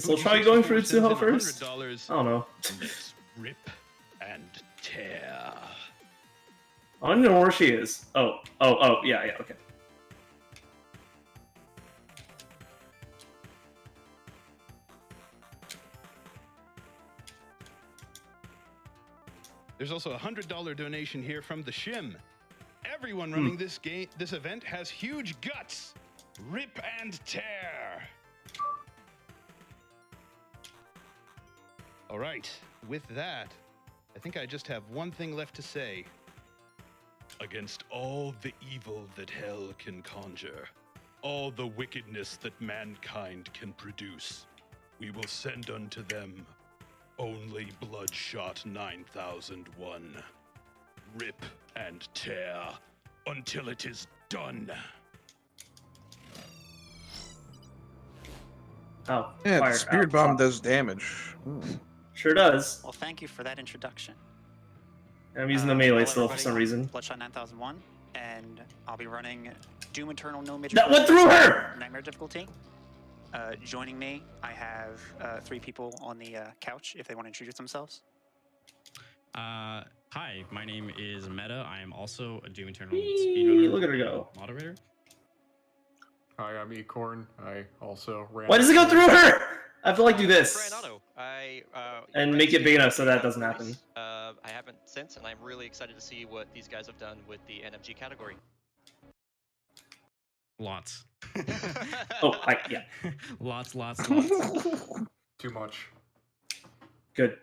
Guess we'll try going for Utsuho first. $100. I don't know. Let's rip and tear. I don't know where she is. Oh, yeah, okay. There's also a $100 donation here from the Shim. Everyone running this event has huge guts. Rip and tear. All right, with that, I think I just have one thing left to say. Against all the evil that hell can conjure, all the wickedness that mankind can produce, we will send unto them only Bloodshot 9001. Rip and tear until it is done. Oh, Yeah, fire. the Spirit Bomb does damage. Ooh. Sure does. Well, thank you for that introduction. I'm using the melee Hello, still for everybody. some reason. Bloodshot 9001, and I'll be running Doom Eternal No Midget. That went through her! Nightmare difficulty. Joining me, I have 3 people on the couch if they want to introduce themselves. Hi, my name is Meta. I am also a Doom Eternal Eee, speedrunner. look at her go. Moderator. Hi, I'm Ecorn. I also ran. Why does it go through her? I have to like do this. Brian Otto. And ran make it to big enough so that the doesn't race. happen. I haven't since, and I'm really excited to see what these guys have done with the NMG category. Lots. Oh, yeah. lots. Too much. Good.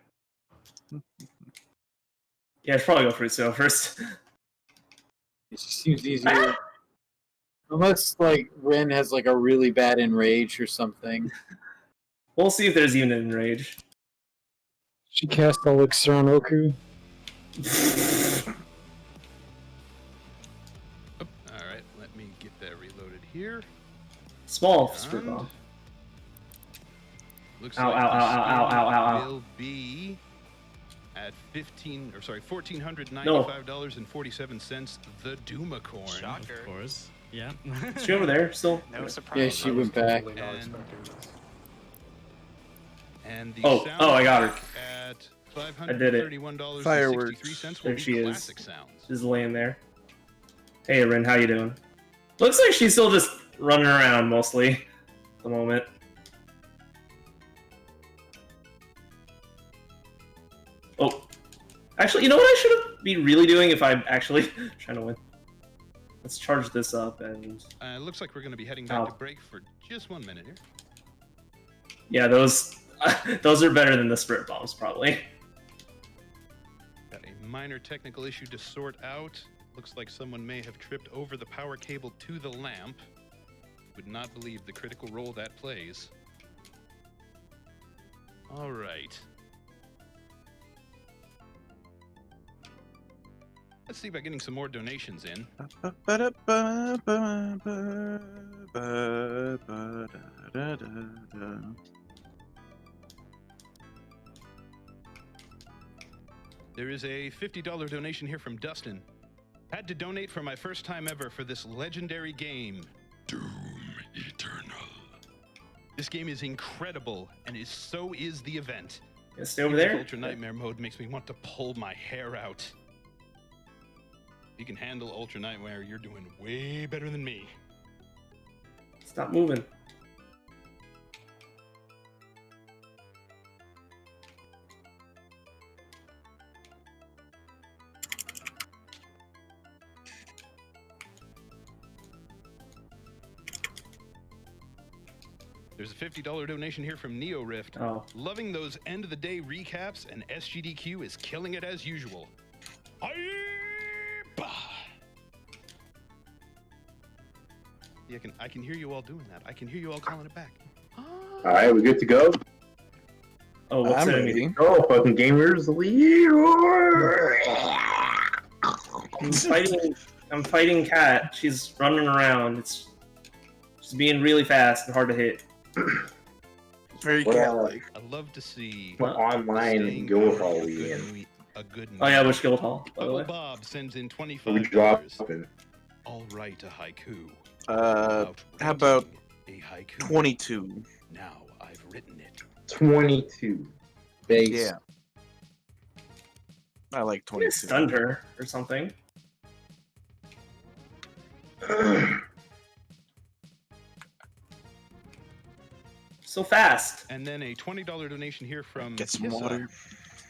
Yeah, I should probably go for Utsuho first. It just seems easier. Unless, like, Rin has, like, a really bad enrage or something. We'll see if there's even an enrage. She cast Elixir on Oku. All right, let me get that reloaded here. Small Spirit Bomb. Looks Ow, like ow, the ow, ow, ow, score ow, ow, ow. will be at $1,495.47. The Doomacorn. Shocker. Of course. Yeah. Is she over there still? No surprise. Yeah, she went back. Totally not And- expecting this. And the Oh, I got her. At I did it. $531.63 Fireworks. will There be she is. classic sounds. Just laying there. Hey, Rin, how you doing? Looks like she's still just running around mostly at the moment. Oh. Actually, you know what I should be really doing if I'm actually trying to win? Let's charge this up and... It looks like we're going to be heading back Ow. to break for just 1 minute here. Yeah, those those are better than the Spirit Bombs, probably. Got a minor technical issue to sort out. Looks like someone may have tripped over the power cable to the lamp. Would not believe the critical role that plays. All right. Let's see about getting some more donations in. There is a $50 donation here from Dustin. Had to donate for my first time ever for this legendary game, Doom Eternal. This game is incredible, and so is the event. Yeah, stay over Even there. Ultra Nightmare mode makes me want to pull my hair out. If you can handle Ultra Nightmare, you're doing way better than me. Stop moving. There's a $50 donation here from Neo Rift. Oh. Loving those end of the day recaps, and SGDQ is killing it as usual. Hype! Yeah, I can hear you all doing that. I can hear you all calling it back. All right, we good to go? Oh, what's I'm that ready. mean? Oh, fucking gamers, I'm fighting Cat. She's running around. She's being really fast and hard to hit. Very What cat-like. I'd love to see What online staying guild power hall of we a good in? a good Oh yeah, meme. which guild hall, by the Bubble way? Bob sends in We $25. dropping. I'll write a haiku. How about writing a haiku? 22? Now I've written it. 22. Base. Yeah. I like I 22. stunned her or something. So fast. And then a $20 donation here from Get some Kissa. water.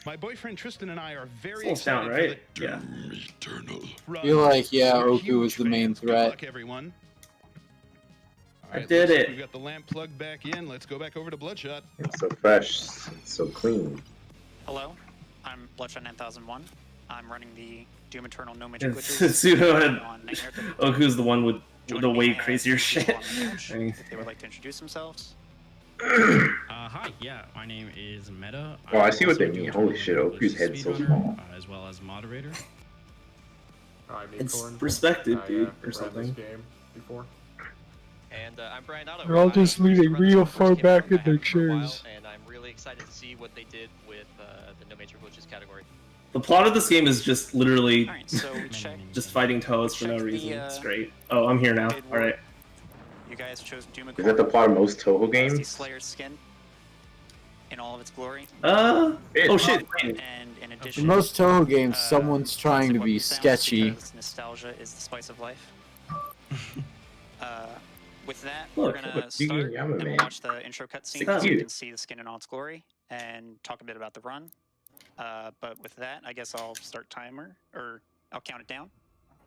My boyfriend Tristan and I are very It's almost excited down, for right? the Yeah. Eternal run. Feel like, yeah, We're Oku huge was the main fans. Good threat. luck, everyone. All I right, did looks like it. We've got the lamp plugged back in. Let's go back over to Bloodshot. It's so fresh. It's so clean. Hello, I'm Bloodshot 9001. I'm running the Doom Eternal No Major Glitches Pseudo and on Nightmare 30. Oku's the one with the Joining me, way I have crazier two shit. people on the couch. I mean, If they would like to introduce themselves. Hi, yeah, my name is Meta. Oh, I I'm see what also they mean. doing Holy Tournament shit, Glitches Oku's head's so speedrunner, small. as well as moderator. I'm it's Acorn. perspective, I, dude, or ran this something. game before. And I'm Brian Otto. They're all I just used to leaning run this real when it first far came back out. in I their haven't for a while, chairs. And I'm really excited to see what they did with the No Major Glitches category. The plot of this game is just literally Alright, so we checked. just fighting toes for no Check the, reason. It's uh, great. Oh, I'm here now. bid All right. You guys chose Doom Is that the Eternal. plot of most Toho The games? Slayer skin in all of its glory. Oh It's shit. And in In addition, most Toho games, uh, someone's trying to classic be weapon sounds sketchy. because nostalgia is the spice of life. With that, Look, we're gonna look, start I'm a and we'll man. watch the intro cutscene Stick so out. you can see the skin in all its glory and talk a bit about the run. But with that, I guess I'll start timer, or I'll count it down.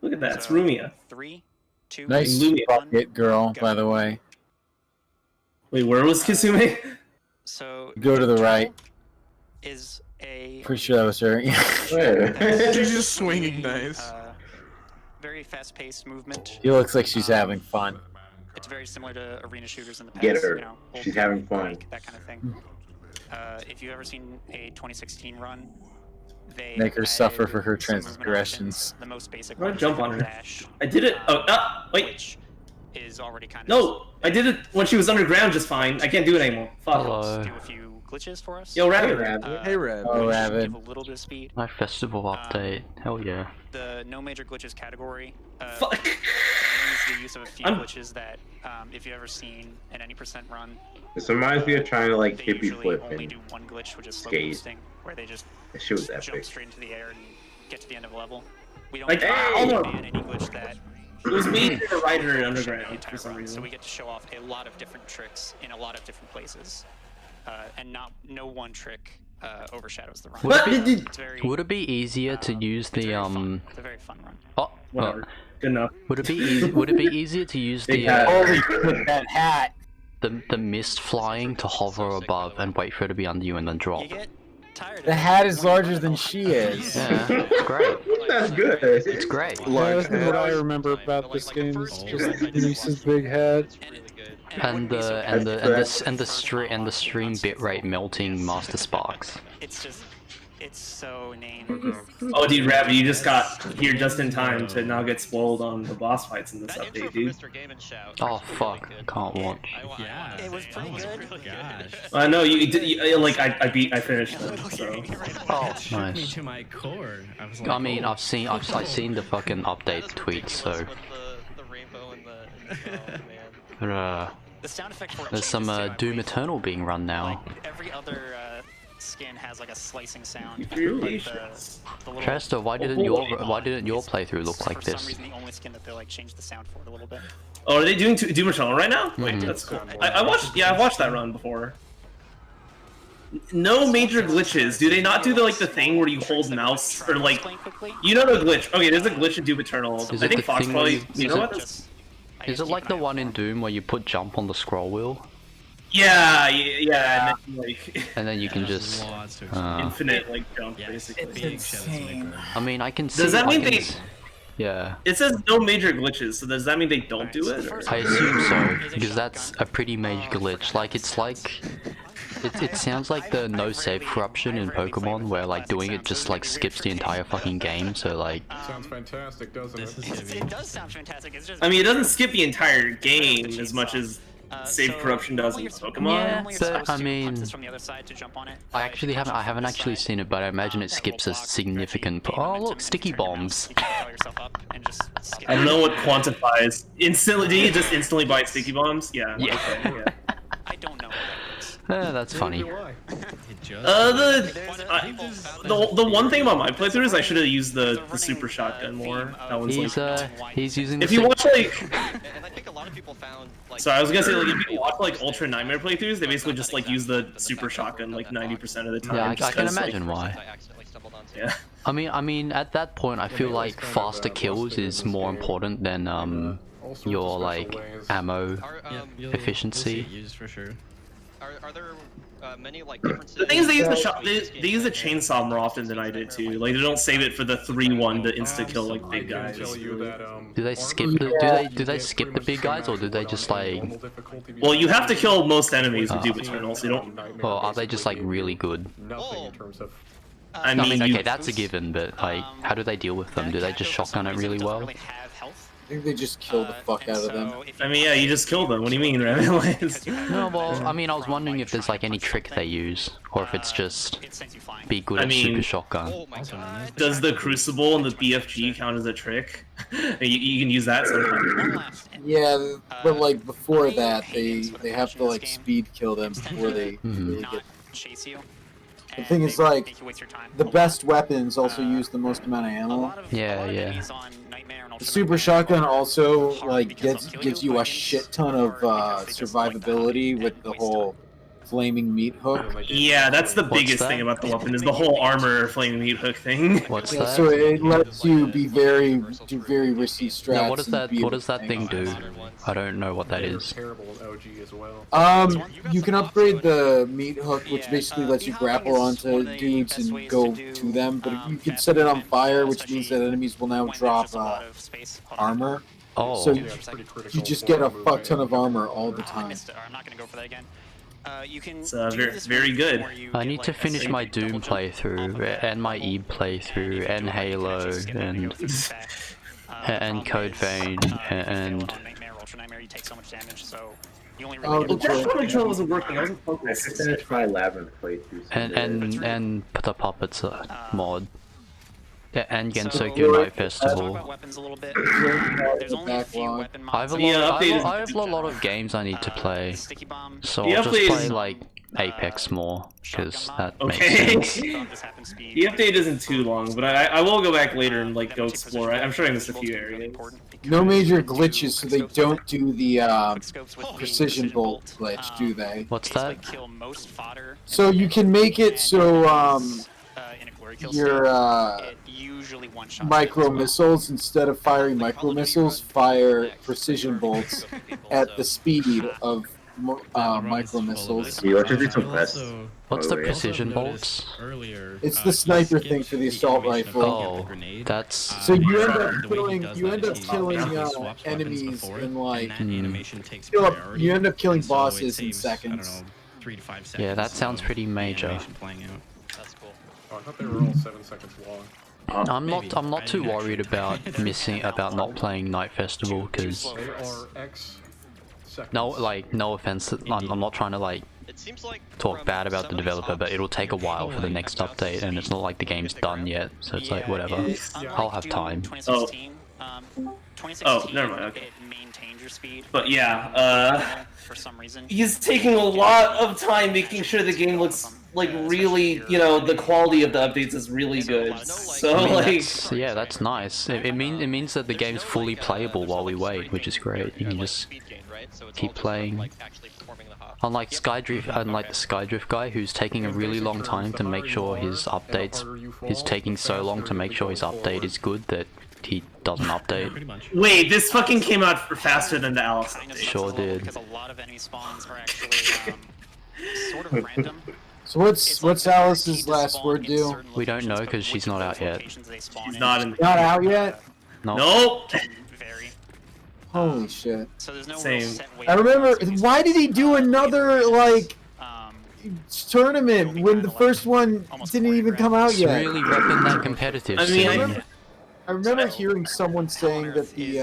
Look at that. It's So, Rumia. 3, 2, Nice Lumia. bucket girl, Go. by the way. Wait, where was Kisume? So Go to the Doom right. Eternal is a Pretty sure that was her. Yeah. She's just swinging nice. very fast-paced movement. She looks like she's having fun. It's very similar to arena shooters in the past. Get her. You know, old She's having fun. Quake, that kind of thing. If you've ever seen a 2016 run, they Make her suffer added for her some movement transgressions. options. The most basic I'm gonna one is jump the on her. dash, I did it. Oh, wait. which is already kind of No, I did it when she was underground just fine. I can't do it anymore. Fuck. do a few glitches for us. Yo, Rabbit. Hey, Red. Oh, which Rabbit. Give a little bit of speed. My festival update. Hell yeah. The no major glitches category. Fuck. Is the use of a few I'm- glitches that, if you've ever seen an any percent run, This reminds me of trying to like they hippie usually flip only and do one glitch, which is slow skate. boosting, where they just that shit was jump epic. straight into the air and get to the end of a level. We don't Like, ban hey! any glitch that It was me to ride her in show the underground entire for some run. So reason. we get to show off a lot of different tricks in a lot of different places, and no one trick overshadows the run. Would it be- So it's very, Would it be easier to use it's the very fun. It's a very fun run. Oh, Whatever. Good enough. would it be easy? Would it be easier to use Big the hat. Holy shit, that hat! the mist flying to hover above and wait for it to be under you and then drop? You get tired of The it hat is when you larger run it than all she the time. is. Yeah, it's great. That's good. It's great. Oh, Large uh, That's what hat. I remember about this game. Is just Denise's big head. And the stream bitrate melting Master Sparks. It's just, it's so named. Oh, dude, Rabbit, you just got here just in time to not get spoiled on the boss fights in this That intro update, for dude. Mr. Game and Shout. Oh, was really fuck. good. Can't watch. Yeah, It was pretty that good. really gosh. I know you did. Like I finished them. So Oh, It shook me nice. to my core. I was like, I mean, oh. I've seen the fucking update That's tweets, so. ridiculous with the rainbow and the oh, man. But, The sound effect for it there's some changes too, I Doom believe. Eternal being run now. Like every other skin has like a slicing sound. Really? Like the little, Chester, why didn't your playthrough look like For some this? reason, the only skin that they like changed the sound for it a little bit. Oh, are they doing Doom Eternal right now? Wait, Mhm. that's cool. I watched. Yeah, I've watched that run before. No major glitches. Do they not do the thing where you hold mouse or like? You know the glitch. Okay, there's a glitch in Doom Eternal. Is I it think the Fox thing where probably. you- You is know it- what? Is it like the one in Doom where you put jump on the scroll wheel Yeah, and then, like and then you can There's just lots to explain. infinite like jump Yeah, basically. big Shadow Sniper. I mean, I can see. Does that mean I can they- s- Yeah, It says no major glitches, so does that mean they don't do it? Or? I assume so because that's a pretty major glitch. Like it's like. It sounds like the no save corruption in Pokemon where like doing it just like skips the entire fucking game, so like Sounds fantastic, doesn't This it? is gonna be. It does sound fantastic. It's just. I mean, it doesn't skip the entire game as much as save corruption does in Pokemon. Yeah, but, I mean, from the other side to jump on it. I actually haven't actually seen it, but I imagine it skips a significant oh look, sticky bombs. I don't know what quantifies. Instantly, do you just instantly buy sticky bombs? Yeah. Yeah. Okay, yeah. I don't know what that is. That's funny. It just The one thing about my playthrough is I should have used the super shotgun more. That one's He's using the if you watch like, And I think a lot of people found like. so I was gonna say like if you watch like Ultra Nightmare playthroughs, they basically just like use the super shotgun like 90% of the time. Yeah, I just can 'cause, like, imagine why. I accidentally stumbled onto. Yeah. I mean, at that point, I feel like faster kills is more important than your like ammo. Are, you'll efficiency. see it used for sure. are there many like differences? The thing is, they use the shot. between They, this game they use the and chainsaw more often than I did too. Like they don't save it for the 3-1 to insta kill like big guys. Do they skip the do they skip the big guys or do they just like? Well, you have to kill most enemies with Doom Eternal, so you don't. Or are they just like really good? Nothing in terms of. I I mean, mean, okay, you, that's a given, but like, how do they deal with them? Do they just shotgun it really well? I think they just kill the fuck out of them. I mean, yeah, you just kill them. What do you mean, right? Like, it's- No, well, I mean, I was wondering if there's like any trick they use, or if it's just be good I at mean- super shotgun. Oh my Also known god. as Does the Crucible and the BFG count as a trick? You can use that sometimes. Yeah, but like before that, they have to like speed kill them before they really get. Chase you. The thing is, like, the best weapons also use the most amount of ammo. Yeah. The super shotgun also like gives you a shit ton of survivability with the whole flaming meat hook. Yeah, that's the What's biggest that? thing about the weapon is the whole armor flaming meat hook thing. What's Yeah, that? so it lets you be do very risky strats. Yeah, what does and that be what able does that to thing tank. do? I don't know what that is. Terrible in OG as well. You can upgrade the meat hook, which basically lets you grapple onto dudes and go to them, but you can set it on fire, which means that enemies will now drop armor. Oh, So Yeah, it's pretty critical you just for get a movement. fuck ton of armor all the I time. missed it. I'm not gonna go for that again. You can It's, do very- this very move good. where you I get, need to like, a finish my double Doom jump playthrough off of and my bubble, Eve playthrough and Halo and and Code Vein and Nightmare, you take so much damage, so you only Oh, really the get That joy- shoulder control wasn't working. I wasn't I focused. just finished my Labyrinth playthrough. and the Puppets mod. Yeah, and So, Gensokyo Night talk Festival. about weapons a little bit. There's only a few Backlog. weapon I have mods. a Yeah, lot. updated- I have a lot of games I need to play, Sticky bomb. so The I'll just update play is- like Apex more because that Okay. makes sense. Bomb just happens to be The update isn't too long, but I will go back later and like go explore. I'm sure I missed a few areas. No major glitches, so they don't do the Quickscopes with the precision bolt glitch, do they? What's basically that? kill most fodder, So you can make it so in a glory kill your state, it usually one-shots micro them as well. missiles, instead of firing micro missiles, fire precision bolts at the speed of micro missiles. The electricity's the best. What's the Oh, yeah. precision bolts? Earlier, It's the sniper thing for the assault rifle. Oh, that's So you end the up way he killing does you that end is up he killing basically swaps weapons enemies before it, in like and that animation takes kill up, priority, you end up killing and so it bosses in saves, I don't seconds. know, 3 to 5 seconds. yeah, that sounds pretty of the major. animation playing out. That's cool. Oh, I thought they were all 7 seconds long. I'm Maybe. not I too didn't worried actually- about not playing Night Festival because They are X seconds. no offense, I'm not trying to like It seems like talk from bad about some the of these developer, but ops, it'll take a while for the next update, and it's not like the game's done yet, so it's like whatever. I'll have time. 2016, Oh, never mind, okay. It maintained your speed. But yeah, For some reason. he's taking a lot of time making sure the game looks like really, you know, the quality of the updates is really good. So I mean, like, yeah, that's nice. It means that the game's fully playable while we wait, which is great. You can just keep playing. Unlike Skydrift, unlike the Skydrift guy who's taking a really long time to make sure his updates, he's taking so long to make sure his update is good that he doesn't update. Pretty much. wait, this fucking came out faster than the Alice Kind of update. Sure sucks a little did. Because a lot of enemy spawns are actually sort of random. So what's Alice's last word do? We don't know 'cause she's not out yet. She's not in. Not out yet? No. Nope. Vary. Holy shit. So there's no Same. real set way I remember, to use why did he do another, like, Um, tournament when the first one didn't even come out It's yet? really repping that competitive I mean, scene. I remember hearing someone saying that the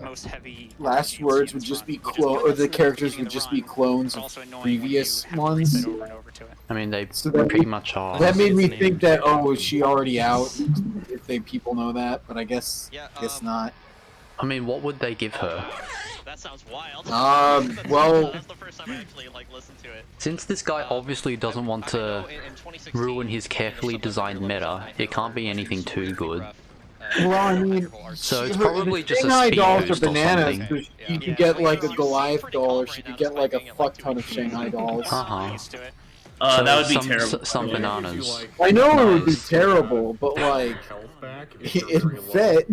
most heavy last words would just be or the characters would just be clones of previous ones. over and over to it. I mean, they So that pretty much are. That made me think that, oh, is she already out? If people know that, but I guess Yeah, not. I mean, what would they give her? That sounds wild. Well, That's the first time I actually like listened to it. Since this guy obviously doesn't want to ruin his carefully designed meta, it can't be anything too good. well, I mean, So it's probably just a Shanghai speed dolls are boost or bananas. something. You could get like a Goliath doll, or she could get like a fuck ton of Shanghai dolls. Uh-huh. Used to it. So that would be some, terrible. Some Yeah, if you, bananas. like, I know it would be Nice. terrible, but like, health back, it's it very fit.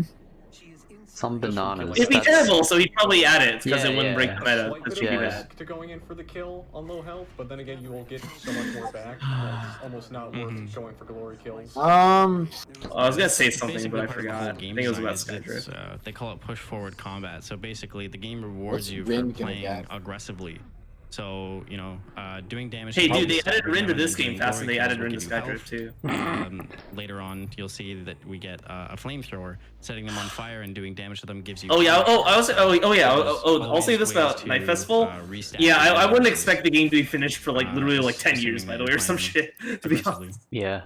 Some bananas. It'd be That's- terrible, so he'd probably add it because Yeah, it wouldn't break yeah. the meta. Slight Because bit she'd be of Yeah. bad. risk to going in for the kill on low health, but then again, you will get so much more back. It's almost not worth going for glory kills. I was gonna say It's something, basically but I part of the forgot. whole I game think it was about design is Skydrift. they call it push forward combat. So basically, the game rewards What's you Rin for gonna playing get? aggressively. So doing damage. Hey, to dude, they targets, added Rin to damage, this and game doing faster than they glory added kills Rin will to give you Skydrift health. too. Later on, you'll see that we get a flamethrower, setting them on fire and doing damage to them gives you. Oh yeah. health. Oh, I was. Oh yeah. There's I'll say always this about ways Night to, Festival. restack Yeah, I your wouldn't damage. expect the game to be finished for like literally like 10 years, by the way, or some Just shit. To be aggressively. honest. Yeah.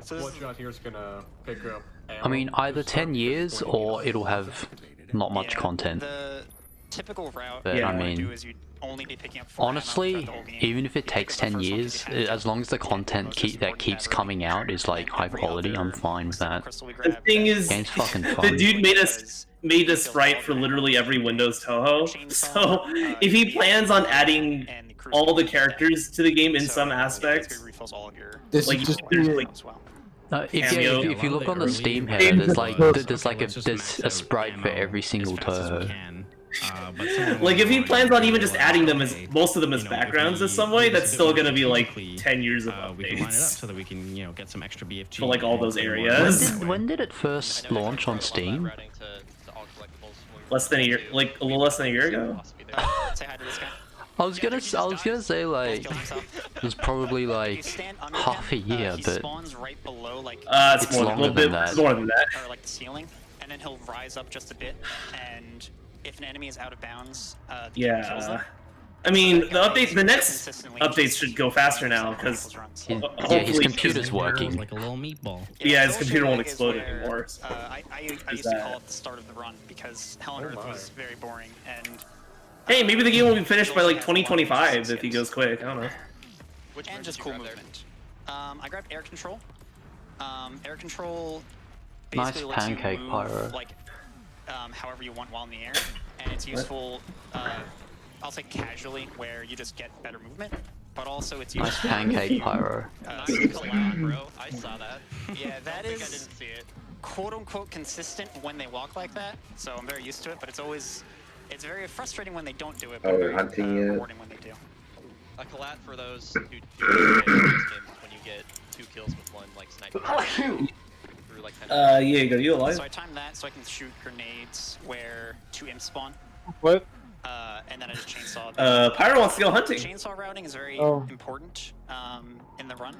So this, Bloodshot here is gonna pick up. I mean, ammo either to start 10 years going or in. it'll have not much yeah, content. The typical route But, you I wanna mean, do is you'd only be picking up 4 ammo Honestly, throughout the whole game. even if it You pick takes up the 10 first one years, 'cause you have as long as the to. content Most that important keeps category. coming out is like And high every quality, other I'm fine with that. crystal we The grab thing that is, Game's fucking the fun. dude made because a sprite for literally every Windows Toho. So if he plans on adding and the all the crucible characters to the game in so some it aspects, basically refills all of your This Like, is just there's, weird. like, as well. Cameo. If you look on the Steam header, Games there's are like perfect. there's a sprite for every single Toho. like if he plans on even just adding them as most of them as backgrounds in some way, that's still gonna be like 10 years of we can line it up updates so that we can get some extra BFG for like all those When areas. when did it first launch on Steam? Less than a year, like a little less than a year ago. Say hi to this guy. I was gonna say like Kill himself. it was probably If you like stand under half a him, year, he but spawns right below like It's It's more, a longer little than bit that. it's more than that. or like the ceiling, and then he'll rise up just a bit, and if an enemy is out of bounds, the game kills them. Yeah. I mean, the That guy update, the next consistently updates just should go faster now keeps because runs. his, yeah, his hopefully computer's working. like a little meatball. Yeah, his Ghost computer won't Shake is explode where, anymore, so I used there's to that. call it the start of the run because Hell on Oh Earth my. was very boring, and Hey, maybe the game will be finished by like 2025 if he goes quick. I don't know. Which and room just did you cool grab there? movement. I grabbed air control. Air control Nice basically lets you pancake, move, Pyro. like however you want while in the air, and it's useful. I'll say casually, where you just get better movement, but also it's Nice useful. pancake pyro. Nice collab, bro. I saw that. Yeah, that I think I is didn't see it. quote unquote consistent when they walk like that, so I'm very used to it. But it's very frustrating when they don't do it, but Oh, very hunting yet? rewarding when they do. A collat for those who do play this game when you get 2 kills with one like sniper. Through like 10 Yeah, go you alive? So I timed that so I can shoot grenades where 2 imps spawn, What? and then I just chainsaw. Pyro wants to go hunting. Chainsaw routing is very Oh. important in the run.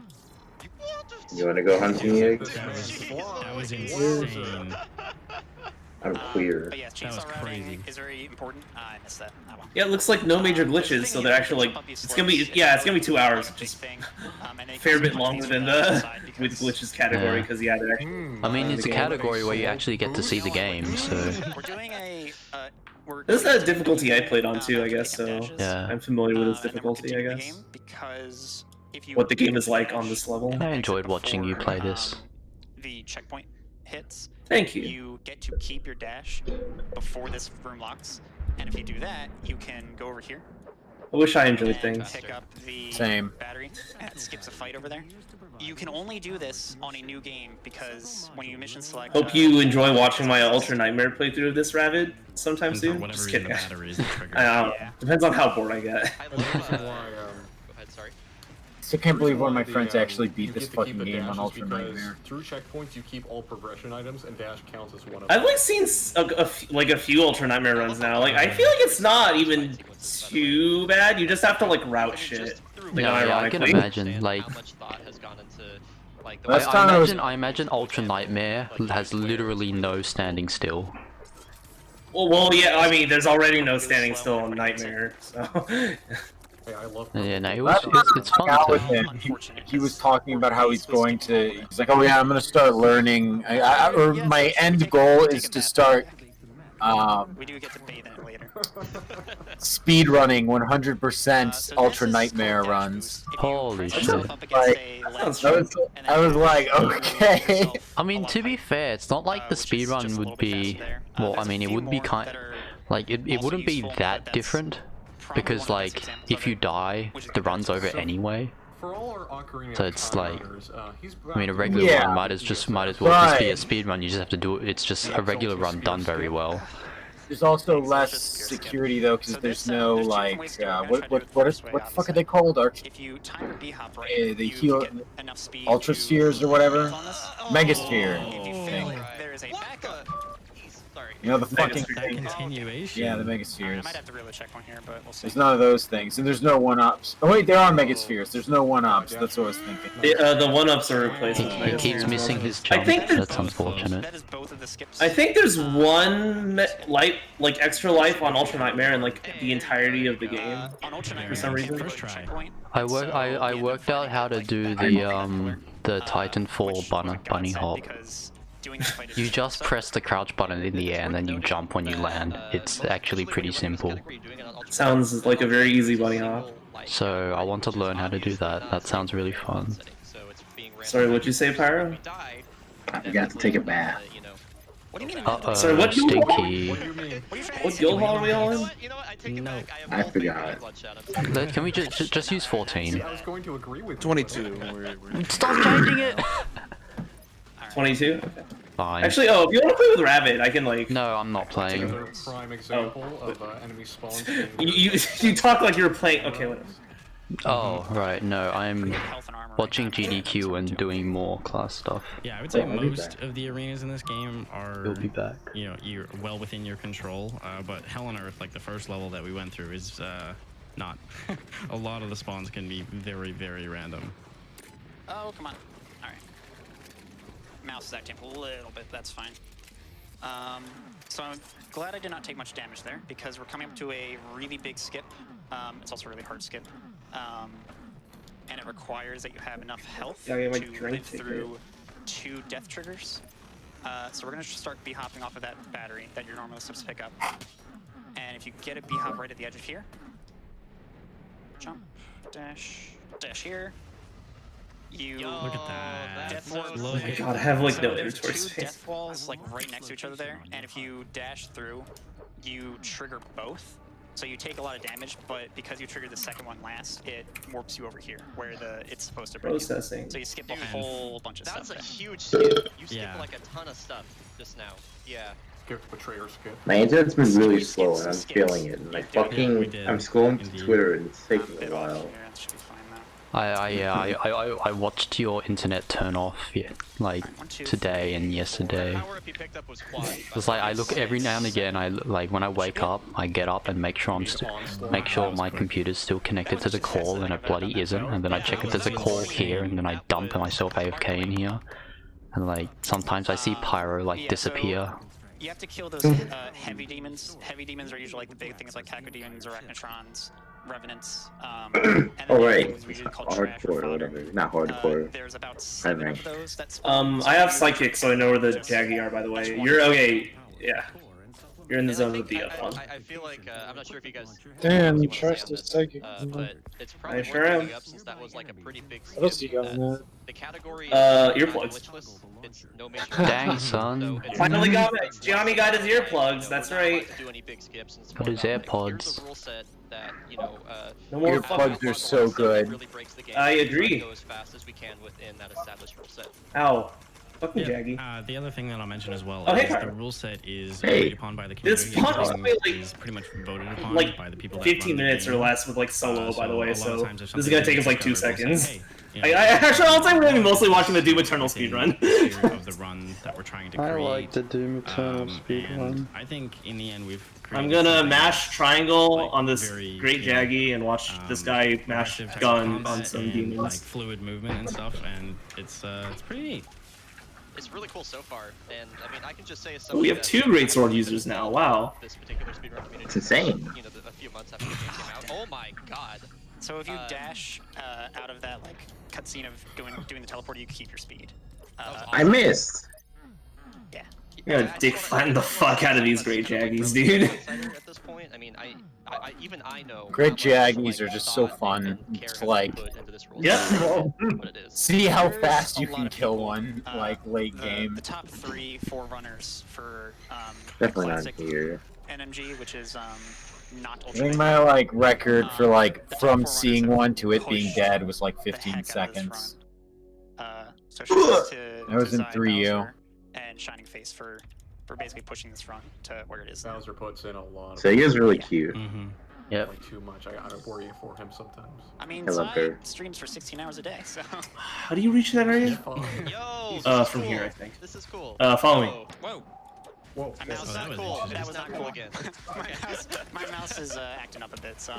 You wanna go hunting, Egg? That was insane. I'm queer. But yeah, That was chainsaw routing crazy. is very important. I missed that. Oh well. Yeah, it looks like no major glitches, so they're actually like it's gonna be it's gonna be 2 hours, which is a fair bit longer than the with glitches category Yeah. because he added extra. I mean, it's a the game. category where you actually get to see the game, so We're doing a. This is the difficulty I played on too, I guess. So yeah. I'm familiar with its and then we'll difficulty, I continue the guess. game because if you What the game get is like on dash, this level. I enjoyed watching you play before, this. The checkpoint hits. Thank you. You get to keep your dash before this room locks, and if you do that, you can go over here I wish I enjoyed and things. pick up the Same. battery, and it skips a fight over there. You can only do this on a new game because when you mission select. Hope you enjoy watching my Ultra Nightmare playthrough of this Ravid sometime For soon. whatever Just reason, kidding. the battery is the trigger. I don't know. Yeah. Depends on how bored I get. I This love, is why, go ahead, sorry. I can't believe one of my the, friends actually beat you this get to keep fucking the game on dashes Ultra because Nightmare. Through checkpoints, you keep all progression items, and dash counts as one of I've them. like seen a few Ultra Nightmare runs now. Like I feel like it's not even too bad. You just have to like route shit. Like, Yeah, I can unironically. imagine. Like, How much thought has gone into like the Last I time I was- imagine Ultra Nightmare has literally no standing still. Well, yeah. I mean, there's already no standing still on Nightmare, so. Hey, I love Yeah, no, Last time it's I hung out fun with to. him, he was talking about how he's going to. He's like, oh yeah, I'm gonna start learning. Or my end goal is to start We do get to bathe in it later. Speed running 100% So Ultra this is Nightmare called dash runs. boost. If you Holy press shit. yourself up against Like, a sounds ledge, fun. and then I was you like, lower okay. yourself I a mean, lot to be higher, fair, it's not like the which is speed just run a little would bit be. faster there. Well, There's I a mean, it few would be more kind. that are Like, it also wouldn't be useful, but that that's different probably because, one of the best like, examples if of you it, die, which is the run's over So- anyway. For all our Ocarina So of it's Time like- runners, he's I mean, a bound to regular Yeah. run might as well just be a speed run. You just have to do it. It's just a regular run done very well. There's also So less it's just spear skip. security though, because So there's this, no there's two different like ways to do it. I'm gonna try to do it the what first way, the fuck are obviously. they called? If you time your B-hop right, The you heal- get enough speed Ultra to spheres or whatever? on this. Megasphere. If you fail, there is a backup. Sorry. You know the fucking Megasphere. That thing. continuation. Yeah, the I megaspheres. might have to really check one here, but we'll see. There's none of those things, and there's no one-ups. Oh wait, there are megaspheres. There's no one-ups. That's what I was thinking. The one-ups are replaced He, with he keeps Megaspheres. missing his I jump. think that- That's unfortunate. That is both of the skips. I think there's one like extra life on Ultra Nightmare in like the entirety of the game. On Ultra For Nightmare, some you reason. can't First really try. checkpoint. I So, worked out how to do the Titanfall bunny hop. You just press the crouch button in the air and then you jump when you land. It's actually pretty simple. Sounds like a very easy bunny hop. So I want to learn how to do that. That sounds really fun. Sorry, what'd you say, Pyro? You got to take a bath. What do you mean? Sorry, what guild hall? Stinky. What do you mean? What guild hall are we all in? You know what? I take it No. back. I forgot. Can we just use 14? I was going to agree with you, 22. but, We're- Stop changing it! 22? Okay. Fine. Actually, if you want to play with Rabbit, I can like. No, I'm not playing. another prime example of enemy spawns being You talk like you were playing. Okay, whatever. Oh, right, no, I'm Health and armor right watching now. GDQ and doing more class stuff. Yeah, I would say I'll be most back. of the arenas in this game are, You'll be back. you know, you're well within your control. But Hell on Earth, like the first level that we went through, is not. A lot of the spawns can be very, very random. Oh, come on. Alright. Mouse is acting up a little bit, that's fine. So I'm glad I did not take much damage there, because we're coming up to a really big skip. It's also a really hard skip. And it requires that you have enough health Yeah, I get my to drink live ticket. through 2 death triggers. So we're going to start B-hopping off of that battery that you're normally supposed to pick up. And if you get a B-hop right at the edge of here, jump, dash, dash here. You Look at that. Death ward. Look Oh my at god, I have like So no there's inventory 2 space. death walls like right next to each other there, and if you dash through, you trigger both. So you take a lot of damage, but because you triggered the second one last, it warps you over here where it's supposed to bring you. Processing. So you skip a Dude, whole bunch of That's stuff a there. huge skip. You skipped Yeah. like a ton of stuff just now. Yeah. skip betrayer skip. My internet's been really Skips, slow and I'm skips. feeling it. And Yeah, like we fucking, did. I'm scrolling Indeed. to Twitter and it's I'm taking bit a off while. here, that should be fine now. I watched your internet turn off, like One, two, today and The yesterday. power up he picked up was quad. It's like I look every now and again. Like when I wake up, I get up and make sure make sure my computer's still connected to the call, and it bloody isn't. And then I check if there's a call here, and then I dump myself AFK in here. And like sometimes I see Pyro like Yeah, disappear. You have to kill those heavy demons. Heavy demons are usually like the big things like Cacodemons, Arachnotrons, Revenants. And then Oh the other right, things we usually call trash hardcore or fodder. whatever. Not hardcore. There's about 7 rank. of those that spawn. I have Psychic, so I know where the Jaggy are, by the way. You're okay. Yeah. You're in the zone with the fun. I feel like I'm not sure if you guys. Damn, you trust is psychic. But it's probably sure worth am. bringing up since that was like a pretty big. What else skip you got in that that? The category. Earplugs. glitchless. It's no major. Dang, so son. it's Finally got really it. flexible. Gianni got his You know, earplugs, that's we're not right. about to do any big skips and Got his whatnot, but AirPods. Here's a rule set that you know. No more Earplugs are so good. Really breaks the game. I We try to agree. Go as fast as we can within that established rule set. Ow. Fucking Jaggy. The other thing that I'll mention as well Oh, hey, is the Pyro. rule set is Hey. agreed upon by the This community. spawn was and only, like, is pretty much voted upon like, by the people that 15 run the minutes or game. less with like solo, by the So way, a lot of so times if this is something gonna take us is like 2 discovered, we'll say, seconds. hey, you I know, actually, I'll say we're gonna be mostly watching the Doom Eternal within speedrun. theory of the run that we're trying to I create. like the Doom Eternal and speedrun. I think in the end we've. I'm created gonna something mash triangle like, on this very, great you know, Jaggy and watch this guy mash aggressive type of gun combat on some and, demons. like fluid movement and stuff, and it's pretty neat. It's really cool so far, and I mean I can just say as Oh, we have 2 great sword users now. Wow. This particular speedrun community. It's insane. You know, a few months after the game came out. Oh my god. So if you dash out of that like cutscene of doing the teleport, you keep your speed. I missed. Yeah. You're gonna dick flatten the fuck out of these great Jaggies, dude. At this point, I mean, even I know. Great how much, Jaggies are just so fun. It's like, Yep. see how fast you can kill one, like, late game. The top 3 forerunners for Definitely not classic here. NMG, which is not I ultra. think my, like, record for, like, from seeing one to it being dead was, like, 15 seconds. So shout to I was in Zai, 3U. Bowser, and Shining Face for basically pushing this run to where it is now. Bowser puts in a lot of Sega's really cute. Yep. like too much. I worry for him sometimes. I mean, I love Zai her. streams for 16 hours a day, so. How do you reach that area? Yo, From here, I think. This is cool. Follow me. Whoa. Whoa. My mouse, That was cool. cool. That was not cool again. my mouse is acting up a bit, so.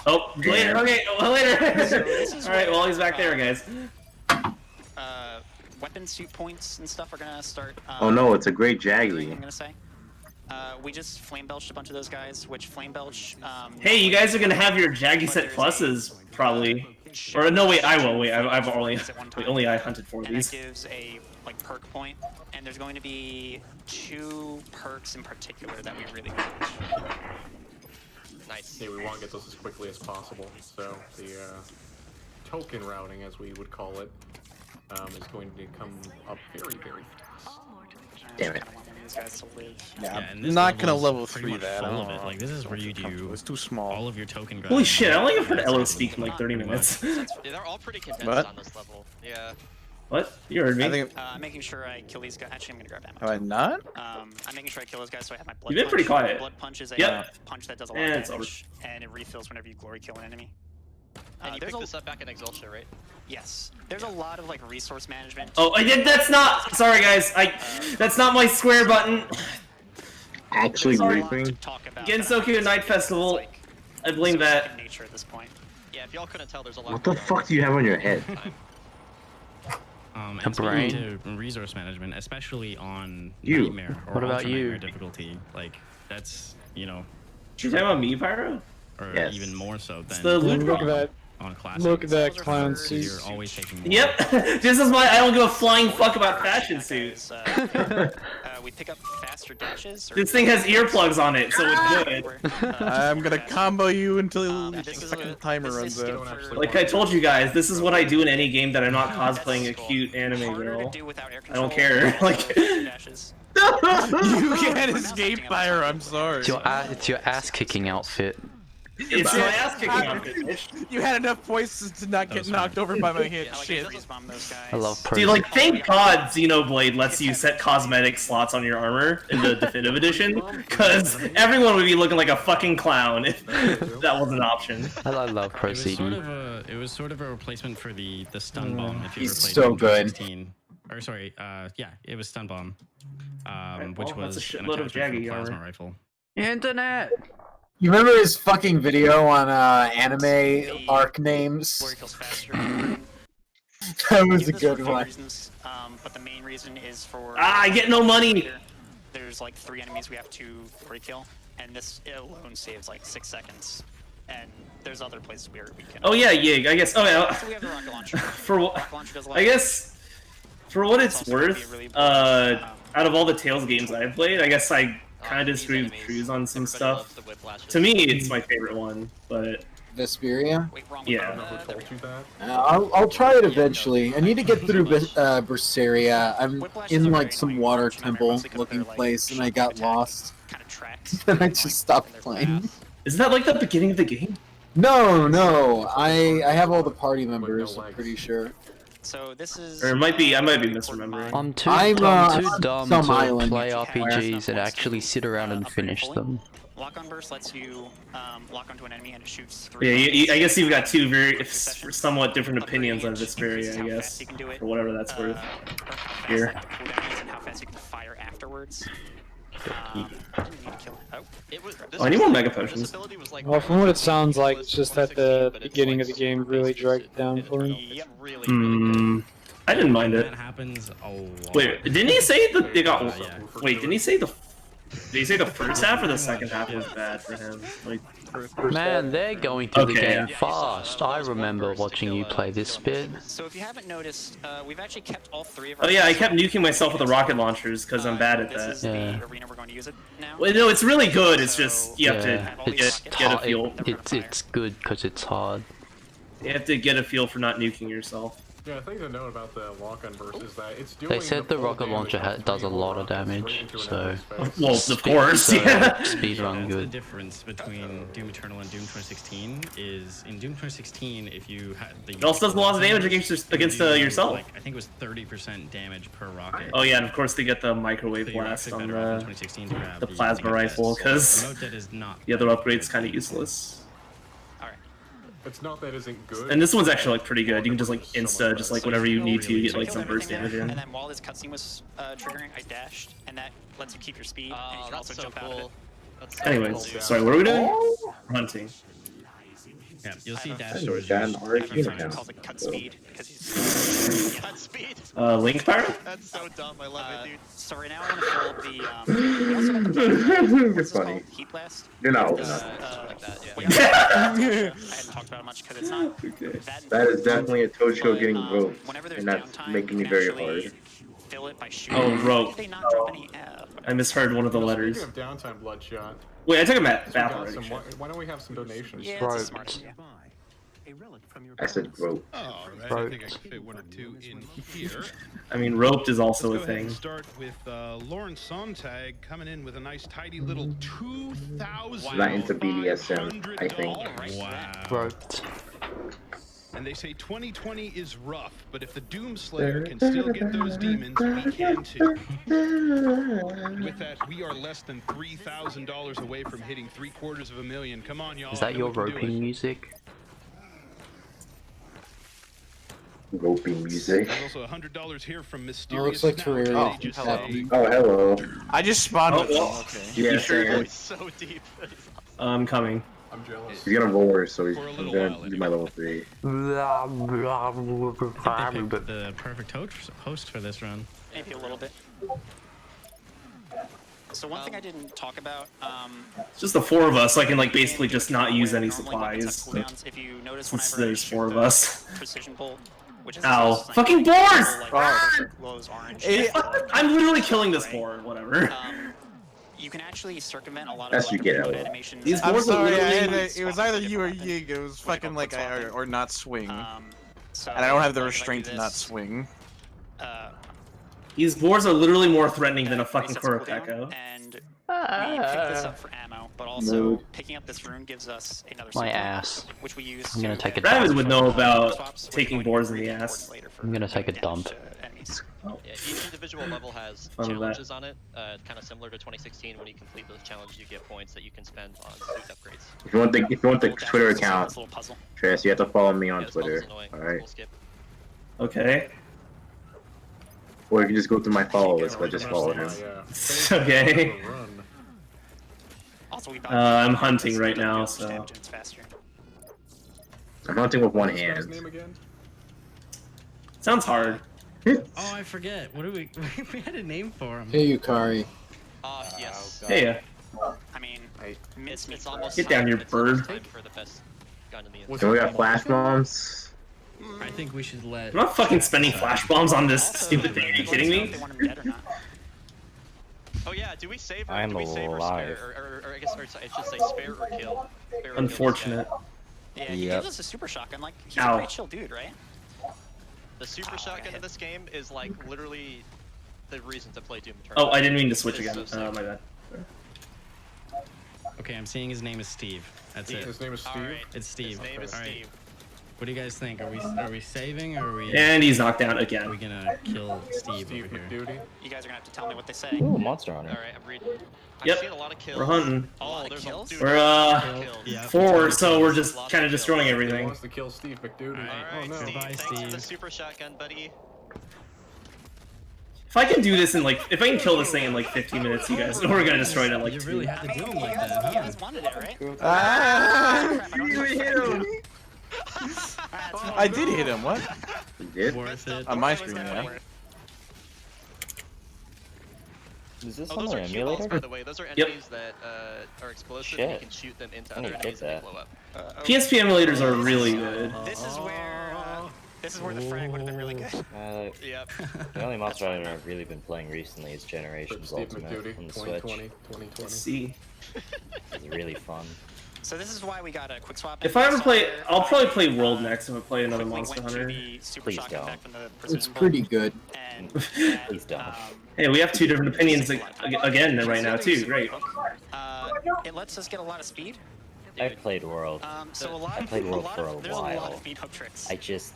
Oh, later. Okay, well, later. this is All right, where, well, he's back there, guys. Weapon suit points and stuff are gonna start. Oh no, it's a great I'm Jaggy. gonna say. We just flame belched a bunch of those guys, which flame belch. Hey, you guys are gonna have your Jaggy set pluses, probably. Or no, wait, I will. Wait, I've only I hunted for And these. that gives a like perk point, and there's going to be 2 perks in particular that we really want. Nice. Yeah, we want to get those as quickly as possible. So the token routing, as we would call it, is going to come up very, very fast. Damn it. I want one of these guys to live. Yeah, and I'm this not gonna is level pretty 3 much that. I full don't of it. know. Like, this is where you do It's too small. all of your token grinding. Holy shit, I only have heard That's Elo it. speak in like 30 minutes. Yeah, they're all pretty condensed What? on this level. Yeah. What? You heard me? I think. I'm making sure I kill these guys. Actually, I'm gonna grab ammo. Have I not? I'm making sure I kill those guys so I have my blood You've been punch. pretty quiet. Blood punch is a Yep. punch that does a lot And of it's damage, and it refills whenever you glory kill an enemy. And you there's picked a- this up back in Exultia, right? Yes. There's a lot of like resource management. Oh, I did. That's not. Sorry, guys. That's not my square button. Actually, Sorry. reaping. Gensoku Night Festival. I blame that. Nature at this point. Yeah, if y'all couldn't tell, there's a lot. What the fuck do you have on your head? And A speaking brain. to resource management, especially on You. Nightmare or What about Ultra you? Nightmare difficulty, like that's You talking about me, Pyro? or Yes. even more so It's than the loot Look at drop. that. on classic. Look at that clown So suit. you're always taking more. Yep. This is why I don't give a flying fuck about fashion suits. We pick up faster dashes. This thing has earplugs on it, so it's good. I'm gonna combo you until the this is second a- timer this is runs out. for- Like I told you guys, this is what I do in any game that I'm not cosplaying a cute anime harder to girl. do without air I don't control, care, and also like- dashes. You can't escape fire. I'm sorry. It's your ass kicking outfit. It's my ass kicking outfit, bitch. You had enough voices to not get knocked over by my hit. Yeah, like, Shit. freeze bomb those guys. I love pro. Dude, like, thank God Xenoblade lets you set cosmetic slots on your armor in the definitive edition, because everyone would be looking like a fucking clown if that was an option. I love pro It was CD. sort of a replacement for the stun bomb. If you He's ever played so Final Fantasy good. 16. Or sorry, yeah, it was stun bomb, Right, which well, that's was a an shitload of attachment for Jaggy the plasma armor. rifle. Internet. You remember his fucking video on anime arc names? Glory kills faster. That was a Give this for good few one. reasons, but the main reason is for. I get no money! There's like 3 enemies we have to glory kill, and this alone saves like 6 seconds. And there's other places where we can. Oh yeah, Yig, I guess. Oh yeah. So we have the rocket launcher. For what? Rocket launcher does a lot I of guess, for what it's also gonna be worth, really important, out of all the Tales games I've played, I guess I kind of disagree with Cruz on some stuff. To me, it's my favorite one, but Vesperia? Wait, wrong Yeah. one. Who told you that? I'll try it eventually. I need to get through Berseria. I'm Whiplash is in a like very some annoying water launch, and temple mostly 'cause looking they're, like, place and I shooting got attack lost. Kind of tracks. Then I annoying just stopped in their playing. path. isn't that like the beginning of the game? No. I have all the party members, I'm pretty sure. So this is. Or it might be- I might be misremembering. I'm too I'm, dumb some to island. play Yeah. RPGs and actually sit around and finish them. Lock on burst lets you lock onto an enemy and it shoots 3. Yeah, rockets. I guess you've got two very Succession. somewhat different opinions on Upgrade Vesperia, increases I how guess, fast you can do it, for whatever that's worth. or how fast Here. the cooldown is and how fast you can fire afterwards. I didn't need to kill it. Oh, It was, Oh, I need more Mega Potions. Well, from what it sounds like, it's just that the beginning of the game really dragged it down for him. It's really, Hmm. I didn't mind it. That happens a lot. Wait, didn't he say that they got? Yeah. Wait, didn't he say the Did you say the first half or the second half was bad for him? Like, Man, they're going through the Okay, game yeah. fast. I remember watching you play this bit. So if you haven't noticed, we've actually kept all three of oh yeah, I kept nuking myself with the rocket launchers because I'm bad at This is that. the arena we're going to use it now. Well, no, it's really good. It's just you have Yeah, to get a feel. It's good because it's hard. You have to get a feel for not nuking yourself. Yeah, I think the note about the lock-on burst is that it's doing. They said the full rocket damage launcher of does a 3 lot of rockets damage, straight into an so enemy's face. Well, of course, yeah. Speed run That's the good. difference between Doom Eternal and Doom 2016 is in Doom 2016 if you had the. It also does a lot of damage against yourself. Like, I think it was 30% damage per rocket. Oh yeah, and of course they get the microwave So you're blast actually on better off in 2016 to grab the plasma rifle because Remote Dead is not. the other upgrade's kind of useless. It's not that isn't good. And this one's actually like pretty good. You can just like insta, just like whenever you need to, you get like Killed some burst everything damage there, in. And then while this cutscene was triggering, I dashed, and that lets you keep your speed, and you can also jump out of it. That's so Anyways, cool. sorry, what are we doing? Hunting. Yeah, you'll see dash I've doors. gotten I already have a friend who account. calls it cut speed because he's. Cut speed. Link power? That's so dumb. I love it, dude. So right now I want to fill the. We also got the what's this funny. called? Heat blast. You're not old This, enough. Something like that. Yeah. well, yeah, I hadn't talked about it much because it's not. Okay. That is definitely a Tocho But, getting roped, whenever there's and that's downtime, making you it can very actually hard. Fill it by shooting. Oh, Why rope. did they not drop any? I misheard one of the letters. Speaking of downtime, Bloodshot. Wait, I took him at we battle got some, already. why don't we have some donations? Yeah, it's a smart idea. I said rope. Alright, I think I can fit 1 or 2 in here. I mean, roped is also Let's a go ahead thing. and start with Lauren Sontag coming in with a nice tidy little 2,000. Not into BDSM, I think. Wow. Roped. And they say 2020 is rough, but if the Doomslayer can still get those demons, we can too. And with that, we are less than $3,000 away from hitting $750,000. Come on, y'all. Is that I know your we can do roping it. music? Roping music. There's also $100 here from Oh, Mysterious. looks like Now. Terraria. They just hello. say- Oh, hello. I just spawned with well. them. Okay. Yeah, sure same. It's so deep. I'm coming. I'm jealous. He's gonna roar, so For a I'm little gonna while, do my level 3. They picked the perfect host for this run. Maybe a little bit. So one thing I didn't talk about. It's just the 4 of us, so I can like basically just not use any normally weapons supplies. have cooldowns. If you notice, Since whenever there's you 4 shoot of us. the precision bolt, which is Ow. like, Fucking boars! like, glows orange. I'm literally killing this boar, whatever. You can actually circumvent a lot of That's like, you get remote out. animations. These I'm boars are sorry, literally... it was either you or Yig. It was fucking like or not swing. So, And I don't have the like, if I do restraint to not this, swing. These boars are literally more threatening than a resets fucking the cooldown, Kurapeko. And we pick this up for ammo, but also Mood. picking up this rune gives us another My support, ass. which we use I'm gonna to take a Rabbit dump. would know about swaps, which taking we're going to boars in be the reading ass. towards later for I'm gonna take a damage dump. to enemies. Yeah, each individual level has Fun with that. challenges on it, kind of similar to 2016. When you complete those challenges, you get points that you can spend on suit upgrades. If you want the Little Twitter dashes, account, this little puzzle. Trace, you have to follow me on Yeah, this puzzle's Twitter. annoying. Alright. We'll skip. Okay. Or you can just go through my follow list, but just follow him. Okay. Also, we I'm hunting right now, so... It's faster. I'm hunting with one What's his hand. name again? Sounds hard. Oh, I forget. What do we? We had a name for him. Hey, Yukari. Yes. Hey, I mean, It's almost Get down, time- you it's almost bird. time for the best gun in the So we got flash bombs. I think we should let. I'm not fucking spending flash bombs on this stupid thing. Are you kidding me? They want him dead or not. Oh yeah, do we save or I'm do we save or alive. spare or I guess or it should say spare or kill? Spare or kill this Unfortunate. guy. Yeah, he Yep. gives us a super shotgun. Like, he's Ow. a pretty chill dude, right? The super shotgun in this game is like literally the reason to play Doom Eternal. Oh, I didn't mean to switch It's again. so Oh, sick. my bad. Okay, I'm seeing his name is Steve. That's it. His name is Steve. Alright. It's Steve. His name is All right. Steve. What do you guys think? Are we saving or are we? And he's knocked down Are we again. gonna kill Steve Steve over here? McDuty. You guys are gonna have to tell me what they say. Ooh, monster hunter. Alright, I'm reading. Yep. I've seen a lot of kills. We're hunting. Oh, of there's kills? a dude. We're, kills. Yeah. 4, so we're just Lots kind of of destroying kills. He everything. wants to kill Steve McDuty. Alright, Oh no. Steve, Goodbye, thanks for the Steve. super shotgun, buddy. If I can do this in like, if I can kill this thing in like 15 minutes, you guys, we're gonna destroy it in like You 2. really had to do him like that, You huh? guys wanted it, right? Ah! Crap, I don't know. I did hit him. What? You did? Worth it. On my screen, yeah. Is this Oh, on those the are cue balls, by emulator? the way. Those are Yep. enemies that are explosive, and you Shit. can shoot them into I need other to enemies get and they that. blow up. PSP emulators are really good. This is where the frag would have been really good. Yep. The only monster I've really been playing recently is Generations Steve Ultimate McDuty, on the Switch. 2020, 2020. Let's see. It's really fun. So this is why we got a quick swap. If I ever play, I'll probably play World next if I play another Monster Hunter. Please don't. It's pretty good. Please don't. Hey, we have two different opinions again right now too. Great. It lets us get a lot of speed. I've played World. So a lot I played World for a there's a lot while. of speed hook tricks. I just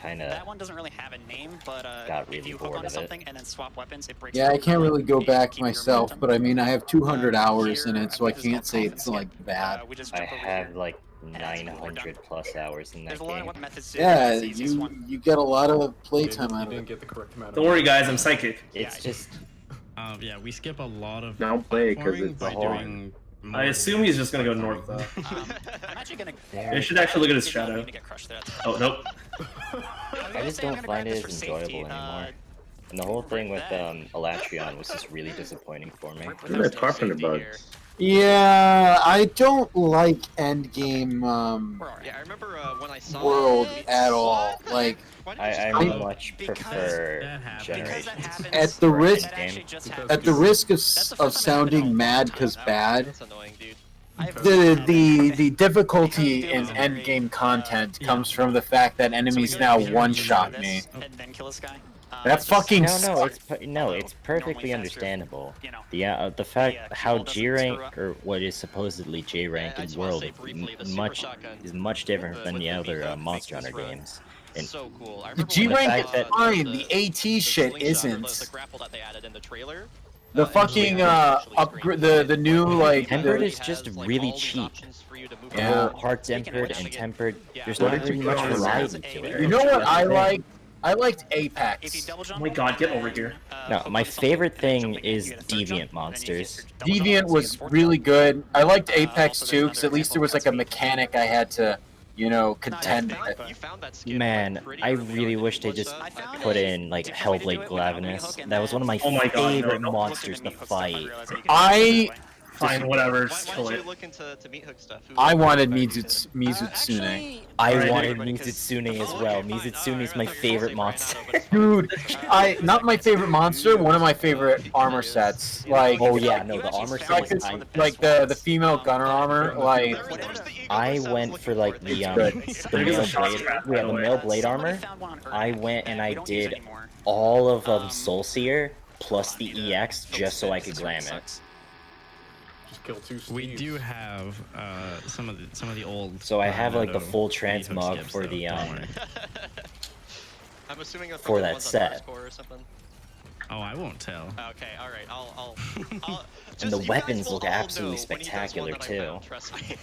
kind of That one doesn't really have a name, but got if really you hook bored onto of it. something and then swap weapons, it breaks. Yeah, I the can't really go keep back your myself, momentum. but I mean, I have 200 hours in it, so I This is can't say called it's like bad. we just I jump over have here. like 900 plus hours in that There's a lot of game. weapon methods. Yeah, It's the easiest you one. you get a lot of You playtime out of didn't it. get the correct amount of Don't worry, guys. I'm psychic. It's just Yeah, we skip a lot of Don't play it 'cause platforming it's by hard. doing I assume he's just gonna go north though. I'm actually gonna. You should actually look at his shadow. To get crushed there. Oh nope. I just don't find it as enjoyable anymore. And the whole thing with Elatrion was just really disappointing for me. Look at carpenter bugs. Yeah, I don't like endgame Yeah, I remember when I saw world at all. Like, I much prefer That happens. Generations. at the risk Game. at the risk of sounding mad because bad, That's annoying, dude. the difficulty in endgame content comes from the fact that enemies now one-shot me. And then kill this guy. That fucking No, it's perfectly understandable. The fact how G rank or what is supposedly J rank in World is much different than the other Monster Hunter games. And So cool. I The remember G when rank fact is that- fine. The AT shit slingshot, isn't. the grapple that they added in the trailer. The fucking upgrade, the new like Tempered the, is just really cheap. The Yeah. whole hard tempered and tempered. There's not really much variety to it. You know what I like? I liked Apex. Oh my god, get over here. No, my favorite thing is Deviant monsters. Deviant was really good. I liked Apex too, because at least there was like a mechanic I had to, you know, contend with. You found that skin Man, pretty I early on really in wish they Forza. just put in like Hellblade Glavenus. That was one of my Oh my God, favorite no. monsters to fight. Fine, whatever. Why Just don't kill you it. look into meat hook stuff? Who- I wanted Mizutsune. I Right. wanted Mizutsune as well. Mizutsune is my favorite monster. Dude, not my favorite monster, one of my favorite armor sets. Like, Oh yeah, no, the armor like, set. like the female gunner armor. Like, I went for like the good. the There is male a shot blade. strap, We by had the the way. male blade armor. I went and I did all of Soulseer plus the EX just so I could glam it. Just kill two Steves. We do have some of the old. So I have like the Naruto full meat hook transmog skips, for though, the don't worry. I'm assuming that's for like the that ones on set. Dark Score or something. Oh, I won't tell. Okay, all right. I'll And the you guys weapons will look all absolutely know when he does one spectacular that I too. found, trust me.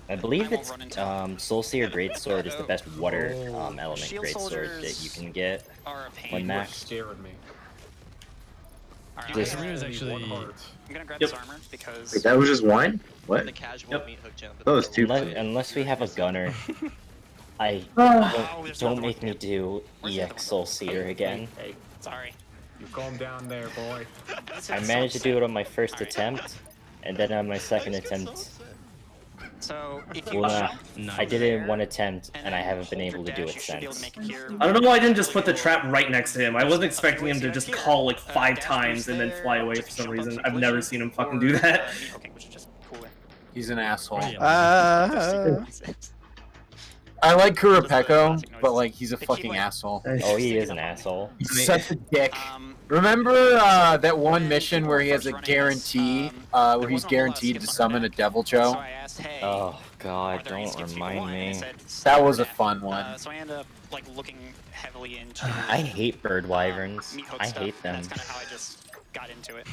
I believe I won't it's run into Soulseer Greatsword is the best water element Shield greatsword that you soldiers can get are a pain. when You're max. scaring me. Alright, This- I'm Arena is Only actually. one heart. gonna grab Yep. this armor because Wait, that was just one? What? The casual Yep. meat hook jump. That was two. Unless we have a gunner, I Oh, there's don't another make me do EX Soulseer again. Hey, sorry. you calm down there, boy. I managed to do it on my first attempt, and then on my second attempt, So if you well, jump I did it in one there, attempt, and I haven't been able to do dash, it you should be able to since. make it here. I don't know why I didn't just put the trap right next to him. I wasn't expecting him to just call like 5 times and then fly away for some reason. I've never seen him fucking do that. Okay, which is just cooler. he's an asshole. Uh, I like Kurapeko, but like he's a fucking asshole. Oh, he is an asshole. He's such a dick. Um, Remember that one mission where he has a guarantee, where he's guaranteed to summon a Devil so Joe? I asked, hey, Oh God, are there any don't skips you remind want? And me. it said, That was a yeah. fun one. So I ended up like looking heavily into. I hate bird wyverns. meat hook I stuff, hate and them. That's kind of how I just got into it.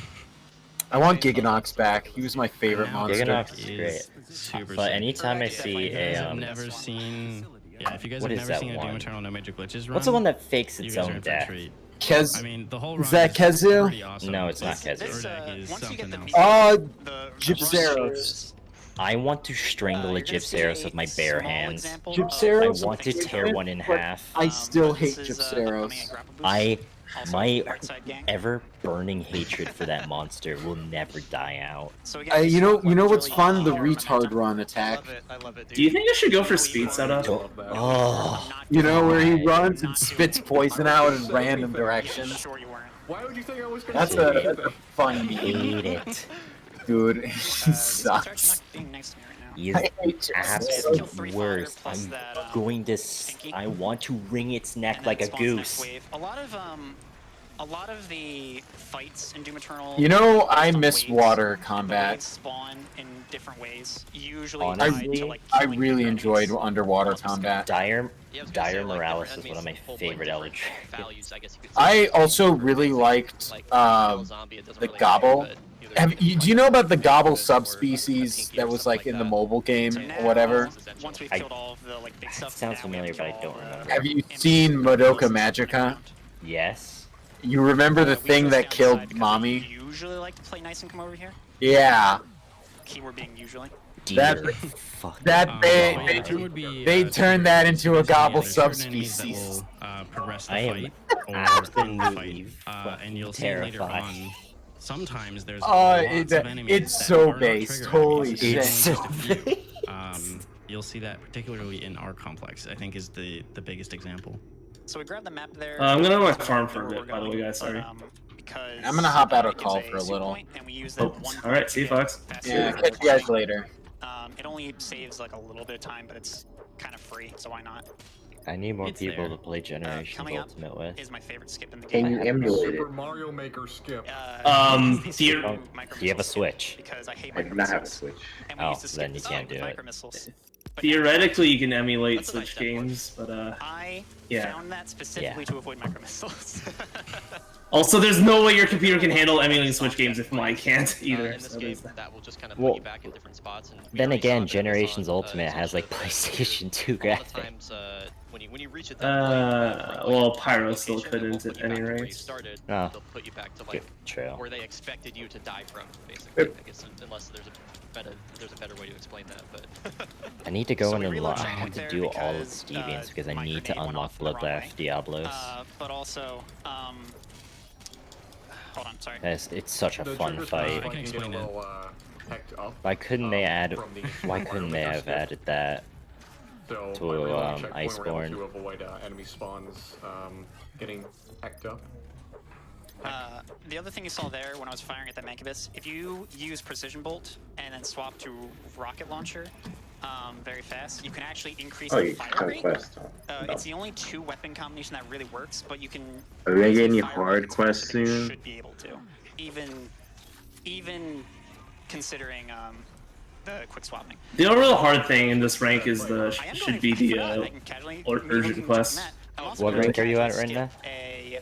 I want Giganox back. He was my favorite Now monster. Giganox is great. Super But sick. anytime I If see you guys a have never seen. Yeah, if you guys what have is never that seen a one? Doom Eternal No Major Glitches run, what's the one that fakes you its guys are own in for a death? treat. Kez. I mean, the whole run Is that is Kezu? pretty awesome. No, it's not This Kezu. Urdak is Once you get the something meat, else. the Gypseros. I want to strangle a you're gonna see Gypseros a with my bare small hands. example Gypseros I want to tear one in but half. I still this hate is, Gypseros. coming at grapple boost. I My ever-burning hatred for that monster will never die out. So again, you know what's fun? The retard run attack. I love it, dude. Do you think I should go for speed setup? Oh, you know where he runs and spits poison out in random directions. Why would you think I was gonna That's say a that? fun hate it. dude. He sucks. He is absolute worst. I'm going to. I want to wring its neck like a goose. A lot of the fights in Doom Eternal. You know, I miss water combat. Spawn in different ways. Usually, I really enjoyed underwater combat. Dire Morales is one of my favorite Eldritch. I also really liked the Gobble. Do you know about the Gobble subspecies that was like in the mobile game or whatever? It sounds familiar, but I don't remember. Have you seen Madoka Magica? Yes. You remember the thing that killed Mommy? Usually like to play nice and come over here. Yeah. Keyword being usually. They turned that into a Gobble subspecies. I am absolutely and you'll see later on. Sometimes there's it's so based. Holy shit. It's so you'll see that particularly in our complex. I think is the biggest example. So we grab the map there. I'm gonna go farm for a bit, by the way, guys. Sorry. I'm gonna hop out of call for a little. Oh, all right. See you, Fox. Yeah, catch you guys later. It only saves like a little bit of time, but it's kind of free, so why not? I need more people to play Generations Ultimate with. Is my favorite skip in the game. Can you emulate it? Super Mario Maker skip. Do you have a Switch? Because I hate I do not have a Switch. Oh, then you can't do it. Theoretically, you can emulate Switch games, but I yeah. found that specifically to avoid micro missiles. Also, there's no way your computer can handle emulating Switch games if mine can't either. In this game, that will just kind of Well, put you back in different spots. And then again, Generations Ultimate has like PlayStation 2 graphics. Times, when you reach it, well, Pyro still couldn't at any rate. Oh, they'll put you back to like where they expected you to die from, basically. I guess unless there's a better way to explain that, but I need to go in and unlock. I have to do all of the deviants because I need to unlock Bloodbath Diablos. But also, hold on, sorry. It's such a fun fight. I can explain it. Why couldn't they add? Why couldn't they have added that to Iceborne? To avoid enemy spawns getting hacked up. The other thing you saw there when I was firing at that Mancubus, if you use Precision Bolt and then swap to Rocket Launcher very fast, you can actually increase the fire rate. It's the only two weapon combination that really works, but you can... Are we gonna get any hard quests soon? Should be able to. Even considering the quick swapping. The real hard thing in this rank is should be the urgent quest. What rank are you at right now?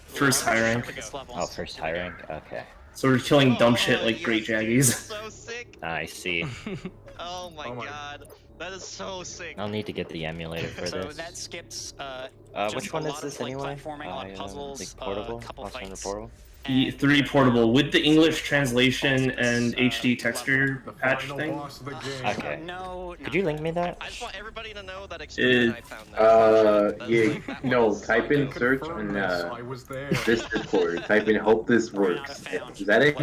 First high rank. Oh, first high rank. Okay. So we're killing dumb shit like Great Jaggies. So sick. I see. Oh my god, that is so sick. I'll need to get the emulator for so this. That skips. Which one is this anyway? Platforming, a lot of puzzles, like portable. couple fights. Portable. E3 portable with the English translation and HD texture patch thing. Okay. Could you link me that? I just want everybody to know that I found that. Yeah, no, type in search on this Discord. Type in hope this works. Is that it?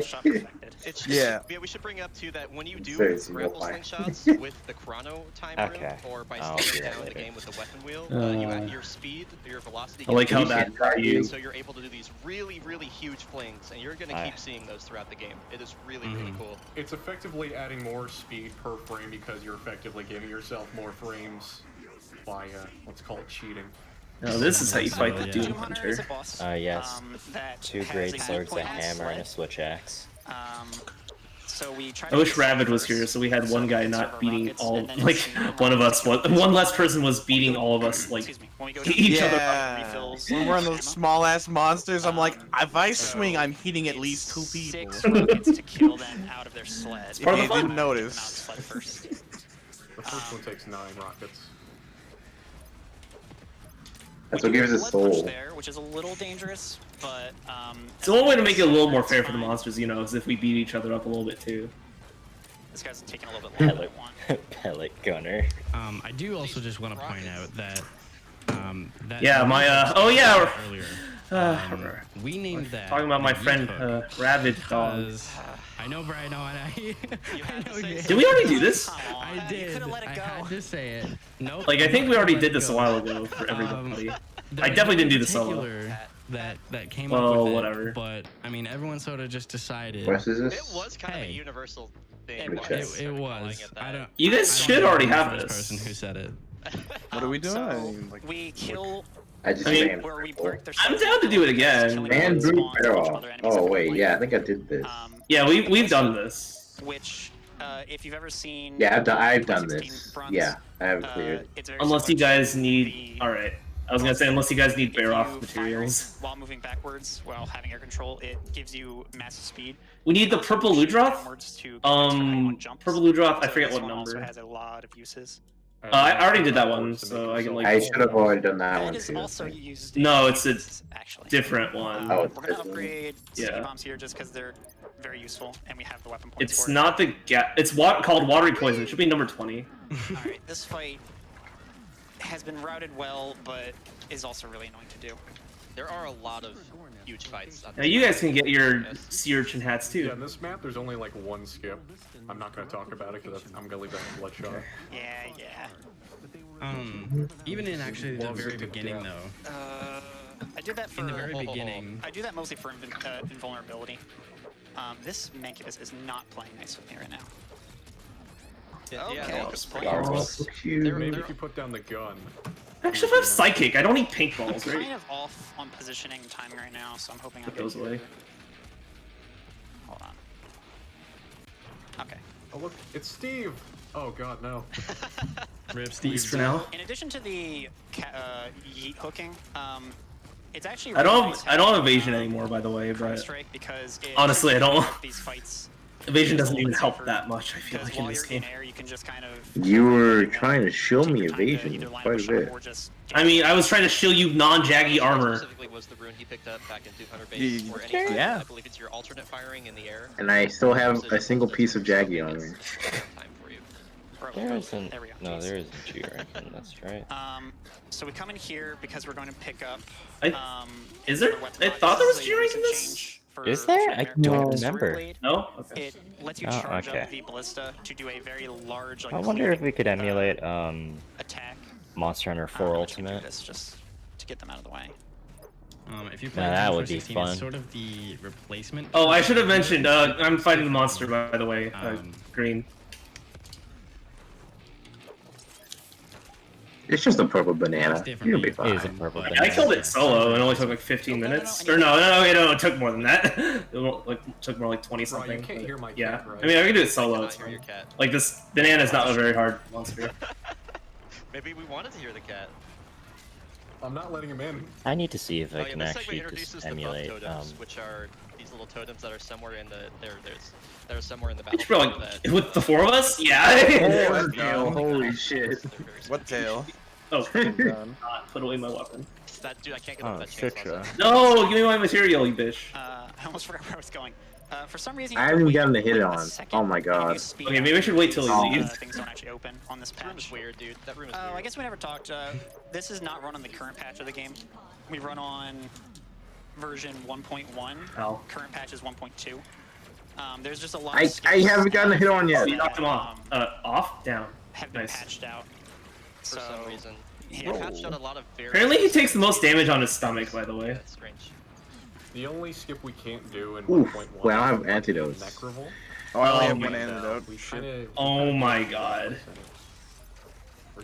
It's just, yeah, we should bring up too that when you do Seriously, grapple no slingshots with the chrono time room, or by slowing down the game with the weapon wheel, you add your speed, your velocity. I like how that so you're able to do these really, really huge flings, and you're gonna keep seeing those throughout the game. It is really, really cool. It's effectively adding more speed per frame because you're effectively giving yourself more frames by let's call it cheating. No, this is how you fight the Doom Hunter. Yes. 2 great swords, a hammer, and a switch axe. So we I wish Ravid was here, so we had one guy not beating all, like, one of us, one less person was beating all of us, like, each other. When we're on those small ass monsters, I'm like, if I swing, I'm hitting at least 2 people. 6 rockets to kill them out of their sled. If you didn't notice. The first one takes 9 rockets. That's what gives us soul. There, which is a little dangerous, but so one way to make it a little more fair for the monsters, you know, is if we beat each other up a little bit too. This guy's taking a little bit longer. Pellet gunner. I do also just want to point out that yeah, my earlier. We named that. Talking about my friend Rabid Dog. I know, Brian. I know. Did we already do this? I did. I had to say it. Nope. Like I think we already did this a while ago for everybody. I definitely didn't do the solo. That came well, up with whatever. It, but I mean, everyone sort of just decided. What is this? It was kind of a universal thing. It was. I don't. You guys should already have the this. person who said it. What are we doing? So we kill. I just mean, where we break their I'm down to do it again. Man brute barrel. Oh wait, yeah, I think I did this. Yeah, we've done this. Which, if you've ever seen. Yeah, I've done this. Yeah, I have cleared. Unless you guys need. All right. I was gonna say unless you guys need bear off materials. While moving backwards, while having air control, it gives you massive speed. We need the purple Ludroth. Purple Ludroth. I forget what number. Also has a lot of uses. I already did that one, so I can like. I should have already done that one is too. also used no, it's a different one. Oh, we're gonna upgrade sticky bombs here just because they're very useful, and we have the weapon points. It's for not the It's called watery poison. It should be number 20. All right, this fight has been routed well, but is also really annoying to do. There are a lot of huge fights. Now you guys can get your sea urchin hats too. Yeah, in this map, there's only like one skip. I'm not gonna talk about it because I'm gonna leave that to Bloodshot. Yeah. Even in actually the very beginning though. I did that for in the very beginning. I do that mostly for invulnerability. This Mancubus is not playing nice with me right now. Okay. Maybe if you put down the gun. Actually, if I have psychic, I don't need paintballs, I'm right? kind of off on positioning and timing right now, so I'm hoping It goes away. Hold on. Okay. Oh look, it's Steve. Oh god, no. Rip Steve for now. In addition to the yeet hooking, it's actually. I don't have evasion anymore, by the way, but because honestly, I don't. These fights. Evasion doesn't even help that much. I feel like in this game. You can just kind of. You were trying to show me evasion quite a bit. I mean, I was trying to shield you non-jaggy armor. Specifically was the rune he picked up back in 200 base or any I believe it's your alternate firing in the air. And I still have a single piece of jaggy armor. There isn't. No, there isn't G ranking. That's right. So we come in here because we're going to pick up. Is there? I thought there was G rank in this. Is there? I don't remember. No? Okay. It lets you charge up the ballista to do a very large. Like, I wonder if we could emulate attack. Monster Hunter 4 Ultimate. This just to get them out of the way. If you play that would be 16, fun. It's sort of the replacement. Oh, I should have mentioned. I'm fighting the monster, by the way. Green. It's just a purple banana. You'll be fine. It is a purple banana. I killed it solo. It only took like 15 minutes. Or no, it took more than that. It took more like 20 something. You can't hear my yeah, cat, right? I mean I can do it solo. It's fine. Like this banana is not a very hard monster. Maybe we wanted to hear the cat. I'm not letting him in. I need to see if I can this actually segment introduces just the buff emulate. totems, which are these little totems that are somewhere in the that are somewhere in the Which, bro, battlefield. like, with the 4 of us? Yeah. Oh, holy shit. What tail? Oh, put away my weapon. That dude, I can't get up that chainsaw. No, give me my material, you bitch. I almost forgot where I was going. For some reason, I haven't even gotten to hit it on. Oh my god. Okay, maybe I should wait till he leaves. Things don't actually open on this patch. That room is weird, dude. That room is weird. I guess we never talked. This is not run on the current patch of the game. We run on version 1.1. Oh. Current patch is 1.2. There's just a lot. I haven't gotten a hit on yet. You knocked him off. Off? Down. Have been Nice. patched out. For some reason. He patched out a lot of very. Apparently he takes the most damage on his stomach, by the way. That's strange. The only skip we can't do in Oof, 1.1 well, I have antidotes. Necroval. Oh, I only have my one antidote. We kinda, Oh my god.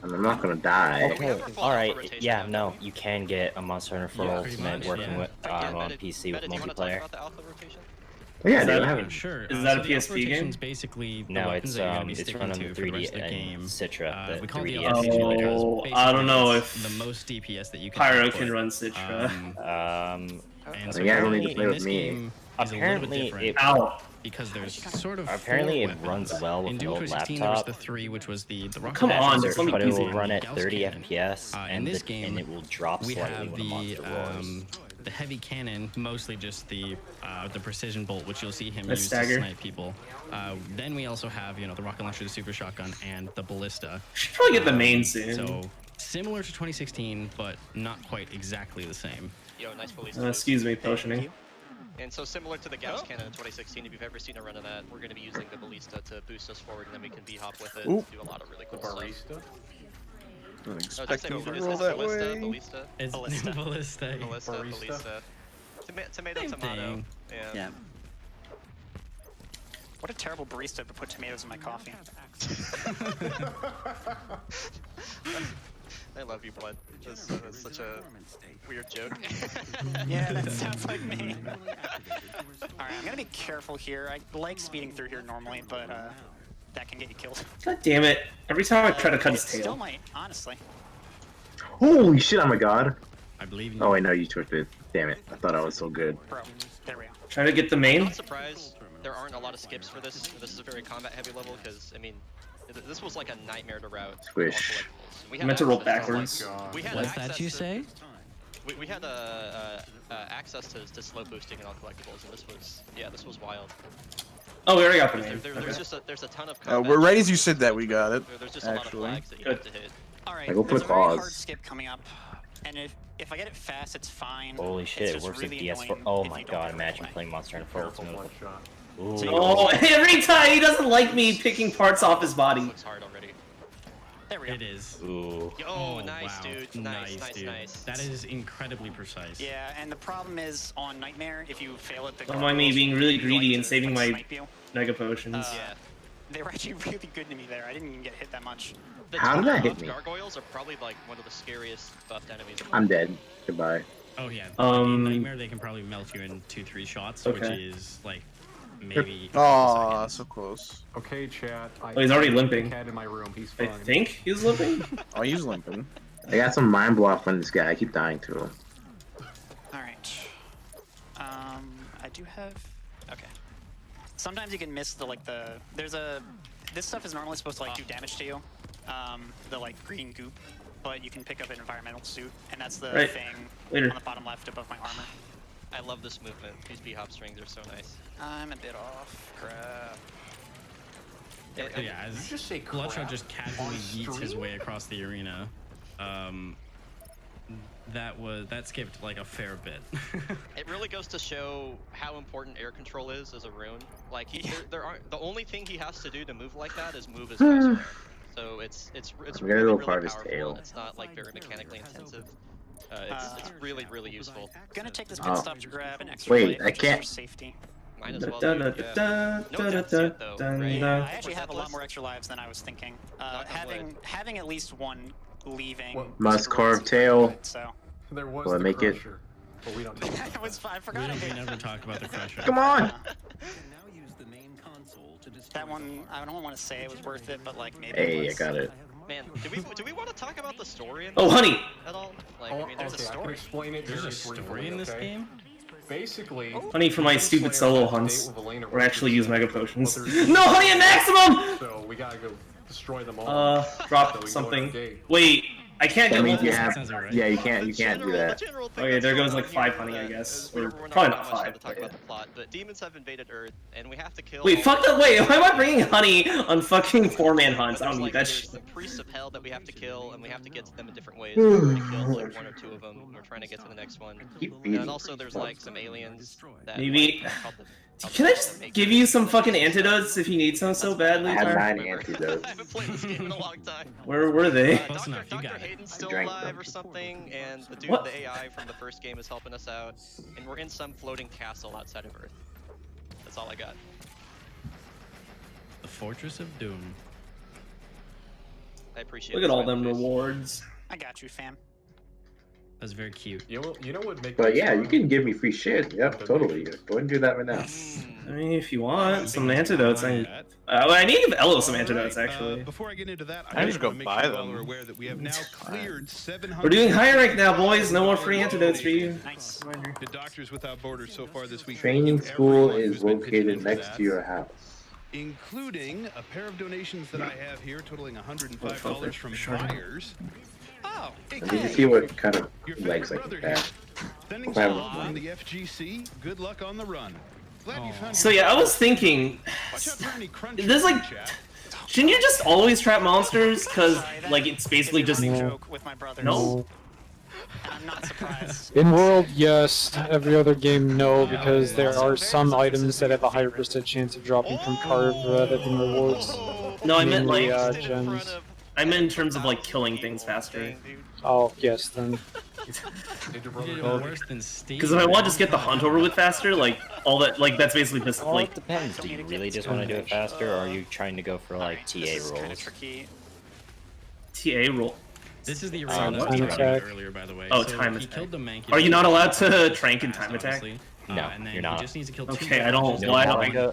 And I'm not gonna die. Okay, alright, yeah, no, you can get a Monster Hunter 4 Ultimate working with on PC with multiplayer. Yeah, Is dude, that- I haven't. Sure. Is that a the PSP game? rotation's basically the No, weapons it's that you're gonna be it's sticking run on to the for the 3D rest of the game. and Citra, the We call the 3DS. LCG Oh, because I don't know basically if it's the most DPS that you can Pyro output. can run Citra. And so Yeah, I don't need to apparently play in with this me. game is a little bit Apparently different it Ow. because there's sort of apparently four it weapons. runs well with In an Doom old 2016 there was laptop. the 3, which was the rocket Come on, launcher, just let me But it use will it. run at Gauss 30 cannon. FPS In this game, and it will drop we slightly have when a monster roars. the heavy cannon, mostly just the precision bolt, which you'll see him A use stagger. to snipe people. Then we also have the rocket launcher, the super shotgun, and the ballista. Should probably get the main soon. So similar to 2016, but not quite exactly the same. Yo, nice Ballista. Excuse me, potioning. And so similar to the Gauss cannon in 2016, if you've ever seen a run of that, we're going to be using the Ballista to boost us forward, and then we can B-hop with it and do a lot of really cool stuff. Wasn't Is expecting to it roll that Ballista? way. Ballista? It's Ballista. Ballista. Ballista. Tomato, Same tomato. thing. Yeah. What a terrible barista to put tomatoes in my coffee. I love you, Blood. That's such a weird joke. Yeah, that sounds like me. Alright, I'm gonna be careful here. I like speeding through here normally, but that can get you killed. God damn it! Every time I try to cut his Still tail. might, honestly. Holy shit! Oh my god. I believe in you. Oh wait, no, you took it. Damn it! I thought I was so good. Bro, there we go. Try to get the I'm main. not surprised there aren't a lot of skips for this. This is a very combat-heavy level because, I mean, this was like a nightmare to route. Squish. We I meant to roll access backwards. We had What's access that you to- say? We had access to slow boosting and all collectibles, and this was wild. Oh, we already got the main. There's a ton of. We're right as you said that we got it. There's just a lot of Actually. flags that you have to hit. Alright, I go there's put a very pause. hard skip coming up, and if I get it fast, it's fine. Holy It's shit, it just works with really DS4. annoying Oh if my you don't god, get it imagine right away. playing Monster Hunter 4 Careful, Ultimate. one shot. Ooh. Oh, every time he doesn't like me picking parts off his body. Looks hard already. There we go. It is. Ooh. Oh, nice, wow. dude. Nice, dude. nice. That is incredibly precise. Yeah, and the problem is on Nightmare, if you fail at the Don't mind me being really greedy and saving my snipe you. mega potions. Yeah. They were actually really good to me there. I didn't even get hit that much. The How did that hit buffed me? Gargoyles are probably like one of the scariest buffed enemies. I'm dead. Goodbye. Oh yeah. Um, Nightmare, they can probably melt you in 2-3 shots, which Okay. is like maybe. Aw, so close. Okay, chat. Oh, he's already limping. Cat in my room. He's I fine. think he's limping. Oh, he's limping. I got some mind block on this guy. I keep dying to him. Alright. I do have... Okay. Sometimes you can miss this stuff is normally supposed to like do damage to you. The like green goop, but you can pick up an environmental suit, and that's the Right. thing Later. on the bottom left above my armor. I love this movement. These B-hop strings are so nice. I'm a bit off. Crap. Yeah, as just say Bloodshot crap just casually on yeets his stream? way across the arena. That skipped like a fair bit. It really goes to show how important air control is as a rune. Like there aren't the only thing he has to do to move like that is move his mouse around. So it's gotta really, go really part his powerful. tail. It's not like very mechanically intensive. It's really, really useful. Gonna take this Oh. pit stop to grab an extra Wait, life I just can't- for safety. Might as well. Da, do, da, yeah. da, No da, deaths da, yet, though, da, right? da. I actually have a lot Deathless? more extra lives than I was thinking. Knock on wood. Having at least one leaving. Well, Must destroys carve it, tail. So There was Will I the make it? crusher, but we don't do it was fine. I forgot we it. never talk about the crusher. Come on! That one, I don't want to say it was worth it, but like maybe. Hey, it I was. got it. Man, do we want to talk about the story? In Oh, this honey! At all? Like, Oh, I mean, there's okay, a I can story. explain it There's very a story briefly, in this okay? game. Basically, Honey, for my Demon stupid Slayer solo has a hunts, date with Elena or actually use Richardson, mega potions. but there's- No, honey at maximum! So we gotta go destroy them all. So we Drop go on something. a date. Wait, I can't That get means you levels. have. Sounds alright. Yeah, you can't do that. Okay, there goes like 5 honey, I guess. Or probably not 5. To talk about the plot, but demons have invaded Earth, and we have to kill. Wait, all fuck the- that. Wait, why am I bringing honey on fucking 4-man hunts? I There's don't need like, that there's shit. the priests of hell that we have to kill, and we have to get to them in different ways. We've already killed like 1 or 2 of them. We're trying to get to the next one. Keep And beating. then also there's like some aliens that Maybe- like, called the- Can I just give you some fucking antidotes if you need some so badly? I have Tyler? 9 antidotes. I haven't played this game in a long time. Where were they? Close enough, you Dr. got it. Hayden's still drank alive them. or something, and the dude, What? the AI from the first game is helping us out, and we're in some floating castle outside of Earth. That's all I got. The Fortress of Doom. I appreciate Look it. at all them rewards. I got you, fam. That's very cute. You know what make But this yeah, you fun? can give me free shit. Yep, totally. Go ahead and do that right now. I mean, if you want some antidotes, I need to give Elo some antidotes, actually. Before I get into that, I just go wanna make buy sure you all them. are aware that we have now cleared 700. We're doing higher rank now, boys. No more free antidotes for you. Nice. The Doctors Without Borders so far this week. Training Thank you school everyone is who's been pitching in located for next that, to your house. including a pair of donations that I have here totaling $105 from Sure. buyers. Oh, I need to see what kind of Your legs I favorite can brother pack. here. Sending Grab support them. from the FGC. Good luck on the run. Glad you found So your yeah, I was brother. thinking, Watch out for any crunch there's like, chat. shouldn't you just always trap monsters? Cause Sorry, that like it's basically is a just running joke with my brother. no. and I'm not surprised. In World, yes. Every other game, no, because there are some items that have a higher percent chance of dropping from Carve rather than rewards. No, I meant like gems. I meant in terms of like killing things faster. Oh, yes, then. Because if I want to just get the hunt over with faster, like all that, like that's basically just Well, like. it depends. Do you really just want to do it faster, or are you trying to go for like TA rolls? TA roll. This is the Time arena that we attack. earlier, by the way. Oh, So time he attack. killed the Mankey. Are you not allowed to trank in time attack? Obviously. No, and then you're not. He just needs to kill Okay, two I don't- Palicos No well, I don't- Palico,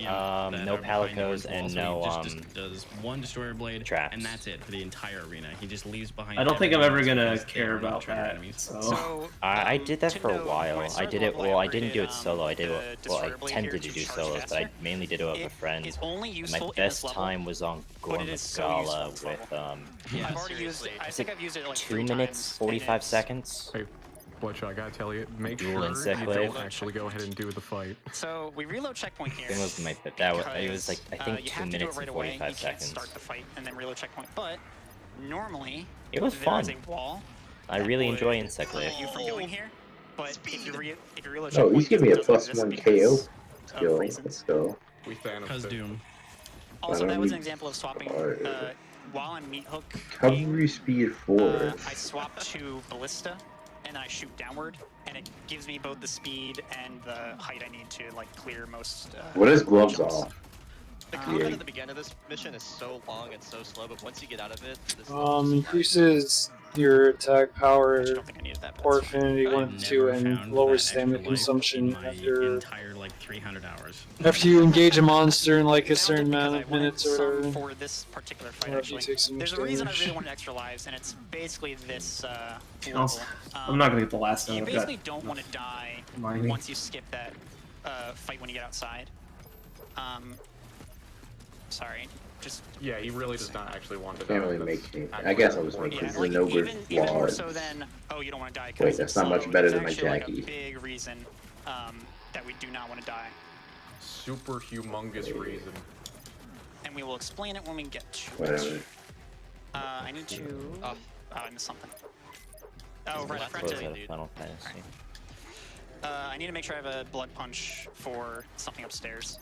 that no are behind the Palicos, wall, and so no he just does one destroyer blade, traps. and that's it for the entire arena. He just leaves behind. I don't think I'm ever everyone gonna else because care they are not about trigger that. enemies. So. I did that for a to know, while. when I I started did it. leveling Well, up, I didn't do it the solo. I did it. Well, I destroyer blade attempted here to do charge solos, but I faster. mainly did it with a friend. It's only My useful in best this level, time was on but Gorm it is so Scala useful in this with Yeah, I've already used it. I think I've used it like 2 3 minutes, times, 45 and it's- seconds. Hey, Bloodshot, I gotta tell you, make Dual sure insect you wave. don't actually go ahead and do the fight. So we reload checkpoint here. It was my that was it was like I because, think you 2 have to do minutes it right and away. 45 You can't seconds. start the fight and then reload checkpoint. But normally It was there fun. is a wall I that really would enjoy insect prevent wave. you from going here. But if you reload Oh, checkpoint, he's giving me a it doesn't +1 exist KO because of skill. reasons. Let's go. We Thanos Cause did. Doom. Also, that was an we- example of swapping while on meat hook. Cavalry speed 4. I swap to ballista, and I shoot downward, and it gives me both the speed and the height I need to like clear most. What is gloves jumps. off? The combat at the beginning of this mission is so long and so slow, but once you get out of it, this Increases your attack power, don't think I needed that. or affinity 1 I've to 2, never and found lower that stamina extra life consumption in my after entire like 300 hours. you engage a monster in like a certain Because amount I of wanted minutes or some whatever. for this particular fight. Or if you Actually, take some there's a reason I damage. really wanted extra lives, and it's basically this I'll- level. I'm not gonna get the last one. You I've got- basically don't want to die Mining. once you skip that fight when you get outside. Sorry, just Yeah, he really does not actually want to Can't die. really That's make it. I actually guess I what was it making yeah, It's like an ogre even more flaws. so than oh you don't want to die. 'cause Wait, it's that's not much slow. better There's than my actually, like, Jackie. a big reason that we do not want to die, super humongous reason. and we will explain it when we get to it. Whatever. I need to. Oh, I missed something. Oh, right, I What forgot was to. that, Final Fantasy? I need to make sure I have a blood punch for something upstairs.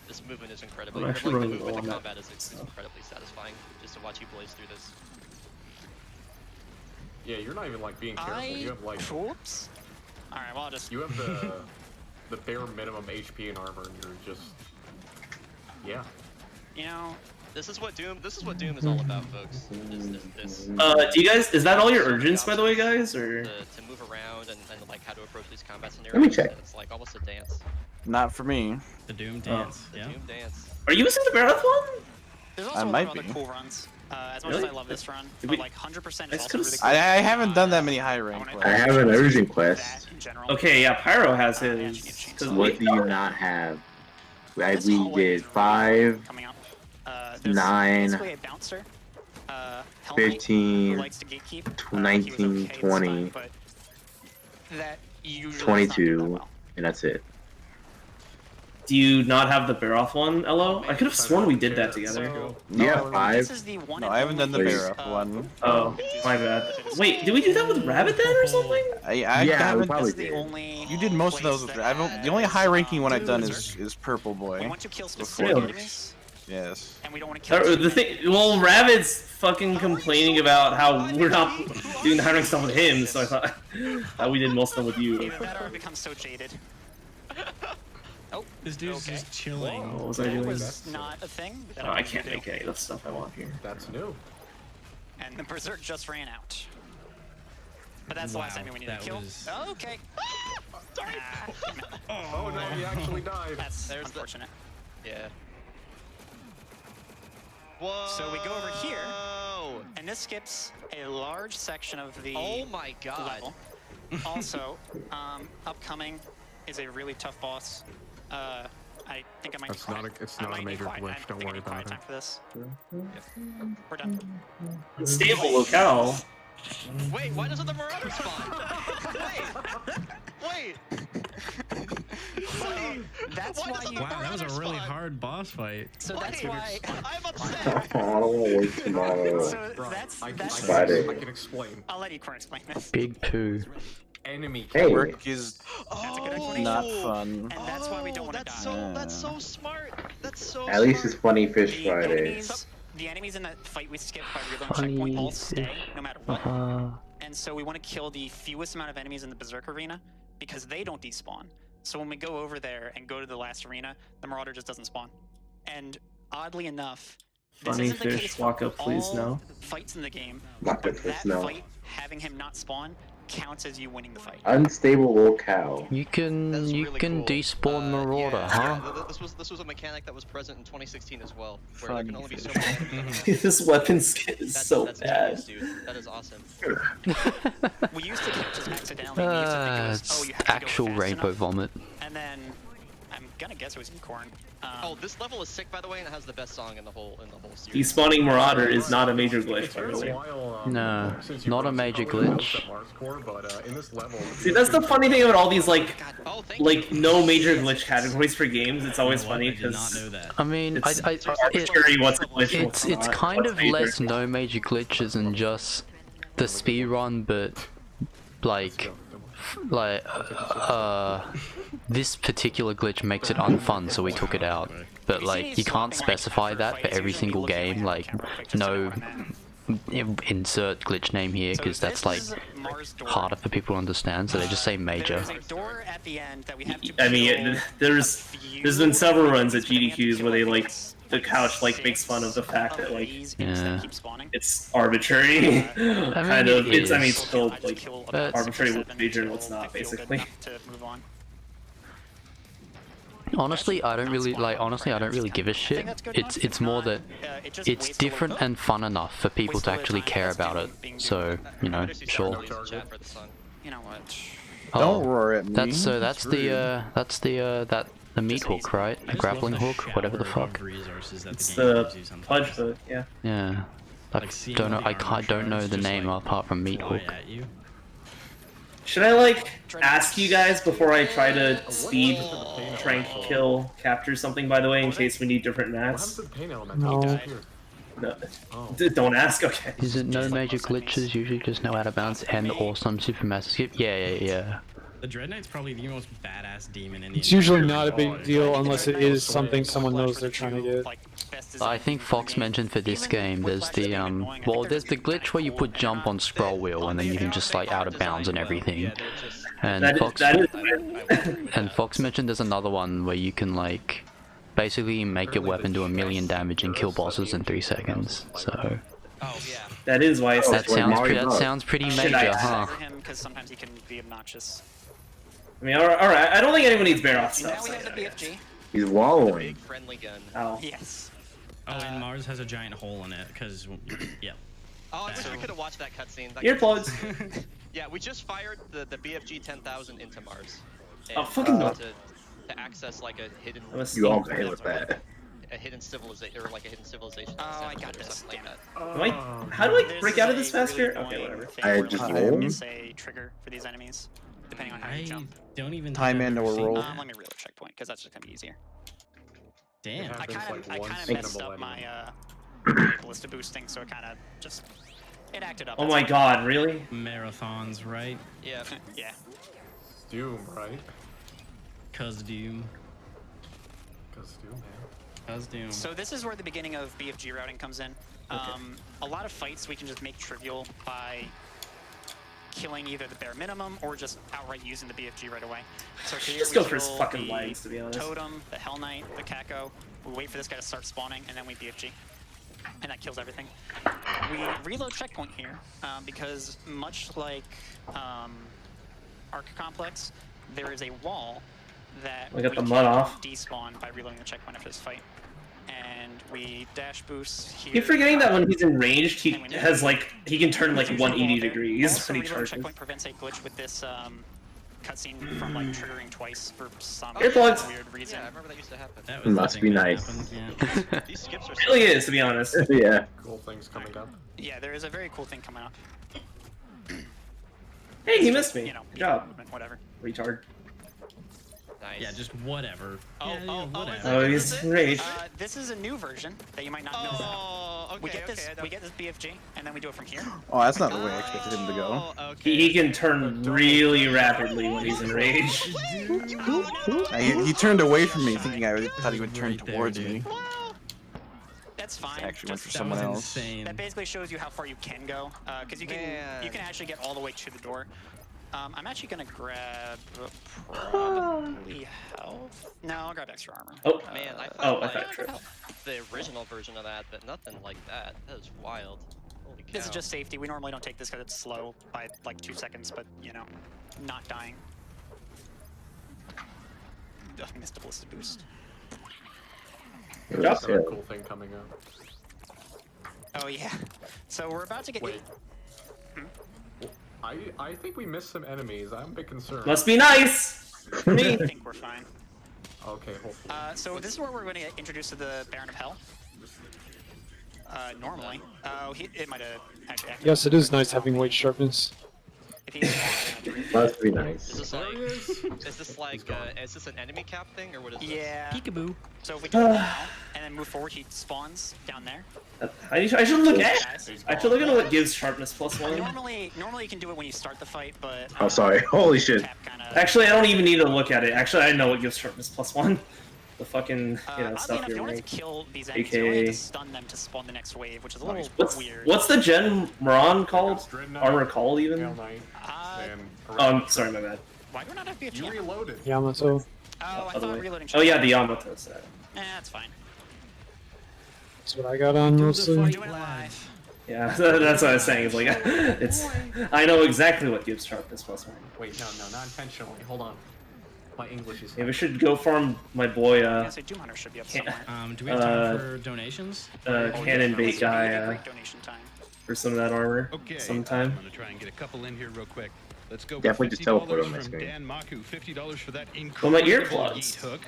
This movement is incredibly. I'm Like, actually the running movement, low the on combat is incredibly satisfying. Just to watch you blaze through this. Yeah, you're not even like being careful. You have like Whoops. All right, well I'll just. you have the bare minimum HP and armor, and you're just yeah. You know. This is what Doom is all about, folks. This Do you guys? Is that all your urgents, by the way, guys? Or to move around and like how to approach these combat scenarios. Let me check. And it's like almost a dance. Not for me. The Doom dance. The Yeah. Doom dance. are you using the Marathon? There's I also a lot might of other be. cool runs. As much Really? as I love this run, Did but we- like 100% I is also could've really s- cool. I haven't done that many high rank wanna- I have an urgent quest. That in general. Okay, yeah, Pyro has Yeah, his. she needs 'cause What we- do you not have? This We hallway did is really 5, coming up. There's 9, basically a bouncer, Hell Knight, 15, who likes to gatekeep. He was 19, okay this 20, time, but that usually does not do that 22, well. and that's it. Do you not have the Baroth one, Elo? I could have sworn we did that together. You have No, 5? This is the one No, and I haven't done the only Barrow place, one. Oh, my bad. Wait, did we do that with Rabbit then or something? I Yeah, we haven't. probably This is the did. only You did most of those. place With, that the only high ranking one has, I've done Berserk. is Purple We Boy. want to kill Before specific that. enemies, Yes. and we don't want to kill. The thing, well, Rabbit's fucking complaining about how we're not doing the hiring stuff with him, so I thought we did most of them with you. Either that or I've become so jaded. Oh, This dude's okay. just chilling. What was I That doing? was not a thing. That Oh, I wanted can't to do. make any of the stuff I want here. That's new. And the Berserk just ran out. But that's the last Wow, enemy we need that to kill. was- Oh, okay. Sorry. Oh no, he actually died. That's There's the- unfortunate. Yeah. Whoa. So we go over here, and this skips a large section of the Oh my god. level. Also, upcoming is a really tough boss. I think I might. It's be not quiet. a- it's I not a might be major quiet. glitch, I don't think I worry need quiet about time it. for this. We're done. Unstable locale. Wait, why doesn't the Marauder spawn? Wait. So, that's that's why you. Wow, that was a really hard boss fight. So that's why. I'm upset. Oh, I don't want to wait tomorrow. So that's. I Friday. can explain. I'll let you explain this. Big poo. Enemy. Hey. Work is That's a good Oh, explanation. not fun. And that's why we don't want to die. That's so smart. That's so. At least it's smart. Funny Fish Friday. The enemies in that fight we skipped by reloading checkpoint all stay, no matter what. And so we want to kill the fewest amount of enemies in the Berserk arena because they don't despawn. So when we go over there and go to the last arena, the Marauder just doesn't spawn. And oddly enough, this Funny isn't the Fish, case for walk up, please, all no. fights in the game. Walk But up, please, that no. fight, having him not spawn, counts as you winning the fight. Unstable locale. You can That's really cool. despawn Marauder, huh? Yeah, this was a mechanic that was present in 2016 as well, where there can only be so many enemies. This weapon skin is so that's bad. genius, dude. That is awesome. We used to catch his accidentally. We used to think it was, It's oh, you have to actual go fast rainbow enough. vomit. And then I'm gonna guess it was Unicorn. Oh, this level is sick, by the way, and it has the best song in the whole series. Despawning Marauder is not a major glitch, by the way. No, not a major glitch. See, that's the funny thing about all these like no major glitch categories for games. It's always funny I did not because know that. I mean, it's arbitrary what's a glitch and it's what's not. kind What's of major. less no major glitches and just the speed run, but like this particular glitch makes it unfun, so we took it out. But like you can't specify that for every single game. Like no insert glitch name here because that's like harder for people to understand. So they just say major. I mean, there's been several runs at GDQs where they like the couch like makes fun of the fact that like it's arbitrary. Kind of. It's I mean it's still like arbitrary what's major and what's not basically. Honestly, I don't really give a shit. It's more that it's different and fun enough for people to actually care about it. So, you know, sure. You know what? Don't roar at me. That's the meat hook, right? A grappling hook, whatever the fuck. It's the pudge hook, yeah. Yeah. I don't know the name apart from meat hook. Should I like ask you guys before I try to speed, trank, kill, capture something? By the way, in case we need different mats. No. No. Don't ask. Okay. Is it no major glitches? Usually just no out of bounds and or some supermassive skip. Yeah. The Dread Knight's probably the most badass demon in the It's usually not a big deal unless it is something someone knows they're trying to get. I think Fox mentioned for this game there's the there's the glitch where you put jump on scroll wheel and then you can just like out of bounds and everything. And Fox mentioned there's another one where you can like basically make your weapon do 1,000,000 damage and kill bosses in 3 seconds. So that is why that sounds pretty major, huh? Because sometimes he can be obnoxious. I mean, alright. I don't think anyone needs Baroth stuff. Now we have the BFG. He's wallowing. Big friendly gun. Oh. Yes. Oh, and Mars has a giant hole in it, because, yeah. Oh, I wish we could have watched that cutscene. Earplugs. Yeah, we just fired the BFG 10,000 into Mars. Oh, fucking to access like a hidden. You all pay with that. A hidden civilization, or like a hidden civilization. Oh, I got this. Damn it. How do I break out of this faster? Okay, whatever. I just rolled. It's a trigger for these enemies, depending on how you jump. Don't even Time in or roll. Let me reload checkpoint, because that's just gonna be easier. Damn. I kind of messed up my ballista boosting, so it kind of just it acted up. Oh my god, really? Marathons, right? Yeah. Yeah. Doom, right? Cuz Doom. Cuz Doom, man. Cuz Doom. So this is where the beginning of BFG routing comes in. A lot of fights we can just make trivial by killing either the bare minimum or just outright using the BFG right away. So here Just we go for his kill fucking the legs, to be honest. Totem, the Hell Knight, the Kako. We wait for this guy to start spawning, and then we BFG. And that kills everything. We reload checkpoint here, because much like Arc Complex, there is a wall that We got the mud off. despawn by reloading the checkpoint after this fight. And we dash boost here. Keep forgetting that when he's enraged, he has like he can turn like 180 degrees Also, when he reload charges. checkpoint prevents a glitch with this cutscene from like triggering twice for some Earplugs. weird reason. Yeah, I remember that used to happen. That was the Must thing be that nice. happened, yeah. These skips are It really is, to be honest. Yeah. Cool things coming up. Yeah, there is a very cool thing coming up. Hey, he missed me. You know, Good job, movement, whatever. retard. Nice. Yeah, just whatever. Oh, he's rage. This is a new version that you might not know about. Okay, we get this BFG, and then we do it from here. Oh, that's not the way I expected him to go. He can turn really rapidly when he's in rage. He turned away from me, thinking I thought he would turn towards me. That's fine. He actually went for Just- someone else. That basically shows you how far you can go, because you can actually get all the way to the door. I'm actually gonna grab probably health. No, I'll grab extra armor. Oh man, I thought the original version of that, but nothing like that. That is wild. Holy cow. This is just safety. We normally don't take this because it's slow by like 2 seconds, but you know, not dying. Ugh, I missed a ballistic boost. That's a cool thing coming up. Oh yeah. So we're about to get. Wait. I think we missed some enemies. I'm a bit concerned. Must be nice. For me. I think we're fine. Okay, hopefully. So this is where we're going to get introduced to the Baron of Hell. Normally. Oh, it might have actually. Yes, it is nice having weight sharpness. Must be nice. Is this an enemy cap thing or what is this? Yeah. Peekaboo. So if we do it now and then move forward, he spawns down there. I should look at. I should look at what gives sharpness +1. Normally you can do it when you start the fight, but. Oh, sorry. Holy shit. Actually, I don't even need to look at it. Actually, I know what gives sharpness +1. The fucking stuff enough, you're you wanted like. to kill these enemies, you only have to stun them to spawn the next wave, which is a little weird. What's the Gen Moran called? Armor called even? Oh, sorry, my bad. Why do we not have BFG? You reloaded. Yamato. Oh, I thought reloading. Oh yeah, the Yamato set. That's fine. That's what I got on mostly. Yeah, that's what I was saying. It's like it's. I know exactly what gives sharpness +1. Wait, no, not intentionally. Hold on. My English is. Yeah, we should go farm my boy. So Doom Hunter should be up somewhere. Do we have time for donations? Cannon bait guy. For some of that armor. Okay. Sometime. I'm gonna try and get a couple in here real quick. Let's go. Definitely just teleport on my from screen. Dan Maku, $50 for that Well, my incredible earplugs. yeet hook.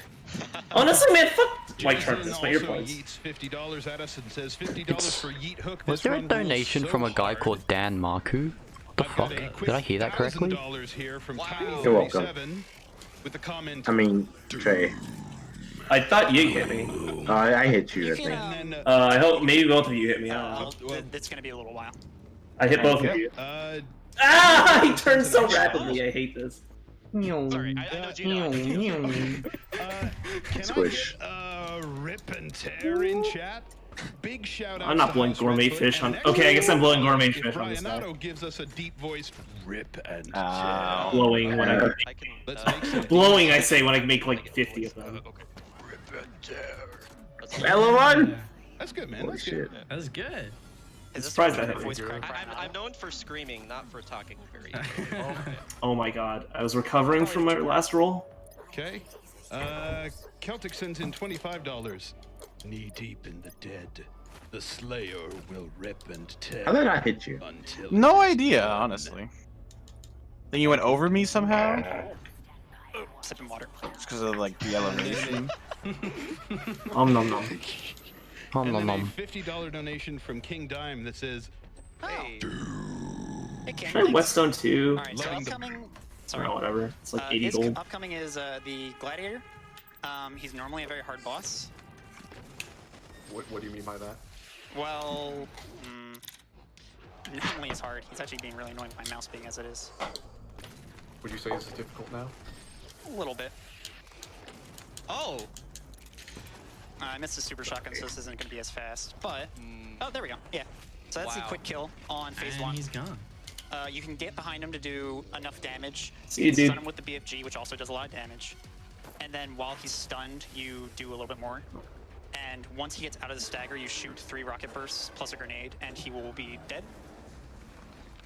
Honestly, man, fuck White Jason Sharpness. My also earplugs. yeets $50 at us and says $50 for yeet hook. Was This there a run rules donation so from a guy hard. called Dan Marku? What the fuck? Did I hear that correctly? $1,000 here from Tiny You're welcome. 37 with the comment. I mean, Trey. I thought you hit me. I hit you, I can, think. I hope maybe both of you hit me. I don't know. It's gonna be a little while. I hit both of you. He turned so rapidly. I hate this. Sorry, I know Can Squish. I get rip and tear in chat? Big shout out. I'm not blowing gourmet fish on. Okay, I guess I'm blowing gourmet fish on this guy. Brianato gives us a deep voiced rip and Ah, blowing when I Let's make some blowing. I say when I make like 50 of them. rip and tear. L1. That's good, man. Holy That's shit. good. That was good. I'm surprised I hit voice me. crack. I'm known for screaming, not for talking very. Oh my god, I was recovering from my last roll. Okay. Celtic sends in $25. Knee deep in the dead. The Slayer will rip and tear. How did I hit you? Until No idea, honestly. Then you went over me somehow? Sipping water. Just because of like the elevation. Nom nom nom. Nom And nom then a nom. $50 donation from King Dime that says, Hey. Hey, Ken, Try Whetstone 2. Alright, so Loving the- upcoming. Or whatever. It's like 80 his gold. upcoming is the Gladiator. He's normally a very hard boss. What do you mean by that? Well, normally it's hard. He's actually being really annoying with my mouse being as it is. Would you say it's difficult now? A little bit. Oh! I missed the super shotgun, so this isn't going to be as fast. But, oh, there we go. Yeah. So that's the quick kill on phase 1. He's gone. You can get behind him to do enough damage. See you, can stun dude. him with the BFG, which also does a lot of damage. And then while he's stunned, you do a little bit more. And once he gets out of the stagger, you shoot 3 rocket bursts plus a grenade, and he will be dead.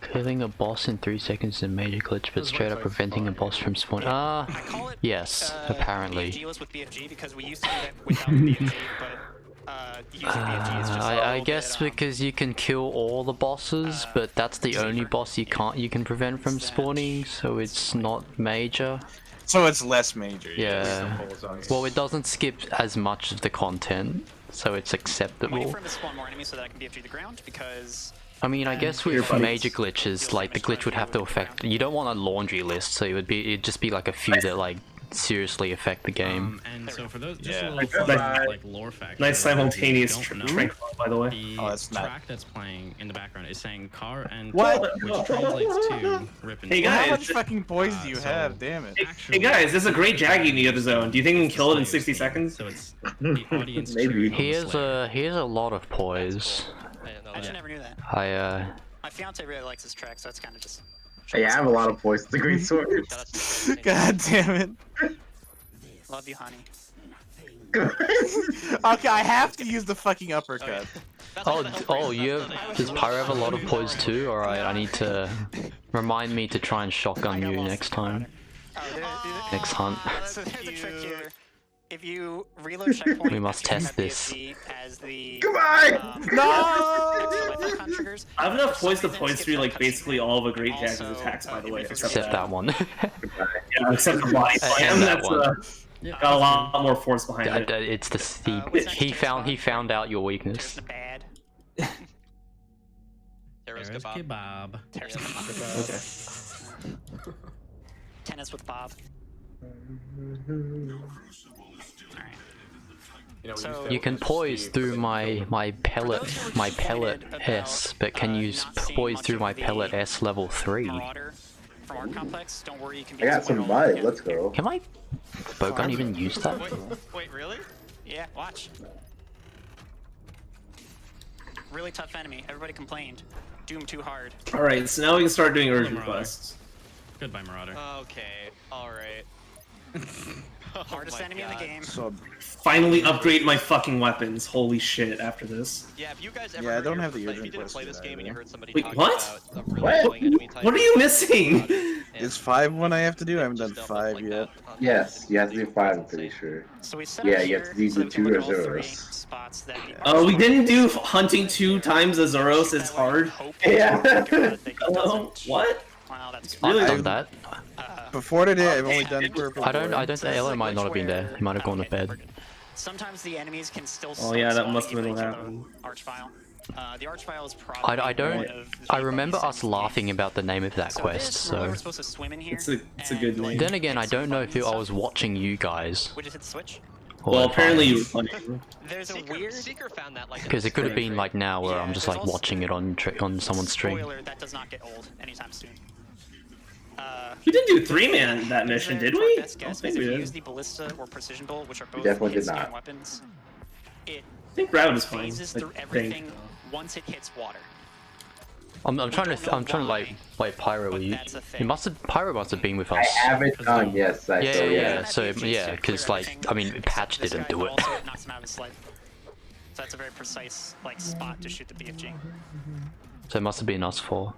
Killing a boss in 3 seconds is a major glitch, but straight up preventing a boss from spawning. I call it Yes, apparently. BFG-less with BFG because we used to do that without the BFG, but using BFG is just I guess because you can kill all the bosses, but that's the only boss you can prevent from spawning, so it's not major. So it's less major. Yeah. Well, it doesn't skip as much of the content, so it's I'm waiting acceptable. for him to spawn more enemies so that I can BFG the ground because I mean, I guess with major glitches, like the glitch would have to affect. You don't want a laundry list, so it'd just be like a few that like seriously affect the game. And so for those, just Yeah. a little fun, like lore fact. Nice simultaneous Don't know, tranquil, by the way. The Oh, that's not- track that's playing in the background is saying car and What? which translates to rip and Hey, Well, how guys, much fucking poise do you so- have? Damn it. Hey guys, there's a great Jaggy in the other zone. Do you think we can kill it in 60 seconds? So it's the audience Maybe. cheering on He the has Slayer. a lot of poise. I didn't know I actually that. never knew that. My My fiance really likes this track, so it's kind of just. Yeah, I have a lot of points. The great sword. God damn it. Love you, honey. Okay, I have to use the fucking uppercut. Does Pyro have a lot of poise too? Alright, I need to remind me to try and shotgun you next time. Next hunt. So there's a trick here. If you reload checkpoint, We must test this. as the Goodbye! No! triggers. I have enough poise to poise through like basically all of a great Jaggy's attacks, by the way. Except that one. Yeah, except the body slam. And that That's one. got a lot more force behind it. It's he found out your weakness. Bad. Terrace There's kebab. kebab. Okay. Tennis with Bob. So, You can poise through my pellet S, but can you poise through my pellet S level 3? Marauder from our complex, don't worry, you can be I got some vibe. Let's go. Can my bowgun even use that? Wait, really? Yeah, watch. Really tough enemy. Everybody complained. Doom too hard. Alright, so now we can start doing urgent quests. Goodbye, Marauder. Okay, alright. Hardest enemy in the game. So, Finally upgrade my fucking weapons. Holy shit, after this. Yeah, if you guys ever Yeah, I heard don't your- have the like, if urgent you didn't quest play yet this game and you either. heard somebody Wait, talking what? about a really What? annoying enemy type, What are you missing? is 5 one I have to do? I haven't done 5 yet. Yes, you have to do 5, I'm pretty sure. So we set Yeah, up you have here to do so the that we can 2 look at all or three 0. spots that We didn't do hunting 2 times as Zoros is hard. Yeah. Hello? What? Wow, that's I've Really? done that. Before today, I've only done purple. I don't think Elo might not have been there. He might have gone to bed. Sometimes the enemies can still. Oh yeah, that spawn must have been even what if you happened. kill the Archvile. The Archvile is probably. I don't. one of the I remember easiest us laughing about the name of that So quest. this, we're So supposed to swim in here. It's a good and, name. then again, I hit some don't know if buttons I and was stuff. watching you guys. We just hit the switch. Well, apparently you were playing. There's a Seeker, weird. Seeker found that like. Because it could have been like now, where I'm just like watching it on someone's stream. Spoiler, that does not get old anytime soon. We didn't do 3-man that mission, did we? Best I don't guess, think because we if you did. use the ballista or precision bolt, which are both definitely hit did not. scan weapons, it I think Route is fine. phases I through think. everything once it hits water. I'm trying to like wait, Pyro. But You that's a thing. it must have Pyro must have been with I us. haven't done, yes, I Yeah, so yeah, yeah. yeah. So yeah, because like I mean, Patch This didn't guy do it. Also knocks him out of his life. So that's a very precise like spot to shoot the BFG. So it must have been us 4.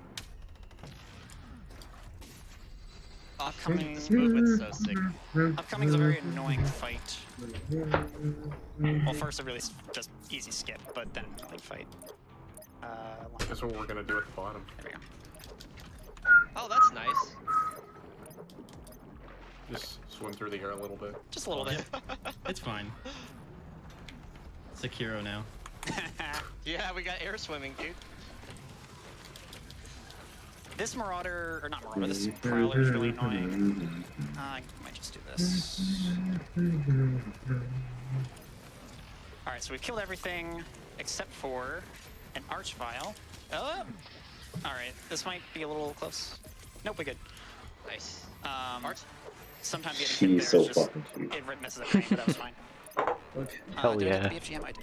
Upcoming. Movement's so sick. Upcoming is a very annoying fight. Well, first a really just easy skip, but then like fight. That's what we're gonna do at the bottom. There we go. Oh, that's nice. Just swim through the air a little bit. Just a little bit. It's fine. Sekiro now. Yeah, we got air swimming, dude. This Marauder, or not Marauder, this Prowler is really annoying. I might just do this. Alright, so we've killed everything except for an Archvile. Oh! Alright, this might be a little close. Nope, we're good. Nice. Arch? Sometimes getting hit She's there so is just, fucking cute. it messes up, but that was fine. Hell do I yeah. get the BFGM? I do.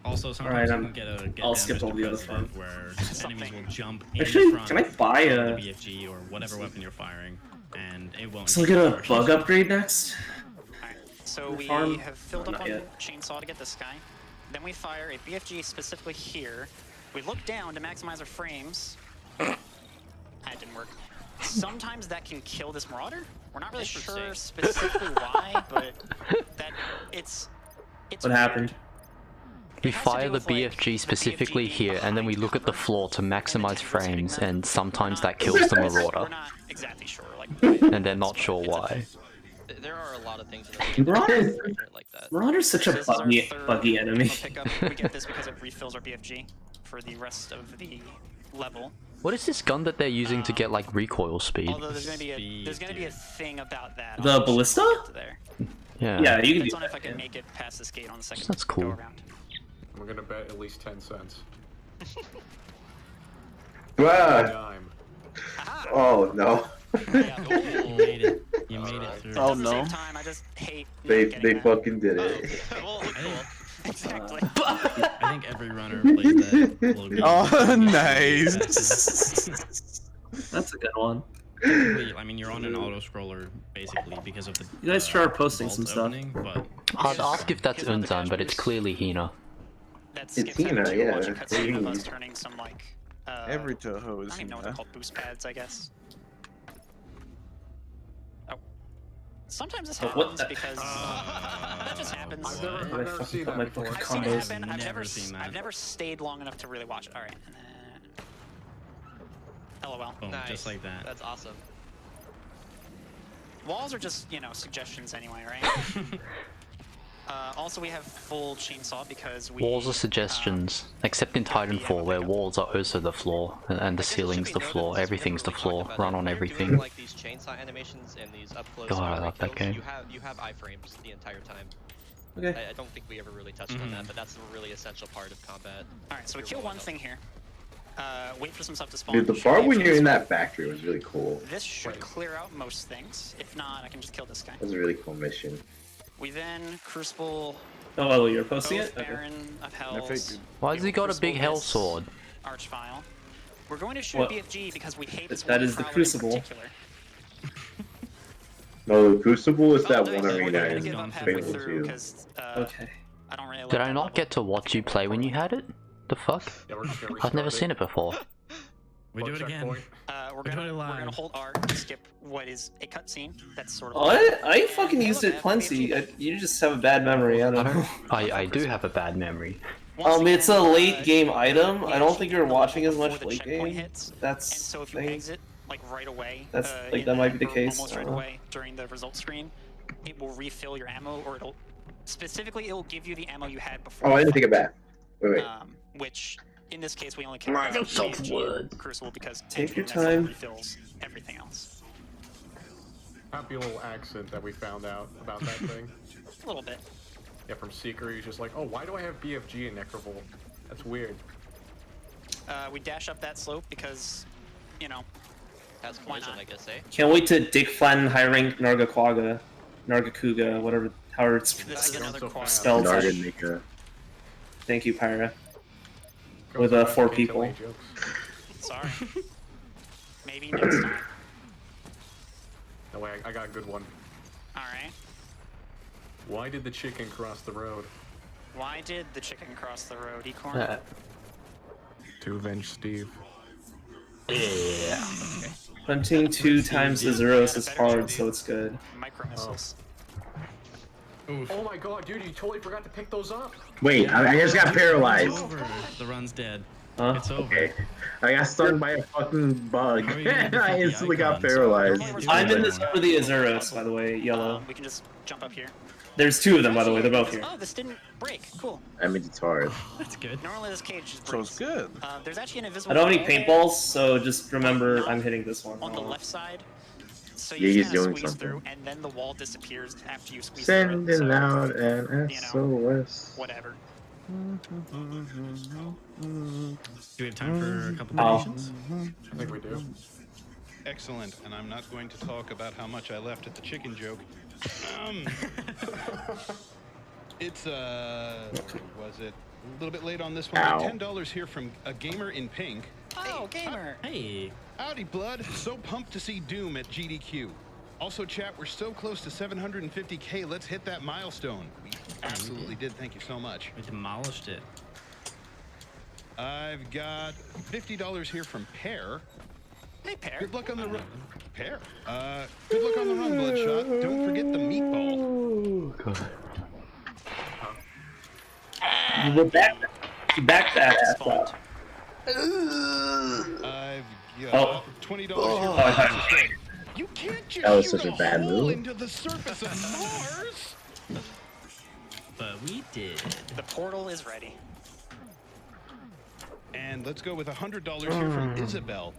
Also, Alright, sometimes you can get I'll skip damage all the other depressed fun. where enemies will jump in Actually, front can I buy of a? the BFG or whatever weapon you're firing, and it won't. So we get a bug upgrade next. Alright, so we Farm? have filled up Not on yet. Chainsaw to get this guy. Then we fire a BFG specifically here. We look down to maximize our frames. That didn't work. Sometimes that can kill this Marauder. We're not really sure specifically why, but that it's What weird. happened? We It has to fire do the with, like, BFG the specifically BFG here, and then we behind look at the cover, floor to and maximize then frames, hitting them. and sometimes that We're kills the not- Marauder, We're not exactly sure, like, and they're not sure why. There are a lot of things in the game Marauder, like that. Marauder's such a This is our buggy third enemy. pickup. We get this because it refills our BFG for the rest of the level. What is this gun that they're using to get like recoil speed? Although there's gonna be a thing about that. The ballista? Yeah. Yeah, you can Depends do on if I that. can make it past this gate on the second That's cool. go around. I'm gonna bet at least 10 cents. Wow. Dime. Oh no. You made it. You made it through. Oh At the no. same time, I just hate They not getting that. fucking did it. Well, cool. Exactly. I think every runner plays that little game. Oh, nice. That's a good one. Technically, I mean, you're on an auto scroller basically because of the. You guys try posting vault some stuff. opening, but I'd ask if that's Unzan, but it's clearly Hina. That's It's Hina, yeah. Watching cutscene of us turning some like. Every Toho I is don't even know what they're Hina. called. Boost pads, I guess. Oh. Sometimes this Oh, what happens the- because that just happens. I've never fucking seen put that my before. fucking I've seen it combos. happen. Never seen that. I've never stayed long enough to really watch it. All right, and then. LOL. boom, Nice. just like that. That's awesome. Walls are just, suggestions anyway, right? Also, we have full chainsaw because we. Walls are suggestions, except in Titanfall, where walls are also the floor, and the ceiling's the floor, everything's the floor, run on everything. Like these chainsaw animations and these up close. God, I love that game. You have iframes the entire time. Okay. I don't think we ever really touched on that, but that's a really essential part of combat. All right, so we kill one thing here. Wait for some stuff to spawn. Dude, the part when you're in that factory was really cool. This should clear out most things. If not, I can just kill this guy. That was a really cool mission. We then Crucible. Oh, you're posting Oath it? Okay. Baron of Hells. Why has he got a big Crucible hell Miss, sword? Archvile. We're going to shoot What? BFG because we hate this That one is the prowler in Crucible. particular. No, the Crucible is that Oh, one nice. We're arena gonna in give up halfway Fable through 2. because Okay. I don't really like Did I that not level. get to watch you play when you had it? The fuck? Yeah, we're just gonna I've never restart seen it before. We do it again. checkpoint. We're doing it gonna live. hold R and skip what is a cutscene. That's sort of. Oh, I fucking used it plenty. You just have a bad memory. I don't know. I do have a bad memory. It's a late game item. I don't think you're watching as much late game. Hits, That's and so if you thing. exit like right away, That's like that might be the case. almost I right don't know. away during the result screen, it will refill your ammo, or it'll it'll give you the ammo you had before. Oh, I didn't take it back. Wait. Which in this case we only care Mind about yourself, BFG Wood. Crucible because Take your anything that time. refills everything else. Happy little accent that we found out about that thing. A little bit. Yeah, from Seeker, he's just like, oh, why do I have BFG in Necrovolt? That's weird. We dash up that slope because, That's Why collision, not? I guess, eh? Can't wait to Dick Flatten high rank Nargaquaga, Nargacuga, whatever, however it's this is another so quad. fast. spelled. Narganika. Thank you, Pyra. Goes With, back 4 to K-Tell people. A jokes. Sorry. Maybe next time. No way, I got a good one. Alright. Why did the chicken cross the road? Why did the chicken cross the road, Ecorn? To avenge Steve. Hunting 2 times the zeros is hard, so it's good. Micro missiles. Oh my god, dude, you totally forgot to pick those up! Wait, I just got It's paralyzed. over. The run's dead. Huh? It's over. Okay. I got stung by a fucking bug. How are you gonna defeat I the instantly got icon? paralyzed. I'm in this over the Azuros, by the way, yellow. We can just jump up here. There's 2 of them, by the way, they're both here. Oh, this didn't break. Cool. I mean, it's hard. That's good. Normally this cage just So breaks. it's good. There's actually an invisible I don't have any wall paintballs, so just remember I'm hitting this one. on the left side. So Yeah, you he's just kinda doing squeeze something. through, and then the wall disappears after you squeeze through it. Sending So, out an SOS. whatever. Do we have time for a couple Oh. donations? I think we do. Excellent, and I'm not going to talk about how much I left at the chicken joke. It's was it a little bit late on this one? Ow. $10 here from a gamer in pink. Oh, gamer. Hey. Howdy, blood. So pumped to see Doom at GDQ. Also, chat, we're so close to 750K. Let's hit that milestone. We absolutely did. Thank you so much. We demolished it. I've got $50 here from Pear. Hey, Pear. Good luck on the run. Pear. Good luck on the run, Bloodshot. Don't forget the meatball. You back that ass up. I've got Oh. $20 here Oh, from hi. Texas Red. You can't just That was shoot such a bad hole move. into the surface of Mars. But we did. The portal is ready. And let's go with $100 here from Isabel.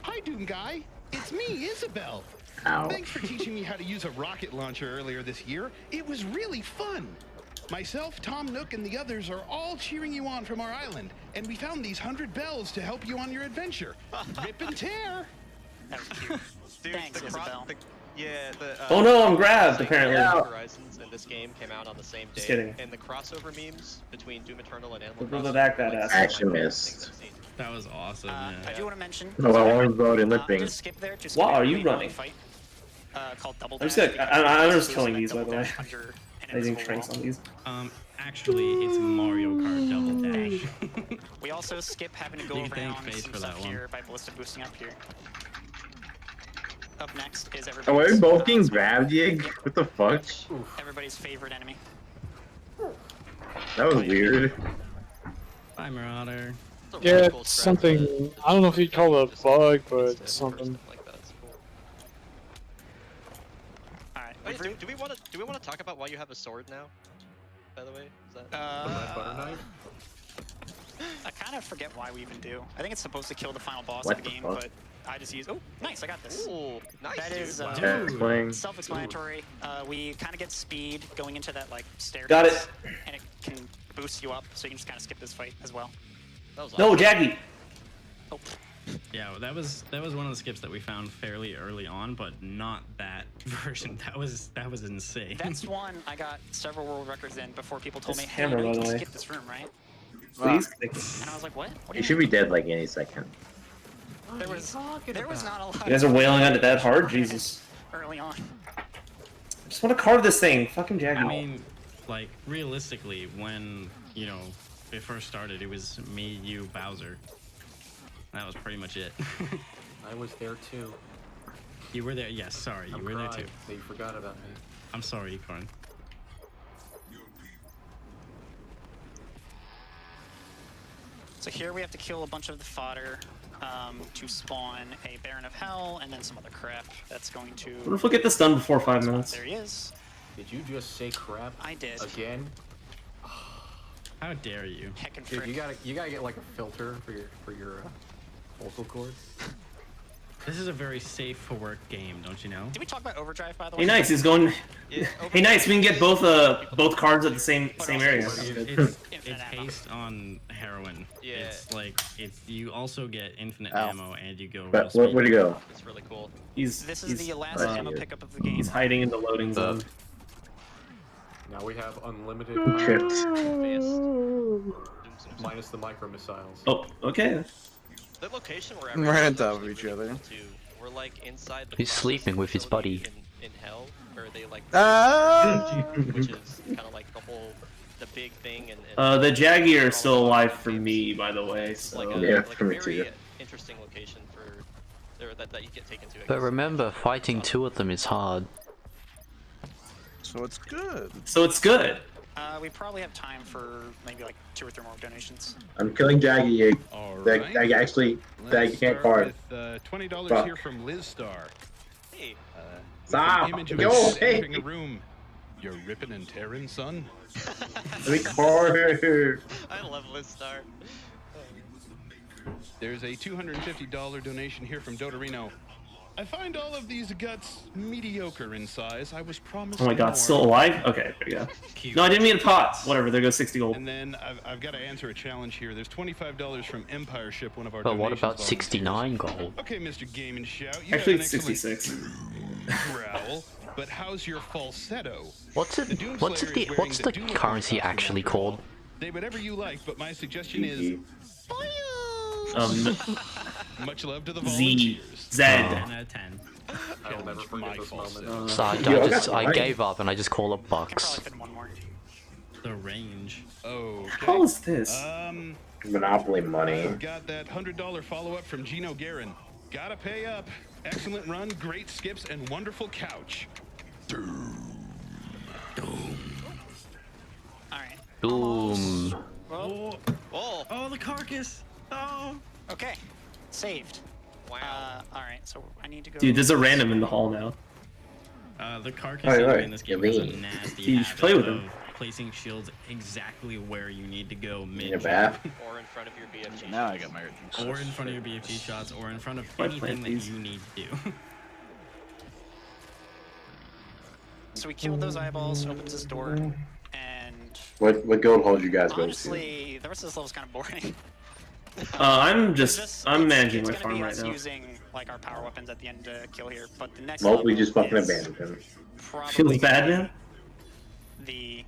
Hi, Doom Guy. It's me, Isabel. Ow. Thanks for teaching me how to use a rocket launcher earlier this year. It was really fun. Myself, Tom Nook, and the others are all cheering you on from our island, and we found these 100 bells to help you on your adventure. Rip and tear. That was cute. Dude, Thanks, Isabel. Oh no, I'm grabbed, apparently. Horizons and this game came out on the same day. Just kidding. And the crossover memes between Doom Eternal and Animal We'll Crossing. back that ass. I actually missed. That was awesome. Yeah. I do want to mention. No, I want to vote in lipping. Just skip there. Just Wow, skip are you every running? Fight, called Double I'm just Dash, good. because I'm it's just killing these, by Double the way. Dash under an I think invisible shrinks wall. on these. Actually, it's Mario Kart Double Dash. We also skip having to go You can thank around Face some for that stuff one. here by ballista boosting up here. Up next is Oh, everybody's, we're both getting grabbed, Yig? What the fuck? everybody's favorite enemy. That was weird. Bye, Marauder. Yeah, it's something. I don't know if you'd call it a bug, but it's something. Alright. Wait, do we want to talk about why you have a sword now? By the way, is that butter knife? I kind of forget why we even do. I think it's supposed to kill the final boss What of the the game, fuck? but I just use. Oh, nice! I got this. Ooh, nice, That dude. is Explain. self-explanatory. We kind of get speed going into that like staircase. Got it. And it can boost you up, so you can just kind of skip this fight as well. That was No, awesome. Jaggy! Oh, Yeah, well, that was one of the skips that we found fairly early on, but not that version. That was insane. that's one I got several world records in before people told This me, hey, hammer, you by the can way. skip this room, right? Please? And I was like, what? What do You you should mean? be dead like any second. There was not a lot. You guys are wailing on it that hard? Jesus. early on. I just want to carve this thing. Fucking Jaggy. I mean, like, realistically, when, you know, it first started, it was me, you, Bowser. That was pretty much it. I was there too. You were there? Yes, sorry, you were there too. They forgot about me. I'm sorry, Ecorn. So here we have to kill a bunch of the fodder to spawn a Baron of Hell and then some other crap that's going to... What if we get this done before 5 minutes? There he is. Did you just say crap? I did. Again? How dare you? Heckin' Dude, frick. you gotta get like a filter for your vocal cords. This is a very safe for work game, don't you know? Did we talk about Overdrive, by the way? Hey, nice. He's going. Hey, nice. We can get both cards at the same area. It's haste on heroin. Yeah. It's like you also get infinite Ow. ammo and you go. But real where'd he go? It's really cool. This is the last ammo pickup of the game. He's hiding in the loading zone. Now we have unlimited Tripped. minus the micro missiles. Oh, okay. The location where We're right on everyone's top of actually each really other. cool, too. We're like inside the He's process sleeping with his facility buddy. in hell, where they like Ah! which is kind of like the big thing. And The Jaggy are still alive for me, by the way. So like a, Yeah, like for a me very too. interesting location for that you get taken to. I But guess. remember, fighting two of them is hard. So it's good. So it's good. We probably have time for maybe like 2 or 3 more donations. I'm killing Jaggy, Yig. Alright. That actually, Let's you can't start card. uh, with $20 Fuck. here from Liz Star. Hey, With Stop! an image of Go a away! entering a room. You're ripping and tearing, son. Let me card. I love Liz Star. There's a $250 donation here from Dodorino. I find all of these guts mediocre in size. I was promised Oh my more. god, still alive? Okay, there we go. No, I didn't mean to pot. Whatever, there goes 60 gold. And then I've got to answer a challenge here. There's $25 from Empire Ship, one of our But what donations about volunteers. 69 gold? Okay, Mr. Game and Shout, you Actually, have it's an excellent 66. growl, but how's your falsetto? What's The Doom What's Slayer the is wearing what's the Doom currency costume actually after all. called? Say whatever you like, but my suggestion Easy. much love to the Z. volunteers. Z. 10 out of 10. I will never forget this moment. So I gave up and I just call it Can bucks. probably fit in one more. The range. Okay. How is this? Monopoly money. I've got that $100 follow-up from Gino Guerin. Gotta pay up. Excellent run, great skips, and wonderful couch. Alright. Boom. Well, Oh, the carcass. Oh. okay. Saved. Wow. Alright, so I need to go... Dude, there's a random in the hall now. The carcass Right, enemy right. in this game has a Elite. nasty You should habit play with him. of placing shields exactly where you need to go mid. Your bath. Or in front of your BFG. Now I got my. Or in front of your BFG shots, or in front of anything that you need to do. So we killed those eyeballs, opens this door, and What guild hold you guys go to? honestly, the rest of this level's kind of boring. I'm managing my it's gonna farm be right us now. using like our power weapons at the end to kill here, but the next Well, we level just fucking is abandoned him. probably Feels bad, man. the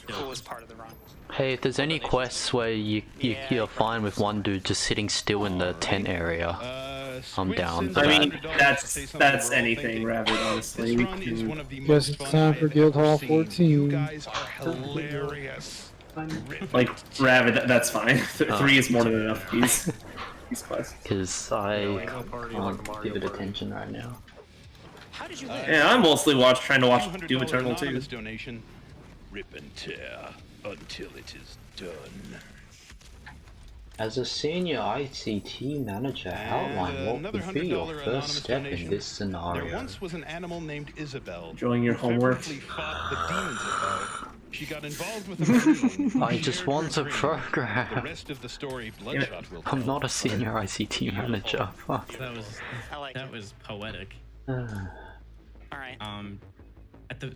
coolest part of the run. Hey, if there's any quests where you're fine with one dude just sitting still in the tent area, I'm down for I that. mean, that's anything, Rabbit, honestly. We can... Guess it's time for Guildhall 14. You guys are hilarious. Like, Rabbit, that's fine. 3 is more than enough, these quests. Because I can't give it attention right now. How did you Yeah, I'm mostly trying to watch Doom Eternal too. Donation. Rip and tear until it is done. As a senior ICT manager, outline what would be your first step in this There scenario. once was an animal named Isabel. Enjoying your homework. Who fought the demons above. She got involved with the Marine. I just want a The program. rest of the story, Bloodshot will I'm tell. not a senior ICT manager. Fuck. That was poetic. Alright. At the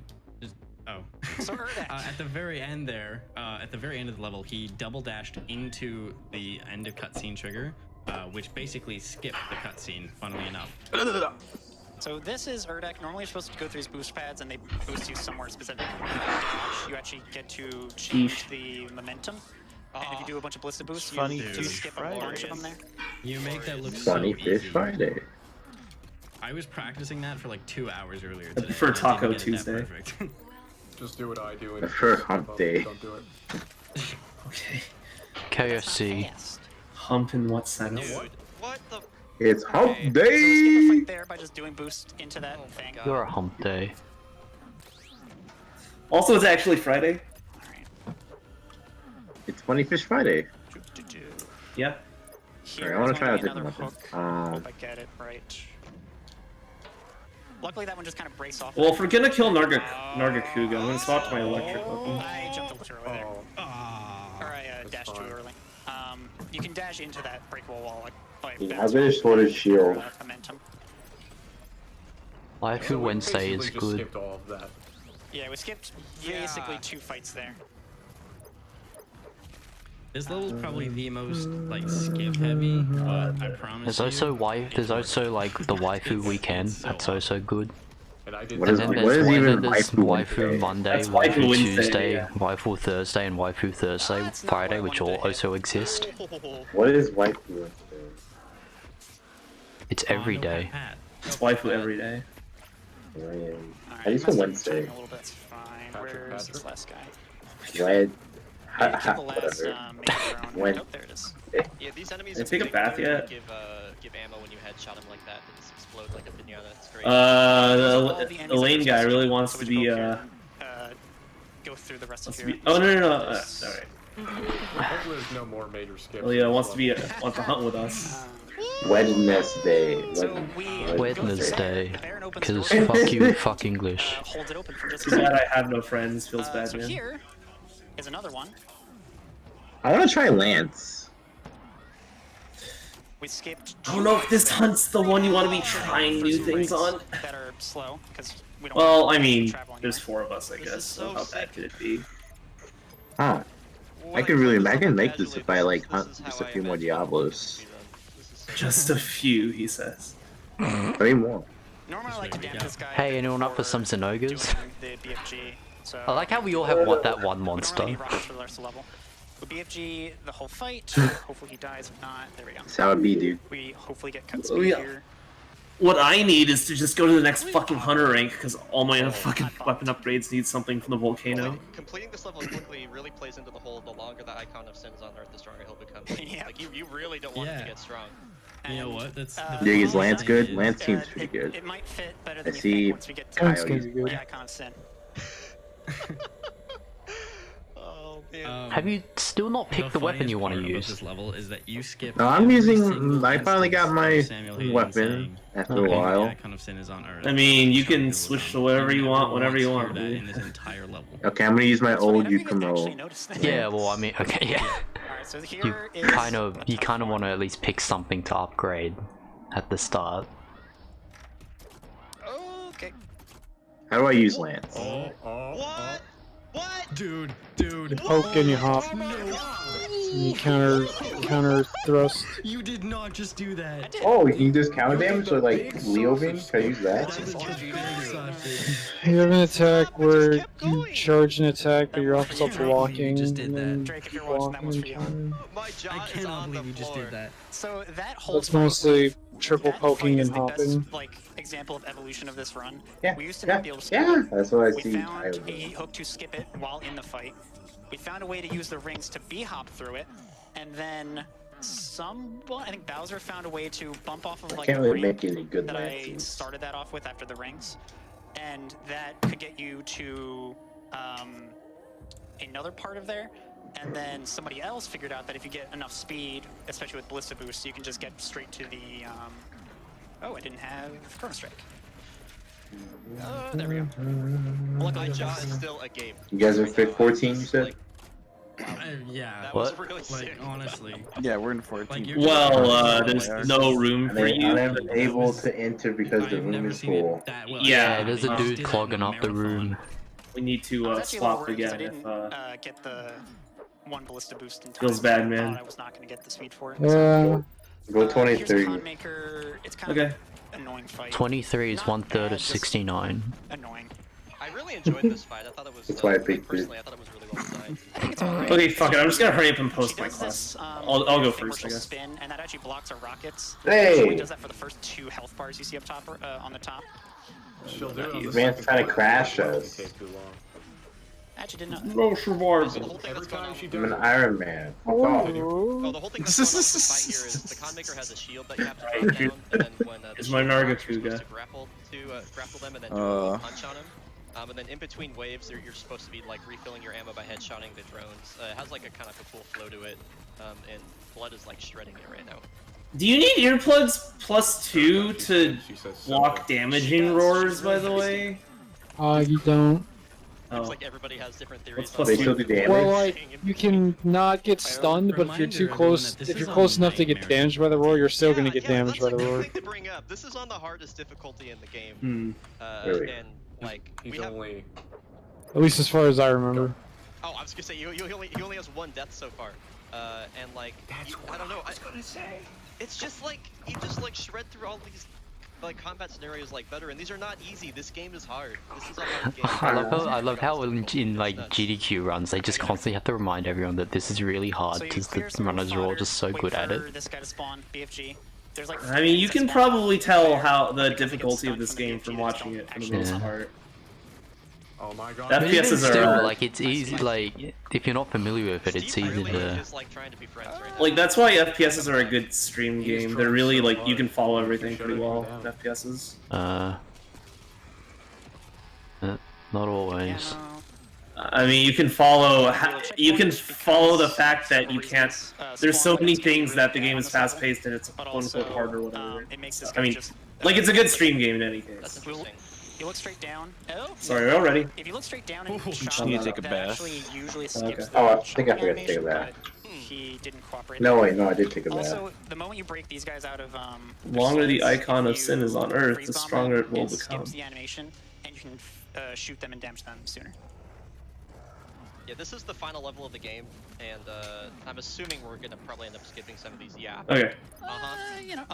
at the very end there, at the very end of the level, he double dashed into the end of cutscene trigger, which basically skipped the cutscene. Funnily enough. So this is Erdek. Normally you're supposed to go through these boost pads and they boost you somewhere specific. You actually get to change the momentum. And if you do a bunch of ballista boosts, you do skip a bunch of them there. You make that look so Funny Fish easy. Friday. I was practicing that for like 2 hours earlier today. prefer and I didn't Taco get it that Tuesday. perfect. Just do what I do. I prefer Hump Day. Don't do it. Okay. KFC. Hump in what sense? What the? It's Hump So skip a Day! fight there by just doing boost into that thing. You're a hump day. Also, it's actually Friday. It's Funny Fish Friday. Yeah. Alright, I want to try out another different hook. weapons. Hope I get it right. Luckily, that one just kind of breaks off. Well, if we're gonna kill Nargacuga, I'm gonna swap to my electric weapon. I jumped a little too early there. Or I dashed too early. You can dash into that breakable wall by Yeah, I've been Sworded Shield. momentum. Waifu Wednesday is Basically just good. skipped all of that. Yeah, we skipped basically 2 fights there. This level's probably the most like skip heavy, but I promise There's also like the waifu weekend. That's also good. What is And then there's even waifu Waifu Monday, That's waifu Waifu Wednesday, Tuesday, yeah. waifu Thursday, and waifu Thursday, Friday, which all also exist. What is Waifu Wednesday? It's every day. It's waifu every day. How do you spell Wednesday? A little bit, it's fine. Where's this last guy? Wed. Kill the last Whatever. major When? drone. Oh, there it is. Yeah, these enemies. Did I take a bath yet? Give ammo when you headshot them like that. They just explode like a pinata. It's great. The lane guy really wants to be, go through the rest of your. Oh, no. Alright. Hopefully there's no more major skips. Well, yeah, wants to hunt with us. Wednesday. Wednesday. Because fuck you, fuck English. Hold it open for just Too bad I have no friends. Feels bad, so man. here is another one. I want to try Lance. We skipped. I don't know if this hunt's the one you want to be trying new things on. That are slow because we don't. Well, I mean, there's 4 of us, I guess. So how bad could it be? Huh. I can make this if I like hunt just a few more Diablos. Just a few, he says. 3 more. Normally I like to damage this guy. Hey, anyone up for some Xenogas? The BFG. So I like how we all have that one monster. normally rush for the rest of the level. With BFG the whole fight. Hopefully he dies. If not, there we go. That's how it be, dude. We hopefully get cut Oh, speed yeah. here. What I need is to just go to the next fucking hunter rank, because all my fucking weapon upgrades need something from the volcano. Completing this level quickly really plays into the whole. The longer the icon of sin is on Earth, the stronger he'll become. Yeah. Like you really don't want him to get strong. You know what? That's Dig, is Lance good? Lance seems pretty good. It might fit better I than you see think once we get to Coyote's the icon of sin. Oh Have you still not picked the weapon you want to use? This level is that you skip. No, I'm using. I finally got my weapon after a while. Icon of Sin is on Earth. I mean, you can switch to whatever you want, whenever you want. In this entire level. Okay, I'm gonna use my old Yukumo. Yeah, well, I mean, okay, yeah. Alright, so You here is kind of want to at least pick something to upgrade at the start. okay. How do I use Lance? What? What? Dude. You poke and you hop. You counter thrust. You did not just do that. Oh, you can just counter damage or like Leo Beam? Can I use that? You have an attack where you charge an attack, but you're also blocking. You just did that. Drake, if you're watching, that one's for you. My jaw I cannot believe you just did that. So that whole That's mostly triple that poking fight is and the hopping. best, like, example of evolution of this run. Yeah, We used to yeah, not be able to skip yeah. it. That's what I We see. found a hook to skip it while in the fight. We found a way to use the rings to B-hop through it, and then I think Bowser found a way to bump off of like Can't a really ramp make any good that I Lances. started that off with after the rings, and that could get you to another part of there. And then somebody else figured out that if you get enough speed, especially with Ballista Boost, you can just get straight to the oh, I didn't have Chrono Strike. There we go. Look, my jaw is still a game. You guys are fit 14, you said? Yeah. That What? was really sick. Like, honestly. Yeah, we're in 14. Like, you're Well, there's no room for you. I'm unable to enter because the I've room never is seen it full. that well. Yeah, There's a dude clogging up the room. We need I to was actually a little swap worried 'cause I again didn't if get the one Ballista Boost in time. Feels bad, I man. thought I was not going to get the speed for it. Go Here's 23. Con Maker. It's kind Okay. of an annoying fight. 23 is Not 1/3 bad, of just 69. Annoying. I really enjoyed this fight. I thought it was. That's why I picked it. personally, I thought it was really well designed. I think it's alright. Okay, fuck it. I'm just gonna hurry up and post She my does class. this, I'll go thing first, where I she'll guess. spin, and that actually blocks our rockets. Hey! She only does that for the first 2 health bars you see up top, on the top. She'll do it on the Man's second trying to part, crash but it won't us. take too long. Actually, didn't know that. No So the whole survival. thing Every that's going time on. she I'm an does Iron Man. Fuck off. Oh, the whole thing that's going on with the fight here is the Con Maker has a shield that you have to drop down, and then when the It's my shield drops, Nargacu you're guy. supposed to grapple them and then do a punch on them. And then in between waves, you're supposed to be like refilling your ammo by headshotting the drones. It has like a kind of a cool flow to it, and Blood is like shredding it right now. Do you need earplugs +2 to She says block so. damaging roars, by the way? You don't. Oh. It's like everybody has different theories. What's They plus still 2? do damage. Well, like, you can not get stunned, but if you're too close, if you're close enough to get damaged by the roar, you're still gonna get damaged by the That's a roar. good thing to bring up. This is on the hardest difficulty in the game, Really? and like He's we have. only. At least as far as I remember. Oh, I was gonna say he only has 1 death so far, and like I don't know. I was gonna say. It's just like you just like shred through all these like combat scenarios like better, and these are not easy. This game is hard. This is a hard game. I love how in like GDQ runs they just constantly have to remind everyone that this is really hard So you because clear the some runners are all fodder, just so wait good at for it. This guy to spawn, BFG. There's like I mean, you things that can spawn. probably tell how the Like, if it gets difficulty of stunned this from the game BFG, from they watching don't it for the actually most Yeah. part. Oh my god. That But even FPSs still, are like it's easy. Like if you're not familiar with it, it's Steve easy really to. is just like trying to be friends right now. like that's why FPSs are a good stream game. They're really like you can follow everything pretty well in FPSs. Not always. I mean, you can follow the fact that you can't. There's so many things that the game is fast paced and it's quote unquote hard or whatever. It makes this I mean, just, like it's a good stream game in any That's case. interesting. you look straight down. Oh. Sorry, we're all ready. If you look straight down and you just shot need to him, take a that bath. actually usually skips Okay. the Oh, I think I shot forgot to take a animation, bath. but he didn't cooperate. No, wait, no, I did take a bath. Also, the moment you break these guys out of The longer the pursuits, icon of if sin you is on Earth, freeze the bomb stronger them, it will skips become. the animation, and you can shoot them and damage them sooner. Yeah, this is the final level of the game, and I'm assuming we're gonna probably end up skipping some of these. Yeah. Okay. You know,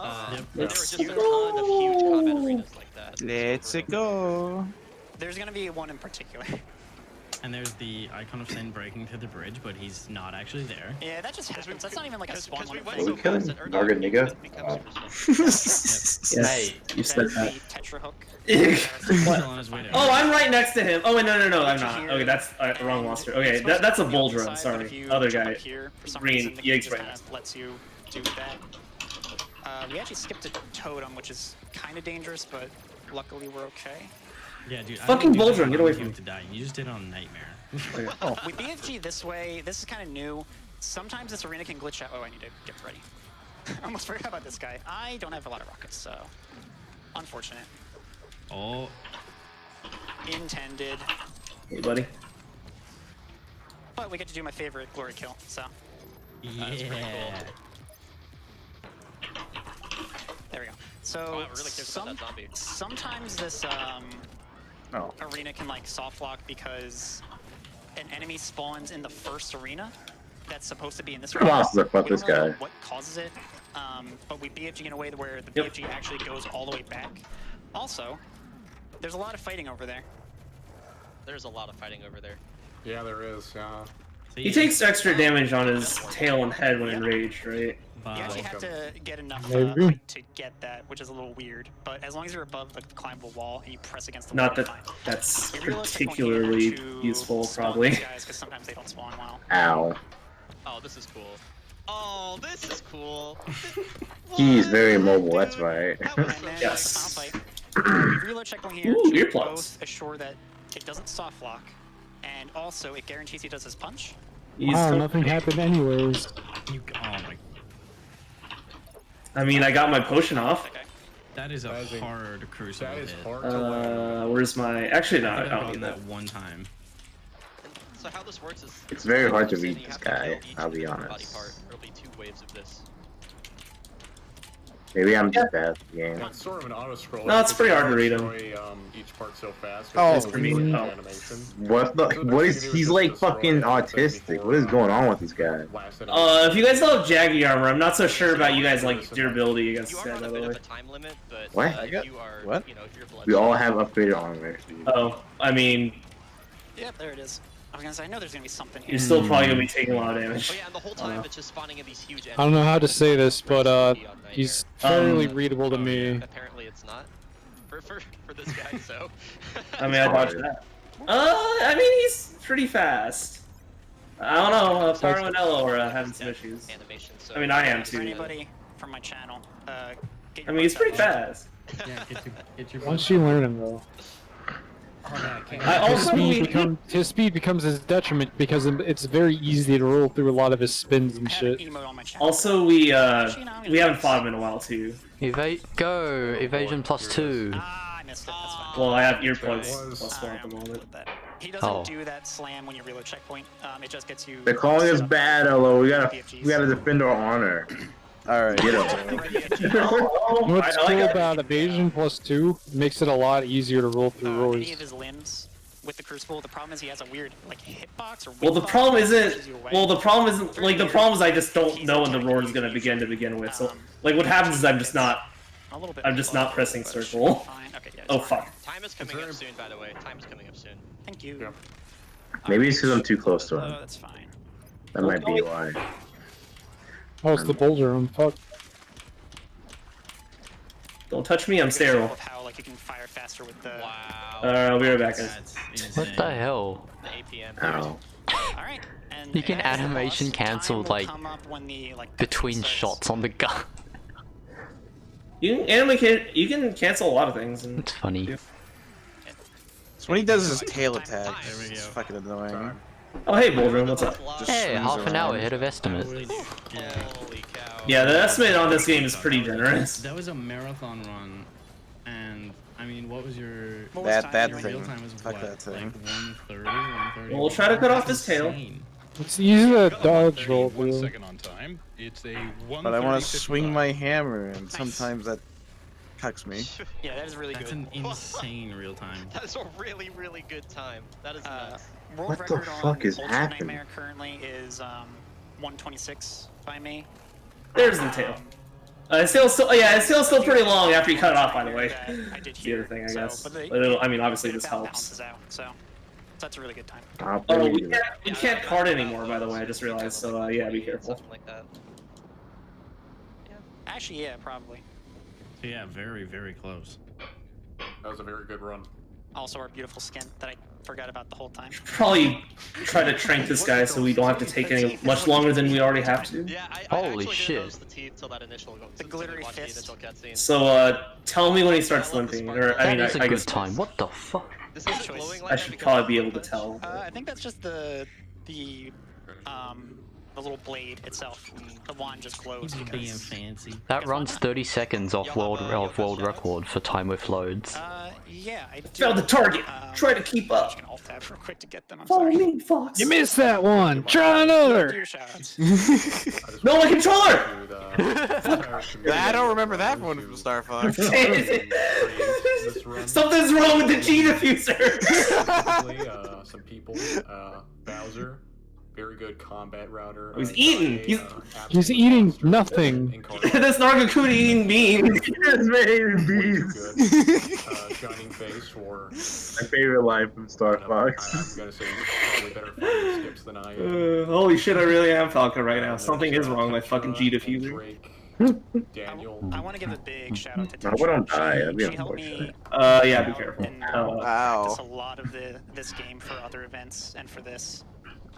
There are just a ton of huge combat arenas like that. Let's go. there's gonna be one in particular. And there's the Icon of Sin breaking through the bridge, but he's not actually there. Yeah, that just happens. That's not even like a spawn Because we one went Are thing. we so killing fast that Erdog Narga nigga? didn't become super slow. Yes, you said that. The Tetra hook. Still on his way down. Oh, I'm right next to him. Oh wait, no, I'm not. Okay, that's the wrong monster. Okay, that's a bull drone. Sorry, other guy. Green EX right now. Lets you do that. We actually skipped a totem, which is kind of dangerous, but luckily we're okay. Yeah, dude. Fucking Voltron, get away from me. me. To die. You just did it on Nightmare. With BFG this way, this is kind of new. Sometimes this arena can glitch out. Oh, I need to get ready. I almost forgot about this guy. I don't have a lot of rockets, so unfortunate. Oh. Intended. Hey, buddy. But we get to do my favorite glory kill, so. Yeah. That's pretty cool. There we go. So Wow, really cares about that zombie. sometimes this arena can like soft lock because an enemy spawns in the first arena that's supposed to be in this arena. Fuck this guy. What causes it? But we BFG in a way where the BFG actually goes all the way back. Also, there's a lot of fighting over there. There's a lot of fighting over there. Yeah, there is. Yeah. He takes extra damage on his tail and head when enraged, right? You actually have to get enough height to get that, which is a little weird. But as long as you're above the climbable wall and you press against the wall, Not that that's particularly useful, probably. Because sometimes they don't spawn well. Ow. Oh, this is cool. Oh, this is cool. He's very mobile, that's right. Yes. Reload checkpoint here Ooh, to earplugs. both assure that it doesn't soft lock, and also it guarantees he does his punch. Wow, nothing happened anyways. Oh my. I mean, I got my potion off. That is a hard crucible That is hit. hard to learn. Where's my? Actually, no, I I've don't gotten need that. one time. So how this works is It's very hard to you read have this to kill guy, each I'll be different honest. Body part. There'll be 2 waves of this. Maybe I'm just bad at the game. It's sort of an auto scroll. No, it's pretty hard to read him. Each part so fast. Oh, It's for me, like no. animation. What is, he's like fucking autistic. What is going on with this guy? If you guys don't have Jaggy armor, I'm not so sure about you guys like durability against You are that, on by a the bit way. of a time limit, but What? you are, What? you know, if you're blood. We all have upgraded armor. Dude. Oh, I mean, Yep, there it is. I was gonna say, I know there's gonna be something here. you're still probably gonna be taking a lot of damage. Oh yeah, and the whole time it's just spawning in these huge. I don't know how to say this, but he's fairly readable to me. Apparently, it's not for this guy. So. I mean, I dodged that. I mean, he's pretty fast. I don't know, Pyro and Elo are having some issues. Animation, so I mean, I am For too. anybody from my channel, I mean, he's pretty fast. Yeah, get your. Once you learn him, though. I also his speed becomes his detriment because it's very easy to roll through a lot of his spins and shit. Also, we haven't fought him in a while too. Evasion +2. Ah, I missed it. That's fine. Well, I have earplugs plus one at the moment. He doesn't do that slam when you reload checkpoint. It just gets you. They're calling us bad, Elo. We gotta defend our honor. Alright. Get him. What's cool about Evasion +2 makes it a lot easier to roll through Any roars. of his limbs with the crucible. The problem is he has a weird like hitbox or. Well, the problem isn't. Well, the problem isn't like the problem is I just don't know when the roar is gonna begin with. So, like, what happens is I'm just not pressing circle. Oh fuck. Time is coming up soon, by the way. Time is coming up soon. Thank you. Yeah. Maybe it's because I'm too close to Oh, him. that's fine. That might be why. Oh, it's the boulder room. Fuck. Don't touch me, I'm sterile. Of how like you can fire faster with the. Wow. We'll be right back, guys. What the hell? The APM. Ow. All right. And You can as animation boss, time cancel, will like, come up when the, like, between cutscene shots on the gun. You can cancel a lot of things. And It's funny. So when he does his tail attack, There we it's go. fucking annoying. oh hey, Boldroom, what's up? Just Hey, swings half an hour around. ahead of estimate. Yeah. Holy cow. Yeah, the estimate on this game is pretty generous. That was a marathon run, and I mean, what was your What was That time? real thing. time was Fuck what? that thing. Like 130, 130. Well, we'll try to cut off this tail. Insane. It's easy to dodge roll 1 through. second on time. It's a 1. But I want to swing my hammer, and sometimes that cucks me. Yeah, that is really That's good. an insane real time. That is a really, really good time. That is nuts. World What the record fuck on is Ultra happening? Nightmare currently is 126 by me. There's the tail. It's still pretty long after you cut it off, by the way. That I did The here. other thing, I So, guess. but But it'll, I mean, obviously it this about helps. balances out. So that's a really good time. I'll Oh, believe we it. can't card anymore, by the way. I just realized. So yeah, be careful. Something like that. Actually, yeah, probably. So yeah, very, very close. That was a very good run. Also our beautiful skin that I forgot about the whole time. Probably try to trank this guy so we don't have to take any much longer than we already have to. Yeah, I Holy actually shit. didn't notice the teeth till that initial The glittery fist. So tell me when he starts limping, or I mean, That is a I good guess time. What the fuck? This is glowing I should probably be able to tell. I think that's just the little blade itself. The wand just glows Being because. fancy. That runs 30 seconds off world record for time with loads. Yeah, I do. Found the target. Try to keep I'm up. just gonna alt tab real quick to get them. I'm Follow sorry. me, Fox. You missed that one. Try Do another. your shoutouts. No, my controller. I don't remember that one from Star Fox. Something's wrong with the G diffuser. Some people, Bowser, very good combat router. He's eating. He's eating nothing. This Nargakuni eating beans. Shining Face for My favorite line from Star Fox. I'm gonna say he's probably better fighting skips than I am. Holy shit, I really am Falca right now. Something is wrong with my fucking G diffuser. Daniel. I want to give a big shout out to I wouldn't die. That'd be She helped me unfortunate. Yeah, be careful. and Wow. practice a lot of this game for other events and for this.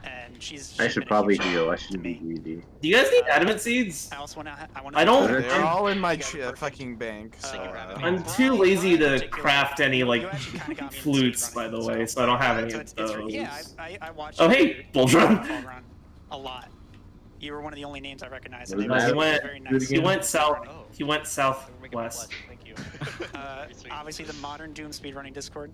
And she's I should been a probably huge help heal. I to shouldn't be me. greedy. Do you guys need adamant seeds? I also want to. I don't- They're all in my fucking bank. So, I'm too lazy to craft any like flutes, by the way, so I don't have any of those. Yeah, I watched. Oh hey, Bullrun. A lot. You were one of the only names I recognized. What And is it He was that? very went. nice. He went south. Oh. He went southwest. Thank you. Obviously, the modern Doom speedrunning Discord.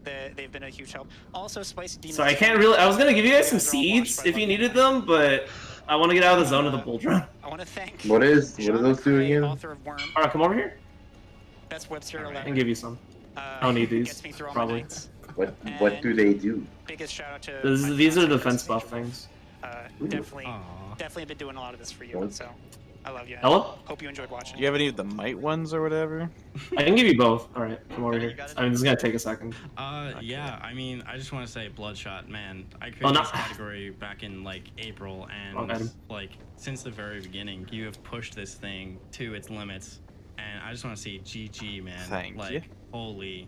They've been a huge help. Also, Spicy Demons. So I can't really. I was gonna give you guys some seeds if you needed them, but I want to get out of the zone of the Bullrun. I want to thank. What do Sean those do McRae, again? Author of Worm, Alright, come over here. best web serial I ever. can give you some. I don't need these, Gets me through all my probably. nights. What do they do? Biggest shout out to. my These are fiance, defense Chris buff Angel. things. Definitely been doing a lot of this for you. So, I love you. Hello? Hope you enjoyed watching. do you have any of the might ones or whatever? I can give you both. Alright, come over here. I mean, this is gonna take a second. Yeah, I mean, I just want to say Bloodshot, man. I Oh, created no. this category back in like April, Wrong item. and like since the very beginning, you have pushed this thing to its limits, and I just want to say GG, man. Thank like, you. holy.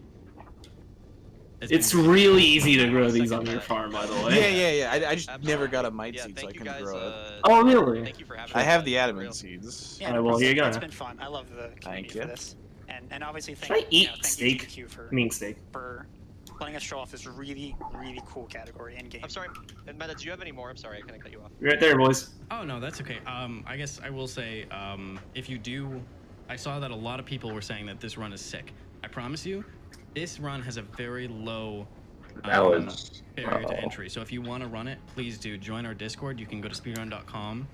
It's really easy to grow these on your farm, by the way. Yeah. I just never got a might seed, so I couldn't grow it. Oh, really? Thank you for having I me. have the adamant seeds. Yeah, Alright, well, here you go. It's been fun. I love the community you. for this. And obviously, Should thank I eat thank steak? you, GQ, for I mean steak. letting us show off this really cool category in game. I'm sorry, and Meta, do you have any more? I'm sorry, I couldn't cut you off. You're right there, boys. Oh no, that's okay. I guess I will say, if you do, I saw that a lot of people were saying that this run is sick. I promise you, this run has a very low barrier to entry. So if you want to run it, please do join our Discord. You can go to speedrun.com.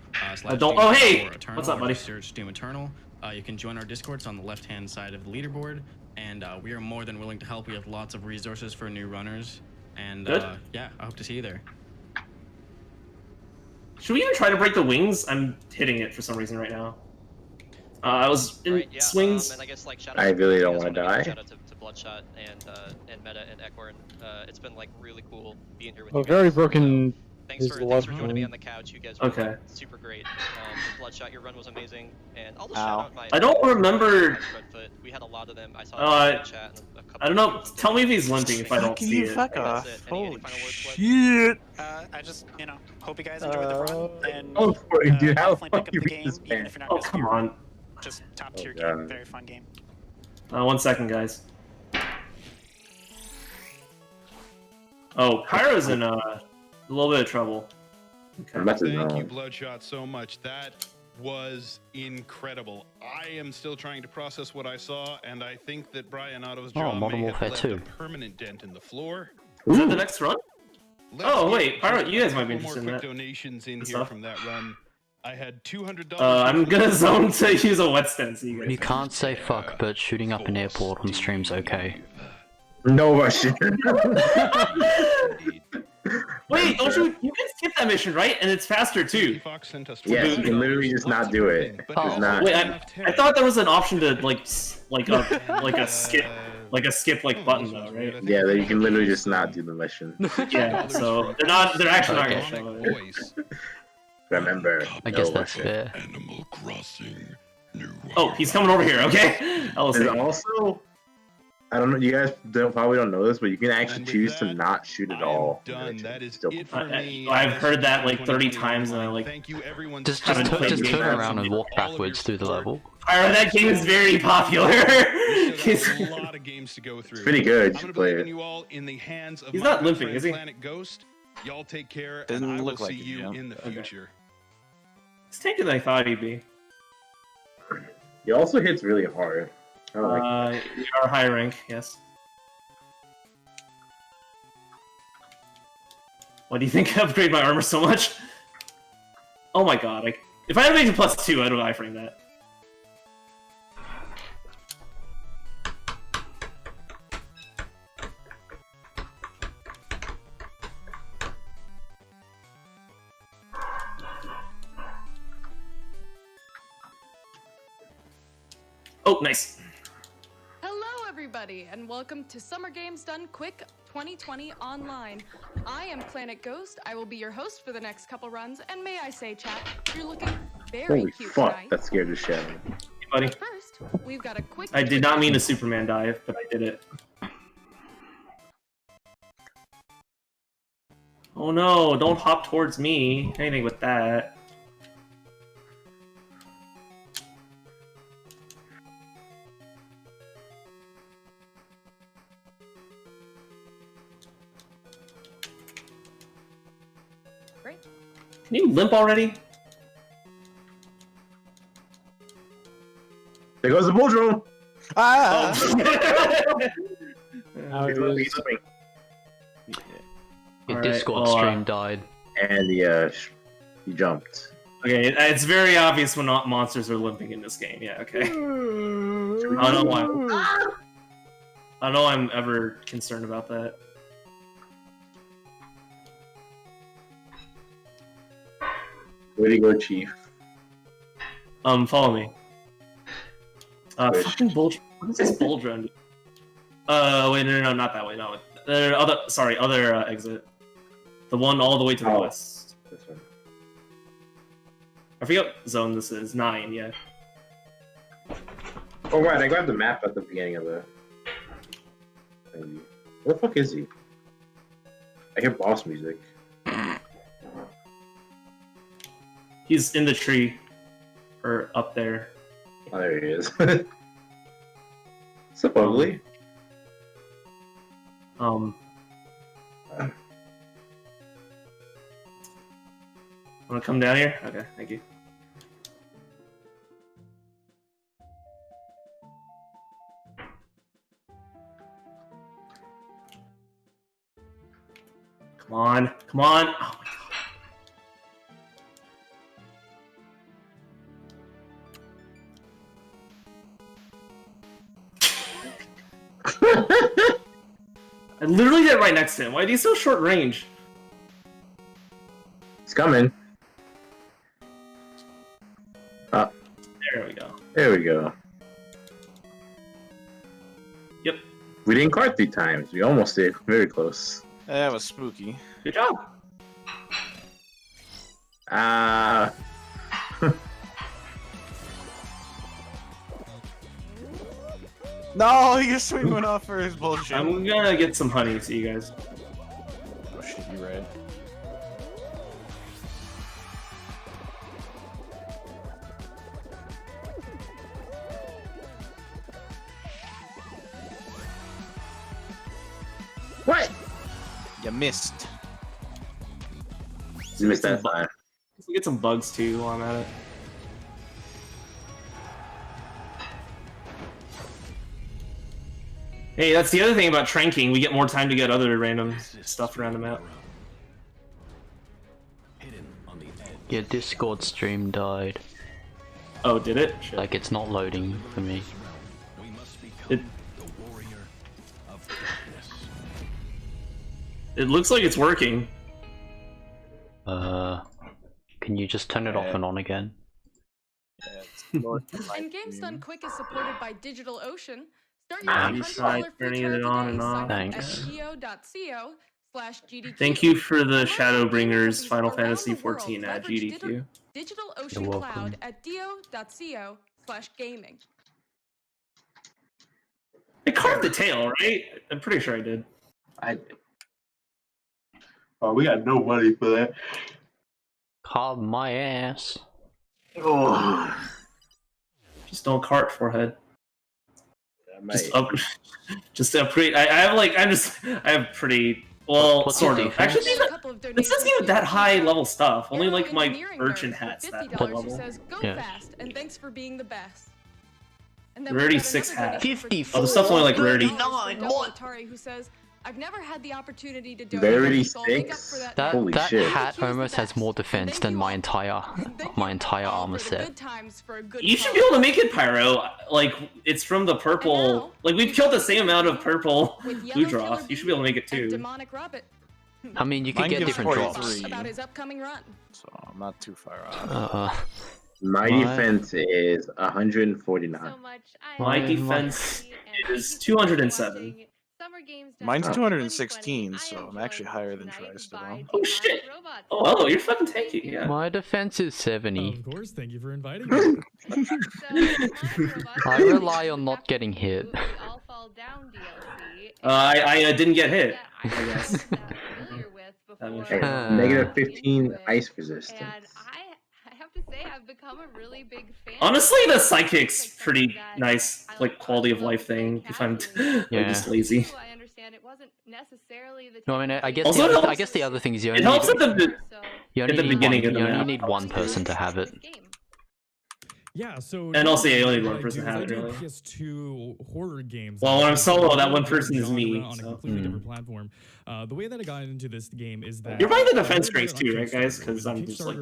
Oh, hey! What's up, buddy? Search Doom Eternal. You can join our Discord. It's on the left-hand side of the leaderboard, and we are more than willing to help. We have lots of resources for new runners, and yeah, I hope to see you there. Should we even try to break the wings? I'm hitting it for some reason right now. I was in swings. And I guess like shout I out really to don't you wanna guys, die. Shout out to Bloodshot and Meta and Ekwern. It's been like really cool being here with Well, you very guys. broken. Thanks is for the thanks love for joining me line. on the couch. You guys were Okay. super great. Bloodshot, your run was amazing. And I'll just shout out my. I don't remember. Redfoot. We had a lot of them. I saw Uh, in the chat. And a couple I don't know. Tell me if he's limping if I don't see it. Fuck off. That's it. Holy final words, Blake? shit. I just, hope you guys enjoyed the run. And Oh, dude, how definitely the pick fuck you up the beat game, this even man? if you're not Oh, gonna come speedrun. on. Just top tier God. game, very fun game. 1 second, guys. Oh, Pyro's in a little bit of trouble. I'm about to Thank know. you, Bloodshot, so much. That was incredible. I am still trying to process what I saw, and I think that Brian Otto's jaw Modern may have Warfare left 2. a permanent dent in the floor. Is that the next run? Let's Oh, get wait, Pyro, you guys a might be couple interested in more quick that. donations in Good here stuff. from that run. I had $200. I'm gonna zone to use a wet stent, so you guys. You can't say fuck, but shooting up an airport on stream's okay. No Russian. Wait, don't you? You can skip that mission, right? And it's faster too. Fox sent us Yes, you can literally just not do it. It's not. Wait, I thought there was an option to like a skip button though, right? Yeah, that you can literally just not do the mission. Yeah, so they're actually not Okay. gonna show it. Voice. Remember. I guess no that's Russian. fair. Animal Crossing. New Oh, he's coming over here. Okay. There's also I don't know. You guys probably don't know this, but you can actually And with choose to that, not shoot at all. Done. That is Still it for me. I've heard that like 30 times, and I like. Thank you, everyone. Just haven't played turn games. around and walk backwards through the level. Alright, that game is very popular. There's a lot of games to go through. Pretty good. I'm You gonna play be it. leaving you all in the hands of He's my not good limping, friend is he? Planet Ghost. Y'all take care, Doesn't and I will look like see it, you yeah. in the Okay. future. It's tankier than I thought he'd be. He also hits really hard. I don't like You are high rank, yes. Why do you think I upgrade my armor so much? Oh my god, if I had made it +2, I'd have iframe that. Oh, nice. Hello, everybody, and welcome to Summer Games Done Quick 2020 Online. I am Planet Ghost. I will be your host for the next couple runs, and may I say, chat, you're looking very Holy cute fuck, tonight. that scared the shit out of me. Hey, buddy. First, we've got a quick. I did not mean to Superman dive, but I did it. Oh no, don't hop towards me. Anything with that. Great. Can you limp already? There goes the bull drone! Ah! Now it is. Your Alright, Discord stream died. And he jumped. Okay, it's very obvious when monsters are limping in this game. Yeah, okay. I don't know why. I don't know why I'm ever concerned about that. Way to go, Chief. Follow me. Fucking bull. What is this bull drone do? Wait, no, not that way. No, other exit. The one all the way to the west. This one. I forget what zone this is. 9, yeah. Oh right, I grabbed the map at the beginning of the. Where the fuck is he? I hear boss music. He's in the tree, or up there. Oh, there he is. What's up, ugly? Wanna come down here? Okay, thank you. Come on, come on! Oh my god. I literally hit right next to him. Why are these so short range? He's coming. There we go. There we go. Yep. We didn't card 3 times. We almost did. Very close. That was spooky. Good job. No, your swing went off for his bullshit. I'm gonna get some honey to you guys. Oh shit, you're right. What? You missed. You missed that time. Let's get some bugs too while I'm at it. Hey, that's the other thing about tranking. We get more time to get other random stuff around the map. Your Discord stream died. Oh, did it? Shit. Like, it's not loading for me. It looks like it's working. Can you just turn it off and on again? And Games Done Quick is supported by DigitalOcean. Start Yeah, your you $100 tried free turning trial it on and today. off. Sign up Thanks. at geo.co/GDQ. Thank you for the Shadowbringers Final Fantasy XIV at GDQ. DigitalOcean You're welcome. Cloud at dio.co/gaming. I carved the tail, right? I'm pretty sure I did. Oh, we got no money for that. Carve my ass. Oh. Just don't cart forehead. Yeah, Just upgrade. I have pretty. Well, What's sort your of. defense? Actually, this isn't even that high level stuff. Only like my urchin hat's that $50 level. who says, "Go Yeah. fast, and thanks for being the best." And then Rarity we've got 6 another hat. donation for 54. Oh, the stuff's only like rarity. Atari, who says, "I've never had the opportunity to donate, Rarity so I'll make up 6? for that That now." Holy that shit. hat almost has more defense than my entire armor set. You should be able to make it pyro. Like it's from the purple. Like we've killed the same amount of purple blue drops. You should be able to make it too. Demonic Rabbit. I mean, you could Mine get gives different drops. 43. About his upcoming run. So I'm not too far off. My defense is 149. So much. My defense is 207. Mine's 216, so I'm actually higher than Tri-Stone. Oh shit! Oh, you're fucking tanky. Yeah. My defense is 70. Of course, thank you for inviting me. I rely on not getting hit. I didn't get hit. I guess. Negative 15 ice resistance. I have to say, I've become a really big fan. Honestly, the psychic's pretty nice, like quality of life thing. If I'm just lazy. I understand it wasn't necessarily the. No, I mean, I guess Also, I guess the other thing is you It only helps need, at the you only at the need beginning one, of the you only map. need one person to have it. Yeah, so And also, yeah, you only need what one I person do to is have I it, do really. PS2 horror games. Well, when I'm solo, that one Different person is me, genre on a so. completely different platform. The way that I got into this game is that You're buying the defense cranks too, right, guys? Because I'm just like,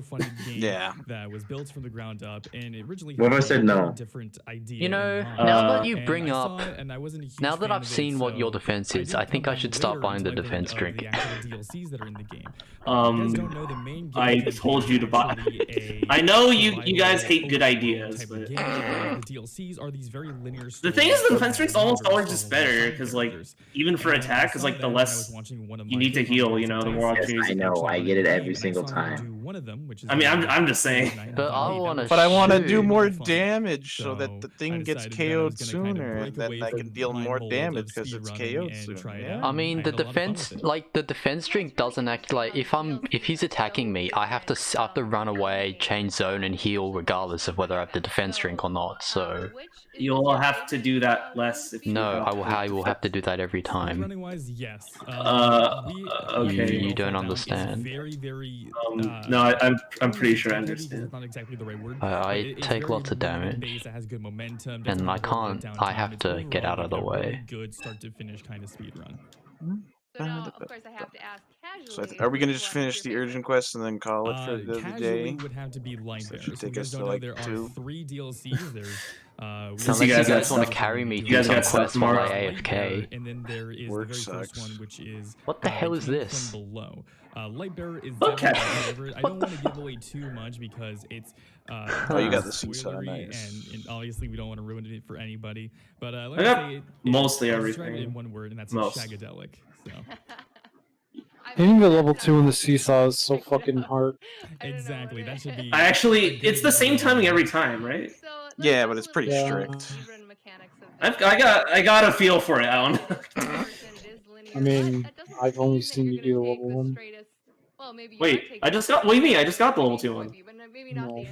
yeah, that was built from the ground up, and it originally What if I had said a no? different idea. You know, in mind. now that you And bring I up, saw it, and I wasn't a huge now that fan I've of it, seen what so your defense is, did I think I come should back start later buying the until I learned defense of drink. the actual DLCs that are in the game. You guys don't know the main I gimmick is told you to buy. actually I know you survival guys hate good open world ideas, type of but game. The DLCs are these very linear the thing is, the stories defense drink's that almost always follow just along better side because, like, characters. even for And I attack, because saw like the that when I was less watching one of you my need to heal, you know, the more Yes, opportunities. I know. I get it every single time. One of them, which is I mean, I'm just saying. But I want to. But I want to do shoot. more damage so that the I thing gets decided that I was KO'd gonna kind of sooner, break and then away I from can the deal more mold damage of because it's speedrunning KO'd and sooner. try it Yeah. out. I mean, I the had a lot of fun defense, with it. like the defense drink doesn't act like if he's attacking me, I have to run away, change zone, and heal regardless of whether I have the defense drink or not. So You'll have to do that less if you no, have I will have to do that every time. Running wise, yes. Okay. You don't understand. Very, very. No, I'm pretty sure I understand. Not exactly the right word. I take lots of damage, It has good momentum. and I can't. I have to get out of the way. Good start to finish kind of speed run. So now, of course, I have to ask So casually. are we gonna just finish the urgent quest and then call it for the Casually day? would have to be Light So Bear. it should So you take guys us to don't know like there are 2. 3 DLCs. There's Unless you you guys guys got want to stuff- carry me you through guys some got stuff quest while I tomorrow. AFK. And then there is Work the very sucks. first one, which is What the hell is King this? From Below. Light Bearer is Okay. definitely my favorite. I don't want to give away too much because it's Oh, you got the seesaw, spoilery, nice. and obviously we don't want to ruin it for anybody. But I like I got say, mostly I'll describe everything. it in one word, and that's Most. shagadelic. So. Hitting the level 2 in the seesaw is so fucking hard. Exactly, that should be. I actually, it's the same timing every time, right? Yeah, but it's pretty Yeah. strict. I got a feel for it, Alan. I mean, I've only seen you do the level 1. Wait, I just got. What do you mean? I just got the level 2 one. No.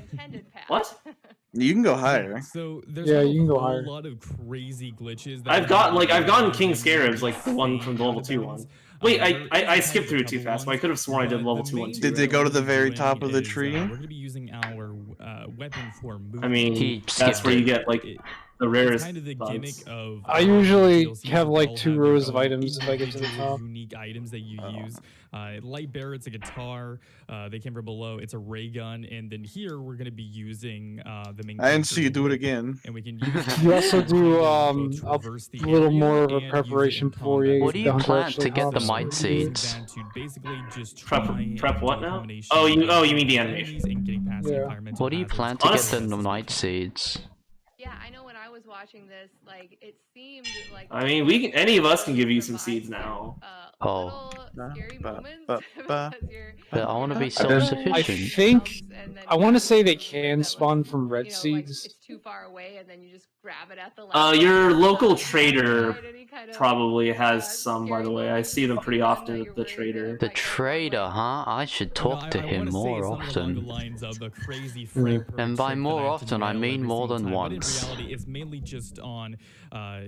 What? You can go higher. So there's Yeah, not you can go a whole higher. lot of crazy glitches. I've gotten King Scarabs, like the one from the level 2 one. Wait, I skipped through it too fast, but I could have sworn I did level 2 one too. Did they go to the very top of the Is, tree? we're gonna be using our weapon for movement. I mean, He that's skipped where you it. get like It- the it's rarest kind of the bugs. gimmick of. I usually DLCs have that like all 2 have rows their of own items if I get to the individual top. Unique items that you use. Light Bearer, it's a guitar. They came from below. It's a ray gun, and then here we're gonna be using the main. I didn't see you do it character's whip, again. And we can use. You also do both a traverse the little area more of a and use it preparation in before you combat. What do you down to plan actually to get the have might some. seeds? Than to basically just Prep try and what do a now? combination Oh, you of mean the enemies animation. and getting past the Yeah. environmental What do you hazards. plan to get Honestly- the might seeds? Yeah, I know when I was watching watching this, like it seemed like. I mean, we can, any of us can give you some seeds now. Oh. Scary moments But I want to be self-sufficient. I think I want to say they can spawn from red seeds. It's too far away, and then you just grab it at the Your local trader probably has some, by the way. I see them pretty often at the trader. The trader, huh? I should talk to him more often. And by more often, I mean more than once. It's mainly just on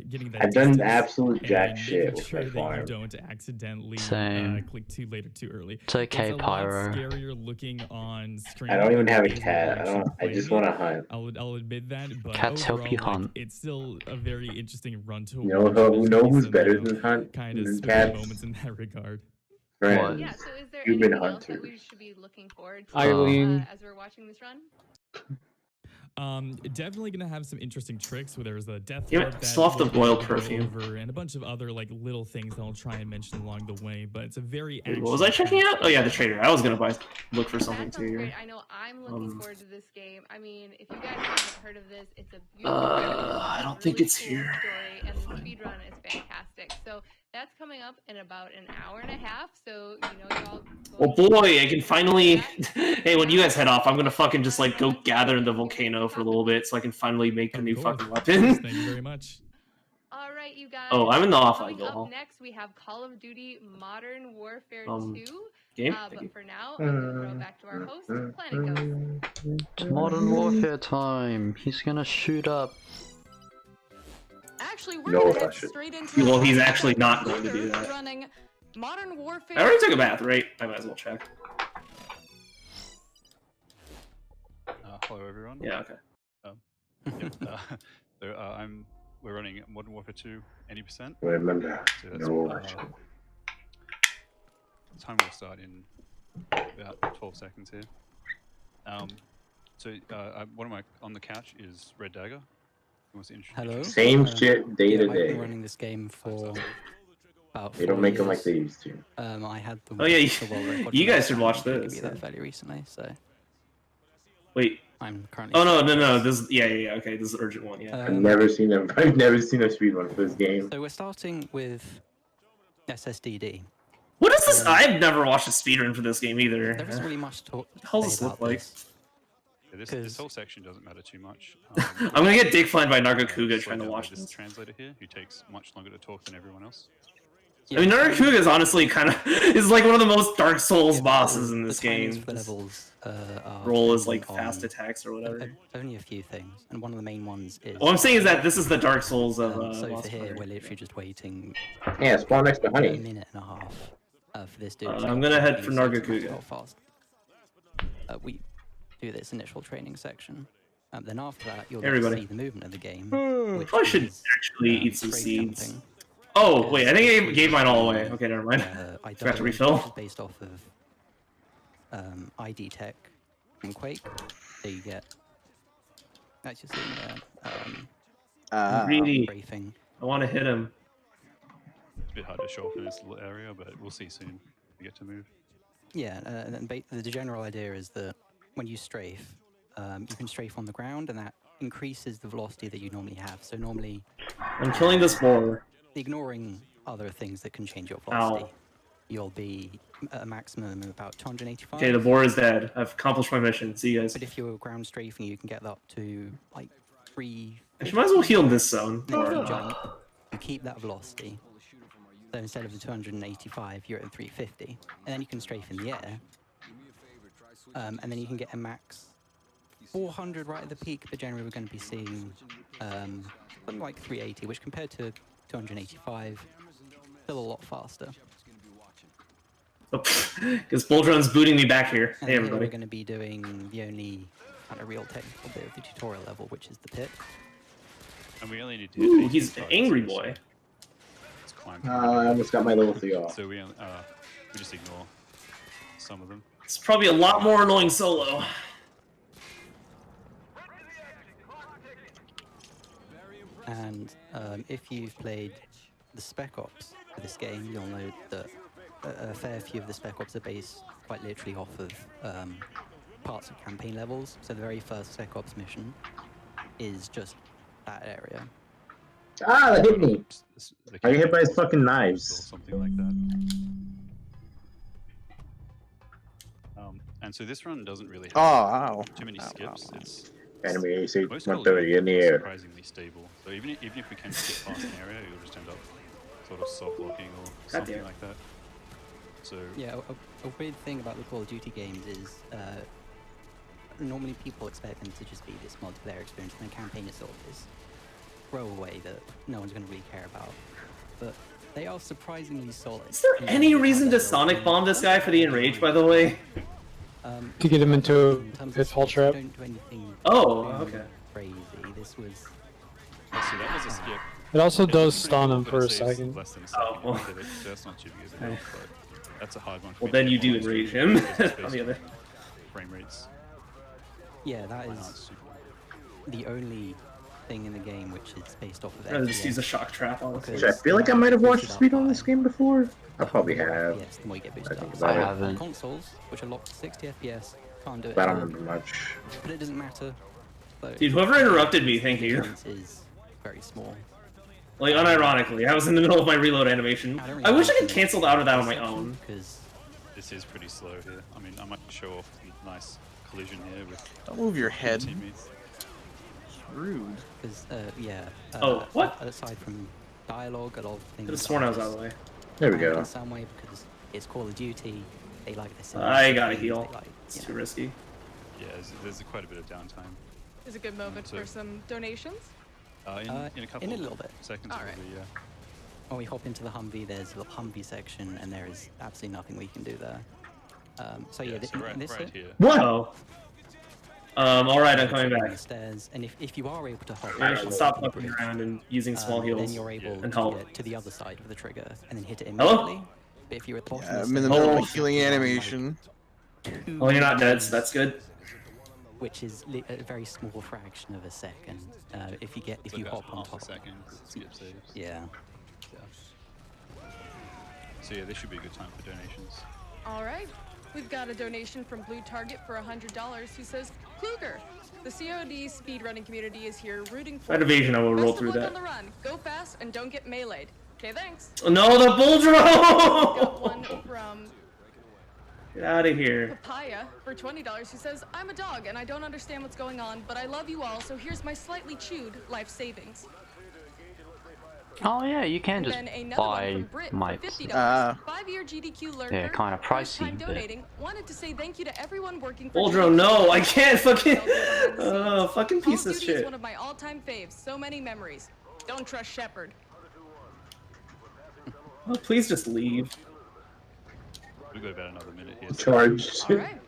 getting that. I've done absolute jack shit with sure my that farm. you don't accidentally Same. click too late or too early. It's okay, a lot Pyro. scarier looking on screen. I don't even have a cat. I just want to hunt. I'll admit that, but Cats help you overall, hunt. It's still a very interesting run to. You know who's better than hunt kind of than spooky cats? moments in that regard. Friends. Yeah, so is there Human anything else that hunters. we should be looking forward to Eileen. as we're watching this run? Definitely gonna have some interesting tricks where there's a death Yeah, orb that still off the we'll boiled go perfume. over, and a bunch of other like little things that I'll try and mention along the way. But it's a very Wait, what was I checking out? Oh yeah, the trader. I was gonna look for something That sounds too. great. I know I'm looking forward to this game. I mean, if you guys haven't heard of this, it's a beautiful I don't think it's here. story, and the speedrun is fantastic. So that's coming up in about an hour and a half. So y'all. Well, boy, I can finally. Hey, when you guys head off, I'm gonna fucking just like go gather in the volcano for a little bit, so I can finally make a new fucking weapon. Thank you very much. All right, you guys. Oh, I'm in the offline Coming go. up next, we have Call of Duty Modern Warfare 2. Game? But for now, I'm gonna throw it back to our host, Planet Ghost. It's Modern Warfare time. He's gonna shoot up. Actually, we're No, gonna I head should. straight into. Well, he's actually not going to do that. Running Modern Warfare. I already took a bath, right? I might as well check. Hello everyone. Yeah, okay. We're running Modern Warfare 2 80%. Remember, So that's, no the time will start in about 12 seconds here. One of my on the couch is Red Dagger. Who wants to introduce? Hello. Same shit day to I've day. been running this game for about They don't 4 make them like years. they used to. I had the Oh, yeah, the world record you for guys that should time, watch I think this, I beat that yeah. fairly recently, so Wait. I'm currently. Oh no. This yeah. Okay, this is the urgent one. Yeah. I've never seen them. I've never seen a speedrun for this game. So we're starting with SSDD. What is this? I've never watched a speedrun for this game either. There isn't really much to talk What the hell does this say look about like? this. Yeah, this whole section doesn't matter too much. I'm gonna get dick flyed by Nargacuga trying to watch this this. translator here, who takes much longer to talk than everyone else. I mean, Nargacuga is honestly kind of is like one of the most Dark Souls bosses in this the timings game. for the levels are Roll is like dependent fast on attacks or whatever. only a few things, and one of the main ones is. What I'm saying is that this is the Dark Souls of so Lost for here, Planet. we're literally just waiting. Yeah, spawn next to Honey. A minute and a half for this dude. I'm gonna head for Nargacuga. Fast. We do this initial training section. Then after that, you'll Everybody. see the movement of the game. I probably should actually eat some seeds. Oh wait, I think I gave mine all away. Okay, never mind. Forgot to Which is refill. based off of ID Tech from Quake. So you get. That's just in there. Greedy. Briefing. I want to hit him. It's a bit hard to show off in this little area, but we'll see soon. We get to move. Yeah, and the general idea is that when you strafe, you can strafe on the ground, and that increases the velocity that you normally have. So normally, I'm killing this boar. ignoring other things that can change your Ow. velocity, you'll be at a maximum of about 285. Okay, the boar is dead. I've accomplished my mission. See you guys. But if you're ground strafing, you can get up to like 3. Actually, might as well heal in this zone. Then if you jump, you keep that velocity. So instead of the 285, you're at 350, and then you can strafe in the air. And then you can get a max 400 right at the peak, but generally we're going to be seeing something like 380, which compared to 285, still a lot faster. Because Buldron's booting me back here. And Hey, here everybody. we're going to be doing the only kind of real technical bit of the tutorial level, which is the pit. And we only need to. Ooh, he's an angry boy. I almost got my level 3 off. So we just ignore some of them. It's probably a lot more annoying solo. And if you've played the Spec Ops for this game, you'll know that a fair few of the Spec Ops are based quite literally off of parts of campaign levels. So the very first Spec Ops mission is just that area. Ah, that hit me. I get hit by his fucking knives. Something like that. And so this run doesn't really have too many skips. It's Enemy AC most 130 in the air. surprisingly stable. So even if we can skip past an area, you'll just end up sort of soft locking or something like that. So yeah, a weird thing about the Call of Duty games is normally people expect them to just be this multiplayer experience, and the campaign is sort of this throwaway that no one's going to really care about. But they are surprisingly solid. Is there any reason to Sonic Bomb this guy for the Enrage, by the way? To get him into a pitfall trap. Oh, okay. Crazy. This was. so that was a skip. It also does stun him for a second. Less than a second. So that's not too big of a deal, but that's a hard one. Well, then you do Enrage him. On the other. Frame rates. Yeah, that is the only thing in the game which is based off of I'd rather just use a shock trap on I feel like I might have watched the speed on this game before. I probably have. Yes, the more you get boosted up. I haven't. Consoles, which are locked to 60 FPS, can't do it. I don't remember much. But it doesn't matter. So Dude, whoever interrupted me, thank you. Is very small. Like, unironically, I was in the middle of my reload animation. I wish I could cancel out of that on my own. This is pretty slow here. I mean, I might show off a nice collision here with. Don't move your head. Teammates. Rude. Because, yeah. Oh, what? Aside from dialogue, a lot of things. I could have sworn I was out of the way. There we go. In some way, because it's Call of Duty, they like this. I gotta heal. It's too risky. Yeah, there's quite a bit of downtime. Is a good moment for some donations? In a couple. In a little bit. Seconds, All right. probably, yeah. When we hop into the Humvee, there's a little Humvee section, and there is absolutely nothing we can do there. So yeah, so right here. What? Alright, I'm coming back. Stairs, and if you are able to hop, I should stop fucking around and using small heals then you're able and to help. get to the other side of the trigger and then hit it Hello? immediately. But if you're at the bottom, I'm in the middle of a healing animation. Oh, you're not dead, so that's good. Which is a very small fraction of a second. If you hop on top. A second, skip saves. Yeah. So yeah, this should be a good time for donations. All right. We've got a donation from Blue Target for $100 who says, Kluger, the COD speedrunning community is here rooting for That evasion, I will roll Best of through luck that. on the run. Go fast and don't get meleeed. Okay, thanks. Oh, no, the bull Got drone! one from Get out of here. Papaya for $20 who says, I'm a dog and I don't understand what's going on, but I love you all, so here's my slightly chewed life savings. Oh yeah, you can just Then another buy one from Brit my. for $50. 5-year GDQ learner. Yeah, kind of first pricey. time But donating. Wanted to say thank you to everyone working for Bull drone, GDQ. no, I can't fucking. Fucking Call piece of of Duty is shit. one of my all-time faves. So many memories. Don't trust Shepard. Oh, please just leave. We've got about another minute here. Charge. All right.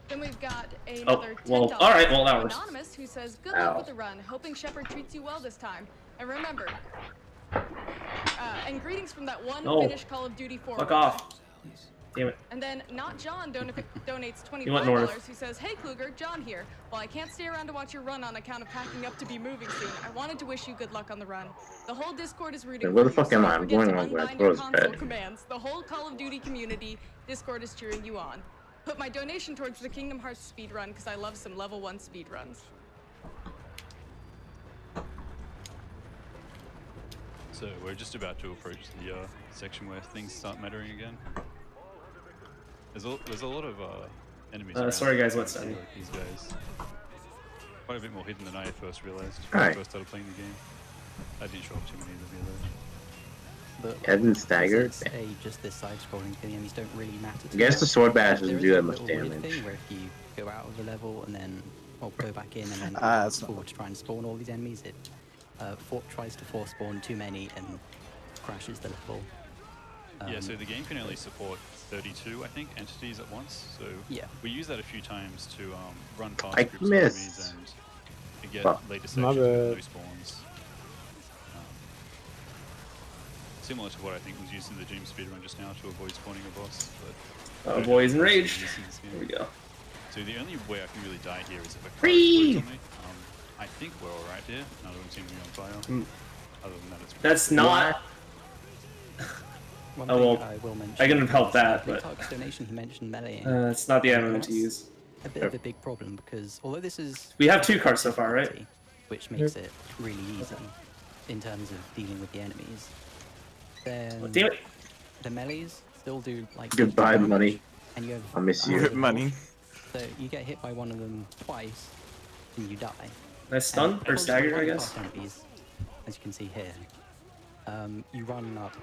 Then we've got another well, $10 alright, well, that from works. Anonymous who says, good luck with the run. Hoping Shepard treats you well this time. And remember, and greetings from that one No. Finnish Call of Duty forward. Fuck off. Damn it. And then Not John donates You went north. $25 who says, hey Kluger, John here. While I can't stay around to watch your run on account of packing up to be moving soon, I wanted to wish you good luck on the run. The whole Discord is rooting Then where the for you, fuck so am don't I? I'm forget going to wrong way. I unbind thought your it was console bad. commands. The whole Call of Duty community Discord is cheering you on. Put my donation towards the Kingdom Hearts speedrun because I love some level 1 speedruns. So we're just about to approach the section where things start mattering again. There's a lot of enemies. around. Sorry guys, what's that? These guys. Quite a bit more hidden than I first realized when I Alright. first started playing the game. I didn't show up too many of them either. But Head and staggered. just this side-scrolling, the enemies don't really matter. I guess the sword bash doesn't There do is a that much little weird damage. thing where if you go out of the level and then go back in and then that's not forward to try and spawn all these enemies, it tries to force spawn too many and crashes the level. Yeah, so the game can only support 32, I think, entities at once. So yeah, we use that a few times to run past I groups of missed. enemies and to get Fuck. later My sections with bad. no spawns. Similar to what I think was used in the Doom speedrun just now to avoid spawning a boss. But Oh, boys enraged. This in this game. Here we go. So the only way I can really die here is if a car Free! explodes on me. I think we're alright here. None of them seem to be on fire. Other than that, it's That's not. One Oh, thing well, I will mention I couldn't help is that, Blue but Target's donation, he mentioned meleeing. it's not the And ammo to that's use. A bit of a big problem because although this is We have 2 cards so far, right? which makes it really easy. in terms of dealing with the enemies. Then Oh, damn it. the melees still do like Goodbye, damage, money. and you have I miss you. Money. So you get hit by one of them twice, and you die. Nice stun And or because stagger, you're I running guess. past enemies, as you can see here, you run up,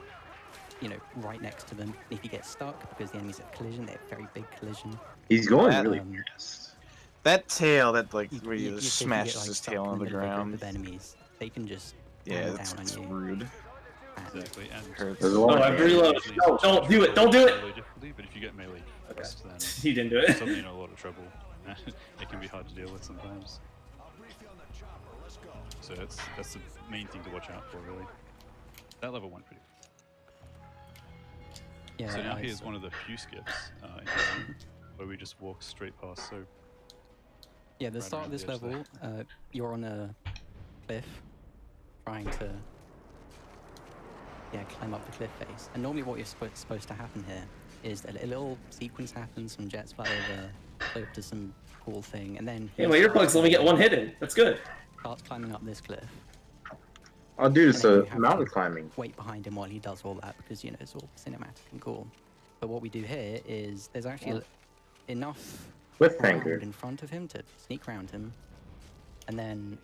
you know, right next to them. If you get stuck because the enemies have collision, they have very big collision. He's going That, really fast. That tail, that like where You you see if smashes get, like, his stuck tail in on the middle of a group ground. of enemies, they can just Yeah, hammer that's down on you. rude. Exactly, and Hurts. There's a Oh, lot I've of reloaded. No, don't do it. Don't do it. melee difficulty, but if you get melee first, then He didn't do it. suddenly you're in a lot of trouble. It can be hard to deal with sometimes. So that's the main thing to watch out for, really. That level went pretty. Yeah, So now I here's saw. one of the few skips in the game where we just walk straight past. So Yeah, the right start of around this the edge level, you're on a cliff, trying to climb up the cliff face. And normally what you're supposed to happen here is that a little sequence happens, some jets fly over to some cool thing, and then Hey, my earplugs let me get one hit in. That's good. starts climbing up this cliff. Oh, dude, it's And then a you have mountain to climbing. Wait behind him while he does all that because, you know, it's all cinematic and cool. But what we do here is there's actually enough Cliffhanger. ground in front of him to sneak around him, and then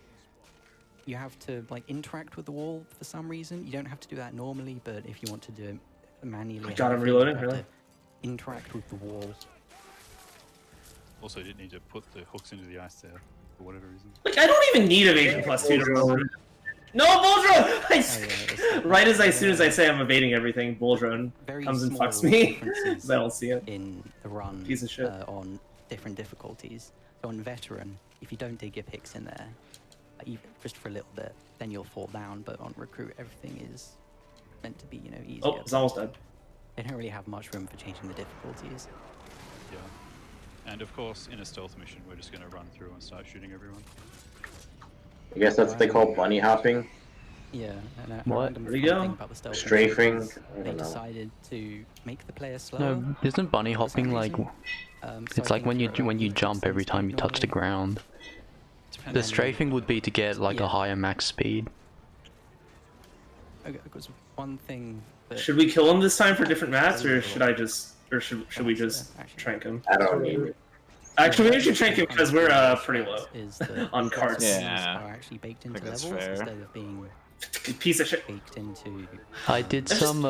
you have to like interact with the wall for some reason. You don't have to do that normally, but if you want to do it manually, God, I'm you reloading, have really? to interact with the wall. also, you didn't need to put the hooks into the ice there for whatever reason. Like, I don't even need evasion plus 2 to roll. No, Bull Drone! Right as soon as I say I'm evading everything, Bull Drone Very comes and small fucks me. differences I don't see it. in the run Piece of shit. on different difficulties. So on veteran, if you don't dig your picks in there, even just for a little bit, then you'll fall down. But on recruit, everything is meant to be, you know, easier. Oh, it's almost dead. They don't really have much room for changing the difficulties. Yeah. And of course, in a stealth mission, we're just going to run through and start shooting everyone. I guess that's what they call bunny hopping. Yeah, and a What? random Where'd he fun go? thing about the stealth Strafing. missions, I they don't know. decided to make the player slower. No, isn't bunny for some hopping like? reason. So It's I like think when you you're jump every time you touch the ground. The strafing would be to get like a higher max speed. Okay, because one thing that Should we kill him this time for different maps, or should I just, or should we just trank him? I don't need it. Actually, we should trank him because we're pretty low is that on cards. Yeah. are actually baked I into think that's levels fair. instead of being Piece of shit. baked into. I did some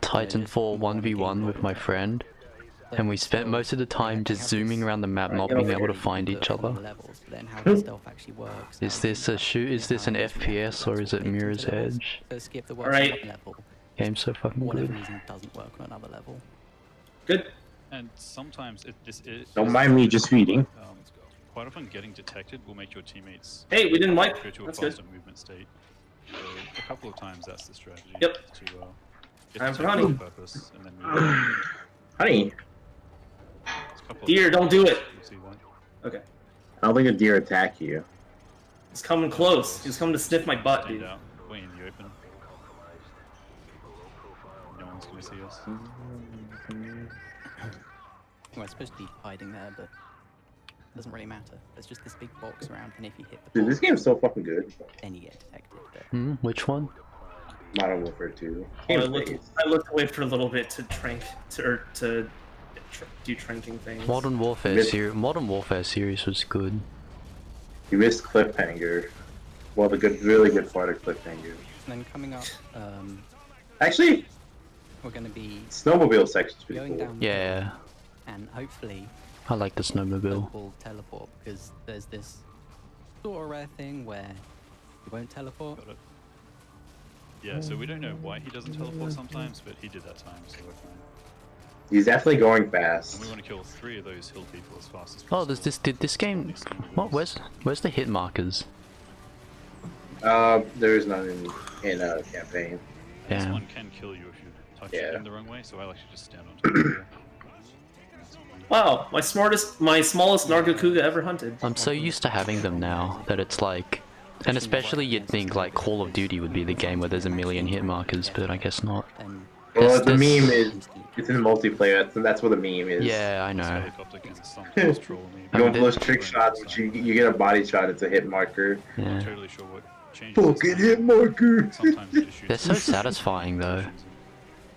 Titanfall 1v1 with my friend, and we spent most of the time just zooming around the map, not being able to find each other. Levels, but then how the stealth actually works. Is this a shoot? Is this an FPS or is it Mirror's Edge? So skip that works Alright. on one level, Game's so fucking for whatever good. reason doesn't work on another level. Good. And sometimes Don't mind me just feeding. Quite often, getting detected will make your teammates Hey, we didn't wipe. go to a That's good. faster movement state. So a couple of times that's the strategy. Yep. To get Time the for target honey. on purpose and then move on. Honey, There's a couple of Deer, don't do it. you'll see that. Okay. I don't think a deer attack you. He's coming close. He's coming to sniff my butt, Stand dude. out, way in the open. No one's gonna see us. Well, it's supposed to be hiding there, but it doesn't really matter. There's just this big box around, and if you hit the Dude, box, this game's so fucking good. then you get detected. But Which one? Modern Warfare 2. Oh, I Game's looked, great. I looked away for a little bit to trank, to do tranking things. Modern Warfare series was good. You missed Cliffhanger. Well, the good, really good part of Cliffhanger. and then coming up, Actually, we're going to be snowmobile section's pretty going cool. down, Yeah, and hopefully I like the snowmobile. will teleport, because there's this sort of rare thing where you won't teleport. Got it. Yeah, so we don't know why he doesn't teleport sometimes, but he did that time, so we're fine. He's definitely going And fast. we want to kill 3 of those hill people as fast as possible. Oh, did this game? What? Where's the hit markers? There is none in campaign. This Yeah. one can kill you if you touch Yeah. it in the wrong way, so I like to just stand on top of it. Wow, my smallest Nargacuga ever hunted. I'm so used to having them now that it's like, and especially you'd think like Call of Duty would be the game where there's a million hit markers, but I guess not. Well, the This- meme is it's in the multiplayer. That's what the meme is. Yeah, I know. Helicopter can sometimes troll me. You go for those trick shots, but you get a body shot. It's a hit marker. I'm Yeah. not totally sure what changes. Fucking hit marker. Sometimes it just shoots They're so satisfying though.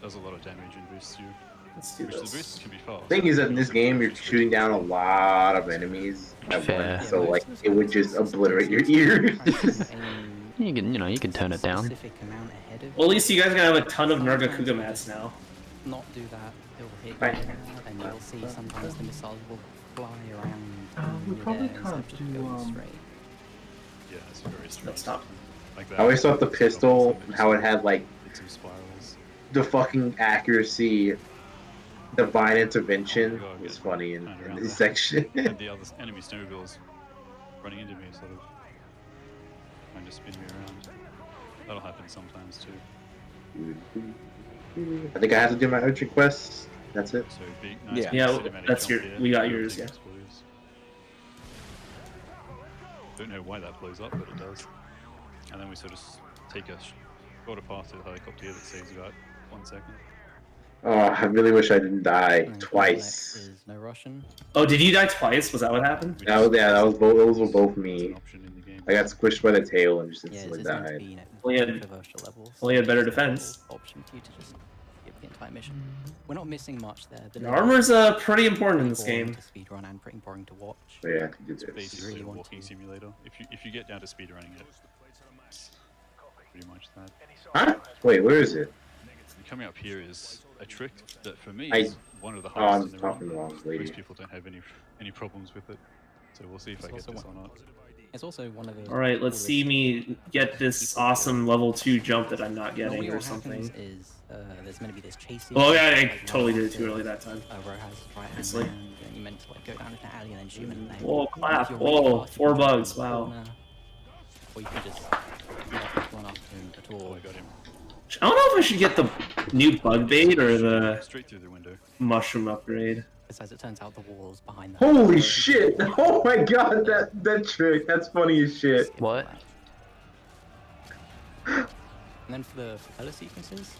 Does a lot of damage and boosts you. Let's do Which the this. boosts can be fast. Thing is that in this game you're shooting down a lot of enemies at Fair. once, so like it would just obliterate your ears. You can, you know, you can turn it down. Well, at least you guys are gonna have a ton of Nargacuga mats now. Not do that, it will hit Right. you, and you'll see sometimes the missiles will fly around. We your probably there can't instead of just do, going straight. Yeah, it's very strange. Stop. Like I always thought the pistol, how it had like Some spirals. the fucking accuracy, divine intervention Oh, was good. funny in Turn around this there. section. And the other enemy snowmobiles running into me, sort of trying to spin me around. That'll happen sometimes too. I think I have to do my urgent quests. That's it. So big, nice Yeah, cinematic that's jump your- here, we got everything yours, yeah. explodes. Don't know why that blows up, but it does. And then we sort of take a shorter path to the helicopter here that saves about 1 second. Oh, I really wish I didn't die And next twice. is no Russian. Oh, did you die twice? Was that what happened? That was both. Those were both It's me. an option in the game. I got squished by the tail and just Yeah, instantly it's going to died. be, you know, Well, yeah, controversial levels. well, you had better defense. Option for you to just skip the entire mission. We're not missing much there. The The armor's pretty important in this game. To speedrun and pretty boring to watch. So yeah, I can do It's this. basically really a want walking to. simulator. If you get down to speedrunning it, it's pretty much that. Huh? Wait, where is it? And coming up here is a trick that for me I- is one of the Oh, hardest I'm in the talking run. to the wrong lady. Most people don't have any problems with it, so we'll see if I get also this or one- not. It's also one of the. All right, let's see me get this awesome level 2 jump that I'm not Normally getting or what happens something. is there's meant to be this chase. Oh yeah, I like, totally right did it too after, early that time. Where it has right hand Honestly. man, and you meant to like go down into the alley and then shoot him in the leg. Whoa, clap. If you're really Whoa, fast, you 4 can jump bugs, in the wow. corner, or you can just not run after him at all. Oh, I got him. I don't know if I should get the new bug bait or the Straight through the window. mushroom upgrade. Because as it turns out, the walls behind the Holy shit! Oh my god, that trick. That's funny as shit. What? And then for the propeller sequences,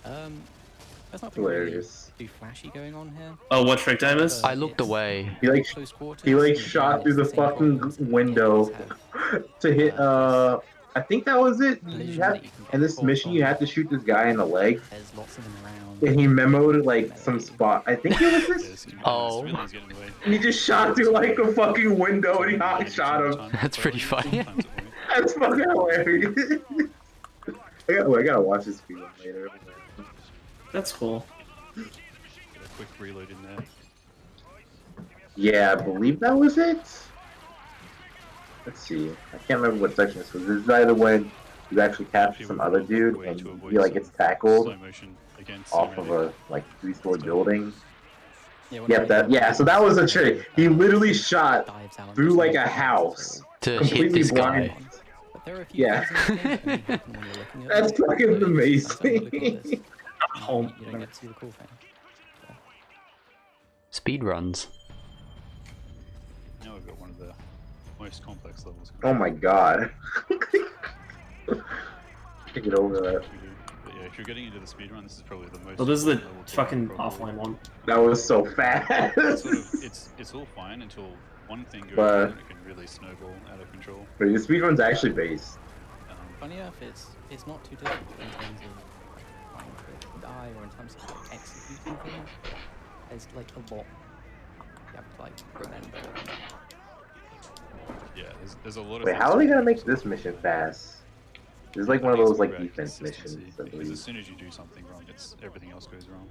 there's nothing really Hilarious. too flashy going on here. Oh, what trick time is? I looked away. He like Close quarters, he like you know, shot through the it's same fucking problems that window games have. to hit. I think that was it. You Collision have, that you can get in this caught mission, on. you had to shoot this guy in the leg, There's lots of them around. and he memoed like some spot. I think it was Yeah, this. this can be Oh. civilians getting away. And he just shot through like a fucking window, and he hot shot him. That's pretty funny. That's fucking hilarious. I gotta watch this video later. That's cool. Get a quick reload in there. Yeah, I believe that was it. Let's see. I can't remember what section this was. This is either when you actually capture some other dude and he like gets tackled Slow motion against off of a like 3-story building. Yeah, So that was a trick. He literally shot dives out through and like just a house, To hit completely this blind. guy. But there are a few Yeah. things in the game that only happen when you're looking at That's them. fucking So you just amazing. don't look at this. Oh, You don't get to see the cool thing. Speed runs. Now we've got one of the most complex levels. Oh my god. Get over that. But yeah, if you're getting into the speedrun, this is probably the most. Oh, this is the level to fucking probably- offline one. That was so fast. It's sort of, it's all fine until one thing goes But- wrong and it can really snowball out of control. But the speedrun's actually based. Funny enough, it's not too difficult in terms of trying to die or in terms of like, executing things. There's like a lot you have to like remember. Yeah, there's a lot of. Wait, things how are they to- gonna make this mission fast? This is like one of those like About defense consistency, missions, I because as believe. soon as you do something wrong, everything else goes wrong.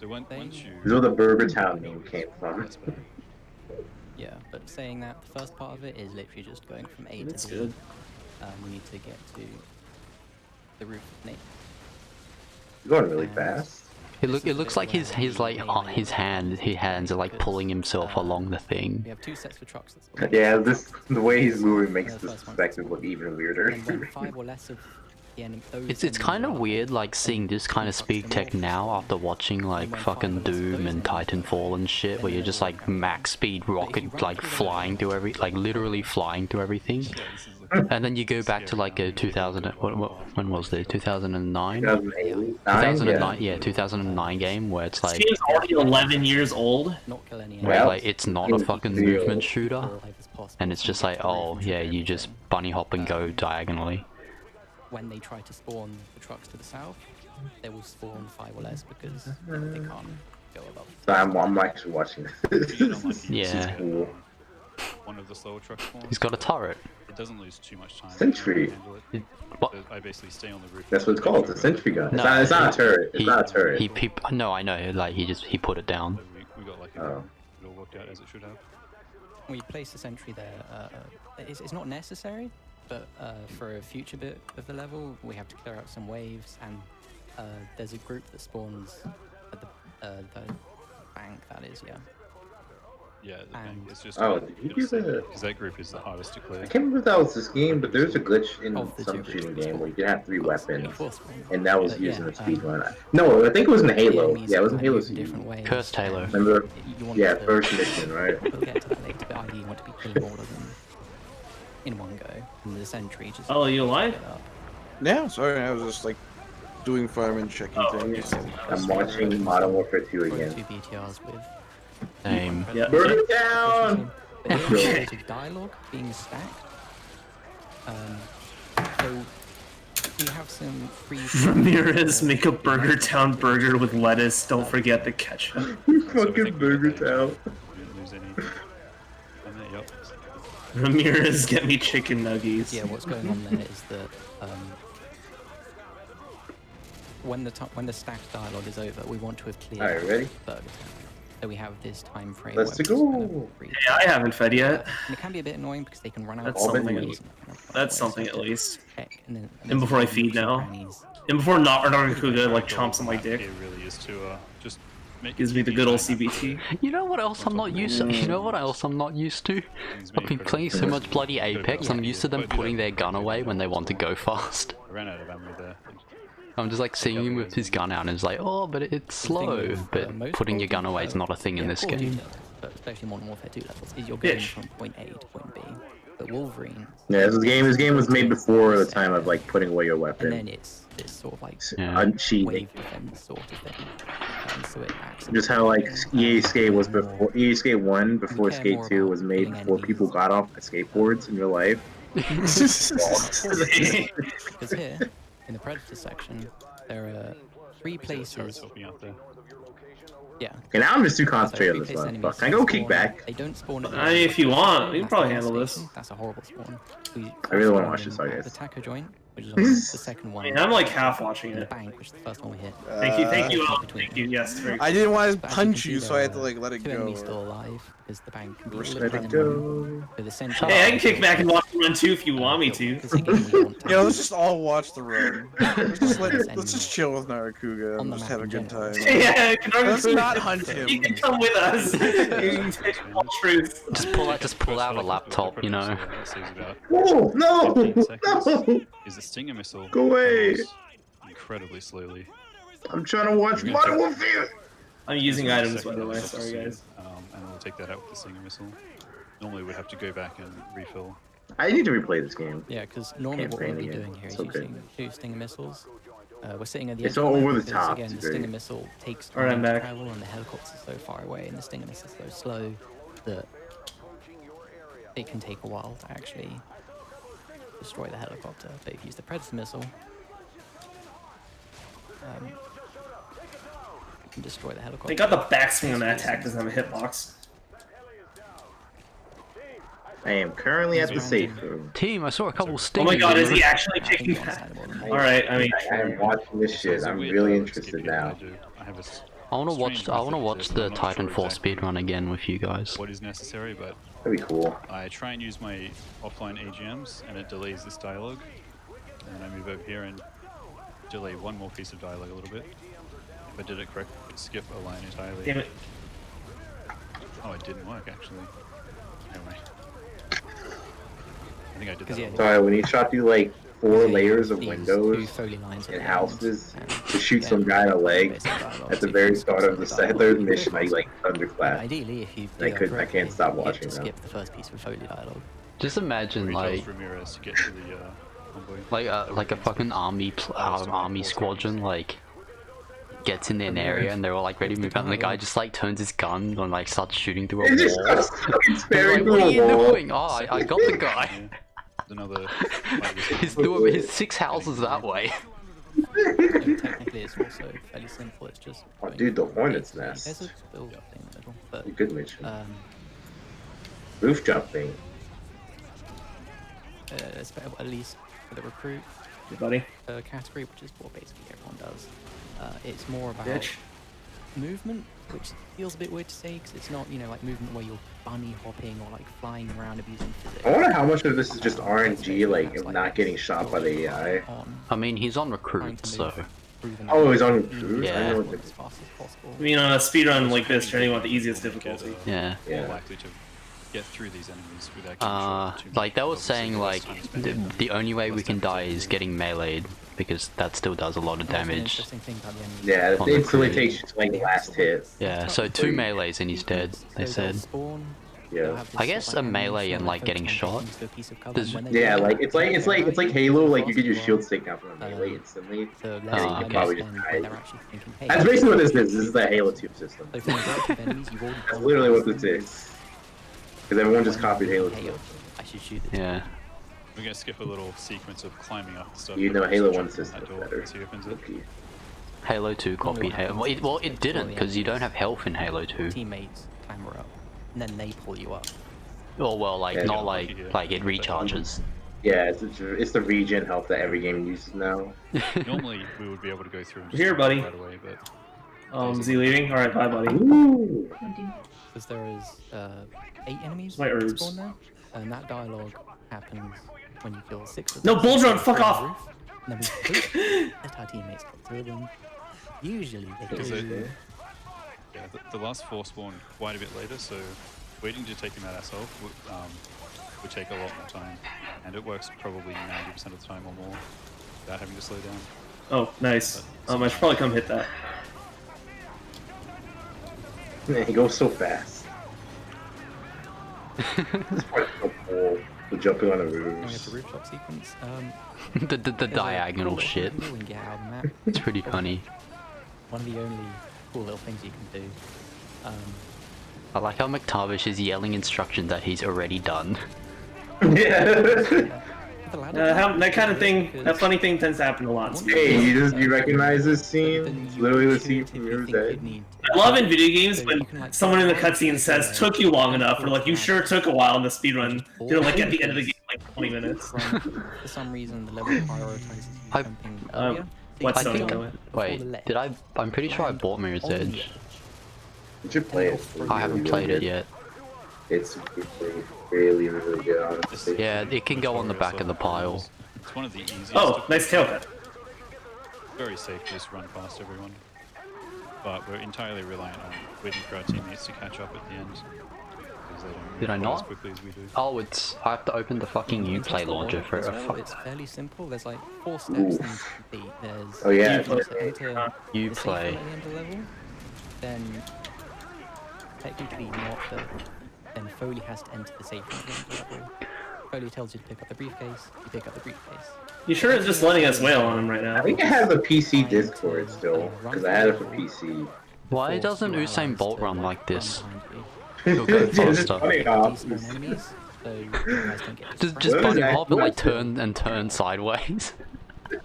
So once you. This is where the Burger Town name came from. That's better. Yeah, but saying that, the first part of it is literally just going from A That's to D. good. We need to get to the roof of Nate. It's going really fast. It looks like his like his hands are like pulling himself along the thing. We have two sets for trucks. That's Yeah, the way he's moving makes this perspective look even weirder. and when 5 or less of the enemy, It's kind of weird like seeing this kind of speed tech now after watching like fucking Doom and Titanfall and shit, where you're just like max speed rocket like flying through literally flying through everything. And then you go back to like a 2000, when was this? 2009? 2009, yeah, 2009 game where it's This like, game's already 11 years old. where like it's not a fucking movement shooter, and it's just like, oh yeah, you just bunny hop and go diagonally. when they try to spawn the trucks to the south, they will spawn 5 or less because they can't go above. So I'm actually watching this. Yeah. Cool. One of the slower truck spawns. He's got a turret. It doesn't lose too much time. Sentry. What? I basically stay on the roof. That's what it's called. It's a sentry gun. No, It's not a turret. It's not a turret. No, I know. Like he put it down. We got like it all worked out as it should have. We place the sentry there. It's not necessary, but for a future bit of the level, we have to clear out some waves, and there's a group that spawns at the bank. That is, yeah. Yeah, the bank. It's just. Oh, did you do the? Because that group is the hardest to clear. I can't remember if that was this game, but there's a glitch in some shooting game where you can have 3 weapons, and that was using the speedrun. No, I think it was in Halo. Yeah, it was in Halo. Cursed Halo. Remember? Yeah, first mission, right? We'll get to that later, but ideally you want to be killing all of them in one go, and the sentry just. Oh, you alive? Yeah, sorry, I was just like doing farm and checking things. I'm watching Modern Warfare 2 again. 2 BTRs with. Same. Yeah. Burn it down! There's a dialogue being stacked. So we have some free. Ramirez, make a Burger Town burger with lettuce. Don't forget the ketchup. Fucking Burger Town. Ramirez, get me chicken nuggets. Yeah, what's going on there is that when the stacked dialogue is over, we want to have cleared. Alright, ready? Burger Town. So we have this time frame. Let's go. Hey, I haven't fed yet. And it can be a bit annoying because they can run out. That's of something. ways. That's something at least. And before I feed now. And before Nargacuga like chomps on my dick. It really is to just gives me the good old CBT. You know what else I'm not used to? You know what else I'm not used to? I've been playing so much bloody Apex. I'm used to them putting their gun away when they want to go fast. I ran out of ammo there. I'm just like seeing him with his gun out and it's like, oh, but it's slow. But putting your gun away is not a thing in this game. But especially Modern Warfare 2 levels, is you're going from point A to point B. But Wolverine. Yeah, this game was made before the time of like putting away your weapon. And then it's sort of like uncheating. wave defense sort of thing. So it acts Just how like EA Skate was before EA Skate 1 before Skate 2 was made before people got off the skateboards in real life. Because here, in the Predator section, there are 3 places. Yeah. Okay, now I'm just too concentrated on this one. Fuck. Can I go kick back? They don't spawn if you want, you can probably handle this. That's a horrible spawn. I really want to watch this, I guess. The taco joint, which is on the second one. I'm like half watching it. The bank, which is the first one we hit. Thank you, thank you. Yes, very I didn't want to punch you, so I had to like let it 2 go. enemies still alive because the bank can be Let it go. Hey, I can kick back and watch the run too if you want me to. Yeah, let's just all watch the run. Let's just chill with Narakuga and just have a good time. Yeah, let's not hunt him. You can come with us. Truth. Just pull out a laptop, you know. Oh no! No! Is a Stinger missile? Go away! Incredibly slowly. I'm trying to watch Modern Warfare. I'm using items by the way. Sorry guys. And we'll take that out with the Stinger missile. Normally we'd have to go back and refill. I need to replay this game. Yeah, because normally what we'll be doing here is using 2 Stinger missiles. We're sitting at the It's edge all of the over map the because, top. Again, the Stinger missile takes Alright, time I'm to back. travel, and the helicopter's so far away, and the Stinger missile is so slow that it can take a while to actually destroy the helicopter. But if you use the Predator missile, you can destroy the helicopter. They got the backswing on that attack. Doesn't have a hitbox. I am currently at the safe room. Team, I saw a couple Oh stingers. my god, is he actually kicking that? Alright, I mean, I am watching this shit. I'm really interested now. I wanna watch the Titanfall speedrun again with you guys. What is necessary, but that'd be cool. I try and use my offline AGMs and it delays this dialogue. And then I move over here and delay one more piece of dialogue a little bit. If I did it correctly, I could skip a line entirely. Damn it. Oh, it didn't work actually. Anyway. I think I did that. Sorry, when he shot through like 4 layers of windows and houses to shoot some guy in the leg at the very start of the third mission, I like thunderclap. Ideally, if you I can't stop you have watching to now. skip the first piece of Foley dialogue. Just imagine like Ramirez to get to the convoy. like a fucking army squadron like gets in an area and they're all like ready to move out and the guy just like turns his gun and like starts shooting through a wall. It's very Like, what are you cool. doing? Oh, I got the guy. another. His 6 houses that way. Technically, it's also fairly simple. It's just. Oh, dude, the hornet's There's nest. a build thing in the middle, but Good mission. Roof jumping. it's better, at least for the recruit buddy. Category, which is what basically everyone does. It's more about movement, which feels a bit weird to say because it's not, you know, like movement where you're bunny hopping or like flying around abusing physics. I wonder how much of this is just RNG, like of not getting shot by the AI. I mean, he's on recruit, so. Oh, he's on recruit. Yeah. I mean, on a speedrun like this, trying to want the easiest difficulty. Yeah. More likely to get through these enemies without getting shot too like they were much. saying, like the only way we can die is getting meleeed because that still does a lot of damage. Yeah, it instantly takes like the last hit. Yeah, so 2 melees and he's dead. They said. Yeah. I guess a melee and like getting shot. Yeah, like it's like Halo. Like you get your shield taken out from a melee instantly. And you can probably just die. That's basically what this is. This is the Halo 2 system. That's literally what this is. Because everyone just copied Halo 2. Yeah. We're gonna skip a little sequence of climbing up and stuff. You know, Halo 1 system is better. Halo 2 copied Halo. Well, it didn't because you don't have health in Halo 2. Teammates clamber up, and then they pull you up. Oh well, like not like it recharges. Yeah, it's the regen health that every game uses now. Normally we would be able to go through and just Here, buddy. right away, but Is he leaving? Alright, bye, buddy. Because there is 8 enemies My herbs. spawn there, and that dialogue happens when you kill 6 of No, them. Bull Drone, fuck On the off! roof, and then we let our teammates get through them. Usually they do. Yeah, the last 4 spawn quite a bit later, so waiting to take them out ourselves would take a lot more time, and it works probably 90% of the time or more without having to slow down. Oh, nice. I should probably come hit that. Man, he goes so fast. This part's so cool. The jumping on the roofs. The rooftop sequence. the diagonal shit. When you get out of the map. It's pretty funny. One of the only cool little things you can do. I like how McTavish is yelling instructions that he's already done. Yeah. That kind of thing, that funny thing tends to happen a lot. Hey, you recognize this scene? It's literally the scene from Mirror's Edge. I love in video games when someone in the cutscene says, "Took you long enough," or like, "You sure took a while in the speedrun." They're like at the end of the game, like 20 minutes. For some reason, the level prioritizes jumping earlier. What's I think, going? wait, did I? I'm pretty sure I bought Mirror's Edge. You should play it. I haven't played it yet. It's really, really good, honestly. Yeah, it can go on the back of the pile. It's one of the easiest. Oh, nice tail cut. Very safe to just run past everyone. But we're entirely reliant on waiting for our teammates to catch up at the end. Did I As not? quickly as we do. Oh, I have to open the fucking Uplay launcher for it. Well, it's fairly simple. There's like 4 steps you need to complete. There's Oh, yeah. to enter the Uplay. safe at the end of the level. Then technically not the. Then Foley has to enter the safe room at the end of the level. Foley tells you to pick up the briefcase. You pick up the briefcase. You sure it's just letting us wail on him right now? I think I have the PC Discord still, because I had it for PC. Why doesn't Usain Bolt run like this? He'll go faster. Just bunny hop and like turn and turn sideways. Yeah,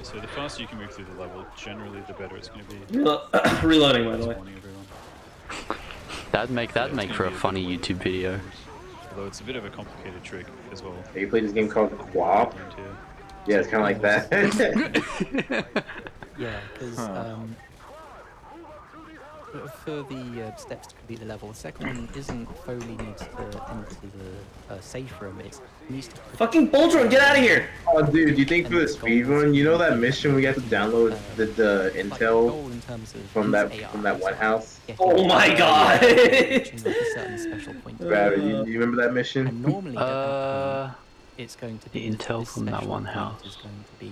so the faster you can move through the level, generally the better it's going to be. Reloading, by the way. That'd make for a funny YouTube video. Although it's a bit of a complicated trick as well. Have you played this game called Quap? Yeah, it's kind of like that. Yeah, because for the steps to complete the level, the second one isn't Foley needs to enter the safe room. It needs to fucking Bull Drone, get out of here! Oh, dude, you think for the speedrun, you know that mission we have to download the intel from that one house? Oh my god! Brad, you remember that mission? And normally, it's going to be the intel from that one house. Is going to be,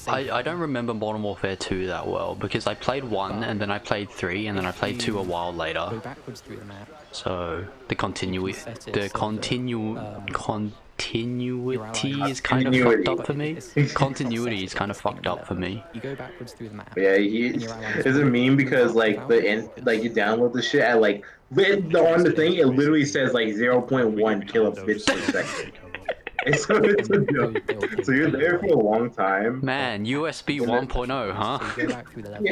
I don't remember Modern Warfare 2 that well because I played 1 and then I played 3 and then I played 2 a while later. Go backwards through the map. So the continuity is kind of fucked up for me. Continuity is kind of fucked up for me. You go backwards through the map. Yeah, it's a meme because like you download the shit at like on the thing it literally says like 0.1 kilobits per second. So it's a joke. So you're there for a long time. Man, USB 1.0, huh? So you go back through the level,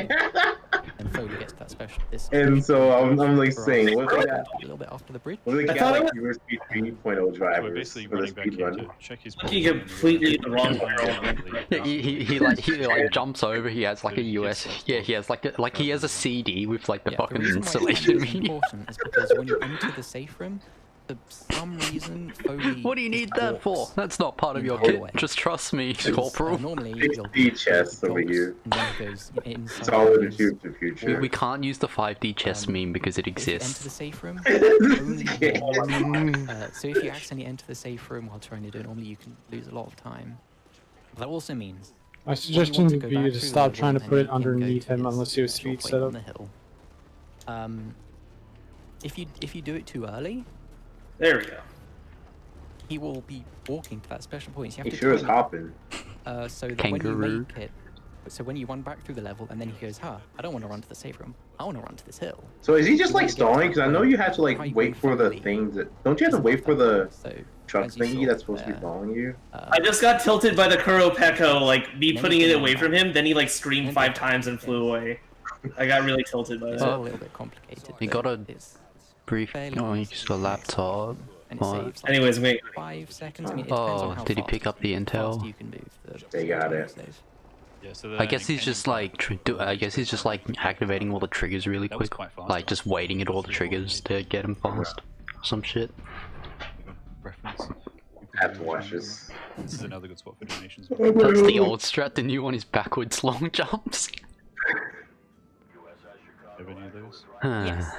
and Foley gets that special. And so I'm like saying, what if they got a little bit after the bridge? what if they got like USB 3.0 drivers for the speed run? Looking completely the wrong barrel. Yeah, he like jumps over. He has like a US. Yeah, he has he has a CD with like the fucking installation It's media. important is because when you enter the safe room, for some reason, Foley. What do you need that for? That's not part of your kit. Just trust me, Corporal. Normally, you'll 6D chest over here. It's all in the future. We can't use the 5D chess meme because it Enter the exists. safe room. Yeah. So if you accidentally enter the safe room while trying to do it normally, you can lose a lot of time. But that also means. My suggestion would be to stop trying to put it underneath him unless you have speed set up. If you do it too early, there we go. He will be walking to that special point. So you have He to sure is time it, hopping. So that Kangaroo. when you make it, so when you run back through the level and then he goes, I don't want to run to the safe room. I want to run to this hill. So is he just like stalling? Because I know you have to like wait for the things that. Don't you have to wait for the truck thingy that's supposed to be following you? I just got tilted by the Kuropeko, like me putting it away from him. Then he like screamed 5 times and flew away. I got really tilted by that. It's a little bit complicated. You got a brief. Oh, you use the laptop. And it saves, like, Anyways, wait. 5 seconds. I mean, it depends on how did he fast pick up the intel? you can move. They got it. Yeah, so I guess he's just like activating all the triggers really quick, like just waiting at all the triggers to get him fast. Some shit. Reference. I have to watch this. This is another good spot for donations. That's the old strat. The new one is backwards long jumps. Have any of those? Yes.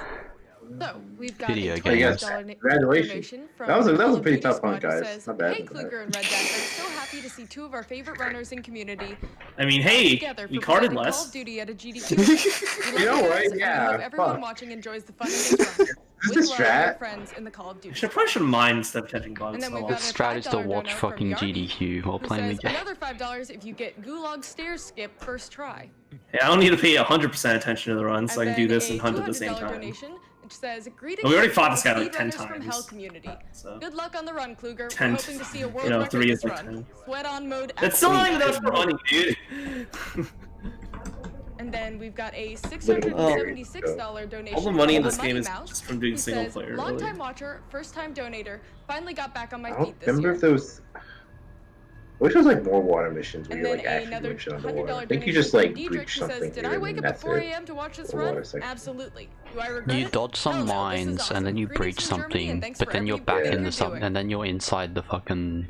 So, we've got Video a games. donation from That was a Call of pretty Duty tough one, Squad who guys. says, Not bad. Hey Kluger and Red Deck, I'm so happy to see 2 of our favorite runners in community I mean, hey, together we for carded presenting Call less. of Duty at a GDQ. You know what? I Yeah. hope everyone Fuck. watching enjoys the fun of this run. Is With this love, your strat? friends in the Call of Duty. Probably should mine instead of catching And bugs. then we've Oh, got Its a strat is to $5 watch dono fucking from Yarby, GDQ while who playing the says game. another $5 if you get Gulag stairs skip first try. Yeah, I don't need to pay 100% attention to the run, so I can do this and hunt at the same $200 time. donation, which says, Greetings Well, we already to fought this guy the like 10 speedrunners from Hell times, community. so- Good luck on the run, Kluger. 10, We're hoping to see a world you know, record 3 is this like run. 10. Sweat on mode. That's still not even absolutely. enough for money, dude. And then we've got a $676 donation. All the money in from this game is Mouse, just from doing who single says, player, Long really. time watcher, first time donator, finally got back on my I don't feet this remember year. if those. I wish there was like more water missions where And you then like actually another doing shit $100 underwater. I donation think you just from like Diedrich, breach who says, something Did here I and wake then up at that's 4 it. a.m. to watch this The run? water section. Absolutely. Do I regret You it? dodge some Hell no, this is mines awesome. and then you Greetings breach from Germany, and something, thanks but for then you're back everything in the you're sub, doing. and then you're inside the fucking.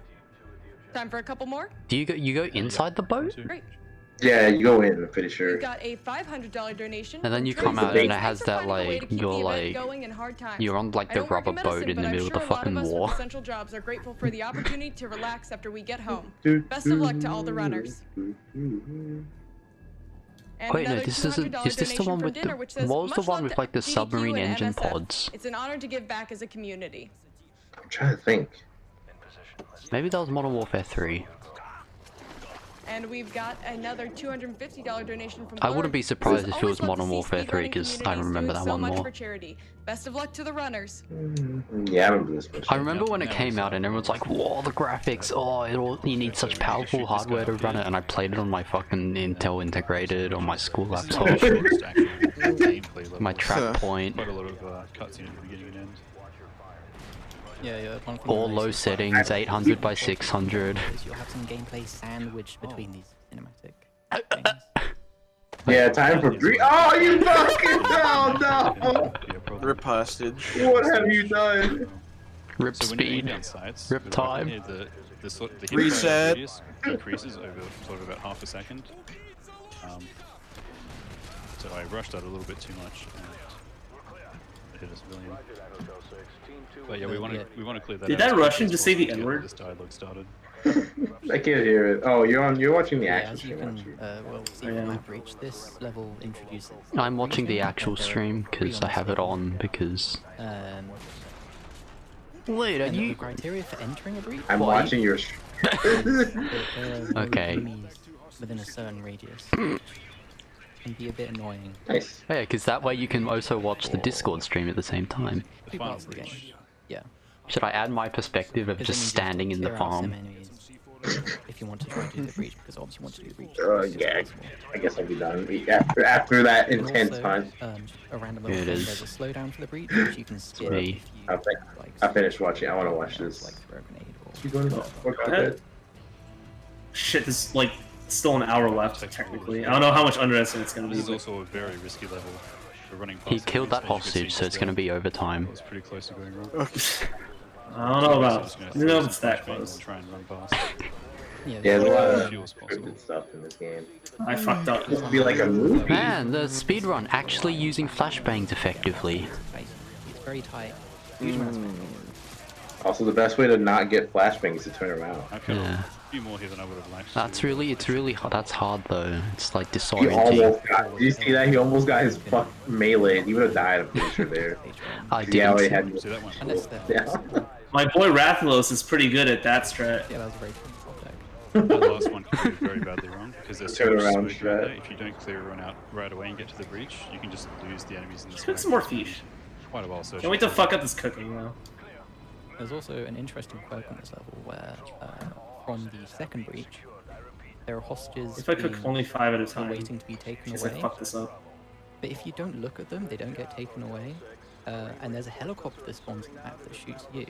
Time for a couple more? Do you go inside the boat? Great. Yeah, you go in, I'm pretty sure. We've got a $500 donation. And then from you come Tracy out and it Bates. has Thanks for that finding a way like to keep you're the event like going in hard times. you're on like I the don't work rubber in boat medicine, in the but I'm middle of sure the a lot fucking of us war. with essential jobs are grateful for the opportunity to relax after we get home. Best of luck to all the runners. And Wait, no, another this isn't. $200 Is this the donation one from with Dinner, the? which says, What was the "Much one love with to like the GDQ submarine and engine MSF. pods? It's an honor to give back as a community. I'm trying to think. Maybe that was Modern Warfare 3. And we've got another $250 donation from I Blur, wouldn't be who surprised says, if it "Always was love to Modern see Warfare 3 speedrunning because I communities remember doing that so one much more. for charity. Best of luck to the runners. Yeah, I remember this one. I remember when it came out and everyone's like, "Whoa, the graphics! Oh, you need such powerful hardware to run it." And I played it on my fucking Intel integrated on my school laptop. My track point. Quite a lot of cutscene at the beginning and end. Yeah, one thing All I low noticed is that settings, 800 by 600. is you'll have some gameplay sandwiched between these cinematic things. Yeah, time for three. Oh, you fucking no! Rip hostage. What have you done? Rip So when you're aiming speed. down sights, Rip the button time. here, the hit Reset. radius increases over sort of about half a second. So I rushed out a little bit too much and hit a civilian. But yeah, we want to clear that. Did out that as Russian quickly as just say the possible to get N-word? This dialogue started. I can't hear it. Oh, you're watching the Yeah, action as you stream, can, aren't you? well, see from that breach, this level introduces. I'm watching the actual stream because I have it on because. Wait, are and you? the criteria for entering a breach? I'm Why? watching your. Okay. Enemies within a certain radius. Can be a bit annoying. Nice. Yeah, because that way you can also watch the Discord stream at the same time. Two parts of the game. Yeah. Should I add my perspective of just standing in the farm? If you want to try to do the breach, because obviously you want to do the breach. Yeah, I guess I'll be done after that intense time. A random little thing, there's a slowdown for the breach, which you can skip if you, I finished watching. I want to watch this. You going to go ahead. Shit, this is like still an hour left technically. I don't know how much underestimate it's gonna be. This is also a very risky level. We're running past He killed that hostage, so it's gonna be overtime. It's pretty close to going wrong. I don't know about. I don't know if it's that close. Try and run past. Yeah, there's a lot of scripted stuff in this game. I fucked up. This would be like a movie. Man, the speedrun actually using flashbangs effectively. It's very tight. Huge amount of space. Also, the best way to not get flashbangs is to turn around. Yeah. A few more here than I would have liked. It's really hard. That's hard though. It's like He disorienting. almost got. Did you see that? He almost got his fuck melee. He would have died. I'm pretty sure there. I Yeah, didn't. he had. See that one? Yeah. My boy Rathalos is pretty good at that strat. Yeah, that was very cool. The last one can go very badly wrong because there's so Turn much around smoke around strat. there. If you don't clear everyone out right away and get to the breach, you can just lose the enemies in the Let's cook smoke. some more fish. Quite a while searching. Can't wait to fuck up this cooking now. There's also an interesting quirk on this level where, from the second breach, there are hostages If I cook only 5 at a time, waiting to be taken because I away. fucked this up. But if you don't look at them, they don't get taken away. And there's a helicopter that spawns in the map that shoots you,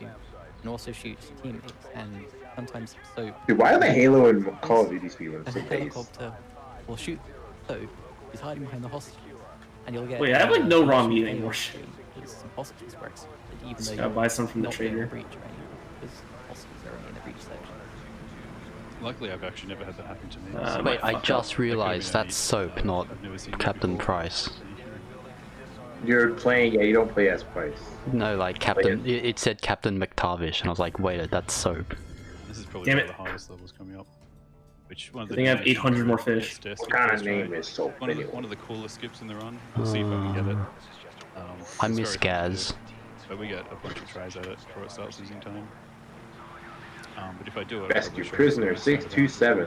and also shoots teammates, and sometimes Soap. Dude, why are the Halo and Call of Duty speedruns And so the base? helicopter will shoot Soap. He's hiding behind the hostage, and you'll get. Wait, I have like no raw shoot meat AO anymore. There's some hostages where it's even Just though gotta you're buy some from the not in trader. breach or anything, because hostages are only in the breach section. Luckily, I've actually never had that happen to me. Wait, I just realized that's Soap, not Captain Price. You're playing. Yeah, you don't play as Price. No, like Captain. It said Captain McTavish, and I was like, wait, that's Soap. This is probably Damn one it. of the hardest levels coming up. Which one of I the think I have damage 800 more gets fish. Destiny What kind of first name try. is Soap One anyway? of the coolest skips in the run. We'll see if I can get it. I it's miss very hard to Gaz. do, But we get a bunch of tries at it before it starts losing time. But if I do it, Rescue prisoner 627.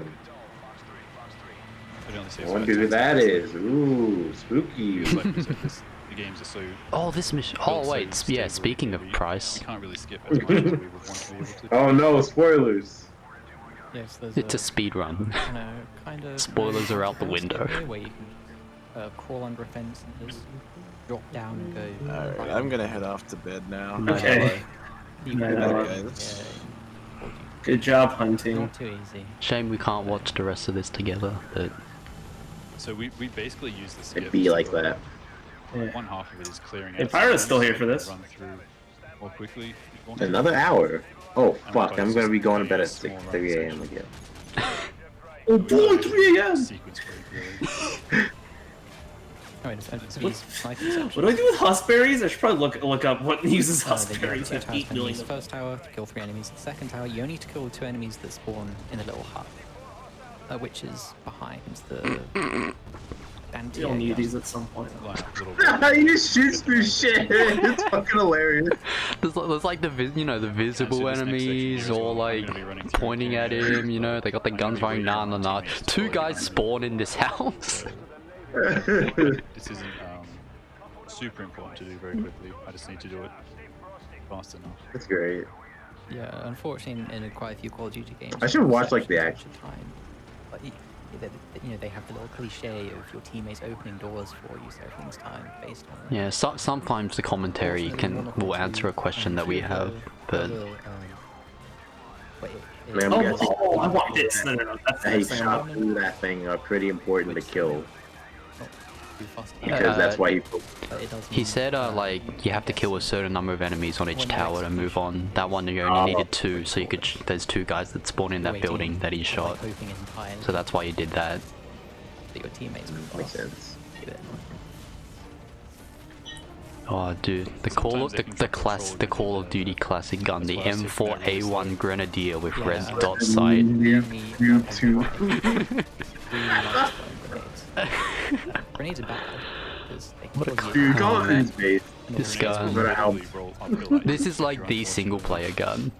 It only saves I wonder 5 who times. that is. Ooh, spooky. It's like the games are so. Oh, this mission. Oh, wait. Yeah, speaking of Price. You can't really skip as much as we would want to be able to. Oh no, spoilers. Yes, there's It's a speed run. kind of Spoilers are out the window. where you can crawl under a fence and just drop down and go. Alright, I'm gonna head off to bed now. Okay. Good night, guys. Good job hunting. Not too easy. Shame we can't watch the rest of this together, but So we basically use this. It'd be like that. One half of it is clearing. Hey, out Pyro's some still here so for we can this. Run through more quickly. if you want to. Another hour. Oh And fuck, we've I'm got gonna be this going to bed at small 3 run a.m. again. Oh boy, 3 a.m. Sequence break, really. Alright, What do I do with huskberries? I should probably look up what uses huskberries. I have 8 million. The first tower to kill 3 enemies. The second tower, you only need to kill 2 enemies that spawn in a little hut, which is behind the. You'll need these at some point. He just shoots through shit. It's fucking hilarious. there's like the the visible enemies, or like pointing at him. You know, they got the guns firing. Nah. 2 guys spawn in this house. This isn't super important to do very quickly. I just need to do it fast enough. That's great. Yeah, unfortunately, in quite a few Call of Duty games. I should watch like the action. But they have the little cliche of your teammates opening doors for you, so everything's timed based on. Yeah, sometimes the commentary will answer a question that we have, but Man, I want this. No. That's the Hey, next thing I shot want. through that thing are pretty important to kill. Because that's why you. he said like you have to kill a certain number of enemies on each tower to move on. That one you only needed 2, so you could. There's 2 guys that spawn in that building that he shot. So that's why you did that. Your teammates makes sense. Oh, dude, the Call of Duty classic gun, the M4A1 Grenadier with red dot sight. You too. Grenades are bad. What a Dude, Call of Duty's base. This gun. This is like the single player gun.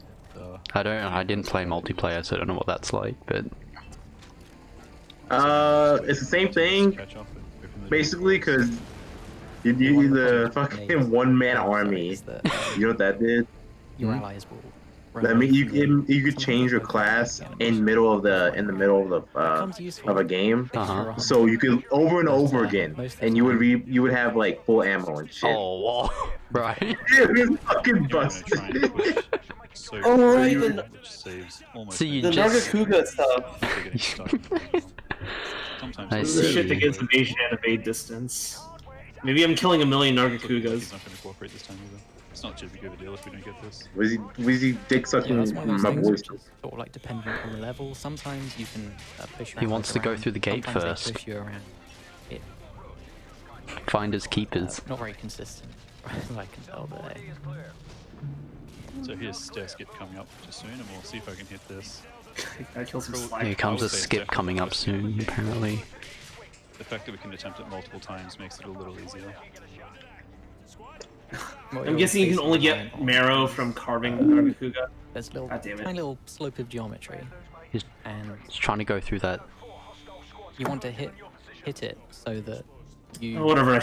I didn't play multiplayer, so I don't know what that's like, but it's the same thing, basically, because you do the fucking one-man army. You know what that did? your allies will. I mean, you could change your class in the middle of the of a game, so you could over and over again, and you would have like full ammo and shit. Oh, right. It was fucking busted. Oh, right. So you the just Nargacuga stuff. I The see. shit that gives evasion and evade distance. Maybe I'm killing a million Nargacugas. He's not going to cooperate this time either. It's not too big of a deal if we don't get this. Was he dick sucking That's one of those my things voice? which is sort of like dependent on the level. Sometimes you can push. He wants to go through the gate Sometimes first. They push you around. It, Finders keepers. not very consistent, as I can tell. But So here's stair skip coming up just soon, and we'll see if I can hit this. I kill some slime. Here comes a skip coming up soon, apparently. The fact that we can attempt it multiple times makes it a little easier. I'm guessing you can only get marrow from carving the Nargacuga. There's a little, God damn it. tiny little slope of geometry, He's and trying to go through that. you want to hit it so that you. Oh, whatever.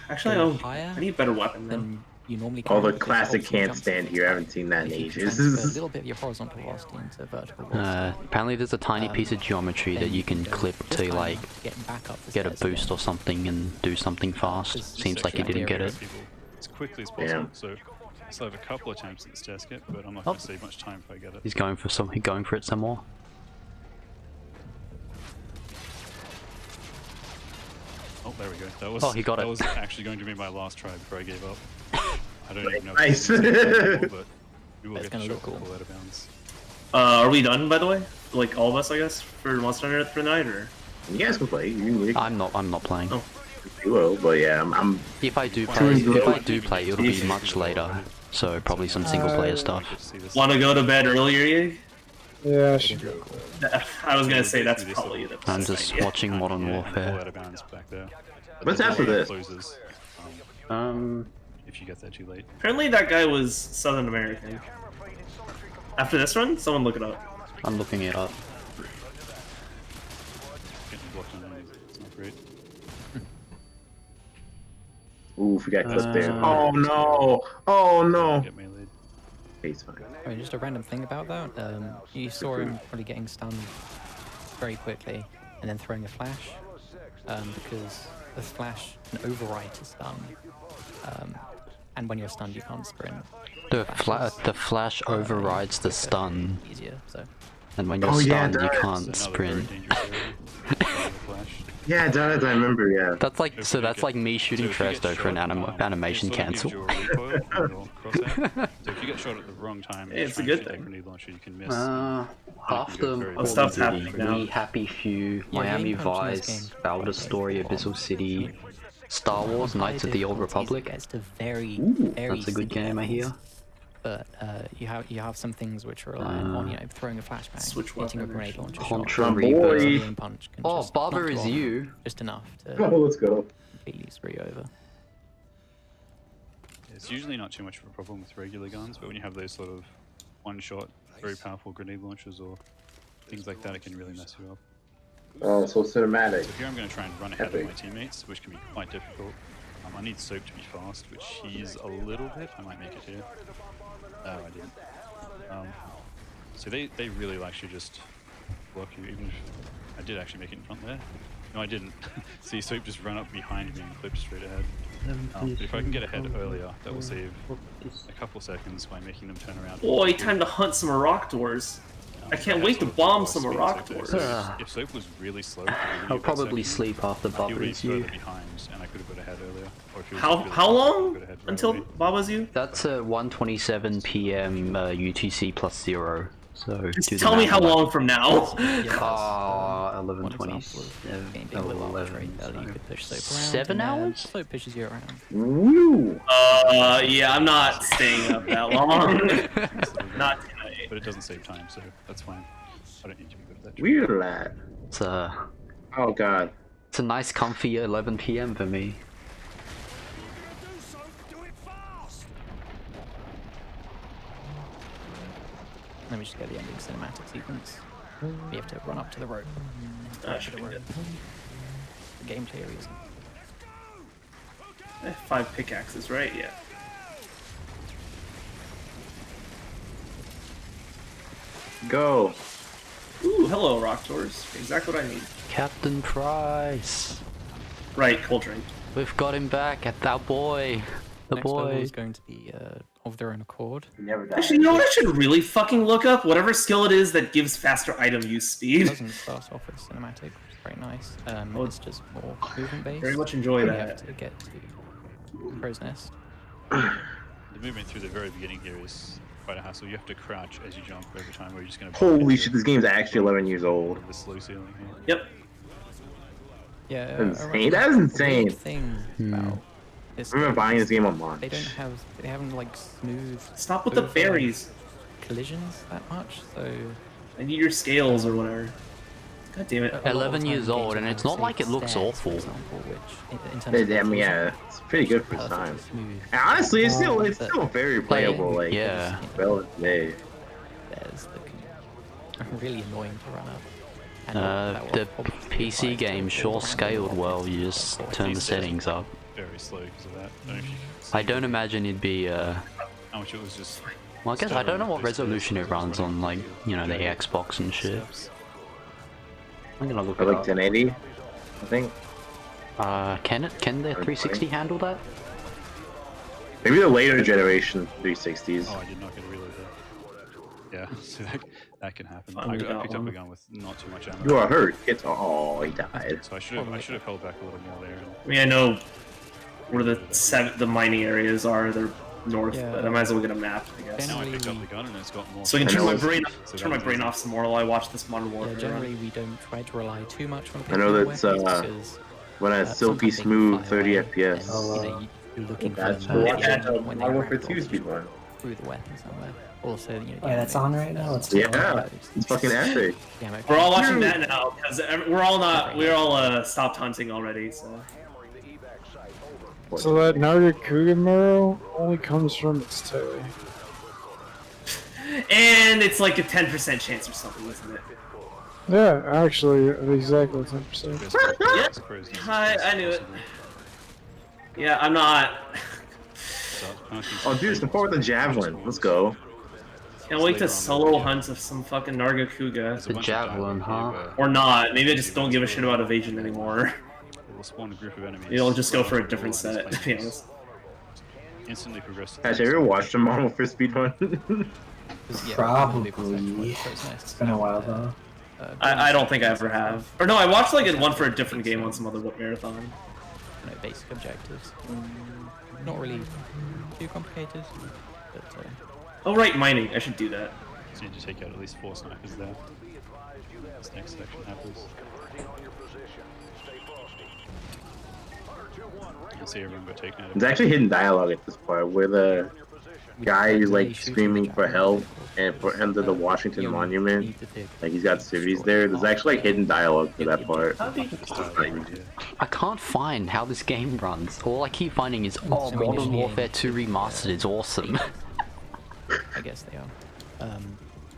Actually, go I higher need a better weapon now. than you normally Oh, can. the because classic obviously can't jumps stand here. I haven't seen that in if you ages. transfer a little bit of your horizontal velocity into vertical velocity. Apparently there's a tiny piece of geometry that you can clip to like Getting back up the get a stairs boost or something and do something fast. Seems like he didn't get it. As quickly as possible. So I still have a couple of attempts at the stair skip, but I'm not going to save much time if I get it. He's going for it some more. Oh, there we go. That was, Oh, he got that it. was actually going to be my last try before I gave up. I don't even know Nice. if it's but we will That's get the gonna shot look cool. before out of bounds. Are we done, by the way? Like all of us, I guess, for Monster Hunter for the night, or? You guys can play. You I'm not playing. Oh. will, but yeah, I'm. If I do play, it'll be much later. So probably some single player stuff. Want to go to bed earlier, Yig? Yeah, sure. I was gonna say that's probably the I'm just watching Modern Warfare. Out of bounds back there. What's after this? Closes, if you get there too late. Apparently that guy was Southern American. After this run, someone look it up. I'm looking it up. Getting blocked on enemies, it's not great. Ooh, we got clipped there. Oh no! Oh no! Get melee. He's fine. I mean, just a random thing about that. You saw him probably getting stunned very quickly and then throwing a flash, because the flash can override to stun. And when you're stunned, you can't sprint. The flash overrides the stun, Easier, so. and when you're Oh, yeah, stunned, you that- can't sprint. Yeah, it does. I remember. Yeah. That's like like me shooting Tresto for an animation cancel. So if you get shot at the wrong time, and It's a try and good shoot that thing. grenade launcher, you can miss. After Oh, stuff's happening now. We Happy Few, Yeah, Miami game punch in this Vice, game. Baldur's Story, Abyssal City, Star Wars, Knights of the Old Republic. Gets to very That's a good game, I hear. But you have some things which are reliant on, throw a flashbang, Switch hitting a weapon. grenade launcher Contra shot. Rebirth. Game punch can Oh, just Barber knock is off you. Just enough to Oh, let's go. completely screw you over. It's usually not too much of a problem with regular guns, but when you have those sort of one-shot, very powerful grenade launchers or things like that, it can really mess you up. Oh, so cinematic. So here I'm going to try and run ahead of Epic. my teammates, which can be quite difficult. I need Soap to be fast, which he's a little bit. I might make it here. Oh, I didn't. So they really like to just block you, even if I did actually make it in front there. No, I didn't. See, Soap just ran up behind me and clipped straight ahead. But if I can get ahead earlier, that will save a couple seconds by making them turn around. Boy, time to hunt some Rock Doors. I can't wait to bomb some Rock Doors. If Soap was really slow, I'll probably sleep after he Baba would be is you. further behind, and I could have got ahead earlier. Or if he was How really how fast, I long could have got ahead right until away. Baba's you? That's 1:27 p.m. UTC plus 0. So do Just the tell me math how on that. long from now. 11:27. You could push Soap around. 7 and then hours? Soap pushes you around. Woo! Yeah, I'm not staying up that long. Not tonight. But it doesn't save time, so that's fine. I don't need to be good at that. Weird lad. It's Oh god. it's a nice comfy 11 p.m. for me. Let me just get the ending cinematic sequence. You have to run up to the rope. Should be good. For gameplay reasons. 5 pickaxes, right? Yeah. Go. Ooh, hello, Rock Tours. Exactly what I need. Captain Price. Right, cold drink. We've got him back at our boy. The Next level boy. is going to be of their own accord. Actually, you know what I should really fucking look up? Whatever skill it is that gives faster item use speed. It doesn't start off with cinematic, which is very nice. It's just more movement based. Very much enjoy You that. have to get to Crow's Nest. The movement through the very beginning here is quite a hassle. You have to crouch as you jump every time, or you're just gonna. Holy shit! This game's actually 11 years old. The slow ceiling here. Yep. Yeah, That's insane. That's insane. Thing about this I remember buying this game on launch. they haven't like smooth. Stop with the berries. Collisions that much, so. I need your scales or whatever. God damn it. 11 years old, and it's not like it looks awful. Yeah, it's pretty good for its time. And honestly, it's still very playable. Like, yeah. Well today. There's the really annoying to run up. The PC game sure scaled well. You just turn the settings up. Very slow because of that. I don't imagine it'd be. How much it was just. Well, I guess I don't know what resolution it runs on, like the Xbox and shit. I'm gonna look at it like up. 1080, I think. Can the 360 handle that? Maybe the later generation 360s. Oh, I did not get a reload there. Yeah, so that can happen. I picked up a gun with not too much ammo. You are hurt. It's he died. So I should have held back a little more there. I mean, I know where the mining areas are. They're north, but I might as well get a map, I guess. Now I picked up the gun and it's got more. So I can turn my brain off some more while I watch this Modern Warfare. Yeah, generally we don't try to rely too much on. I know that's when a silky smooth 30 FPS. You're looking that's for Modern Warfare 2 speed run. Through the weapon somewhere. Also, that's on right now. It's fucking epic. We're all watching that now because we're all stopped hunting already. So that Nargacuga marrow only comes from its toe. And it's like a 10% chance or something, isn't it? Yeah, actually, exactly 10%. Yeah, I knew it. Yeah, I'm not. Oh, dude, support the javelin. Let's go. Can't wait to solo hunt of some fucking Nargacuga. It's a javelin, huh? Or not. Maybe I just don't give a shit about evasion anymore. We'll spawn a group of enemies. Maybe I'll just go for a different set, to be honest. Instantly progress. Have you ever watched a Modern Warfare speedrun? Probably. It's been a while though. I don't think I ever have. Or no, I watched like one for a different game on some other marathon. No basic objectives. Not really too complicated. But, oh right, mining. I should do that. So you need to take out at least 4 snipers there. This next section happens. You can see everyone got taken out. There's actually hidden dialogue at this part where the guy is like screaming for help and for under the Washington Monument. Like he's got civvies there. There's actually like hidden dialogue for that part. I can't find how this game runs. All I keep finding is, oh, Modern Warfare 2 Remastered is awesome. I guess they are.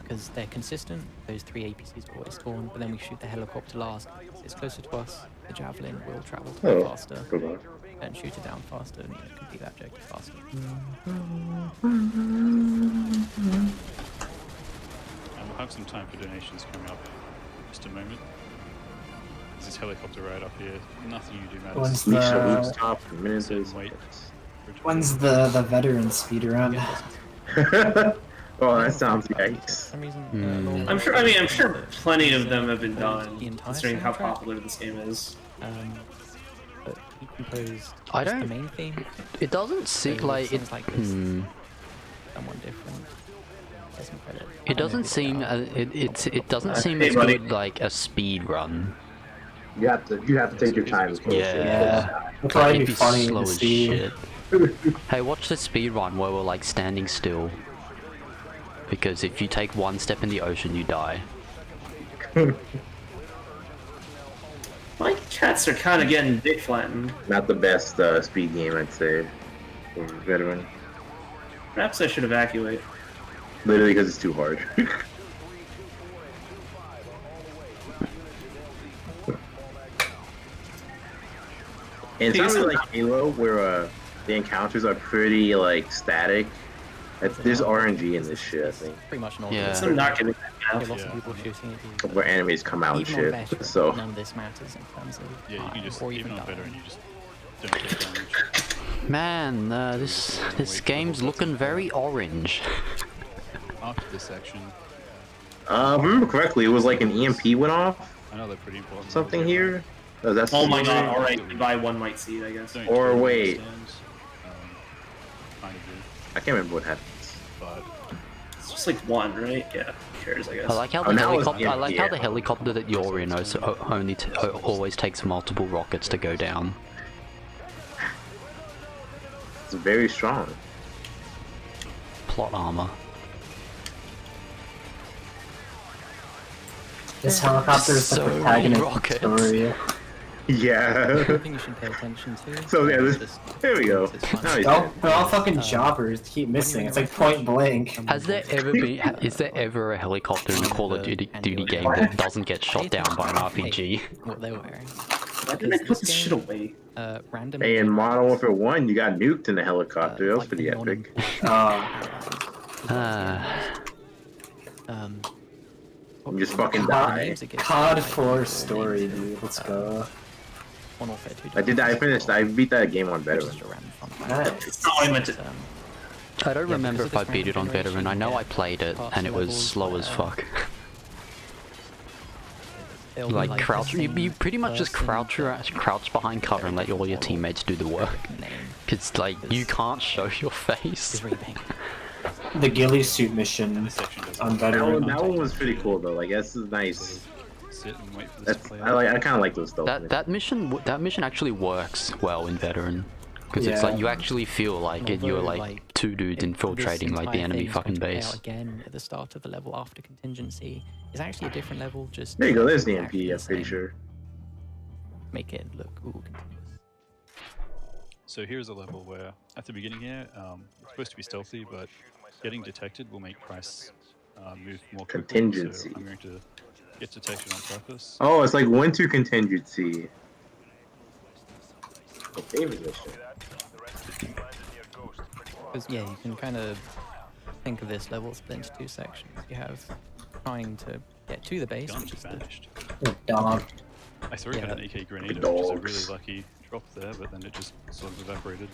Because they're consistent, those 3 APCs always spawn, but then we shoot the helicopter last. It's closer to us, the javelin will travel faster, and shoot it down faster, and complete that objective faster. And we'll have some time for donations coming up in just a moment. There's this helicopter right up here. Nothing you do matters. When's the veteran speed run? Oh, that sounds yikes. I'm sure. I mean, I'm sure plenty of them have been done, considering how popular this game is. But he composed I just don't. the main theme. It doesn't seem like it. Like this, someone different. It doesn't seem. It doesn't seem as good like a speed run. You have to take your time. Yeah. It'll probably It'd be funny slow to as see. shit. Hey, watch the speed run where we're like standing still. Because if you take one step in the ocean, you die. My cats are kind of getting dick flattened. Not the best speed game, I'd say, for veteran. Perhaps I should evacuate. Literally because it's too hard. And it's not really like Halo, where the encounters are pretty like static. There's RNG in this shit, I think. Pretty much not. Yeah. So I'm not getting Lots of people shooting at you. Where enemies come out and Even on shit. veteran, So none of this matters in terms of Yeah, you can just, or even even on down. veteran, you just don't take damage. Man, this game's looking very orange. After this section, if I remember correctly, it was like an EMP went off. I know they're pretty important. Something here. Oh, that's Oh my god, alright, goodbye, one might see it, I guess. Don't Or totally wait. understand, kind of do, I can't remember what happens. but It's just like one, right? Yeah, who cares, I guess. I like how Oh, the now it's helicopter. I like how yeah. the helicopter that you're in always takes multiple rockets to go down. It's very strong. Plot armor. This helicopter is the So many protagonist of the rockets. story. Yeah. I think you should pay attention to. So yeah, there we go. Now he's dead. They're all fucking choppers. Keep missing. It's like point blank. Has there ever been? Is there ever a helicopter in a Call of Duty game that doesn't get shot down by an RPG? What they were wearing. Why didn't I put this shit away? Random. Hey, in Modern Warfare 1, you got nuked in the helicopter. That was pretty epic. You just fucking die. COD 4 story, dude. Let's go. I did that. I finished. I beat that game on veteran. Nice. Oh, I meant it. I don't remember if I beat it on veteran. I know I played it and it was slow as fuck. Like crouch, you pretty much just crouch behind cover and let all your teammates do the work. Cause like you can't show your face. The ghillie suit mission on veteran. That one was pretty cool though. Like this is nice. sit and wait for this That's, to play I kind of like those though. That mission actually works well in veteran. Because it's like you actually feel like you're like two dudes infiltrating like the enemy fucking base. Again at the start of the level after contingency is actually a different level. Just there you go. There's the MP. I'm pretty sure. Make it look continuous. So here's a level where at the beginning here, it's supposed to be stealthy, but getting detected will make Price move more quickly. Contingency. So I'm going to get detection on purpose. Oh, it's like 1-2 contingency. Okay, position. Because yeah, you can kind of think of this level split into two sections. You have trying to get to the base, which is vanished. Dog. I threw an AK grenade, which is a really lucky drop there, but then it just sort of evaporated.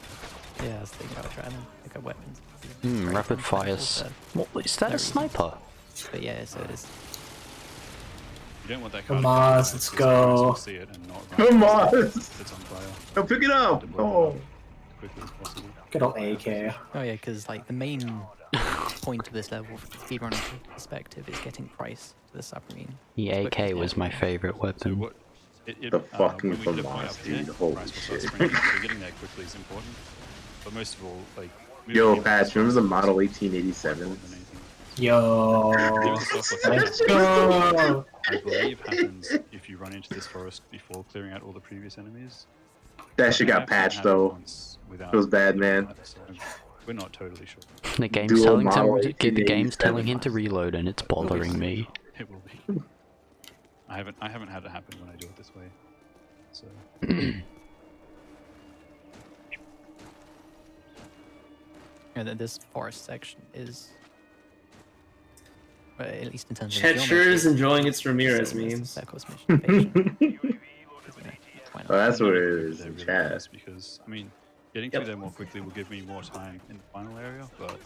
Yeah, I was thinking about trying to pick up weapons. Rapid fires. What is that? A sniper? But yeah, so it is. You don't want that Come on, let's go. See it and not Come on! It's on fire. Oh, pick it up! Oh! As quickly as possible. Good old AK. Oh yeah, because like the main point of this level from a speedrunner perspective is getting Price to the submarine. The AK was my favorite weapon. The fucking when we hit a point FAMAS, up dude. there, Holy Price will shit. start sprinting, so getting there quickly is important. But most of all, like... Yo, Patch, remember the Model 1887? Yo. Let's go! I believe happens if you run into this forest before clearing out all the previous enemies. That shit got patched though. It was bad, man. We're not totally sure. The game's Dual telling model him the game's 1887. telling him to reload, and it's bothering me. It will be. I haven't had it happen when I do it this way. So And then this forest section is, well, at least in terms of. Chet sure is enjoying its Ramirez memes. Oh, that's what it is. they're really Chat. nice because I mean, getting through there more quickly will give me more time in the final area, but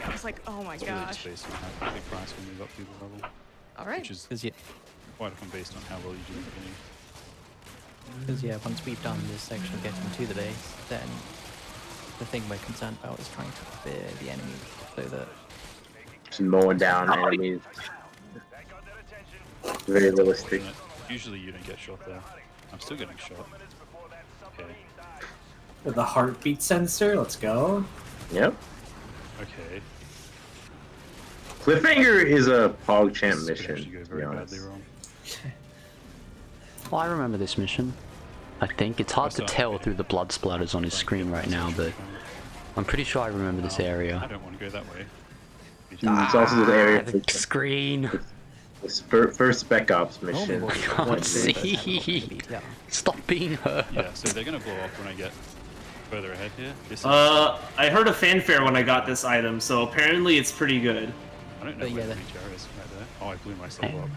I was like, oh my it's really gosh. space on how quickly Price will move up through the level. All right. Which is quite often based on how well you do in the beginning. Because yeah, once we've done this section of getting to the base, then the thing we're concerned about is trying to clear the enemy so that Just mowing down enemies. Very realistic. Usually you don't get shot there. I'm still getting shot. Okay. The heartbeat sensor, let's go. Yep. Okay. Cliffhanger is a PogChamp This could mission, actually go to be very honest. badly wrong. Well, I remember this mission. I think it's hard to tell through the blood splatters on his screen right now, but I'm pretty sure I remember this I area. don't want to go that way. It's also the area The screen. This first Spec Ops mission. I can't see. Stop being her. Yeah, so they're gonna blow up when I get further ahead here. This is, I heard a fanfare when I got this item, so apparently it's pretty good. I don't know where the reach arrow is right there. Oh, I blew myself up.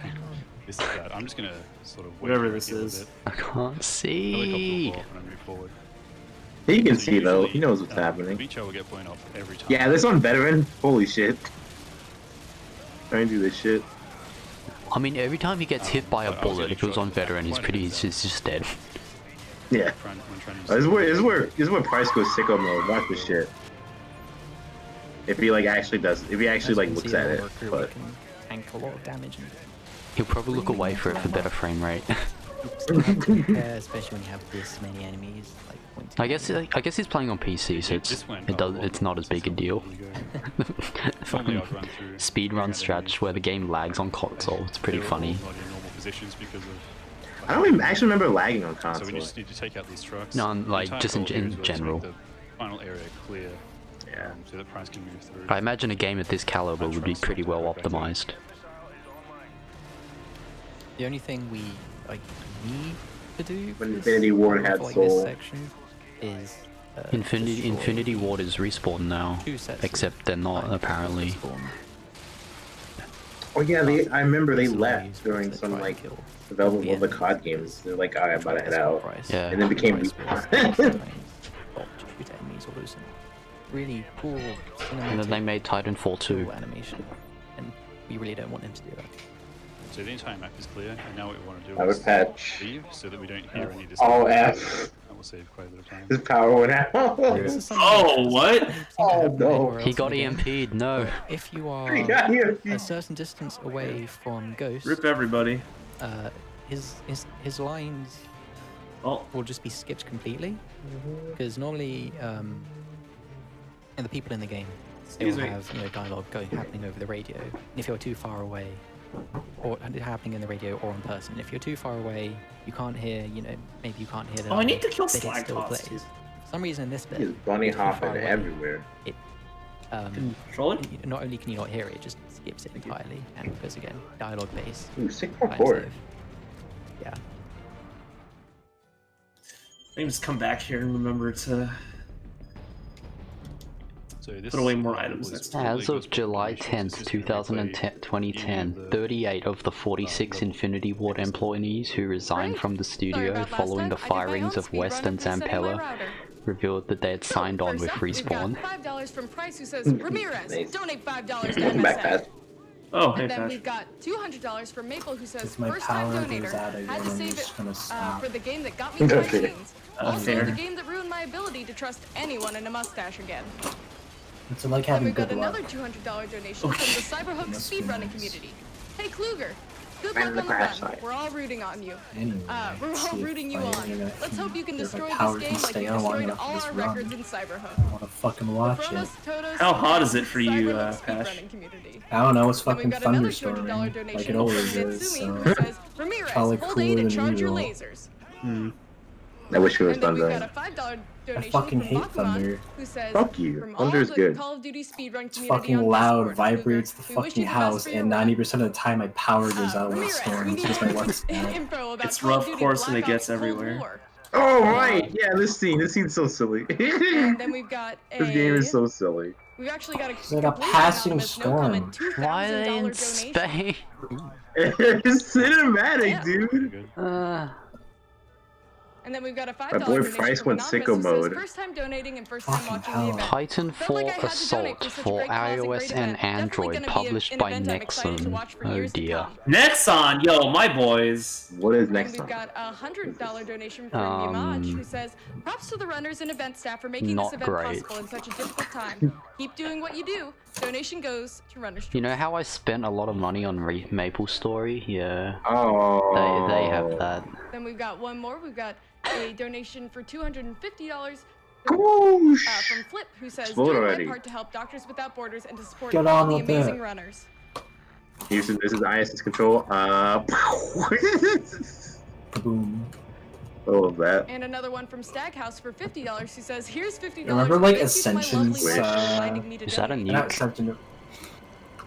This is bad. I'm just gonna sort of wait whatever for this it a is. bit. I can't see. Helicopter will go off when I move forward. He can So see though. usually, He knows what's happening. Reach arrow will get blown up every time. Yeah, this on veteran. Holy shit. Trying to do this shit. I mean, every time he gets hit by a bullet, if it was on veteran, he's just dead. Yeah. This is where Price goes sicko mode. Watch this shit. If he like actually looks at it, but tank a lot of damage. He'll probably look away for it for better frame rate. Especially when you have this many enemies. I guess he's playing on PC, so it's not as big a deal. Speedrun stretch where the game lags on console. It's pretty funny. I don't even actually remember lagging on console. So we just need to take out these trucks. No, like just in general. The final area clear. Yeah. So that Price can move through. I imagine a game of this caliber would be pretty well optimized. The only thing we need to do when Infinity Ward had like, Soul this section is Infinity Ward is respawn now, except they're not apparently. Oh yeah, I remember they left during some like development of the COD games. They're like, alright, I'm about to head out. Yeah. And then became really cool. And then they made Titanfall 2. Animation, and we really don't want them to do that. So the entire map is clear, and now what we want to do I would is patch. leave so that we don't hear any All disturbance. F. That will save quite a bit of time. His power went out. Oh, what? Oh no. He got EMP'd, no. If you are a certain distance away from Ghost, Rip everybody. His lines will just be skipped completely, because normally and the people in the game will have dialogue happening over the radio. And if you're too far away, or happening in the radio or in person, if you're too far away, you can't hear. Maybe you can't hear the. Oh, I need to kill but it Slag still Toss. plays. For some reason in this bit, He's bunny if you're too far hopping away, everywhere. It control it. Not only can you not hear it, it just skips it entirely, and because again, dialogue based. Ooh, 6.4. Yeah. I can just come back here and remember to So this put away more items next time. As of July 10th, 2010, 38 of the 46 Infinity Ward employees who resigned from the studio following the firings of West and Zampella revealed that they had signed on with Respawn. $5 from Price, who says, Ramirez, donate $5 to Welcome back, MSF. Pat. Oh, hey, And then Tash. we've got $200 from Maple, who says, If my first-time power donator, goes out again, had to I'm save just it gonna stop. for the game that got me to my Okay. teens. Also, fair. the game that ruined my ability to trust anyone in a mustache again. It's like Then having we've got good luck. another $200 donation from the Cyberhook Must speedrunning be nice. community. Hey, Kluger, good Man luck in the on the crash run. site. We're all rooting on you. Anyway, We're all see if rooting you my on. internet Let's hope you can if my destroy power this can game like stay you on long destroyed enough for all this our run. records in Cyberhook. I wanna fucking watch it. Kronos, Totos, How hot and is it for you, Cyberhook Pash? speedrunning community. I don't know, it's Then we've fucking got another thunderstorming, $200 like donation it always from is, Mitsumi, so who says, Ramirez, probably hold A cooler to than charge your usual. lasers. I wish it was And then done we've got then. a $5 donation fucking from hate Bakuman, thunder. who says, Fuck you. from all Thunder's the good. Call of Duty speedrun It's community fucking on loud, Discord, vibrates the we wish you fucking the best house, for your and run. 90% of the time my power goes out when Ramirez, it's storming we because need my work's bad. info about It's Call of rough Duty course when Black it gets Ops Cold everywhere. War. Oh right, yeah, this scene's so silly. And then we've got This game is so silly. We've actually got a It's like a completely passing anonymous, no storm. comment, Why are they in $2,000 donation. Spain? It's cinematic, Yeah. dude. And then we've got a $5 My boy donation Price from went Anonymous, sicko who says, mode. first time donating and first time Fucking watching hell. the event. Felt like I Titanfall had to donate Assault for such a for great cause and iOS great and event. Definitely Android, gonna be published an by event I'm excited to Nexon. watch for Oh years to dear. come. Nexon, yo, my boys. What is And next we've one? got a $100 donation from Yamaj, who says, props to the runners and event staff for making Not this event great. possible in such a difficult time. Keep doing what you do. Donation goes to Runners. You know how I spent a lot of money on Maple Story? Yeah. Oh. They have that. Then we've got one more. We've got a donation for $250 Whoosh. from Flip, who says, Explode doing already. my part to help Doctors Without Borders and to support Get all on the with amazing it. runners. Houston, this is ISS control. Boom. All of that. And another one from Staghouse for $50, who says, here's $50. Remember like Thank you to my Ascension's lovely wife for reminding me to Is that a donate." not nuke? Ascension.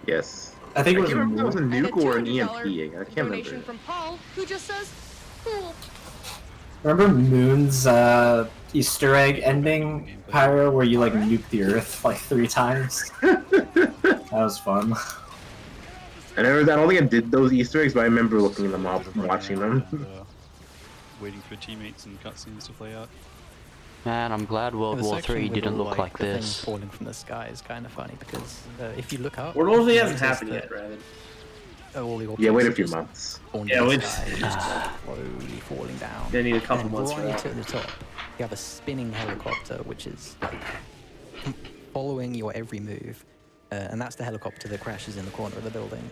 Yes. I think it was can't remember if it was a And a nuke or an $200 EMP. I can't donation remember. from Paul, who just says, cool. Remember Moon's Easter egg ending, Pyro, where you like nuke the Earth like 3 times. That was fun. I don't think I did those Easter eggs, but I remember looking them up and watching them. And, waiting for teammates and cutscenes to play out. Man, I'm glad World War III didn't look like the this. thing falling from the sky is kind of funny because if you look up, World War III hasn't happened yet, Rabbit. Yeah, wait a few months. Yeah, wait. Slowly falling down. They need a couple months for right that. at the top, you have a spinning helicopter which is like following your every move, and that's the helicopter that crashes in the corner of the building.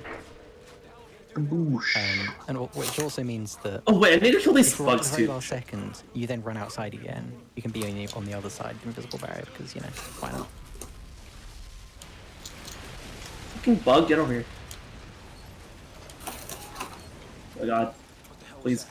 And which also means that oh wait, I need to kill these if you're at the bugs very too. last second, you then run outside again. You can be on the other side of the invisible barrier because, you know, why not? Fucking bug, get over here. Oh my god. Please.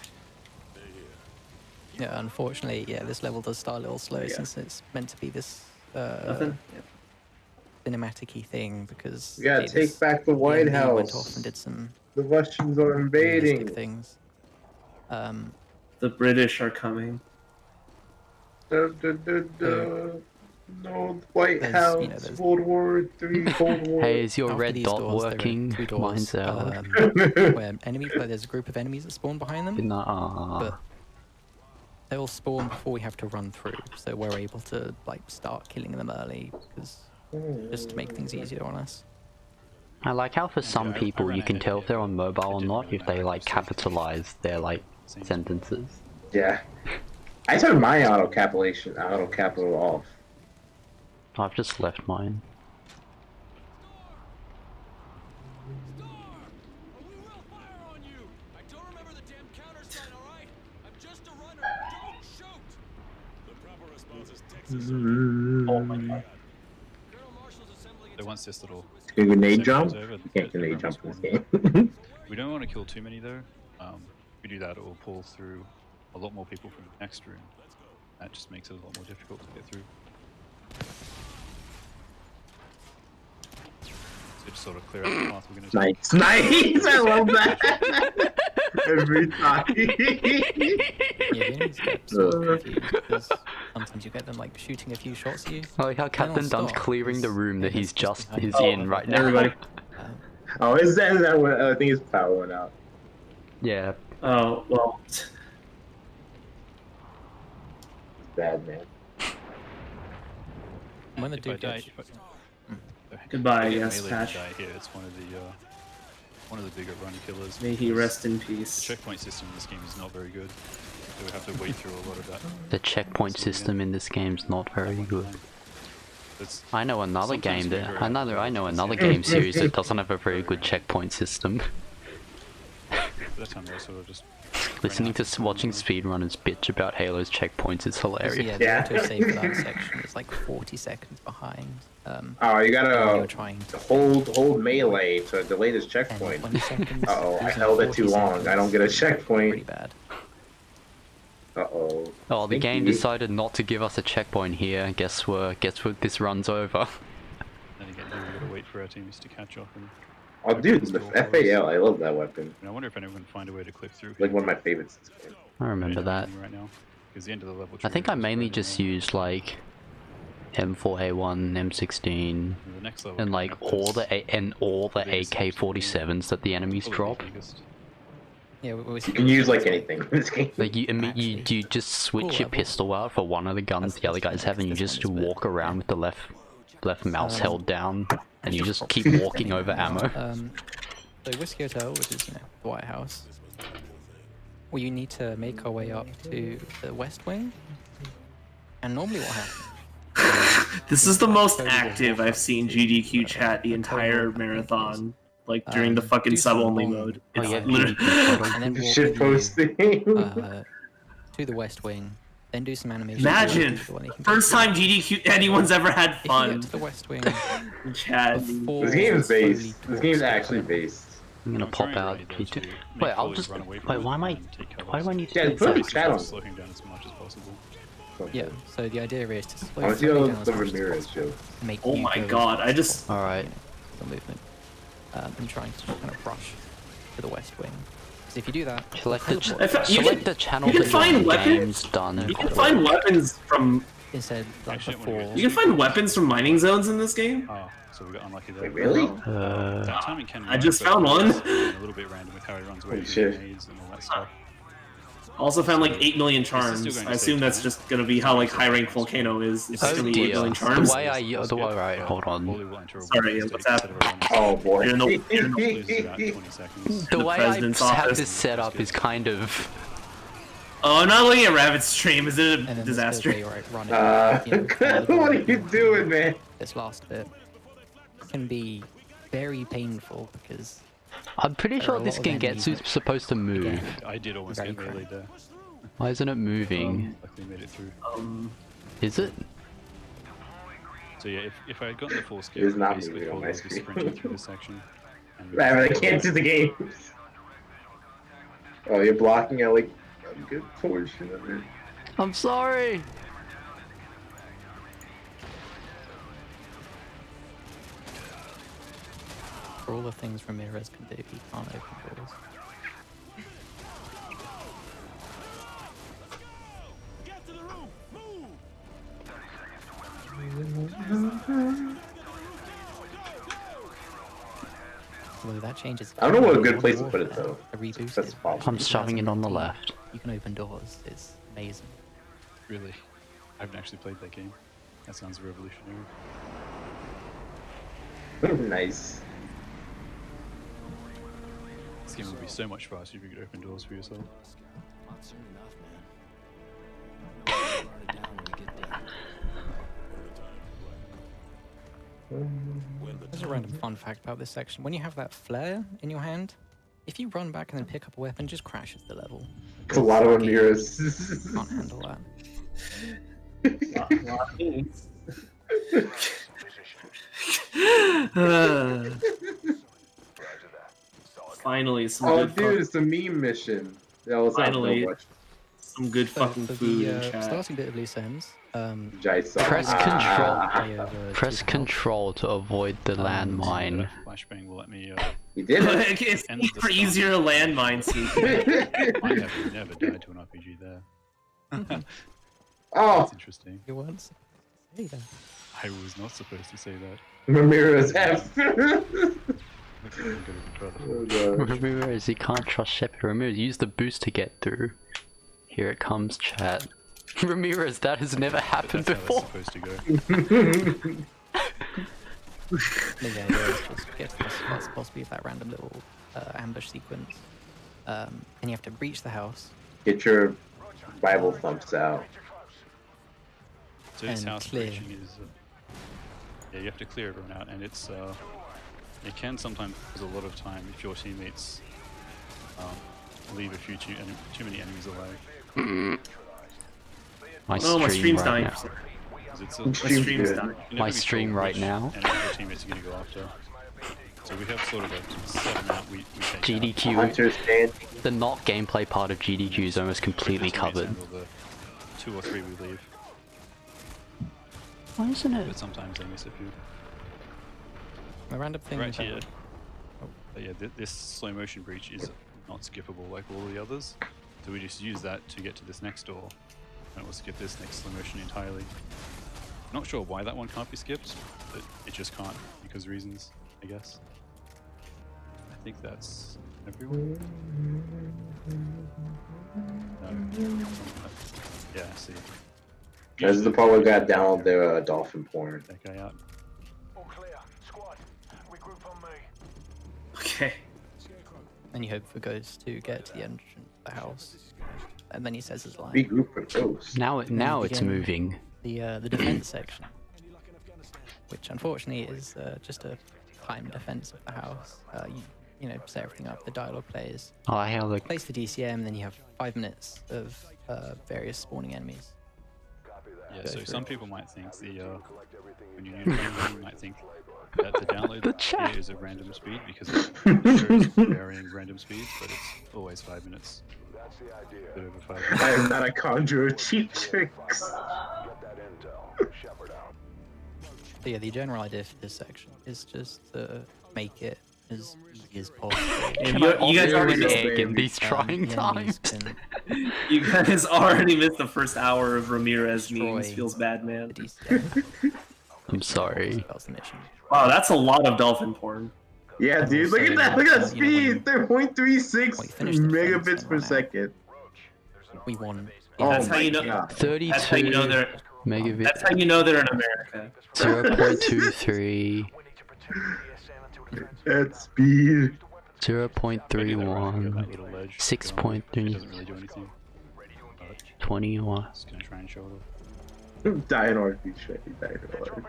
Yeah, unfortunately, yeah, this level does start a little slow since it's meant to be this cinematic-y thing because We gotta take back the White House. Went off and did some The Russians are invading. things. The British are coming. No, White House, World War III, Cold War. Hey, is your After red these dot doors, there are working? 2 doors, Mine's out. where enemies, like there's a group of enemies that spawn behind them. Nah. But they'll spawn before we have to run through, so we're able to like start killing them early because just to make things easier on us. I like how for some people you can tell if they're on mobile or not if they like capitalize their like sentences. Yeah. I turned my auto capital off. I've just left mine. Oh my god. So once this little Can you grenade jump? is over, You can't grenade jump in this game. we don't want to kill too many though. If we do that, it will pull through a lot more people from the next room. That just makes it a lot more difficult to get through. So just sort of clear out the path we're going to take. Nice! I love that! Every time. Yeah, the enemies get so confused because sometimes you get them like shooting a few shots at you. I like how Captain Dunn's clearing the room that he's just in right now. Everybody. Oh, is that what? I think his power went out. Yeah. Oh, well. Bad, man. When the If I dude die, gets... Goodbye, if I get yes, melee Patch. to die here, it's one of the bigger run killers. May he rest in peace. The checkpoint system in this game is not very good, so we have to wait through a lot of that. The checkpoint system in this game's not very good. I know another game that I know another game series that doesn't have a very good checkpoint system. That time I sort of just Listening to watching speedrunners bitch about Halo's checkpoints is hilarious. Yeah, the auto-save for that section is like 40 seconds behind. Oh, you gotta you're trying to hold melee to delay this checkpoint. Uh-oh, I held it too long. I don't get a checkpoint. Pretty bad. Uh-oh. Oh, the game decided not to give us a checkpoint here. Guess what this runs over. Then again, we gotta wait for our teams to catch up. And Oh, dude, the FAL, I love that weapon. I wonder if anyone can find a way to clip through. Like one of my favorites in this game. I remember that. Right now, because the end of the level. I think I mainly just used like M4A1, M16, and like all the AK-47s that the enemies drop. Yeah, you can use like anything in this game. Like you just switch your pistol out for one of the guns the other guys have, and you just walk around with the left mouse held down, and you just keep walking over ammo. So Whiskey Hotel, which is the White House, we need to make our way up to the West Wing, and normally what happens? This is the most active I've seen GDQ chat the entire marathon. Like during the fucking sub-only mode. It's literally and then shit posting. To the West Wing, then do some animation. Imagine first time GDQ anyone's ever had fun. If you get to the West Wing, chat. This game is based. This game is actually based. I'm gonna pop out. Wait, I'll just wait. Why do I need to? Yeah, put a chat on. Slow him down as much as possible. Yeah. So the idea is to slow I want to him see down how as the much as Ramirez possible, joke. make Oh you my go god, I just. Alright. the movement. And trying to kind of rush to the West Wing. Because if you do that, Select the channel you can that find your weapons. game's done. You can find weapons from. Instead, like before. You can find weapons from mining zones in this game. Oh, so we got unlucky there. Wait, really? That timing can I work, just but found one. it's a little bit random with how he runs away Holy with shit. grenades and all that stuff. Also found like 8 million still charms. going to I assume save that's time. just gonna be how like high rank Volcano is. It's just Oh gonna be 8 dear. million The charms. way right, hold on. Sorry, what's happening? Oh boy. You're in the, The way I president's have office. this set up is kind of... Oh, I'm not looking at Rabbit's stream. Is it a And then disaster? This bit where it run it, What are you doing, man? This last bit can be very painful because I'm pretty there are sure a this lot of Gengetsu's enemies supposed to move. Again, I did almost very get melee there. Why isn't it moving? Luckily made it through. Is it? So yeah, if I had gotten the full skip, It is not basically moving on all my of this screen. sprinting through this section. And Rabbit, I can't do the game. Oh, you're blocking at like a good portion of it. I'm sorry! for all the things Ramirez can do, he can't open doors. Although that changes. I don't know what a good place to put it though. A reboot. That's the problem. I'm shoving it on the left. You can open doors. It's amazing. Really? I haven't actually played that game. That sounds revolutionary. Nice. This game would be so much faster if you could open doors for yourself. There's a random fun fact about this section. When you have that flare in your hand, if you run back and then pick up a weapon, it just crashes the level. It's a lot of mirrors. Can't handle that. Finally, some Oh, good dude, it's a meme mission. That was Finally, so much. some good fucking For food the in chat. starting bit of loose ends, Press control. over Press to the control to avoid the landmine. Flashbang will let me. You did it. It's for easier landmine seeking. I have never died to an RPG there. Oh, That's interesting. You weren't say that. I was not supposed to say that. Ramirez F. Ramirez, you can't trust Shepard. Ramirez, use the boost to get through. Here it comes, chat. Ramirez, that has never happened before. Supposed to go. The idea is just get to the spot as possible with that random little ambush sequence. And you have to breach the house. Get your Bible thumps out. So this And house clear. breaching is. Yeah, you have to clear everyone out, and it's. It can sometimes cause a lot of time if your teammates leave a few too many enemies alive. My Oh, my stream stream's right dying. now. It's My stream's dying. My stream right now. And your teammates are going to go after. So we have sort of a set amount we take GDQ. Hunter's standing. The not gameplay part of GDQ is almost completely Just covered. handle the 2 or 3 we leave. Why isn't But it? sometimes they miss a few. A random thing Right about- here. But yeah, this slow motion breach is not skippable like all the others. So we just use that to get to this next door. And we'll skip this next slow motion entirely. Not sure why that one can't be skipped, but it just can't because reasons, I guess. I think that's everyone. No. Yeah, I see. This is the part where we got download their dolphin porn. That guy out. Okay. Then you hope for Ghost to get to the entrance of the house. And then he says his line. Regroup for Ghost. Now And then it's you begin moving. The defense section, which unfortunately is just a time defense of the house. You know, set everything up. The dialogue plays. Oh, I hear the Place the DCM, then you have 5 minutes of various spawning enemies. Yeah, Go so through. some people might think when you might think that the download here is a random speed because it shows varying random speeds, but it's always 5 minutes. A bit over 5 minutes. I am not a conjurer of cheap tricks. But yeah, the general idea for this section is just to make it as easy as possible. You guys already egg in these trying times. You guys already missed the first hour of Ramirez memes. Feels bad, man. I'm sorry. Wow, that's a lot of dolphin porn. Yeah, dude, look at that! Look at that speed! They're 0.36 megabits per second. We won. That's how you know. 32 That's how you know they're. megabits. That's how you know they're in America. 0.23. That speed. 0.31. 6.3. 21. Just gonna try and show it. Dying RP straight, dying hard.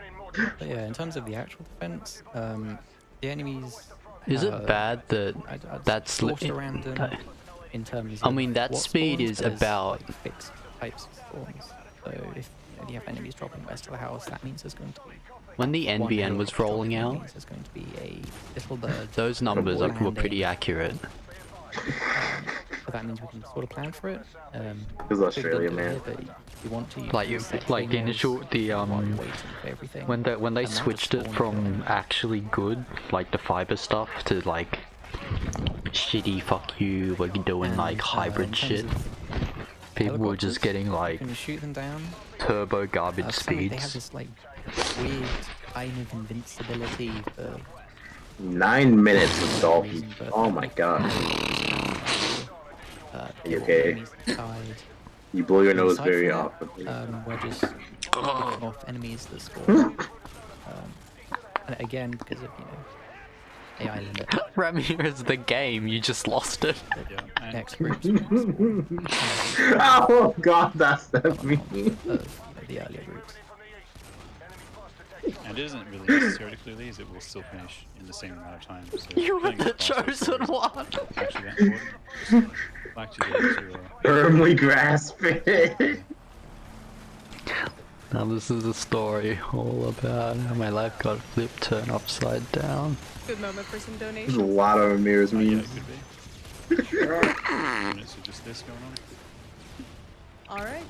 But yeah, in terms of the actual defense, the enemies. Is it bad that that's around them in terms of I mean, that speed spawns, is there's, about. like, fixed types of spawns. So if you have enemies dropping west of the house, that means there's going to be. When the NBN was rolling out, there's going to be a little bird. those numbers were pretty accurate. But that means we can sort of plan for it. It's Australia, man. But you want to Like the initial when they switched it from actually good, like the fiber stuff, to like shitty fuck you, we're doing like hybrid shit. People were just getting like shoot them down. turbo garbage speeds. They have this like weird kind of invincibility for 9 minutes of dolphin. Oh my god. Are you okay? You blow your nose very often. We're just picking off enemies that spawn. And again, because of, AI limit. Ramirez, the game, you just lost it. Next groups. Oh god, that's me. The earlier groups. And it isn't really necessary to clear these, it will still finish in the same amount of time. So You were the chosen one! Actually, that important. We'll actually be able to, Firmly grasp it. Now this is a story all about how my life got flipped, turned upside down. Good moment for some There's donations. a lot of Ramirez memes. minutes of just this going on. All right.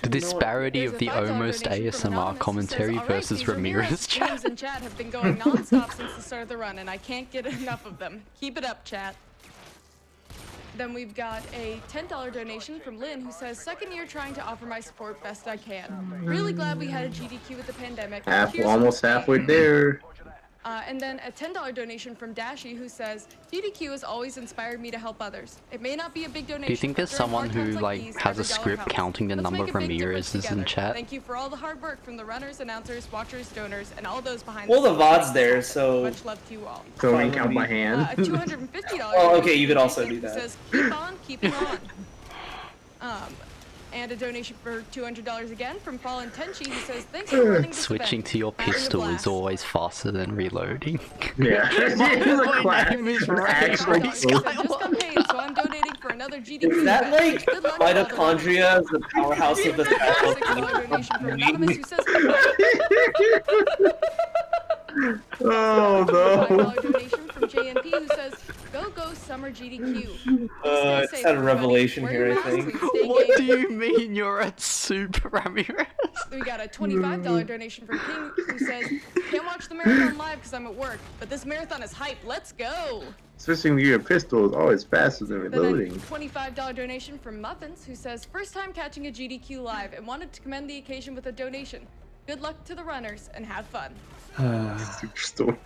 The disparity There's of a the $5 almost donation from ASMR Anonymous who commentary says, "All right, versus these Ramirez chat. memes in chat have been going non-stop since the start of the run, and I can't get enough of them. Keep it up, chat." Then we've got a $10 donation from Lynn, who says, "Second year trying to offer my support best I can. Really glad we had a GDQ with the pandemic. Here's Almost what's halfway changed." there. And then a $10 donation from Dashy, who says, "GDQ has always inspired me to help others. It may not be a big donation. Do you think but there's during someone hard who times like these, has a every dollar script helps. counting the Let's number make of a big difference Ramirez's in together. chat? Thank you for all the hard work from the runners, announcers, watchers, donors, and all those behind Well, the scenes. VOD's there, so. Much love to you all." So I can count by hand. A $250 Oh, okay, you could donation also do who that. says, "Keep on, keeping on." And a donation for $200 again from Fallen Tenchi, who says, "Thanks for running this Switching event. to your Having a pistol is blast." always faster than reloading. Yeah. My name is Actually, Just got paid, so I'm donating for another GDQ. Is that event. like Good luck to all the mitochondria, the powerhouse of the cell? $6 donation from Anonymous, who says, Oh $5 donation from JNP, who says, "Go Summer GDQ. Stay It's safe, had a everybody. revelation Wear here, your I masks think. and stay What game." do you mean you're at Super Ramirez? We got a $25 donation from King, who says, "Can't watch the marathon live because I'm at work, but this marathon is hype. Let's go." Switching to your pistol is always faster than Then a reloading. $25 donation from Muffins, who says, "First time catching a GDQ live and wanted to commend the occasion with a donation. Good luck to the runners and have fun." Superstore.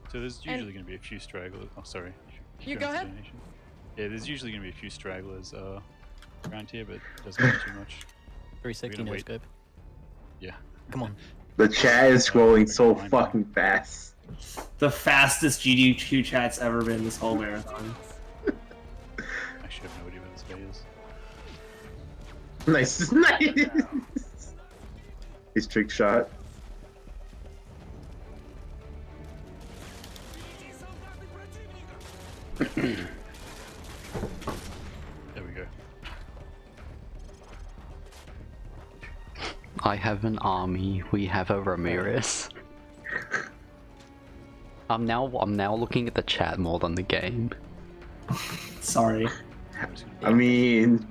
So there's usually going to be a few stragglers. Oh, sorry. You go ahead. Donation. Yeah, there's usually going to be a few stragglers around here, but it doesn't matter too much. 360 no scope. Yeah. Come on. The chat is scrolling so fucking fast. The fastest GDQ chat's ever been this whole marathon. Actually, I have no idea where this guy is. Nice, nice. His trick shot. There we go. I have an army. We have a Ramirez. I'm now looking at the chat more than the game. Sorry. I mean,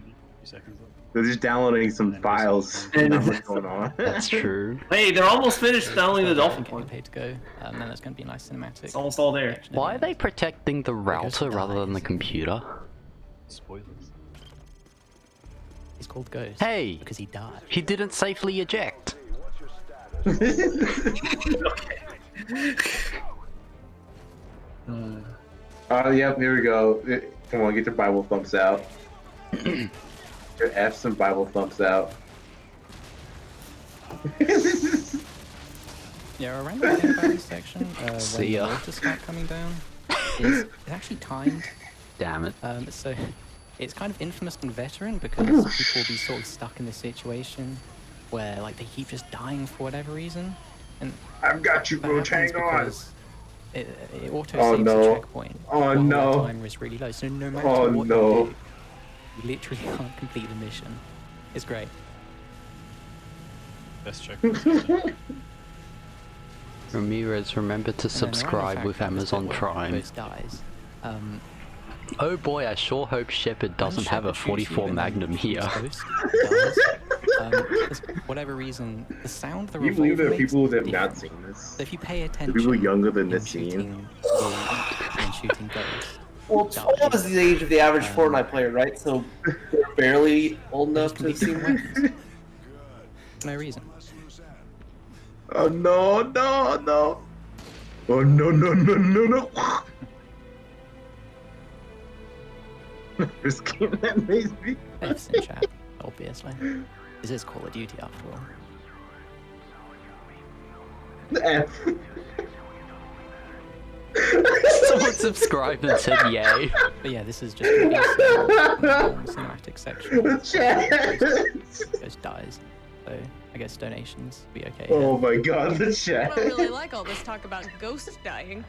They're just downloading some files. Not much going on. That's true. Hey, they're almost finished downloading the dolphin point. Pay to go. Then there's going to be a nice cinematic. It's almost all there. Why are they protecting the router rather than the computer? Spoilers. He's called Ghost. Hey! Because he died. He didn't safely eject. Yep, here we go. Come on, get your Bible thumps out. Your F some Bible thumps out. Yeah, around the thing about this section, when the water start coming down, it's actually timed. Damn it. So it's kind of infamous on veteran because people will be sort of stuck in this situation where like they keep just dying for whatever reason. And I've got you, bro. Hang on. It auto saves the checkpoint. Oh no. The timer is really low, so no matter what you do, you literally can't complete the mission. It's great. Best check. Ramirez, remember to subscribe with Amazon Prime. Dies. Oh boy, I sure hope Shepard doesn't have a 44 Magnum here. For whatever reason, the sound the Can you believe there are people that have not seen this? So if you pay attention, The people younger than this scene. and shooting ghosts. Well, 12 is the age of the average Fortnite player, right? So they're barely old enough to have seen weapons. No reason. Oh no, no, no. Oh no, no, no, no, no. This game that makes me. F's in chat, obviously. This is Call of Duty after all. F. Someone subscribed and said yay. But yeah, this is just a cinematic section. Just dies. So I guess donations will be okay. Oh my god, the chat. I don't really like all this talk about ghosts dying,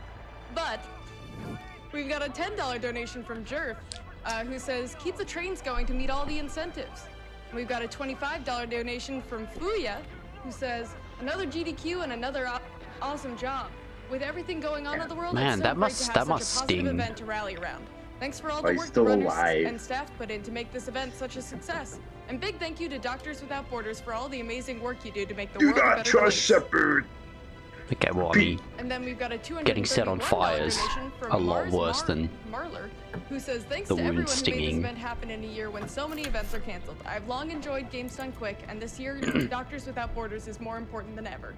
but we've got a $10 donation from Jerf, who says, keep the trains going to meet all the incentives. We've got a $25 donation from Fuya, who says, another GDQ and another awesome job. With everything going on in the world, Man, it's so that great must- to have that such must a positive sting. event to rally around. Thanks for all Why the he's work the still runners alive. and staff put in to make this event such a success. And big thank you to Doctors Without Borders for all the amazing work you do to make the Do world a not better trust place. Shepard. Okay, well, I mean, And then we've got a $231 getting set on fire is donation from a lot Mars worse than Marler, who says, thanks the to wound everyone who made this stinging. event happen in a year when so many events are canceled. I've long enjoyed games done quick, and this year, Doctors Without Borders is more important than ever.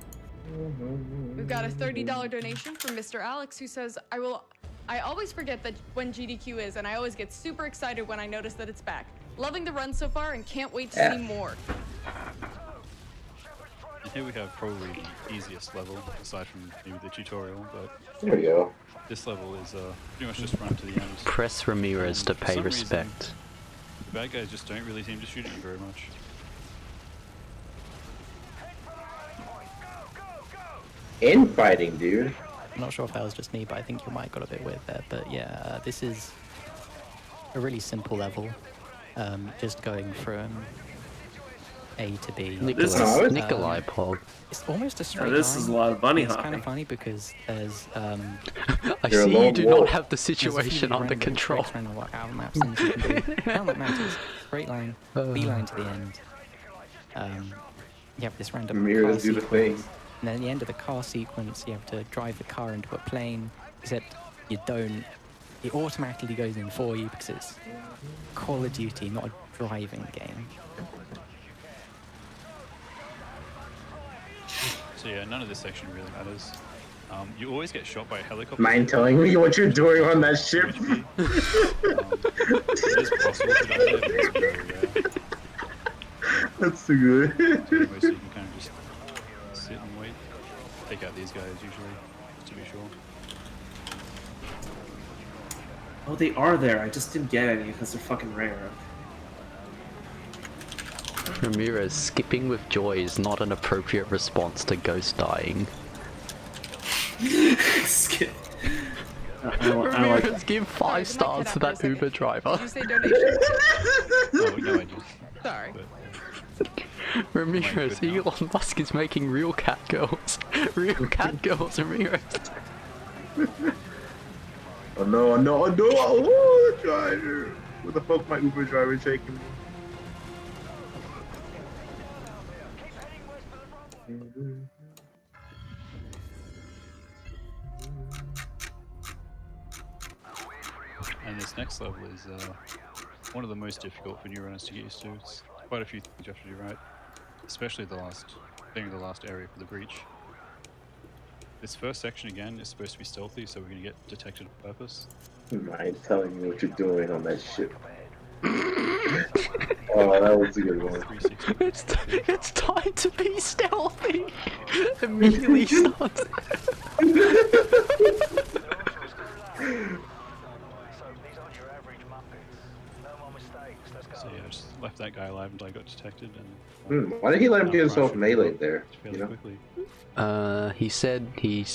We've got a $30 donation from Mr. Alex, who says, I always forget that when GDQ is, and I always get super excited when I notice that it's back. Loving the run so far and can't wait to see more. And here we have probably the easiest level, aside from maybe the tutorial, but There we go. this level is pretty much just run to the end. Press Ramirez to For pay some reason, respect. the bad guys just don't really seem to shoot at you very much. Infighting, dude. I'm not sure if that was just me, but I think you might have got a bit weird there. But yeah, this is a really simple level. Just going from A to B. Nikolai Pog. It's almost a straight this line. is a lot of bunny It's hopping. kind of funny because there's I see you do not have the situation under control. Trying to work out maps and you can do. How that matters. Straight line, B line to the end. You have this random Ramirez car do the sequence. thing. And then at the end of the car sequence, you have to drive the car into a plane, except you don't. It automatically goes in for you because it's Call of Duty, not a driving game. So yeah, none of this section really matters. You always get shot by a helicopter. Mind telling me what you're doing on that ship? It is possible to die there, but it's very rare. That's so good. So you can kind of just sit and wait. Take out these guys usually, just to be sure. Oh, they are there. I just didn't get any because they're fucking rare. Ramirez, skipping with joy is not an appropriate response to Ghost dying. Skip. Ramirez, give 5 stars to that Uber driver. Did you say donation? Oh, no, I didn't. Sorry. Ramirez, Elon Musk is making real cat girls. Real cat girls, Ramirez. Oh no, no, no! Oh, the driver! What the fuck my Uber driver taking me? And this next level is one of the most difficult for new runners to get used to. It's quite a few things you have to do right, especially being the last area for the breach. This first section again is supposed to be stealthy, so we're going to get detected on purpose. Mind telling you what you're doing on that ship. Oh, that was a good one. It's time to be stealthy. Immediately starts. So yeah, I just left that guy alive until I got detected. And Why did he let him get himself meleeed there? Fairly quickly. He said he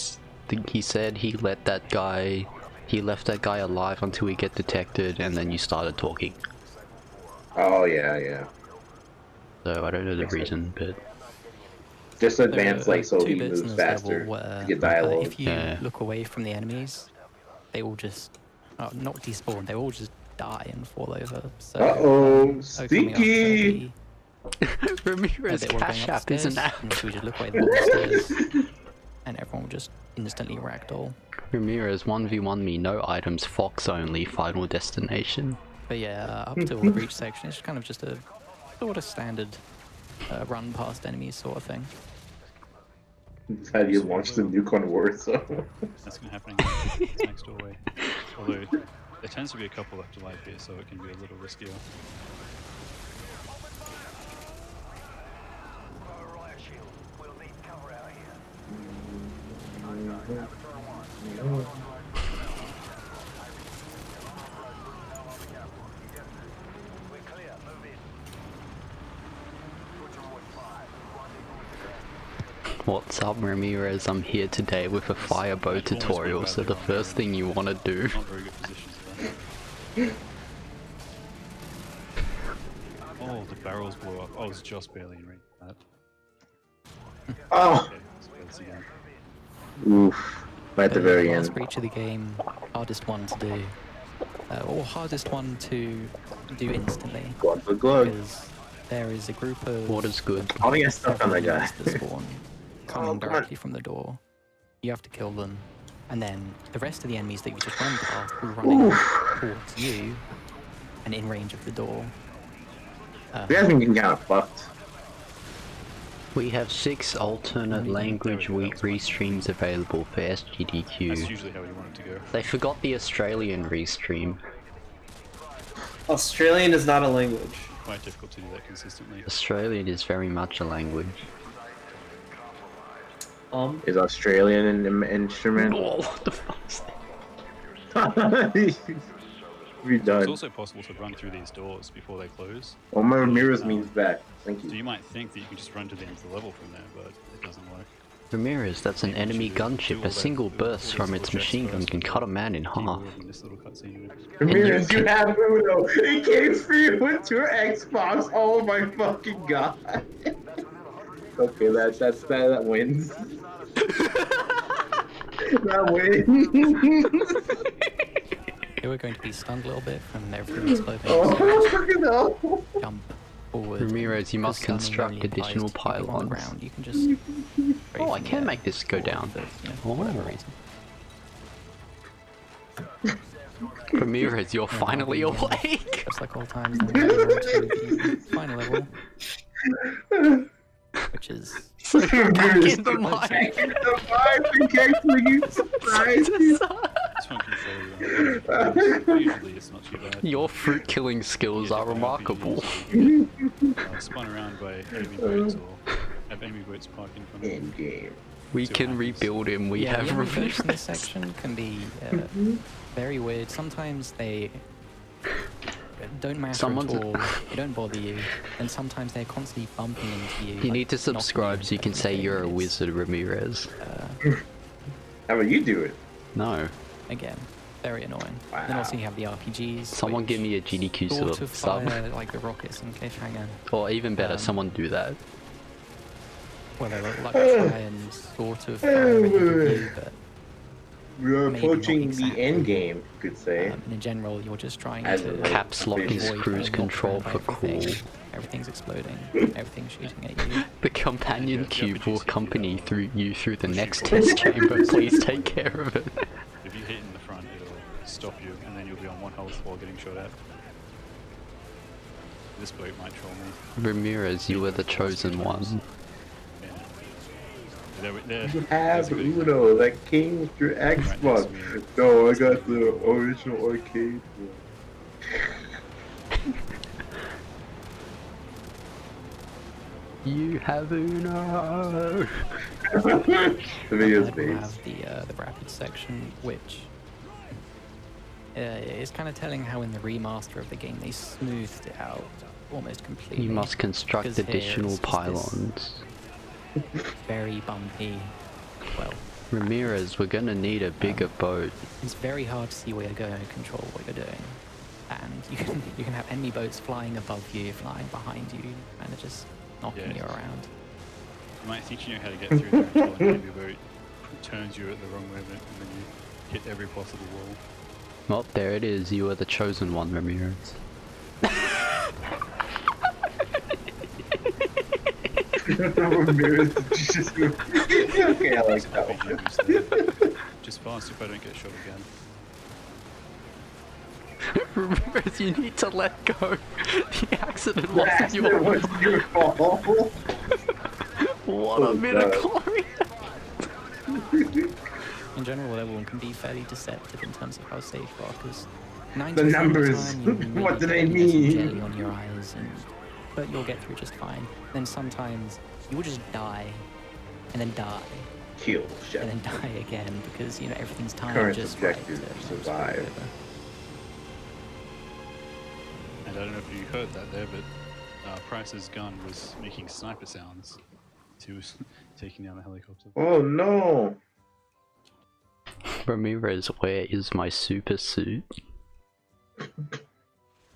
let that guy. He left that guy alive until he get detected, and then you started talking. Oh yeah. So I don't know the reason, but just advance like so he moves faster to get dialogue. If you look away from the enemies, they all just not despawn. They all just die and fall over. So, stinky! Ramirez Cash App is an app. And if we just look away the monsters, and everyone will just instantly ragdoll. Ramirez 1v1 me, no items, Fox only, final destination. But yeah, up till the breach section, it's kind of just a sort of standard run past enemies sort of thing. That's how you launch the nuke on Warsaw. That's gonna happen in the next doorway. Although there tends to be a couple left alive here, so it can be a little riskier. What's up, Ramirez? I'm here today with a firebow tutorial, so the first thing you want to do... Not very good positions for that. Oh, the barrels blew up. I was just barely in range of that. Oh! Okay, let's go again. Oof. Right at the very end. Last breach of the game, hardest one to do. Or hardest one to do instantly. Because there is a group of... Water's good. I'll get stuck on that guy. Coming directly from the door. You have to kill them. And then the rest of the enemies that you just run past will running towards you and in range of the door. You guys been getting kind of fucked. We have 6 alternate language restreams available for SGDQ. That's usually how you want it to go. They forgot the Australian restream. Australian is not a language. Quite difficult to do that consistently. Australian is very much a language. Is Australian an instrument? Oh, what the fuck is that? We're done. It's also possible to run through these doors before they close. Oh, my Ramirez means back. Thank you. So you might think that you can just run to the end of the level from there, but it doesn't work. Ramirez, that's an enemy gunship. A single burst from its machine gun can cut a man in half. Ramirez, you have Uno. It came for you with your Xbox. Oh my fucking god. Okay, that wins. That wins. They were going to be stunned a little bit from everything exploding. Oh, fucking hell. Jump forward. Ramirez, you must construct additional pylons. You can just... Oh, I can make this go down. For whatever reason. Ramirez, you're finally awake! Just like all times, then we go to the final level. Which is... Back in the mine! Back in the mine! We can't you surprised you! Usually it's not too bad. Your fruit killing skills are remarkable. Spun around by enemy boats or have enemy boats parked in front of in game. We can rebuild him, we have the Ramirez. in this section can be very weird. Sometimes they don't matter at all, they don't bother you, and sometimes they're constantly bumping into you. You need to subscribe so you can say you're a wizard, Ramirez. How about you do it? No. Again, very annoying. Wow. Then also you have the RPGs. Someone give me a GDQ sort of sub. fire, like the rockets in Cliffhanger. Or even better, someone do that. Well, they like try and sort of fire at you, but We're maybe approaching not the exactly. end game, you could say. And in general, you're just trying As to in, like, Caps lock is avoid cruise getting control knocked for around by cool. everything. Everything's exploding. Everything's shooting at you. The companion cube will accompany you through the next test chamber. Please take care of it. If you hit in the front, it'll stop you, and then you'll be on one health while getting shot at. This boat might troll me. Ramirez, you were the chosen one. You have Uno that came with your Xbox. No, I got the original arcade one. You have Uno. The video's We based. have the rapid section, which is kind of telling how in the remaster of the game they smoothed it out almost completely. You must construct Because here additional it's just pylons. this very bumpy. Well, Ramirez, we're gonna need a bigger boat. it's very hard to see where you're going and control what you're doing. And you can have enemy boats flying above you, flying behind you, kind of just knocking you around. You might think you know how to get through there until an enemy boat turns you at the wrong moment, and then you hit every possible wall. Oh, there it is. You are the chosen one, Ramirez. Okay, I like that one. Just fast if I don't get shot again. Ramirez, you need to let go. The accident The wasn't accident wasn't your fault. What a midichlorian. In general, everyone can be fairly deceptive in terms of how safe you are, because The numbers, what do they mean? jelly on your eyes, but you'll get through just fine. Then sometimes you will just die, and then die, Kill, chef. and then die again because you know everything's timed Current just objective, right to survive. And I don't know if you heard that there, but Price's gun was making sniper sounds. He was taking down the helicopter. Oh no! Ramirez, where is my super suit?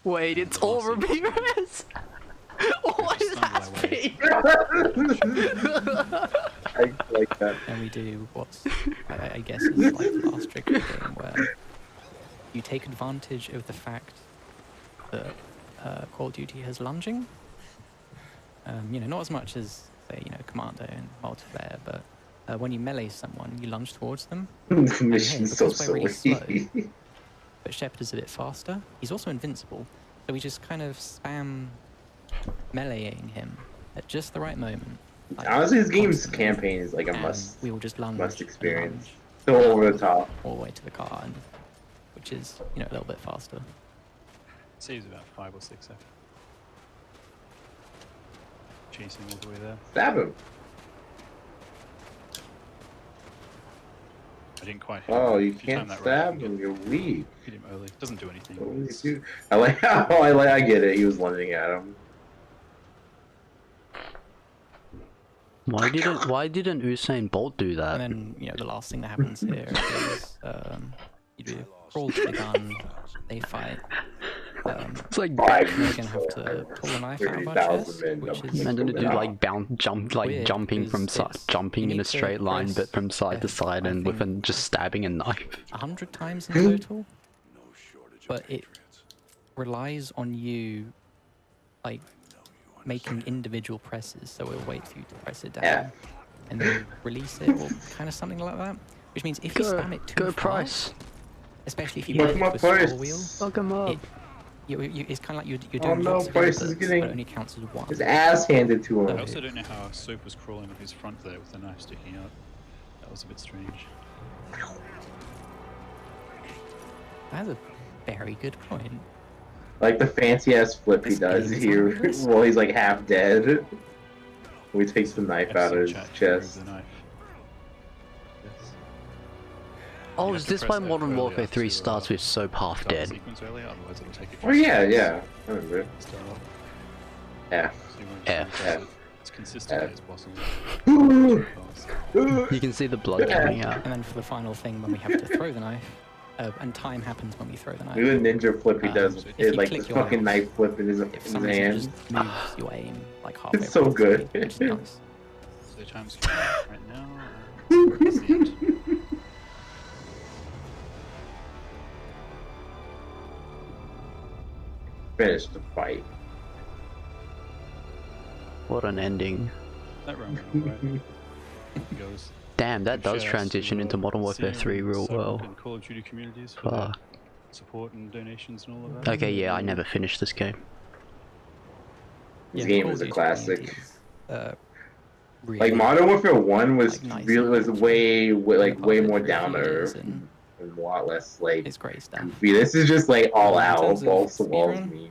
Wait, it's all Ramirez! What is happening? I like that. And we do what's, I guess, is like the last trick of the game, where you take advantage of the fact that Call of Duty has lunging. You know, not as much as, say, you know, Commando and multiplayer, but when you melee someone, you lunge towards them. The mission's so because we're really silly. slow, but Shepard is a bit faster. He's also invincible, so we just kind of spam meleeing him at just the right moment. Like, Honestly, this game's campaign is like a we will just lunge must experience. and lunge So over the top. all the way to the car, and, which is, you know, a little bit faster. Saves about 5 or 6 seconds. Chasing all the way there. Stab him. I didn't quite hit Oh, him. you If can't time that stab right, him. You're weak. hit him early. Doesn't do anything. What did he do? I like how I get it. He was lunging at him. Why didn't Usain Bolt do that? And then, you know, the last thing that happens here is you do crawl to the gun, they fight. It's like we're gonna have to pull a knife out of our chest, which is and then to do like jumping from jumping in a straight line, but from side to side, and with just stabbing a knife. 100 times in total, but it relies on you, like, making individual presses, so it'll wait for you to press it down, and then release it, or kind of something like that. Which means if you spam it too fast, especially if you make it to a scroll wheel, it's kind of like you're doing lots of Price is inputs, getting but it only counts as one. his ass handed to him. I also don't know how Soap was crawling with his front there with the knife sticking out. That was a bit strange. That's a very good point. Like the fancy ass flip he does here while he's like half dead. He takes the knife out of his chest. Oh, is this why Modern Warfare 3 starts with Soap half dead? Oh yeah. I remember. F. F. As consistently as possible. You can see the blood coming out. And then for the final thing, when we have to throw the knife, and time happens when we throw the knife. Do the ninja flip he does. if It's you like click this your fucking mouse, knife flip in his hand. Just moves your aim like halfway. It's so across the good. screen, which is nice. So time's right now. finish the fight. What an ending. That round went alright. Goes. Damn, that does Shouts transition to, into Modern Warfare 3 real well. And Call of Duty communities for their support and donations and all of that. Okay, yeah, I never finished this game. This game is a classic. Really like Modern Warfare 1 was nice way more down to earth and a lot less like it's great stuff. goofy. This is just like all out, balls to walls speedrun, me.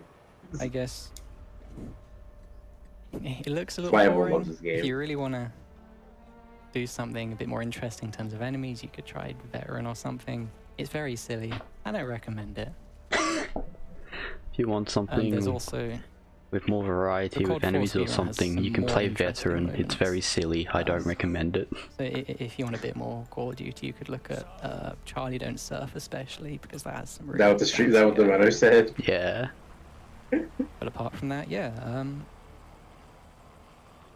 I guess it looks a That's why little everyone boring. loves this game. If you really want to do something a bit more interesting in terms of enemies, you could try Veteran or something. It's very silly. I don't recommend it. If you want something There's also with more variety with enemies or something, you can play Veteran. It's very silly. I don't recommend it. So if you want a bit more Call of Duty, you could look at Charlie Don't Surf, especially because that has some. Really That what the street? That what the runner said? Yeah. But apart from that, yeah.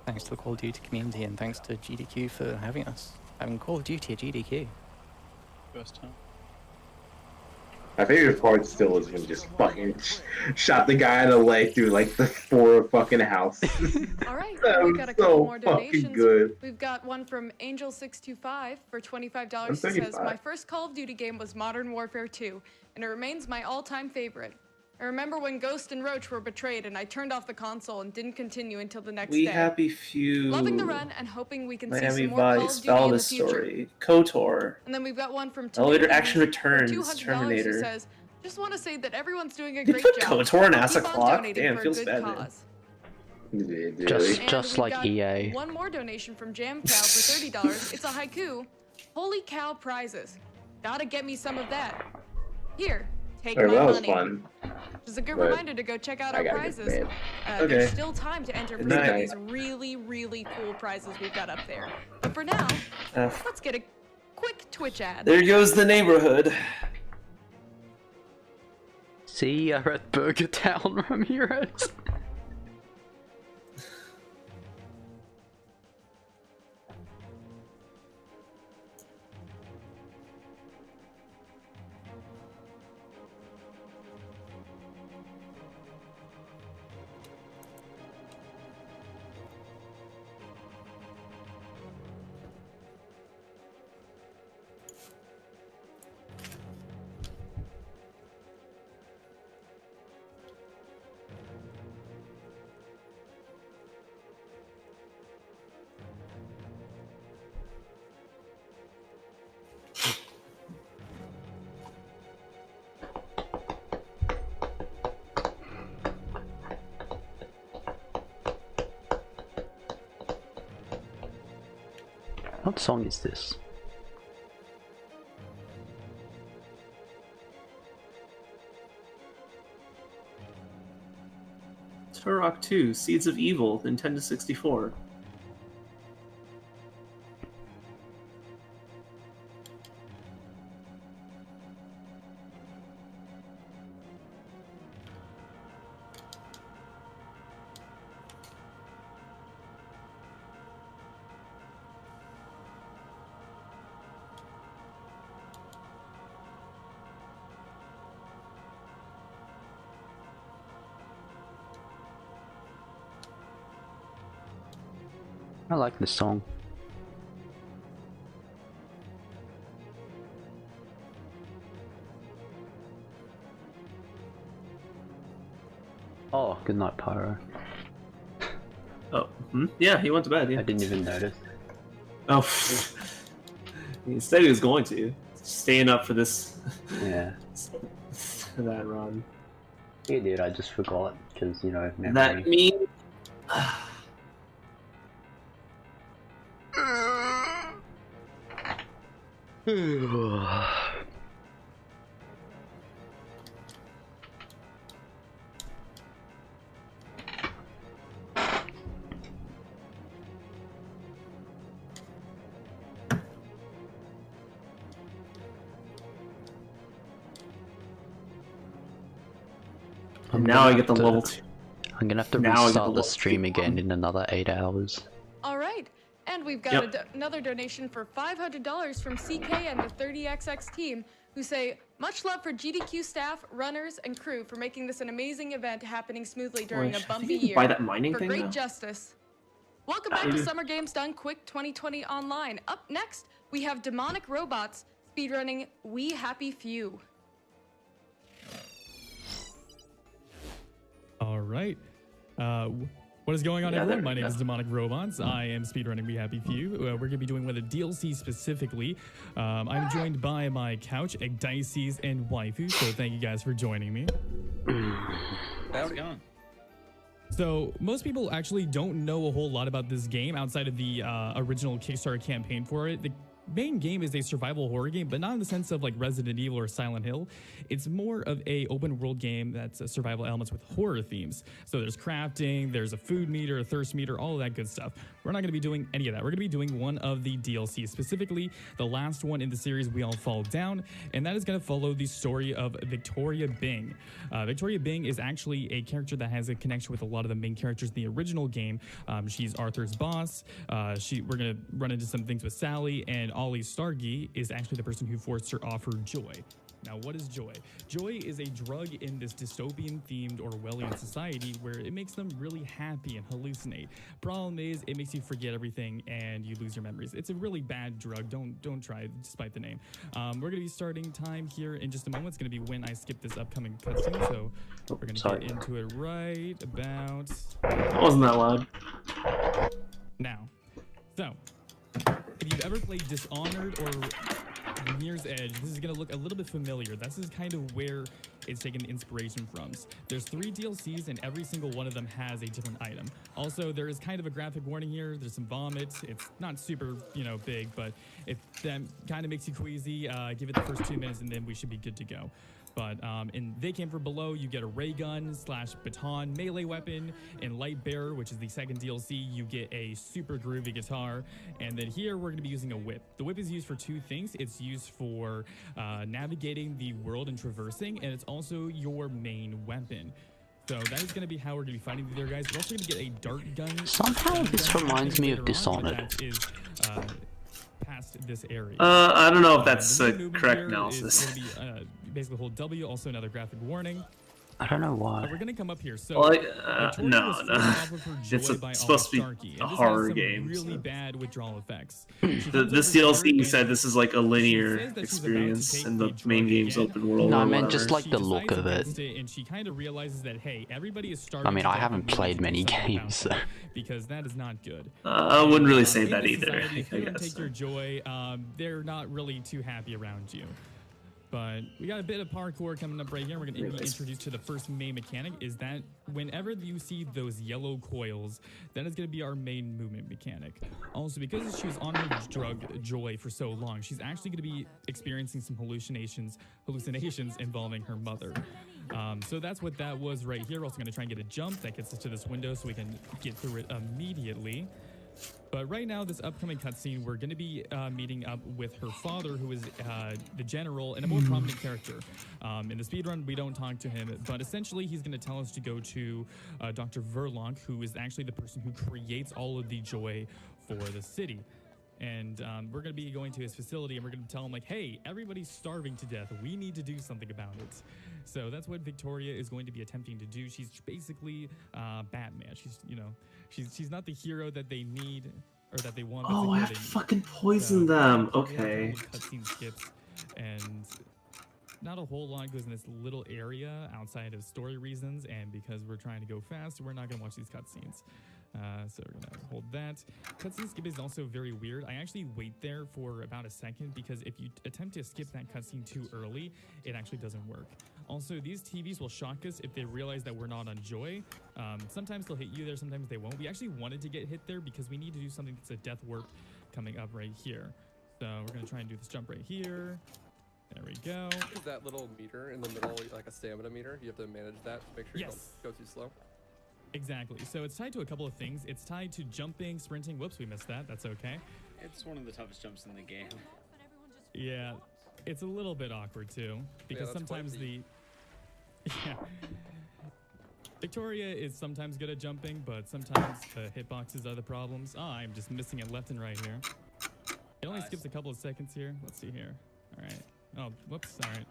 Thanks to the Call of Duty community and thanks to GDQ for having us. Having Call of Duty at GDQ. First time. My favorite part still is when you just fucking shot the guy in the leg through like the floor fucking house. Alright, That we was got a couple so more fucking donations. good. We've got one from Angel625 for $25. It says, my first Call of Duty game was Modern Warfare 2, and it remains my all-time favorite. I remember when Ghost and Roach were betrayed and I turned off the console and didn't continue until the next We day. Happy Few. Loving the run and hoping we can see Miami some more Call of Vice, Duty in the Valdes future. Story, KOTOR. And then we've got one from Elevator Tomato Action for Returns, $200 who Terminator. says, just want to say that everyone's doing a They great put job. KOTOR and Keep Asa on Clock? donating Damn, for a feels good bad, man. cause. Just And like we've EA. got one more donation from Jam Cow for $30. It's a haiku. Holy cow prizes. Gotta get me some of that. Here, take my That was money. fun. Just a good But reminder to go check out I our gotta get prizes. bed. There's Okay. still time to enter for Good some of night. these really, really cool prizes we've got up there. But for now, let's get a quick Twitch ad. There goes the neighborhood. See, you're at Burger Town, Ramirez. What song is this? Turok 2, Seeds of Evil, Nintendo 64. I like this song. Oh, good night, Pyro. Oh, yeah, he went to bed. Yeah. I didn't even notice. Oh, he said he was going to. Staying up for this. Yeah. that run. Yeah, dude, I just forgot because you know. Memory. That means. And now I get the level 2. I'm gonna have to Now I get restart the the level stream 2. again in another 8 hours. All right, and we've got another donation for $500 from CK and the 30XX team, who say, much love for GDQ staff, runners, and crew for making this an amazing event happening smoothly during a bumpy year. Buy that mining for thing great now? justice. Welcome back to Summer Games Done Quick 2020 Online. Up next, we have Demonic Robots speedrunning We Happy Few. All right. What is going on, everyone? My name is Demonic Robots. I am speedrunning We Happy Few. We're going to be doing one of the DLC specifically. I'm joined by my couch, Igdices, and Waifu, so thank you guys for joining me. How's it going? So, most people actually don't know a whole lot about this game outside of the original Kickstarter campaign for it. The main game is a survival horror game, but not in the sense of like Resident Evil or Silent Hill. It's more of a open world game that's survival elements with horror themes. So there's crafting, there's a food meter, a thirst meter, all of that good stuff. We're not going to be doing any of that. We're going to be doing one of the DLCs, specifically the last one in the series, We All Fall Down, and that is going to follow the story of Victoria Bing. Victoria Bing is actually a character that has a connection with a lot of the main characters in the original game. She's Arthur's boss. We're going to run into some things with Sally, and Ollie Starkey is actually the person who forced her off her joy. Now, what is joy? Joy is a drug in this dystopian-themed Orwellian society where it makes them really happy and hallucinate. Problem is, it makes you forget everything and you lose your memories. It's a really bad drug. Don't try it, despite the name. We're going to be starting time here in just a moment. It's going to be when I skip this upcoming cutscene, so we're going to get into it right about... That wasn't that loud. Now. So, if you've ever played Dishonored or Mirror's Edge, this is going to look a little bit familiar. This is kind of where it's taken inspiration from. There's 3 DLCs and every single one of them has a different item. Also, there is kind of a graphic warning here. There's some vomit. It's not super, big, but if that kind of makes you queasy, give it the first 2 minutes and then we should be good to go. But in They Came From Below, you get a ray gun / baton melee weapon. In Light Bearer, which is the second DLC, you get a super groovy guitar. And then here, we're going to be using a whip. The whip is used for 2 things. It's used for navigating the world and traversing, and it's also your main weapon. So that is going to be how we're going to be fighting the other guys. We're also going to get a dart gun. Somehow this reminds me of Dishonored. That is, past this area. I don't know if that's a correct analysis. Basically hold W, also another graphic warning. I don't know why. We're gonna come up here. So no. It's supposed to be a horror game. Really bad withdrawal effects. This DLC said this is like a linear experience, and the main game's open world. No, I meant just like the look of it. And she kind of realizes that hey, everybody is starting. I mean, I haven't played many games, so. Because that is not good. I wouldn't really say that either. If you don't take your joy, they're not really too happy around you. But we got a bit of parkour coming up right here. We're going to be introduced to the first main mechanic, is that whenever you see those yellow coils, that is going to be our main movement mechanic. Also, because she was on her drug Joy for so long, she's actually going to be experiencing some hallucinations involving her mother. So that's what that was right here. We're also going to try and get a jump that gets us to this window so we can get through it immediately. But right now, this upcoming cutscene, we're going to be meeting up with her father, who is the general and a more prominent character. In the speedrun, we don't talk to him, but essentially, he's going to tell us to go to Dr. Verlonk, who is actually the person who creates all of the joy for the city. And we're going to be going to his facility, and we're going to tell him, like, hey, everybody's starving to death. We need to do something about it. So that's what Victoria is going to be attempting to do. She's basically Batman. She's not the hero that they need or that they want. Oh, I have to fucking poison them. Okay. Cutscene skips, and not a whole lot goes in this little area outside of story reasons, and because we're trying to go fast, we're not going to watch these cutscenes. So we're gonna hold that. Cutscene skip is also very weird. I actually wait there for about a second because if you attempt to skip that cutscene too early, it actually doesn't work. Also, these TVs will shock us if they realize that we're not on Joy. Sometimes they'll hit you there, sometimes they won't. We actually wanted to get hit there because we need to do something that's a death warp coming up right here. So we're gonna try and do this jump right here. There we go. Is that little meter in the middle like a stamina meter? You have to manage that to make sure you don't go too slow. Exactly. So it's tied to a couple of things. It's tied to jumping, sprinting. Whoops, we missed that. That's okay. It's one of the toughest jumps in the game. Yeah, it's a little bit awkward too because sometimes Victoria is sometimes good at jumping, but sometimes the hitboxes are the problems. I'm just missing it left and right here. It only skips a couple of seconds here. Let's see here. All right. Oh, whoops. All right.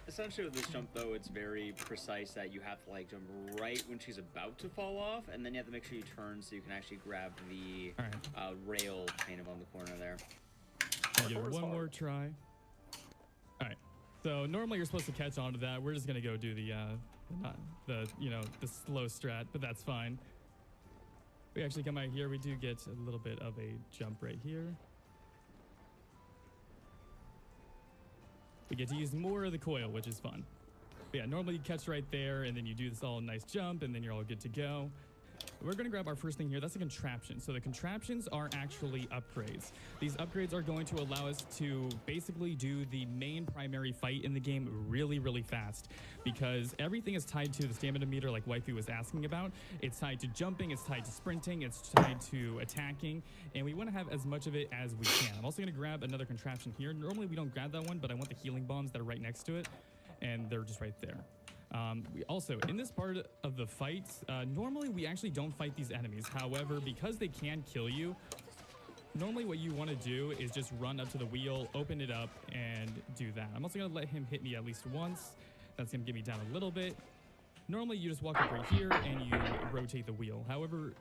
Essentially with this jump though, it's very precise that you have to like jump right when she's about to fall off, and then you have to make sure you turn so you can actually grab the rail kind of on the corner there. I'll give it one more try. All right. So normally you're supposed to catch on to that. We're just gonna go do the slow strat, but that's fine. We actually come out here. We do get a little bit of a jump right here. We get to use more of the coil, which is fun. But yeah, normally you catch right there, and then you do this all nice jump, and then you're all good to go. We're going to grab our first thing here. That's a contraption. So the contraptions are actually upgrades. These upgrades are going to allow us to basically do the main primary fight in the game really, really fast, because everything is tied to the stamina meter like Waifu was asking about. It's tied to jumping, it's tied to sprinting, it's tied to attacking, and we want to have as much of it as we can. I'm also going to grab another contraption here. Normally we don't grab that one, but I want the healing bombs that are right next to it, and they're just right there. We also, in this part of the fight, normally we actually don't fight these enemies. However, because they can kill you, normally what you want to do is just run up to the wheel, open it up, and do that. I'm also going to let him hit me at least once. That's going to get me down a little bit. Normally you just walk up right here and you rotate the wheel. However,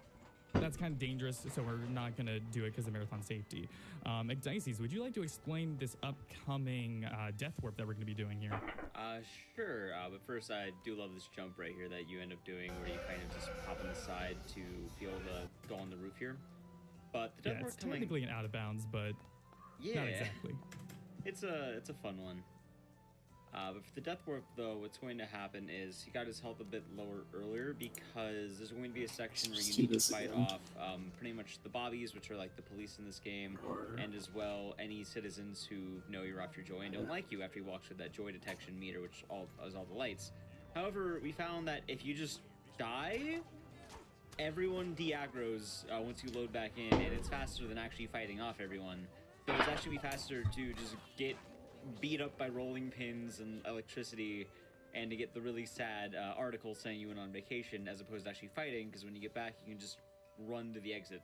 that's kind of dangerous, so we're not going to do it because of marathon safety. McDicey's, would you like to explain this upcoming death warp that we're going to be doing here? Sure, but first I do love this jump right here that you end up doing where you kind of just pop on the side to be able to go on the roof here. But the death warp it's technically an out of bounds, but not exactly. It's a fun one. But for the death warp though, what's going to happen is he got his health a bit lower earlier because there's going to be a section where you need to fight off pretty much the bobbies, which are like the police in this game, and as well any citizens who know you're off your joy and don't like you after you walk through that joy detection meter, which is all the lights. However, we found that if you just die, everyone de-aggroes once you load back in, and it's faster than actually fighting off everyone. So it's actually faster to just get beat up by rolling pins and electricity and to get the really sad article saying you went on vacation as opposed to actually fighting, because when you get back you can just run to the exit.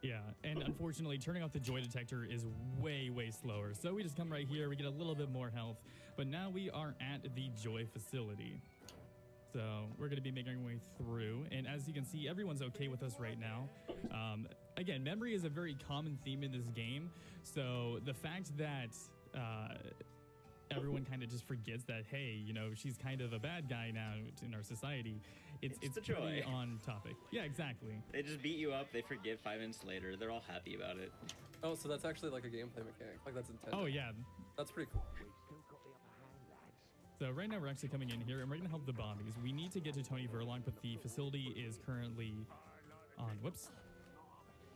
Yeah, and unfortunately turning off the joy detector is way slower, so we just come right here, we get a little bit more health, but now we are at the joy facility. So we're going to be making our way through, and as you can see, everyone's okay with us right now. Again, memory is a very common theme in this game, so the fact that everyone kind of just forgets that, hey, you know, she's kind of a bad guy now in our society, it's the joy. pretty on topic. Yeah, exactly. They just beat you up, they forget 5 minutes later, they're all happy about it. Oh, so that's actually like a gameplay mechanic, like that's intended. Oh yeah. That's pretty cool. So right now we're actually coming in here and we're going to help the bombies. We need to get to Tony Verloc, but the facility is currently on,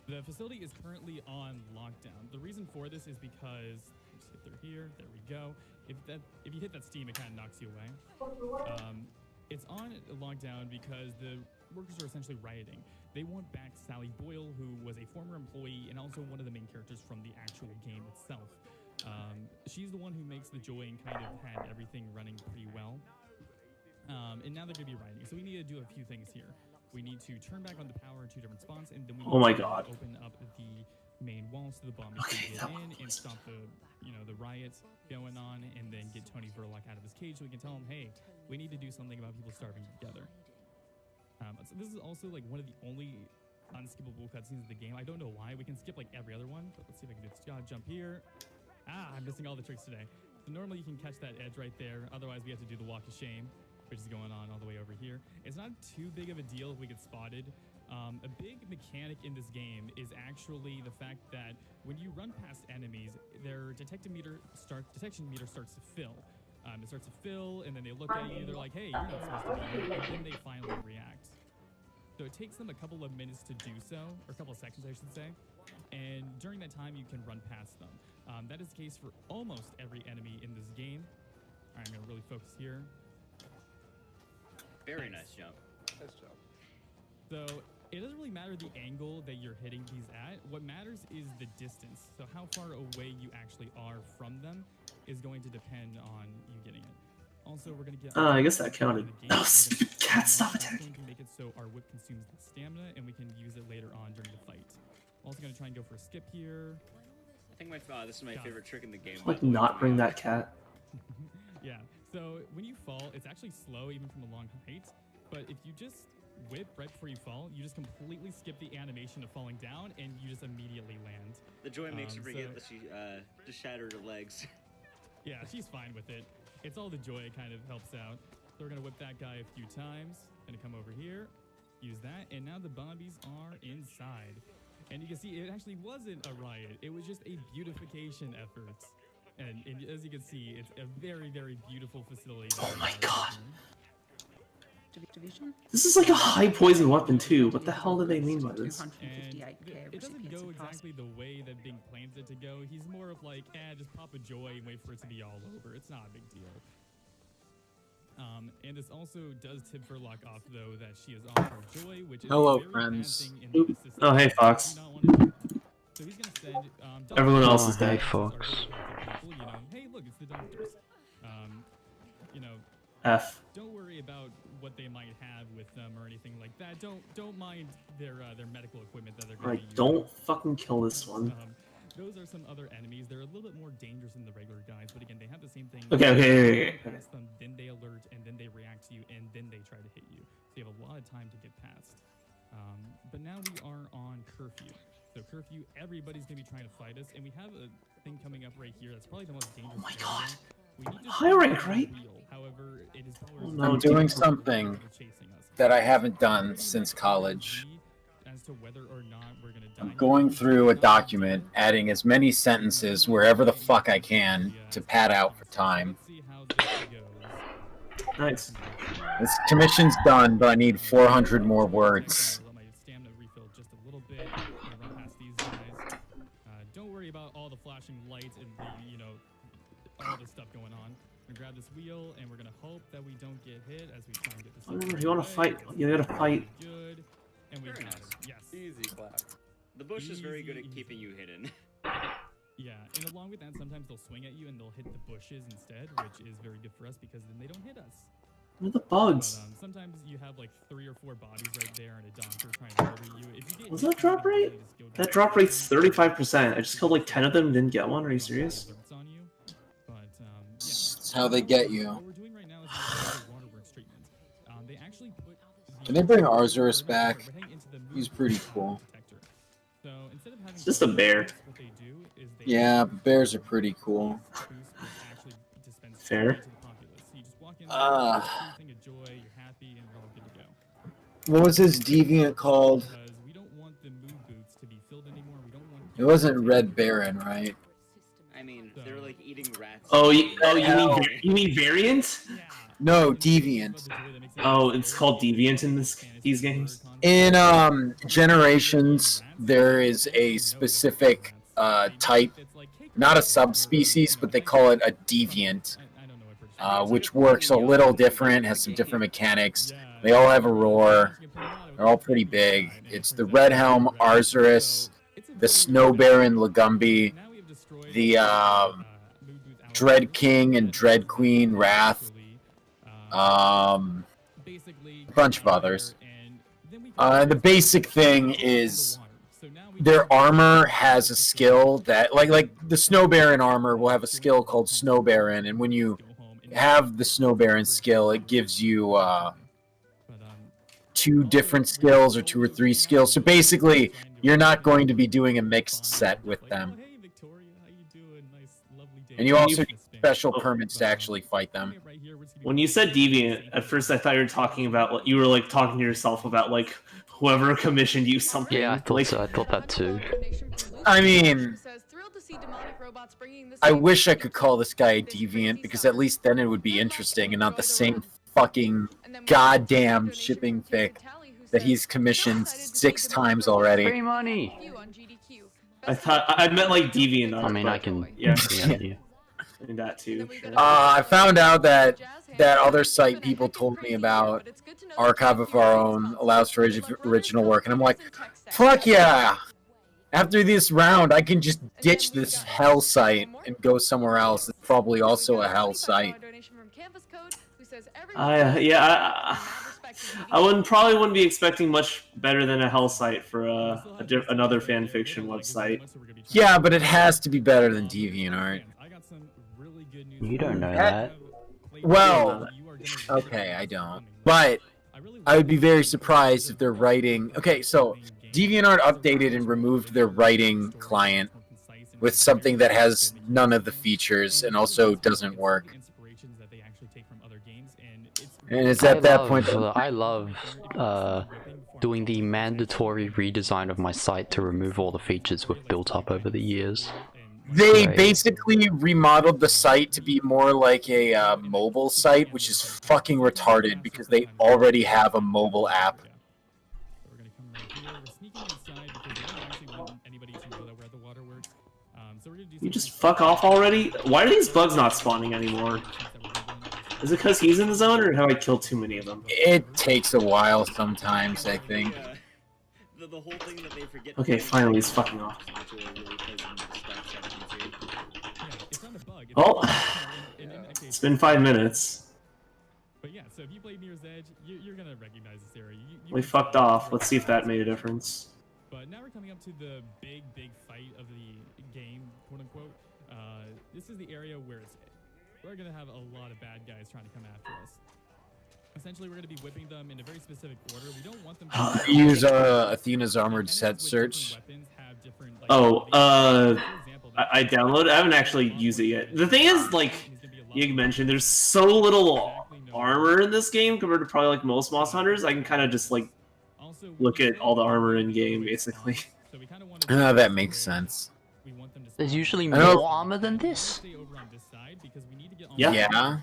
The facility is currently on lockdown. The reason for this is because, just hit through here, there we go. If you hit that steam, it kind of knocks you away. It's on lockdown because the workers are essentially rioting. They want back Sally Boyle, who was a former employee and also one of the main characters from the actual game itself. She's the one who makes the joy and kind of had everything running pretty well. And now they're going to be rioting. So we need to do a few things here. We need to turn back on the power in 2 different spots, and then we need to open up the main walls so the bombers can get in and stop the riots going on, and then get Tony Verloc out of his cage so we can tell him, hey, we need to do something about people starving together. So this is also like one of the only unskippable cutscenes in the game. I don't know why. We can skip like every other one, but let's see if I can do this. Jump here. I'm missing all the tricks today. So normally you can catch that edge right there. Otherwise, we have to do the walk of shame, which is going on all the way over here. It's not too big of a deal if we get spotted. A big mechanic in this game is actually the fact that when you run past enemies, their detection meter starts to fill. It starts to fill, and then they look at you, they're like, hey, you're not supposed to be here, and then they finally react. So it takes them a couple of minutes to do so, or a couple of seconds, I should say. And during that time, you can run past them. That is the case for almost every enemy in this game. All right, I'm going to really focus here. Very nice jump. Nice job. So it doesn't really matter the angle that you're hitting these at. What matters is the distance. So how far away you actually are from them is going to depend on you getting it. Also, we're going to get... I guess that counted. Oh, stupid cat, stop attacking. We can make it so our whip consumes the stamina, and we can use it later on during the fight. Also going to try and go for a skip here. think this is my favorite trick in the game. Like, not bring that cat. Yeah. So when you fall, it's actually slow even from a long height. But if you just whip right before you fall, you just completely skip the animation of falling down, and you just immediately land. The joy makes her forget that she just shattered her legs. Yeah, she's fine with it. It's all the joy it kind of helps out. So we're gonna whip that guy a few times. Gonna come over here, use that, and now the Bombies are inside. And you can see it actually wasn't a riot. It was just a beautification effort. And as you can see, it's a very, very beautiful facility. Oh my god. This is like a high poison weapon too. What the hell do they mean by this? And it doesn't go exactly the way that Bing plans it to go. He's more of like, just pop a joy and wait for it to be all over. It's not a big deal. And this also does tip Furlock off, though, that she is off her joy, which is Hello, a very friends. bad thing in the system. Oh, hey, Fox. So he's gonna send, Everyone else is hey, dead. Fox. People, you know, hey, look, it's the doctors. You know, F. don't worry about what they might have with them or anything like that. Don't mind their medical equipment that they're going to Alright, use. don't fucking kill this one. Those are some other enemies. They're a little bit more dangerous than the regular guys, but again, they have the same thing. Okay. Pass them, then they alert, and then they react to you, and then they try to hit you. So you have a lot of time to get past. But now we are on curfew. So curfew, everybody's gonna be trying to fight us, and we have a thing coming up right here. That's probably the most dangerous. Oh my god. We need to High rank, right? However, it is I'm doing something that I haven't done since college. as to whether or not we're gonna die. I'm going through a document, adding as many sentences wherever the fuck I can to pad out for time. Nice. This commission's done, but I need 400 more words. Let my stamina refill just a little bit. Run past these guys. Don't worry about all the flashing lights and the, you know, all this stuff going on. We're gonna grab this wheel, and we're gonna hope that we don't get hit as we try and get this. Remember, if you want to fight, you gotta fight. Good. And we got it. Yes. Easy clap. The bush is very good at keeping you hidden. Yeah, and along with that, sometimes they'll swing at you and they'll hit the bushes instead, which is very good for us because then they don't hit us. What are the bugs? But, sometimes you have like 3 or 4 bodies right there and a doctor trying to murder you. If you get Was that drop rate? That drop rate's 35%. I just killed like 10 of them and didn't get one. Are you serious? That's how they get you. What we're doing right now is waterworks treatment. They actually put Can they bring Arzuros back? He's pretty cool. So instead of having It's just a bear. what they do is they Yeah, bears are pretty cool. Fair. thing of joy, you're happy, and we're all good to go. What was his deviant called? Because we don't want the mood boots to be filled anymore. We don't want It wasn't Red Baron, right? I mean, they're like eating rats. Oh, you mean variant? No, deviant. Oh, it's called deviant in these games. In Generations, there is a specific type, not a subspecies, but they call it a deviant, which works a little different, has some different mechanics. They all have a roar. They're all pretty big. It's the Red Helm Arzuros, the Snow Baron Lagumbi, the Dread King and Dread Queen Wrath, a bunch of others. The basic thing is their armor has a skill that, like the Snow Baron armor will have a skill called Snow Baron, and when you have the Snow Baron skill, it gives you 2 different skills or 2 or 3 skills. So basically, you're not going to be doing a mixed set with them. And you also need special permits to actually fight them. When you said deviant, at first I thought you were talking about, you were like talking to yourself about like whoever commissioned you something. Yeah, I thought like, so. I thought that too. I mean, I wish I could call this guy a deviant because at least then it would be interesting and not the same fucking goddamn shipping fic that he's commissioned 6 times already. Free money. I thought I meant like deviant. I mean, I can. Yeah. Yeah. And that too. Sure. I found out that that other site people told me about, Archive of Our Own, allows for original work, and I'm like, fuck yeah! After this round, I can just ditch this hell site and go somewhere else. It's probably also a hell site. I probably wouldn't be expecting much better than a Hell Site for another fanfiction website. Yeah, but it has to be better than DeviantArt. You don't know that. Well, okay, I don't. But I would be very surprised if they're writing... Okay, so DeviantArt updated and removed their writing client with something that has none of the features and also doesn't work. And it's at that point... I love doing the mandatory redesign of my site to remove all the features we've built up over the years. They basically remodeled the site to be more like a mobile site, which is fucking retarded because they already have a mobile app. You just fuck off already? Why are these bugs not spawning anymore? Is it because he's in the zone, or have I killed too many of them? It takes a while sometimes, I think. The whole thing that they forget. Okay, finally he's fucking off. Well, it's been 5 minutes. But yeah, so if you played Mirror's Edge, you're gonna recognize this area. We fucked off. Let's see if that made a difference. But now we're coming up to the big fight of the game, quote unquote. This is the area where we're gonna have a lot of bad guys trying to come after us. Essentially, we're gonna be whipping them in a very specific order. We don't want them to Use Athena's armored set search. Oh, I downloaded. I haven't actually used it yet. The thing is, like Yig mentioned, there's so little armor in this game compared to probably like most Monster Hunters. I can kind of just like look at all the armor in game, basically. That makes sense. There's usually more armor than this. Yeah. Yeah.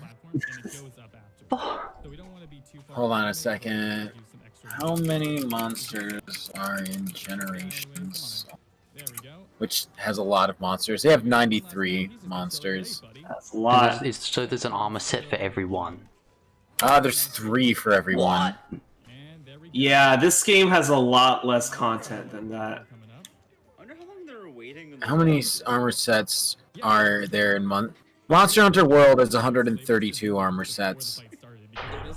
Hold on a second. How many monsters are in Generations? Which has a lot of monsters. They have 93 monsters. That's a lot. So there's an armor set for everyone. There's 3 for everyone. Yeah, this game has a lot less content than that. How many armor sets are there in Monster Hunter World has 132 armor sets.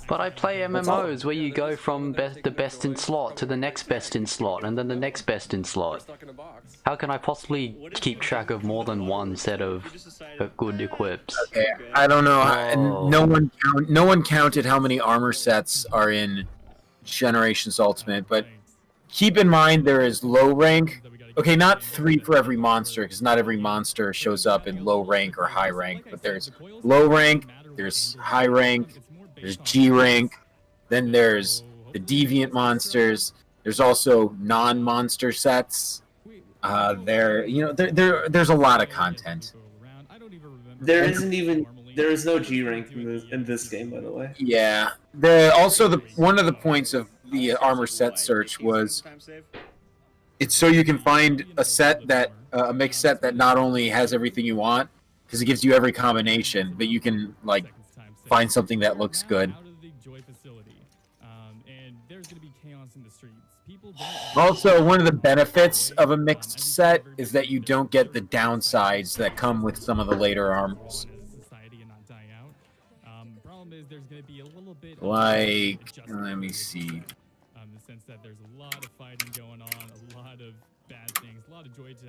But I play MMOs where you go from the best in slot to the next best in slot and then the next best in slot. How can I possibly keep track of more than one set of good equips? Okay, I don't know. No one counted how many armor sets are in Generations Ultimate, but keep in mind there is low rank. Okay, not 3 for every monster, because not every monster shows up in low rank or high rank, but there's low rank, there's high rank, there's G rank, then there's the deviant monsters, there's also non-monster sets. There's a lot of content. There is no G rank in this game, by the way. Yeah. One of the points of the armor set search was it's so you can find a mixed set that not only has everything you want, because it gives you every combination, but you can like find something that looks good. Also, one of the benefits of a mixed set is that you don't get the downsides that come with some of the later armors. Like, let me see.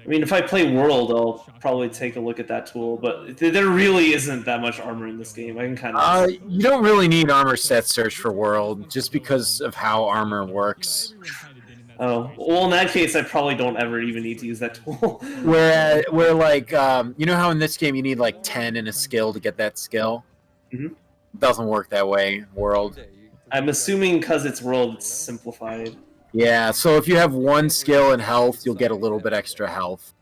I mean, if I play World, I'll probably take a look at that tool, but there really isn't that much armor in this game. I can kind of... You don't really need armor set search for World, just because of how armor works. Oh, well, in that case, I probably don't ever even need to use that tool. where like, you know how in this game you need like 10 in a skill to get that skill? Mm-hmm. It doesn't work that way, World. I'm assuming because it's World, it's simplified. Yeah, so if you have 1 skill in health, you'll get a little bit extra health.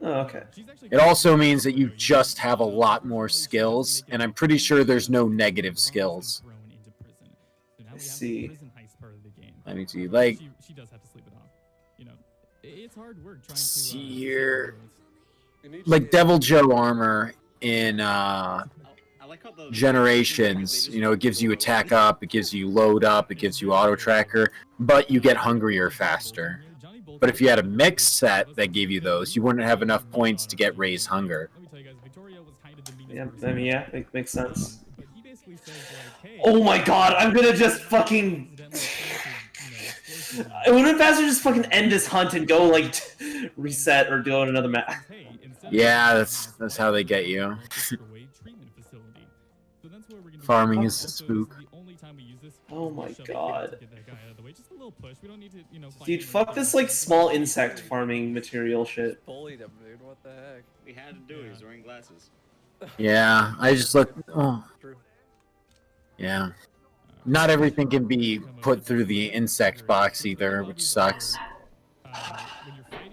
Oh, okay. It also means that you just have a lot more skills, and I'm pretty sure there's no negative skills. I see. Let me see, like... She does have to sleep it off. You know, it's hard work trying to... See here... Like Devil Joe armor in, Generations, you know, it gives you attack up, it gives you load up, it gives you auto tracker, but you get hungrier faster. But if you had a mixed set that gave you those, you wouldn't have enough points to get raised hunger. Yeah, I mean, yeah, it makes sense. Oh my god, I'm gonna just fucking... Wouldn't it faster just fucking end this hunt and go, like, reset or go on another map? Yeah, that's how they get you. Farming is a spook. Oh my god. Dude, fuck this, like, small insect farming material shit. Bullied him, dude. What the heck? We had to do it. He was wearing glasses. Yeah, I just look. Oh. Yeah. Not everything can be put through the insect box either, which sucks.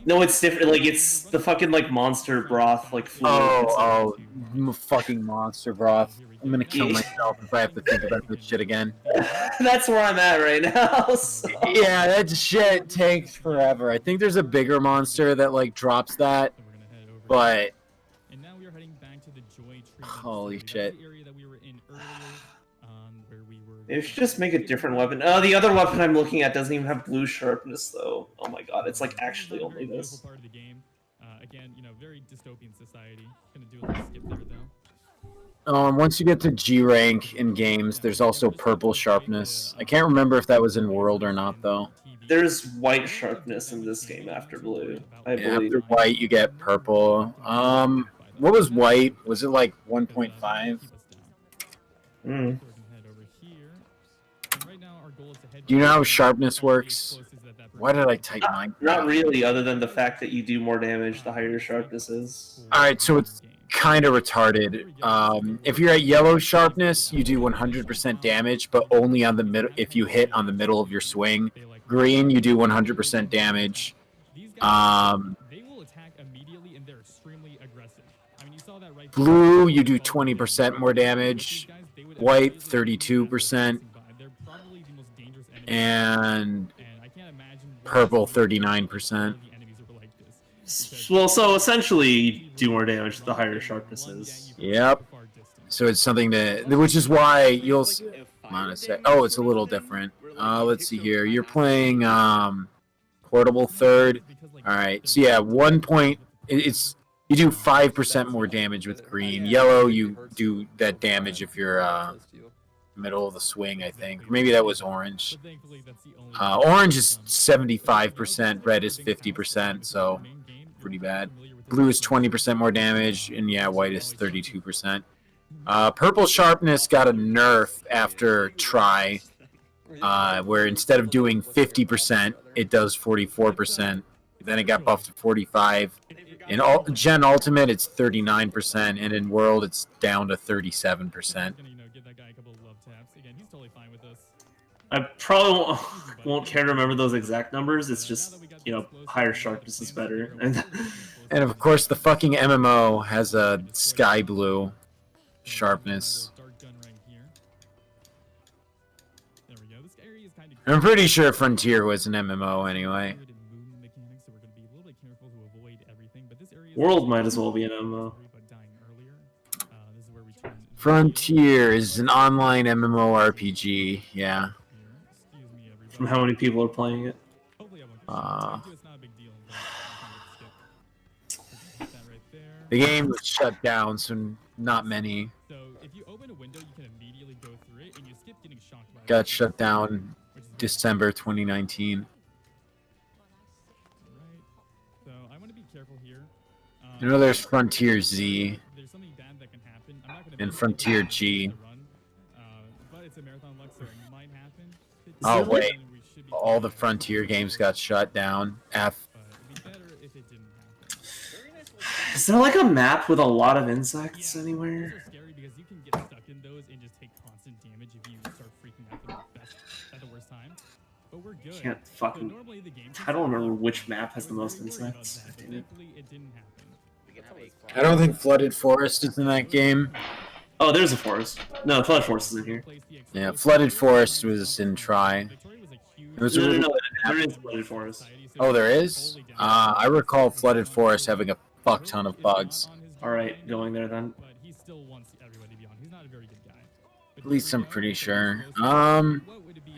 No, it's different. Like, it's the fucking, like, monster broth, like, fluid. Fucking monster broth. I'm gonna kill myself if I have to think about this shit again. That's where I'm at right now. So. Yeah, that shit takes forever. I think there's a bigger monster that, like, drops that, but... Holy shit. Maybe we should just make a different weapon. Oh, the other weapon I'm looking at doesn't even have blue sharpness, though. Oh my god, it's like actually only this. Again, you know, very dystopian society. Gonna do a little skip there, though. Once you get to G rank in games, there's also purple sharpness. I can't remember if that was in World or not, though. There's white sharpness in this game after blue, I believe. After white, you get purple. What was white? Was it like 1.5? Do you know how sharpness works? Why did I type mine? Not really, other than the fact that you do more damage the higher your sharpness is. Alright, so it's kind of retarded. If you're at yellow sharpness, you do 100% damage, but only on the middle. If you hit on the middle of your swing. Green, you do 100% damage. Blue, you do 20% more damage. White, 32%. And purple, 39%. Well, so essentially, you do more damage the higher sharpness is. Yep. So it's something that, which is why you'll. Oh, it's a little different. Let's see here. You're playing portable third. All right. So yeah, 1 point. It's you do 5% more damage with green. Yellow, you do that damage if you're middle of the swing, I think. Maybe that was orange. Orange is 75%. Red is 50%. So pretty bad. Blue is 20% more damage, and yeah, white is 32%. Purple sharpness got a nerf after try, where instead of doing 50%, it does 44%. Then it got buffed to 45. In Gen Ultimate, it's 39%, and in World, it's down to 37%. I probably won't care to remember those exact numbers. It's just, you know, higher sharpness is better. And of course, the fucking MMO has a sky blue sharpness. I'm pretty sure Frontier was an MMO anyway. World might as well be an MMO. Frontier is an online MMORPG, yeah. From how many people are playing it? The game was shut down, so not many. Got shut down December 2019. You know, there's Frontier Z and Frontier G. Oh wait, all the Frontier games got shut down. F. Is there like a map with a lot of insects anywhere? Can't fucking. I don't remember which map has the most insects. I don't think Flooded Forest is in that game. Oh, there's a forest. No, Flooded Forest is in here. Yeah, Flooded Forest was in Try. No, there is Flooded Forest. Oh, there is? I recall Flooded Forest having a fuck ton of bugs. Alright, going there then. At least I'm pretty sure. I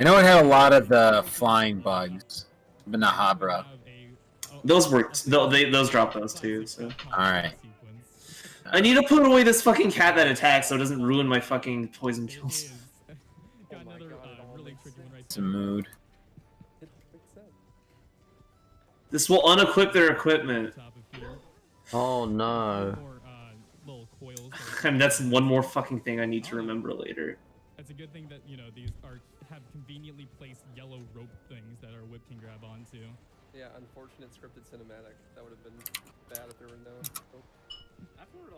know it had a lot of the flying bugs. Banahabra. Those worked. Those dropped those too, so. Alright. I need to put away this fucking cat that attacks so it doesn't ruin my fucking poison kills. It's a mood. This will unequip their equipment. Oh no. I mean, that's one more fucking thing I need to remember later. It's a good thing that, you know, these have conveniently placed yellow rope things that our whip can grab onto. Yeah, unfortunate scripted cinematic. That would have been bad if there were no.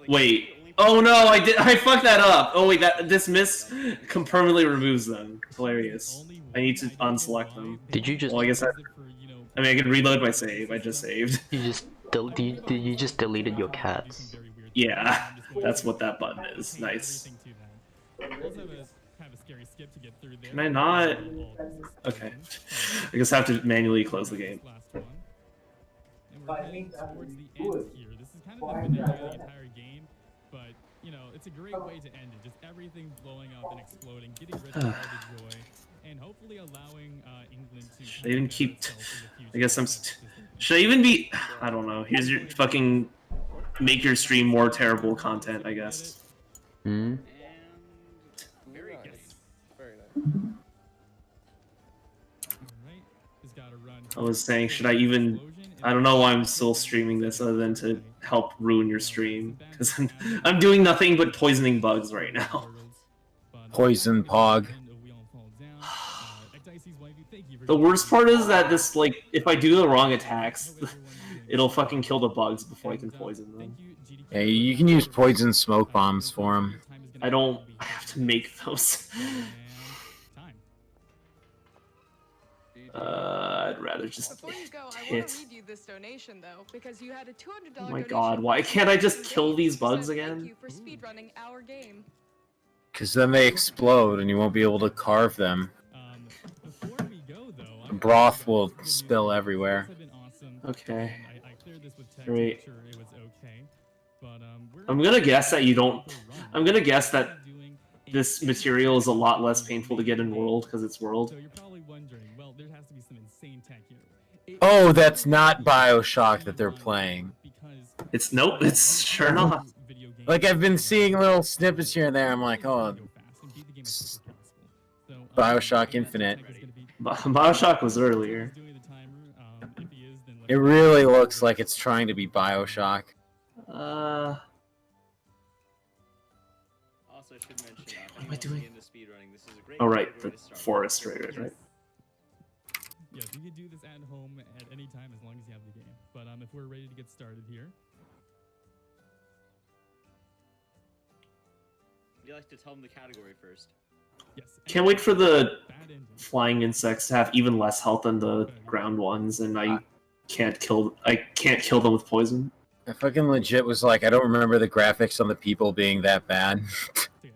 Wait. Oh no, I fucked that up. Oh wait, that dismiss permanently removes them. Hilarious. I need to unselect them. Did you just? Well, I guess I mean, I can reload my save. I just saved. You just you just deleted your cats. Yeah, that's what that button is. Nice. Can I not? Okay. I guess I have to manually close the game. But you know, it's a great way to end it. Just everything blowing up and exploding, getting rid of all the joy, and hopefully allowing England to. Should I even keep? I guess I'm. Should I even be? I don't know. Here's your fucking make your stream more terrible content, I guess. Hmm. Very nice. Very nice. I was saying, should I even? I don't know why I'm still streaming this other than to help ruin your stream, because I'm doing nothing but poisoning bugs right now. Poison Pog. The worst part is that this, like, if I do the wrong attacks, it'll fucking kill the bugs before I can poison them. Yeah, you can use poison smoke bombs for them. I have to make those. I'd rather just Before you go, I want hit. to read you this donation though, because you had a $200 Oh my god, why can't I just kill these bugs Thank again? you for speedrunning our game. Because then they explode and you won't be able to carve them. The broth will spill everywhere. Okay. Great. I'm gonna guess that you don't. I'm gonna guess that this material is a lot less painful to get in World because it's World. Oh, that's not BioShock that they're playing. It's nope. It's sure not. Like I've been seeing little snippets here and there. I'm like, oh, BioShock Infinite. BioShock was earlier. It really looks like it's trying to be BioShock. Also, should mention, What am I doing? into speedrunning, this is a great Oh right, category the to start forest, with. right. Yes, you can do this at home at any time as long as you have the game. But if we're ready to get started here. Would you like to tell them the category first? Yes. Can't wait for the flying insects to have even less health than the ground ones, and I can't kill them with poison. I fucking legit was like, I don't remember the graphics on the people being that bad.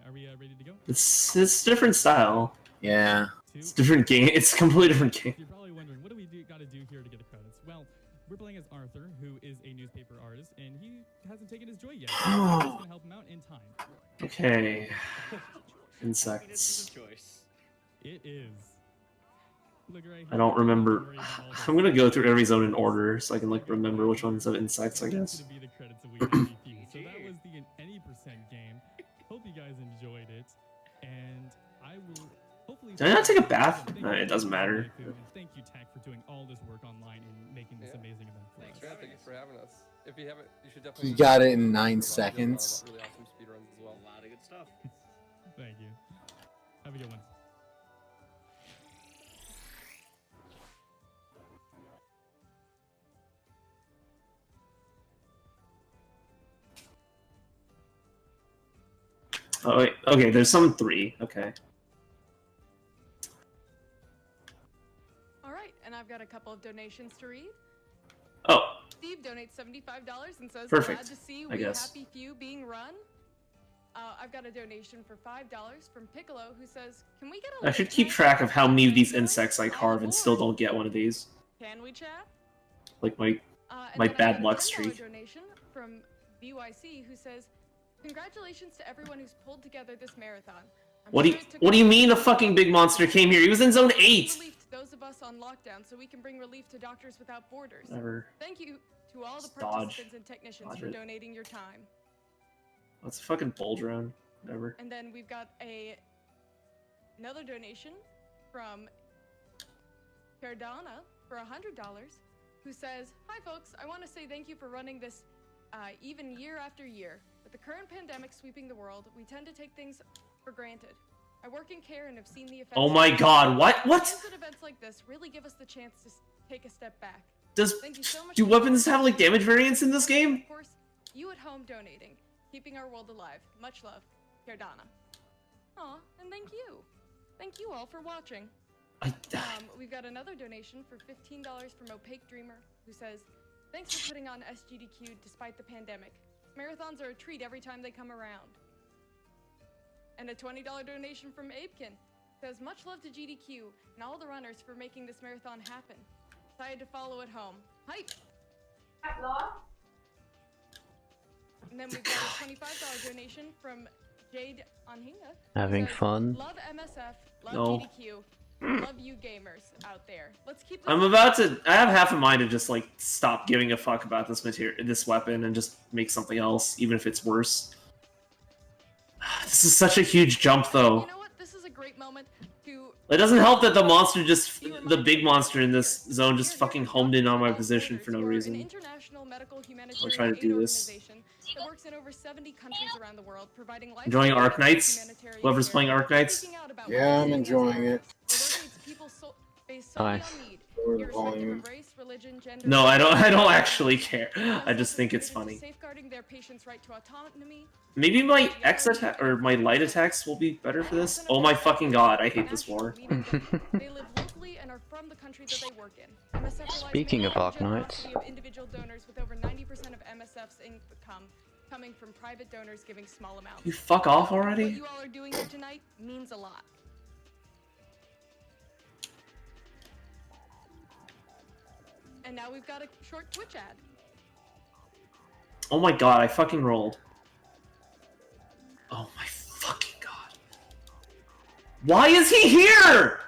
Are we ready to go? It's different style. Yeah. It's different game. It's a completely different game. You're probably wondering, what do we got to do here to get the credits? Well, we're playing as Arthur, who is a newspaper artist, and he hasn't taken his joy yet. So we're just gonna help him out in time. Okay. Insects. It is. Look right I don't remember. I'm gonna go through every zone in order so I can like remember which ones have insects, I guess. So that was the Any Percent game. Hope you guys enjoyed it, and I will hopefully. Did I not take a bath? It doesn't matter. Thank you, Tech, for doing all this work online and making this amazing event for us. Thank you for having us. If you haven't, you should definitely. You got it in 9 seconds. Really awesome speedruns as well. A lot of good stuff. Thank you. Have a good one. Oh wait, okay, there's some 3. Okay. All right, and I've got a couple of donations to read. Oh. Steve donates $75 and says, Perfect, glad to see I We guess. Happy Few being run. I've got a donation for $5 from Piccolo who says, can we get a I should keep track of how many of these insects I carve and still don't get one of these. Can we chat? Like my And my then I've bad got a luck $10 streak. donation from BYC who says, congratulations to everyone who's pulled together this marathon. What do you mean a fucking big monster came here? He was in zone 8. Relief to those of us on lockdown so we can bring relief to Doctors Without Borders. Whatever. Thank you to all the Just dodge. participants and technicians Dodge for it. donating your time. It's a fucking bull drone. Whatever. And then we've got another donation from Cardana for $100, who says, "Hi folks, I want to say thank you for running this even year after year. With the current pandemic sweeping the world, we tend to take things for granted. I work in care and have seen the effects. Oh my god, what? Events like this really give us the chance to take a step back. Thank you so much. Do weapons have like damage variants in this game? Of course, you at home donating, keeping our world alive. Much love, Cardana." Aw, and thank you. Thank you all for watching. We've got another donation for $15 from Opaque Dreamer, who says, "Thanks for putting on SGDQ despite the pandemic. Marathons are a treat every time they come around." And a $20 donation from Abekin says, "Much love to GDQ and all the runners for making this marathon happen. Excited to follow at home. Hype!" And then we've got a $25 donation from Jade Anhinga. Having fun? "Love MSF, love No. GDQ, love you gamers out there. Let's keep this I'm about to. I have half a mind to just like stop giving a fuck about this weapon, and just make something else, even if it's worse. This is such a huge jump, though. You know what? This is a great moment to... It doesn't help that the big monster in this zone just fucking homed in on my position for no reason. I'm trying to do this. That works in over 70 countries around the world, providing life Enjoying Arknights? Whoever's playing Arknights? Yeah, I'm enjoying it. Nice. No, I don't actually care. I just think it's funny. Maybe my X attack or my light attacks will be better for this. Oh my fucking god, I hate this war. Speaking of Arknights. Individual donors with over 90% of MSF's income coming from private donors giving small amounts. You fuck off already? What you all are doing here tonight means a lot. And now we've got a short Twitch ad. Oh my god, I fucking rolled. Oh my fucking god. Why is he here?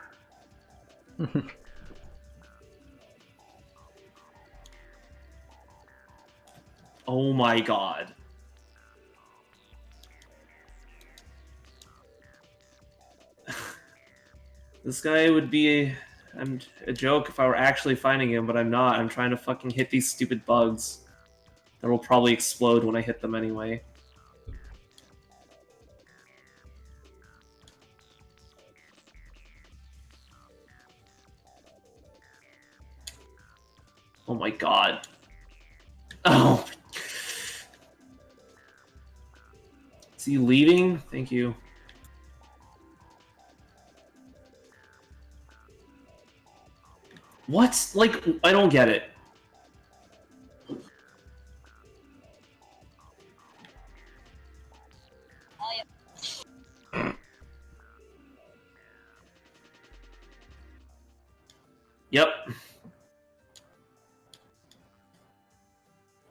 Oh my god. This guy would be a joke if I were actually finding him, but I'm not. I'm trying to fucking hit these stupid bugs that will probably explode when I hit them anyway. Oh my god. Oh. Is he leaving? Thank you. What? Like, I don't get it. Yep.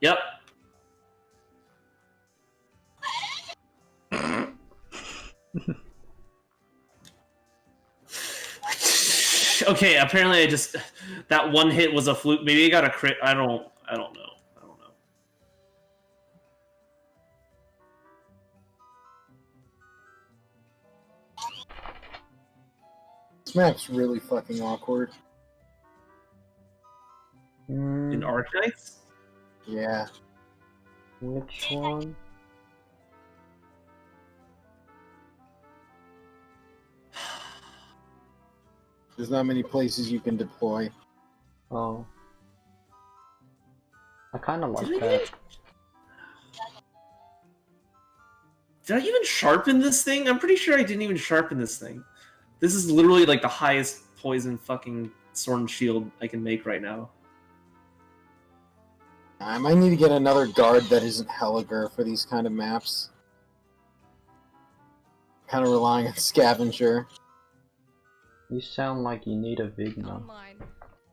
Yep. Okay, apparently I just that one hit was a fluke. Maybe I got a crit. I don't know. I don't know. This map's really fucking awkward. In Arknights? Yeah. Which one? There's not many places you can deploy. Oh. I kind of like that. Did I even sharpen this thing? I'm pretty sure I didn't even sharpen this thing. This is literally like the highest poison fucking sword and shield I can make right now. I might need to get another guard that isn't Helliger for these kind of maps. Kind of relying on Scavenger. You sound like you need a Vigna.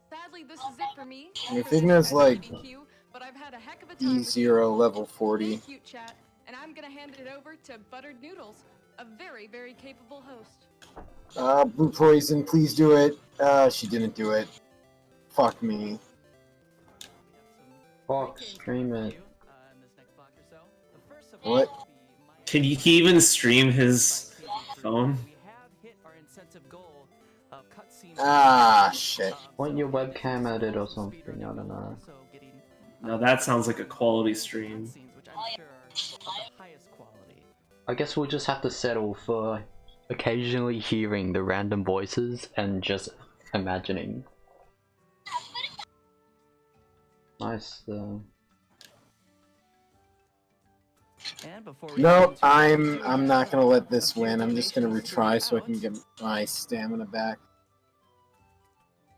Sadly, this is it for me. If Vigna's like but I've had a heck of a time E0 level 40. cute chat, and I'm gonna hand it over to Buttered Noodles, a very, very capable host. Blue Poison, please do it. She didn't do it. Fuck me. Fuck, stream it. What? Can he even stream his phone? Ah, shit. Want your webcam added or something? I don't know. No, that sounds like a quality stream. I guess we'll just have to settle for occasionally hearing the random voices and just imagining. Nice. No, I'm not gonna let this win. I'm just gonna retry so I can get my stamina back.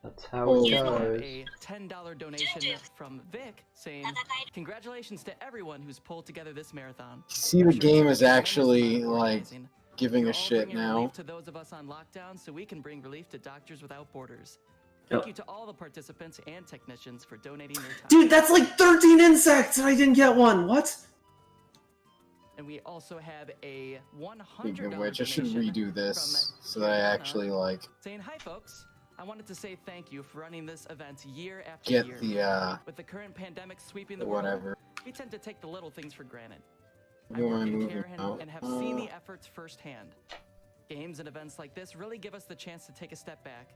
That's how it goes. A $10 donation from Vic saying, "Congratulations to everyone who's pulled together this marathon." See, the game is actually like giving a shit now. To those of us on lockdown, so we can bring relief to Doctors Without Borders. Thank you to all the participants and technicians for donating their time. Dude, that's like 13 insects and I didn't get one. What? And we also have a $100 Speaking of which, I should redo this so that I actually like saying, "Hi folks, I wanted to say thank you for running this event year after get year. the With the current pandemic sweeping the the world, whatever. we tend to take the little things for granted. I You work wanna in move care it out? and have seen the efforts firsthand. Games and events like this really give us the chance to take a step back.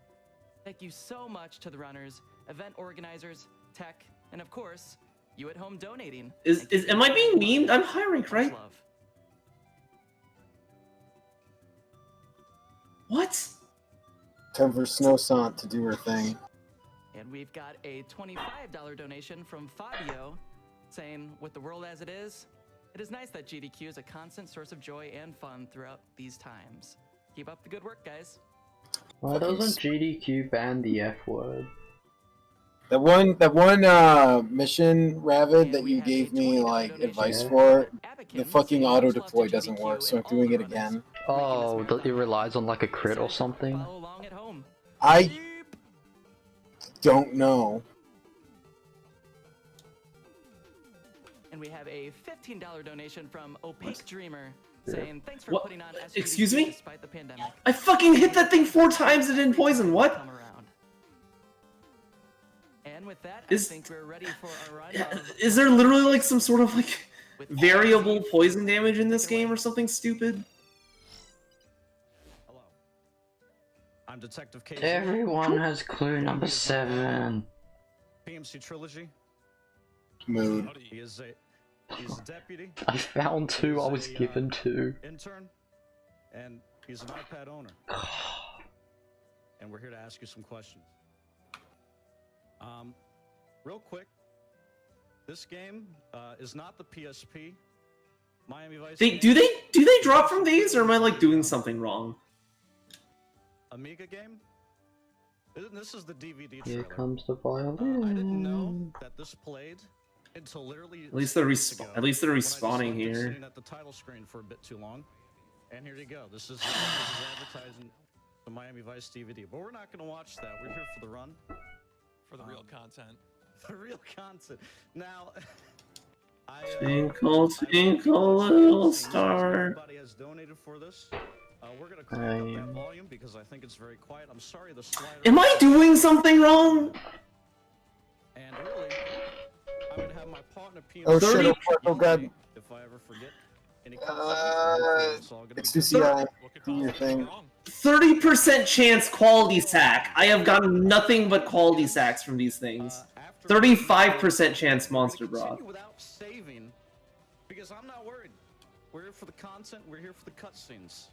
Thank you so much to the runners, event organizers, tech, and of course, you at home donating. Am I being memed? I'm high rank, right? What? Time for Snowsant to do her thing. And we've got a $25 donation from Fabio saying, "With the world as it is nice that GDQ is a constant source of joy and fun throughout these times. Keep up the good work, guys." Why doesn't GDQ ban the F word? That one mission, Ravid, that you gave me like advice for, the fucking auto deploy doesn't work, so I'm doing it again. Oh, it relies on like a crit or something? I don't know. And we have a $15 donation from Opaque Dreamer saying, "Thanks for What? putting on SGDQ Excuse me? despite the pandemic." I fucking hit that thing 4 times and didn't poison. What? And with that, I think we're ready for a run of Is there literally like some sort of like variable poison damage in this game or something stupid? I'm Detective K. Everyone has clue number 7. PMC Trilogy. Mood. He's a deputy. I found 2, I was given 2. Intern, and he's an iPad owner. And we're here to ask you some questions. Real quick, this game is not the PSP. Miami Vice. Do they drop from these, or am I like doing something wrong? Amiga game. This is the DVD Here trailer. comes the I didn't violin. know that this played until literally. At least they're seconds ago, at least they're when I just respawning left it here. sitting at the title screen for a bit too long. And here you go. This is advertising the Miami Vice DVD. But we're not going to watch that. We're here for the run. For the real content. The real content. Now, Twinkle, twinkle, little star. everybody has donated for this. We're going to crank up that volume because I think it's very quiet. I'm sorry the slider. Am I doing something wrong? And really, I'm going to have my partner PM. Oh shit, oh god. If I ever forget. XDCI, do your thing. 30% chance quality sack. I have gotten nothing but quality sacks from these things. 35% chance monster broth. Without saving, because I'm not worried. We're here for the content. We're here for the cutscenes.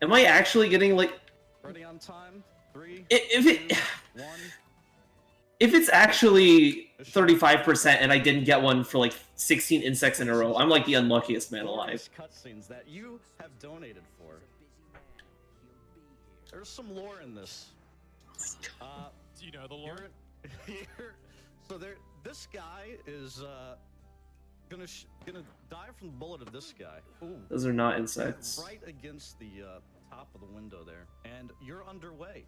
Am I actually getting like? Ready on time? 3. If it's actually 35% and I didn't get one for like 16 insects in a row, I'm like the unluckiest man alive. Cutscenes that you have donated for. There's some lore in this. Do you know the lore? So this guy is gonna die from the bullet of this guy. Ooh. Those are not insects. Right against the top of the window there, and you're underway.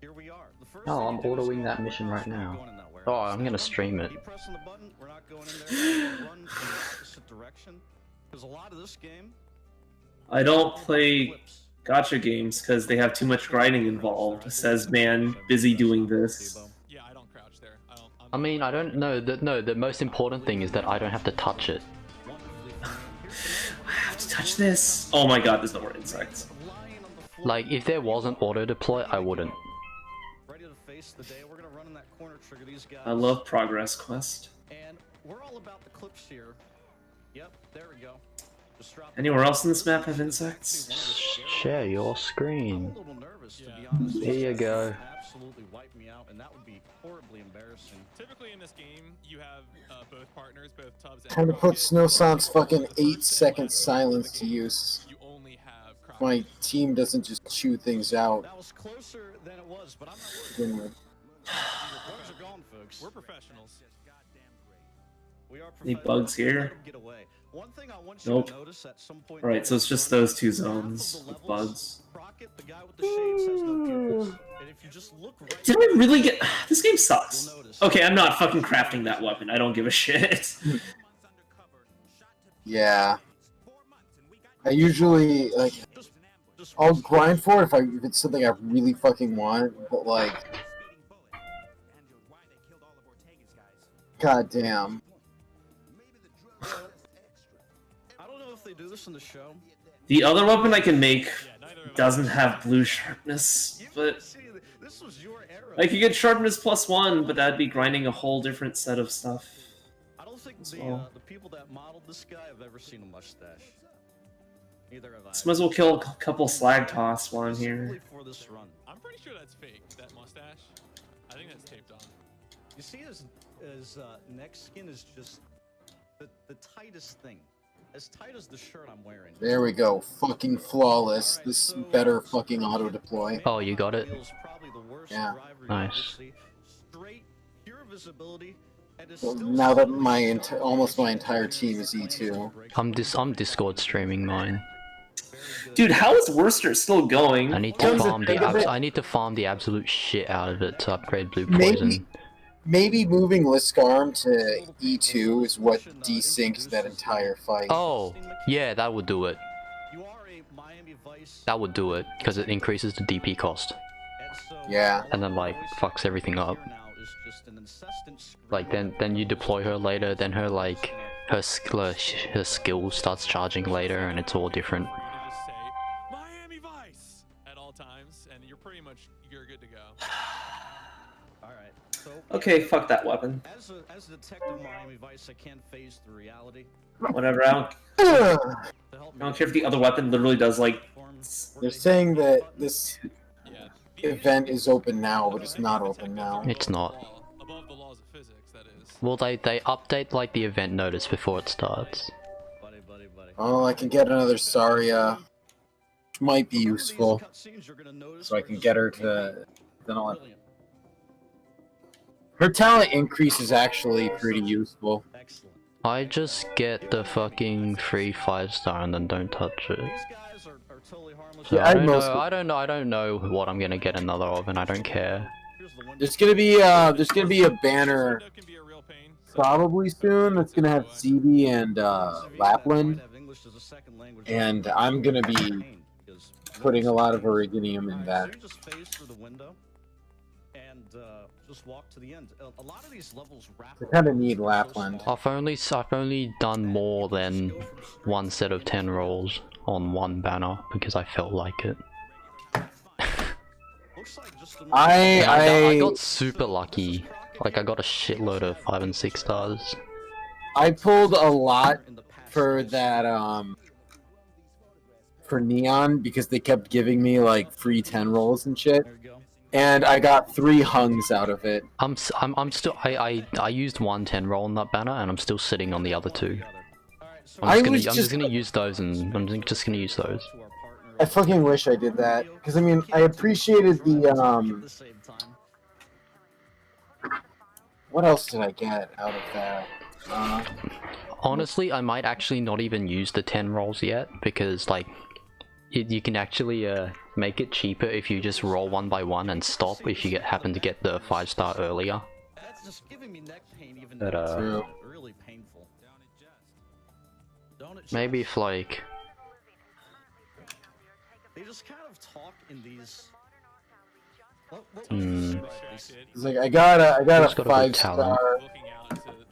Here we are. The first Oh, thing I'm you do is ordering go that in the mission warehouse. right We're not now. going in that warehouse. Oh, I'm gonna stream it. Keep pressing the button. We're not going in there. We're gonna run in the opposite direction. Because a lot of this game. I don't play gacha games because they have too much grinding involved, says man busy doing this. Yeah, I don't crouch there. I mean, I don't know. No, the most important thing is that I don't have to touch it. I have to touch this. Oh my god, there's no more insects. Like, if there wasn't auto deploy, I wouldn't. Ready to face the day. We're gonna run in that corner, trigger these guys. I love Progress Quest. And we're all about the clips here. Yep, there we go. Just drop Anywhere else in this map have insects? Share your screen. Here you go. absolutely wipe me out, and that would be horribly embarrassing. Typically in this game, you have both partners, both Tubbs and Time to put Snowson's fucking 8-second silence to use. You only have My team doesn't just chew things out. That was closer than it was, but I'm not Begin with. bugs are gone, folks. We're professionals. We are Any bugs here? get away. One thing I want you Nope. to notice at some point. Alright, so it's just those two zones with bugs. Crockett, the guy with the shades, has no pupils. And if you just look right Did I really get... This game sucks. Okay, I'm not fucking crafting that weapon. I don't give a shit. Yeah. I usually, like, I'll grind for it if it's something I really fucking want, but like... God damn. I don't know if they do this in the show. The other weapon I can make doesn't have blue sharpness, but... I could get sharpness +1, but that'd be grinding a whole different set of stuff. I don't think well. the people that modeled this guy have ever seen a mustache. Neither have I. So might as well kill a couple slag toss while I'm here. For this run. I'm pretty sure that's fake, that mustache. I think that's taped on. You see his neck skin is just the tightest thing. As tight as the shirt I'm wearing. There we go. Fucking flawless. This better fucking auto deploy. Oh, you got it? Yeah. Nice. Straight, pure visibility, and is Well, still now that my almost my entire team is E2. I'm Discord streaming mine. Dude, how is Worcester still going? I need to farm the absolute shit out of it to upgrade blue poison. Maybe moving Liskarm to E2 is what desyncs that entire fight. Oh, yeah, that would do it. That would do it, because it increases the DP cost. Yeah. And then, like, fucks everything up. Like, then you deploy her later, then her, like, her skill starts charging later, and it's all different. Miami Vice at all times, and you're good to go. Alright, so Okay, fuck that weapon. as a detective Miami Vice, I can't phase the reality. Whatever, I don't care if the other weapon literally does, like... They're saying that this event is open now, but it's not open now. It's not. Well, they update, like, the event notice before it starts. Oh, I can get another Saria. Which might be useful. So I can get her to... Then I'll... Her talent increase is actually pretty useful. I just get the fucking free 5-star and then don't touch it. So Yeah, I don't know what I'm gonna get another of, and I don't care. There's gonna be a banner probably soon that's gonna have ZB and Lapland, and I'm gonna be putting a lot of Originium in that. Just walk to the end. A lot of these levels wrap. I kind of need Lapland. I've only done more than one set of 10 rolls on one banner because I felt like it. I got super lucky. Like, I got a shitload of 5 and 6 stars. I pulled a lot for that for Neon because they kept giving me like free 10 rolls and shit. And I got 3 hungs out of it. I'm still I used one 10 roll on that banner, and I'm still sitting on the other 2. I'm just gonna use those, and I'm just gonna use those. I fucking wish I did that, because I mean I appreciated the What else did I get out of that? Honestly, I might actually not even use the 10 rolls yet, because like you can actually make it cheaper if you just roll one by one and stop if you happen to get the 5-star earlier. That's just giving me neck pain, even But, though it's really painful. Maybe if like They just kind of talk in these. It's like I got a Just got a good 5-star,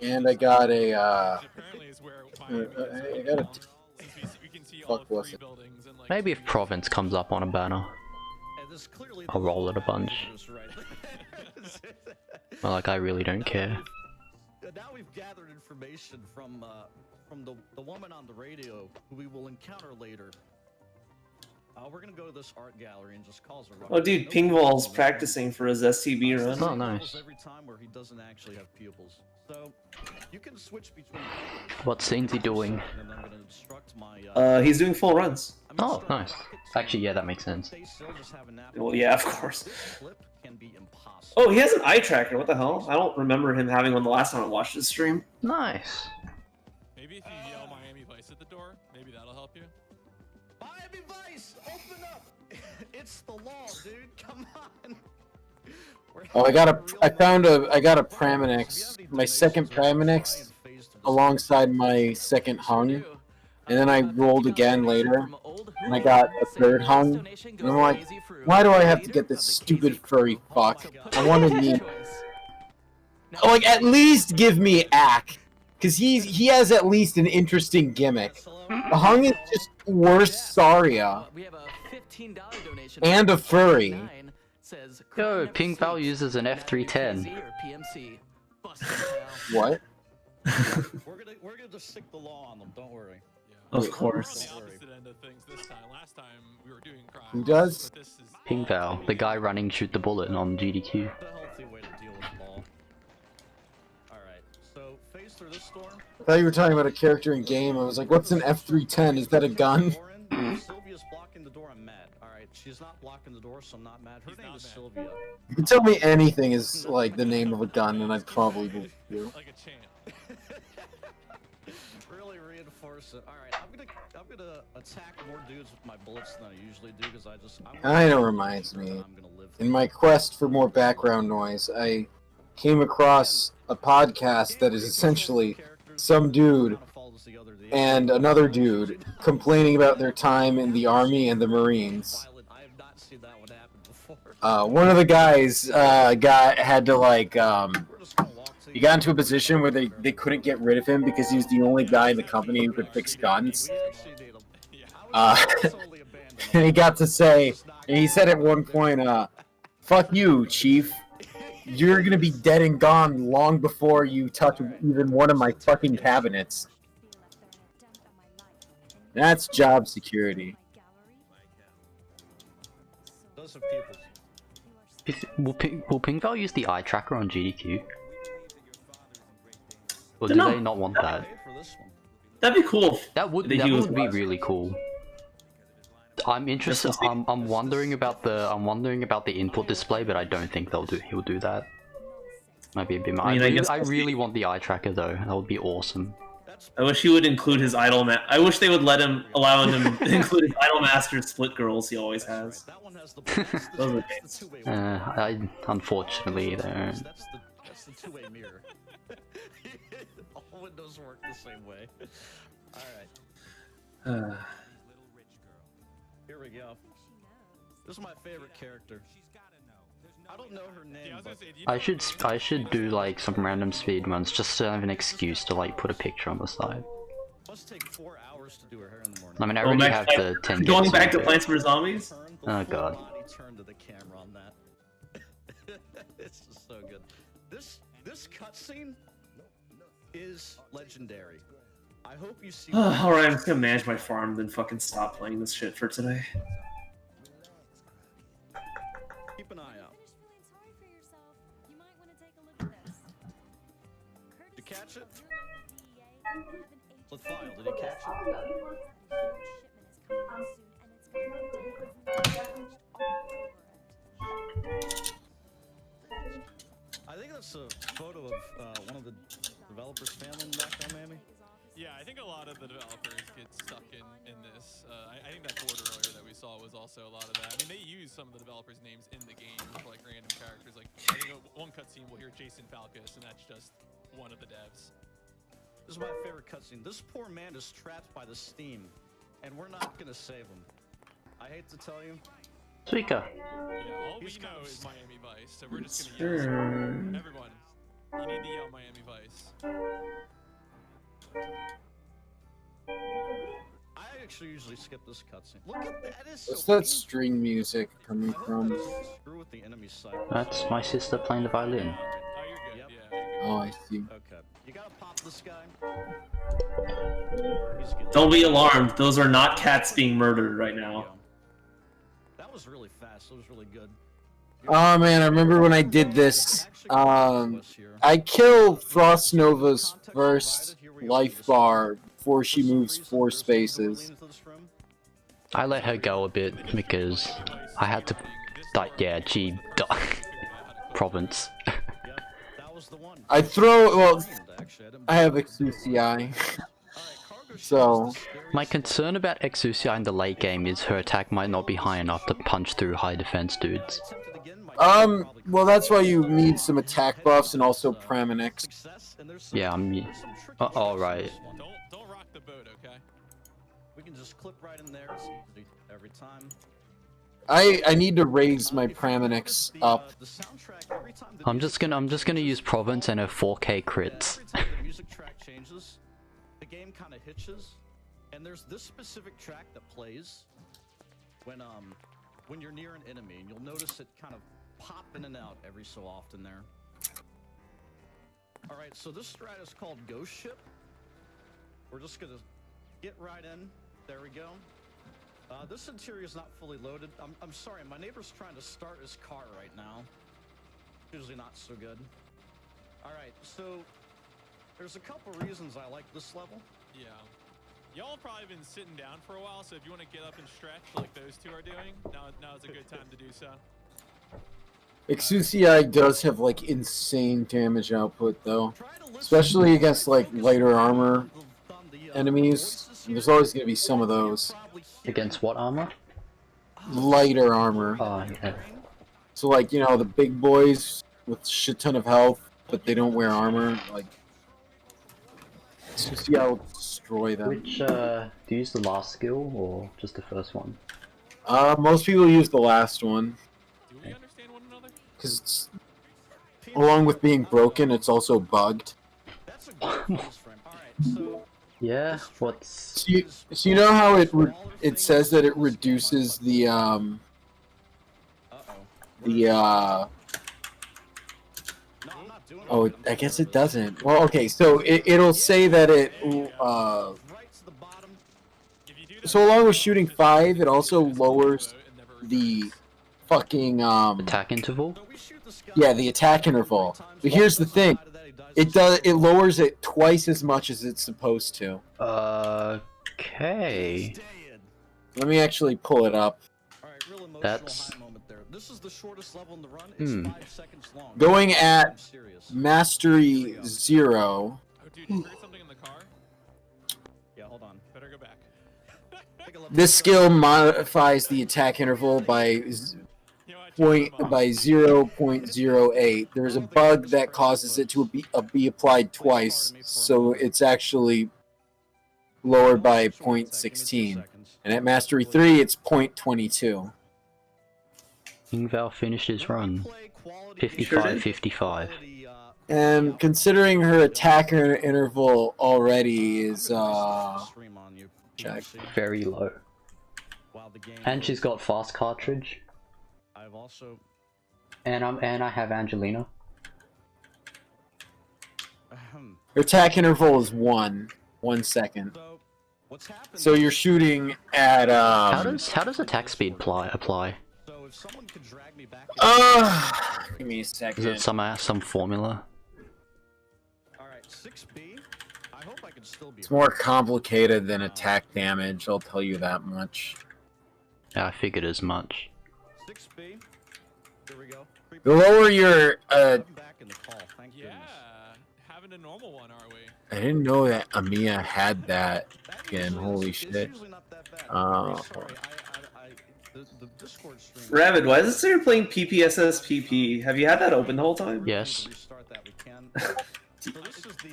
and I got a can see Fuck all was 3 it? buildings and like. Maybe if Province comes up on a banner, I'll roll it a bunch. But like, I really don't care. Now we've gathered information from the woman on the radio who we will encounter later. We're gonna go to this art gallery and just cause a. Oh, dude, Pingwall's practicing for his STB run. Oh, nice. Every time where he doesn't actually have pupils, so you can switch between. What scene's he doing? And I'm gonna instruct my. He's doing full runs. Oh, nice. Actually, yeah, that makes sense. Well, yeah, of course. Oh, he has an eye tracker. What the hell? I don't remember him having one the last time I watched his stream. Nice. Maybe if you yell Miami Vice at the door, maybe that'll help you. Miami Vice, open up! It's the law, dude. Come on. Oh, I got a Praminix, my second Praminix, alongside my second hung, and then I rolled again later, and I got a third hung, and I'm like, why do I have to get this stupid furry fuck? I wanted me, like, at least give me Ack, cause he has at least an interesting gimmick. The hung is just worse Saria, and a furry. Yo, Pink Val uses an F310. What? We're gonna just stick the law on them. Don't worry. Of course. On the opposite end of things this time. Last time we were doing crimes. Who does? But this is Pink Val, the guy running Shoot the Bullet on GDQ. The healthy way to deal with law. All right. So phase through this storm. I thought you were talking about a character in game. I was like, what's an F310? Is that a gun? Sylvia's blocking the door. I'm mad. All right. She's not blocking the door, so I'm not mad. Her name is Sylvia. You can tell me anything is like the name of a gun, and I probably will do. like a chant. Really reinforce it. All right. I'm gonna attack more dudes with my bullets than I usually do because I know, reminds me. In my quest for more background noise, I came across a podcast that is essentially some dude and another dude complaining about their time in the Army and the Marines. One of the guys had to like he got into a position where they couldn't get rid of him because he was the only guy in the company who could fix guns. And he got to say, and he said at one point, fuck you, Chief. You're gonna be dead and gone long before you touch even one of my fucking cabinets. That's job security. Those are people. Will Pink Val use the eye tracker on GDQ? Or do they not want that? That'd be cool. That would be really cool. I'm interested. I'm wondering about the input display, but I don't think he'll do that. Might be a bit. I really want the eye tracker though. That would be awesome. I wish he would include his idol. I wish they would allow him to include his idol master split girls he always has. Those are games. Unfortunately, they don't. That's the two-way mirror. All windows work the same way. All right. Here we go. This is my favorite character. I don't know her name. I should do like some random speed runs just to have an excuse to like put a picture on the side. Must take 4 hours to do her hair in the morning. I mean, I already have the 10. Going back to Plants vs Zombies. Oh god. Turn to the camera on that. It's just so good. This cutscene is legendary. I hope you see. Alright, I'm just gonna manage my farm, then fucking stop playing this shit for today. Keep an eye out. Did you catch it? What file? Did he catch it? I think that's a photo of one of the developers' family in the background, maybe? Yeah, I think a lot of the developers get stuck in this. I think that border earlier that we saw was also a lot of that. I mean, they use some of the developers' names in the game for like random characters. Like, I think one cutscene we'll hear Jason Falkus, and that's just one of the devs. This is my favorite cutscene. This poor man is trapped by the steam, and we're not gonna save him. I hate to tell you. Suika. Yeah, all we know is Miami Vice, so we're just gonna yell. Everyone, you need to yell Miami Vice. actually usually skip this cutscene. Look at that! Is What's so that string music coming from? Screw with the enemy cycle. That's my sister playing the violin. Oh, I see. Okay. You gotta pop this guy. Don't be alarmed. Those are not cats being murdered right now. That was really fast. That was really good. Oh man, I remember when I did this. I kill Frost Nova's first life bar before she moves 4 spaces. I let her go a bit because I had to. Like, yeah, she died. Province. I throw. Well, I have Exucii. So. My concern about Exucii in the late game is her attack might not be high enough to punch through high defense dudes. Well, that's why you need some attack buffs and also Praminix. Yeah, all right. Don't rock the boat, okay? We can just clip right in there every time. I need to raise my Praminix up. I'm just gonna use Province and her 4K crits. The music track changes, the game kind of hitches, and there's this specific track that plays when you're near an enemy, and you'll notice it kind of pop in and out every so often there. All right, so this strat is called Ghost Ship. We're just gonna get right in. There we go. This interior is not fully loaded. I'm sorry, my neighbor's trying to start his car right now. Usually not so good. All right, so there's a couple reasons I like this level. Yeah. Y'all have probably been sitting down for a while, so if you want to get up and stretch like those two are doing, now is a good time to do so. Exucii does have like insane damage output though, especially against like lighter armor enemies. There's always going to be some of those. Against what armor? Lighter armor. Oh, yeah. So like, you know, the big boys with shit ton of health, but they don't wear armor. Like, Exucii will destroy them. Which, do you use the last skill or just the first one? Most people use the last one. Because it's, along with being broken, it's also bugged. Yeah, what's... So you know how it says that it reduces the oh, I guess it doesn't. Well, okay, so it'll say that it so along with shooting 5, it also lowers the fucking attack interval? Yeah, the attack interval. But here's the thing. It lowers it twice as much as it's supposed to. Okay. Let me actually pull it up. That's... This is the shortest level in the run. It's 5 seconds long. Going at Mastery 0. Oh, dude, you heard something in the car? Yeah, hold on. Better go back. This skill modifies the attack interval by 0.08. There's a bug that causes it to be applied twice, so it's actually lowered by 0.16. And at Mastery 3, it's 0.22. Ingval finished his run. 55-55. And considering her attack interval already is check. Very low. And she's got fast cartridge. I've also and I have Angelina. Her attack interval is 1 second. So you're shooting at how does attack speed apply? Give me a second. Is it some formula? Alright, 6B. I hope I can still be It's more complicated than attack damage, I'll tell you that much. Yeah, I figured as much. 6B. Here we go. The lower your Back in the call. Thank Yeah, having a normal one, are we? I didn't know that Amiya had that. Again, holy shit. Ravid, why does it say you're playing PPSSPP? Have you had that open the whole time? Yes.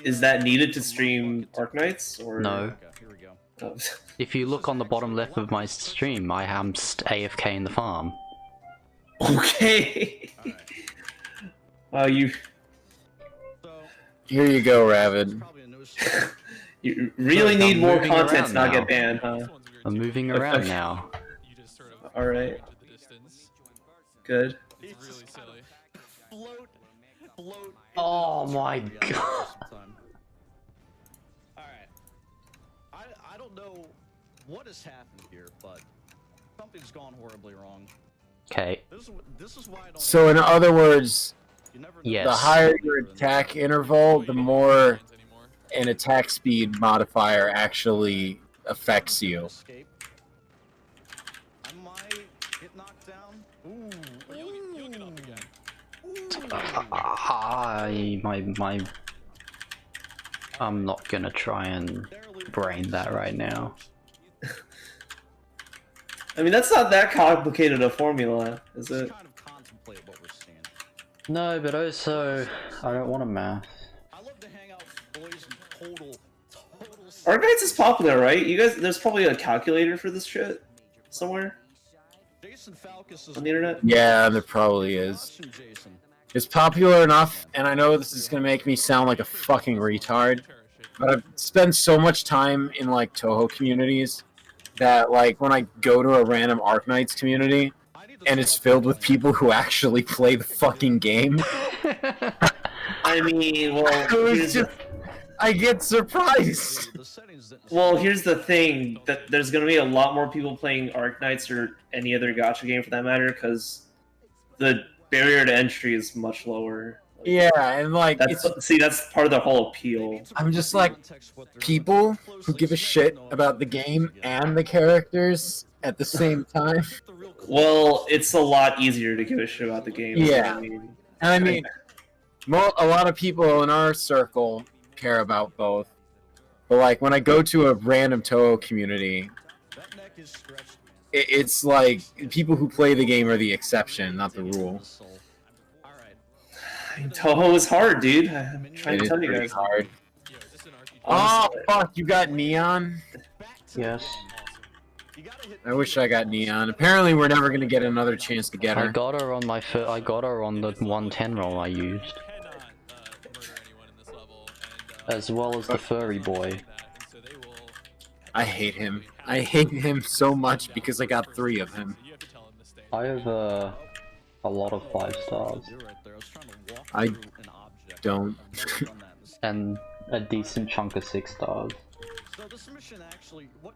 Is that needed to stream Arknights? Or... No. Oh. If you look on the bottom left of my stream, I am AFK in the farm. Okay. You. Here you go, Ravid. You really need more content to not get banned, huh? I'm moving around now. All right. Good. It's really silly. Float. Oh my god. Alright. I don't know what has happened here, but something's gone horribly wrong. Okay. This is why I don't So in other words, yes. the higher your attack interval, the more an attack speed modifier actually affects you. I might get knocked down. Ooh. You'll get up again. I'm not gonna try and brain that right now. I mean, that's not that complicated a formula, is it? No, but also, I don't want to math. Arknights is popular, right? You guys, there's probably a calculator for this shit somewhere on the internet. Yeah, there probably is. It's popular enough, and I know this is gonna make me sound like a fucking retard, but I've spent so much time in like Touhou communities that like when I go to a random Arknights community and it's filled with people who actually play the fucking game. I mean, well, I get surprised. Well, here's the thing: that there's gonna be a lot more people playing Arknights or any other gacha game for that matter, because the barrier to entry is much lower. Yeah, and like that's part of the whole appeal. I'm just like, people who give a shit about the game and the characters at the same time. Well, it's a lot easier to give a shit about the game. Yeah, and I mean, a lot of people in our circle care about both. But like when I go to a random Touhou community, it's like people who play the game are the exception, not the rule. Touhou is hard, dude. I'm trying to tell you guys. Hard. Oh fuck! You got Neon? Yes. I wish I got Neon. Apparently, we're never gonna get another chance to get her. I got her on my I got her on the 110 roll I used, as well as the furry boy. I hate him. I hate him so much because I got 3 of him. I have a lot of 5 stars. I don't. And a decent chunk of 6 stars.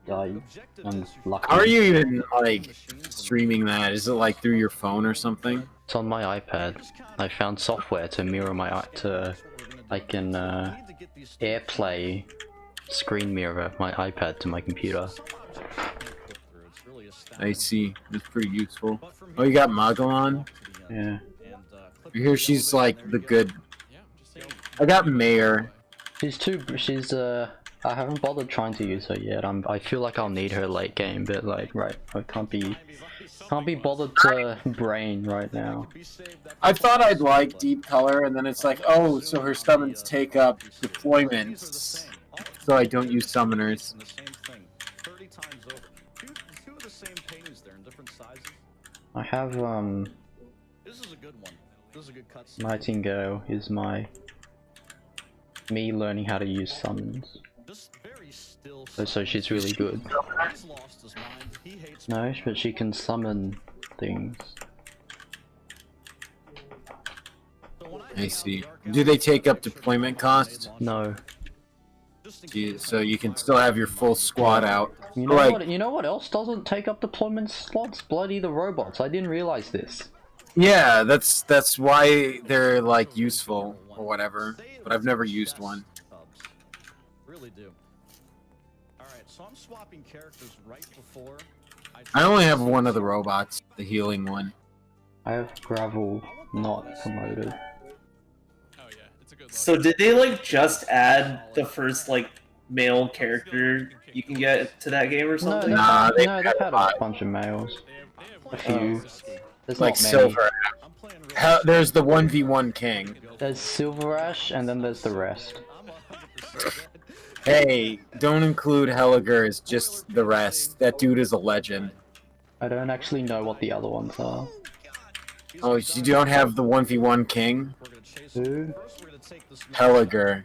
I'm lucky. How are you even like streaming that? Is it like through your phone or something? It's on my iPad. I found software to mirror my I can AirPlay screen mirror my iPad to my computer. I see. That's pretty useful. Oh, you got Magellan? Yeah. I hear she's like the good. I got Mayor. She's I haven't bothered trying to use her yet. I feel like I'll need her late game, but like I can't be bothered to brain right now. I thought I'd like Deep Color, and then it's like, oh, so her summons take up deployments, so I don't use summoners. I have This is a good one. This is a good cutscene. Nightingale is me learning how to use summons. So she's really good. No, but she can summon things. I see. Do they take up deployment cost? No. So you can still have your full squad out. You know what else doesn't take up deployment slots? Bloody the robots. I didn't realize this. Yeah, that's why they're like useful or whatever. But I've never used one. Really do. Alright, so I'm swapping characters right before I only have one of the robots, the healing one. I have Gravel not promoted. So did they like just add the first like male character you can get to that game or something? Nah, they've had a bunch of males. A few. There's like not many. Silver. There's the 1v1 king. There's Silver Ash, and then there's the rest. Hey, don't include Helliger as just the rest. That dude is a legend. I don't actually know what the other ones are. Oh, you don't have the 1v1 king? Who? Helliger.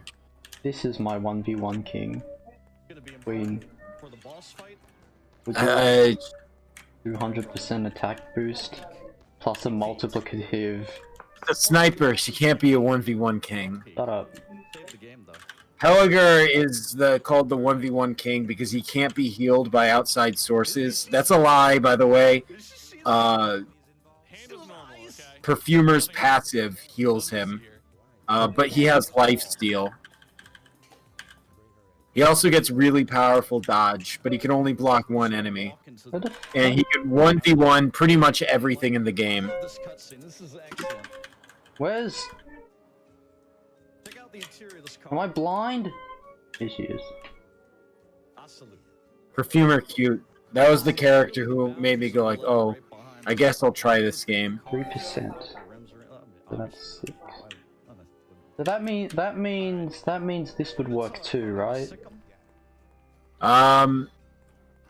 This is my 1v1 king. 200% attack boost, plus a multiplicative. The sniper, she can't be a 1v1 king. Shut up. Helliger is called the 1v1 king because he can't be healed by outside sources. That's a lie, by the way. Perfumer's passive heals him, but he has lifesteal. He also gets really powerful dodge, but he can only block one enemy. And he can 1v1 pretty much everything in the game. Where's... Am I blind? Here she is. Perfumer cute. That was the character who made me go like, oh, I guess I'll try this game. 3%. So that's 6. So that means this would work too, right?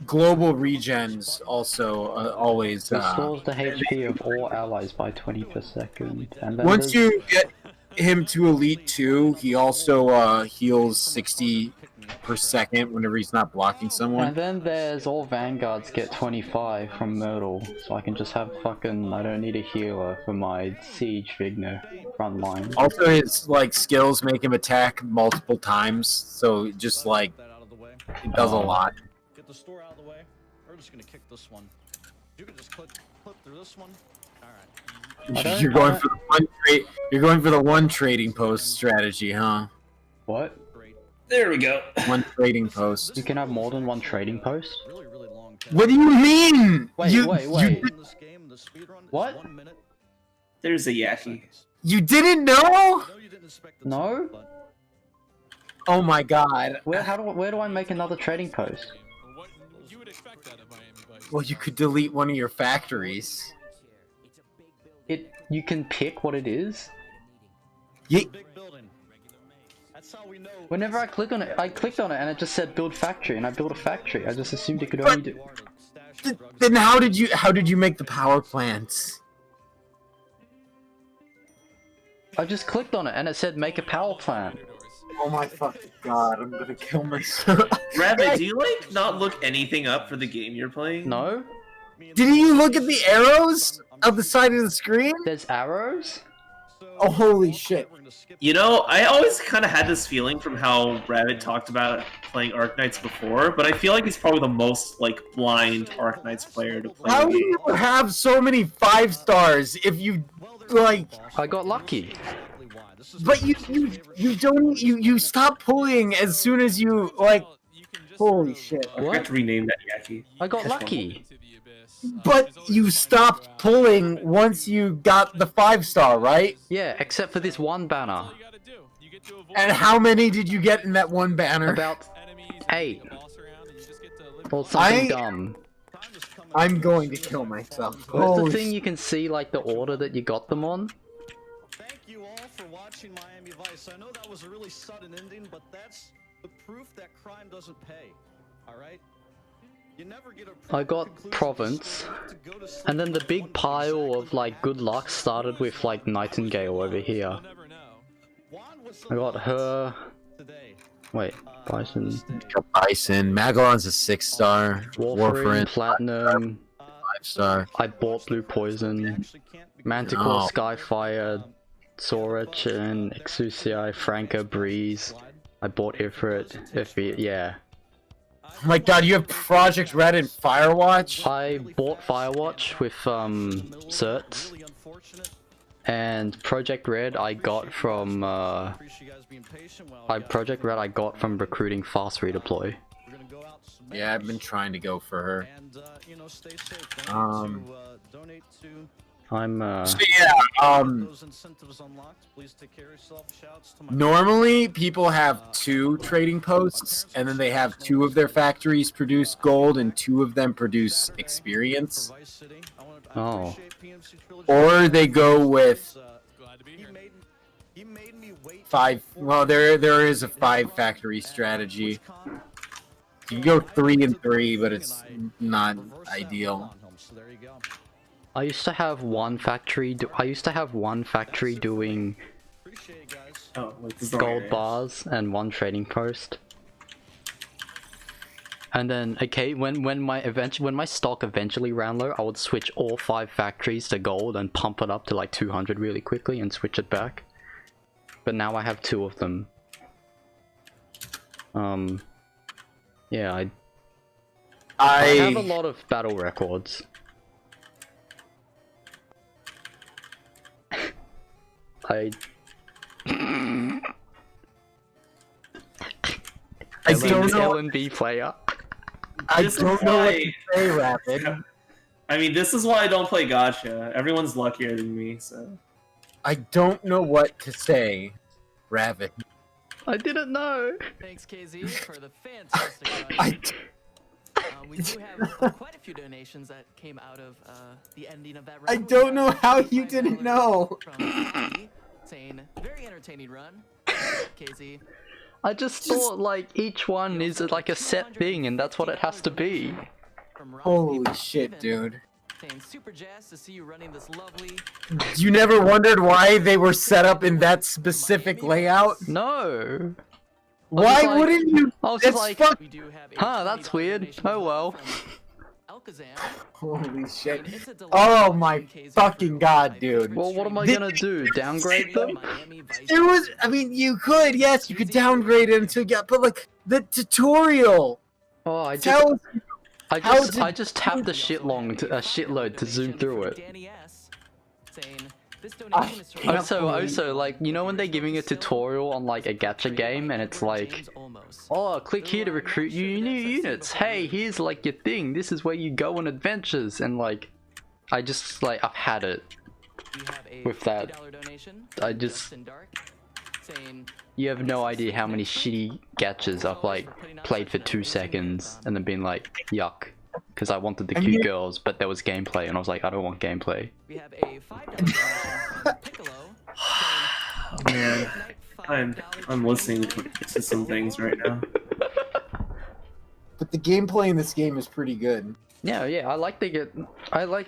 Global regens also always restores the HP of all allies by 20 per second. And then once you get him to Elite 2, he also heals 60 per second whenever he's not blocking someone. And then there's all Vanguards get 25 from Myrtle, so I can just have fucking, I don't need a healer for my Siege Vigna front line. Also his like skills make him attack multiple times, so just like it does a lot. Get the store out of the way. We're just gonna kick this one. You can just clip through this one. Alright. You're going for the one trading post strategy, huh? What? There we go. One trading post. You can have more than one trading post? What do you mean? Wait. What? There's a Yaki. You didn't know? No? Oh my god. Where do I make another trading post? Well, you could delete one of your factories. You can pick what it is? Whenever I click on it, I clicked on it and it just said build factory, and I built a factory. I just assumed it could only do... Then how did you make the power plants? I just clicked on it and it said make a power plant. Oh my fucking god, I'm gonna kill myself. Rabbit, do you like not look anything up for the game you're playing? No. Did you look at the arrows on the side of the screen? There's arrows? Oh, holy shit. You know, I always kind of had this feeling from how Rabbit talked about playing Arknights before, but I feel like he's probably the most, like, blind Arknights player to play. How do you have so many 5 stars if you, like... I got lucky. But you stop pulling as soon as you, like... Holy shit. I forgot to rename that Yaki. I got lucky. But you stopped pulling once you got the 5-star, right? Yeah, except for this one banner. And how many did you get in that one banner? About 8. Or something dumb. I'm going to kill myself. Where's the thing you can see, like, the order that you got them on? Thank you all for watching Miami Vice. I know that was a really sudden ending, but that's the proof that crime doesn't pay. Alright? I got Province, and then the big pile of like good luck started with like Nightingale over here. I got her. Wait, Bison. Bison. Magellan's a 6-star. Warfarin, Platinum. 5-star. I bought Blue Poison. Manticore, Skyfire, Sorich, and Exucii, Franca, Breeze. I bought Ifrit, yeah. Oh my god, you have Project Red and Firewatch? I bought Firewatch with certs, and Project Red I got from Project Red I got from recruiting Fast Redeploy. Yeah, I've been trying to go for her. I'm So yeah, normally people have 2 trading posts, and then they have 2 of their factories produce gold and 2 of them produce experience. Oh. Or they go with 5. Well, there is a 5 factory strategy. You can go 3 and 3, but it's not ideal. I used to have one factory. I used to have one factory doing gold bars and 1 trading post. And then, okay, when my stock eventually ran low, I would switch all 5 factories to gold and pump it up to like 200 really quickly and switch it back. But now I have 2 of them. Yeah, I have a lot of battle records. I don't know. LNB player. I don't know what to say, Rapid. I mean, this is why I don't play Gacha. Everyone's luckier than me, so. I don't know what to say, Rapid. I didn't know. Thanks, KZ, for the fantastic we do have quite a few donations that came out of the ending of that round. I don't know how you didn't know. From saying, very entertaining run, KZ. I just thought like each one is like a set thing, and that's what it has to be. Holy shit, dude. Saying, super jazzed to see you running this lovely. You never wondered why they were set up in that specific layout? No. Why wouldn't you? I was just like, huh, that's weird. Oh well. Holy shit. Oh my fucking god, dude. Well, what am I gonna do? Downgrade them? There was, I mean, you could, yes, you could downgrade it until you get, but like, the tutorial. Oh, I just tapped the shitload to zoom through it. Also, like, you know when they're giving a tutorial on like a gacha game and it's like, oh, click here to recruit new units. Hey, here's like your thing. This is where you go on adventures. And like, I just like, I've had it with that. I just, you have no idea how many shitty gachas I've like played for 2 seconds and then been like, yuck. Because I wanted the cute girls, but there was gameplay, and I was like, I don't want gameplay. We have a $5 Piccolo. Man, I'm listening to some things right now. But the gameplay in this game is pretty good. Yeah, I like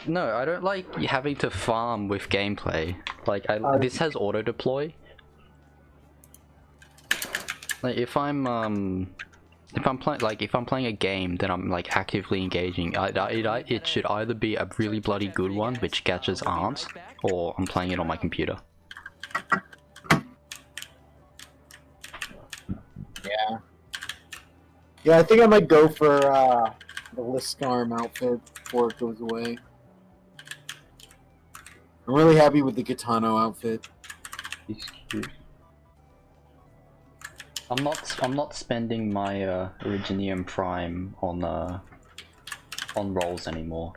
no, I don't like having to farm with gameplay. Like, this has auto deploy. Like, if I'm playing a game that I'm like actively engaging, it should either be a really bloody good one, which gachas aren't, or I'm playing it on my computer. Yeah, I think I might go for the Liskarm outfit before it goes away. I'm really happy with the Kitano outfit. He's cute. I'm not spending my Originium Prime on rolls anymore.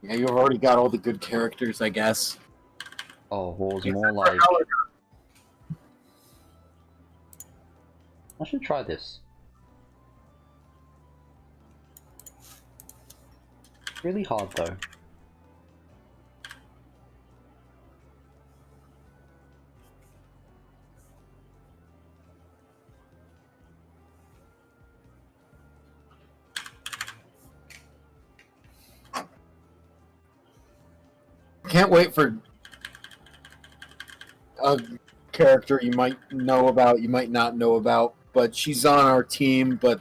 Yeah, you've already got all the good characters, I guess. Oh, well, it's more like... I should try this. Really hard though. Can't wait for a character you might know about, you might not know about, but she's on our team, but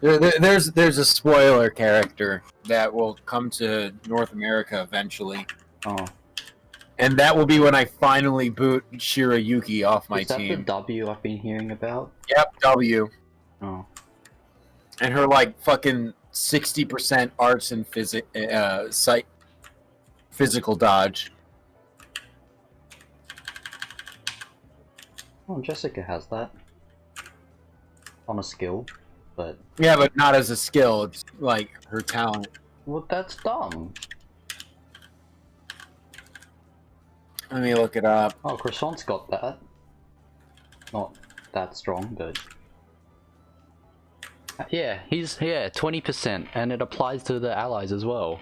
there's a spoiler character that will come to North America eventually. Oh. And that will be when I finally boot Shirayuki off my team. Is that the W I've been hearing about? Yep, W. Oh. And her like fucking 60% arts and physical dodge. Oh, Jessica has that. On a skill, but... Yeah, but not as a skill, it's like her talent. Well, that's dumb. Let me look it up. Oh, Croissant's got that. Not that strong, but... Yeah, he's 20%, and it applies to the allies as well.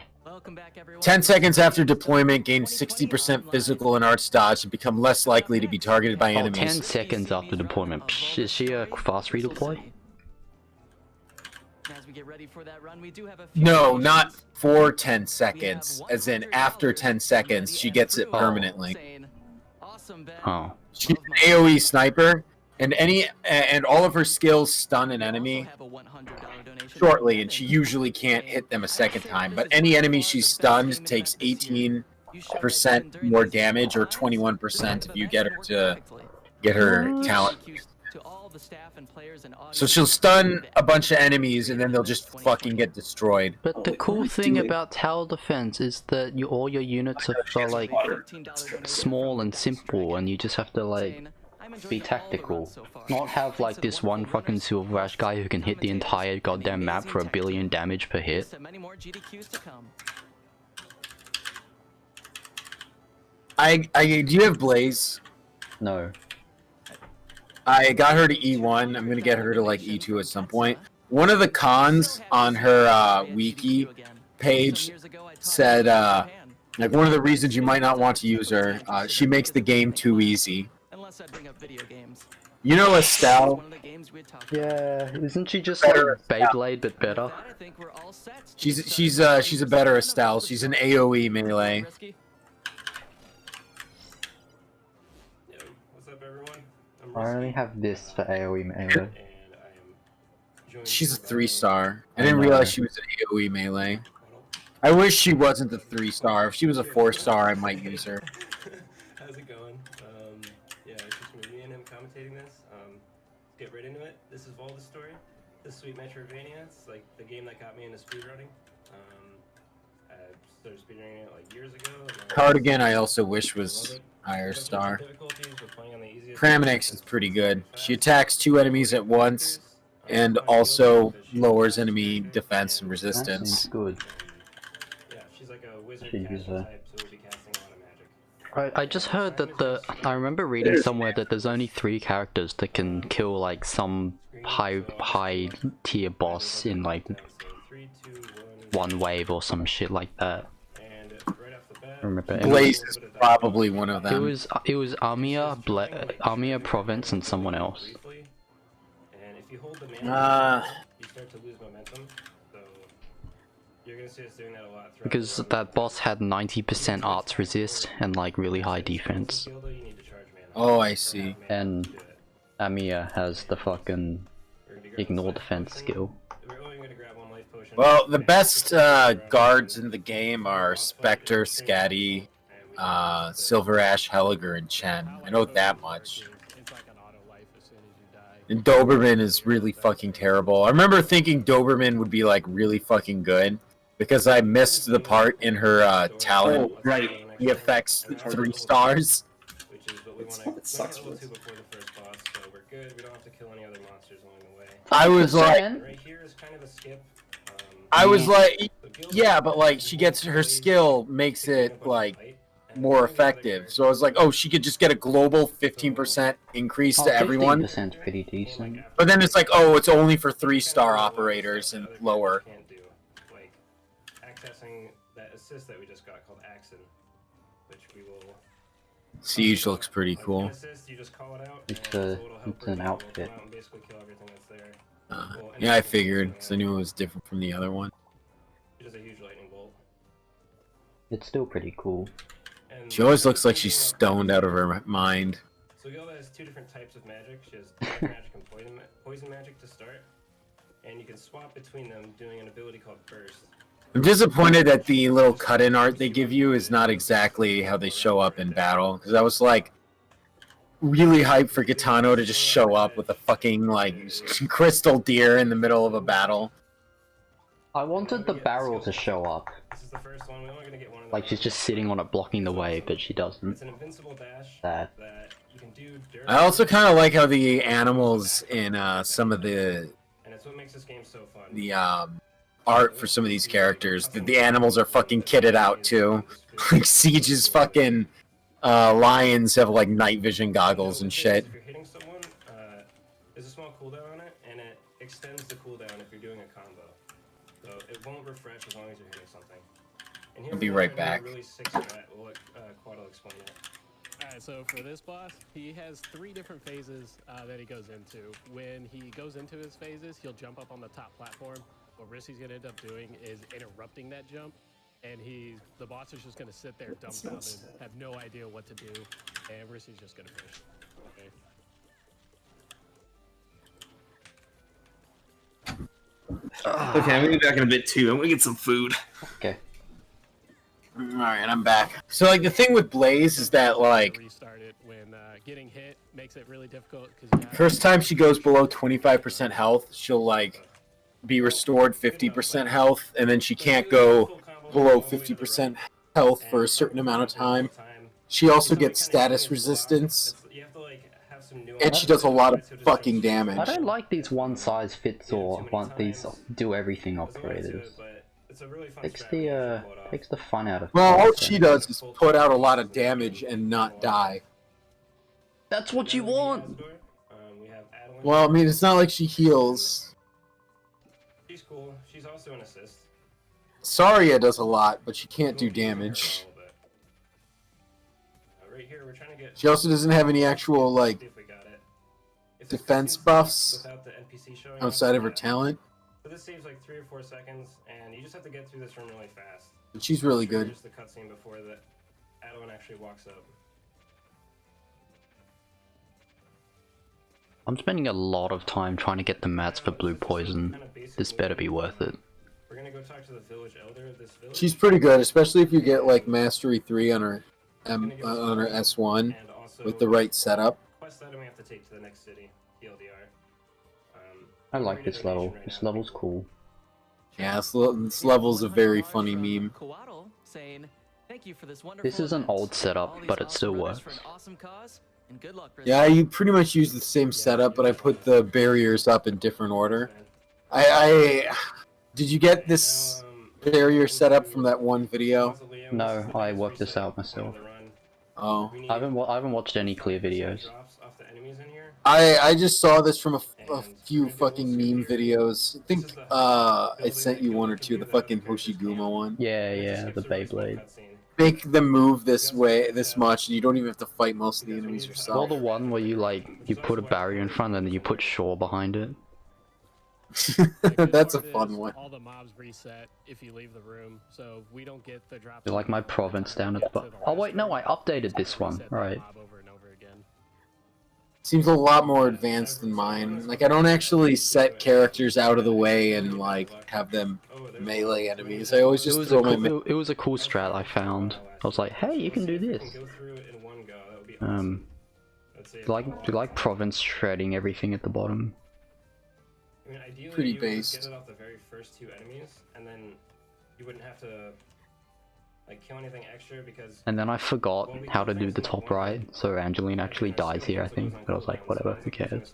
10 seconds after deployment, gain 60% physical and arts dodge and become less likely to be targeted by enemies. 10 seconds after deployment. Psh, is she a fast redeploy? No, not for 10 seconds. As in, after 10 seconds, she gets it permanently. Oh. She's an AoE sniper, and all of her skills stun an enemy shortly, and she usually can't hit them a second time. But any enemy she's stunned takes 18% more damage, or 21% if you get her talent. So she'll stun a bunch of enemies, and then they'll just fucking get destroyed. But the cool thing about tower defense is that all your units are like small and simple, and you just have to like be tactical. Not have like this one fucking Silver Ash guy who can hit the entire goddamn map for 1 billion damage per hit. Do you have Blaze? No. I got her to E1. I'm gonna get her to like E2 at some point. One of the cons on her wiki page said like one of the reasons you might not want to use her, she makes the game too easy. You know Estelle? Yeah, isn't she just like Beyblade but better? She's a better Estelle. She's an AoE melee. I only have this for AoE melee. She's a 3-star. I didn't realize she was an AoE melee. I wish she wasn't a 3-star. If she was a 4-star, I might use her. How's it going? Yeah, it's just me and him commentating this. Let's get right into it. This is Volda's story. This is Sweet Metroidvania. It's like the game that got me into speedrunning. I started speedrunning it like years ago. Cardigan, I also wish was higher star. Kraminix is pretty good. She attacks 2 enemies at once, and also lowers enemy defense and resistance. Good. Yeah, she's like a wizard Should use her. type, so we'll be casting a lot of magic. I just heard that I remember reading somewhere that there's only 3 characters that can kill like some high tier boss in like 1 wave or some shit like that. I remember. Blaze is probably one of them. It was Armia, Province, and someone else. And if you hold the mana, you start to lose momentum. So you're gonna see us doing that a lot. Because that boss had 90% arts resist and like really high defense. Oh, I see. And Armia has the fucking ignore defense skill. Well, the best guards in the game are Spectre, Scatty, Silver Ash, Helliger, and Chen. I know that much. And Doberman is really fucking terrible. I remember thinking Doberman would be like really fucking good because I missed the part in her talent. Oh, right. He affects 3 stars. It sucks for this. I was like, yeah, but like she gets her skill makes it like more effective. So I was like, oh, she could just get a global 15% increase to everyone. 15% pretty decent. But then it's like, oh, it's only for 3-star operators and lower. Like accessing that assist that we just got called Axon, which we will. Siege looks pretty cool. It's an outfit. Yeah, I figured, because I knew it was different from the other one. It is a huge lightning bolt. It's still pretty cool. She always looks like she's stoned out of her mind. So Gilda has 2 different types of magic. She has dark magic and poison magic to start. And you can swap between them doing an ability called Burst. I'm disappointed that the little cut-in art they give you is not exactly how they show up in battle, because I was like really hyped for Gitano to just show up with a fucking like crystal deer in the middle of a battle. I wanted the barrel to show up. Like she's just sitting on it blocking the way, but she doesn't. Sad. I also kind of like how the animals in some of the art for some of these characters, the animals are fucking kitted out too. Like Siege's fucking lions have like night vision goggles and shit. If you're hitting someone, there's a small cooldown on it, and it extends the cooldown if you're doing a combo. So it won't refresh as long as you're hitting something. And I'll be right back. Really sick strat. Quad will explain it. Alright, so for this boss, he has 3 different phases that he goes into. When he goes into his phases, he'll jump up on the top platform. What Rissy's going to end up doing is interrupting that jump, and the boss is just going to sit there dumbfounded, have no idea what to do, and Rissy's just going to finish. Okay. Okay, I'm gonna be back in a bit too. I'm gonna get some food. Okay. Alright, I'm back. So, like, the thing with Blaze is that, like, Restart it when getting hit makes it really difficult. first time she goes below 25% health, she'll, like, be restored 50% health, and then she can't go below 50% health for a certain amount of time. She also gets status resistance, and she does a lot of fucking damage. I don't like these one-size-fits-all, these do-everything operators. Takes the fun out of Well, all she does is put out a lot of damage and not die. That's what you want! Well, I mean, it's not like she heals. She's cool. She's also an assist. Saria does a lot, but she can't do damage. Right here, we're trying to get. She also doesn't have any actual, like, defense buffs outside of her talent. So this saves like 3 or 4 seconds, and you just have to get through this room really fast. But she's really good. Just the cutscene before the Adawan actually walks up. I'm spending a lot of time trying to get the mats for blue poison. This better be worth it. We're gonna go talk to the village elder of this village. She's pretty good, especially if you get, like, Mastery 3 on her on her S1 with the right setup. Quest item we have to take to the next city, TLDR. I like this level. This level's cool. Yeah, this level's a very funny meme. This is an old setup, but it still works. Yeah, you pretty much use the same setup, but I put the barriers up in different order. Did you get this barrier setup from that one video? No, I worked this out myself. Oh. I haven't watched any clear videos. I just saw this from a few fucking meme videos. I think I sent you one or two, the fucking Hoshiguma one. Yeah, the Beyblade. Make them move this way, this much, and you don't even have to fight most of the enemies yourself. Well, the one where you put a barrier in front and then you put Shaw behind it. That's a fun one. All the mobs reset if you leave the room, so we don't get the drop. Like my province down at the bottom. Oh wait, no, I updated this one. Right. Seems a lot more advanced than mine. Like, I don't actually set characters out of the way and, like, have them melee enemies. I always just throw my... It was a cool strat I found. I was like, hey, you can do this. Do you like province shredding everything at the bottom? I mean, ideally, pretty you would based. get it off the very first 2 enemies, and then you wouldn't have to like kill anything extra because. And then I forgot how to do the top right, so Angeline actually dies here, I think. But I was like, whatever, who cares?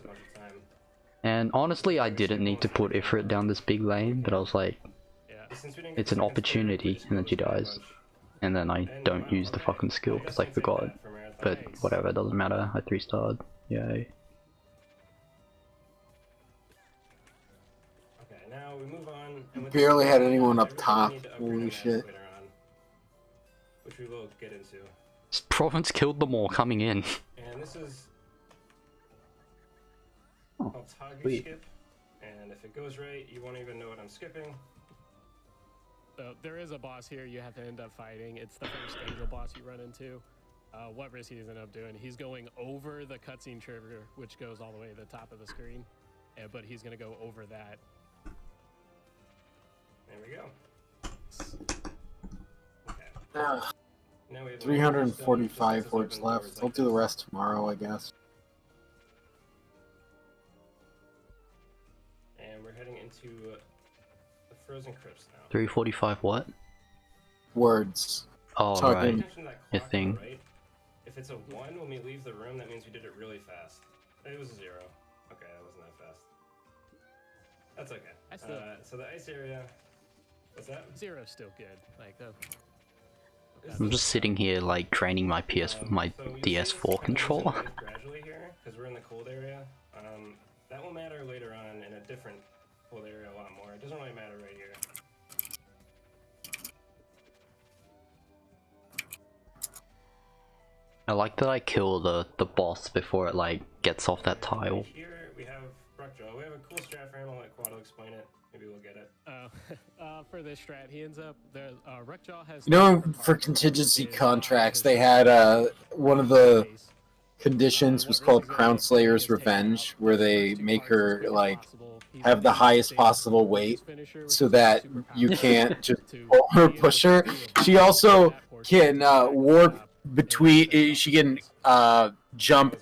And honestly, I didn't need to put Ifrit down this big lane, but I was like, it's an opportunity, and then she dies. And then I don't use the fucking skill because I forgot. But whatever, it doesn't matter. I 3-starred. Yay. Now we move on. And barely had anyone up top. Holy shit. Which we will get into. This province killed them all coming in. And this is Oh, called Toggle sweet. Skip. And if it goes right, you won't even know what I'm skipping. So there is a boss here you have to end up fighting. It's the first angel boss you run into. What Risky ends up doing, he's going over the cutscene trigger, which goes all the way to the top of the screen. But he's going to go over that. There we go. Okay. Now we have 345 words left. I'll do the rest tomorrow, I guess. And we're heading into the Frozen Crypts now. 345 what? Words. Oh, Talking. right. Your thing. Right? If it's a 1 when we leave the room, that means we did it really fast. It was a 0. Okay, that wasn't that fast. That's okay. So the ice area. What's that? 0's still good. Like I'm just sitting here like draining my DS4 controller. Gradually here, because we're in the cold area. That will matter later on in a different cold area a lot more. It doesn't really matter right here. I like that I kill the boss before it like gets off that tile. Here we have Ruckjaw. We have a cool strat for him. I'll let Quado explain it. Maybe we'll get it. For this strat, he ends up the Ruckjaw has. You know, for contingency contracts, they had one of the conditions was called Crown Slayer's Revenge, where they make her like have the highest possible weight so that you can't just pull her, push her. She also can warp between. She can jump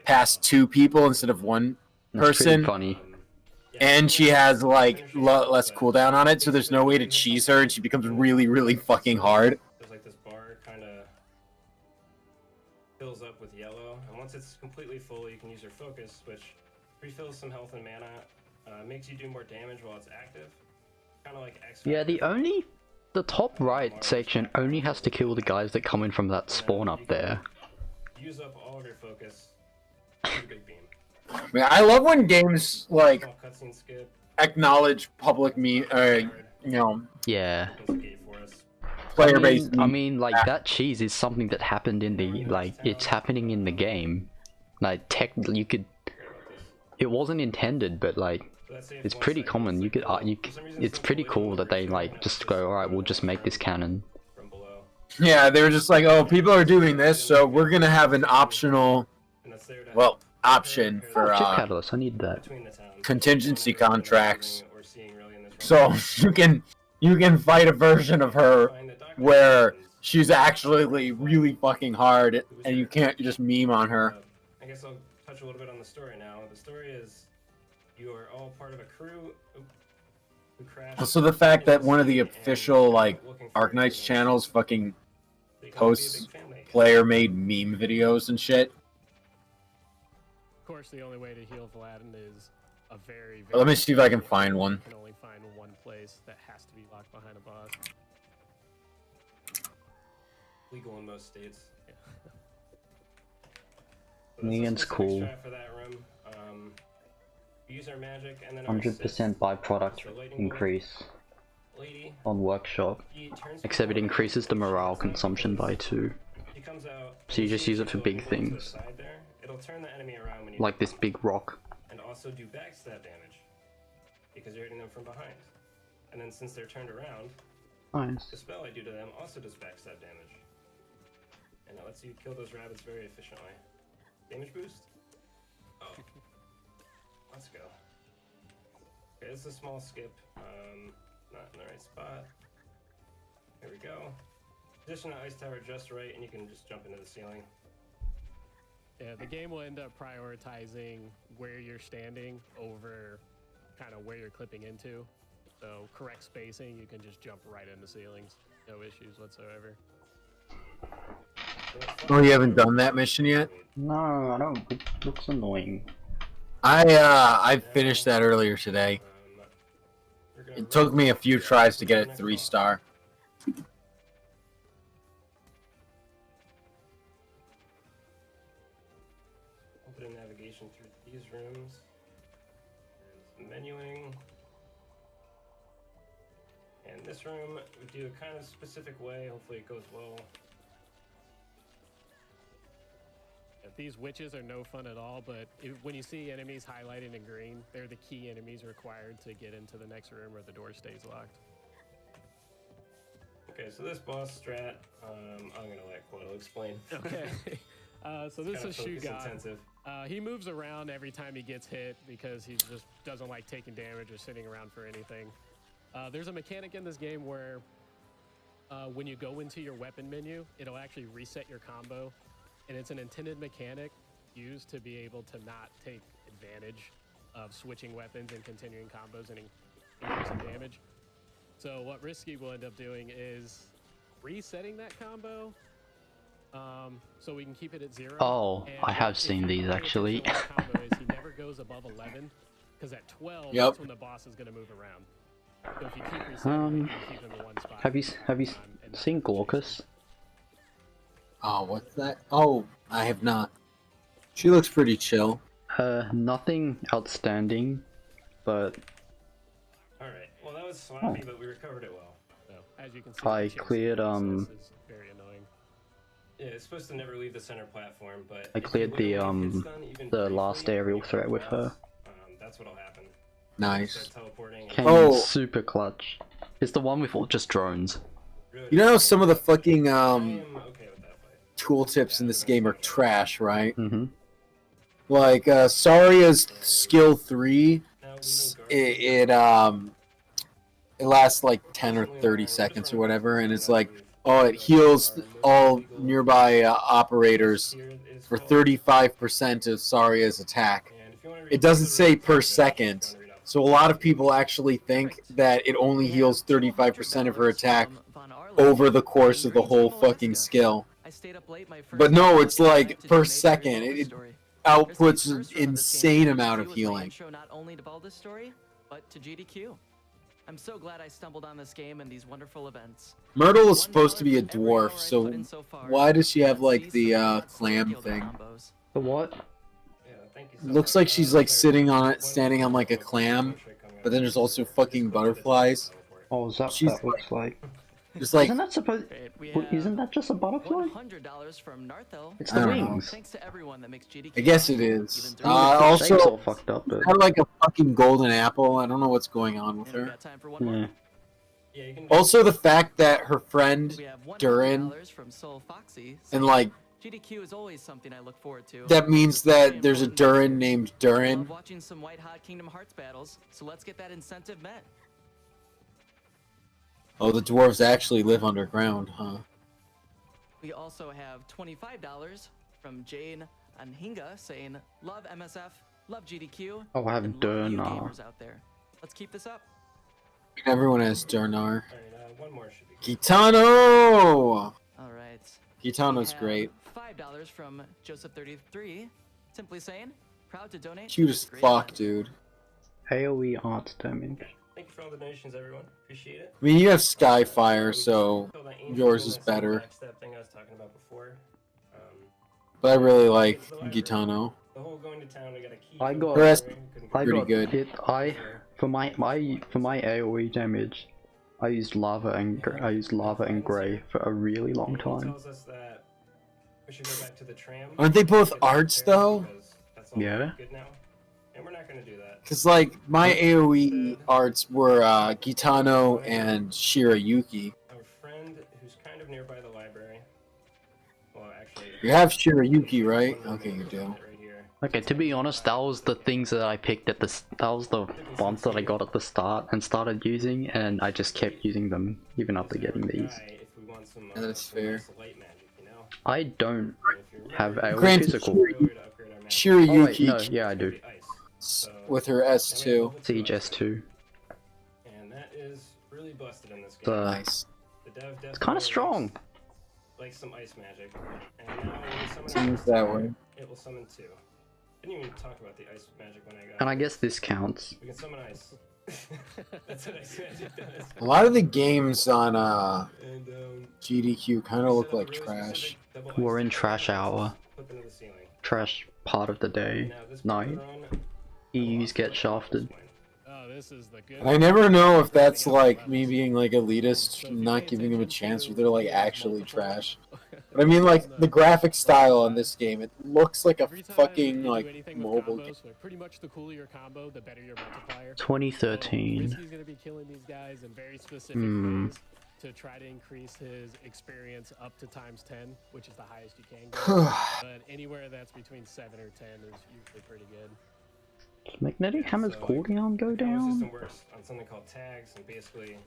past 2 people instead of 1 person. That's pretty funny. And she has like less cooldown on it, so there's no way to cheese her, and she becomes really, really fucking hard. There's like this bar kind of fills up with yellow, and once it's completely full, you can use your focus, which refills some health and mana, makes you do more damage while it's active. Kind of like X. Yeah, the top right section only has to kill the guys that come in from that spawn up there. Use up all of your focus. Use a big beam. Man, I love when games like Cutscene skip. acknowledge public Yeah. player-based. I mean, like that cheese is something that happened in the it's happening in the game. Like technically, you could. It wasn't intended, but like it's pretty common. You could. It's pretty cool that they like just go, all right, we'll just make this canon. Yeah, they were just like, oh, people are doing this, so we're gonna have an optional, option for Chip catalyst. I need that. contingency contracts, so you can fight a version of her where she's actually really fucking hard, and you can't just meme on her. I guess I'll touch a little bit on the story now. The story is you are all part of a crew who crashed. Also, the fact that one of the official like Arknights channels fucking posts player-made meme videos and shit. Of course, the only way to heal Vladin is a very. Let me see if I can find one. You can only find one place that has to be locked behind a boss. Legal in most states. Neon's cool. For that room. Use our magic and then 100% byproduct increase on workshop, except it increases the morale consumption by 2. So you just use it for big things, It'll turn the enemy around when you like this big rock. and also do backstab damage because you're hitting them from behind. And then since they're turned around, Nice. the spell I do to them also does backstab damage, and it lets you kill those rabbits very efficiently. Damage boost? Oh. Let's go. Okay, this is a small skip. Not in the right spot. Here we go. Position the ice tower just right, and you can just jump into the ceiling. Yeah, the game will end up prioritizing where you're standing over kind of where you're clipping into. So correct spacing, you can just jump right into ceilings. No issues whatsoever. Oh, you haven't done that mission yet? No, I don't. It looks annoying. I finished that earlier today. It took me a few tries to get it 3-star. Open navigation through these rooms. There's menuing. And this room, we do a kind of specific way. Hopefully it goes well. These witches are no fun at all, but when you see enemies highlighted in green, they're the key enemies required to get into the next room or the door stays locked. Okay, so this boss strat, I'm gonna let Quaddle explain. Okay. So this is focus Shugon. intensive. He moves around every time he gets hit because he just doesn't like taking damage or sitting around for anything. There's a mechanic in this game where when you go into your weapon menu, it'll actually reset your combo. And it's an intended mechanic used to be able to not take advantage of switching weapons and continuing combos and increasing damage. So what Risky will end up doing is resetting that combo so we can keep it at 0. Oh, And I have if seen you these pay attention actually. to what combo is, he never goes above 11 because at 12 Yep. that's when the boss is going to move around. So if you keep resetting, you can keep him in one spot. Have you seen Glaucus? Oh, what's that? Oh, I have not. She looks pretty chill. Nothing outstanding, but Alright, well that was sloppy, but we recovered it well. So, as you can see, I the chip cleared process is very annoying. Yeah, it's supposed to never leave the center platform, but I cleared the last aerial threat with her. that's what'll happen. Nice. Came in super clutch. It's the one with just drones. You know some of the fucking tooltips in this game are trash, right? Mm-hmm. Like Saria's skill 3, it lasts like 10 or 30 seconds or whatever, and it's like, oh, it heals all nearby operators for 35% of Saria's attack. It doesn't say per second, so a lot of people actually think that it only heals 35% of her attack over the course of the whole fucking skill. But no, it's like per second. It outputs an insane amount of healing. Not only to Baldur's story, but to GDQ. I'm so glad I stumbled on this game and these wonderful events. Myrtle is supposed to be a dwarf, so why does she have like the clam thing? The what? Looks like she's like sitting on it, standing on like a clam, but then there's also fucking butterflies. Oh, is that what that looks like? Just like, isn't that supposed? Isn't that just a butterfly? It's the wings. I guess it is. Also, all fucked up, but... kind of like a fucking golden apple. I don't know what's going on with her. Yeah. Also, the fact that her friend Durin and like GDQ is always something I look forward to. that means that there's a Durin named Durin. Watching some white hot Kingdom Hearts battles, so let's get that incentive met. Oh, the dwarves actually live underground, huh? We also have $25 from Jane Anhinga saying, "Love MSF, love GDQ." Oh, I have and love Durnar. you gamers out there. Let's keep this up. Everyone has Durnar. One more should be. Gitano! All right. Gitano's great. $5 from Joseph33, simply saying, "Proud to donate." Cute as fuck, dude. AoE art damage. Thank you for all the donations, everyone. Appreciate it. I mean, you have Skyfire, so yours is better. That thing I was talking about before. But I really like Gitano. The whole going to town, we got a key. I got. The rest I pretty got good. hit. For my AoE damage, I used lava and gray for a really long time. Tells us that we should go back to the tram. Aren't they both arts though? Yeah. Good now. And we're not gonna do that. Cause like my AoE arts were Gitano and Shirayuki. Our friend who's kind of nearby the library. Well, actually. You have Shirayuki, right? Okay, you do. Okay, to be honest, that was the things that I picked at the. That was the ones that I got at the start and started using, and I just kept using them even after getting these. Yeah, that's fair. I don't have AoE Granted, physical. Shirayuki Oh, wait, no, yeah, I do. with her S2. Siege S2. And that is really busted in this game. Nice. The dev It's kind of strong. like some ice magic. And now when you summon Seems ice, that way. it will summon two. Didn't even talk about the ice magic when I got And I guess this counts. We can summon ice. That's what ice magic does. A lot of the games on GDQ kind of look like trash. We're in trash hour. Trash part of the day. Night. EUs get shafted. And I never know if that's like me being like elitist, not giving them a chance, or they're like actually trash. But I mean, like the graphic style on this game, it looks like a fucking like mobile game. Pretty much the cooler your combo, the better your multiplier. 2013. He's gonna be killing these guys in very specific ways to try to increase his experience up to ×10, which is the highest you can go. But anywhere that's between 7 or 10 is usually pretty good. Does Magnetic Hammer's cooldown go The down? system works on something called tags, and basically,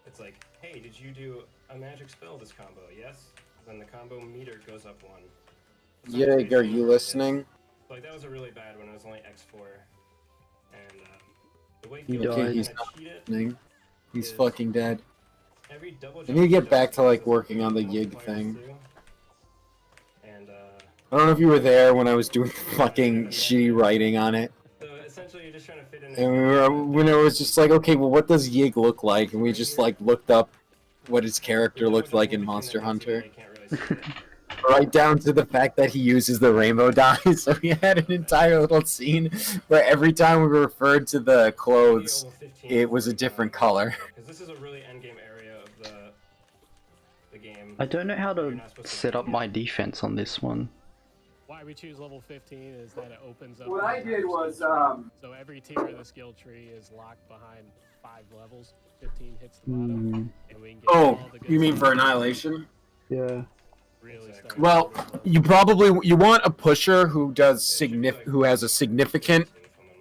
it's like, hey, did you do a magic spell this combo? Yes. Then the combo meter goes up 1. Yig, are you listening? Like that was a really bad one. It was only X4, and the way Okay, people he's kinda not cheat it listening. He's is fucking dead. every double I need to get back to like working on the Yig thing. And I don't know if you were there when I was doing fucking shitty writing on it. so essentially, you're just trying to fit in. And we were, when it was just like, okay, well, what does Yig look like? And we just like looked up what his character looked like in Monster Hunter. Right down to the fact that he uses the rainbow dye. So we had an entire little scene where every time we referred to the clothes, it was a different color. Because this is a really endgame area of the game. I don't know how to set up my defense on this one. Why we choose level 15 is that it opens up. What I did was, So every tier of the skill tree is locked behind 5 levels. 15 hits the bottom. And we can get Oh, all the good you mean stuff. for Annihilation? Yeah. really start. Well, you want a pusher who who has a significant,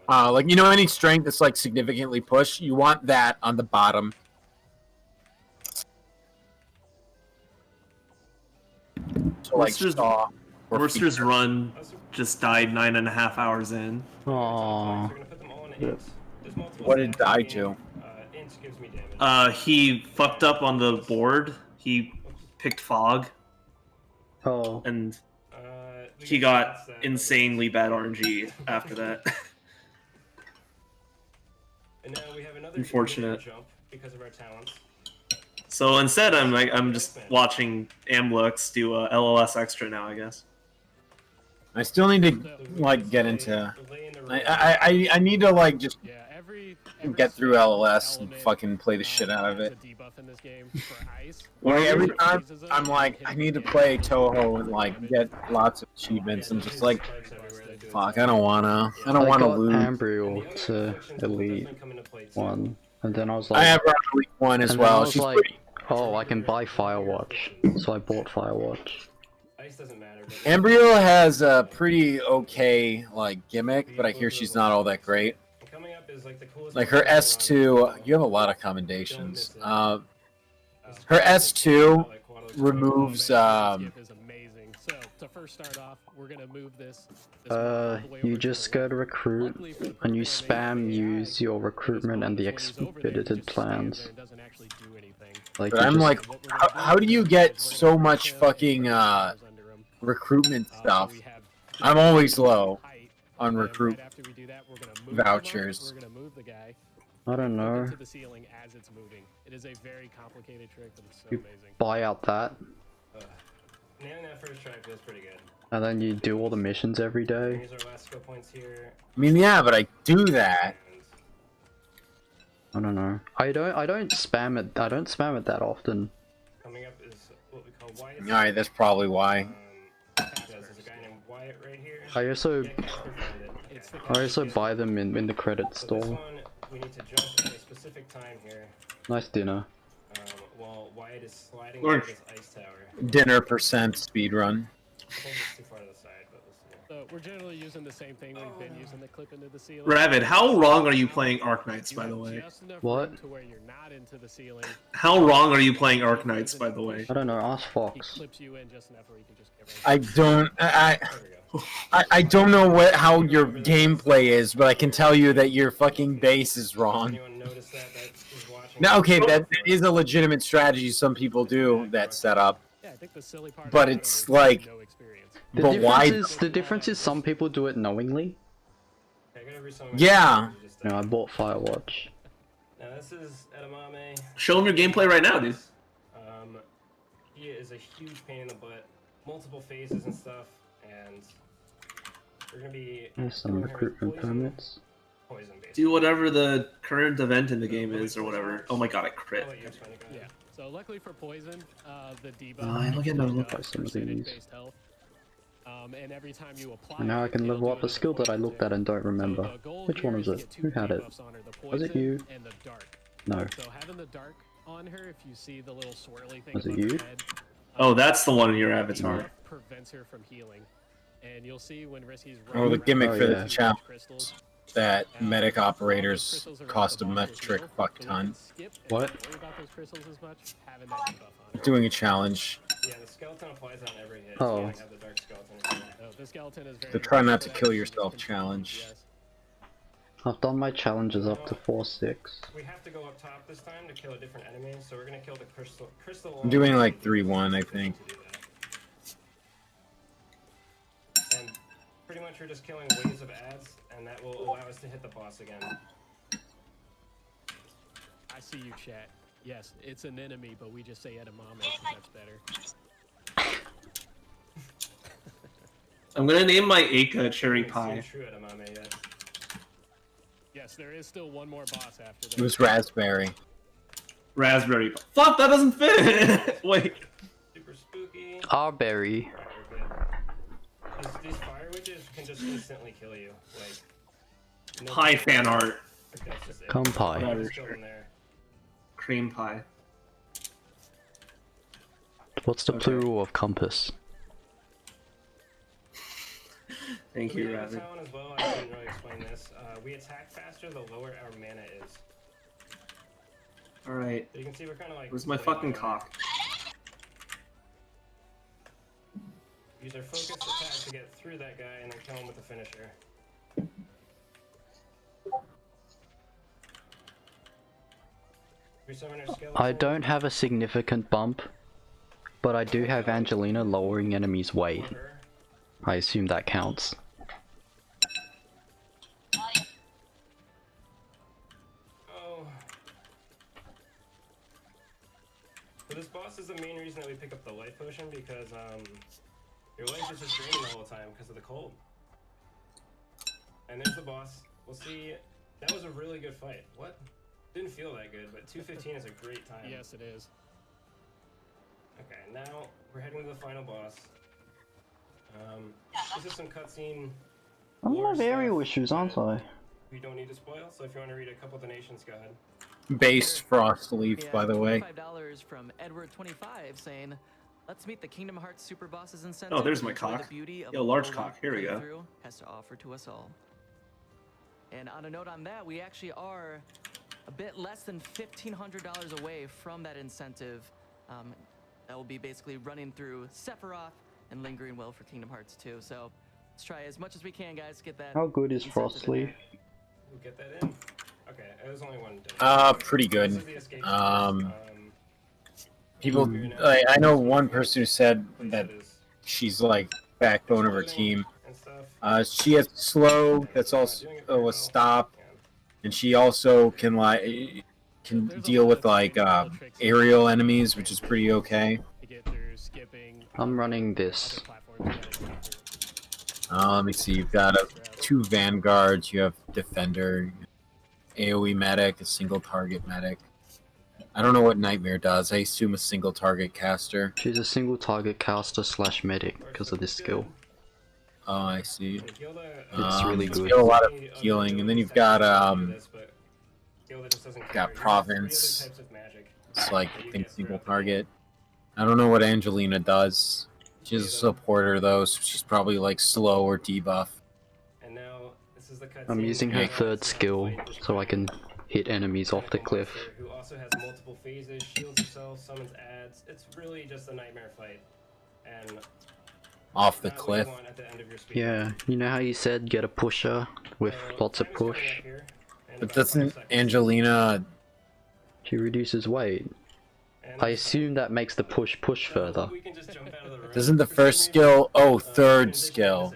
like any strength that's like significantly push. You want that on the bottom. So like Worcester's Run just died 9.5 hours in. Aww. What did it die to? He fucked up on the board. He picked fog. Oh. And he got insanely bad RNG after that. And now we have another Unfortunate. jump because of our talents. So instead, I'm just watching Amlux do LLS extra now, I guess. I still need to like get into. I need to like just get through LLS and fucking play the shit out of it. Like every time I'm like, I need to play Toho and like get lots of achievements. I'm just like, fuck, I don't wanna lose. Ambriel to Elite 1, and then I was like, I have her on Elite 1 as well. She's like, pretty. oh, I can buy Firewatch, so I bought Firewatch. Ambriel has a pretty okay like gimmick, but I hear she's not all that great. Like her S2, you have a lot of commendations. Her S2 removes. To first start off, we're gonna move this. You just go to recruit, and you spam use your recruitment and the expedited plans. Like, but I'm like, how do you get so much fucking recruitment stuff? I'm always low on recruit vouchers. I don't know. It is a very complicated trick, but it's so You amazing. buy out that, Nailing that first try feels pretty good. and then you do all the missions every day. Here's our last skill points here. I mean, yeah, but I do that. I don't know. I don't spam it. I don't spam it that often. Coming up is what we call Wyatt. Alright, that's probably why. There's a guy named Wyatt right here. I also buy them in the credit So store. this one, we need to jump at a specific time here. Nice dinner. While Wyatt is sliding Or down this ice tower. dinner percent speedrun. Hold this too far to the side, but we'll see. So we're generally using the same thing we've been using the clip into the ceiling. Ravid, how wrong are you playing Arknights, by the way? What? To where you're not into the ceiling. How wrong are you playing Arknights, by the way? I don't know. Ask He Fox. clips you in just enough where you can just get I don't. I don't know how your gameplay is, but I can tell you that your fucking base is wrong. Now, okay, that is a legitimate strategy. Some people do that setup, but it's like, but why? The difference is some people do it knowingly. Yeah. No, I bought Firewatch. Now this is Edamame. Show him your gameplay right now, dude. He is a huge pain in the butt. Multiple phases and stuff, and we're gonna be There's some recruitment permits. poison based. Do whatever the current event in the game is, or whatever. Oh my god, I crit. Yeah. So luckily for poison, the debuff. I look at those look like some of these. And every time you apply, And now I can level up a skill that I looked at and don't remember. Which one was it? Who had it? Was it you? And the dark. No. So having the dark on her, if you see the little swirly thing. Was it above you? her head, Oh, that's the one in your avatar. prevents her from healing. And you'll see when Risky's Oh, the gimmick for yeah. the challenge that medic operators cost a metric fuck ton. What? Worry about those crystals as much, having that debuff on her. Doing a challenge. Yeah, the skeleton applies on every hit. Oh. So you have the dark skeleton. No, the skeleton is very The try not to kill yourself challenge. I've done my challenges up to 4-6. We have to go up top this time to kill a different enemy, so we're gonna kill the crystal. I'm doing like 3-1, I think. And pretty much we're just killing waves of ads, and that will allow us to hit the boss again. I see you, chat. Yes, it's an enemy, but we just say edamame because that's better. I'm gonna name my Aka Cherry I haven't Pie. seen true edamame yet. Yes, there is still one more boss after It this. was raspberry. Raspberry Pie. Fuck, that doesn't fit! Wait. Super spooky. Arbery. These fire witches can just instantly kill you. Like. Pie fan art. That's just it. Come pie. Just go in there. Cream pie. What's the plural of compass? Thank you, That's Rabbit. how one as well. I didn't really explain this. We attack faster the lower our mana is. Alright. So you can see we're kind of like. Where's my fucking cock? Use our focus attack to get through that guy and then kill him with the finisher. I don't have a significant bump, but I do have Angelina lowering enemies' weight. I assume that counts. Oh. So this boss is the main reason that we pick up the life potion because your life is just draining the whole time because of the cold. And there's the boss. We'll see. That was a really good fight. What? Didn't feel that good, but 2:15 is a great time. Yes, it is. Okay, now we're heading to the final boss. This is some cutscene. I have aerial issues, aren't I? We don't need to spoil, so if you want to read a couple donations, go ahead. Based Frost Leaf, by the way. $25 from Edward25 saying, "Let's meet the Kingdom Hearts Super Bosses incentive." Oh, there's my Enjoy the cock. beauty of Yo, a large full cock. Here we go. playthrough has to offer to us all. And on a note on that, we actually are a bit less than $1,500 away from that incentive. That will be basically running through Sephiroth and Lingering Will for Kingdom Hearts 2. So let's try as much as we can, guys, to get that. How good is incentive Frost in Leaf? there. We'll get that in. Okay, there's only one donation. Pretty good. People, I know one person who said that she's like backbone of her team. She has slow, that's also a stop, and she also can deal with like aerial enemies, which is pretty okay. I'm running this. Let me see. You've got 2 vanguards. You have defender, AOE medic, a single target medic. I don't know what Nightmare does. I assume a single target caster. She's a single target caster / medic because of this skill. Oh, I see. It's really good. Got a lot of healing, and then you've got Province. It's like I think single target. I don't know what Angelina does. She's a supporter though, so she's probably like slow or debuff. I'm using her 3rd skill so I can hit enemies off the cliff. Who also has multiple phases, shields herself, summons adds. It's really just a nightmare fight. And off the cliff. Yeah, you know how you said get a pusher with lots of push? But doesn't Angelina... She reduces weight. I assume that makes the push further. Doesn't the first skill... Oh, 3rd skill.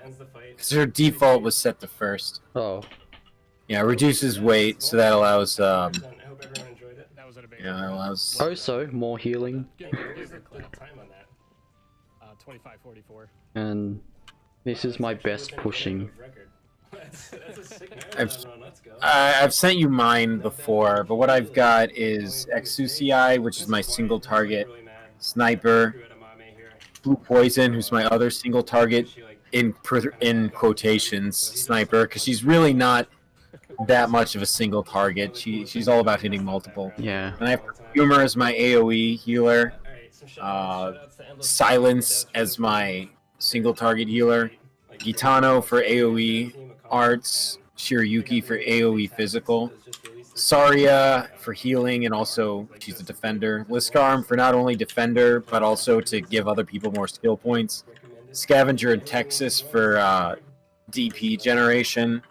Because her default was set to 1st. Oh. Yeah, reduces weight, so that allows... Yeah, allows... Also, more healing. 25:44. And this is my best pushing. I've sent you mine before, but what I've got is Exucii, which is my single target, Sniper, Blue Poison, who's my other single target, in quotations, Sniper, because she's really not that much of a single target. She's all about hitting multiple. Yeah. And I have Perfumer as my AoE healer, Silence as my single target healer, Gitano for AoE arts, Shiryuki for AoE physical, Saria for healing and also she's a defender, Liskarm for not only defender but also to give other people more skill points, Scavenger and Texas for DP generation,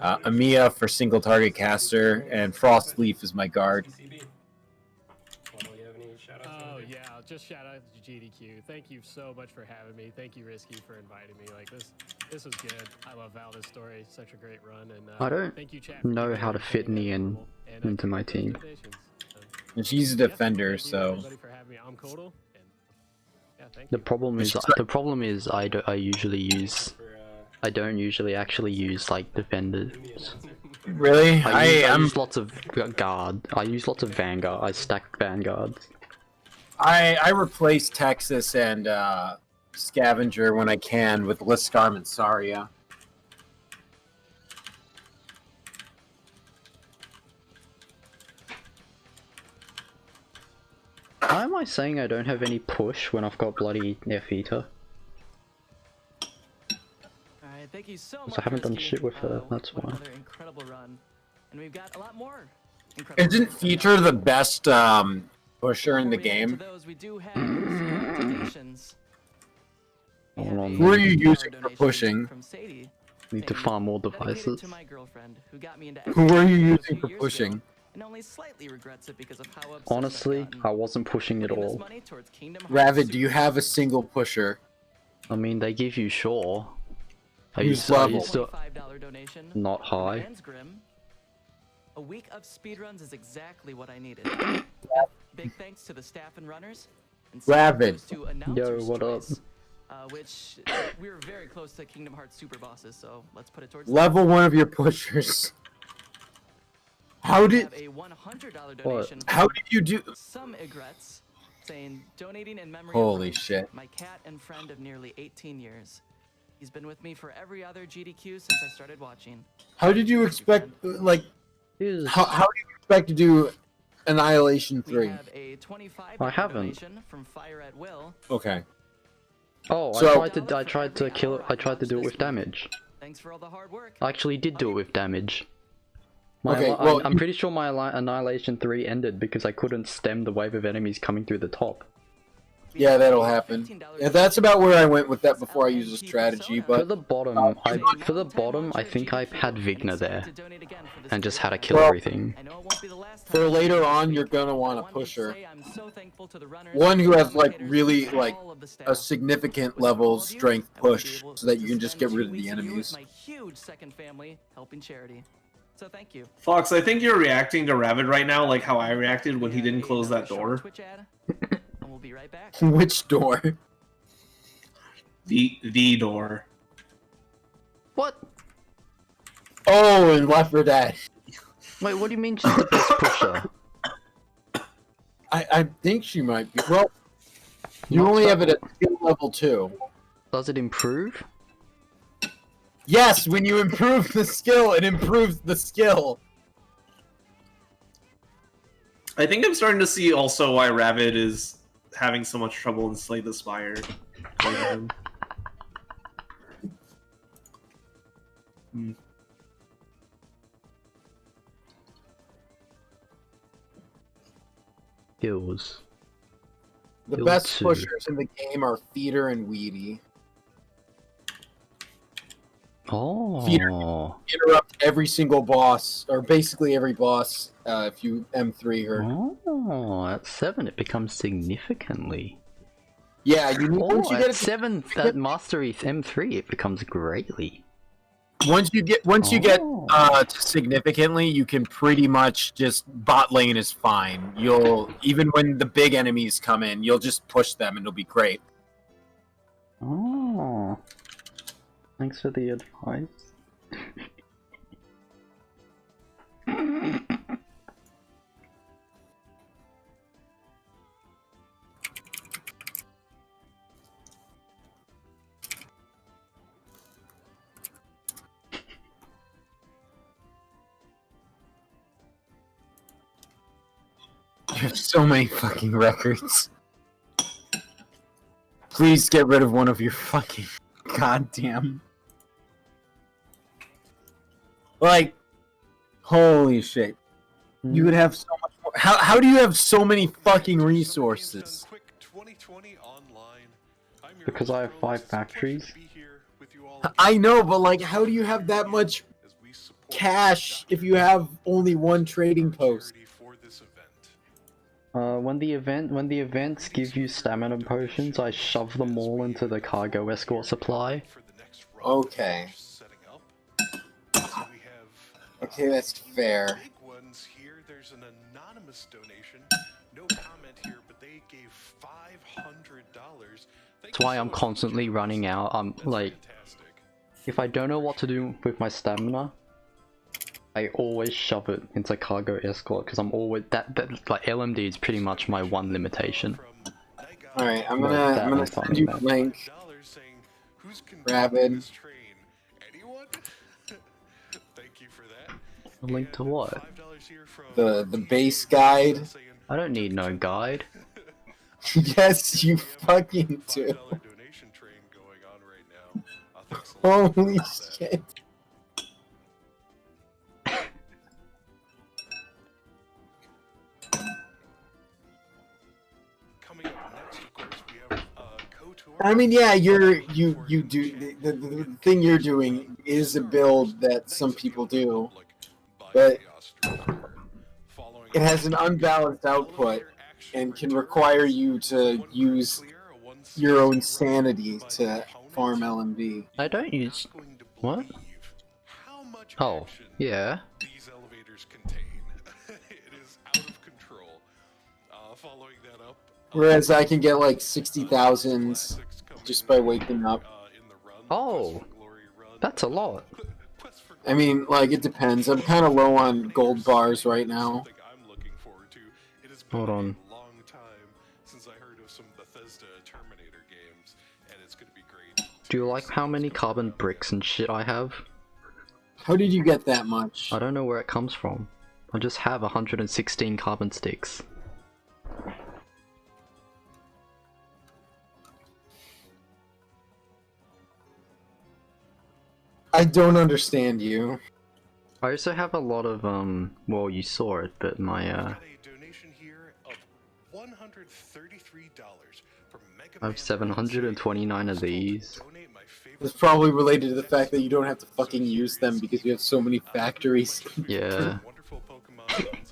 Amiya for single target caster, and Frost Leaf is my guard. Oh yeah, just shout out to GDQ. Thank you so much for having me. Thank you, Risky, for inviting me. Like this was good. I love Valda's story. Such a great run. And I don't thank you, chat, know how to fit Nian into my team. And she's a defender, so. The problem is I don't usually actually use like defenders. Really? I use lots of guard. I use lots of vanguard. I stack vanguards. I replace Texas and Scavenger when I can with Liskarm and Saria. Why am I saying I don't have any push when I've got bloody Nefita? Alright, thank you so Because much. I haven't done Risky. shit with her, that's What why. another incredible run. And we've got a lot more incredible Isn't runs. Feature the best pusher in the Before we get to game? those, we do have some donations. Hold on. Who are you using for pushing? From Sadie. Need to farm more Dedicated devices. to my girlfriend, who got me into Who are you a using few for years pushing? ago, and only slightly regrets it because of how obsessed Honestly, I've gotten. I wasn't pushing at Putting this all. money towards Kingdom Hearts Ravid, do you have a single pusher? I mean, they give you Shaw. I Who's used to level? $25 donation. not high. Ryan's Grim. A week of speedruns is exactly what I needed. Big thanks to the staff and runners. And Ravid. goes to Announcer's Yo, what up? Choice, which we were very close to Kingdom Hearts Super Bosses, so let's put it towards Level one of your pushers. How did? have a $100 donation. How did you do? Some egrets saying donating in memory Holy of shit. my cat and friend of nearly 18 years. He's been with me for every other GDQ since I started watching. How did you expect? Like, how do you expect to do Annihilation 3? Have a $25 I haven't. donation from Fire at Will. Okay. Oh, So- I tried to do it with damage. Thanks for all the hard work. I actually did do it with damage. Okay, well, I'm pretty sure my Annihilation 3 ended because I couldn't stem the wave of enemies coming through the top. Yeah, that'll happen. Yeah, that's about where I went with that before I used a strategy, For but the bottom, I think I had Vigna there, and just had to kill Well, everything. for later on, you're gonna want a pusher. One who has like really like a significant level strength push, so that you can just get rid of the enemies. My huge second family helping charity. So thank you. Fox, I think you're reacting to Ravid right now like how I reacted when he didn't close that door. Twitch ad, and we'll be right back. Which door? The door. What? Oh, and Left 4 Dead. Wait, what do you mean she's the best pusher? I think she might be. Well, you only have it at skill level 2. Does it improve? Yes, when you improve the skill, it improves the skill. I think I'm starting to see also why Ravid is having so much trouble in Slay the Spire. Kills. The Kill best 2. pushers in the game are Feeder and Weedy. Oh. Feeder interrupt every single boss, or basically every boss, if you M3 her. Oh, at 7 it becomes significantly. Yeah, you need, once you at get it, 7, at Mastery M3 it becomes greatly. once you get to significantly, you can pretty much just bot lane is fine. You'll even when the big enemies come in, you'll just push them and it'll be great. Oh. Thanks for the advice. You have so many fucking records. Please get rid of one of your fucking goddamn. Like, holy shit. You would have so much more. How do you have so many fucking resources? Because I have 5 factories. I know, but like, how do you have that much cash if you have only one trading post? When the events give you stamina potions, I shove them all into the cargo escort supply. Okay. Okay, that's fair. There's an anonymous donation. No comment here, but they gave $500. That's why I'm constantly running out. I'm like, if I don't know what to do with my stamina, I always shove it into cargo escort because I'm always that like LMD is pretty much my one limitation. All right, I'm gonna send you a link. Ravid. A link to what? The base guide. I don't need no guide. Yes, you fucking do. Holy shit. I mean, yeah, you do the thing you're doing is a build that some people do, but it has an unbalanced output and can require you to use your own sanity to farm LMB. I don't use... What? Oh, yeah. These elevators contain. It is out of control. Following that up. Whereas I can get like 60,000 just by waking up. Oh, that's a lot. I mean, like, it depends. I'm kind of low on gold bars right now. Hold on. Do you like how many carbon bricks and shit I have? How did you get that much? I don't know where it comes from. I just have 116 carbon sticks. I don't understand you. I also have a lot of, well, you saw it, but my, A donation here of $133 from Mega I have 729 of these. It's probably related to the fact that you don't have to fucking use them because you have so many factories. Yeah.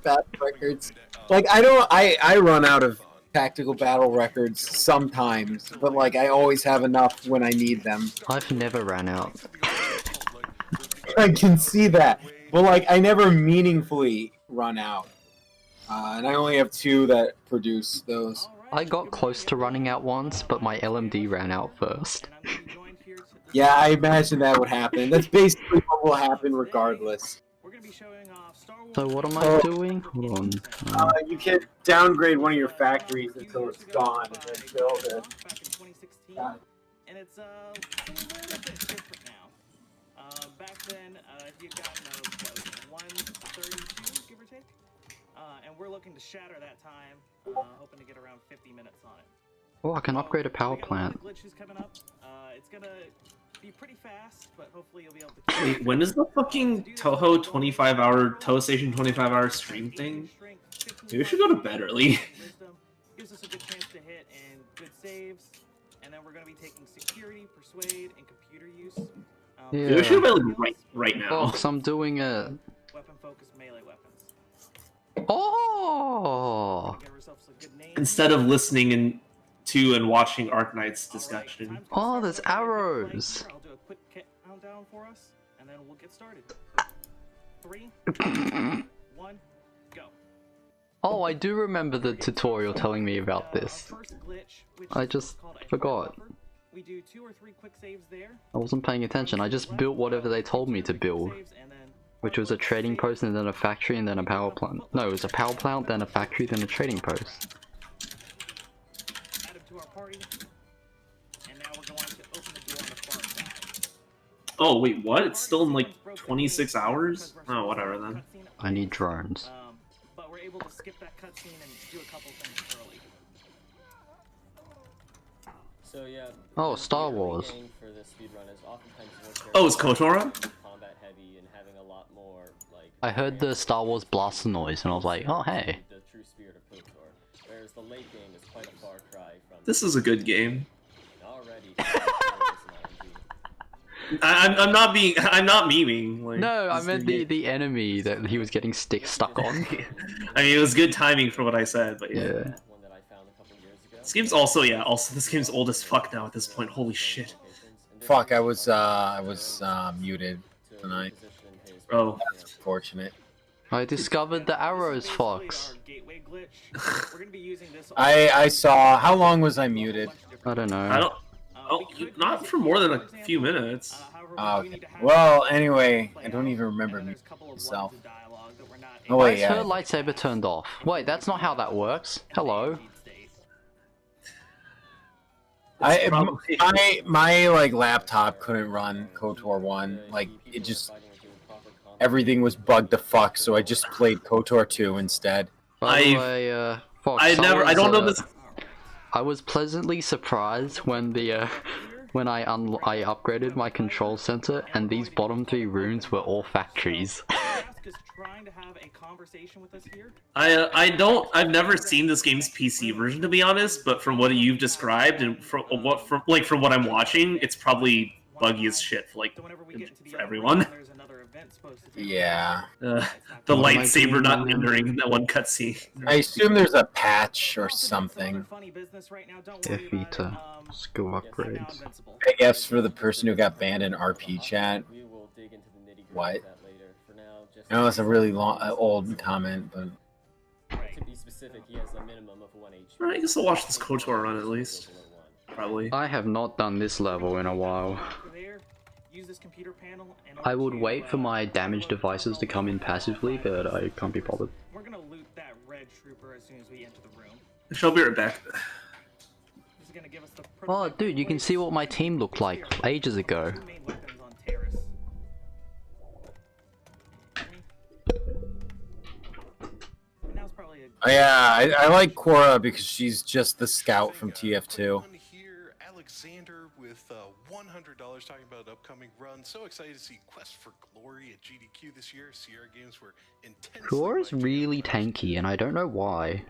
Battle records. Like, I run out of tactical battle records sometimes, but like, I always have enough when I need them. I've never ran out. I can see that. But like, I never meaningfully run out. And I only have 2 that produce those. I got close to running out once, but my LMD ran out first. Yeah, I imagine that would happen. That's basically what will happen regardless. So what am I doing? Hold on. You can downgrade one of your factories until it's gone and then build it. And it's a little bit different now. Back then, you got 132, give or take. And we're looking to shatter that time, hoping to get around 50 minutes on it. Oh, I can upgrade a power plant. Glitches coming up. It's gonna be pretty fast, but hopefully you'll be able to. Wait, when is the fucking Toho 25-hour Toho Station 25-hour stream thing? Maybe we should go to bed early. Gives us a good chance to hit and good saves, and then we're gonna be taking security, persuade, and computer use. Yeah. Maybe we should go to bed right now. Oh, so I'm doing a... Weapon focused melee weapons. Oh! Instead of listening to and watching Arknight's discussion. Oh, there's arrows! I'll do a quick countdown for us, and then we'll get started. 3, 1, go. Oh, I do remember the tutorial telling me about this. I just forgot. We do 2 or 3 quick saves there. I wasn't paying attention. I just built whatever they told me to build. Which was a trading post and then a factory and then a power plant. No, it was a power plant, then a factory, then a trading post. Add them to our party. And now we're going to open the door on the far side. Oh, wait, what? It's still in like 26 hours? Oh, whatever then. I need drones. But we're able to skip that cutscene and do a couple things early. So yeah. Oh, Star Wars. For this speedrun is oftentimes Oh, it's KOTOR? combat heavy and having a lot more like. I heard the Star Wars blaster noise and I was like, oh hey. The true spirit of KOTOR, whereas the late game is quite a far cry from. This is a good game. Already. I'm not memeing. Like, No, I meant the enemy that he was getting stuck on. I mean, it was good timing for what I said, but yeah. This game's also this game's old as fuck now at this point. Holy shit. Fuck, I was muted tonight. Oh, that's unfortunate. I discovered the arrows, Fox. I saw. How long was I muted? I don't know. I don't. Oh, not for more than a few minutes. Oh, okay. Well, anyway, I don't even remember myself. Oh wait, Her yeah. lightsaber turned off. Wait, that's not how that works. Hello. My like laptop couldn't run KOTOR 1. Like it just everything was bugged to fuck, so I just played KOTOR 2 instead. By the way, Fox, I don't know this. I was pleasantly surprised when the when I upgraded my control center and these bottom 3 rooms were all factories. I've never seen this game's PC version, to be honest, but from what you've described and from what I'm watching, it's probably buggy as shit for everyone. Yeah. The lightsaber not rendering in that one cutscene. I assume there's a patch or something. FE skill upgrades. I guess for the person who got banned in RP chat. What? I know it's a really long, old comment, but. To be specific, he has a minimum of 1 HP. I guess I'll watch this KOTOR run at least. Probably. I have not done this level in a while. I would wait for my damaged devices to come in passively, but I can't be bothered. We're gonna loot that red trooper as soon as we enter the room. I'll be right back. This is gonna give us the Oh, dude, you can see what my team looked like ages ago. Oh, yeah, I like Quora because she's just the scout from TF2. Here, Alexander with $100 talking about an upcoming run. So excited to see Quest for Glory at GDQ this year. Sierra Games were intensely. Quora's really tanky, and I don't know why.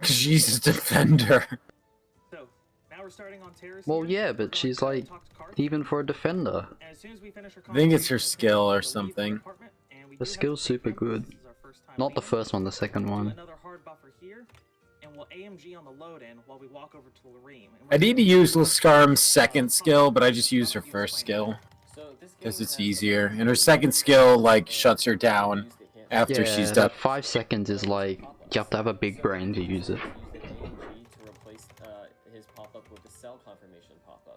She's a defender. So, now we're starting on Terrace. Well, yeah, but she's like, even for a defender. I think it's her skill or something. The skill's super good. Not the first one, the second one. Another hard buffer here, and we'll AMG on the load in while we walk over to Lareem. I need to use Laskarm's second skill, but I just use her first skill. Because it's easier. And her second skill, like, shuts her down after she's done. 5 seconds is like, you have to have a big brain to use it.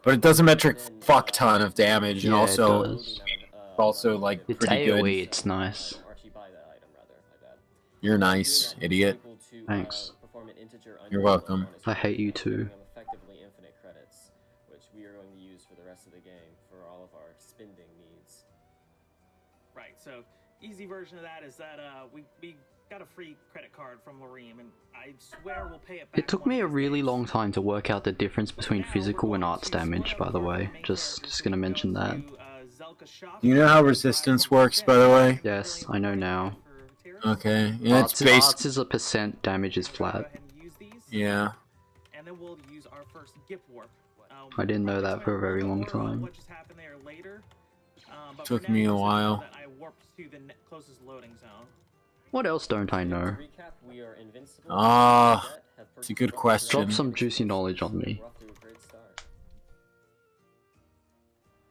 But it does a metric fuck ton of damage, and Yeah, also like it's pretty AoE, good. it's nice. You're nice, idiot. Thanks. You're welcome. I hate you too. Effectively infinite credits, which we are going to use for the rest of the game for all of our spending needs. Right, so easy version of that is that we got a free credit card from Lareem, and I swear we'll pay it back. It took me a really long time to work out the difference between physical and arts damage, by the way. Just gonna mention that. Do you know how resistance works, by the way? Yes, I know now. Okay, yeah, it's based. Arts is a percent, damage is flat. Yeah. And then we'll use our first Gip Warp. I didn't know that for a very long time. What just happened there later? Took me a while. I warped to the closest loading zone. What else don't I know? Ah, it's a good question. Drop some juicy knowledge on me.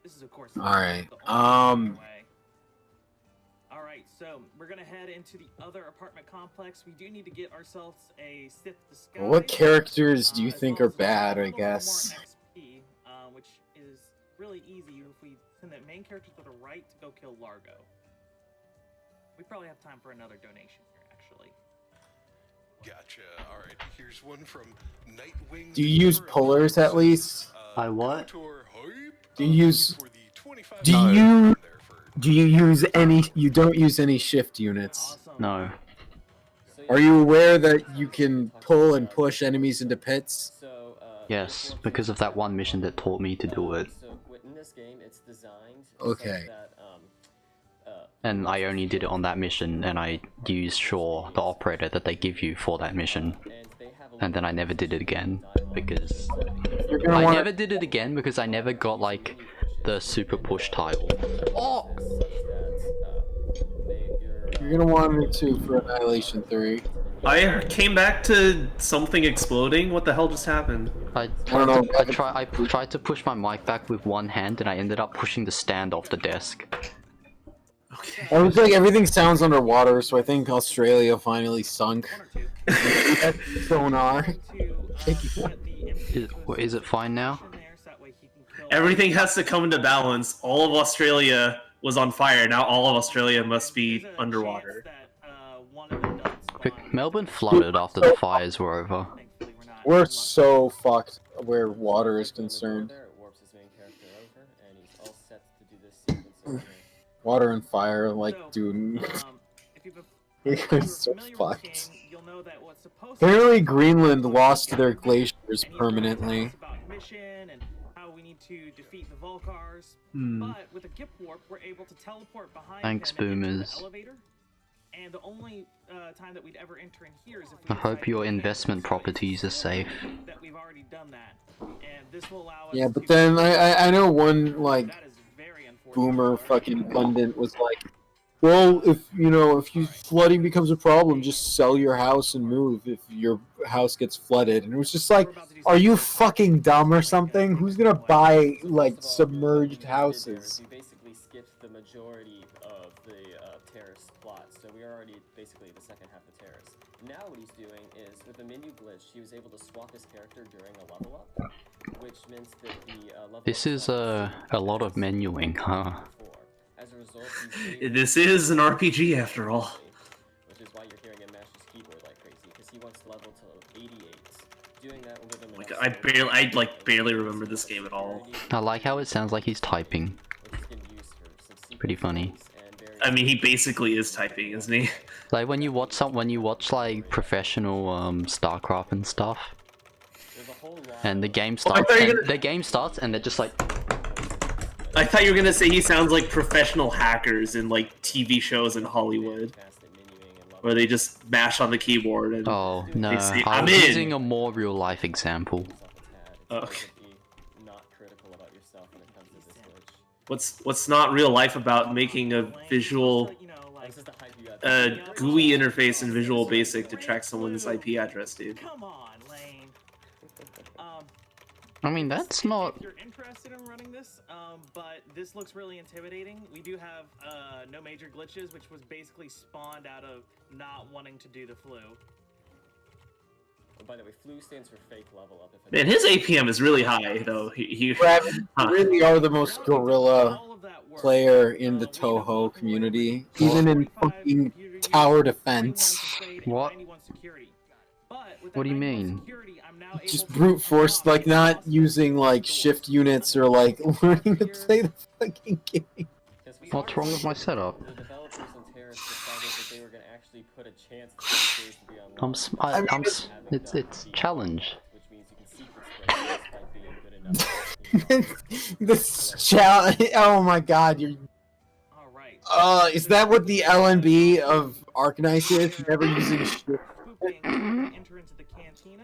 This is of course. Alright, Alright, so we're gonna head into the other apartment complex. We do need to get ourselves a Sith disguise. What characters do you think are bad, I guess? XP, which is really easy if we send the main character to the right to go kill Largo. We probably have time for another donation here, actually. Gotcha. All right. Here's one from Nightwing. Do you use pullers at least? I what? Do you use? Do you use any? You don't use any shift units. No. Are you aware that you can pull and push enemies into pits? Yes, because of that one mission that taught me to do it. Okay. And I only did it on that mission, and I used Shaw, the operator that they give you for that mission. And then I never did it again, because... I never did it again because I never got, like, the super push tile. Oh! You're gonna want it too for Annihilation 3. I came back to something exploding. What the hell just happened? I tried to push my mic back with one hand, and I ended up pushing the stand off the desk. I was like, everything sounds underwater, so I think Australia finally sunk. Sonar. Is it fine now? Everything has to come into balance. All of Australia was on fire. Now all of Australia must be underwater. Melbourne flooded after the fires were over. We're so fucked where water is concerned. Water and fire, like, dude. You're so fucked. Apparently Greenland lost their glaciers permanently. Mission and how we need to defeat the Volcars. But with a Gip Warp, we're able to teleport behind Thanks, them into the boomers. elevator. And the only time that we'd ever enter in here is if I hope your investment properties are safe. that we've already done that. And this will allow us Yeah, but then I know one like boomer fucking pundit was like, well, if flooding becomes a problem, just sell your house and move if your house gets flooded. And it was just like, are you fucking dumb or something? Who's gonna buy like submerged houses? We basically skipped the majority of the terrace plot, so we are already basically the second half of terrace. Now what he's doing is, with the menu glitch, he was able to swap his character during a level up, which means that the level This is a lot of menuing, huh? As a result, This is an RPG after all. which is why you're hearing him mash his keyboard like crazy, because he wants level to 88. Doing that will give him Like I barely remember this game at all. I like how it sounds like he's typing. Pretty funny. I mean, he basically is typing, isn't he? Like when you watch like professional StarCraft and stuff, and the game starts, and they're just like. I thought you were gonna say he sounds like professional hackers in like TV shows in Hollywood, where they just mash on the keyboard and Oh no, they say, I "I'm was in." using a more real life example. Okay. not critical about yourself when it comes to this glitch. What's not real life about making a visual, GUI interface in Visual Basic to track someone's IP address, dude? Come on, Lane. I mean, that's not. If you're interested in running this, but this looks really intimidating. We do have no major glitches, which was basically spawned out of not wanting to do the flu. Oh, by the way, flu stands for fake level up. If Man, his APM is really high, though. You really are the most guerrilla player in the Toho community, even in fucking tower defense. What? What do you mean? Just brute force, like not using like shift units or like learning to play the fucking game. What's wrong with my setup? The developers in Terrace decided that they were going to actually put a chance for the series to be online. It's challenge. Which means you can secret space by being good enough. This challenge. Oh my god, you're. Is that what the LNB of Arknights is? Never using shift.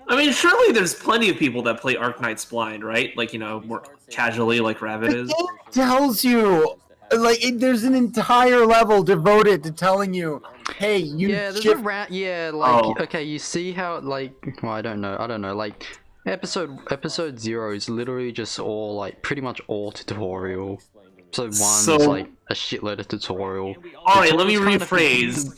I mean, surely there's plenty of people that play Arknights blind, right? Like, more casually, like Rabbit is. It tells you, like, there's an entire level devoted to telling you, hey, you. Yeah, there's shift. a okay, you see how like, well, I don't know, like episode 0 is literally just all like pretty much all tutorial. Episode 1 is like a shitload of tutorial. Alright, let me rephrase.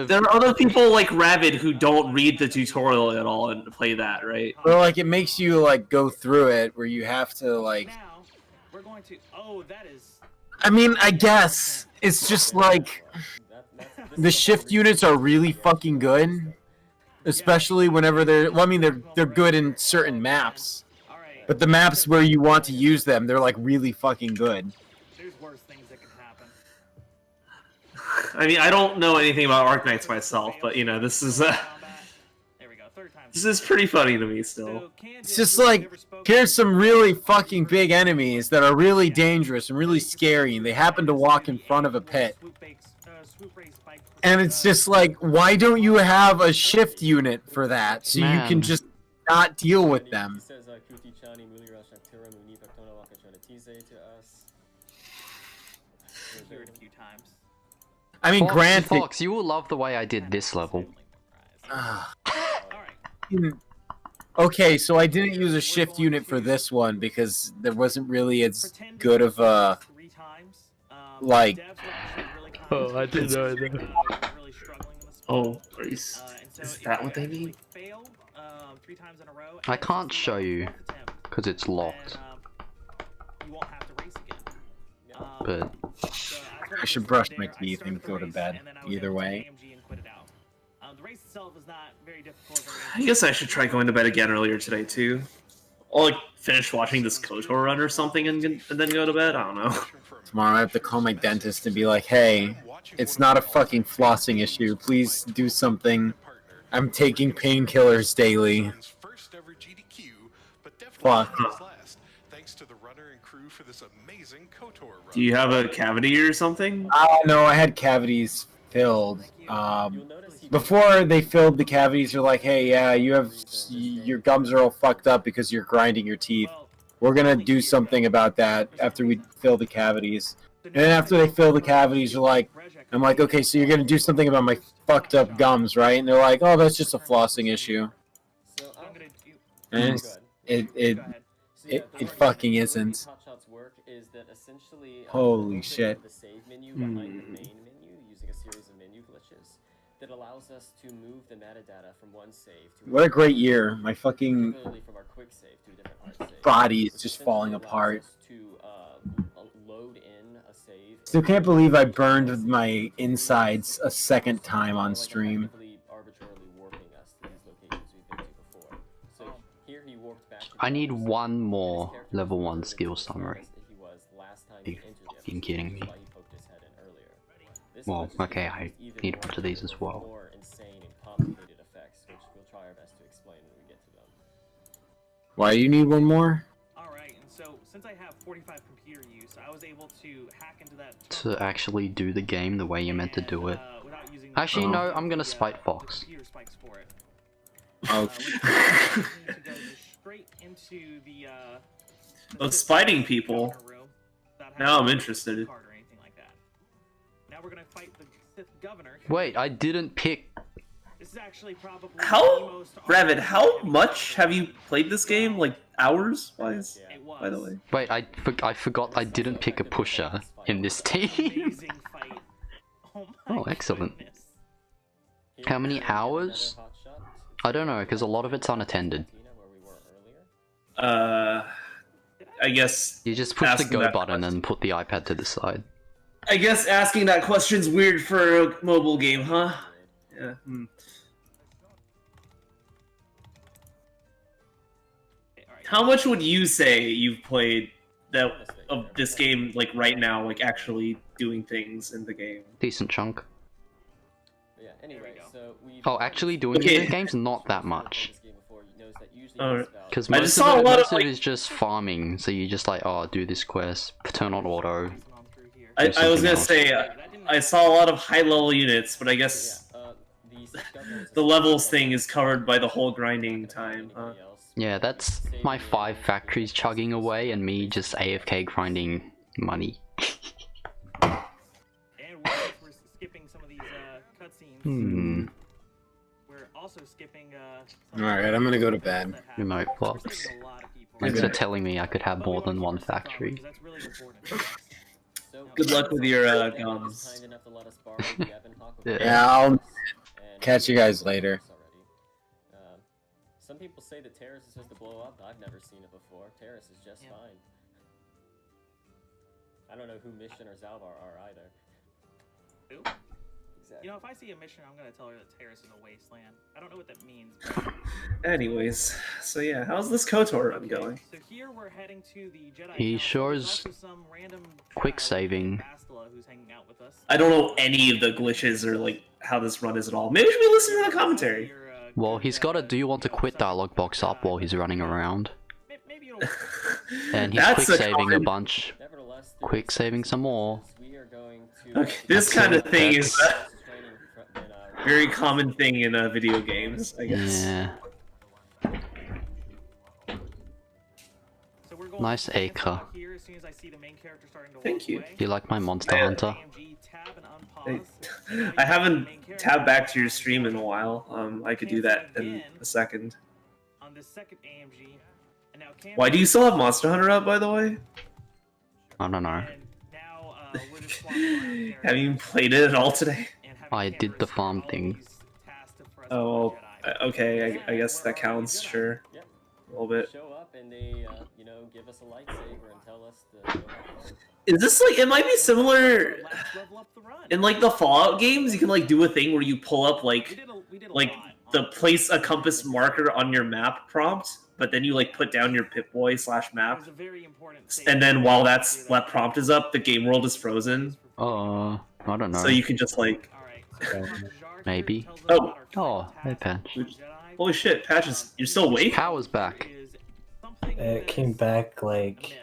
There are other people like Rabbit who don't read the tutorial at all and play that, right? Or like it makes you like go through it where you have to like. We're going to. Oh, that is. I mean, I guess it's just like the shift units are really fucking good, especially whenever they're. Well, I mean, they're good in certain maps, but the maps where you want to use them, they're like really fucking good. There's worse things that can happen. I mean, I don't know anything about Arknights myself, but this is this is pretty funny to me still. It's just like, here's some really fucking big enemies that are really dangerous and really scary, and they happen to walk in front of a pit. And it's just like, why don't you have a shift unit for that so you can just not deal with them? I mean, granted. Fox, you will love the way I did this level. Okay, so I didn't use a shift unit for this one because there wasn't really as good of a like. Oh, I didn't know that. Oh, is that what they mean? I can't show you because it's locked. But I should brush my teeth and go to bed. Either way. I guess I should try going to bed again earlier today too. I'll like finish watching this KOTOR run or something and then go to bed. I don't know. Tomorrow I have to call my dentist and be like, hey, It's not a fucking flossing issue. Please do something. I'm taking painkillers daily. First ever GDQ, but Fuck. thanks to the runner and crew for this amazing KOTOR run. Do you have a cavity or something? No, I had cavities filled. Before they filled the cavities, you're like, hey, yeah, your gums are all fucked up because you're grinding your teeth. We're gonna do something about that after we fill the cavities. And then after they fill the cavities, you're like, I'm like, okay, so you're gonna do something about my fucked up gums, right? And they're like, oh, that's just a flossing issue. And it fucking isn't. Holy shit. That allows us to move the metadata from one save to what a great year. My fucking body is just falling apart. Still can't believe I burned my insides a second time on stream. I need one more level 1 skill summary. You're fucking kidding me. Well, okay, I need a bunch of these as well. Why do you need one more? Alright, and so since I have 45 computer use, I was able to hack into that To actually do the game the way you're meant to do it. Actually, no, I'm gonna Spite Fox. Oh. Oh, it's spiting people. Now I'm interested. We're gonna fight the Sith governor. Wait, I didn't pick. This is actually probably How, Ravid, how much have you played this game? Like, hours wise? By the way. Wait, I forgot I didn't pick a pusher in this team. Oh, excellent. How many hours? I don't know, because a lot of it's unattended. I guess... You just push the go button and put the iPad to the side. I guess asking that question's weird for a mobile game, huh? Yeah. How much would you say you've played of this game, like right now, like actually doing things in the game? Decent chunk. Yeah, anyway, so oh, actually doing it in the game's not that much. Because I most saw of a lot it of, like, is just farming, so you just like, oh, do this quest, turn on auto. I was gonna say, I saw a lot of high-level units, but I guess the levels thing is covered by the whole grinding time, huh? Yeah, that's my 5 factories chugging away and me just AFK grinding money. And we're skipping some of these cutscenes. We're also skipping Alright, I'm gonna go to bed. Remote blocks. Thanks for telling me I could have more than one factory. Good luck with your guns. Yeah, I'll catch you guys later. Some people say that Terrace is supposed to blow up. I've never seen it before. Terrace is just fine. I don't know who Mission or Zalbar are either. Who? Exactly. You know, if I see a mission, I'm gonna tell her that Terrace is a wasteland. I don't know what that means. Anyways, so yeah, how's this KOTOR run going? So here we're heading to the Jedi. He sure is quick saving. I don't know any of the glitches or like how this run is at all. Maybe we should be listening to the commentary. Well, he's got a do you want to quit dialogue box up while he's running around. And he's quick saving a bunch. Quick saving some more. Okay, this kind of thing is a very common thing in video games, I guess. Yeah. Nice acre. Thank you. Do you like my Monster Hunter? I haven't tabbed back to your stream in a while. I could do that in a second. Why do you still have Monster Hunter up, by the way? I don't know. Have you played it at all today? I did the farm thing. Oh, well, okay, I guess that counts, sure. A little bit. Show up and they, you know, give us a lightsaber and tell us to. Is this like, it might be similar in like the Fallout games? You can like do a thing where you pull up like the place a compass marker on your map prompt, but then you like put down your Pip-Boy /map, and then while that prompt is up, the game world is frozen. I don't know. So you can just like. Maybe. Oh. Oh, hey Patch. Holy shit, Patches, you're still awake? Power's back. It came back like,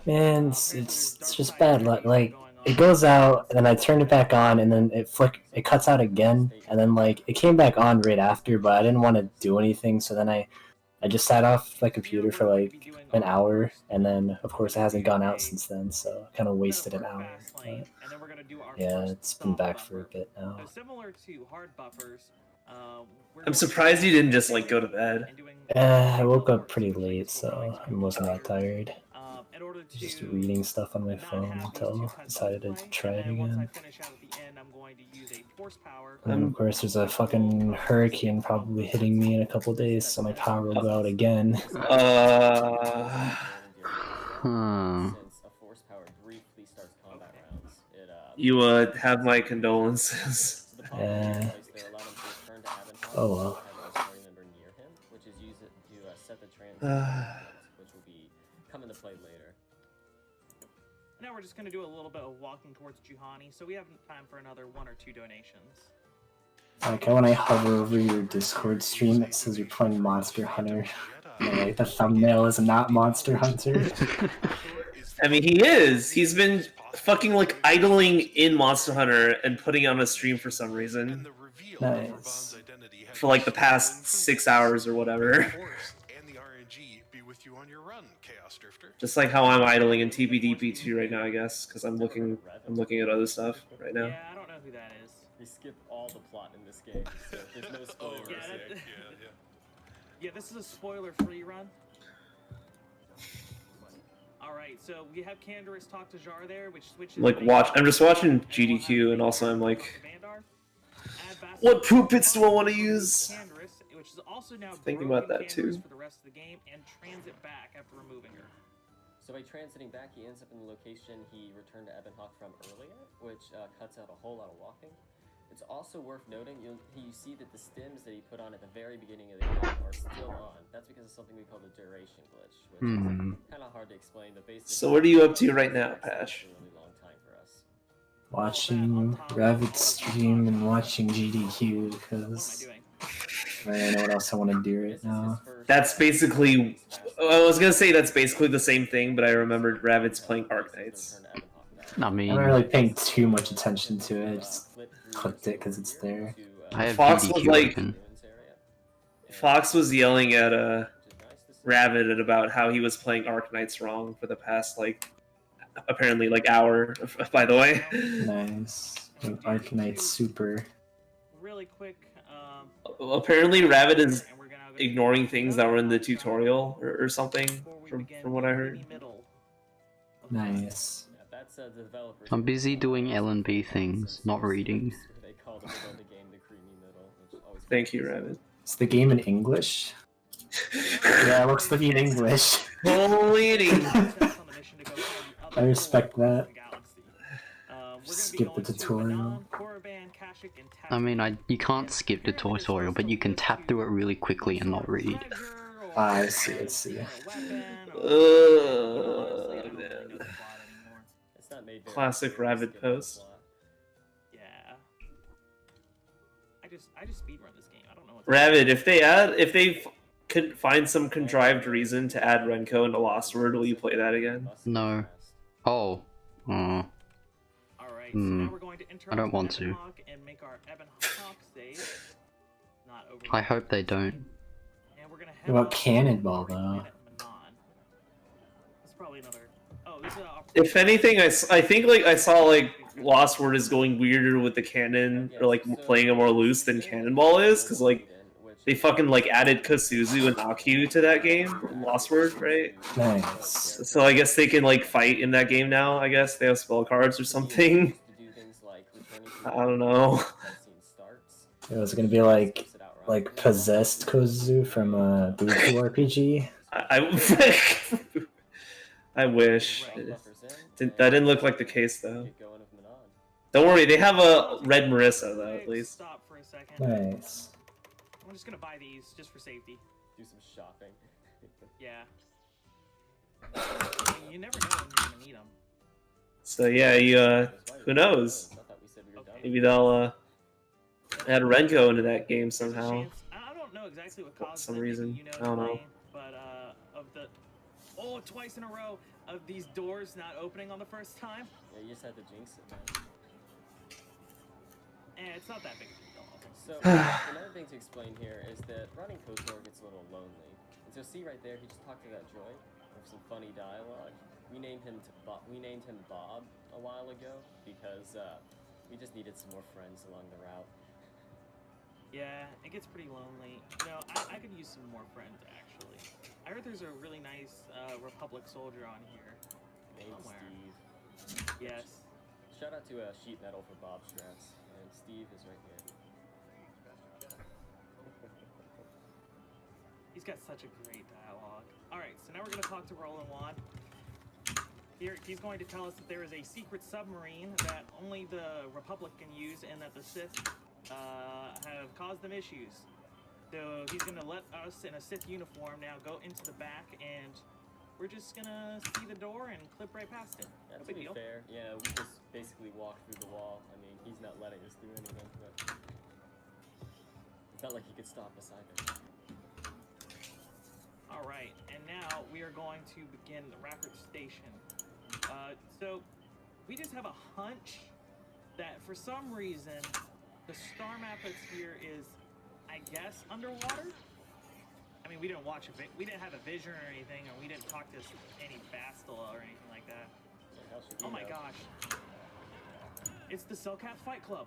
man, it's just bad luck. Like it goes out, and then I turned it back on, and then it cuts out again, and then like it came back on right after, but I didn't want to do anything, so then I just sat off my computer for like an hour, and then of course it hasn't gone out since then, so I kind of wasted an hour. But, yeah, it's been back for a bit now. Similar to hard buffers. I'm surprised you didn't just like go to bed. I woke up pretty late, so I wasn't that tired. Just reading stuff on my phone until I decided to try it again. And of course there's a fucking hurricane probably hitting me in a couple days, so my power will go out again. You have my condolences. Yeah. Oh well. Which will be come into play later. Now we're just going to do a little bit of walking towards Juhani, so we have time for another 1 or 2 donations. Like when I hover over your Discord stream, it says you're playing Monster Hunter. And like the thumbnail is not Monster Hunter. I mean, he is. He's been fucking like idling in Monster Hunter and putting on a stream for some reason. Nice. For like the past 6 hours or whatever. Just like how I'm idling in TBDP2 right now, I guess, because I'm looking at other stuff right now. Yeah, I don't know who that is. They skip all the plot in this game, so there's no spoilers. Yeah, this is a spoiler-free run. Alright, so we have Canderous talk to Jar there, which switches... Like, I'm just watching GDQ, and also I'm like, what poop bits do I want to use? Which is also now thinking about that too. For the rest of the game and transit back after removing her. So by transiting back, he ends up in the location he returned to Ebonhawk from earlier, which cuts out a whole lot of walking. It's also worth noting, you see that the stims that he put on at the very beginning of the game are still on. That's because of something we call the duration glitch, which is kind of hard to explain, but basically... So what are you up to right now, Pash? Watching Ravid stream and watching GDQ, because I don't know what else I want to do right now. That's basically... I was gonna say that's basically the same thing, but I remembered Ravid's playing Arknights. I mean... I'm not really paying too much attention to it, I just clicked it because it's there. Fox was like... Fox was yelling at Ravid about how he was playing Arknights wrong for the past, like, apparently, like, hour, by the way. Nice. Arknights super. Really quick, apparently Ravid is ignoring things that were in the tutorial or something, from what I heard. Nice. I'm busy doing L&B things, not reading. Thank you, Ravid. Is the game in English? Yeah, it looks to be in English. Holy I respect that. Skip the tutorial. I mean, you can't skip the tutorial, but you can tap through it really quickly and not read. I see, I see. Classic Ravid post. Yeah. I just speedrun this game. I don't know what Ravid, if they could find some contrived reason to add Renko into Lost Word, will you play that again? No. Oh. I don't want to. I hope they don't. What about Cannonball, though? If anything, I think like I saw like Lost Word is going weirder with the cannon, or like playing it more loose than Cannonball is, because like they fucking like added Kasuzu and Akyu to that game, Lost Word, right? Nice. So I guess they can like fight in that game now. I guess they have spell cards or something. I don't know. It was gonna be like possessed Kozu from Buku RPG. I wish. That didn't look like the case though. Don't worry, they have a red Marissa though, at least. Nice. I'm just gonna buy these just for safety. Do some shopping. Yeah. You never know when you're gonna need them. So yeah, who knows? Maybe they'll add Renko into that game somehow. I don't know exactly what For caused some it, reason. you know, I don't know. playing, but of the twice in a row of these doors not opening on the first time. Yeah, you just had to jinx it, man. And it's not that big of a deal. So another thing to explain here is that running KOTOR gets a little lonely. And so see right there, he just talked to that droid with some funny dialogue. We named him Bob a while ago because we just needed some more friends along the route. Yeah, it gets pretty lonely. You know, I could use some more friends actually. I heard there's a really nice Republic soldier on here. Named somewhere. Steve. Yes. Shout out to Sheet Metal for Bob strats, and Steve is right here. He's got such a great dialogue. Alright, so now we're going to talk to Roland Wan. Here, he's going to tell us that there is a secret submarine that only the Republic can use and that the Sith have caused them issues. So he's going to let us in a Sith uniform now go into the back and we're just going to see the door and clip right past it. Yeah, No to big be deal. fair, yeah, we just basically walked through the wall. I mean, he's not letting us do anything, but it's not like he could stop us either. Alright, and now we are going to begin the Rackard Station. So, we just have a hunch that for some reason, the star map that's here is, I guess, underwater? I mean, we didn't we didn't have a vision or anything, or we didn't talk to any Bastila or anything like that. Oh my gosh. It's the Cellcat Fight Club.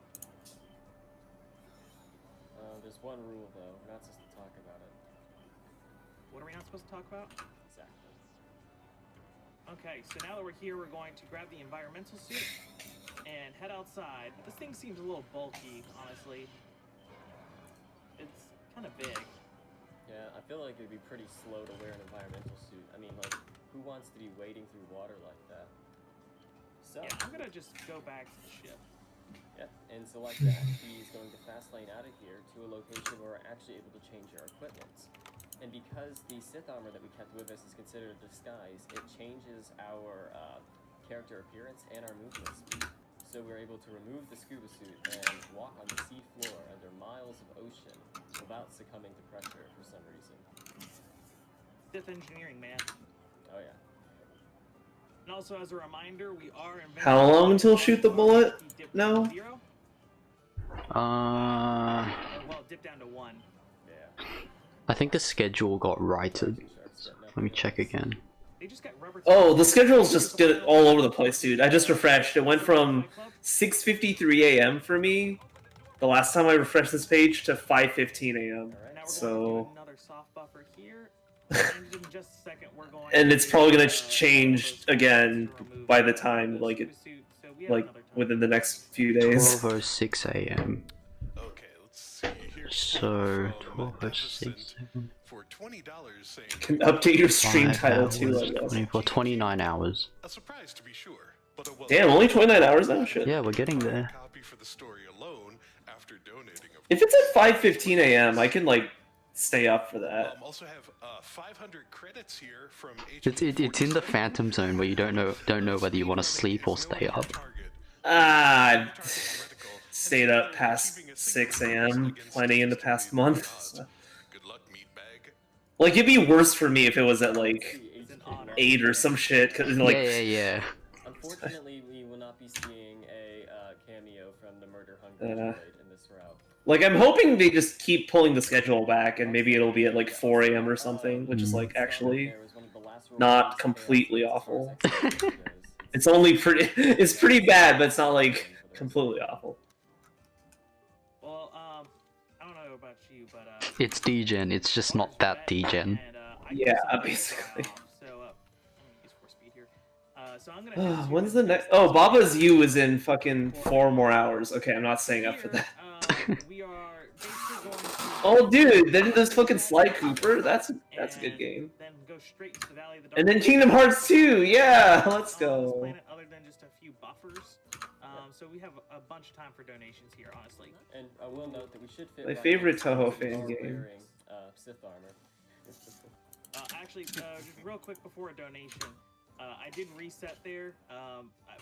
There's one rule, though. We're not supposed to talk about it. What are we not supposed to talk about? Exactly. Okay, so now that we're here, we're going to grab the environmental suit and head outside. This thing seems a little bulky, honestly. It's kind of big. Yeah, I feel like it'd be pretty slow to wear an environmental suit. I mean, like, who wants to be wading through water like that? So, yeah, I'm gonna just go back to the ship. Yep, and so like that, he's going to fast lane out of here to a location where we're actually able to change our equipment. And because the Sith armor that we kept with us is considered a disguise, it changes our character appearance and our movement speed. So we're able to remove the scuba suit and walk on the sea floor under miles of ocean without succumbing to pressure for some reason. Sith engineering, man. Oh yeah. And also, as a reminder, we are in. How long until shoot the bullet? No. Well, dip down to 1. Yeah. I think the schedule got righted. Let me check again. Oh, the schedule's just all over the place, dude. I just refreshed. It went from 6:53 a.m. for me the last time I refreshed this page to 5:15 a.m. So. Another soft buffer here. And in just a second, we're going. And it's probably gonna change again by the time like within the next few days. 12:06 a.m. Okay, let's see here. So 12:06. For $20, saying Can update your stream title too. I guess. 29 hours. a surprise to be sure, but a Damn, only 29 hours now. Shit. Yeah, we're getting there. copy for the story alone after donating. If it's at 5:15 a.m., I can like stay up for that. Also have 500 credits here from It's in the Phantom Zone where you don't know whether you want to sleep or stay up. Ah, stayed up past 6 a.m. plenty in the past month. So. Like it'd be worse for me if it was at like 8 or some shit. Cause like yeah. Unfortunately, we will not be seeing a cameo from the Murder Hungry droid in this route. Like I'm hoping they just keep pulling the schedule back and maybe it'll be at like 4 a.m. or something, which is like actually not completely awful. It's only it's pretty bad, but it's not like completely awful. Well, I don't know about you, but It's degen, it's just not that degen. Yeah, basically. So, use 4 speed here. So I'm gonna. When's the next? Oh, Baba's U is in fucking 4 more hours. Okay, I'm not staying up for that. We are basically going to. Oh, dude, then there's fucking Sly Cooper. That's a good game. Then go straight into the Valley of the And then Kingdom Hearts 2. Yeah, let's go. Planet other than just a few buffers. So we have a bunch of time for donations here, honestly. And I will note that we should fit. My right favorite in Toho with fan our game. wearing, Sith armor. Actually, just real quick before a donation, I did reset there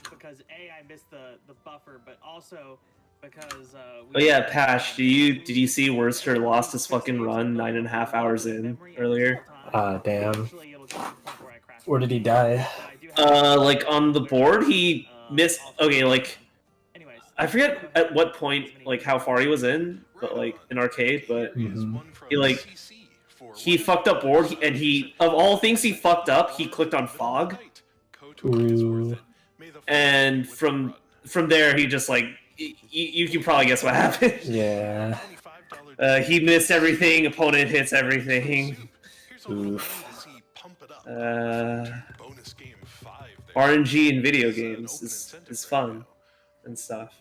because A, I missed the buffer, but also because Oh yeah, Pash, did you see Worcester lost his fucking run 9.5 hours in earlier? Damn. Where did he die? Like on the board, he missed. Okay, like I forget at what point, like how far he was in, but like in arcade, but he fucked up board, and he of all things he fucked up, he clicked on fog, and from there he just like you can probably guess what happened. Yeah. He missed everything. Opponent hits everything. Oof. RNG in video games is fun and stuff.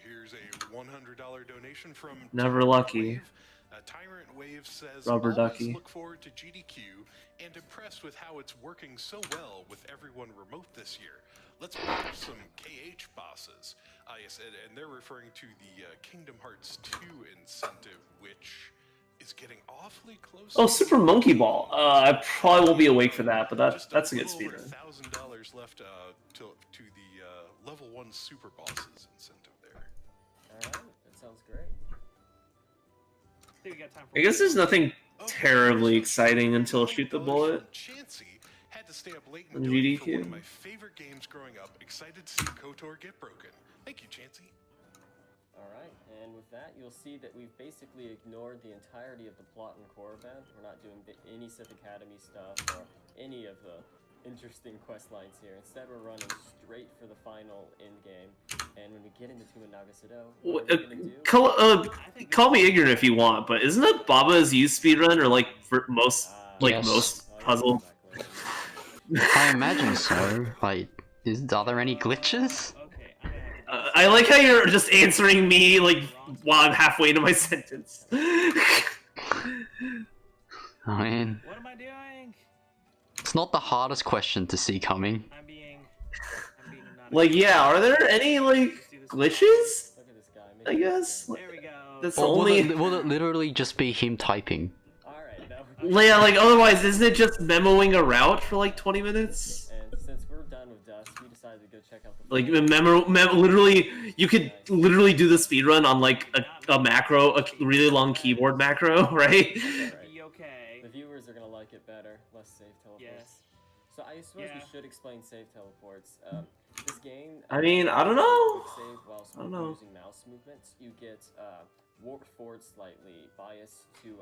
Here's a $100 donation from Never lucky. Tyrant Wave says, Rubber "Always ducky. look forward to GDQ and impressed with how it's working so well with everyone remote this year. Let's watch some KH bosses." Yes, and they're referring to the Kingdom Hearts 2 incentive, which is getting awfully close. Oh, Super Monkey Ball. I probably won't be awake for that, but that's a good speedrun. $1,000 left to the level 1 super bosses incentive there. Alright, that sounds great. I guess there's nothing terribly exciting until Shoot the Bullet. Had to stay up late On and do it for GDQ. one of my favorite games growing up. Excited to see KOTOR get broken. Thank you, Chansey. Alright, and with that, you'll see that we've basically ignored the entirety of the plot and core event. We're not doing any Sith Academy stuff or any of the interesting quest lines here. Instead, we're running straight for the final end game. And when we get into Tomb of Naga Sado, what we're gonna do... Call me ignorant if you want, but isn't that Baba's Use speedrun, or like for most Yes. most puzzle? I imagine so. Like, are there any glitches? I like how you're just answering me like while I'm halfway into my sentence. I mean, What am I doing? it's not the hardest question to see coming. Like, yeah, are there any like glitches? I guess. That's the Or only. will it literally just be him typing? Yeah, like otherwise, isn't it just memoing a route for like 20 minutes? And since we're done with Dust, we decided to go check out the... Like literally, you could literally do the speedrun on like a macro, a really long keyboard macro, right? The viewers are gonna like it better. Less save teleports. So I suppose we should explain save teleports. This game... I mean, I don't know. Save while I don't know. using mouse movements. You get warped forward slightly, bias to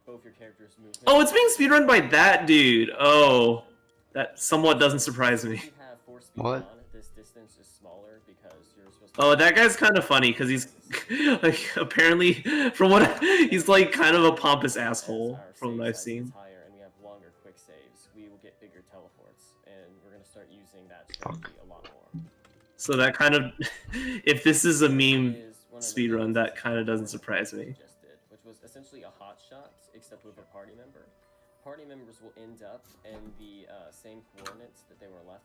both your characters' movements. Oh, it's being speedrun by that dude. Oh, that somewhat doesn't surprise me. What? This distance is smaller because you're supposed to... Oh, that guy's kind of funny because he's like apparently from what he's like kind of a pompous asshole from what I've seen. Higher and we have longer quick saves. We will get bigger teleports, and we're gonna start using that strategy a lot more. So that kind of, if this is a meme speedrun, that kind of doesn't surprise me. Which was essentially a hot shot, except with a party member. Party members will end up in the same coordinates that they were left.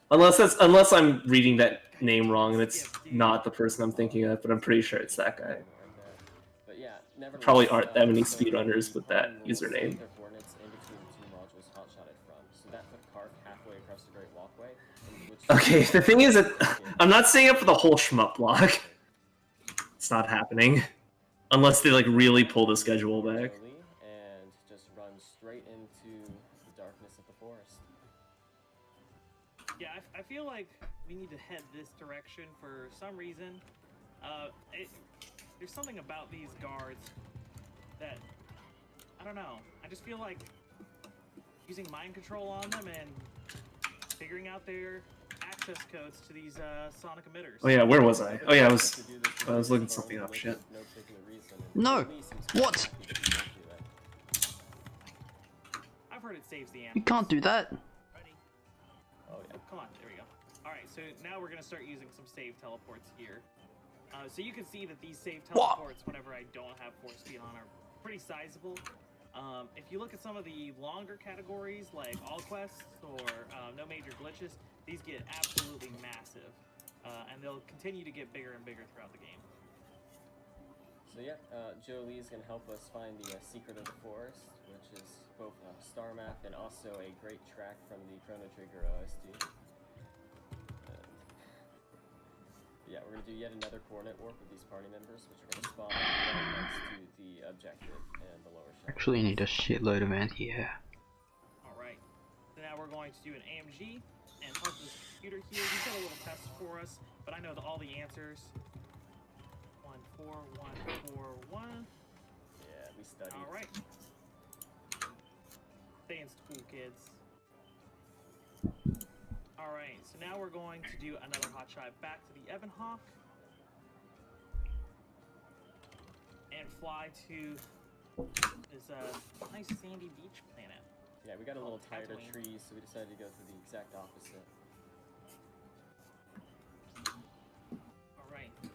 Unless I'm reading that name wrong and it's not the person I'm thinking of, but I'm pretty sure it's that guy. But yeah, nevertheless, Probably aren't that many speedrunners with that username. their coordinates in between the two modules hot shotted from. So that put Kark halfway across the Great Walkway. Okay, the thing is that I'm not staying up for the whole shmup block. It's not happening. Unless they like really pull the schedule back. And just run straight into the darkness of the forest. Yeah, I feel like we need to head this direction for some reason. There's something about these guards that, I don't know. I just feel like using mind control on them and figuring out their access codes to these sonic emitters. Oh yeah, where was I? Oh yeah, I was looking something up. Shit. No. What? I've heard it saves the ammo. You can't do that. Oh yeah, come on, there we go. Alright, so now we're gonna start using some save teleports here. So you can see that these save teleports, whenever I don't have force speed on, are pretty sizable. If you look at some of the longer categories, like all quests or no major glitches, these get absolutely massive. And they'll continue to get bigger and bigger throughout the game. So yeah, Jolie is going to help us find the Secret of the Forest, which is both a star map and also a great track from the Chrono Trigger OST. Yeah, we're gonna do yet another coordinate warp with these party members, which are gonna spawn right next to the objective and the lower shadow. Actually need a shitload of anti-air. Alright, so now we're going to do an AMG, and talk to this computer here. He's got a little test for us, but I know all the answers. 1, 4, 1, 4, 1. Yeah, we studied. Alright. Stay in school, kids. Alright, so now we're going to do another hot shot back to the Ebon Hawk. And fly to this nice sandy beach planet. Yeah, we got a little tired of trees, so we decided to go to the exact opposite. Alright. Here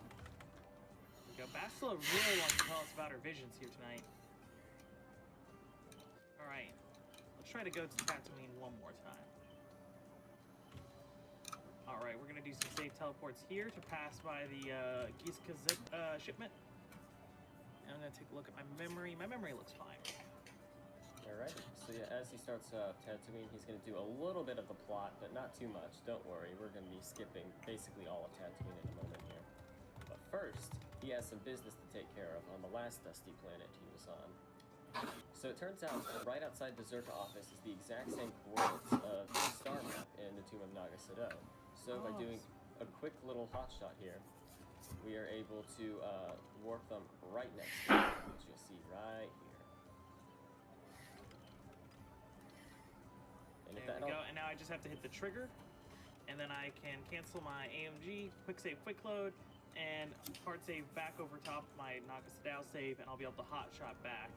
we go. Bastila really wants to tell us about her visions here tonight. Alright. Let's try to go to Tatooine one more time. Alright, we're gonna do some safe teleports here to pass by the Giska shipment. And I'm gonna take a look at my memory. My memory looks fine. Alright, so yeah, as he starts Tatooine, he's gonna do a little bit of the plot, but not too much. Don't worry, we're gonna be skipping basically all of Tatooine in a moment here. But first, he has some business to take care of on the last dusty planet he was on. So it turns out that right outside the Zerka office is the exact same coordinates of the star map in the Tomb of Naga Sadow. So by doing a quick little hotshot here, we are able to warp them right next to it, which you'll see right here. And there we go, and now I just have to hit the trigger, and then I can cancel my AMG, quick save, quick load, and hard save back over top of my Naga Sadow save, and I'll be able to hotshot back,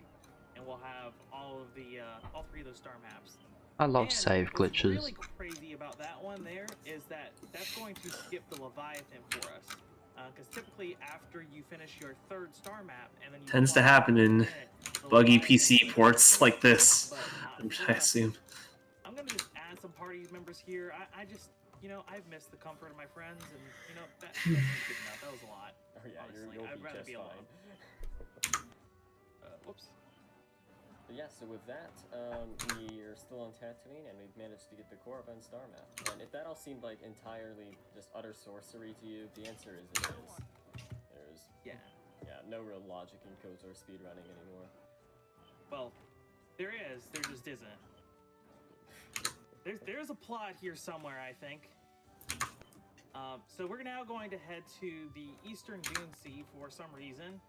and we'll have all of the all three of those star maps. I love save glitches. What's really crazy about that one there is that that's going to skip the Leviathan for us. Because typically after you finish your third star map, and then you Tends to happen in buggy PC ports like this, I assume. I'm gonna just add some party members here. I just, you know, I've missed the comfort of my friends, and you know that's good enough. That was a lot. Oh yeah, honestly. I'd rather be alone. Whoops. But yeah, so with that, we are still on Tatooine, and we've managed to get the Korriban star map. And if that all seemed like entirely just utter sorcery to you, the answer is it is. There's no real logic in KOTOR speedrunning anymore. Well, there is. There just isn't. There's a plot here somewhere, I think. So we're now going to head to the Eastern Dune Sea for some reason.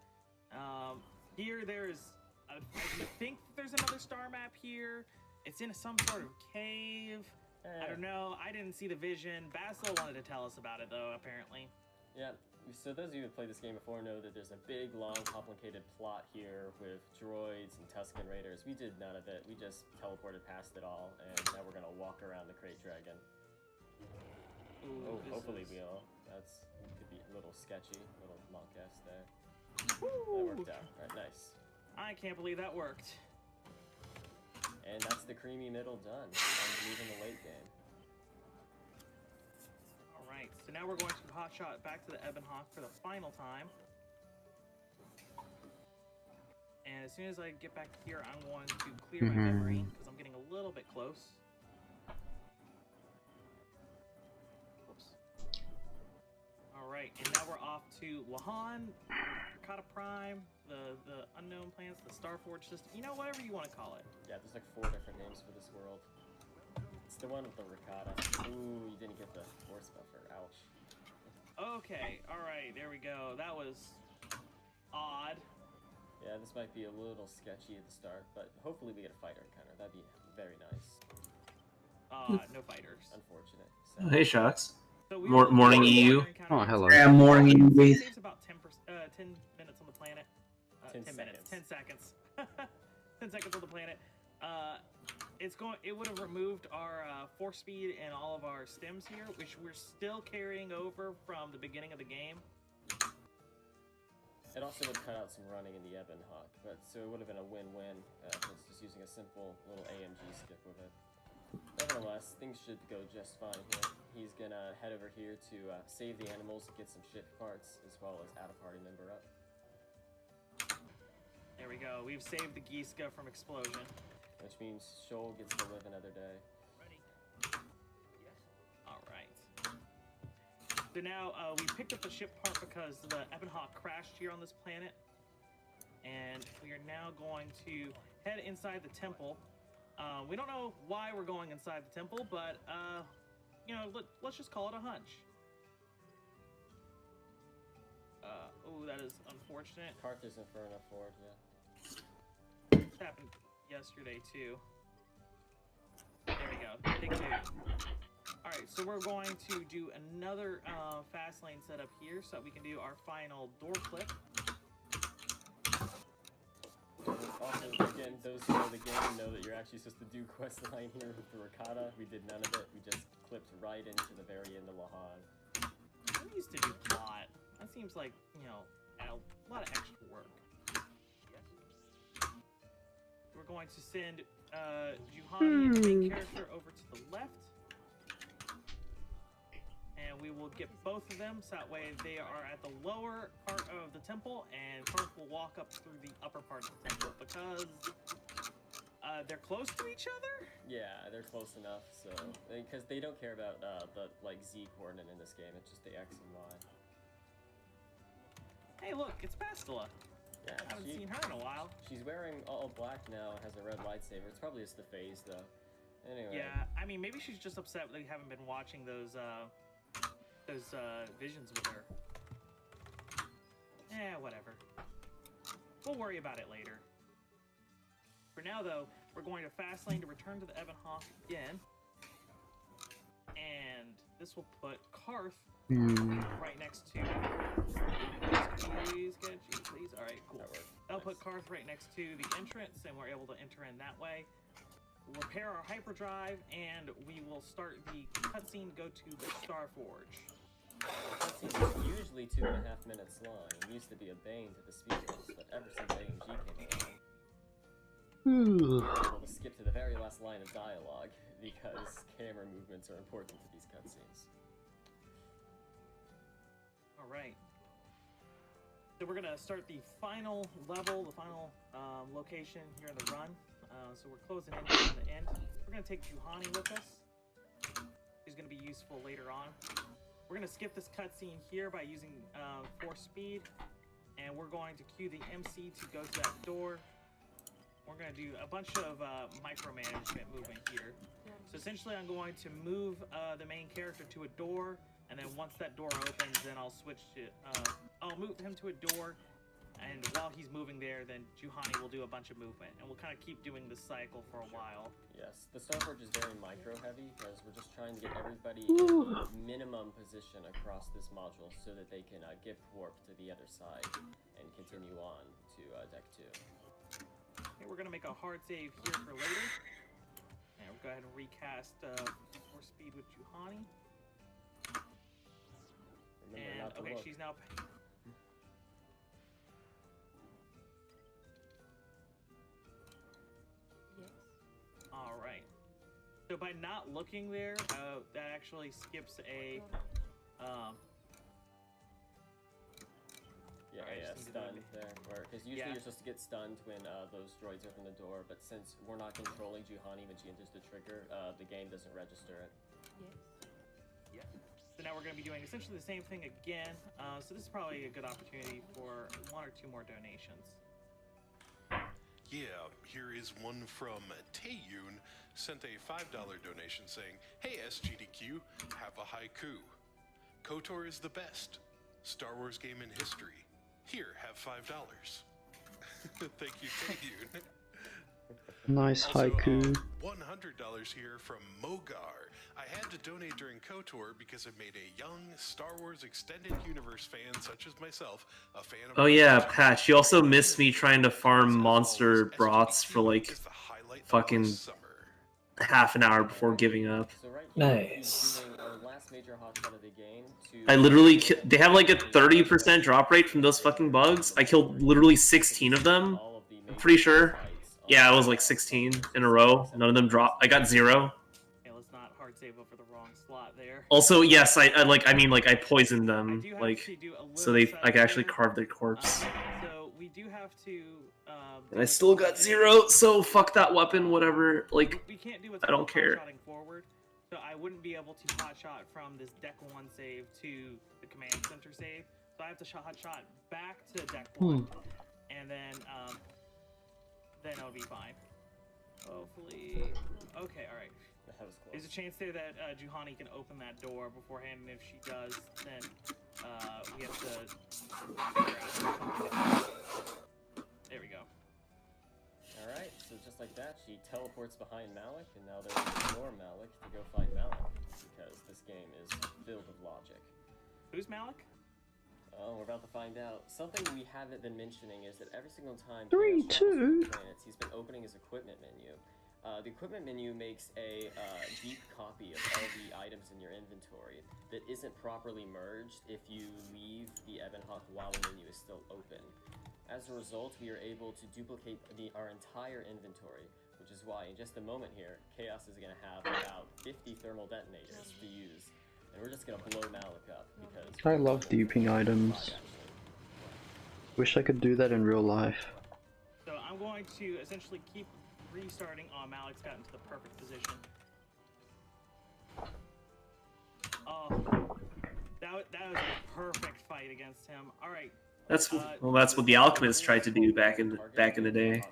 Here there's. I think there's another star map here. It's in some sort of cave. I don't know. I didn't see the vision. Basil wanted to tell us about it, though, apparently. Yeah, so those of you who played this game before know that there's a big, long, complicated plot here with droids and Tusken Raiders. We did none of it. We just teleported past it all, and now we're going to walk around the Krayt Dragon. Ooh, hopefully we all. That's could be a little sketchy, a little mock S there. Woo! That worked out. All right, nice. I can't believe that worked. And that's the creamy middle done. I'm leaving the late game. Alright, so now we're going to hotshot back to the Ebon Hawk for the final time. And as soon as I get back here, I'm going to clear my memory, because I'm getting a little bit close. Alright, and now we're off to Lahan, Rakata Prime, the unknown planets, the Starforge system, you know, whatever you want to call it. Yeah, there's like 4 different names for this world. It's the one with the Rakata. Ooh, you didn't get the force buffer. Ouch. Okay, alright, there we go. That was odd. Yeah, this might be a little sketchy at the start, but hopefully we get a fighter encounter. That'd be very nice. No fighters. Unfortunate. Oh, hey, Shocks. So Morning EU. Oh, hello. Yeah, morning EU. It saves about 10 minutes on the planet. 10 minutes. 10 seconds. 10 seconds on the planet. It would have removed our force speed and all of our stims here, which we're still carrying over from the beginning of the game. It also would cut out some running in the Ebon Hawk, but so it would have been a win-win. Just using a simple little AMG skip with it. Nevertheless, things should go just fine here. He's gonna head over here to save the animals, get some ship parts, as well as add a party member up. There we go. We've saved the Giska from explosion. Which means Shoal gets to live another day. Alright. So now we picked up the ship part because the Ebonhawk crashed here on this planet. And we are now going to head inside the temple. We don't know why we're going inside the temple, but, you know, let's just call it a hunch. Oh, that is unfortunate. Karth isn't far enough forward, yeah. This happened yesterday, too. There we go. Take 2. Alright, so we're going to do another fast lane setup here so that we can do our final door flip. Also, again, those who know the game know that you're actually supposed to do quest line here with the Rakata. We did none of it. We just clipped right into the very end of Lahan. We used to do plot. That seems like, you know, a lot of extra work. We're going to send Juhani, the main character, over to the left. And we will get both of them, so that way they are at the lower part of the temple, and Karth will walk up through the upper part of the temple, because they're close to each other? Yeah, they're close enough, so... Because they don't care about the, like, Z coordinate in this game, it's just the X and Y. Hey, look, it's Bastila. Yeah, I haven't seen her in a while. She's wearing all black now, has a red lightsaber. It's probably just the phase, though. Anyway. Yeah, I mean, maybe she's just upset that we haven't been watching those visions with her. Whatever. We'll worry about it later. For now, though, we're going to fast lane to return to the Ebonhawk again. And this will put Karth right next to... Please, please. Alright, cool. That'll put Karth right next to the entrance, and we're able to enter in that way. We'll repair our hyperdrive, and we will start the cutscene to go to the Starforge. The cutscene is usually 2.5 minutes long. It used to be a bane to the speedruns, but ever since AMG came along, we're able to skip to the very last line of dialogue, because camera movements are important to these cutscenes. Alright. So we're gonna start the final level, the final location here in the run. So we're closing in on the end. We're gonna take Juhani with us. He's gonna be useful later on. We're gonna skip this cutscene here by using force speed, and we're going to cue the MC to go to that door. We're gonna do a bunch of micromanagement movement here. So essentially, I'm going to move the main character to a door, and then once that door opens, then I'll switch to. I'll move him to a door, and while he's moving there, then Juhani will do a bunch of movement, and we'll kind of keep doing this cycle for a while. Yes, the Starforge is very micro-heavy, because we're just trying to get everybody in a minimum position across this module so that they can gift warp to the other side and continue on to Deck 2. Okay, we're going to make a hard save here for later. And we'll go ahead and recast force speed with Juhani. And, okay, she's now... Alright. So by not looking there, that actually skips a... Stunned there. Because usually you're supposed to get stunned when those droids open the door, but since we're not controlling Juhani when she enters the trigger, the game doesn't register it. Yeah. So now we're going to be doing essentially the same thing again. So this is probably a good opportunity for 1 or 2 more donations. Yeah, here is one from Taeyun, sent a $5 donation saying, "Hey SGDQ, have a haiku. KOTOR is the best Star Wars game in history. Here, have $5. Thank you, Taeyun. Nice haiku. $100 here from Mogar. I had to donate during KOTOR because it made a young Star Wars Extended Universe fan such as myself a fan of... Oh yeah, Pat, you also missed me trying to farm monster broths for like fucking half an hour before giving up. Nice. I literally, they have like a 30% drop rate from those fucking bugs. I killed literally 16 of them. I'm pretty sure. Yeah, it was like 16 in a row. None of them dropped. I got 0. Yeah, let's not hard save over the wrong slot there. Also, yes, I poisoned them, like, so they like actually carved their corpse. So we do have to. And I still got 0, so fuck that weapon, whatever. Like, we can't do I don't care. Forward. So I wouldn't be able to hotshot from this deck 1 save to the command center save. So I have to hotshot back to deck 1, and then it'll be fine. Hopefully. Okay, all right. That was close. There's a chance there that Juhani can open that door beforehand, and if she does, then we have to figure out. There we go. Alright, so just like that, she teleports behind Malik, and now there's more Malik to go fight Malik, because this game is filled with logic. Who's Malik? Oh, we're about to find out. Something we haven't been mentioning is that every single time 3, 2. planets, he's been opening his equipment menu. The equipment menu makes a deep copy of all the items in your inventory that isn't properly merged if you leave the Ebonhawk while the menu is still open. As a result, we are able to duplicate our entire inventory, which is why in just a moment here, Chaos is going to have about 50 thermal detonators to use, and we're just going to blow Malik up because... I love duping items. Wish I could do that in real life. So I'm going to essentially keep restarting. Oh, Malik's gotten to the perfect position. Oh, that was a perfect fight against him. All right. That's what the alchemists tried to do back in the day.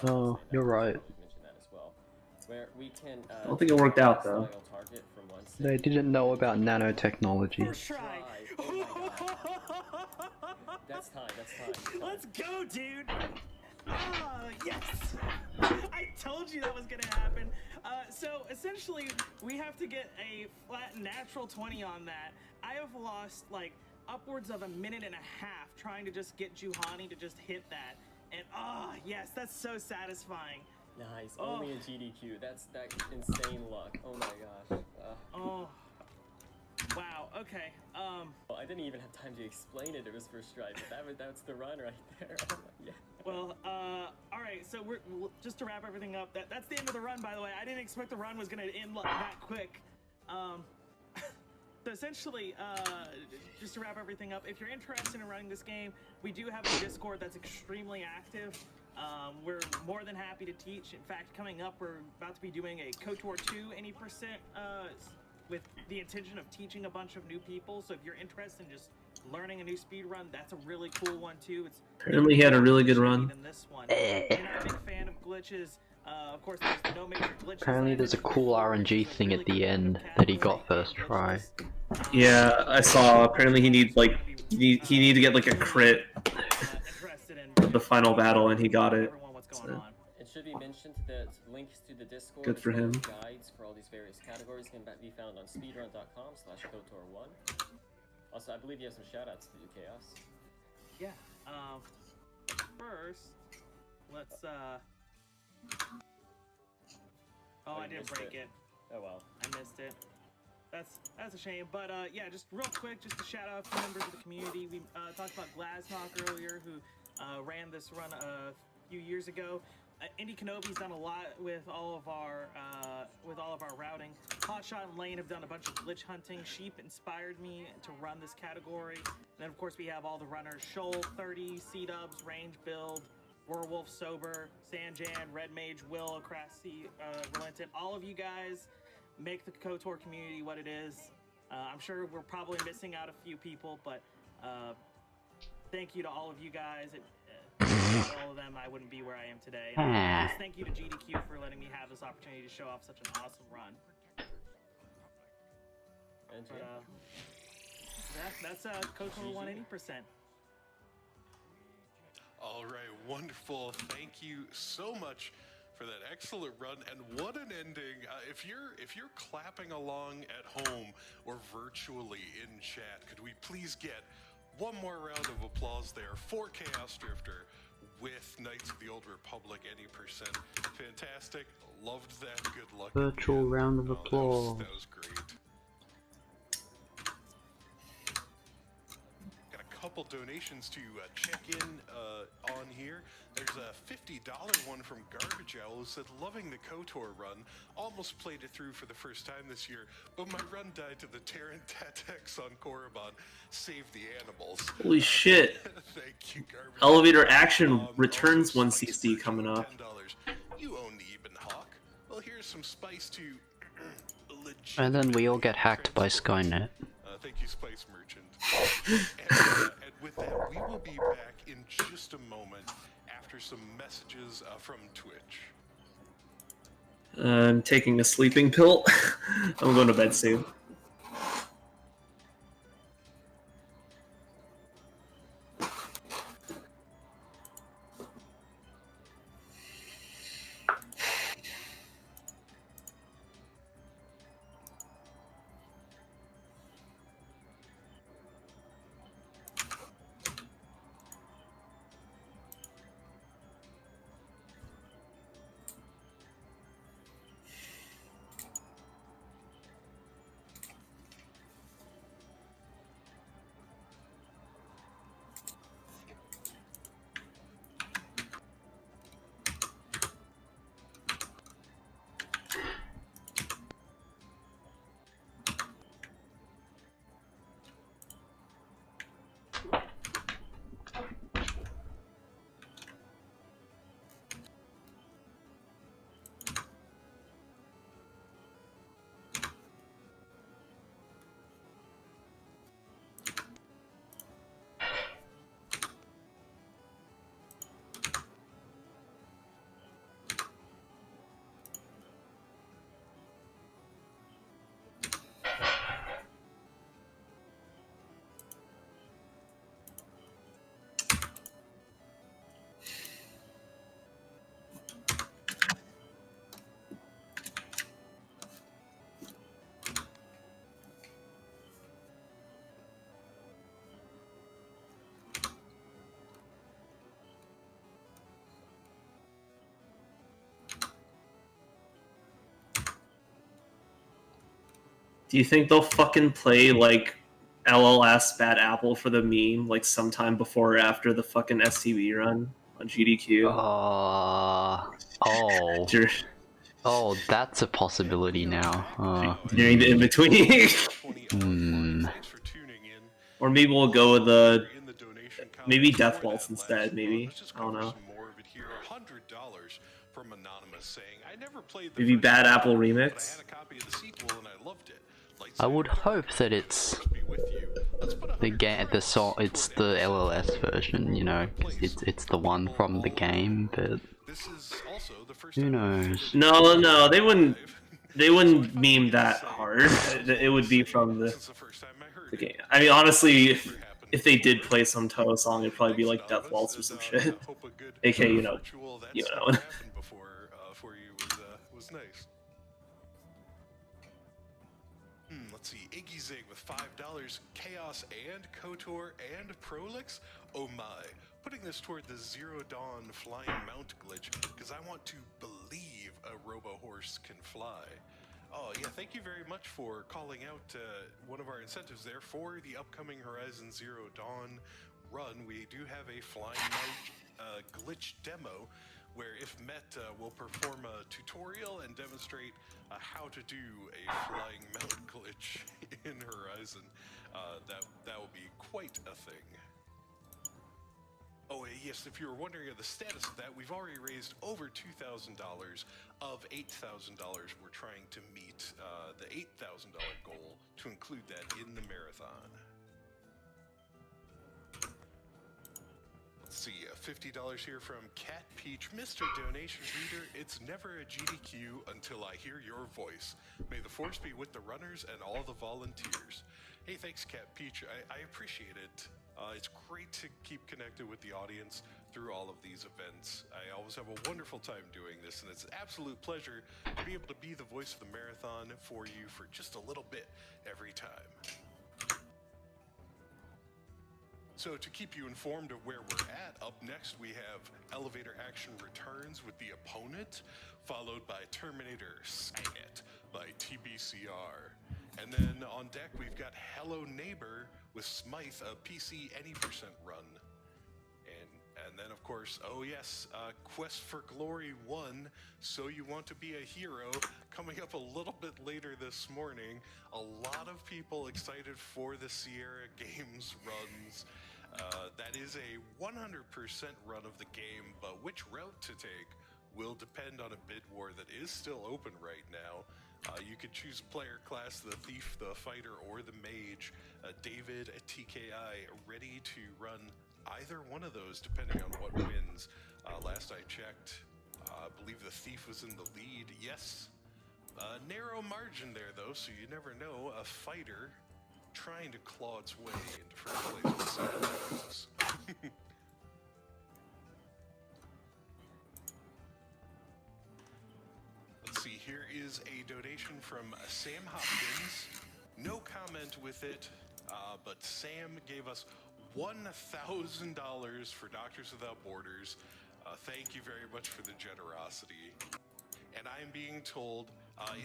Oh, you're right. I don't think it worked out though. They didn't know about nanotechnology. First try. That's time. Let's go, dude. Ah, yes. I told you that was gonna happen. So essentially, we have to get a flat natural 20 on that. I have lost like upwards of a minute and a half trying to just get Juhani to just hit that, and yes, that's so satisfying. Nice. Only in GDQ. That's that insane luck. Oh my gosh. Oh. Wow. Okay. Well, I didn't even have time to explain it. It was first strike. But that's the run right there. Yeah. Well, all right. So we're just to wrap everything up. That's the end of the run, by the way. I didn't expect the run was gonna end that quick. So essentially, just to wrap everything up, if you're interested in running this game, we do have a Discord that's extremely active. We're more than happy to teach. In fact, coming up, we're about to be doing a KOTOR 2 any percent with the intention of teaching a bunch of new people. So if you're interested in just learning a new speed run, that's a really cool one too. It's apparently he had a really good run. This one. You're not a big fan of glitches. Of course, there's no major glitches. Apparently there's a cool RNG thing at the end that he got first try. Yeah, I saw. Apparently he needs like he need to get like a crit for the final battle, and he got it. So. It should be mentioned that links to the Discord, good for him. Guides for all these various categories can be found on speedrun.com/KOTOR1. Also, I believe you have some shoutouts to do, Chaos. Yeah. First, let's Oh, I didn't break it. Oh well. I missed it. That's a shame. But yeah, just real quick, just to shout out to members of the community. We talked about Glaznock earlier, who ran this run a few years ago. Indy Kenobi's done a lot with all of our routing. Hotshot and Lane have done a bunch of glitch hunting. Sheep inspired me to run this category. And then of course we have all the runners: Shoal, 30, C-Dubs, Range Build, Werewolf, Sober, Sanjan, Red Mage, Will, Craftsy, Relented. All of you guys make the KOTOR community what it is. I'm sure we're probably missing out a few people, but thank you to all of you guys. Without all of them, I wouldn't be where I am today. And just thank you to GDQ for letting me have this opportunity to show off such an awesome run. And that's KOTOR 180%. All right, wonderful. Thank you so much for that excellent run, and what an ending. If you're clapping along at home or virtually in chat, could we please get one more round of applause there for Chaos Drifter with Knights of the Old Republic, any percent. Fantastic. Loved that. Good luck. Virtual round of applause. That was great. Got a couple donations to check in on here. There's a $50 one from Garbage Owl who said, loving the KOTOR run. Almost played it through for the first time this year, but my run died to the Terran Tatex on Korriban. Save the animals. Holy shit. Thank you, Garbage. Elevator Action returns 1 CC coming up. $10. You own the Ebonhawk. Well, here's some spice to And then we all get hacked by Skynet. thank you, Spice Merchant. And with that, we will be back in just a moment after some messages from Twitch. I'm taking a sleeping pill. I'm going to bed soon. Do you think they'll fucking play, like, LLS Bad Apple for the meme, like, sometime before or after the fucking STV run on GDQ? Oh, that's a possibility now. During the in-between? Or maybe we'll go with the... Maybe Death Waltz instead, maybe. I don't know. Maybe Bad Apple Remix? I would hope that it's the song. It's the LLS version, you know. It's the one from the game, but who knows? No, they wouldn't meme that hard. It would be from the game. I mean, honestly, if they did play some Toho song, it'd probably be like Death Waltz or some shit. AKA, you know. Was nice. Let's see, Iggy Zig with $5, Chaos and KOTOR and Prolix. Oh my, putting this toward the Zero Dawn flying mount glitch because I want to believe a robo-horse can fly. Oh yeah, thank you very much for calling out one of our incentives there for the upcoming Horizon Zero Dawn run. We do have a flying mount glitch demo where if met, we'll perform a tutorial and demonstrate how to do a flying mount glitch in Horizon. That will be quite a thing. Oh yes, if you were wondering of the status of that, we've already raised over $2,000 of $8,000. We're trying to meet the $8,000 goal to include that in the marathon. Let's see, $50 here from Cat Peach. Mr. Donation Reader, it's never a GDQ until I hear your voice. May the force be with the runners and all the volunteers. Hey, thanks, Cat Peach. I appreciate it. It's great to keep connected with the audience through all of these events. I always have a wonderful time doing this, and it's an absolute pleasure to be able to be the voice of the marathon for you for just a little bit every time. So to keep you informed of where we're at, up next we have Elevator Action Returns with The Opponent, followed by Terminator Skynet by TBCR. And then on deck we've got Hello Neighbor with Smythe, a PC any percent run. And then of course, oh yes, Quest for Glory 1, So You Want to Be a Hero, coming up a little bit later this morning. A lot of people excited for the Sierra Games runs. That is a 100% run of the game, but which route to take will depend on a bid war that is still open right now. You could choose player class, the Thief, the Fighter, or the Mage. David at TKI ready to run either one of those depending on what wins. Last I checked, I believe the Thief was in the lead. Yes, narrow margin there though, so you never know. A Fighter trying to claw its way into first place with 7 points. Let's see, here is a donation from Sam Hopkins. No comment with it, but Sam gave us $1,000 for Doctors Without Borders. Thank you very much for the generosity. And I am being told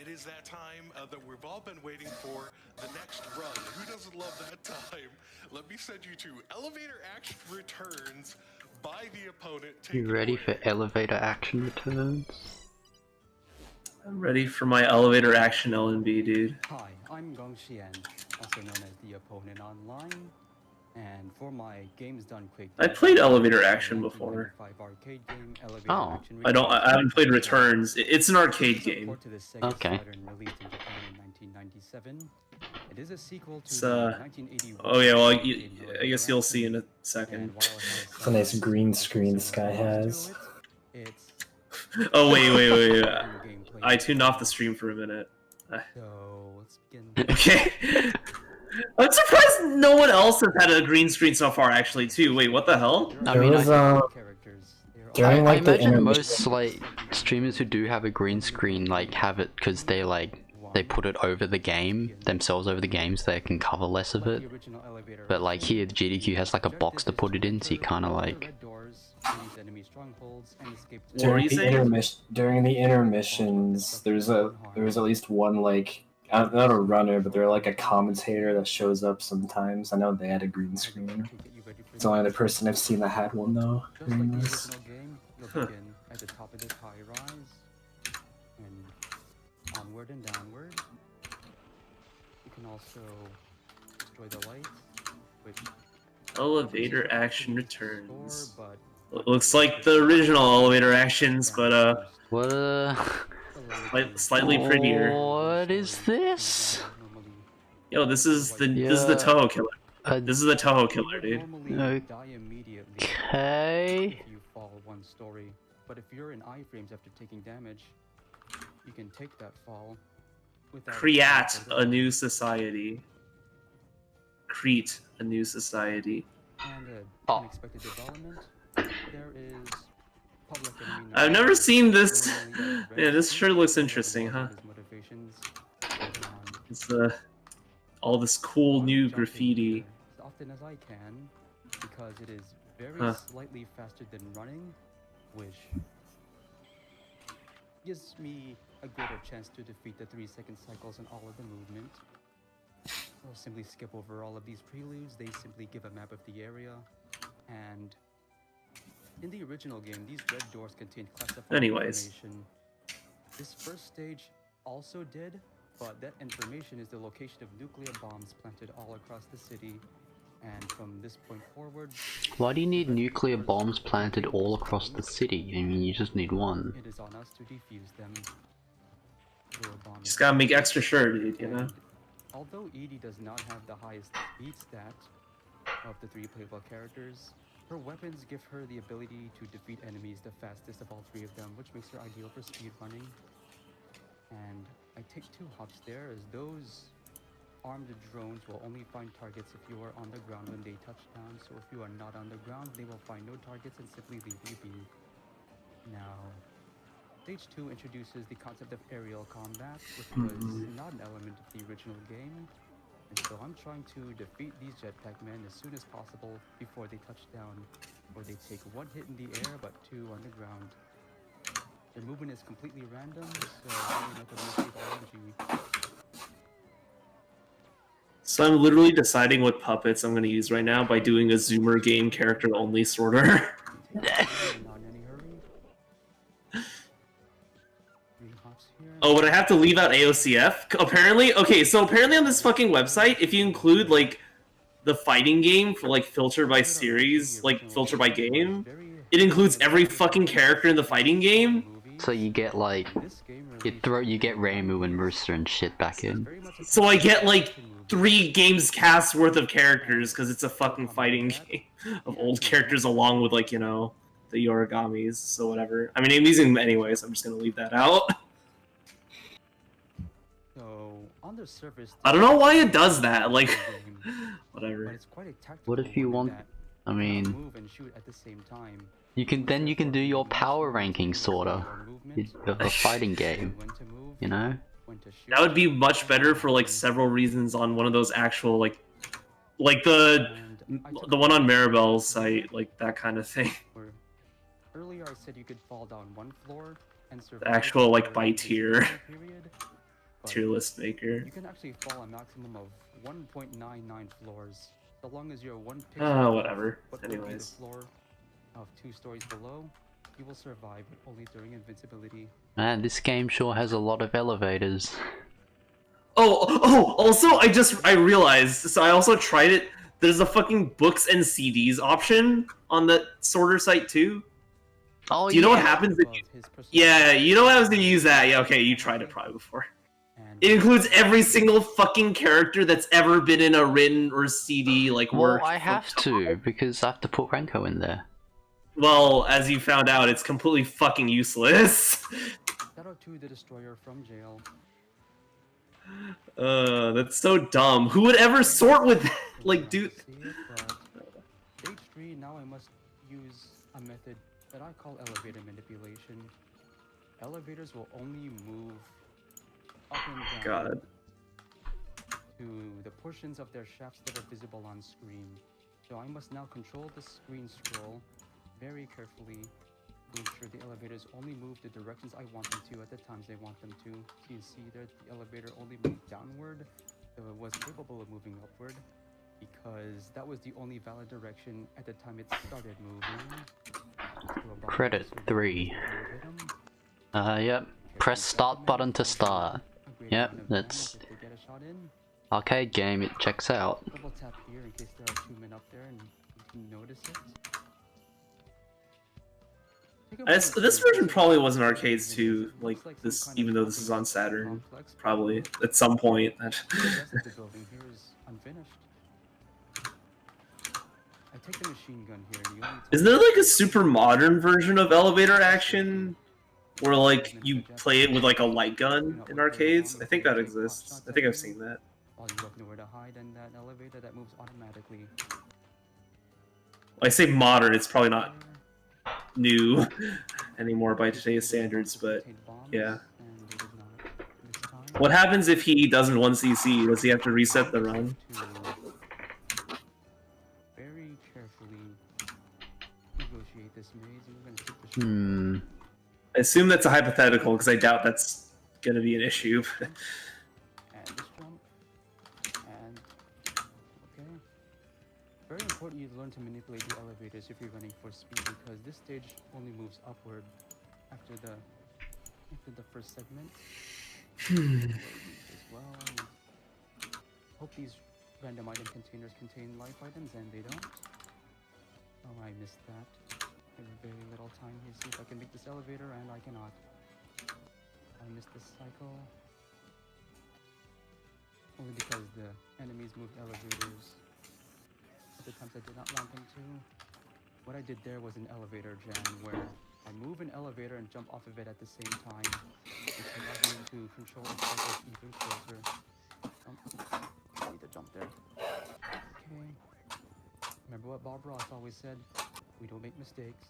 it is that time that we've all been waiting for, the next run. Who doesn't love that time? Let me send you to Elevator Action Returns by the opponent. You ready for Elevator Action Returns? I'm ready for my Elevator Action LNB, dude. Hi, I'm Gong Xian, also known as the opponent online. And for my Games Done Quick, I played Elevator Action before. Arcade game, Oh, I haven't played Returns. It's an arcade game. Okay. Released in Japan in 1997. It is a sequel to It's the 1981. oh yeah, well I guess you'll see in a second. It's a nice green screen this guy has. Oh wait. I tuned off the stream for a minute. Okay. I'm surprised no one else has had a green screen so far, actually, too. Wait, what the hell? I mean, during like I the imagine most like streamers who do have a green screen like have it because they put it over the game themselves over the game so they can cover less of it. But like here, the GDQ has like a box to put it in, so you kind of like. During the intermissions, there was at least one like. Not a runner, but they're like a commentator that shows up sometimes. I know they had a green screen. It's the only other person I've seen that had one though. During this. At the top of this high rise, and onward and downward. You can also destroy the lights, which Elevator Action Returns. Looks like the original Elevator Actions, but slightly prettier. What is this? Yo, this is the Toho Killer. This is the Toho Killer, dude. Okay. If you fall one story, but if you're in iframes after taking damage, you can take that fall. Create a new society. Create a new society. And unexpected development. There is public enemy. I've never seen this. Yeah, this sure looks interesting, huh? It's all this cool new graffiti. As often as I can, because it is very slightly faster than running, which gives me a greater chance to defeat the 3-second cycles and all of the movement. I'll simply skip over all of these preludes. They simply give a map of the area, and in the original game, these red doors contained classified information. This first stage also did, but that information is the location of nuclear bombs planted all across the city. And from this point forward... Why do you need nuclear bombs planted all across the city? I mean, you just need one. It is on us to defuse them. Just gotta make extra sure, dude, you know? Although Edie does not have the highest speed stat of the 3 playable characters, her weapons give her the ability to defeat enemies the fastest of all 3 of them, which makes her ideal for speed running. And I take 2 hops there, as those armed drones will only find targets if you are on the ground when they touch down, so if you are not on the ground, they will find no targets and simply leave you be. Now, Stage 2 introduces the concept of aerial combat, which was not an element of the original game, and so I'm trying to defeat these jetpack men as soon as possible before they touch down, or they take 1 hit in the air but 2 on the ground. Their movement is completely random, so I'm not going to save energy. So I'm literally deciding what puppets I'm gonna use right now by doing a Zoomer game character only sorter. Oh, would I have to leave out AOCF? Apparently, okay, so apparently on this fucking website, if you include, like, the fighting game for, like, filter by series, like, filter by game, it includes every fucking character in the fighting game, So you get like, you get Reimu and Rooster and shit back in. So I get like 3 games cast worth of characters because it's a fucking fighting game of old characters along with like, you know, the Yorigamis, so whatever. I mean, I'm using them anyways, I'm just gonna leave that out. So on the surface, I don't know why it does that, like, whatever. What if you want, I mean, move and shoot at the same time. you can do your power ranking sorta of a fighting game, you know? That would be much better for like several reasons on one of those actual like the one on Maribel's site, like that kind of thing. Earlier I said you could fall down 1 floor and survive The actual like by the tier period, tier list maker. You can actually fall a maximum of 1.99 floors, so long as you're 1 pixel Ah, whatever. but below the Anyways. floor of 2 stories below, you will survive, but only during invincibility. Man, this game sure has a lot of elevators. Oh, also I realized, so I also tried it, there's a fucking books and CDs option on the sorter site too. Oh, Do you know what happens if you... Yeah, you know what happens if you use that? Yeah, okay, you tried it probably before. It includes every single fucking character that's ever been in a written or CD, like, work. Well, I have to, because I have to put Renko in there. Well, as you found out, it's completely fucking useless. Shout out to the Destroyer from jail. That's so dumb. Who would ever sort with that? Like, dude... Stage 3, now I must use a method that I call elevator manipulation. Elevators will only move up and down God. to the portions of their shafts that are visible on screen. So I must now control the screen scroll very carefully to ensure the elevators only move the directions I want them to at the times they want them to. So you see that the elevator only moved downward, so it wasn't capable of moving upward, because that was the only valid direction at the time it started moving. Credit 3. Yep. Press start button to start. Yep, that's arcade game, it checks out. Double tap here in case there are 2 men up there and you can notice it. This version probably wasn't arcades too, like this, even though this is on Saturn, probably at some point. The rest of the building here is unfinished. I take the machine gun here. And the only Is there like a super modern version of elevator action, where like you play it with like a light gun in arcades? I think that exists. I think I've seen that. while you have nowhere to hide, and that elevator that moves automatically. I say modern, it's probably not new anymore by today's standards, but yeah. What happens if he doesn't 1cc? Does he have to reset the run? Very carefully negotiate this maze, and we're gonna take the I assume that's a hypothetical, because I doubt that's gonna be an issue. and this jump, and okay. Very important you learn to manipulate the elevators if you're running for speed, because this stage only moves upward after the first segment. As well. Hope these random item containers contain life items, and they don't. Oh, I missed that. I have very little time here. See if I can make this elevator, and I cannot. I missed this cycle. Only because the enemies moved elevators at the times I did not want them to. What I did there was an elevator jam, where I move an elevator and jump off of it at the same time, which allows me to control the cycles even closer. I need to jump there. Okay. Remember what Bob Ross always said? We don't make mistakes.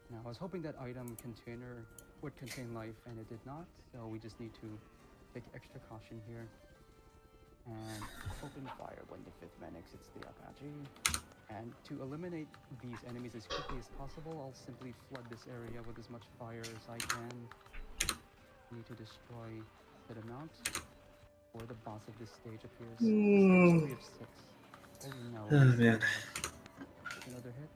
Now, I was hoping that item container would contain life, and it did not, so we just need to take extra caution here. And open fire when the 5th man exits the Akaji. And to eliminate these enemies as quickly as possible, I'll simply flood this area with as much fire as I can. I need to destroy that amount, or the boss of this stage appears. We have 6. Oh no. Oh man. Another hit.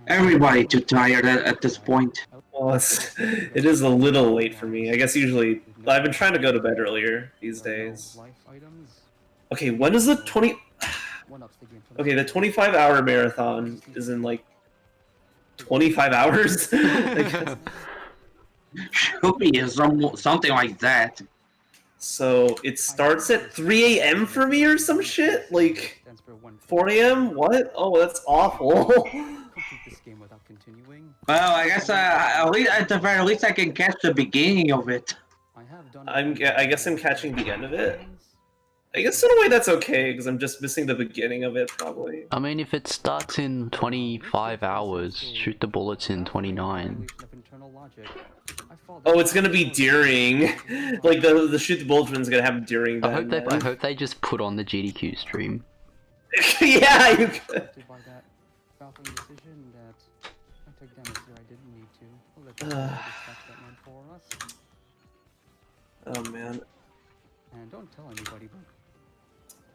Everybody too tired at this point. Well, it is a little late for me. I guess usually I've been trying to go to bed earlier these days. Okay, when is the Okay, the 25-hour marathon is in like 25 hours. I guess. Should be something like that. So it starts at 3 a.m. for me or some shit? Like 4 a.m.? What? Oh, that's awful. Well, I guess at least at the very least I can catch the beginning of it. I guess I'm catching the end of it. I guess in a way that's okay, because I'm just missing the beginning of it, probably. I mean, if it starts in 25 hours, shoot the bullets in 29. Oh, it's gonna be during. Like, the shoot the bullets one's gonna happen during then. I hope they just put on the GDQ stream. Yeah, you could. Oh, man. And don't tell anybody, but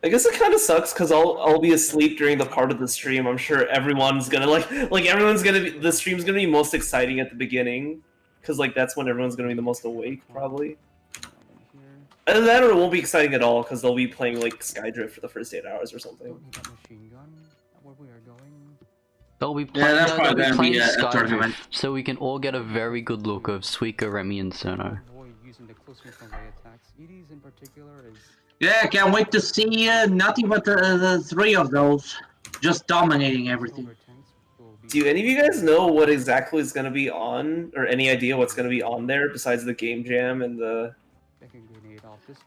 I guess it kind of sucks because I'll be asleep during the part of the stream. I'm sure everyone's gonna the stream's gonna be most exciting at the beginning, because like that's when everyone's gonna be the most awake probably. And then it won't be exciting at all because they'll be playing like Skydrift for the first 8 hours or something. They'll be playing, Skydrift, so we can all get a very good look of Suika, Remy, and Sono. Yeah, can't wait to see nothing but the three of those just dominating everything. Do any of you guys know what exactly is going to be on, or any idea what's going to be on there besides the game jam and the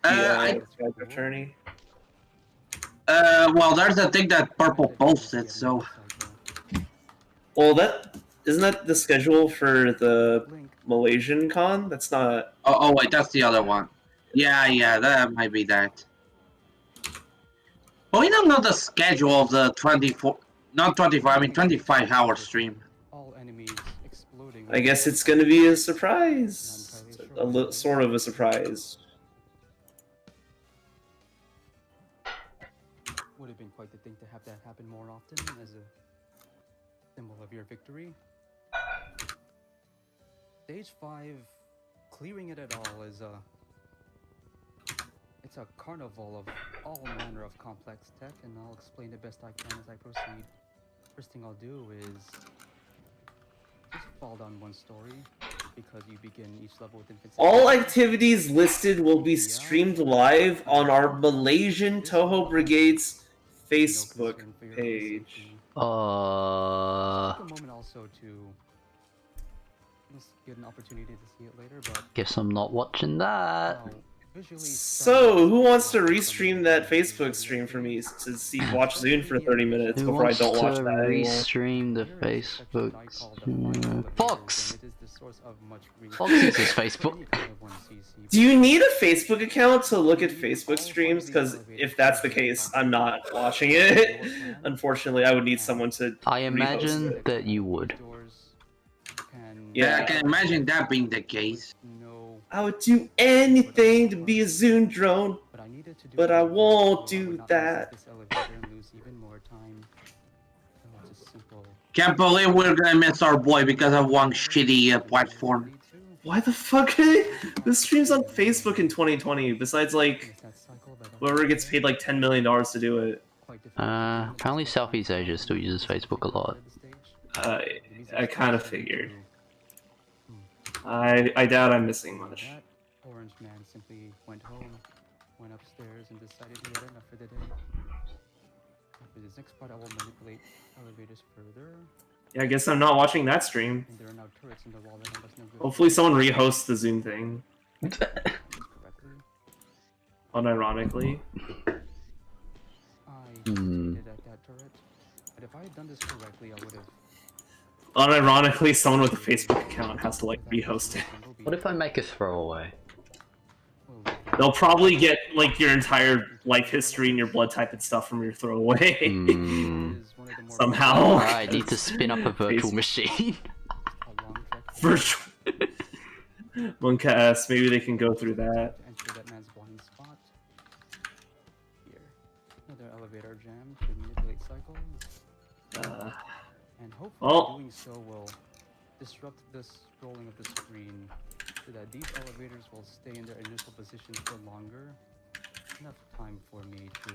Skydrift tourney? Well, there's a thing that Purple posted, so. Well, isn't that the schedule for the Malaysian con? That's not. Oh wait, that's the other one. Yeah, that might be that. But we don't know the schedule of the 25-hour stream. I guess it's gonna be a surprise. Sort of a surprise. would have been quite the thing to have that happen more often as a symbol of your victory. Stage 5, clearing it at all is it's a carnival of all manner of complex tech, and I'll explain the best I can as I proceed. First thing I'll do is just fall down one story, because you begin each level with infinite. All activities listed will be streamed live on our Malaysian Toho Brigade's Facebook page. Take a moment also to just get an opportunity to see it later, but guess I'm not watching that. So, who wants to restream that Facebook stream for me to watch Zune for 30 minutes before I don't watch that anymore? Restream the Facebook stream? Fox! Fox uses Facebook. Do you need a Facebook account to look at Facebook streams? Because if that's the case, I'm not watching it. Unfortunately, I would need someone to. I imagine that you would. Yeah, I can imagine that being the case. I would do anything to be a Zune drone, but I won't do that. Can't believe we're gonna miss our boy because of one shitty platform. Why the fuck? This stream's on Facebook in 2020. Besides, like, whoever gets paid like $10 million to do it. Apparently Southeast Asia still uses Facebook a lot. I kind of figured. I doubt I'm missing much. Orange man simply went home, went upstairs, and decided he had enough for the day. After this next part, I will manipulate elevators further. Yeah, I guess I'm not watching that stream. And there are now turrets in the wall that have us no good. Hopefully someone rehosts the Zoom thing. Unironically. I succeeded at that turret, but if I had done this correctly, I would have. Unironically, someone with a Facebook account has to like rehost it. What if I make a throwaway? They'll probably get like your entire life history and your blood type and stuff from your throwaway. Somehow. I need to spin up a virtual machine. Virtual. Monka, maybe they can go through that. Enter that man's blind spot. Here. Another elevator jam to manipulate cycles. And hopefully doing so will disrupt the scrolling of the screen so that these elevators will stay in their initial position for longer. Enough time for me to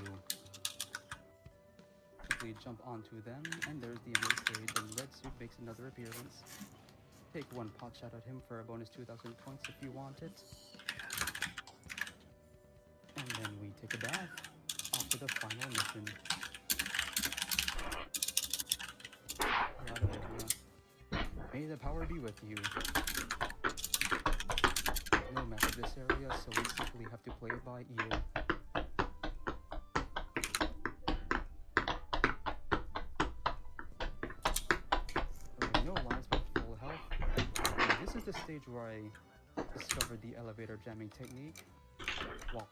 simply jump onto them, and there's the end stage, and Red Suit makes another appearance. Take one pot shot at him for a bonus 2,000 points if you want it. And then we take a bath after the final mission. May the power be with you. No map of this area, so we simply have to play it by ear. No lives but full health. And this is the stage where I discovered the elevator jamming technique. Well,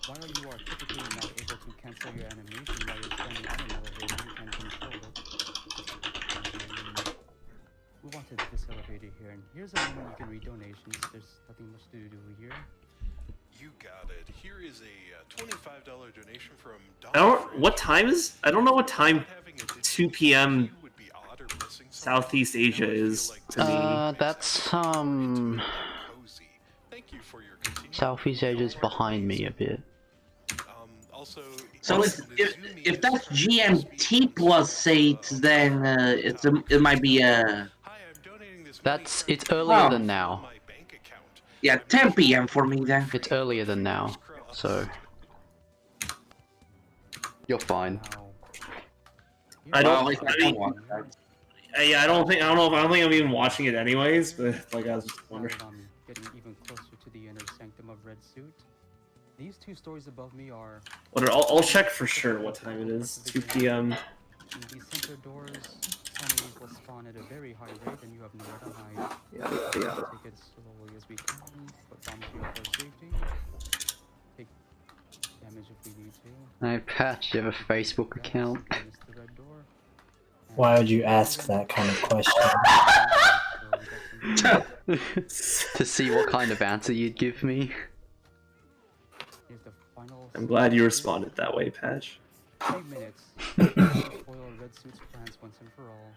while you are typically not able to cancel your animation while you're standing on an elevator, you can control it. We wanted this elevator here, and here's a moment you can read donations. There's nothing much to do here. You got it. Here is a $25 donation from What time is? I don't know what time 2 p.m. Southeast Asia is to me. That's Southeast Asia's behind me a bit. So if that's GMT plus 8, then it might be It's earlier than now. Yeah, 10 p.m. for me then. It's earlier than now, so you're fine. I don't think I'm even watching it anyways, but like I was just wondering. Getting even closer to the inner sanctum of Red Suit. These two stories above me are. I'll check for sure what time it is. 2 p.m. In the center doors, enemies will spawn at a very high rate, and you have nowhere to hide. Yeah. Take it slowly as we can. Put bombs here for safety. Take damage if we need to. Hey Pat, you have a Facebook account? Why would you ask that kind of question? To see what kind of answer you'd give me. I'm glad you responded that way, Patch. 3 minutes. Foil Red Suit's plans once and for all.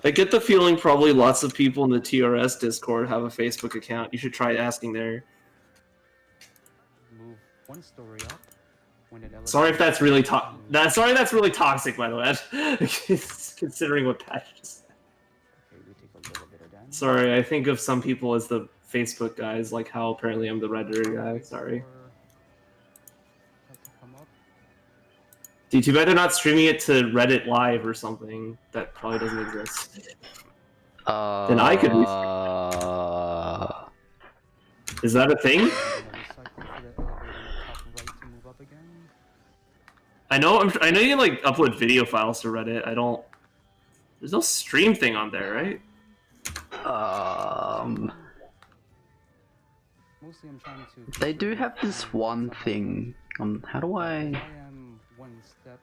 I get the feeling probably lots of people in the TRS Discord have a Facebook account. You should try asking there. Move one story up. Sorry if that's really sorry that's really toxic, by the way. Considering what Patch just said. Sorry, I think of some people as the Facebook guys, like how apparently I'm the Redditor guy. Sorry. Dude, too bad they're not streaming it to Reddit Live or something. That probably doesn't exist. Then I could. Is that a thing? I know you can like upload video files to Reddit. There's no stream thing on there, right? Mostly I'm trying to. They do have this one thing. How do I? I am one step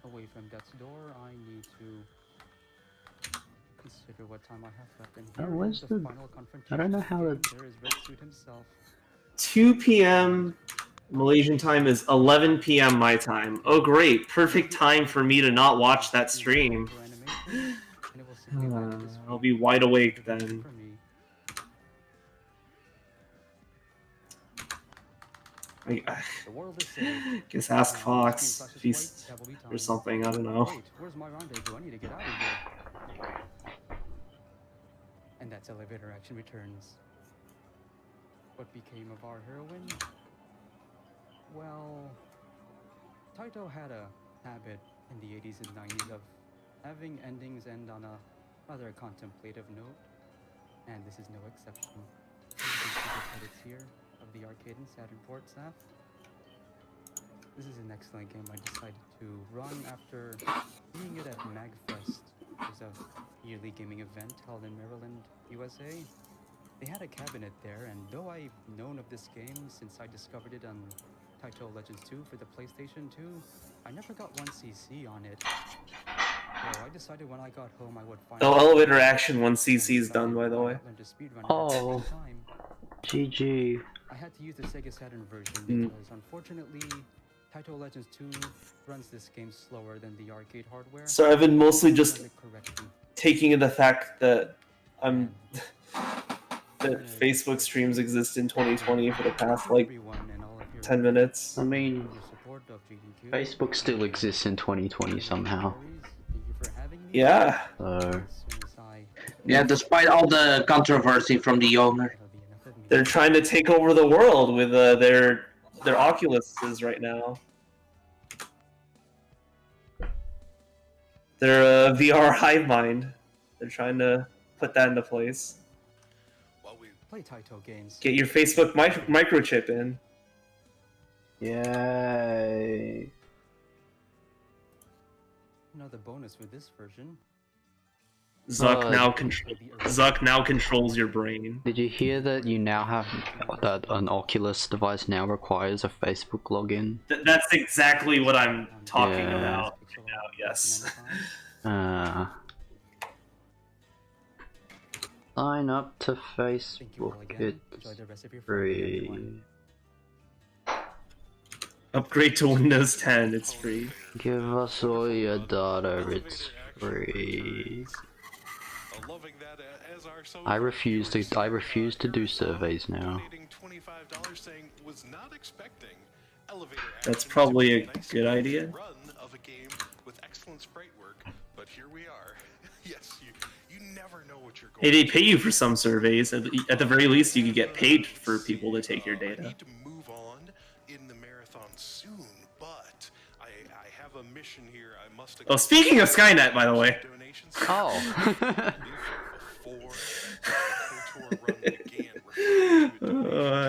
away from death's door. I need to consider what time I have left. And here where's is the? final confrontation. I don't know how to. There is Red Suit himself. 2 p.m. Malaysian time is 11 p.m. my time. Oh great, perfect time for me to not watch that stream. I'll be wide awake then. I guess ask Fox if he's or something, I don't know. Wait, where's my rendezvous? I need to get out of here. And that's elevator action returns. What became of our heroine? Well, Taito had a habit in the 80s and 90s of having endings end on a rather contemplative note, and this is no exception. You can see the credits here of the arcade and Saturn port staff. This is an excellent game I decided to run after seeing it at MagFest, which is a yearly gaming event held in Maryland, USA. They had a cabinet there, and though I've known of this game since I discovered it on Taito Legends 2 for the PlayStation 2, I never got 1cc on it. So I decided when I got home I would find elevator action 1cc is done, by the way. Oh, GG. I had to use the Sega Saturn version because unfortunately Taito Legends 2 runs this game slower than the arcade hardware. So I've been mostly just taking in the fact that that Facebook streams exist in 2020 for the past like 10 minutes. I mean, Facebook still exists in 2020 somehow. Yeah. Yeah, despite all the controversy from the owner. They're trying to take over the world with their Oculuses right now. Their VR hive mind. They're trying to put that into place. Play Taito games. Get your Facebook microchip in. Yay. Another bonus with this version. Zuck now controls your brain. Did you hear that you now have that an Oculus device now requires a Facebook login? That's exactly what I'm talking about right now, yes. Sign up to Facebook, it's free. Upgrade to Windows 10, it's free. Give us all your data, it's free. I refuse to do surveys now. That's probably a good idea. Hey, they pay you for some surveys. At the very least, you could get paid for people to take your data. Oh, speaking of Skynet, by the way. Oh.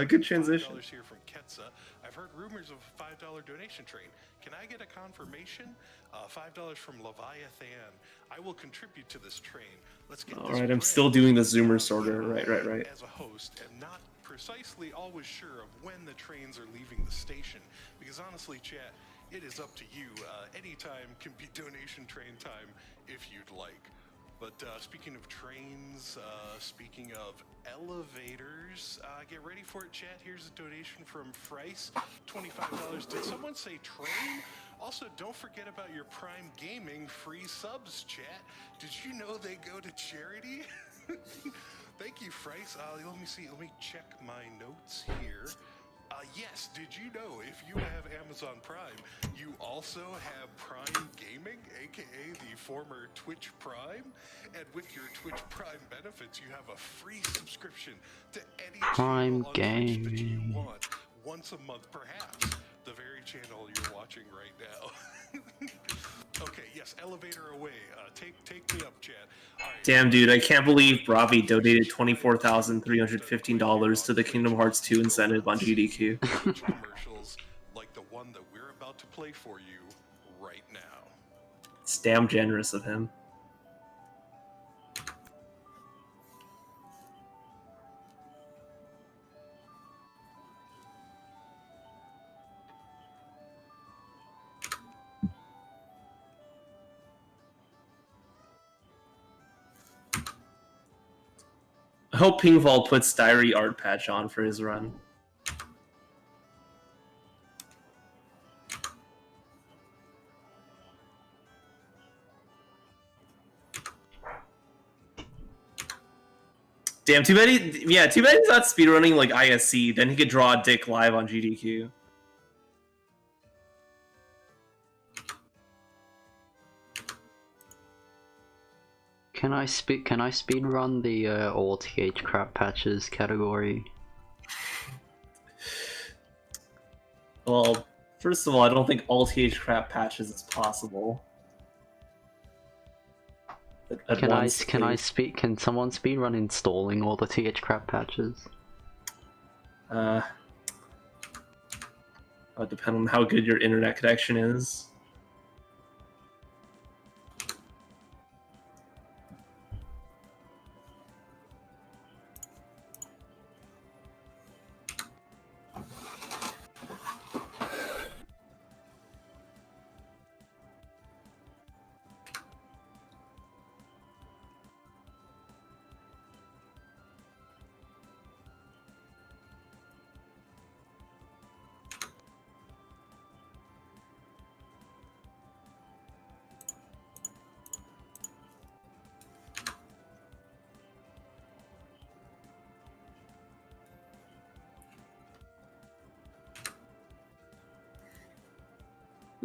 Good transition. Here from Ketsa. I've heard rumors of a $5 donation train. Can I get a confirmation? $5 from Leviathan. I will contribute to this train. Let's get All right, I'm still doing the Zoomer sorter. Right. As a host, and not precisely always sure of when the trains are leaving the station, because honestly, chat, it is up to you. Any time can be donation train time if you'd like. But speaking of trains, speaking of elevators, get ready for it, chat. Here's a donation from Frice, $25. Did someone say train? Also, don't forget about your Prime Gaming free subs, chat. Did you know they go to charity? Thank you, Frice. Let me see. Let me check my notes here. Yes, did you know if you have Amazon Prime, you also have Prime Gaming, aka the former Twitch Prime? And with your Twitch Prime benefits, you have a free subscription to any Prime channel on Twitch that you Gaming. want once a month, perhaps the very channel you're watching right now. Okay, yes, elevator away. Take me up, Chad. All right. Damn, dude, I can't believe Bravi donated $24,315 to the Kingdom Hearts 2 incentive on GDQ. Commercials like the one that we're about to play for you right now. It's damn generous of him. I hope Pingval puts Diary art patch on for his run. Damn, too bad he's not speedrunning like ISC, then he could draw a dick live on GDQ. Can I speed run the all TH crap patches category? Well, first of all, I don't think all TH crap patches is possible. Can someone speed run installing all the TH crap patches? It would depend on how good your internet connection is.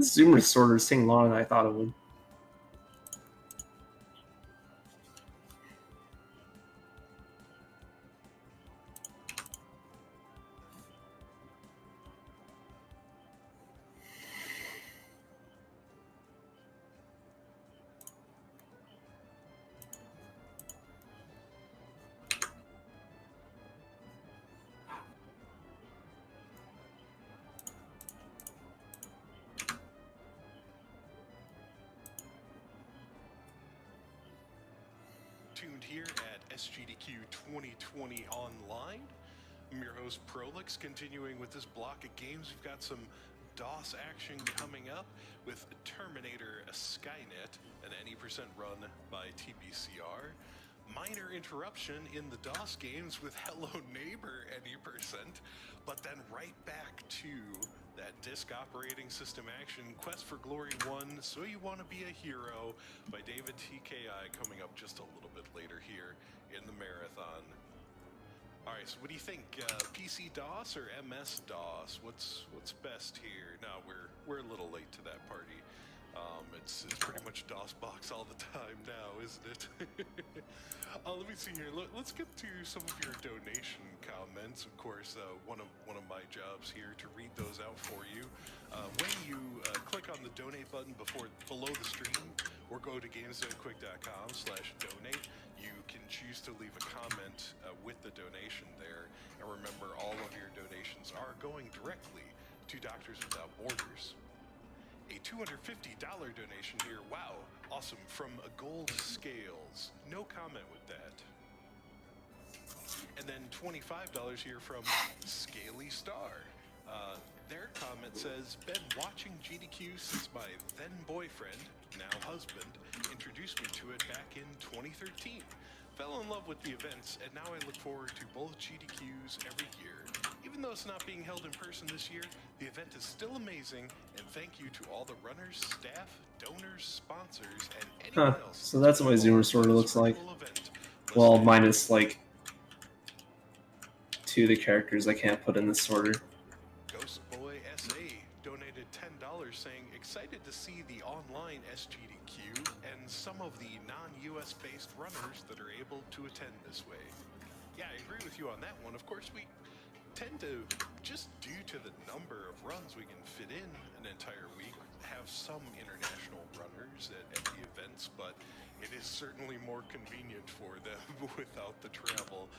This Zoom Restorer is taking longer than I thought it would. Tuned here at SGDQ 2020 Online. I'm your host Prolix, continuing with this block of games. We've got some DOS action coming up with Terminator Skynet, an any% run by TBCR. Minor interruption in the DOS games with Hello Neighbor any%, but then right back to that disk operating system action, Quest for Glory 1, So You Want to Be a Hero by David TKI, coming up just a little bit later here in the marathon. Alright, so what do you think? PC DOS or MS DOS? What's best here? No, we're a little late to that party. It's pretty much DOS box all the time now, isn't it? Let me see here. Let's get to some of your donation comments. Of course, one of my jobs here to read those out for you. When you click on the donate button below the stream, or go to gamesdonequick.com/donate, you can choose to leave a comment with the donation there. And remember, all of your donations are going directly to Doctors Without Borders. A $250 donation here. Wow, awesome. From a Gold Scales. No comment with that. And then $25 here from Scaly Star. Their comment says, been watching GDQ since my then boyfriend, now husband, introduced me to it back in 2013. Fell in love with the events, and now I look forward to both GDQs every year. Even though it's not being held in person this year, the event is still amazing, and thank you to all the runners, staff, donors, sponsors, and anyone else. So that's what my Zoom Restorer looks like. Well, minus like 2 of the characters I can't put in this order. Ghost Boy SA donated $10 saying, excited to see the online SGDQ and some of the non-US based runners that are able to attend this way. Yeah, I agree with you on that one. Of course, we tend to, just due to the number of runs we can fit in an entire week, have some international runners at the events, but it is certainly more convenient for them without the travel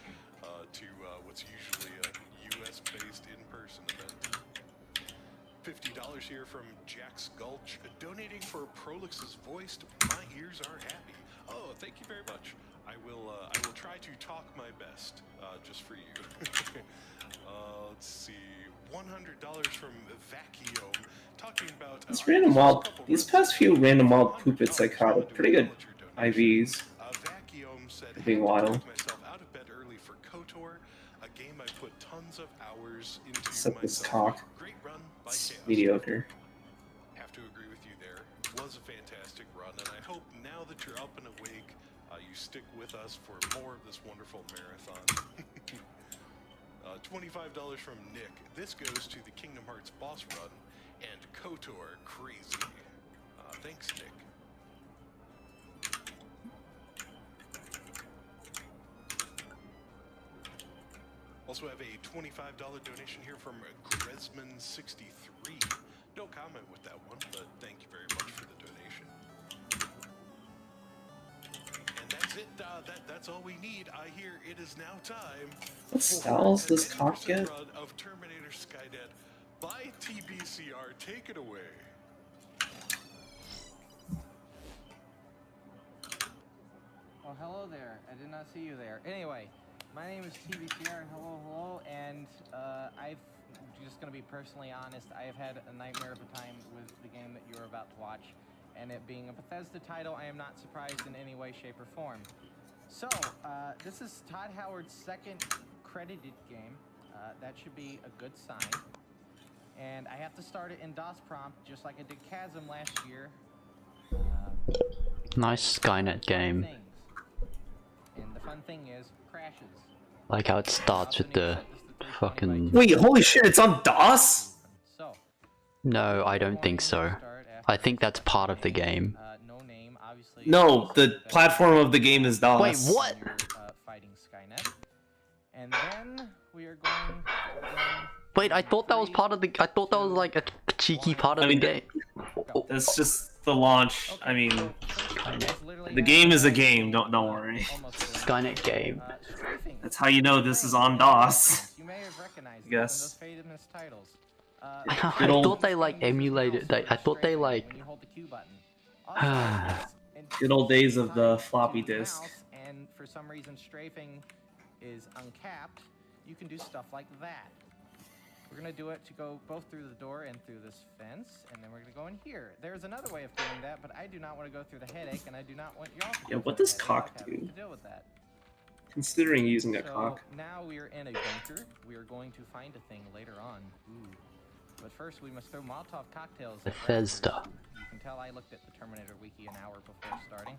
to what's usually a US-based in-person event. $50 here from Jack's Gulch, donating for Prolix's voice. My ears are happy. Oh, thank you very much. I will try to talk my best, just for you. Let's see, $100 from Vacuum, talking about This random wild, these past few random wild poopits I caught are pretty good IVs. Vacuum said, Being wild. myself out of bed early for KOTOR, a game I put tons of hours into. Except this talk. Great run by It's Chaos. mediocre. Have to agree with you there. It was a fantastic run, and I hope now that you're up and awake, you stick with us for more of this wonderful marathon. $25 from Nick. This goes to the Kingdom Hearts boss run and KOTOR crazy. Thanks, Nick. Also have a $25 donation here from Gresman63. No comment with that one, but thank you very much for the donation. And that's it. That's all we need. I hear it is now time. What styles does cock get? Run of Terminator Skynet by TBCR. Take it away. Oh, hello there. I did not see you there. Anyway, my name is TBCR. Hello, and I'm just going to be personally honest. I have had a nightmare of a time with the game that you're about to watch, and it being a Bethesda title, I am not surprised in any way, shape, or form. So, this is Todd Howard's second credited game. That should be a good sign. And I have to start it in DOS prompt, just like I did Chasm last year. Nice Skynet game. And the fun thing is, crashes. Like how it starts with the fucking... Wait, holy shit, it's on DOS? No, I don't think so. I think that's part of the game. No name, obviously. No, the platform of the game is DOS. Wait, what? Fighting Skynet. And then we are going. Wait, I thought that was part of the. I thought that was like a cheeky part of the game. That's just the launch. I mean, the game is a game. Don't worry. Skynet game. That's how you know this is on DOS. I guess. I thought they like emulated. I thought they like. Good old days of the floppy disk. And for some reason, strafing is uncapped. You can do stuff like that. We're gonna do it to go both through the door and through this fence, and then we're gonna go in here. There's another way of doing that, but I do not want to go through the headache, and I do not want y'all to. Yeah, what does cock do? Deal with that. Considering using a cock. Now we are in a bunker. We are going to find a thing later on. Ooh. But first, we must throw Molotov cocktails. Bethesda. You can tell I looked at the Terminator Wiki an hour before starting.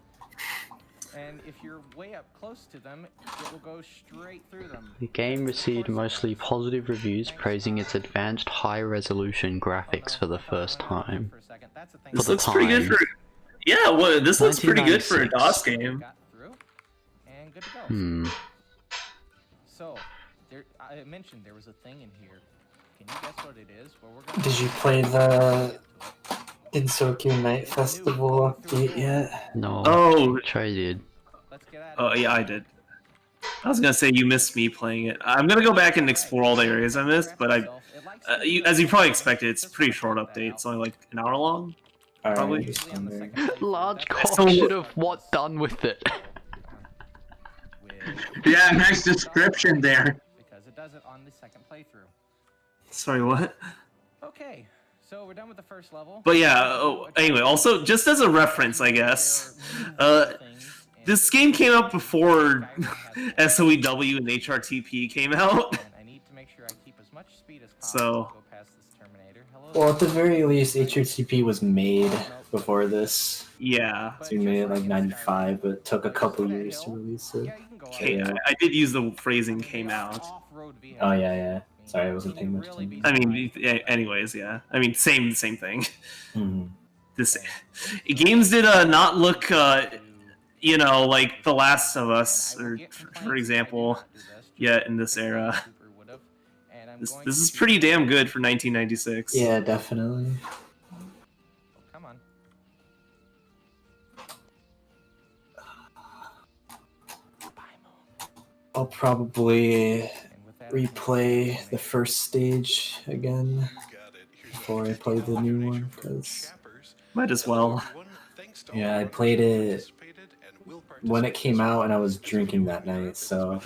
And if you're way up close to them, it will go straight through them. The game received mostly positive reviews, praising its advanced high-resolution graphics for the first time. This looks pretty good for. Yeah, well, this looks pretty good for a DOS game. And good to go. So, I mentioned there was a thing in here. Can you guess what it is? Well, we're gonna Did you play the Insokyo Night Festival update yet? No. Oh, Trey did. Oh yeah, I did. I was gonna say you missed me playing it. I'm gonna go back and explore all the areas I missed, but as you probably expected, it's a pretty short update. It's only like an hour long, probably. Large cock should have what done with it. Yeah, nice description there. Because it does it on the second playthrough. Sorry, what? Okay, so we're done with the first level. But yeah, anyway, also, just as a reference, I guess, this game came out before SOEW and HRTP came out. I need to make sure I keep as much speed as possible to go past this Terminator. Well, at the very least, HRTP was made before this. Yeah. So we made it like 95, but it took a couple years to release it. I did use the phrasing "came out." Oh yeah. Sorry, I wasn't paying much attention. I mean, anyways, yeah. I mean, same thing. This games did not look, you know, like The Last of Us, or for example, yet in this era. This is pretty damn good for 1996. Yeah, definitely. Come on. I'll probably replay the first stage again before I play the new one, because might as well. Yeah, I played it when it came out and I was drinking that night, so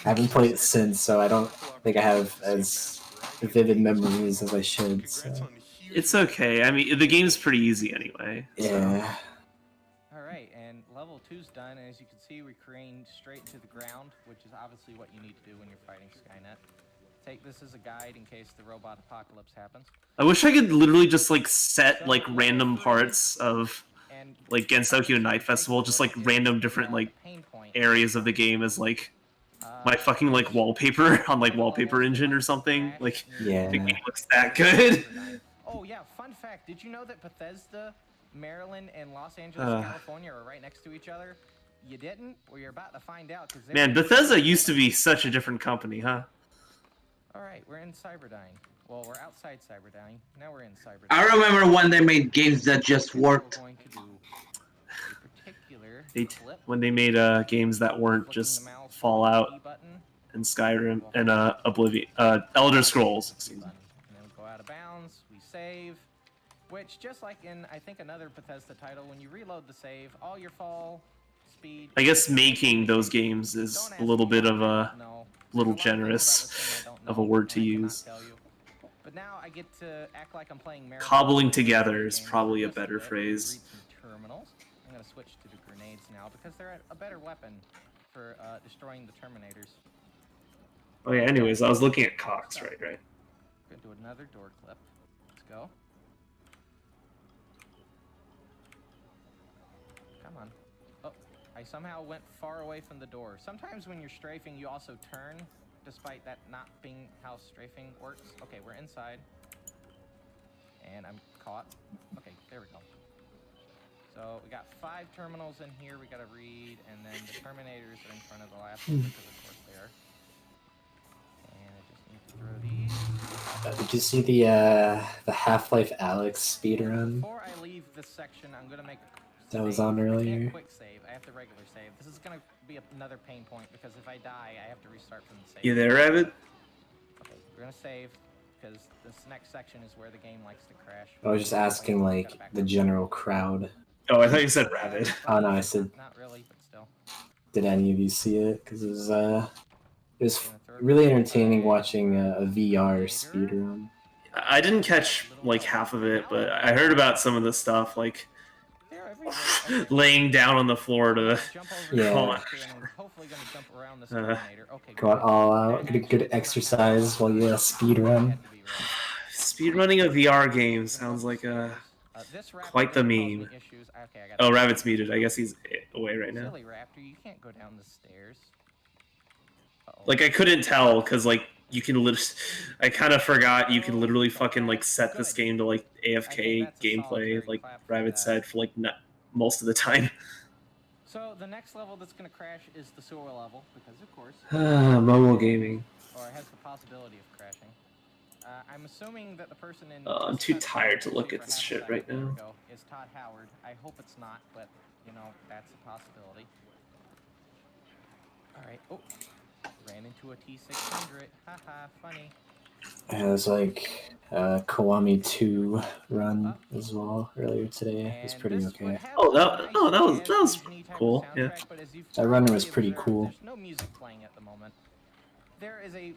I haven't played it since, so I don't think I have as vivid memories as I should. So. It's okay. I mean, the game's pretty easy anyway. Yeah. Alright, and level 2's done, and as you can see, we're careened straight into the ground, which is obviously what you need to do when you're fighting Skynet. Take this as a guide in case the robot apocalypse happens. I wish I could literally just like set like random parts of like Gensokyo Night Festival, just like random different like areas of the game as like my fucking like wallpaper on like Wallpaper Engine or something. Like yeah. The game looks that good. Oh yeah, fun fact, did you know that Bethesda, Maryland, and Los Angeles, California are right next to each other? You didn't? Well, you're about to find out. Man, Bethesda used to be such a different company, huh? Alright, we're in Cyberdyne. Well, we're outside Cyberdyne. Now we're in Cyberdyne. I remember when they made games that just worked. When they made games that weren't just Fallout and Skyrim and Oblivion, Elder Scrolls. And then we go out of bounds, we save, which just like in I think another Bethesda title, when you reload the save, all your fall speed. I guess making those games is a little bit of a little generous of a word to use. But now I get to act like I'm playing Maryland. Cobbling together is probably a better phrase. Terminals. I'm gonna switch to the grenades now because they're a better weapon for destroying the Terminators. Oh yeah. Anyways, I was looking at Cox. Right. Gonna do another door clip. Let's go. Come on. Oh, I somehow went far away from the door. Sometimes when you're strafing, you also turn, despite that not being how strafing works. Okay, we're inside. And I'm caught. Okay, There we go. So we got 5 terminals in here we gotta read, and then the Terminators are in front of the last one because of course they are. And I just need to throw these. Did you see the Half-Life Alex speedrun? Before I leave this section, I'm gonna make a That was on earlier. quick save. I have to regular save. This is gonna be another pain point because if I die, I have to restart from the save. You there, Rabbit? Okay, we're gonna save because this next section is where the game likes to crash. I was just asking like the general crowd. Oh, I thought you said Rabbit. Oh no, I said. Not really, but still. Did any of you see it? Because it was really entertaining watching a VR speedrun. I didn't catch like half of it, but I heard about some of the stuff, like laying down on the floor to Yeah. Go all out, get a good exercise while you speedrun. Speedrunning a VR game sounds like quite the meme. Oh, Rabbit's muted. I guess he's away right now. Silly Raptor, you can't go down the stairs. Like I couldn't tell because like you can I kind of forgot you can literally fucking like set this game to like AFK gameplay, like Rabbit said, for like most of the time. So the next level that's gonna crash is the sewer level because of course. Mobile gaming. Or it has the possibility of crashing. I'm assuming that the person in. I'm too tired to look at this shit right now. Is Todd Howard. I hope it's not, but you know that's a possibility. All right. Oh, ran into a T600. Haha, funny. It was like Kiwami 2 run as well earlier today. It was pretty okay. Oh, that was cool. Yeah. That run was pretty cool. There's no music playing at the moment. There is a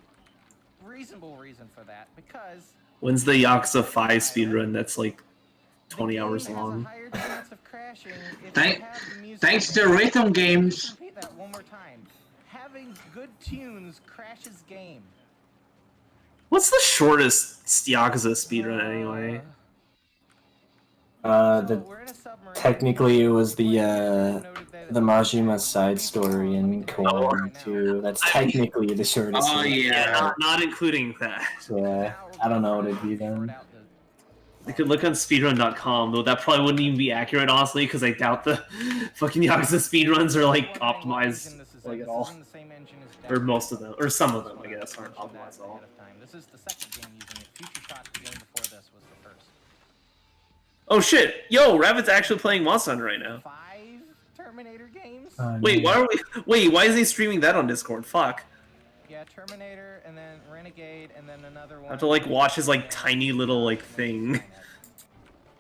reasonable reason for that because. When's the Yakuza 5 speedrun that's like 20 hours long? Thanks to Rhythm Games. Repeat that one more time. Having good tunes crashes game. What's the shortest Yakuza speedrun anyway? Technically it was the Majima side story in Kiwami 2. That's technically the shortest. Oh yeah, not including that. Yeah, I don't know what it'd be then. You could look on speedrun.com, though that probably wouldn't even be accurate, honestly, because I doubt the fucking Yakuza speedruns are like optimized like at all. Or most of them, or some of them, I guess, aren't optimized at all. This is the second game using it. Future Shot, the game before this, was the first. Oh shit! Yo, Rabbit's actually playing Monster Hunter right now. 5 Terminator games? Wait, why is he streaming that on Discord? Fuck. Yeah, Terminator, and then Renegade, and then another one. I have to like watch his like tiny little like thing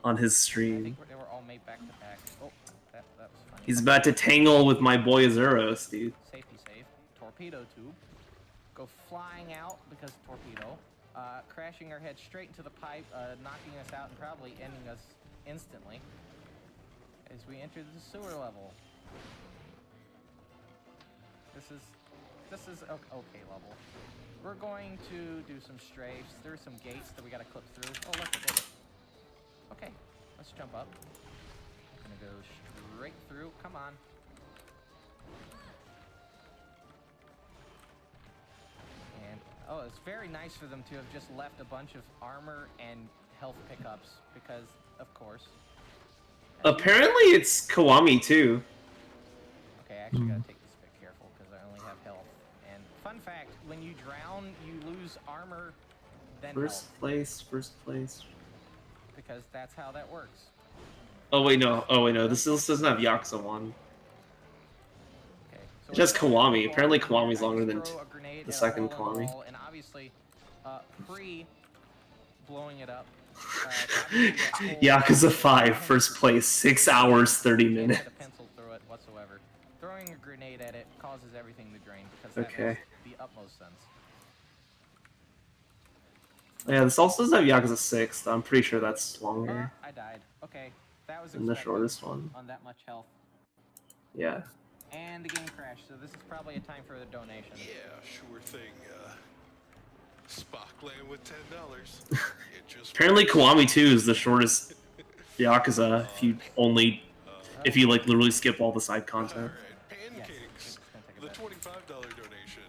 on his stream. I think they were all made back to back. Oh, that was funny. He's about to tangle with my boy Zeros, dude. Safety save. Torpedo tube. Go flying out because torpedo. Crashing our head straight into the pipe, knocking us out and probably ending us instantly as we enter the sewer level. This is okay level. We're going to do some strafes. There's some gates that we gotta clip through. Oh look, I did it. Okay, let's jump up. I'm gonna go straight through. Come on. And oh, it's very nice for them to have just left a bunch of armor and health pickups because, of course. Apparently, it's Kiwami too. Okay, I actually gotta take this a bit careful because I only have health. And fun fact, when you drown, you lose armor, then First health. place. Because that's how that works. Oh wait, no. This doesn't have Yakuza 1. Okay, so It has Kiwami. Apparently, Kiwami's longer than the second Kiwami. And obviously, blowing it up. Yakuza 5, first place, 6 hours, 30 minutes. A pencil through it whatsoever. Throwing a grenade at it causes everything to drain because that Okay. makes the utmost sense. Yeah, this also doesn't have Yakuza 6. I'm pretty sure that's longer I died. Okay, that was than the expected shortest one. on that much health. Yeah. And the game crashed, so this is probably a time for the donation. Yeah, sure thing. Spockland with $10. Apparently, Kiwami 2 is the shortest Yakuza if you like literally skip all the side content. Pancakes. The $25 donation.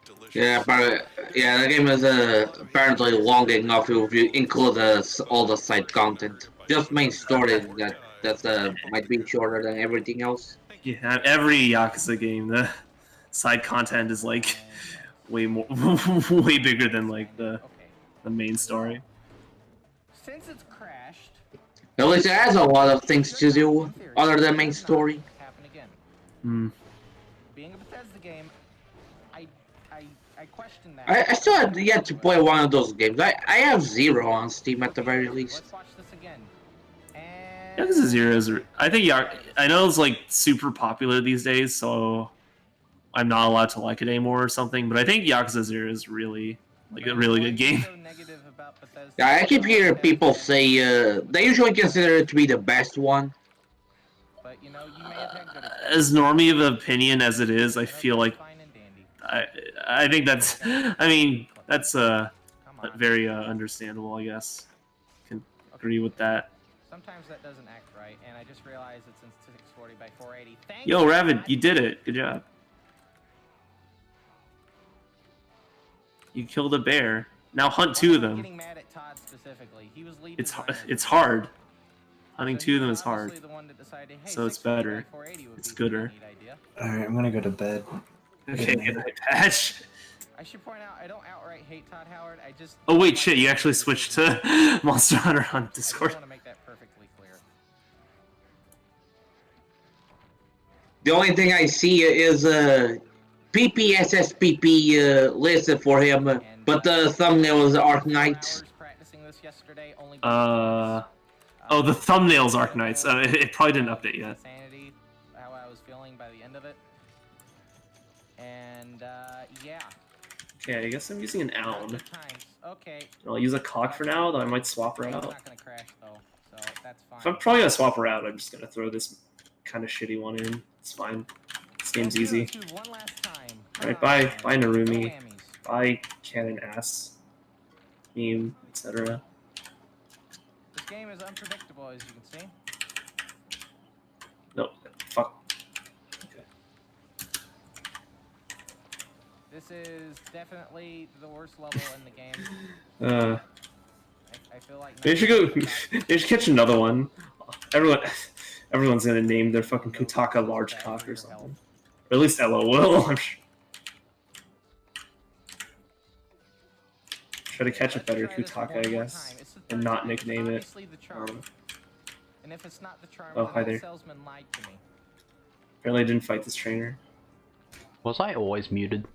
Delicious. Yeah, but yeah, the game is apparently long enough if you include all the side content. Just main story that's might be shorter than everything else. Yeah, every Yakuza game, the side content is like way more, way bigger than like the main story. Since it's crashed, At least it has a lot of things to do other than main story. happen again. Hmm. Being a Bethesda game, I question that. I still have yet to play one of those games. I have 0 on Steam at the very least. Let's watch this again. Yakuza 0 is. I think I know it's like super popular these days, so I'm not allowed to like it anymore or something. But I think Yakuza 0 is really like a really good game. Yeah, I keep hearing people say they usually consider it to be the best one. But you know, you may have had good As normie of an opinion as it is, I feel like I think that's. I mean, that's very understandable. I guess can agree with that. Sometimes that doesn't act right, and I just realized it's in 640 by 480. Thank Yo, you. Ravid, you did it. Good job. You killed a bear. Now hunt 2 of them. Getting mad at Todd specifically. He was leading It's hard. Hunting 2 of them is hard. So it's better. It's gooder. Alright, I'm gonna go to bed. Okay, good night, Patch. I should point out, I don't outright hate Todd Howard. I just. Oh wait, shit! You actually switched to Monster Hunter on Discord. I want to make that perfectly clear. The only thing I see is PPSSPP listed for him, but the thumbnail is Ark Knight. Oh, the thumbnail's Ark Knights. It probably didn't update yet. Sanity, how I was feeling by the end of it. And yeah. Okay, I guess I'm using an Aln. Okay. I'll use a cock for now, though I might swap her It's out. not gonna crash though, so that's fine. If I'm probably gonna swap her out, I'm just gonna throw this kind of shitty one in. It's fine. This game's easy. Alright, bye. Bye, Narumi. Bye, Cannon Ass. Meme, etc. This game is unpredictable, as you can see. No, fuck. This is definitely the worst level in the game. I feel like They should go. They should catch another one. Everyone's gonna name their fucking Kutaka large cock or something. Or at least Ella will. I'm sure. Try to catch a better Kutaka, I guess, and not nickname it. And if it's not the charm, Oh, hi there. salesman lied to me. Apparently, I didn't fight this trainer. Was I always muted?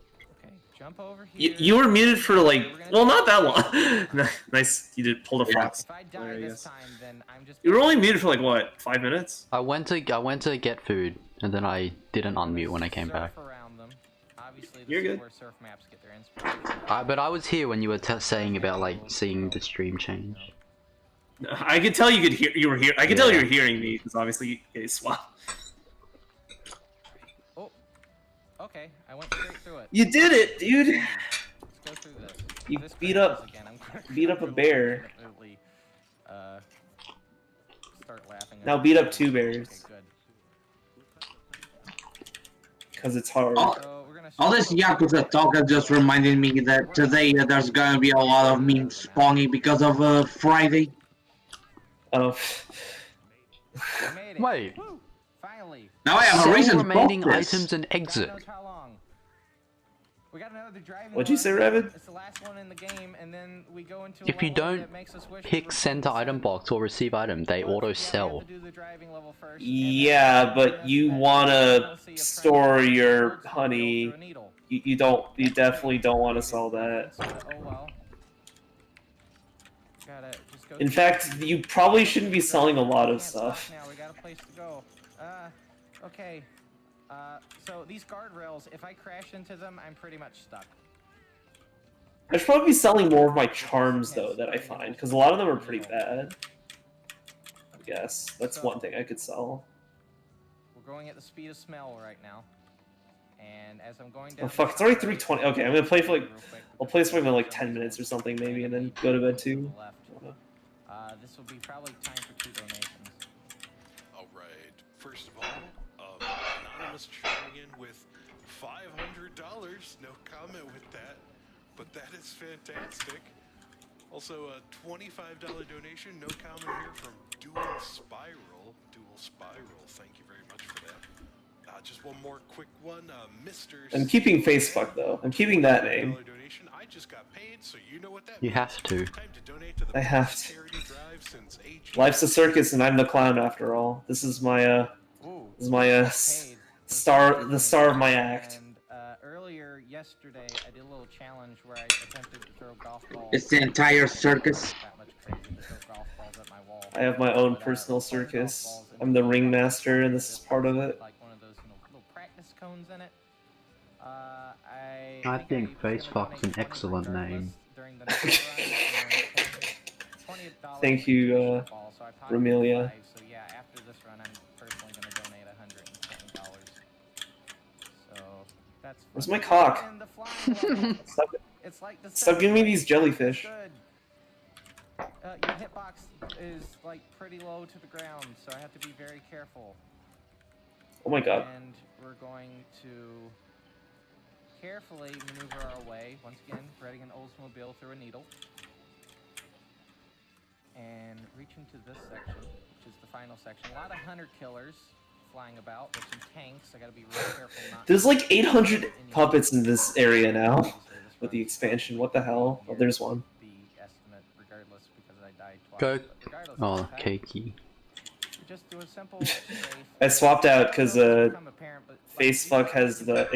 Jump over here. You were muted for like, well, not that long. Nice, you did pull the fox. There, I guess. You were only muted for like what, 5 minutes? I went to get food, and then I didn't unmute when I came back. You're good. But I was here when you were saying about like seeing the stream change. I could tell you could hear. You were here. I could tell you were hearing me because obviously you swap. Okay, I went straight through it. You did it, dude. Let's go through this. You beat up a bear. Start laughing. Now beat up 2 bears. Because it's hard. All this Yakuza talk has just reminded me that today there's gonna be a lot of memes spawning because of Friday. Oh. Wait. Now I have a reason to remaining book this. items and exit. What'd you say, Ravid? It's the last one in the game, and then we go into If you don't pick center item box or receive item, they auto sell. Yeah, but you wanna store your honey. You definitely don't want to sell that. In fact, you probably shouldn't be selling a lot of stuff. Now we got a place to go. Okay. So these guardrails, if I crash into them, I'm pretty much stuck. I should probably be selling more of my charms though that I find, because a lot of them are pretty bad. I guess that's one thing I could sell. We're going at the speed of smell right now. And as I'm going down. Oh fuck! It's already 3:20. Okay, I'm gonna play for like. I'll play this for like 10 minutes or something maybe, and then go to bed too. This will be probably time for 2 donations. All right. First of all, Anonymous chiming in with $500. No comment with that, but that is fantastic. Also, a $25 donation, no comment here from Dual Spiral. Dual Spiral, thank you very much for that. Just one more quick one, Mr. I'm keeping Facefuck though. I'm keeping that name. Donation. I just got paid, so you know what that You have to. I have to. Life's a circus, and I'm the clown after all. This is my star, the star of my act. And earlier yesterday, I did a little challenge where I attempted to throw golf balls. It's the entire circus. I have my own personal circus. I'm the ringmaster, and this is part of it. Like one of those little practice cones in it. I think Facefuck's an excellent name. Thank you, Romelia. So yeah, after this run, I'm personally going to donate $120. So that's. Where's my cock? Stop giving me these jellyfish. Your hitbox is like pretty low to the ground, so I have to be very careful. Oh my god. And we're going to carefully maneuver our way, once again, threading an Oldsmobile through a needle. And reach into this section, which is the final section. A lot of hunter killers flying about with some tanks. I gotta be real careful not. There's like 800 puppets in this area now with the expansion. What the hell? Oh, there's one. Regardless, because I died twice. Go. Oh, Keiki. Just do a simple I swapped out because Facefuck has the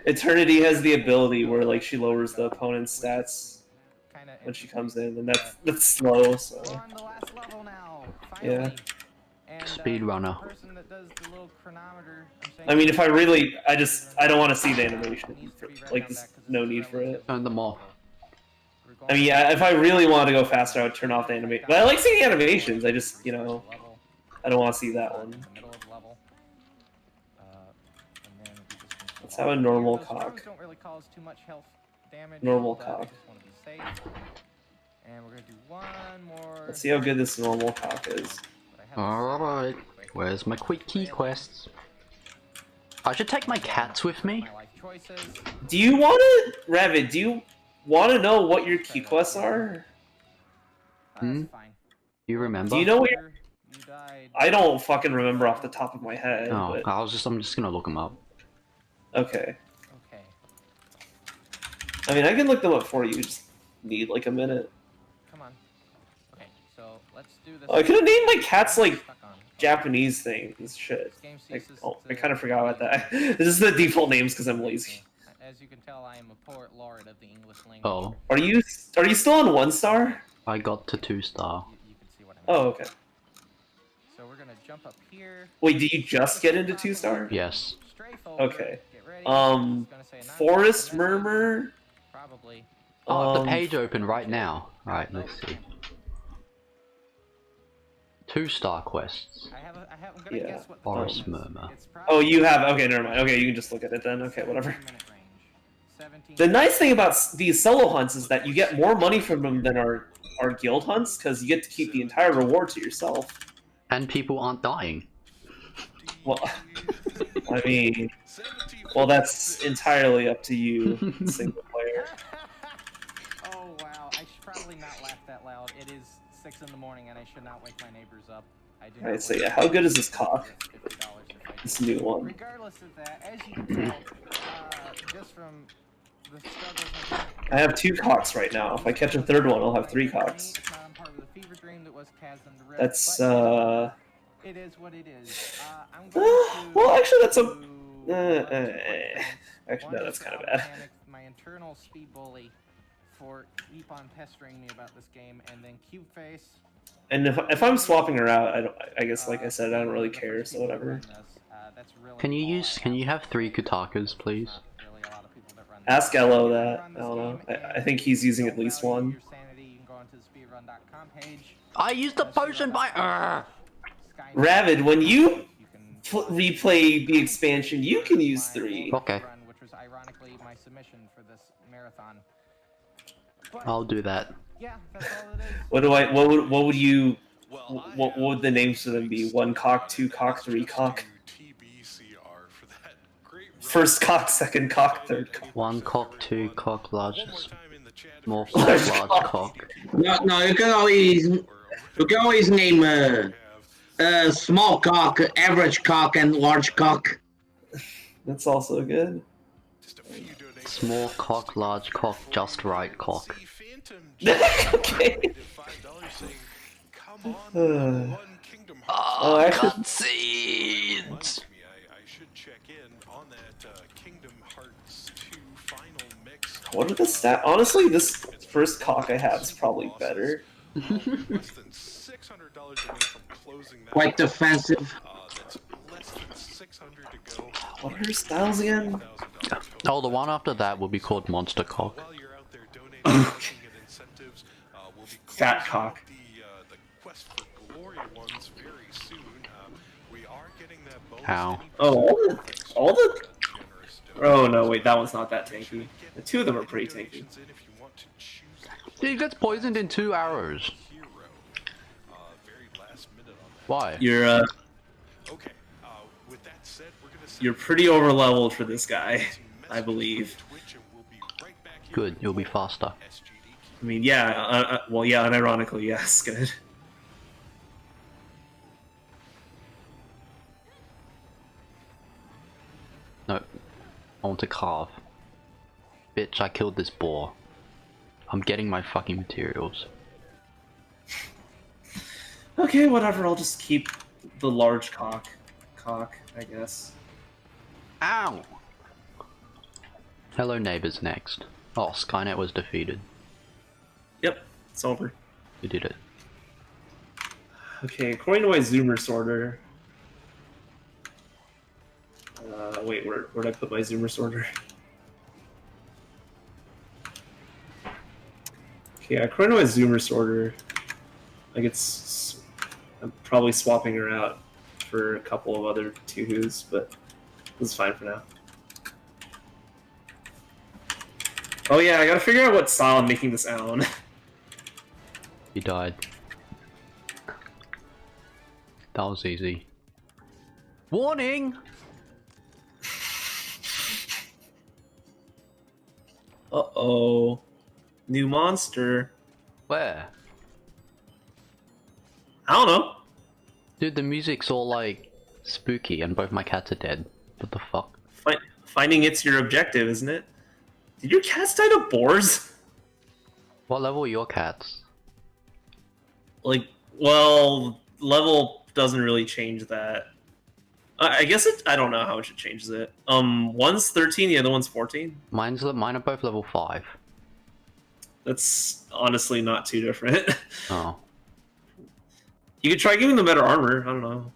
Eternity has the ability where like she lowers the opponent's stats when she comes in, and that's slow. So yeah. Speedrunner. I mean, if I really, I don't want to see the animation. Like, there's no need for it. Turn them off. I mean, yeah, if I really wanted to go faster, I would turn off the animation. But I like seeing the animations. I just, you know, I don't want to see that one. Let's have a normal cock. Normal cock. And we're gonna do one more. Let's see how good this normal cock is. Alright, where's my quick key quests? I should take my cats with me. Do you want to, Ravid, do you want to know what your key quests are? Hmm? You remember? Do you know what your... I don't fucking remember off the top of my head. Oh, but... I'm just gonna look them up. Okay. I mean, I can look them up for you, just need like a minute. Come on. Okay, so let's do this. Oh, I could have named my cats like Japanese things. Shit. I kind of forgot about that. This is the default names because I'm lazy. As you can tell, I am a poet laureate of the English language. Oh. Are you still on 1 star? I got to 2 star. Oh, okay. So we're gonna jump up here. Wait, did you just get into 2 star? Yes. Okay. Forest Murmur. Probably. Oh, the page open right now. Right, let's see. 2-star quests. Yeah. Forest Murmur. Oh, you have. Okay, never mind. Okay, you can just look at it then. Okay, whatever. The nice thing about these solo hunts is that you get more money from them than our guild hunts, because you get to keep the entire reward to yourself. And people aren't dying. Well, I mean, well, that's entirely up to you, single player. Oh wow, I should probably not laugh that loud. It is 6 in the morning, and I should not wake my neighbors up. Alright, so yeah, how good is this cock? This new one. Regardless of that, as you can tell, just from the struggles I have 2 cocks right now. If I catch a 3rd one, I'll have 3 cocks. That's it is what it is. well, actually, that's a. Actually, no, that's kind of bad. My internal speed bully for keep on pestering me about this game, and then Cube Face. And if I'm swapping her out, I guess, like I said, I don't really care, so whatever. Can you have 3 Kotakas, please? Ask Elo that. I don't know. I think he's using at least 1. I used the potion by. Ravid, when you replay the expansion, you can use 3. Okay. Which was ironically my submission for this marathon. I'll do that. Yeah, that's all it is. What would the names for them be? 1 cock, 2 cock, 3 cock. First cock, second cock, third cock. 1 cock, 2 cock, largest. Small cock, large cock. No, you can always name small cock, average cock, and large cock. That's also good. Small cock, large cock, just right cock. Okay. Oh, cutscenes! What are the stats? Honestly, this first cock I have is probably better. Quite defensive. What are her styles again? Oh, the one after that will be called Monster Cock. Fat cock. How? Oh, all the... Oh no, wait, that one's not that tanky. The two of them are pretty tanky. He gets poisoned in 2 arrows. Why? You're pretty over leveled for this guy, I believe. Good, you'll be faster. I mean, yeah, well, yeah, unironically, yes, good. No, I want to carve. Bitch, I killed this boar. I'm getting my fucking materials. Okay, whatever, I'll just keep the large cock, I guess. Ow! Hello neighbors next. Oh, Skynet was defeated. Yep, it's over. We did it. Okay, according to my Zoomer sorter... wait, where'd I put my Zoomer sorter? Okay, according to my Zoomer sorter, like I'm probably swapping her out for a couple of other Tuhus, but this is fine for now. Oh yeah, I gotta figure out what style I'm making this Alan. He died. That was easy. Warning! Uh-oh. New monster. Where? I don't know. Dude, the music's all like spooky and both my cats are dead. What the fuck? Finding it's your objective, isn't it? Did your cats die to boars? What level are your cats? Like, well, level doesn't really change that. I guess I don't know how much it changes it. One's 13, the other one's 14. Mine are both level 5. That's honestly not too different. Oh. You could try giving them better armor, I don't know.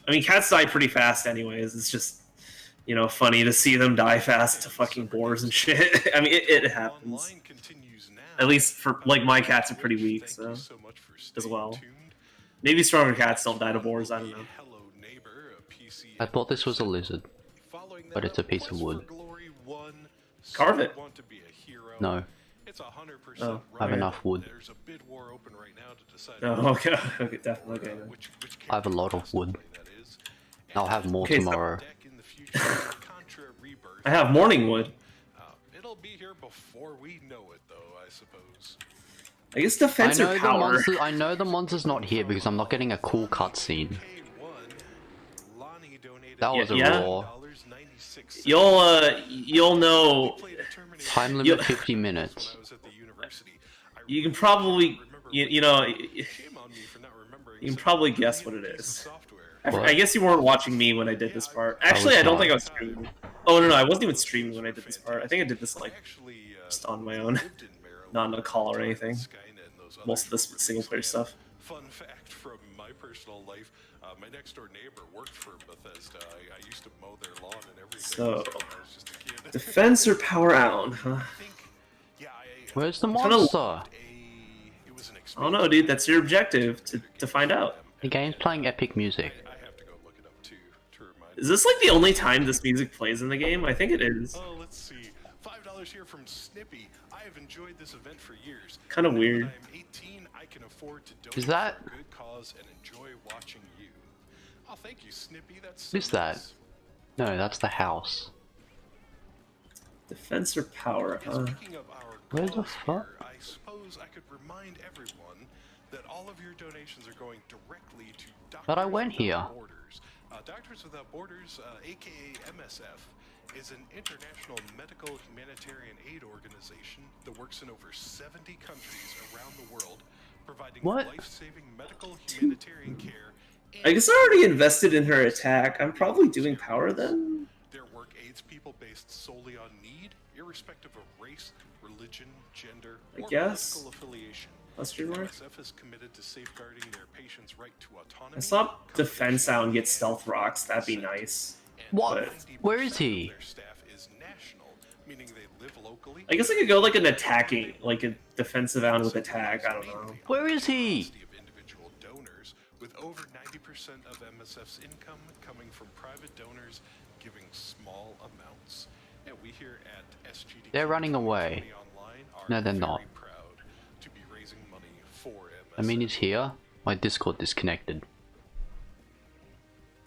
I mean, cats die pretty fast anyways, it's just, you know, funny to see them die fast to fucking boars and shit. I mean, it happens. At least for, like, my cats are pretty weak, so, as well. Maybe stronger cats don't die to boars, I don't know. I thought this was a lizard, but it's a piece of wood. Carve it. No. Oh, I have enough wood. Oh, okay, okay, definitely, okay. I have a lot of wood. I'll have more tomorrow. I have morning wood. It'll be here before we know it, though, I suppose. I guess defense or power. I know the monster's not here because I'm not getting a cool cutscene. That was a raw. You'll know. Time limit 50 minutes. You can probably, you know, you can probably guess what it is. I guess you weren't watching me when I did this part. Actually, I don't think I was streaming. Oh no, I wasn't even streaming when I did this part. I think I did this like just on my own, not on a call or anything. Most of this single player stuff. Fun fact from my personal life: my next door neighbor worked for Bethesda. I used to mow their lawn and everything. So, defense or power Alan, huh? Where's the monster? I don't know, dude. That's your objective to find out. The game's playing epic music. to Is this like the only time this music plays in the game? I think it is. Oh, let's see. $5 here from Snippy. I have enjoyed this event for years. Kind of weird. When I'm 18, I can afford to donate Is that? for a good cause and enjoy watching you. Oh, thank you, Snippy. That's Who's that? nice. No, that's the house. Defense or power, huh? Where the fuck? I suppose I could remind everyone that all of your donations are going directly to But I went here. Borders. Doctors Without Borders, aka MSF, is an international medical humanitarian aid organization that works in over 70 countries around the world, providing life-saving medical humanitarian care. I guess I already invested in her attack. I'm probably doing power then. Their work aids people based solely on need, irrespective of race, religion, gender, or political affiliation. MSF is committed to safeguarding their patients' right to autonomy. I saw defense out and get stealth rocks. That'd be nice. What? But Where is he? I guess I could go like an attacking, like a defensive out with attack. I don't know. Where is he? With over 90% of MSF's income coming from private donors giving small amounts. And we here at SGD They're running away. No, they're not. to be raising money for MSF. I mean, he's here. My Discord disconnected.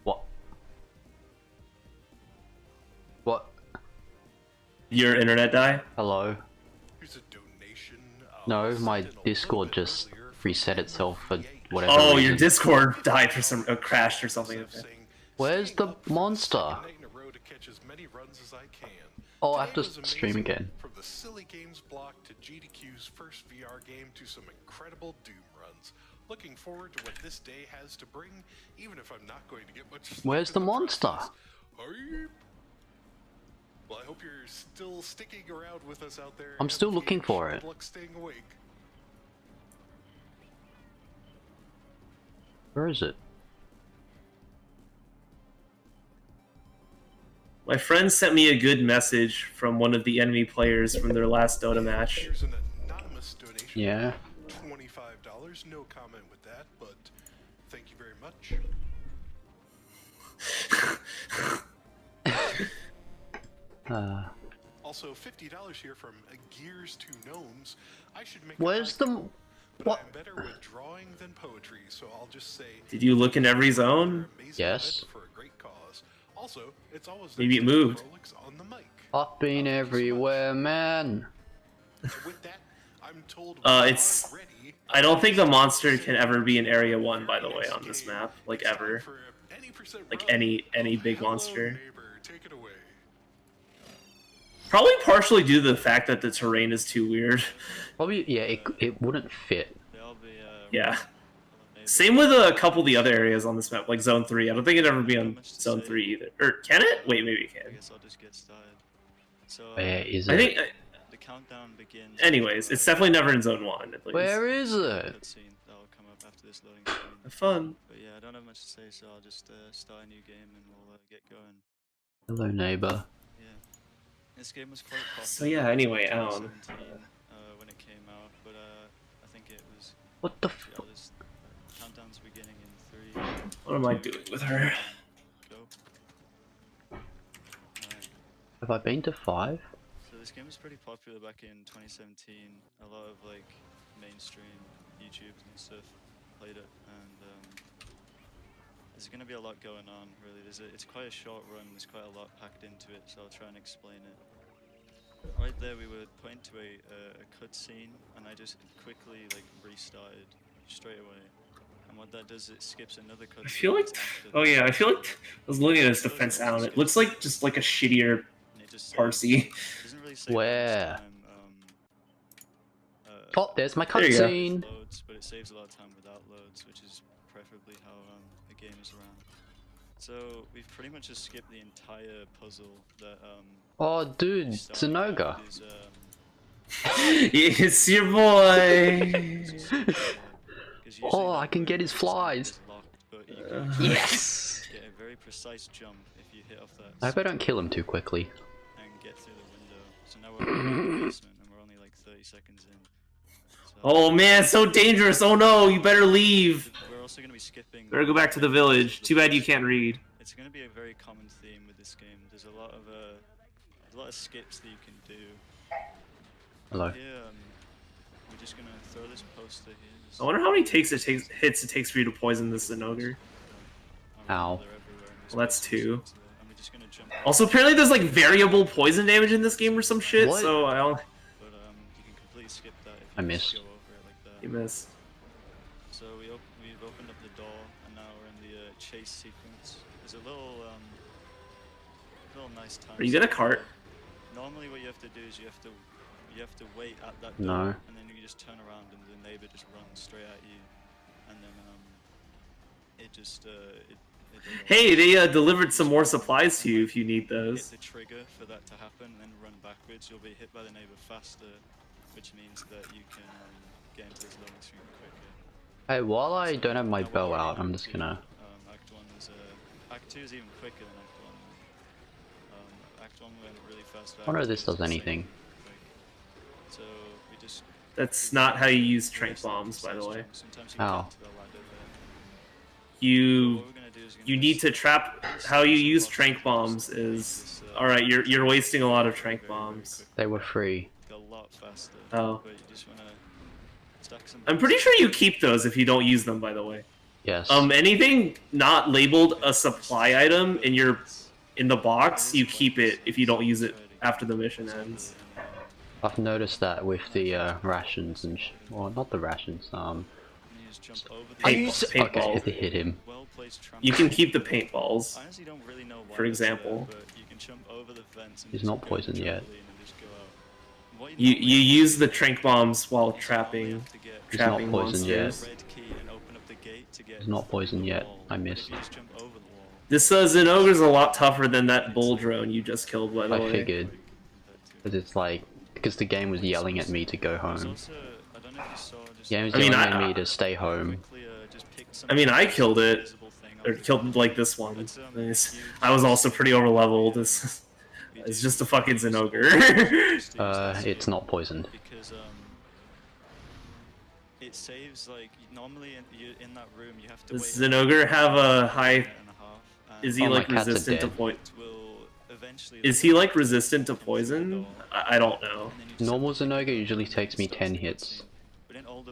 What? What? Your internet die? Hello? No, my Discord just reset itself for whatever Oh, reason. your Discord died for some crashed or something. Where's the monster? Oh, I have to stream again. From the silly games block to GDQ's first VR game to some incredible Doom runs. Looking forward to what this day has to bring, even if I'm not going to get much. Where's the monster? Well, I hope you're still sticking around with us out there. I'm still looking for it. Good luck staying awake. Where is it? My friend sent me a good message from one of the enemy players from their last Dota match. Here's an anonymous donation. Yeah. $25. No comment with that, but thank you very much. Also, $50 here from Gears to Gnomes. I should make. Where's the? What? I'm better with drawing than poetry, so I'll just say. Did you look in every zone? Yes. For a great cause. Also, it's always Maybe it moved. on the mic. I've been everywhere, man. With that, I'm told it's. I don't think the monster can ever be in Area 1, by the way, on this map. Like, ever. Like, any big monster. Take it away. Probably partially due to the fact that the terrain is too weird. Probably, yeah, it wouldn't fit. Yeah. Same with a couple of the other areas on this map, like Zone 3. I don't think it'd ever be on Zone 3 either. Or can it? Wait, maybe it can. I guess I'll just get started. So, Where is it? I think. The countdown begins. Anyways, it's definitely never in Zone 1, at least. Where is it? That'll come up after this loading screen. Have fun. But yeah, I don't have much to say, so I'll just start a new game and we'll get going. Hello, neighbor. Yeah. This game was quite popular. So yeah, anyway, Alan. When it came out, but I think it was. What the f? Countdown's beginning in 3. What am I doing with her? Go. Have I been to 5? So this game was pretty popular back in 2017. A lot of like mainstream YouTubers and stuff played it, and there's going to be a lot going on. Really, it's quite a short run. There's quite a lot packed into it, so I'll try and explain it. Right there, we were put into a cutscene, and I just quickly like restarted straight away. And what that does, it skips another cutscene. I feel like. Oh yeah, I feel like I was looking at his defense out. It looks like just like a shittier Parsi. Where? Oh, there's my There you go. cutscene. But it saves a lot of time without loads, which is preferably how the game is run. So we've pretty much just skipped the entire puzzle that Oh, dude, Zenoga. It's your boy. Oh, I can get his flies. Yes. Get a very precise jump if you hit off that. I hope I don't kill him too quickly. And get through the window. So now we're in the basement and we're only like 30 seconds in. So Oh man, so dangerous. Oh no, you better leave. we're also going to be skipping. Better go back to the village. Too bad you can't read. It's going to be a very common theme with this game. There's a lot of skips that you can do. Hello. Here, we're just going to throw this poster here. I wonder how many hits it takes for you to poison this Zenogar. Ow. Well, that's 2. Also, apparently there's like variable poison damage in this game or some shit. What? So I don't. I missed. You missed. So we've opened up the door, and now we're in the chase sequence. There's a little nice time. Are you gonna cart? Normally, what you have to do is you have to wait at that No. door, and then you just turn around, and the neighbor just runs straight at you, and then it just Hey, they delivered some more supplies to you if you need hit those. the trigger for that to happen, and then run backwards. You'll be hit by the neighbor faster, which means that you can get into this loading screen quicker. Hey, while I don't have my bow out, I'm just gonna. Act 1 is Act 2 is even quicker than Act 1. Act 1 went really fast. I wonder if this does anything. So we just That's not how you use trank bombs, by the way. How? You need to trap. How you use trank bombs is all right. You're wasting a lot of trank bombs. They were free. a lot faster. Oh. But you just wanna stack some. I'm pretty sure you keep those if you don't use them, by the way. Yes. Anything not labeled a supply item in the box, you keep it if you don't use it after the mission ends. I've noticed that with the rations and well, not the rations. Okay, Paintballs. they hit him. You can keep the paintballs, for example. He's not poisoned yet. You use the trank bombs while trapping He's not poisoned monsters. yet. He's not poisoned yet. I missed. This Zinogre's a lot tougher than that bull drone you just killed, by the way. I figured. Because it's like, because the game was yelling at me to go home. The game was yelling at me to stay home. I mean, I killed it. Or killed, like, this one. I was also pretty over-leveled. It's just a fucking Zinogre. It's not poisoned. It saves, like, normally in that room you have to Does Zinogre have a high... Is he, Oh, like, my cats are resistant to dead. poison? Is he, like, resistant to poison? I don't know. Normal Zinogre usually takes me 10 hits.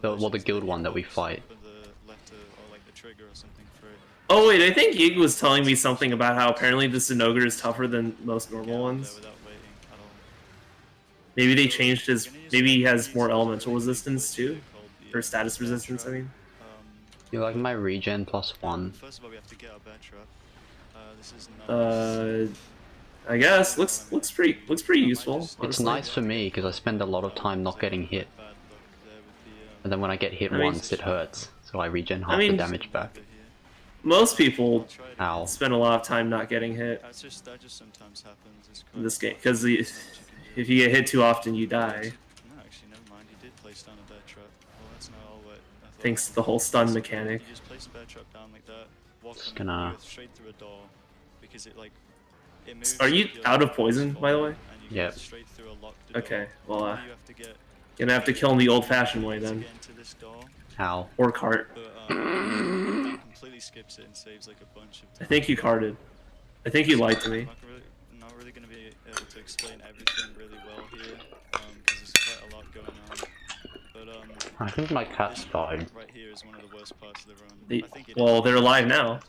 Well, the guild one that we fight. Oh wait, I think Yig was telling me something about how apparently the Zinogre is tougher than most normal ones. Maybe they changed his... Maybe he has more elemental resistance too? Or status resistance, I mean. You like my regen +1? First of all, we have to get our bear trap. This is I guess looks pretty useful. It's honestly. nice for me because I spend a lot of time not getting hit. And then when I get hit I mean- once, it hurts. So I regen half mean- the damage back. Most people Ow. spend a lot of time not getting hit that just sometimes happens. It's in this game because if you get hit too often, you die. No, actually, never mind. He did place down a bear trap. Well, that's not all what I thought. Thanks to the whole stun mechanic. You just place a bear trap down like that. Walk Just on, gonna- you go straight through a door because it like it moves. Are you your out of poison, by the way? and you Yep. go straight through a locked door. Okay, well, Now you have to get gonna have to kill him the old-fashioned way then, into this door. Ow. or cart. But that completely skips it and saves like a bunch of I think you carted. I think you lied to me. not really going to be able to explain everything really well here, because there's quite a lot going on. But I think my cat's died. right here is one of the worst parts of the run. They- I think it well, is. they're alive now.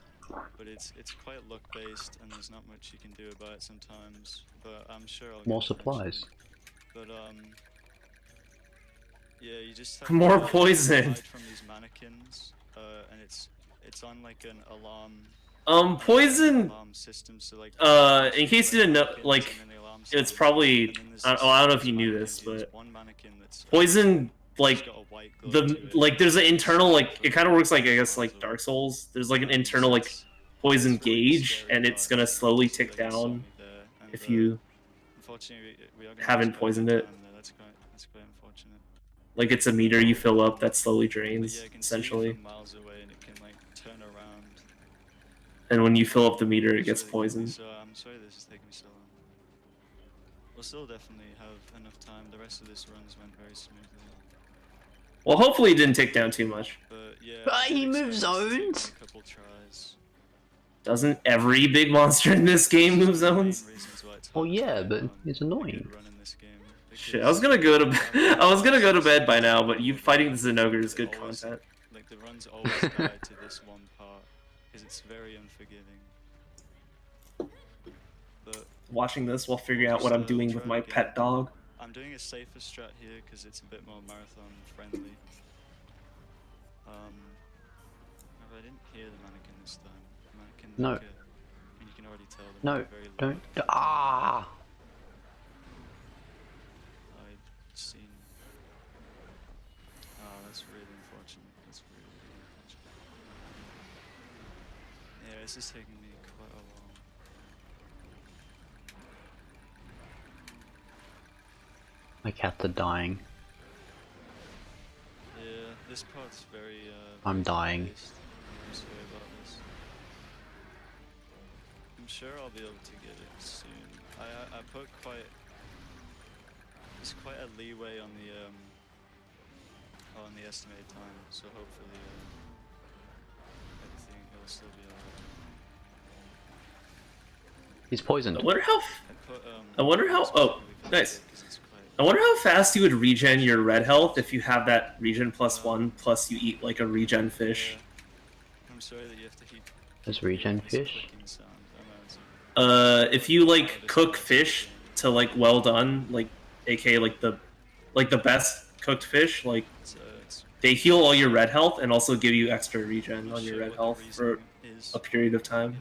But it's quite luck based, and there's not much you can do about it sometimes. But I'm sure I'll More get supplies. But yeah, you just have More to poison. hide from these mannequins, and it's on like an alarm. Poison. Alarm system, so like. In case you didn't know, like, it's probably I don't know if you knew this, but poison, like, there's an internal, like, it kind of works like, I guess, like Dark Souls. There's like an internal, like, poison gauge, and it's gonna slowly tick down if you haven't poisoned it. That's quite unfortunate. Like, it's a meter you fill up that slowly But drains, yeah, I can see essentially. it from miles away, and it can like turn around. And when you fill up the meter, it gets poisoned. So I'm sorry this is taking me so long. We'll still definitely have enough time. The rest of this runs went very smoothly. Well, hopefully it didn't tick down too much. But yeah. But I he did moves expect it to take zones. a couple tries. Doesn't every big monster in this game move zones? Well, yeah, but it's annoying. Shit, I was gonna go to bed by now, but you fighting the Zinogre is good content. Like the runs always guide to this one part because it's very unforgiving. but watching this while figuring out what I'm doing with my pet dog. I'm doing a safer strat here because it's a bit more marathon friendly. I didn't hear the mannequin this time. Mannequin, No. like, I mean, you can already tell them No, they're very don't. loud. Ah! I've seen. Oh, that's really unfortunate. That's really, really unfortunate. Yeah, this is taking me quite a while. My cats are dying. Yeah, this part's very. I'm dying. based. I'm sorry about this. I'm sure I'll be able to get it soon. I put quite. There's quite a leeway on the estimated time, so hopefully everything will still be alright. He's poisoned. I wonder how. I wonder how. Oh, nice. I wonder how fast you would regen your red health if you have that regen +1 plus you eat like a regen fish. I'm sorry that you have to heat. There's regen fish. If you like cook fish to like well done, like aka like the best cooked fish, like they heal all your red health and also give you extra regen on your red health for a period of time.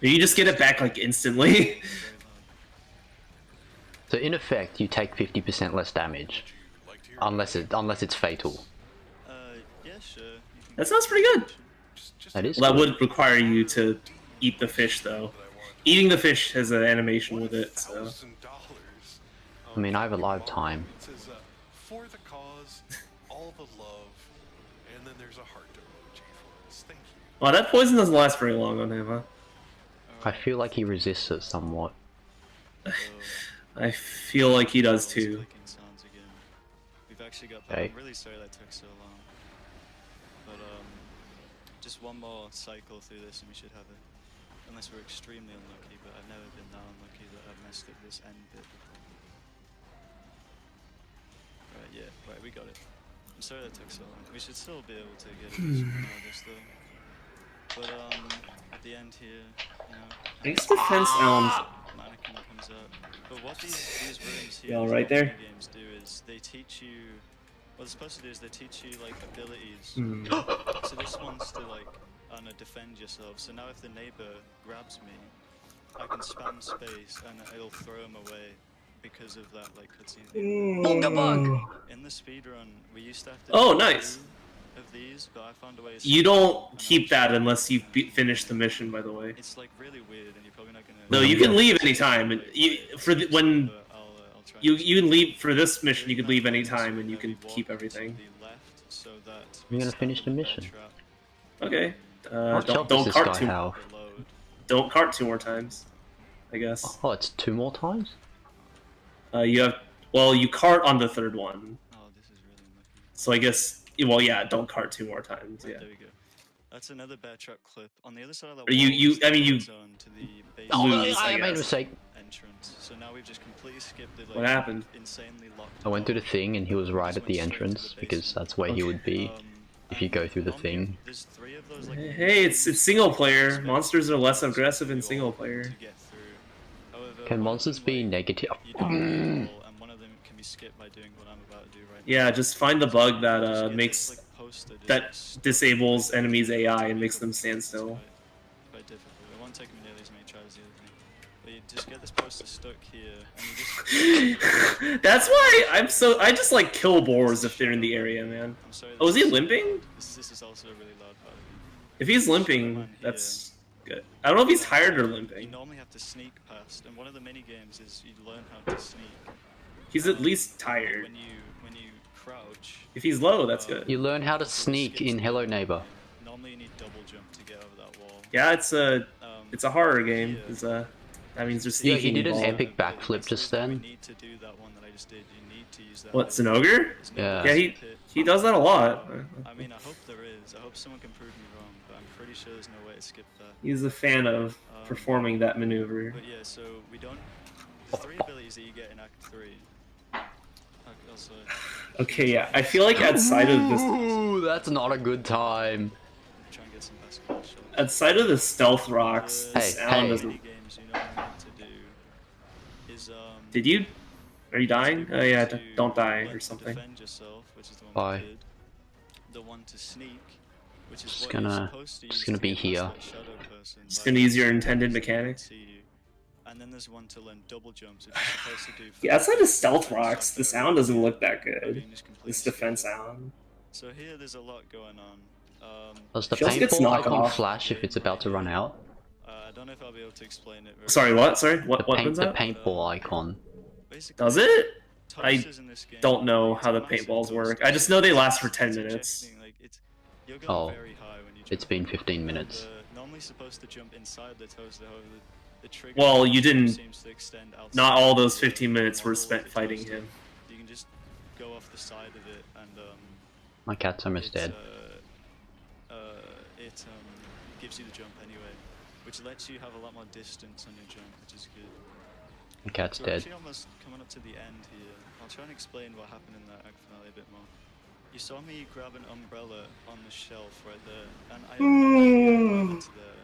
You just get it back like instantly. So in effect, you take 50% less damage, unless it's fatal. Yeah, sure. That sounds pretty good. That is. Well, that good. would require you to eat the fish though. Eating the fish has an animation with it, so. I mean, I have a lifetime. It says, for the cause, all the love, and then there's a heart emoji for us. Thank you. Well, that poison doesn't last very long on him, huh? I feel like he resists it somewhat. I feel like he does too. We've actually got. Okay. I'm really sorry that took so long. But just one more cycle through this, and we should have it. Unless we're extremely unlucky, but I've never been that unlucky that I've messed up this end bit before. Right, yeah, right, we got it. I'm sorry that took so long. We should still be able to get it this August though. But at the end here, you know. Thanks defense elms. Mannequin comes up. But what these rooms here, Y'all right there? games do is they teach you. What they're supposed to do is they teach you like abilities. So this one's to like, I don't know, defend yourself. So now if the neighbor grabs me, I can spam space and it'll throw him away because of that like cutscene. In the speedrun, we used to have to. Oh, nice. Of these, but I found a way. You don't keep that unless you finish the mission, by the way. It's like really weird, and you're probably not gonna. No, you can leave anytime. And when you can leave for this mission, you can leave anytime, and you can keep everything. We're gonna finish the mission. Okay. What Don't does this cart guy two. have? Don't cart 2 more times. I guess. Oh, it's 2 more times? You have. Well, you cart on the 3rd one. So I guess. Well, yeah. Don't cart 2 more times. Yeah. There we go. That's another bear trap clip. On the other side of that Or you. I mean, you. zone to the base lose, I made a guess. mistake. entrance. So now we've just completely skipped the like, What happened? insanely locked. I went through the thing and he was right at the entrance because that's where he would be if you go through the thing. There's 3 of those like. Hey, it's single player. Monsters are less aggressive in single player. Can monsters be negative? And one of them can be skipped by doing what I'm about to do right Yeah, just find the bug that makes that disables enemies' AI and makes them stand still. Quite difficult. It won't take me nearly as many tries as the other thing. But you just get this poster stuck here, and you just. That's why I just like kill boars if they're in the area, man. Oh, is he limping? This is also a really loud part. If he's limping, that's good. I don't know if he's tired or You limping. normally have to sneak past, and one of the mini games is you learn how to sneak. He's at least tired. When you crouch. If he's low, that's good. You learn how to sneak in Hello Neighbor. Normally you need double jump to get over that wall. Yeah, it's a horror game. That means there's Yeah, sneaking he did an involved. epic backflip just then. Need to do that one that I just did. You need to use that. What, Zinogre? Yeah. Yeah, he does that a lot. I mean, I hope there is. I hope someone can prove me wrong, but I'm pretty sure there's no way to skip that. He's a fan of performing that maneuver. But yeah, so we don't. The 3 abilities that you get in Act 3. Also, Okay, yeah, I feel like outside of this. Ooh, that's not a good time. try and get some basketball shots. Outside of the stealth rocks, the Hey, sound hey. doesn't. Games, you know what you need to do is Did you? Are you dying? Oh yeah, don't die or one to something. defend yourself, which is the one Bye. we did. The one to sneak, which is Just what you're gonna, supposed to just use gonna to be get past here. that shadow person Just by gonna use your using intended the mechanic. see you. And then there's one to learn double jumps, which you're supposed to do. Yeah, outside of stealth rocks, the sound doesn't look that good. This defense sound. So here there's a lot going on. Does the Just gets paintball knocked icon off. flash if it's about to run out? I don't know if I'll be able to explain it. Very Sorry, what? Sorry, what? The What paint, was the that? paintball icon. Does it? I don't know how the paintballs work. I just know they last for 10 minutes. Oh, it's been 15 minutes. Normally supposed to jump inside the toaster, however, the trigger Well, you didn't. seems to extend outside. Not all those 15 minutes were spent fighting him. You can just go off the side of it and My cat's almost dead. it gives you the jump anyway, which lets you have a lot more distance on your jump, which is good. My cat's So dead. actually almost coming up to the end here. I'll try and explain what happened in that act finale a bit more. You saw me grab an umbrella on the shelf right there, and I had no idea to there.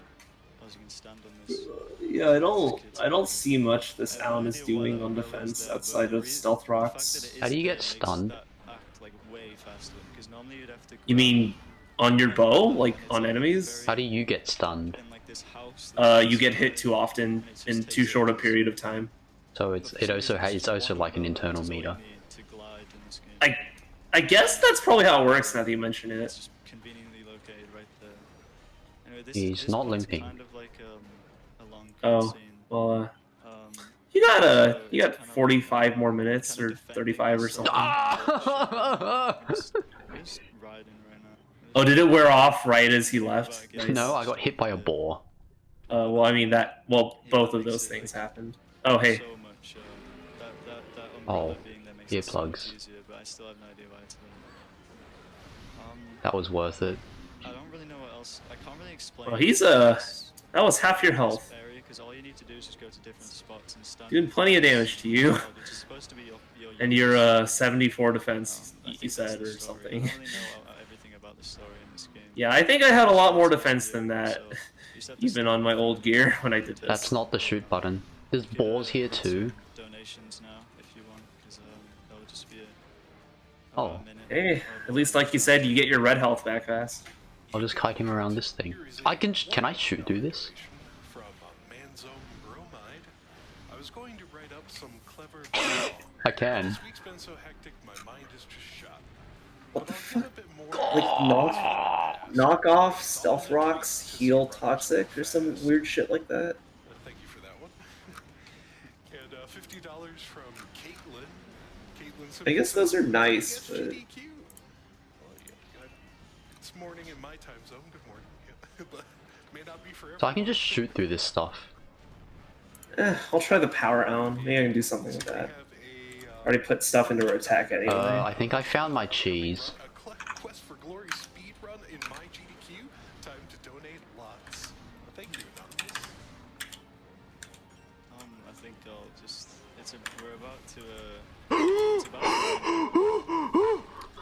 I was gonna stand on this. Yeah, I don't see much this Alan is doing on defense outside of stealth rocks. How do you get stunned? Like way faster, because normally you'd have to. You mean on your bow, like on enemies? How do you get stunned? You get hit too often in too short a period of time. So it's also like an internal meter. I guess that's probably how it works now that you mention it. Conveniently located right there. Anyway, He's not limping. Kind of like a long Oh, well, you got 45 more minutes or 35 or something. Oh, did it wear off right as he left? Nice. No, I got hit by a boar. Well, I mean both of those things happened. Oh, hey. Oh, earplugs. That was worth it. I don't really know what else. I can't really explain. Well, that was half your health. Because all you need to do is just go to different spots and stand. Doing plenty of damage to you. And your 74 defense, you said, or something. Yeah, I think I had a lot more defense than that, even on my old gear when I did this. That's not the shoot button. There's boars here too. Donations now, if you want, because that would just be Oh. Hey, at least like you said, you get your red health back fast. I'll just kite him around this thing. Can I shoot through this? From Manzone Bromide. I was going to write up some clever. I can. This week's been so hectic, my mind is just shot. But I'll give a bit more. Like knock off stealth rocks, heal toxic, or some weird shit like that. Thank you for that one. And $50 from Caitlin. I guess those are nice, but it's morning in my time zone. Good morning. But may not be for So I can just shoot through this stuff. I'll try the power Alan. Maybe I can do something with that. Already put stuff into her attack anyway. I think I found my cheese. Quest for Glory speed run in my GDQ. Time to donate lots. Thank you, Anonymous. I think I'll just. We're about to. It's about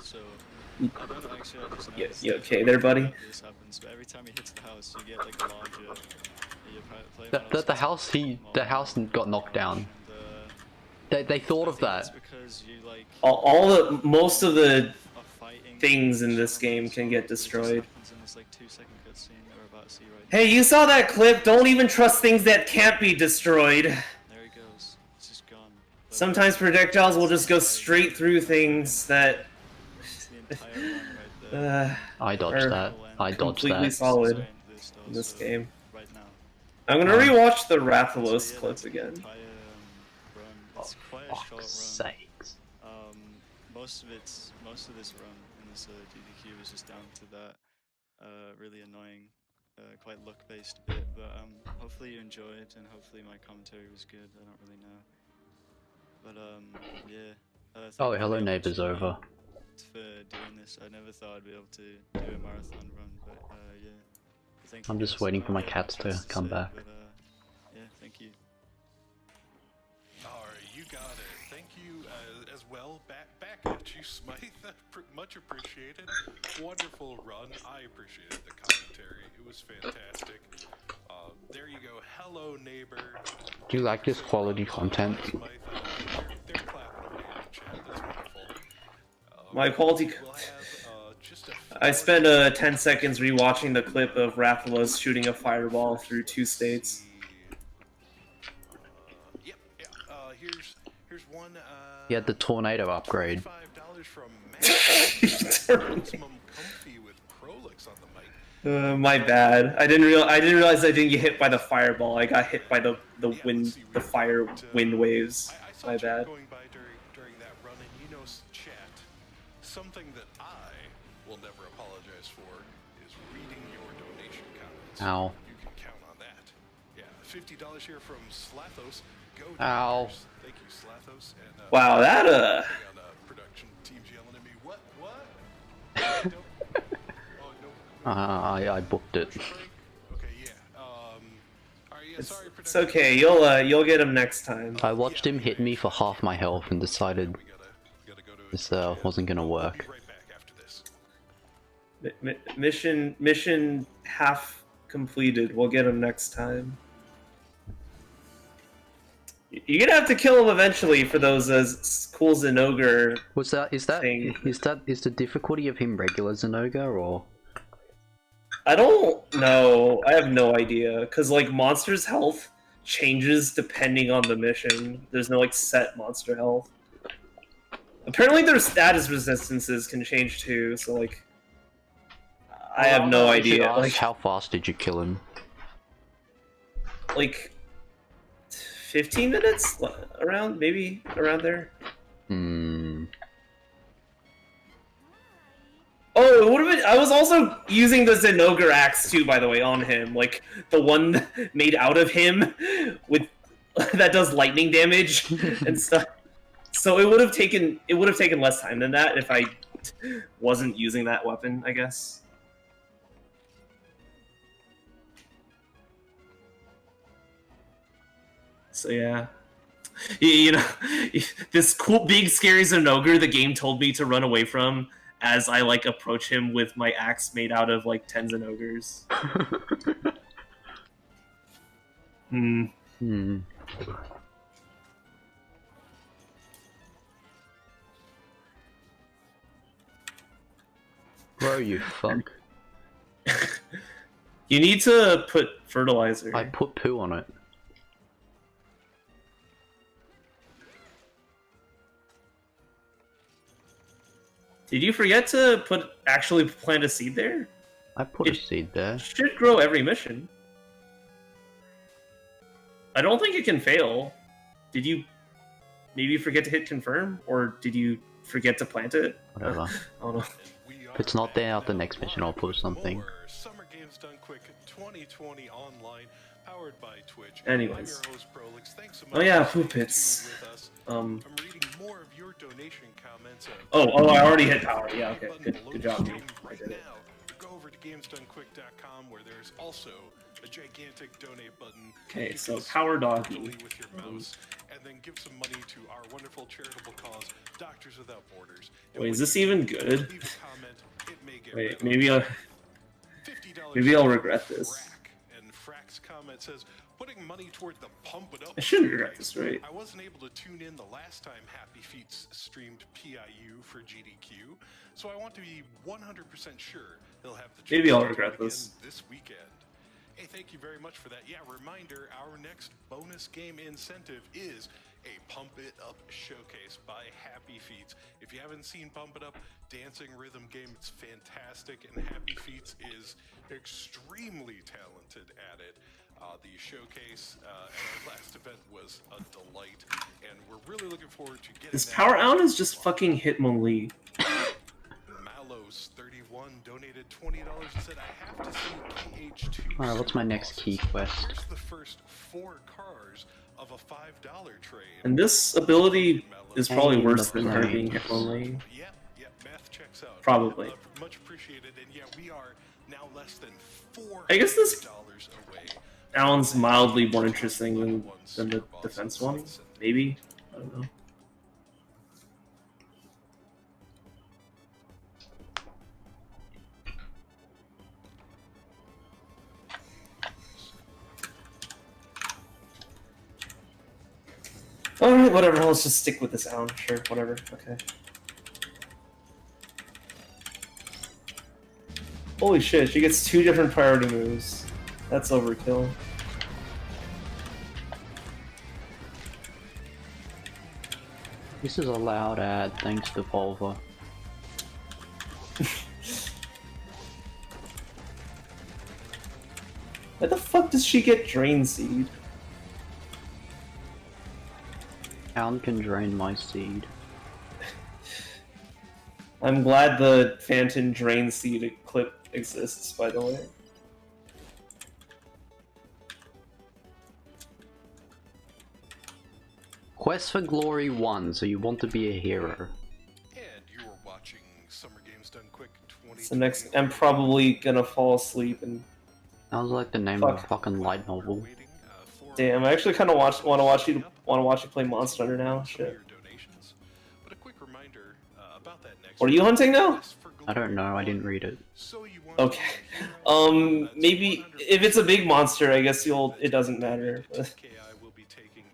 so. I don't actually. I just noticed You okay there, buddy? This happens, but every time he hits the house, you get like a larger. The house got knocked down. They thought of that. Most of the things in this game can get destroyed. Hey, you saw that clip? Don't even trust things that can't be destroyed. There he goes. It's just gone. Sometimes projectiles will just go straight through things that I dodged that. I dodged completely that. solid in this game. I'm gonna rewatch the Rathalos clip again. It's quite a short run. Sakes. Most of this run in this GDQ was just down to that really annoying, quite luck-based bit. But hopefully you enjoyed, and hopefully my commentary was good. I don't really know, but yeah. Oh, hello, neighbors over. For doing this, I never thought I'd be able to do a marathon run, but yeah. Thank you I'm just guys. waiting for my cats to come back. But, yeah, thank you. Alright, you got it. thank you as well. Back at you, Smythe. Much appreciated. Wonderful run. I appreciated the commentary. It was fantastic. There you go. Hello, neighbor. Do you like this quality content? They're clapping away in the chat. That's wonderful. My quality. I spent 10 seconds rewatching the clip of Rathalos shooting a fireball through 2 states. Here's one. He had the tornado upgrade. My bad. I didn't realize I didn't get hit by the fireball. I got hit by the fire wind waves. My bad. During that run, and you know, chat, something that I will never apologize for is reading your donation comments. Ow. You can count on that. Yeah, $50 here from Slathos. Go Ow. Tigers. Thank you, Slathos. And, Wow, that production team's yelling at me. What? I booked it. It's okay. You'll get him next time. I watched him hit me for half my health and decided this wasn't gonna work. Mission half completed. We'll get him next time. You're gonna have to kill him eventually for those cool Zenogre. Is the difficulty of him regular Zenogre or? I don't know. I have no idea because like monsters' health changes depending on the mission. There's no like set monster health. Apparently their status resistances can change too. So like, I have no idea. Like, how fast did you kill him? Like 15 minutes, maybe around there. Oh, it would have been. I was also using the Zenogre axe too, by the way, on him, like the one made out of him, with that does lightning damage and stuff. So it would have taken less time than that if I wasn't using that weapon, I guess. So yeah, you know, this cool big scary Zenogre the game told me to run away from as I like approach him with my axe made out of like 10 Zenogres. Bro, you fuck. You need to put fertilizer. I put poo on it. Did you forget to actually plant a seed there? I put a seed there. It should grow every mission. I don't think it can fail. Did you maybe forget to hit confirm? Or did you forget to plant it? Whatever. I don't know. If it's not there, at the next mission I'll put something. Summer Games Done Quick 2020 online, powered by Twitch. Anyways. I'm your host, Prolix. Thanks so much Oh yeah, for Poop Hits. I'm reading more of your donation comments. Oh, I already hit power. Yeah, okay. Good job, dude. I did it. Go over to GamesDoneQuick.com where there's also a gigantic donate button. Okay, You so can Power Doggy. simply with your mouse, and then give some money to our wonderful charitable cause, Doctors Without Borders. And Wait, is when this you even leave good? a comment, it may get Wait, read. maybe I'll regret this. And Frack's comment says, putting money toward the Pump It Up. I shouldn't regret this, right? I wasn't able to tune in the last time Happy Feet streamed PIU for GDQ, so I want to be 100% sure he'll have the Maybe I'll chance to regret do it this. again this weekend. Hey, thank you very much for that. Yeah, reminder, our next bonus game incentive is a Pump It Up showcase by Happy Feet. If you haven't seen Pump It Up, dancing rhythm game, it's fantastic, and Happy Feet is extremely talented at it. The showcase at our last event was a delight, and we're really looking forward to getting This that. Power Out is just fucking Hitmonlee. Malos31 donated $20 and said, I have to see KH2. Alright, what's my next key quest? Here's the first 4 cars of a $5 trade. And this ability is probably worse than her being Hitmonlee. Yeah, math checks out. Probably. Much appreciated, and yeah, we are now less than $4 I guess this away. Alan's mildly more interesting than the defense one. Maybe? I don't know. Alright, whatever, let's just stick with this sound. Sure, whatever, okay. Holy shit, she gets 2 different priority moves. That's overkill. This is a loud ad, thanks to Volva. Why the fuck does she get Drain Seed? Hound can drain my seed. I'm glad the Phantom Drain Seed clip exists, by the way. Quest for Glory 1, so you want to be a hero. And you were watching Summer Games Done Quick 20. So next, I'm probably gonna fall asleep and... Sounds like the name of a fucking light novel. Damn, I actually kind of want to watch you play Monster Hunter now. Shit. But a quick reminder about that next. What are you hunting now? I don't know, I didn't read it. Okay. Maybe if it's a big monster, I guess it doesn't matter.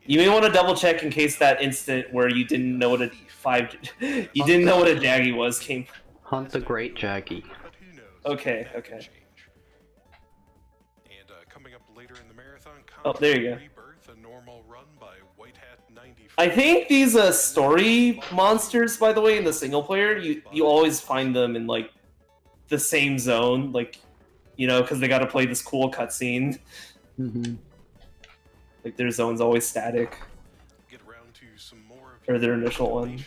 You may want to double check in case that instant where you didn't know what a Jaggy was came. Hunt the Great Jaggy. Okay, okay. And coming up later in the marathon, Oh, there you go. Rebirth, a normal run by White Hat 95. I think these story monsters, by the way, in the single player, you always find them in like the same zone, like, you know, because they got to play this cool cutscene. Mm-hmm. Like their zone's always static. Get around to some more of or their initial one.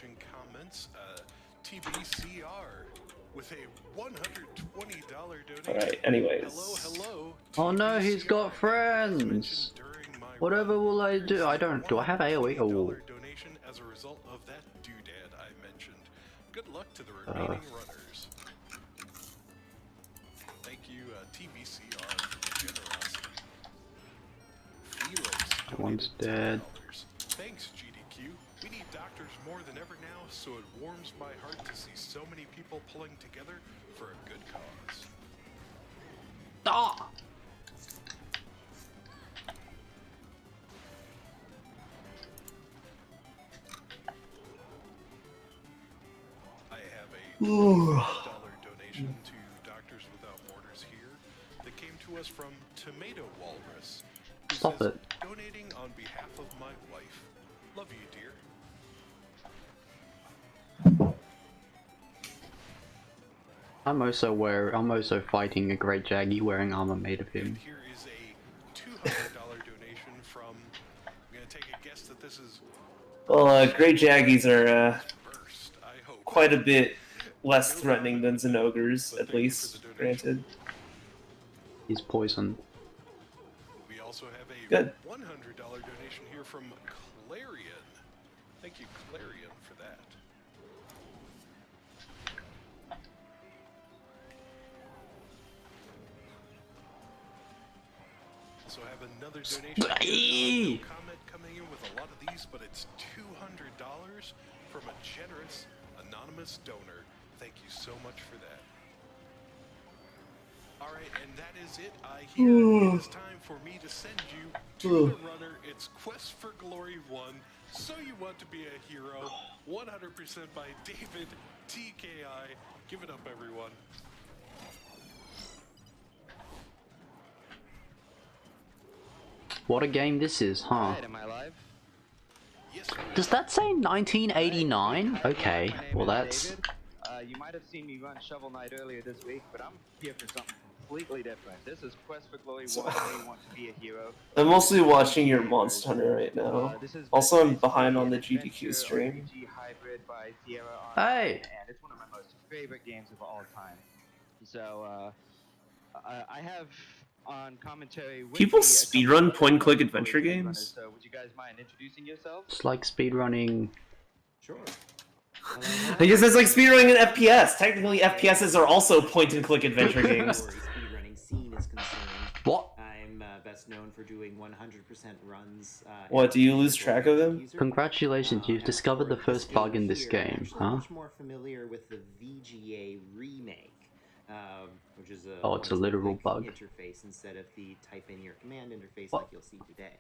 Comments. TBCR with a $120 donation. Alright, anyways. Hello. Oh no, he's got friends! Whatever will I do? Do I have AoE? Oh. Donation as a result of that doodad I mentioned. Good luck to the remaining runners. Thank you, TBCR, for your generosity. Felix, One's dead. thanks, GDQ. We need doctors more than ever now, so it warms my heart to see so many people pulling together for a good cause. Ah! I have a $5 donation to Doctors Without Borders here that came to us from Tomato Walrus. Who Stop says, it. Donating on behalf of my wife. Love you, dear. I'm also fighting a Great Jaggy wearing armor made of him. Here is a $200 donation from. I'm gonna take a guess that this is. Well, Great Jaggies are quite a bit less threatening than Zenogres, at least, granted. He's poisoned. We also have a Good. $100 donation here from Clarion. Thank you, Clarion, for that. Also have another donation. No comment coming in with a lot of these, but it's $200 from a generous anonymous donor. Thank you so much for that. Alright, and that is it. It is time for me to send you to the runner. It's Quest for Glory 1. So You Want to Be a Hero. 100% by David TKI. Give it up, everyone. What a game this is, huh? Am I live? Does that say 1989? Okay, well that's... You might have seen me run Shovel Knight earlier this week, but I'm here for something completely different. This is Quest for Glory 1, You Want to Be a Hero. I'm mostly watching your Monster Hunter right now. Also, I'm behind on the GDQ stream. Hybrid by Sierra Hey! And it's one of my most favorite games of all time. So, I have on commentary with People speedrun point-and-click adventure games? So would you guys mind introducing yourselves? It's like speedrunning... Sure. I guess it's like speedrunning an FPS. Technically, FPSs are also point-and-click adventure games. Speedrunning scene is concerned. What? I'm best known for doing 100% runs. What, do you lose track of them? Congratulations, you've discovered the first bug in this game, huh? Much more familiar with the VGA remake, which is a Oh, it's a literal bug. interface instead of the type in your command interface like you'll see today.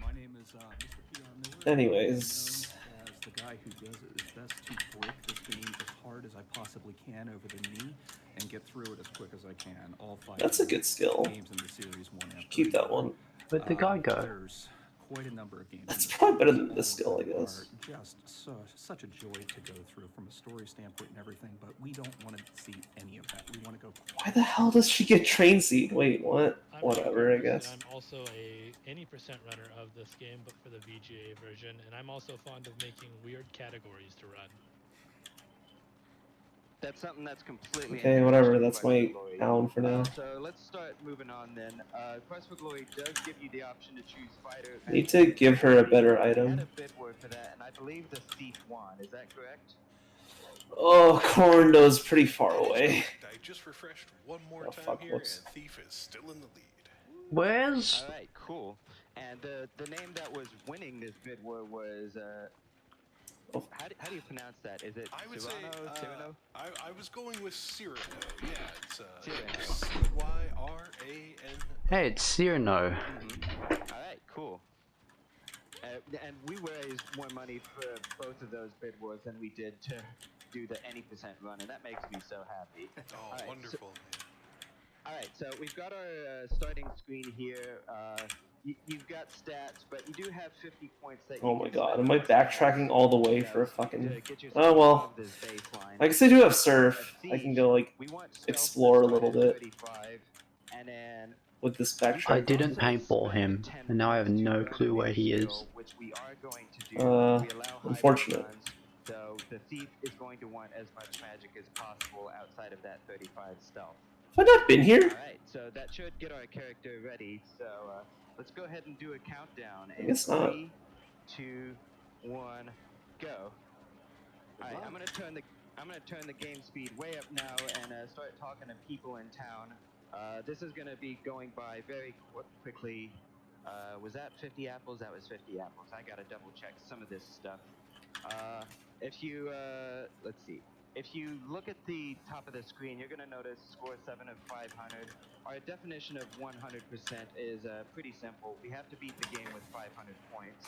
My name is Mr. PR Miller. Anyways. As the guy who does his best to break this game as hard as I possibly can over the knee and get through it as quick as I can. All 5 That's a good skill. games in the series, one after Keep that one. Where'd the guy go? There's quite a number of games. That's probably better than this skill, I guess. Just such a joy to go through from a story standpoint and everything, but we don't want to see any of that. We want to go. Why the hell does she get train seed? Wait, what? Whatever, I guess. I'm also a any percent runner of this game, but for the VGA version, and I'm also fond of making weird categories to run. That's something that's completely. Okay, whatever. That's my down for now. So let's start moving on then. Quest for Glory does give you the option to choose fighter. Need to give her a better I had item. a bid word for that, and I believe the thief won. Is that correct? Oh, Corndo's pretty far away. I just refreshed one more Oh, time fuck, here, whoops. and Thief is still in the lead. Where's? All right, cool. And the name that was winning this bid word was how do you pronounce that? Is it I would Cyrano? say Cyrano? I was going with Cyrano. Yeah, it's Cyrano. C-Y-R-A-N. Hey, it's Cyrano. All right, cool. And we raised more money for both of those bid wars than we did to do the any percent run, and that makes me so happy. Oh, All right, wonderful. All right, so we've got our starting screen here. You've got stats, but you do have 50 points that. Oh my god, am I backtracking all the way for a fucking... Oh well. I guess I do have surf. I can go, like, explore a little bit with this backtrack. I didn't paintball him, and now I have no clue where he is. Unfortunate. So the thief is going to want as much magic as possible outside of that 35 stealth. Have I not been here? Alright, so that should get our character ready. So let's go ahead and do a countdown. I guess not. 3, 2, 1, go. Alright, I'm gonna turn the game speed way up now and start talking to people in town. This is gonna be going by very quickly. Was that 50 apples? That was 50 apples. I gotta double check some of this stuff. If you let's see. If you look at the top of the screen, you're going to notice score 7 of 500. Our definition of 100% is pretty simple. We have to beat the game with 500 points.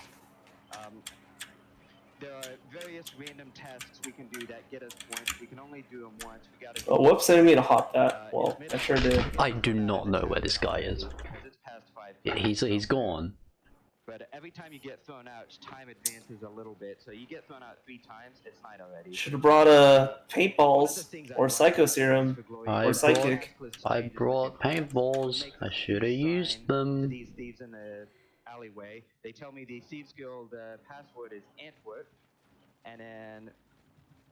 There are various random tasks we can do that get us points. We can only do them once. We got to. Oh, whoops! I didn't mean to hop that. Well, I sure did. I do not know where this guy is. He's gone. But every time you get thrown out, time advances a little bit. So you get thrown out 3 times, it's night already. Should have brought paintballs or psycho serum or psychic. I brought paintballs. I should have used them. These thieves in the alleyway. They tell me the Thieves Guild password is Antwerp, and then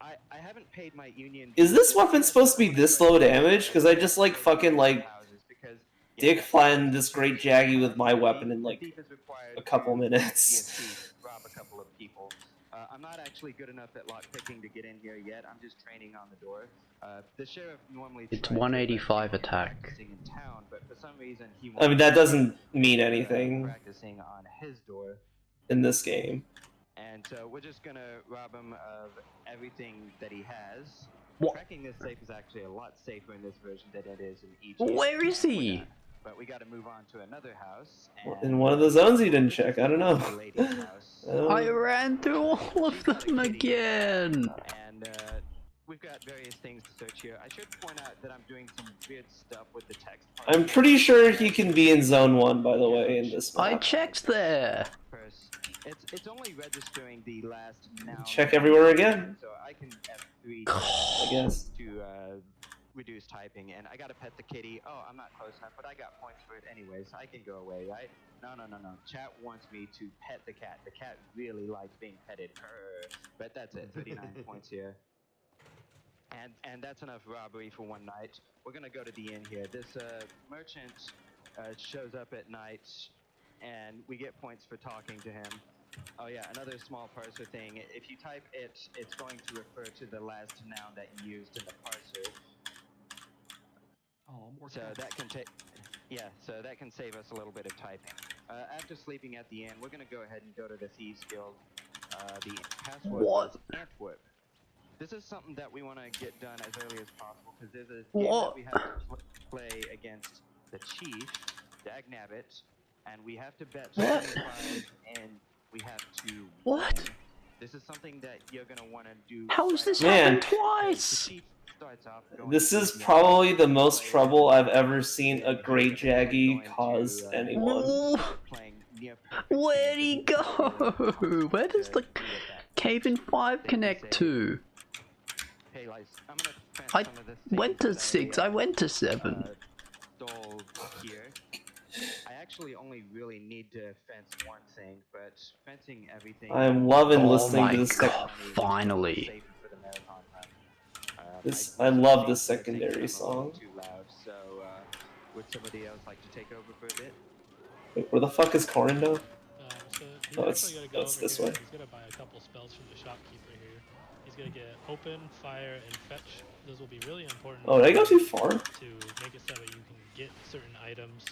I haven't paid my union. Is this weapon supposed to be this low damage? Because I just like fucking like dick flattened this great Jaggy with my weapon in like a couple minutes. Rob a couple of people. I'm not actually good enough at lockpicking to get in here yet. I'm just training on the door. The sheriff normally. It's 185 attack. In town, but for some reason he I mean that doesn't mean anything practicing on his door in this game. And so we're just gonna rob him of everything that he has. What? Tracking this safe is actually a lot safer in this version than it is in each. Where is he? But we got to move on to another house. In one of the zones you didn't check. I don't know. I ran through all of them again. And we've got various things to search here. I should point out that I'm doing some weird stuff with the text. I'm pretty sure he can be in zone 1, by the way, in this map. I checked there. It's only registering the last noun. Check everywhere again. So I can F3 I guess. to reduce typing, and I gotta pet the kitty. Oh, I'm not close enough, but I got points for it anyways. I can go away, right? No. Chat wants me to pet the cat. The cat really likes being petted. But that's it. 39 points here. And that's enough robbery for one night. We're gonna go to the inn here. This merchant shows up at night, and we get points for talking to him. Oh yeah, another small parser thing. If you type it, it's going to refer to the last noun that you used in the parser. Oh, more so that can take, so that can save us a little bit of typing. After sleeping at the inn, we're gonna go ahead and go to the Thieves Guild. The password is Antwerp. This is something that we want to get done as early as possible because there's a game that we have to play against the Chief, Dagnabbit, and we have to bet 75, and we have to. What? This is something that you're gonna want to do. How has this Man. happened twice? This is probably the most trouble I've ever seen a Great Jaggy cause anyone. Where'd he go? Where does the Cave in 5 connect to? I went to 6, I went to 7. I actually only really need to fence one thing, but fencing everything. I'm loving listening to this. Finally. I love this secondary song. Too loud, so would somebody else like to take over for a bit? Wait, where the fuck is Corindon? He's Oh, actually gonna go it's over this here. way. He's gonna buy a couple spells from the shopkeeper here. He's gonna get open, fire, and fetch. Those will be really important. Oh, did I go too far? To make it so that you can get certain items.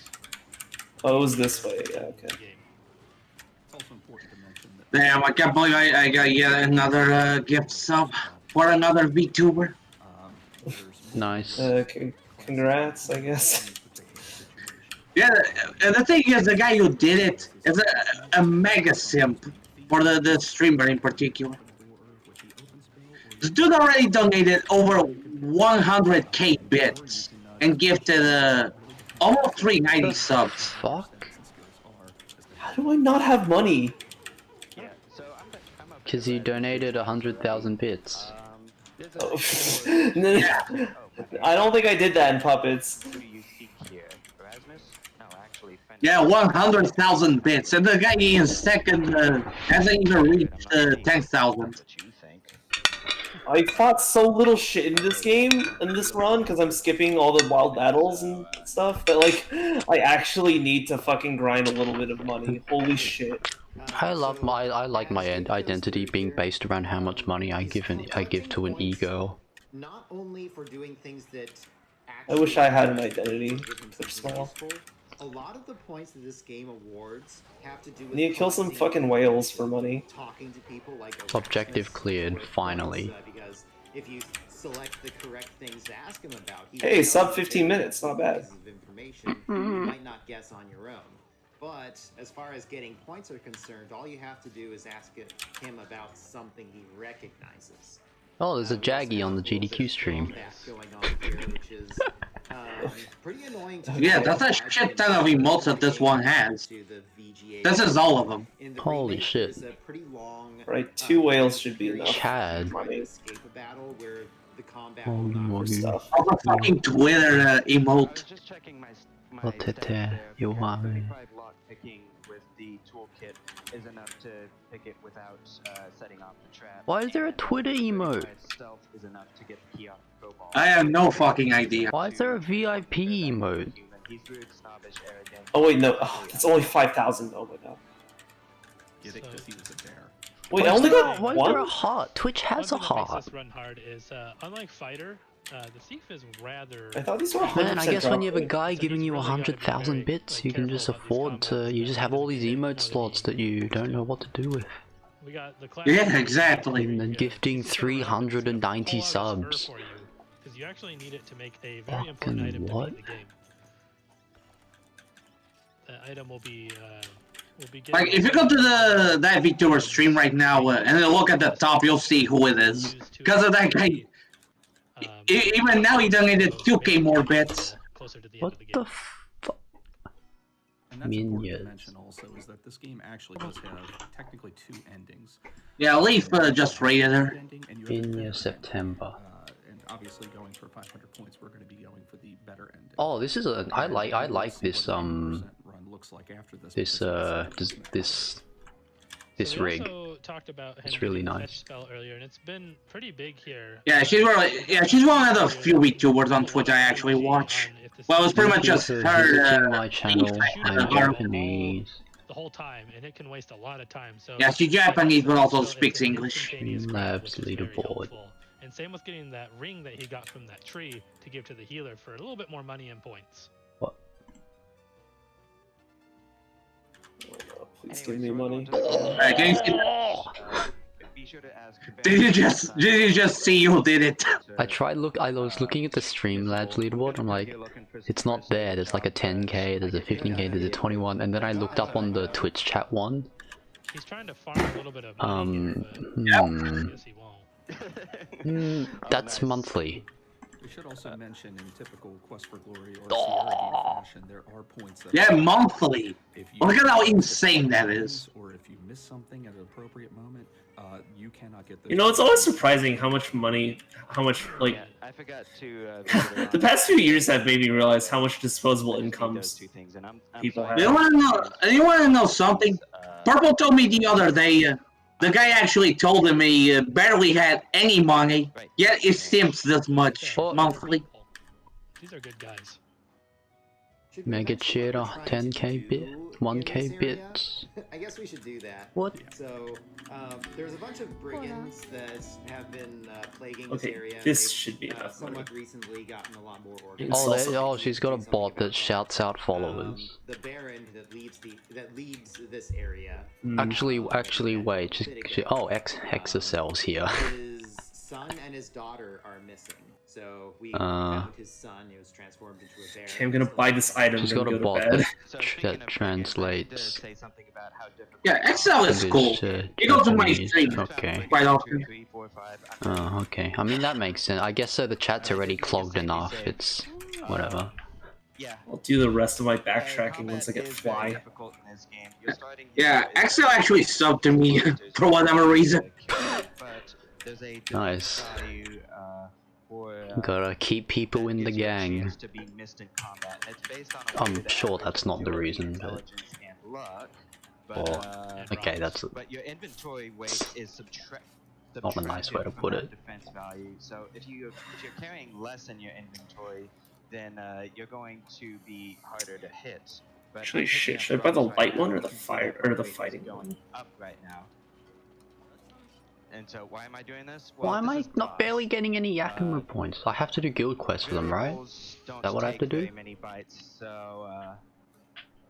Oh, it was this way. Yeah, okay. It's also important to mention that Damn, I can't believe I got yet another gift sub for another VTuber. Nice. Congrats, I guess. Yeah, the thing is, the guy who did it is a mega simp for the streamer in particular. The dude already donated over 100k bits and gifted almost 390 subs. Fuck. How do I not have money? Cause you donated 100,000 bits. Oh. No, I don't think I did that in Puppets. Yeah, 100,000 bits, and the guy in second hasn't even reached 10,000. I fought so little shit in this game, in this run, because I'm skipping all the wild battles and stuff, that like, I actually need to fucking grind a little bit of money. Holy shit. I like my identity being based around how much money I give to an e-girl. Not only for doing things that I wish I had an identity. Such small. a lot of the points that this game awards have to do with I need to kill some fucking whales for money. talking to people like Objective cleared, finally. because if you select the correct things to ask him about, he Hey, will sub tell you 15 minutes, not bad. pieces of information you might not guess on your own. But as far as getting points are concerned, all you have to do is ask him about something he recognizes. Oh, there's a Jaggy on the GDQ stream. Going on here, which is pretty annoying to Yeah, that's a shit ton of emotes that this one has. This is all of them. Holy shit. Right, 2 whales should be enough. Chad. escape a battle where the combat Holy moly. Stuff. All the fucking Twitter emote. What you want me? Lockpicking with the toolkit is enough to pick it without setting off the trap. Why is there a Twitter emote? Stealth is enough to get the key off the cobalt. I have no fucking idea. Why is there a VIP emote? He's rude, snobbish, arrogant. Oh wait, no, oh, it's only 5,000. Oh my god. Get it because he was a bear. Wait, I only got why is there a one? heart? Twitch has a One thing that makes heart. this run hard is, unlike Fighter, the Thief is rather... I thought these were 100% Man, I guess when you have a drop guy rate. giving you 100,000 bits, you can just afford to. You just have all these emote slots that you don't know what to do with. We got the class Yeah, exactly. And then gifting 390 subs. Because you actually need it to make a very important item what? to beat the game. That item will be Like, if you go to that VTuber stream right now and then look at the top, you'll see who it is. Because of that guy. Even now, he donated 2k more bits. What the fuck? And that's important to Minions. mention also is that this game actually does have technically 2 endings. Yeah, Leaf just rated her. In September. And obviously going for 500 points, we're going to be going for the better ending. Oh, this is a. I like this Run looks like after this. This So we rig. also talked about It's him really getting the nice. fetch spell earlier, and it's been pretty big here. Yeah, she's one of the few VTubers on Twitch I actually watch. Well, it's pretty much just Visiting her. my channel. I'm Japanese. The whole time, and it can waste a lot of time. So Yeah, she's Japanese but also speaks English. Labs leaderboard. And same with getting that ring that he got from that tree to give to the healer for a little bit more money and points. Please give me money. Can you see? Be sure to ask Did you just see who did it? I was looking at the Streamlabs leaderboard. I'm like, it's not there. There's like a 10k, there's a 15k, there's a 21, and then I looked up on the Twitch chat one. He's trying to farm a little bit of money here, but I guess he won't. That's monthly. We should also mention in typical Quest for Glory or Sierra fashion, there are points that Yeah, monthly. Look at how insane that is. Or if you miss something at an appropriate moment, you cannot get those. You know, it's always surprising how much money, like, I forgot to. the past few years have made me realize how much disposable incomes people have. You want to know something? Purple told me the other day. The guy actually told him he barely had any money, yet it seems this much monthly. These are good guys. Mega cheater, 10k bit, 1k bits. I guess we should do that. What? So, there's a bunch of brigands that have been plaguing this Okay, area. this They've, should be enough money. somewhat recently gotten a lot more organized. Oh, she's got a bot that shouts out followers. The Baron that leads this area. Actually, wait. Exocell's here. His son and his daughter are missing. So we found his son. He was transformed into a bear. Okay, I'm gonna buy this item. She's and got a go bot to bed. that translates. Yeah, Excel is cool. You go to my stream Okay. quite often. Oh, okay. I mean, that makes sense. I guess so the chat's already clogged enough. It's whatever. I'll do the rest of my backtracking once I get fly. Yeah, Excel actually subbed to me for whatever reason. Nice. Gotta keep people in the gang. I'm sure that's not the reason, but... okay, that's But your inventory weight is not a nice way to put it. defense value. So if you're carrying less in your inventory, then you're going to be harder to hit. But Actually, shit, should I buy the light one or the fire or the fighting one? Up right now. And so why am I doing this? Why am I not barely getting any Yakima points? I have to do guild quests for them, right? Is that what I have to do? Many bites, so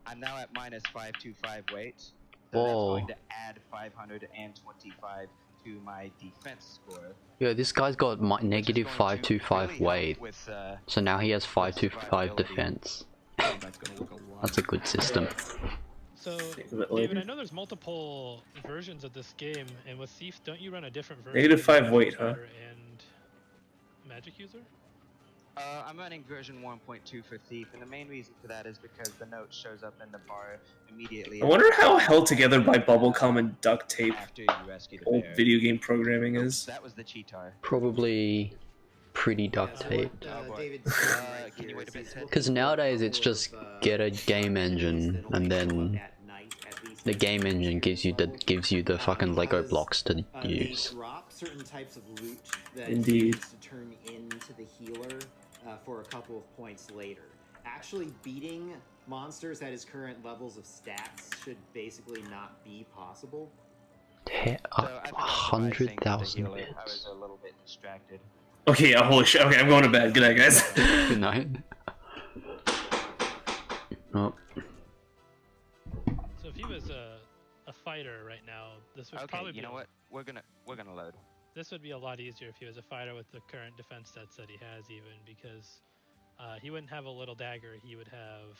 I'm now at minus 525 weight. So Whoa. that's going to add 525 to my defense score. Yeah, this guy's got negative 525 weight, so now he has 525 defense. That's a good system. So, David, I know there's multiple versions of this game, and with Thief, don't you run a different version? Negative 5 weight, huh? And Magic User? I'm running version 1.2 for Thief, and the main reason for that is because the note shows up in the bar immediately. I wonder how held together by Bubblegum and duct tape old video game programming is. That was the Cheetar. Probably pretty duct taped. Because nowadays it's just get a game engine and then the game engine gives you the fucking Lego blocks to use. Drop certain types of loot that Indeed. to turn into the healer for a couple of points later. Actually beating monsters at his current levels of stats should basically not be possible. 100,000 bits. I was a little bit distracted. Okay, holy shit. Okay, I'm going to bed. Good night, guys. Good night. Oh. So if he was a fighter right now, this would probably be... you know what? We're gonna load. This would be a lot easier if he was a fighter with the current defense stats that he has, even, because he wouldn't have a little dagger, he would have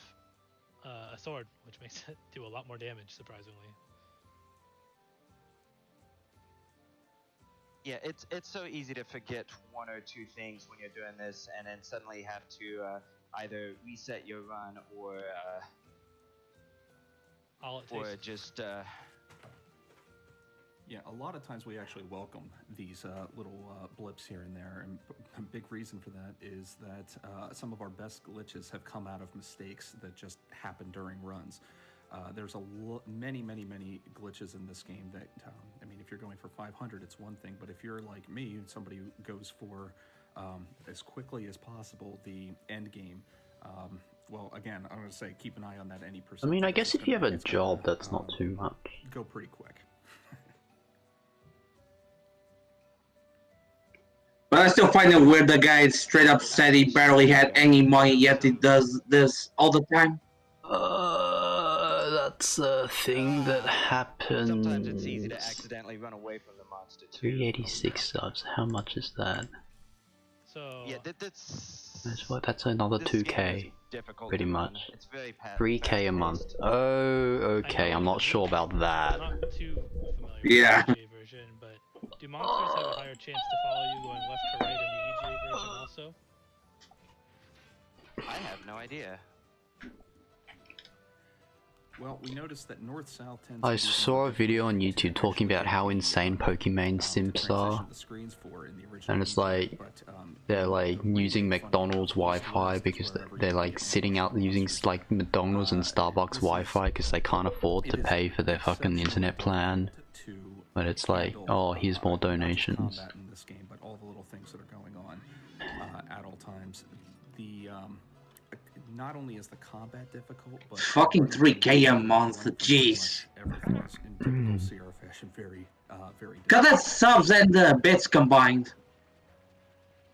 a sword, which makes it do a lot more damage, surprisingly. Yeah, it's so easy to forget one or two things when you're doing this, and then suddenly have to either reset your run or just. Yeah, a lot of times we actually welcome these little blips here and there, and a big reason for that is that some of our best glitches have come out of mistakes that just happen during runs. There's many glitches in this game that, I mean, if you're going for 500, it's one thing, but if you're like me, somebody who goes for as quickly as possible the end game, well, again, I'm going to say keep an eye on that any percent. I mean, I guess if you have a job, that's not too much. Go pretty quick. But I still find it weird the guy straight up said he barely had any money, yet he does this all the time. That's a thing that happens. Sometimes it's easy to accidentally run away from the monster too. 386 subs, how much is that? So yeah, that's That's another this game 2K, is difficult pretty to much. run. It's very 3K a month. Oh, okay. I'm not sure about that. I'm not too familiar Yeah. with the EGA version, but do monsters have a higher chance to follow you going left to right in the EGA version also? I have no idea. Well, we noticed that north-south tends I to be saw a video on YouTube talking about how insane Pokemon simps are, the screens for in the original and it's like they're like using McDonald's Wi-Fi because they're like sitting out using like McDonald's and Starbucks Wi-Fi because they can't afford to pay for their fucking internet plan. But it's like, oh, here's more donations. combat in this game, but all the little things that are going on at all times. The not only is the combat difficult, but Fucking 3K a month, jeez. everything is in typical Sierra fashion very, very. Got that subs and the bits combined.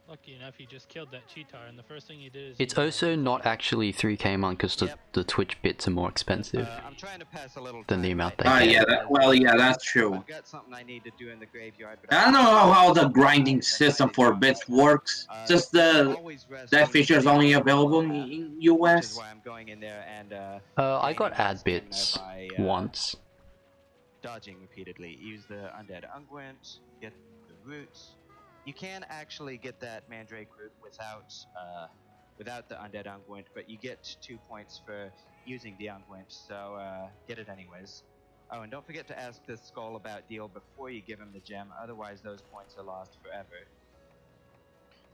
Lucky enough, he just killed that Cheetar, and the first thing he did is... It's also not actually 3K a month because the Twitch bits are more expensive I'm trying to pass a little than the amount they Oh get. yeah, well yeah, that's true. I've got something I need to do in the graveyard. But I don't know how the grinding system for bits works. Just that feature is only available in US. I'm going in there and I got ad bits once. dodging repeatedly. Use the undead unguent, get the roots. You can actually get that mandrake root without the undead unguent, but you get 2 points for using the unguent, so get it anyways. Oh, and don't forget to ask the skull about deal before you give him the gem, otherwise those points are lost forever.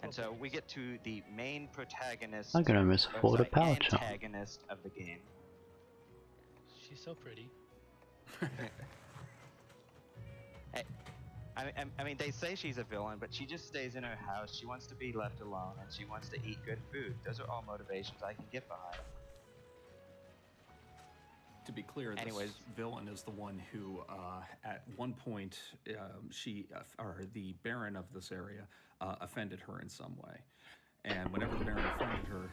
And so we get to the main protagonist. I can almost afford a power chop. Antagonist of the game. She's so pretty. Hey, I mean, they say she's a villain, but she just stays in her house. She wants to be left alone, and she wants to eat good food. Those are all motivations I can get behind. To be clear, this villain is the one who, at one point, or the Baron of this area, offended her in some way. And whenever the Baron offended her,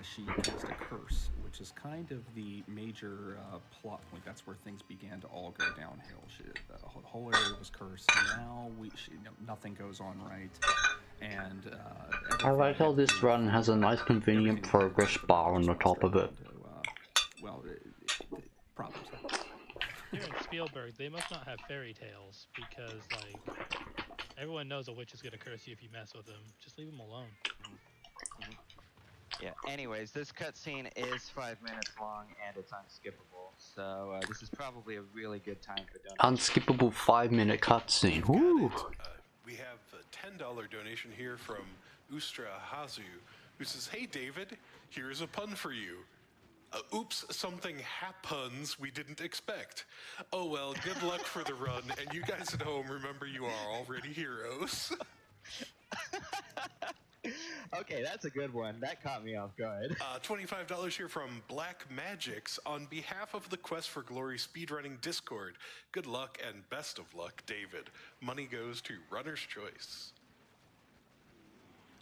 she cast a curse, which is kind of the major plot point. That's where things began to all go downhill. The whole area was cursed. Now nothing goes on right. And I like how this run has a nice convenient progress bar on the top of it. Problems. Here in Spielberg, they must not have fairy tales because, like, everyone knows a witch is gonna curse you if you mess with them. Just leave them alone. Yeah, anyways, this cutscene is 5 minutes long and it's unskippable, so this is probably a really good time for donations. Unskippable 5-minute cutscene. Woo! We have a $10 donation here from Ustra Hazu, who says, "Hey David, here's a pun for you. Oops, something happens we didn't expect. Oh well, good luck for the run, and you guys at home, remember you are already heroes." Okay, that's a good one. That caught me off guard. $25 here from Black Magics. On behalf of the Quest for Glory speedrunning Discord, good luck and best of luck, David. Money goes to Runner's Choice.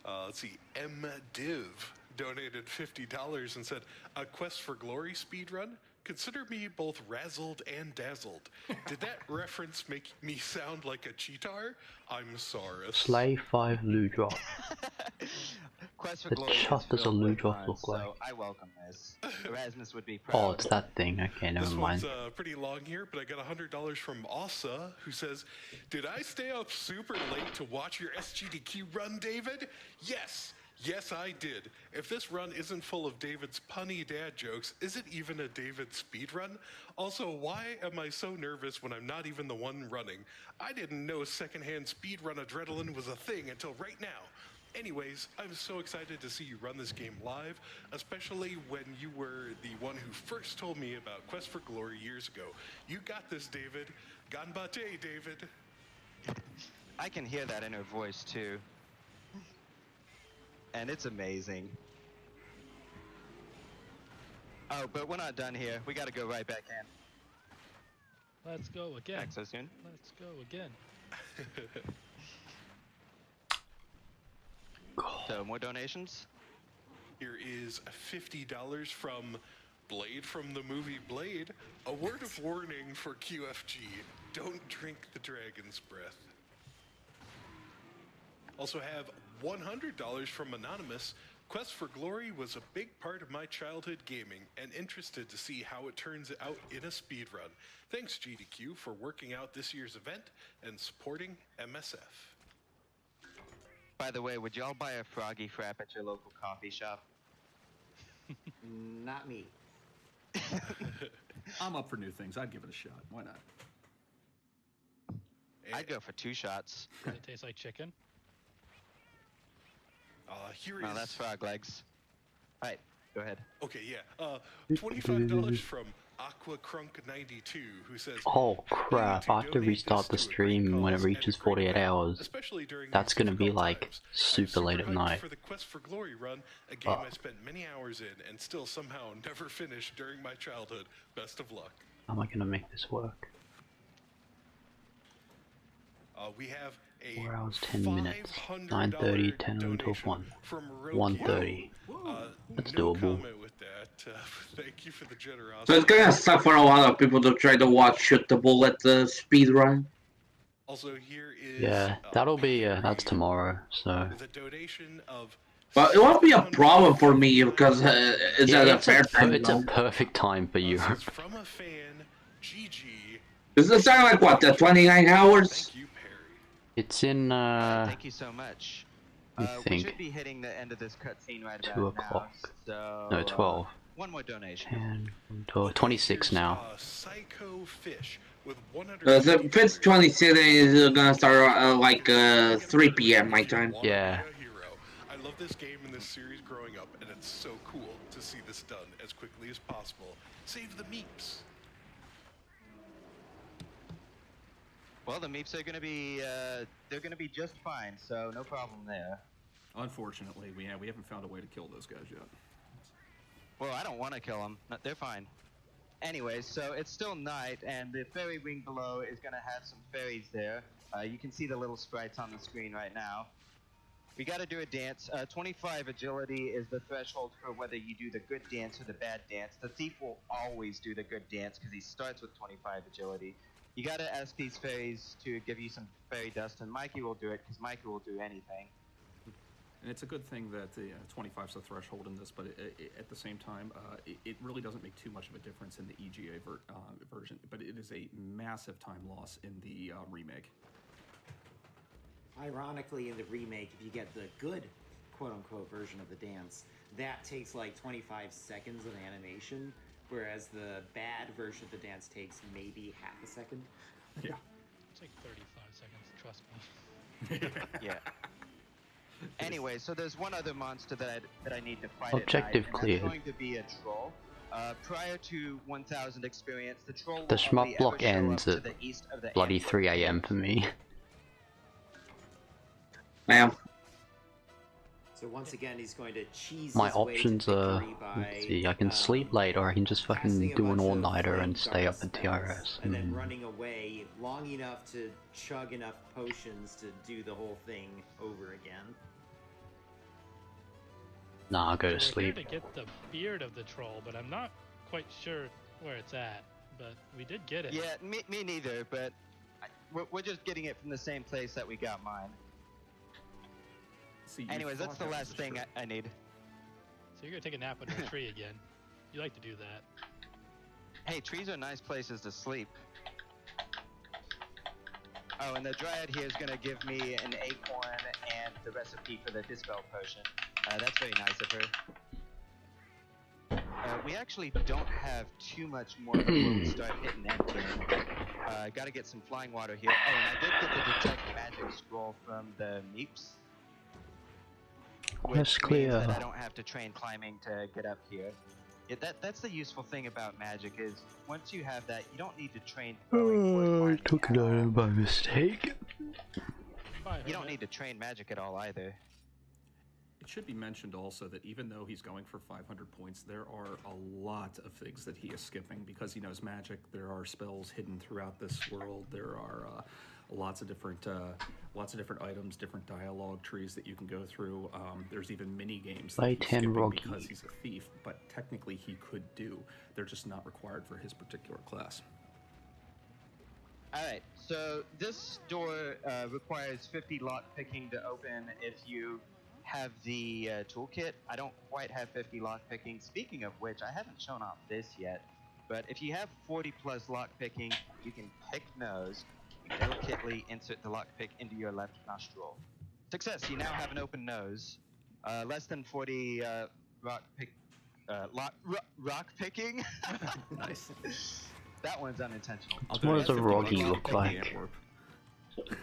Let's see, M. Div donated $50 and said, "A Quest for Glory speedrun? Consider me both razzled and dazzled. Did that reference make me sound like a cheetar? I'm sorry." Slay 5 Ludroth. Quest for The Glory chuff does a Ludroth look so like? I welcome this. Erasmus would be proud. Oh, it's that thing. Okay, never This mind. one's pretty long here, but I got $100 from Asa, who says, "Did I stay up super late to watch your SGDQ run, David? Yes. Yes, I did. If this run isn't full of David's punny dad jokes, is it even a David speedrun? Also, why am I so nervous when I'm not even the one running? I didn't know secondhand speedrun adrenaline was a thing until right now. Anyways, I'm so excited to see you run this game live, especially when you were the one who first told me about Quest for Glory years ago. You got this, David. Ganbate, David." I can hear that in her voice too. And it's amazing. Oh, but we're not done here. We gotta go right back in. Let's go again. Back so soon? Let's go again. So, more donations? Here is $50 from Blade from the movie Blade. A word of warning for QFG. Don't drink the dragon's breath. Also have $100 from Anonymous. Quest for Glory was a big part of my childhood gaming and interested to see how it turns out in a speedrun. Thanks GDQ for working out this year's event and supporting MSF. By the way, would y'all buy a Froggy Frap at your local coffee shop? Not me. I'm up for new things. I'd give it a shot. Why not? I'd go for 2 shots. Does it taste like chicken? No, that's frog legs. Alright, go ahead. Okay, yeah. $25 from Aqua Crunk 92, who says, Oh crap, I have to restart the stream when it reaches 48 hours. That's gonna be like super late at night. For the Quest for Glory run, a game I spent many hours in and still somehow never finished during my childhood. Best of luck. How am I gonna make this work? We have a 4 hours 10 minutes. 9:30, 10, 11, 12, 1. 1:30. That's doable. Thank you for the generosity. So it's gonna suck for a lot of people to try to watch Shoot the Bull at the speed run. Also, here is Yeah, that'll be that's tomorrow. So. the donation of. But it won't be a problem for me because it's at a fair time. It's a perfect time for you. From a fan, GG. Does it sound like what, the 29 hours? It's in Thank you so much. I We think should be hitting the end of this cutscene right 2 about o'clock. now. So, No, 12. One more donation. 10, 12, 26 now. Psycho Fish with 100. The if it's 26, it's gonna start like 3 p.m. my time. Yeah. I love this game and this series growing up, and it's so cool to see this done as quickly as possible. Save the meeps. Well, the meeps are gonna be they're gonna be just fine, so no problem there. Unfortunately, we haven't found a way to kill those guys yet. Well, I don't want to kill them. They're fine. Anyways, so it's still night, and the fairy wing below is gonna have some fairies there. You can see the little sprites on the screen right now. We gotta do a dance. 25 agility is the threshold for whether you do the good dance or the bad dance. The thief will always do the good dance because he starts with 25 agility. You gotta ask these fairies to give you some fairy dust, and Mikey will do it because Mikey will do anything. And it's a good thing that the 25 is the threshold in this, but at the same time, it really doesn't make too much of a difference in the EGA version, but it is a massive time loss in the remake. Ironically, in the remake, if you get the good quote-unquote version of the dance, that takes like 25 seconds of animation, whereas the bad version of the dance takes maybe half a second. Yeah. It's like 35 seconds, trust me. Yeah. Anyway, so there's one other monster that I need to fight Objective at night, cleared. and that's going to be a troll. Prior to 1000 experience, the troll The will only shmup block ever show up ends to at the east of the bloody Amber. 3 AM for me. Ma'am. So once again, he's going to cheese My his way to options are, victory by, let's see, I can sleep late or I can just fucking do an all-nighter and stay up at TRS. and then running away long enough to chug enough potions to do the whole thing over again. Nah, I'll go to We're sleep. here to get the beard of the troll, but I'm not quite sure where it's at. But we did get it. Yeah, me neither, but we're just getting it from the same place that we got mine. See, Anyways, that's the last thing I need. So you're gonna take a nap under a tree again. You like to do that. Hey, trees are nice places to sleep. Oh, and the Dryad here is gonna give me an acorn and the recipe for the Dispel Potion. That's very nice of her. We actually don't have too much more before we start hitting endgame. Gotta get some flying water here. Oh, and I did get the Detect Magic scroll from the Meeps. Quest Which clear. means that I don't have to train climbing to get up here. Yeah, that's the useful thing about magic is once you have that, you don't need to train. I took it out by mistake. You don't need to train magic at all either. It should be mentioned also that even though he's going for 500 points, there are a lot of things that he is skipping because he knows magic. There are spells hidden throughout this world. There are lots of different items, different dialogue trees that you can go through. There's even mini games that Play he's 10 skipping Rocky. because he's a thief, but technically he could do. They're just not required for his particular class. Alright, So this door requires 50 lock picking to open if you have the toolkit. I don't quite have 50 lock picking. Speaking of which, I haven't shown off this yet, but if you have 40 plus lock picking, you can pick nose. You delicately insert the lock pick into your left nostril. Success, you now have an open nose. Less than 40 rock picking. Nice. That one's unintentional. What does a Roggy look like?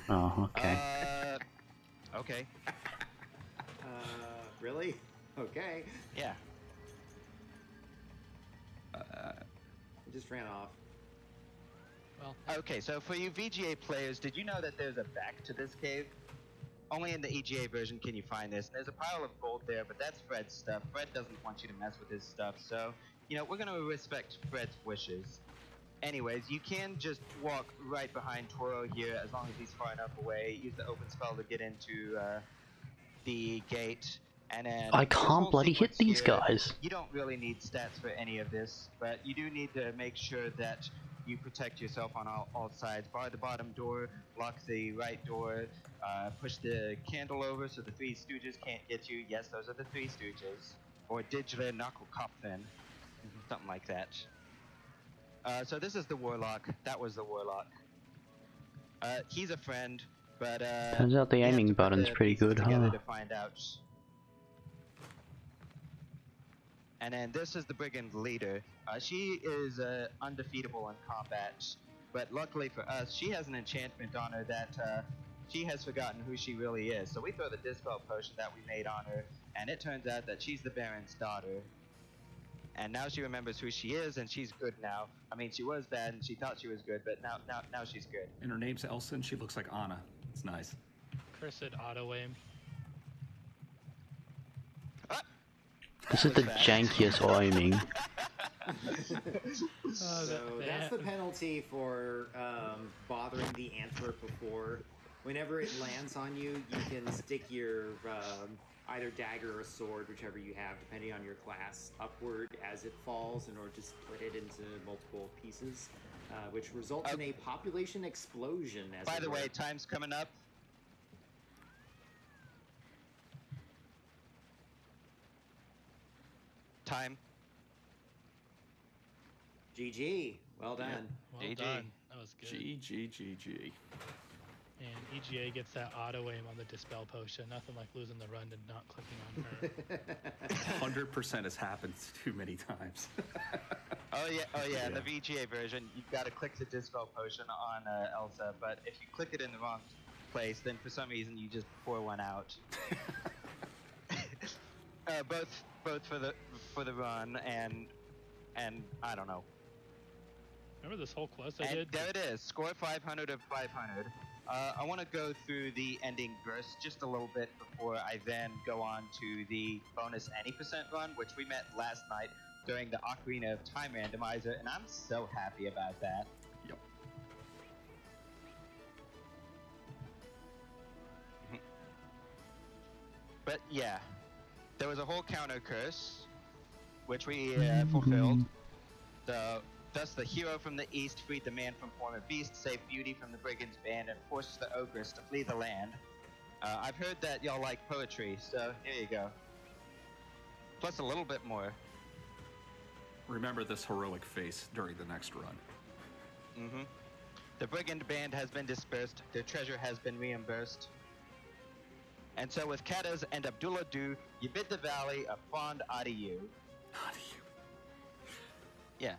Oh, okay. Okay. Really? Okay. Yeah. It just ran off. Well. Okay, so for you VGA players, did you know that there's a back to this cave? Only in the EGA version can you find this. And there's a pile of gold there, but that's Fred's stuff. Fred doesn't want you to mess with his stuff, so, you know, we're going to respect Fred's wishes. Anyways, you can just walk right behind Toro here as long as he's far enough away. Use the open spell to get into the gate. And then I can't bloody hit these guys. You don't really need stats for any of this, but you do need to make sure that you protect yourself on all sides. Bar the bottom door, lock the right door, push the candle over so the Three Stooges can't get you. Yes, those are the Three Stooges. Or Digital Knuckle Kopfen. Something like that. So this is the Warlock. That was the Warlock. He's a friend, but turns out the aiming button's pretty good, huh? To find out. And then this is the Brigand leader. She is undefeatable in combat, but luckily for us, she has an enchantment on her that she has forgotten who she really is. So we throw the Dispel Potion that we made on her, and it turns out that she's the Baron's daughter. And now she remembers who she is, and she's good now. I mean, she was bad, and she thought she was good, but now she's good. And her name's Elsa, and she looks like Anna. It's nice. Cursed auto-aim. This is the jankiest aiming. So that's the penalty for bothering the antler before. Whenever it lands on you, you can stick your either dagger or sword, whichever you have, depending on your class, upward as it falls in order to split it into multiple pieces, which results in a population explosion. By the way, time's coming up. Time. GG. Well done. Yeah, well done. That was good. GG. And EGA gets that auto aim on the Dispel Potion. Nothing like losing the run and not clicking on her. 100% has happened too many times. Oh yeah. In the VGA version, you've got to click the Dispel Potion on Elsa, but if you click it in the wrong place, then for some reason you just pour one out. Both for the run and I don't know. Remember this whole quest I did? There it is. Score 500 of 500. I want to go through the ending burst just a little bit before I then go on to the bonus any % run, which we met last night during the Ocarina of Time randomizer, and I'm so happy about that. Yep. But yeah, there was a whole counter curse, which we fulfilled. Thus the hero from the east freed the man from former beast, saved Beauty from the brigand's band, and forced the ogress to flee the land. I've heard that y'all like poetry, so here you go. Plus a little bit more. Remember this heroic face during the next run. Mm-hmm. The brigand band has been dispersed, their treasure has been reimbursed. And so with Katas and Abdullah Du, you bid the valley a fond adieu. Yeah.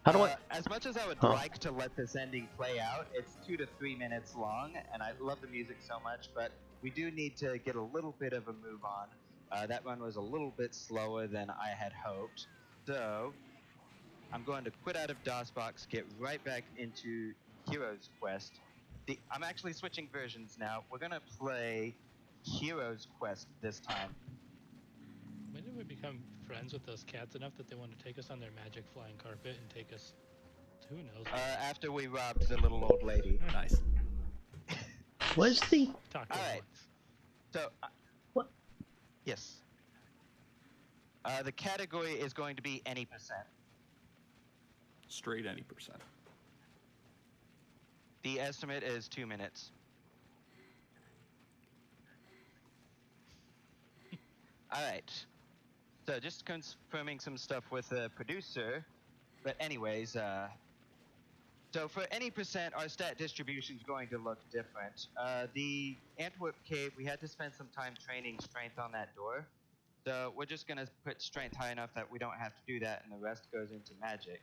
How do I? As much as I would like to let this ending play out, it's 2 to 3 minutes long, and I love the music so much, but we do need to get a little bit of a move on. That run was a little bit slower than I had hoped, so I'm going to quit out of DOSBox, get right back into Hero's Quest. I'm actually switching versions now. We're going to play Hero's Quest this time. When did we become friends with those cats enough that they want to take us on their magic flying carpet and take us, who knows? After we robbed the little old lady. Nice. Where's the... Alright. So, what? Yes. The category is going to be any %. Straight any %. The estimate is 2 minutes. Alright. So just confirming some stuff with the producer. But anyways, so for any percent, our stat distribution is going to look different. The Antwerp Cave, we had to spend some time training strength on that door. So we're just going to put strength high enough that we don't have to do that, and the rest goes into magic.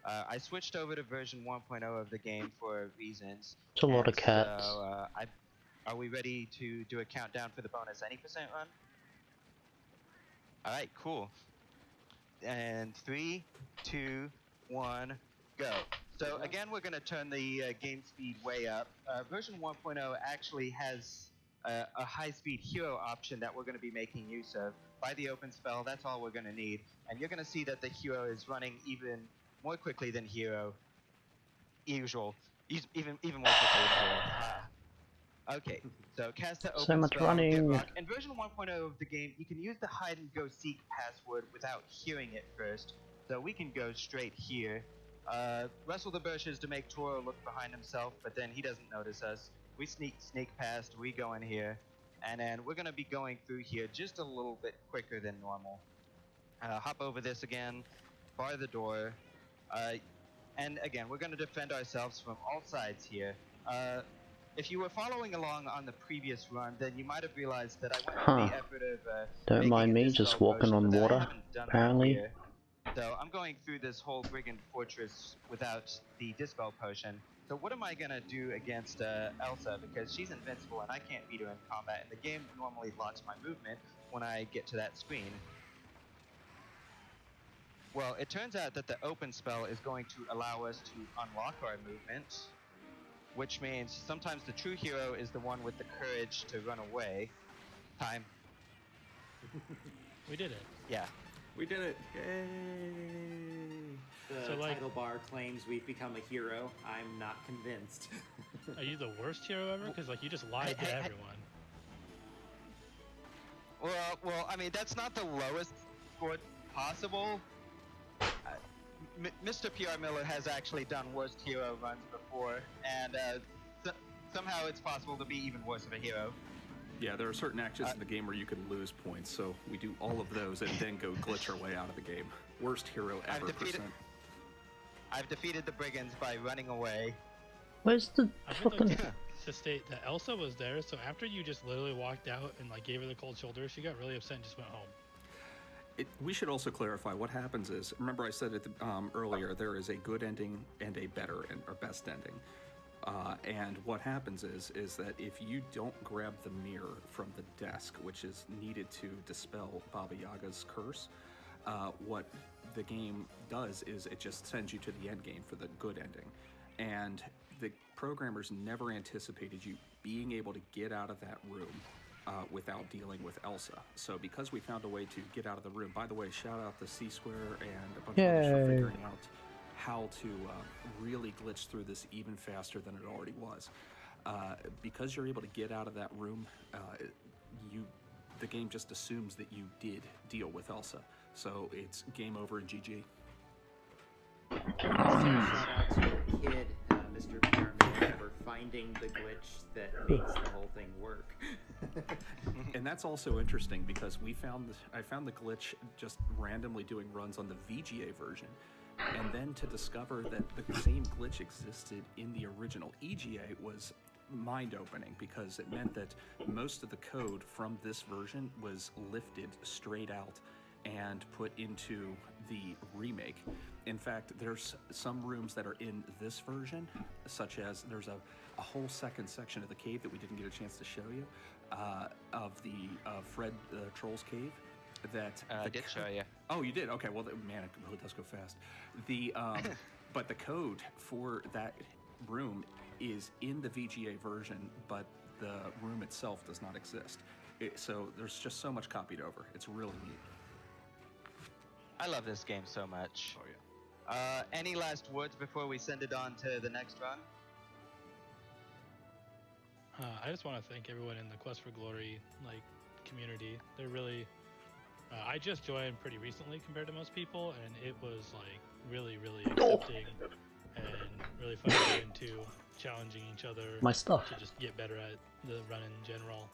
I switched over to version 1.0 of the game for reasons. It's a lot of cats. So, are we ready to do a countdown for the bonus any percent run? Alright, cool. And 3, 2, 1, go. So again, we're going to turn the game speed way up. Version 1.0 actually has a high-speed hero option that we're going to be making use of. By the open spell, that's all we're going to need. And you're going to see that the hero is running even more quickly than hero. Usual. Even more quickly than hero. Okay, so cast the open So much spell, running. get rock. In version 1.0 of the game, you can use the hide and go seek password without hearing it first. So we can go straight here. Wrestle the bushes to make Toro look behind himself, but then he doesn't notice us. We sneak past, we go in here, and then we're gonna be going through here just a little bit quicker than normal. Hop over this again, bar the door, and again, we're gonna defend ourselves from all sides here. If you were following along on the previous run, then you might have realized that I went through the effort of Don't mind me just walking on water, apparently. So I'm going through this whole Brigand Fortress without the Dispel Potion. So what am I going to do against Elsa? Because she's invincible and I can't beat her in combat. And the game normally locks my movement when I get to that screen. Well, it turns out that the open spell is going to allow us to unlock our movement. Which means sometimes the true hero is the one with the courage to run away. Time. We did it. Yeah. We did it! Yay! The So, like- title bar claims we've become a hero. I'm not convinced. Are you the worst hero ever? Because like you just lied to everyone. Well, I mean, that's not the lowest score possible. Mr. PR Miller has actually done worst hero runs before, and somehow it's possible to be even worse of a hero. Yeah, there are certain actions in the game where you can lose points, so we do all of those and then go glitch our way out of the game. Worst hero ever percent. I've defeated the brigands by running away. Where's the I would fucking... like to state that Elsa was there, so after you just literally walked out and like gave her the cold shoulder, she got really upset and just went home. We should also clarify what happens is, remember I said it earlier, there is a good ending and a better or best ending. And what happens is that if you don't grab the mirror from the desk, which is needed to dispel Baba Yaga's curse, what the game does is it just sends you to the end game for the good ending. And the programmers never anticipated you being able to get out of that room without dealing with Elsa. So because we found a way to get out of the room, by the way, shout out to C-Square and a bunch of others for figuring out how to really glitch through this even faster than it already was. Because you're able to get out of that room, the game just assumes that you did deal with Elsa. So it's game over and GG. Shout out to the kid, Mr. Pyramid, for finding the glitch that makes the whole thing work. And that's also interesting because I found the glitch just randomly doing runs on the VGA version. And then to discover that the same glitch existed in the original EGA was mind-opening because it meant that most of the code from this version was lifted straight out and put into the remake. In fact, there's some rooms that are in this version, such as there's a whole second section of the cave that we didn't get a chance to show you, of Fred the Troll's Cave. That I did show you. Oh, you did? Okay, well, man, it really does go fast. But the code for that room is in the VGA version, but the room itself does not exist. So there's just so much copied over. It's really neat. I love this game so much. Oh yeah. Any last words before we send it on to the next run? I just want to thank everyone in the Quest for Glory community. They're really. I just joined pretty recently compared to most people, and it was really, really accepting and really fun to get into challenging each other. My stuff. To just get better at the run in general,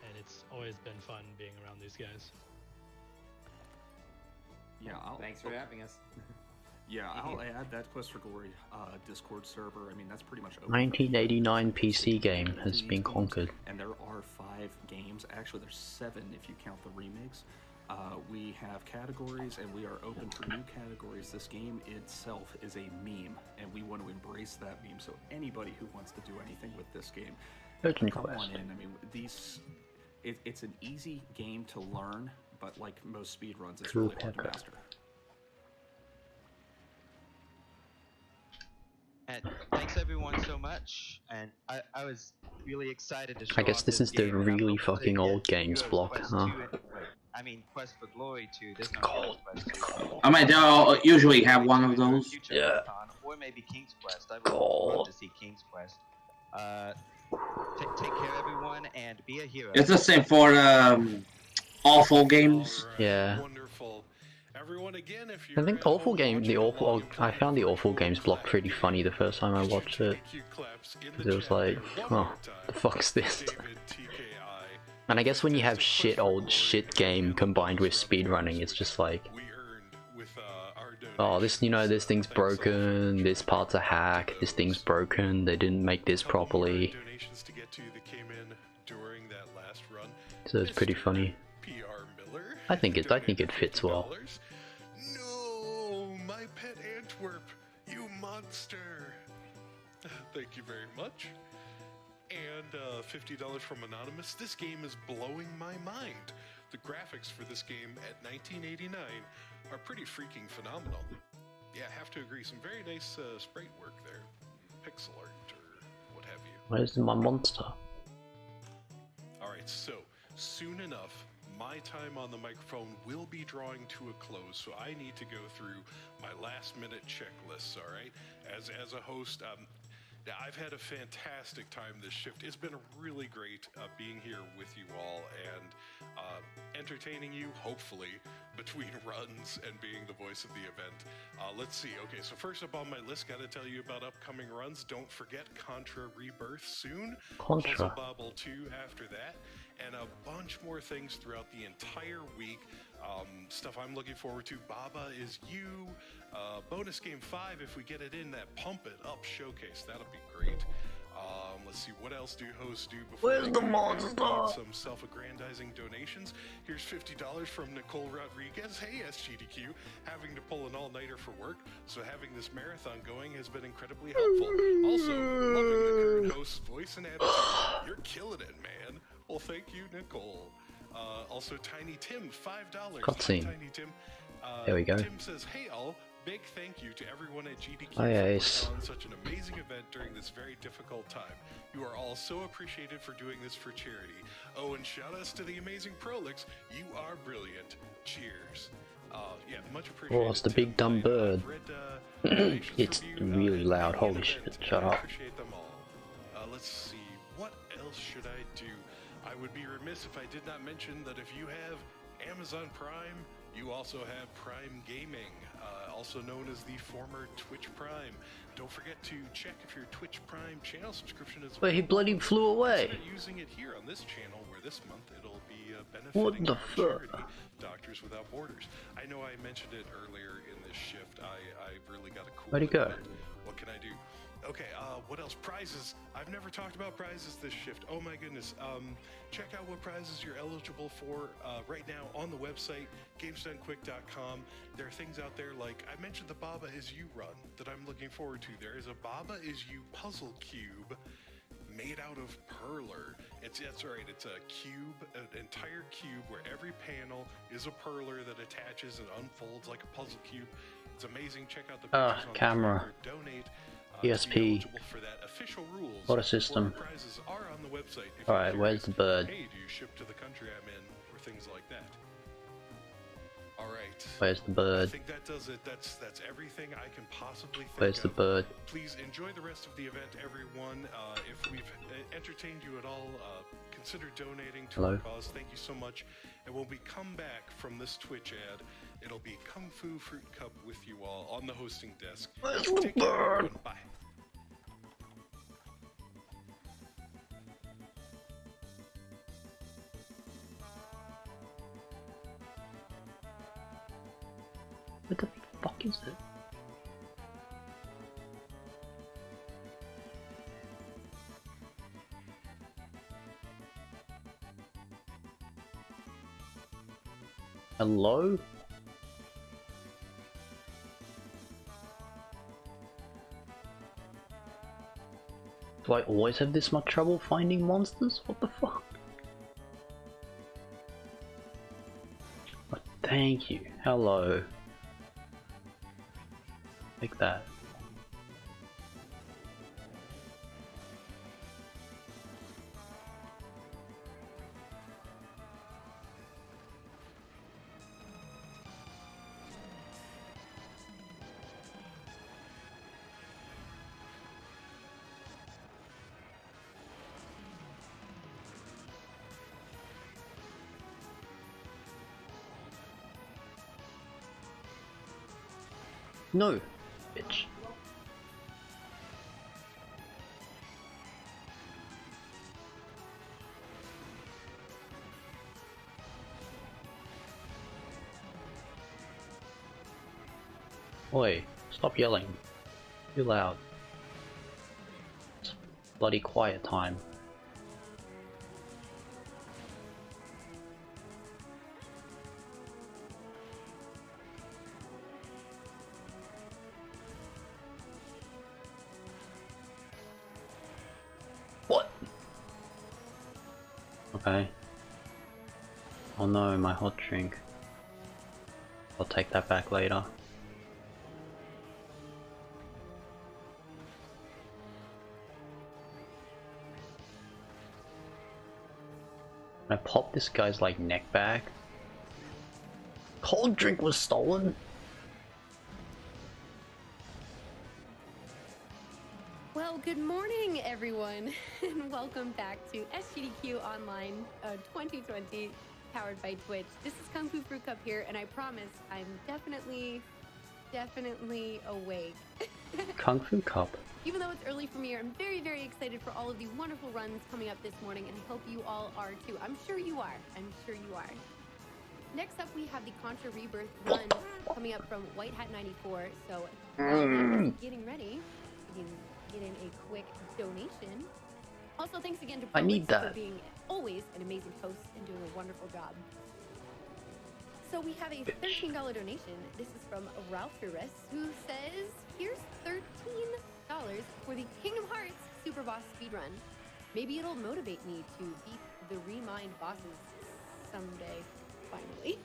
and it's always been fun being around these guys. Yeah, Thanks for having us. Yeah, I'll add that Quest for Glory Discord server. I mean, that's pretty much open. 1989 PC game has been conquered. And there are 5 games. Actually, there's 7 if you count the remakes. We have categories, and we are open for new categories. This game itself is a meme, and we want to embrace that meme. So anybody who wants to do anything with this game, come on in. I mean, it's an easy game to learn, but like most speedruns, it's really hard to master. And thanks everyone so much. And I was really excited to show I guess off this is the game, and I'm really hoping fucking to get old games to block, Quest huh? 2 anyway. I mean, Quest for Glory 2. This one is Quest 2. I mean, they'll usually have one of those. Yeah. Or maybe King's Quest. I would love to see King's Quest. Take care, everyone, and be a hero. It's the same for awful games. Yeah. Wonderful. Everyone, again, if I think Awful Game, I found the Awful Games block pretty funny the first time I watched it. Because it was like, oh, the fuck's this? And I guess when you have shit game combined with speedrunning, it's just like, oh, this, you know, this thing's broken, this part's a hack, this thing's broken, they didn't make this properly. So it's pretty funny. I think it fits well. No, my pet Antwerp, you monster. Thank you very much. And $50 from Anonymous. This game is blowing my mind. The graphics for this game at 1989 are pretty freaking phenomenal. Yeah, I have to agree. Some very nice sprite work there. Pixel art or what have you. Where's my monster? Alright, so soon enough, my time on the microphone will be drawing to a close, so I need to go through my last-minute checklists, all right? As a host, I've had a fantastic time this shift. It's been really great being here with you all and entertaining you, hopefully, between runs and being the voice of the event. Let's see. Okay, so first up on my list, got to tell you about upcoming runs. Don't forget Contra Rebirth soon. Contra. Puzzle Bobble 2 after that. And a bunch more things throughout the entire week. Stuff I'm looking forward to. Baba Is You. Bonus Game 5, if we get it in, that Pump It Up showcase. That'll be great. Let's see, what else do hosts do before Where's the monster? Some self-aggrandizing donations. Here's $50 from Nicole Rodriguez. Hey, SGDQ, having to pull an all-nighter for work, so having this marathon going has been incredibly helpful. Also, loving the current host's voice and attitude. You're killing it, man. Well, thank you, Nicole. Also, Tiny Tim, $5. Cutscene. Tiny Tim. There we go. Tim says, hey all, big thank you to everyone at GDQ Oh, yeah, yes. for putting on such an amazing event during this very difficult time. You are all so appreciated for doing this for charity. Oh, and shout outs to the amazing Prolix. You are brilliant. Cheers. Yeah, much appreciated. Oh, it's the big dumb bird. It's really loud. Holy shit, shut up. Appreciate them all. Let's see, what else should I do? I would be remiss if I did not mention that if you have Amazon Prime, you also have Prime Gaming, also known as the former Twitch Prime. Don't forget to check if your Twitch Prime channel subscription is. Wait, he bloody flew away. Consider using it here on this channel, where this month it'll be What benefiting the our fuck? charity, Doctors Without Borders. I know I mentioned it earlier in this shift. I really got a cool. Where'd he go? What can I do? Okay, what else? Prizes. I've never talked about prizes this shift. Oh my goodness. Check out what prizes you're eligible for right now on the website, GamesDoneQuick.com. There are things out there like, I mentioned the Baba Is You run that I'm looking forward to. There is a Baba Is You puzzle cube made out of perler. That's right, it's a cube, an entire cube where every panel is a perler that attaches and unfolds like a puzzle cube. It's amazing. Check out the pictures on camera. the donate. ESP. For that. Official rules What a system. for prizes are on the website. If Alright, you're where's the bird? Hey, do you ship to the country I'm in, or things like that? Alright. Where's the bird? I think that does it. That's everything I can possibly think Where's the of. bird? Please enjoy the rest of the event, everyone. If we've entertained you at all, consider donating to Hello. our cause. Thank you so much. And when we come back from this Twitch ad, it'll be Kung Fu Fruit Cup with you all on the hosting desk. Let's Take care, everyone. Bye. What the fuck is it? Hello? Do I always have this much trouble finding monsters? What the fuck? Oh, thank you. Hello. Like that. No, bitch. Oi, stop yelling. Too loud. It's bloody quiet time. What? Okay. Oh no, my hot drink. I'll take that back later. I popped this guy's like neck back. Cold drink was stolen. Well, good morning, everyone, and welcome back to SGDQ Online 2020, powered by Twitch. This is Kung Fu Fruit Cup here, and I promise I'm definitely awake. Kung Fu Cup. Even though it's early for me, I'm very, very excited for all of the wonderful runs coming up this morning, and I hope you all are too. I'm sure you are. Next up, we have the Contra Rebirth run coming up from White Hat 94. So, getting ready, you can get in a quick donation. Also, thanks again to Prolix for being always an amazing host and doing a wonderful job. So we have a $13 donation. This is from Ralph Ferris, who says, here's $13 for the Kingdom Hearts Super Boss speedrun. Maybe it'll motivate me to beat the Remind bosses someday, finally.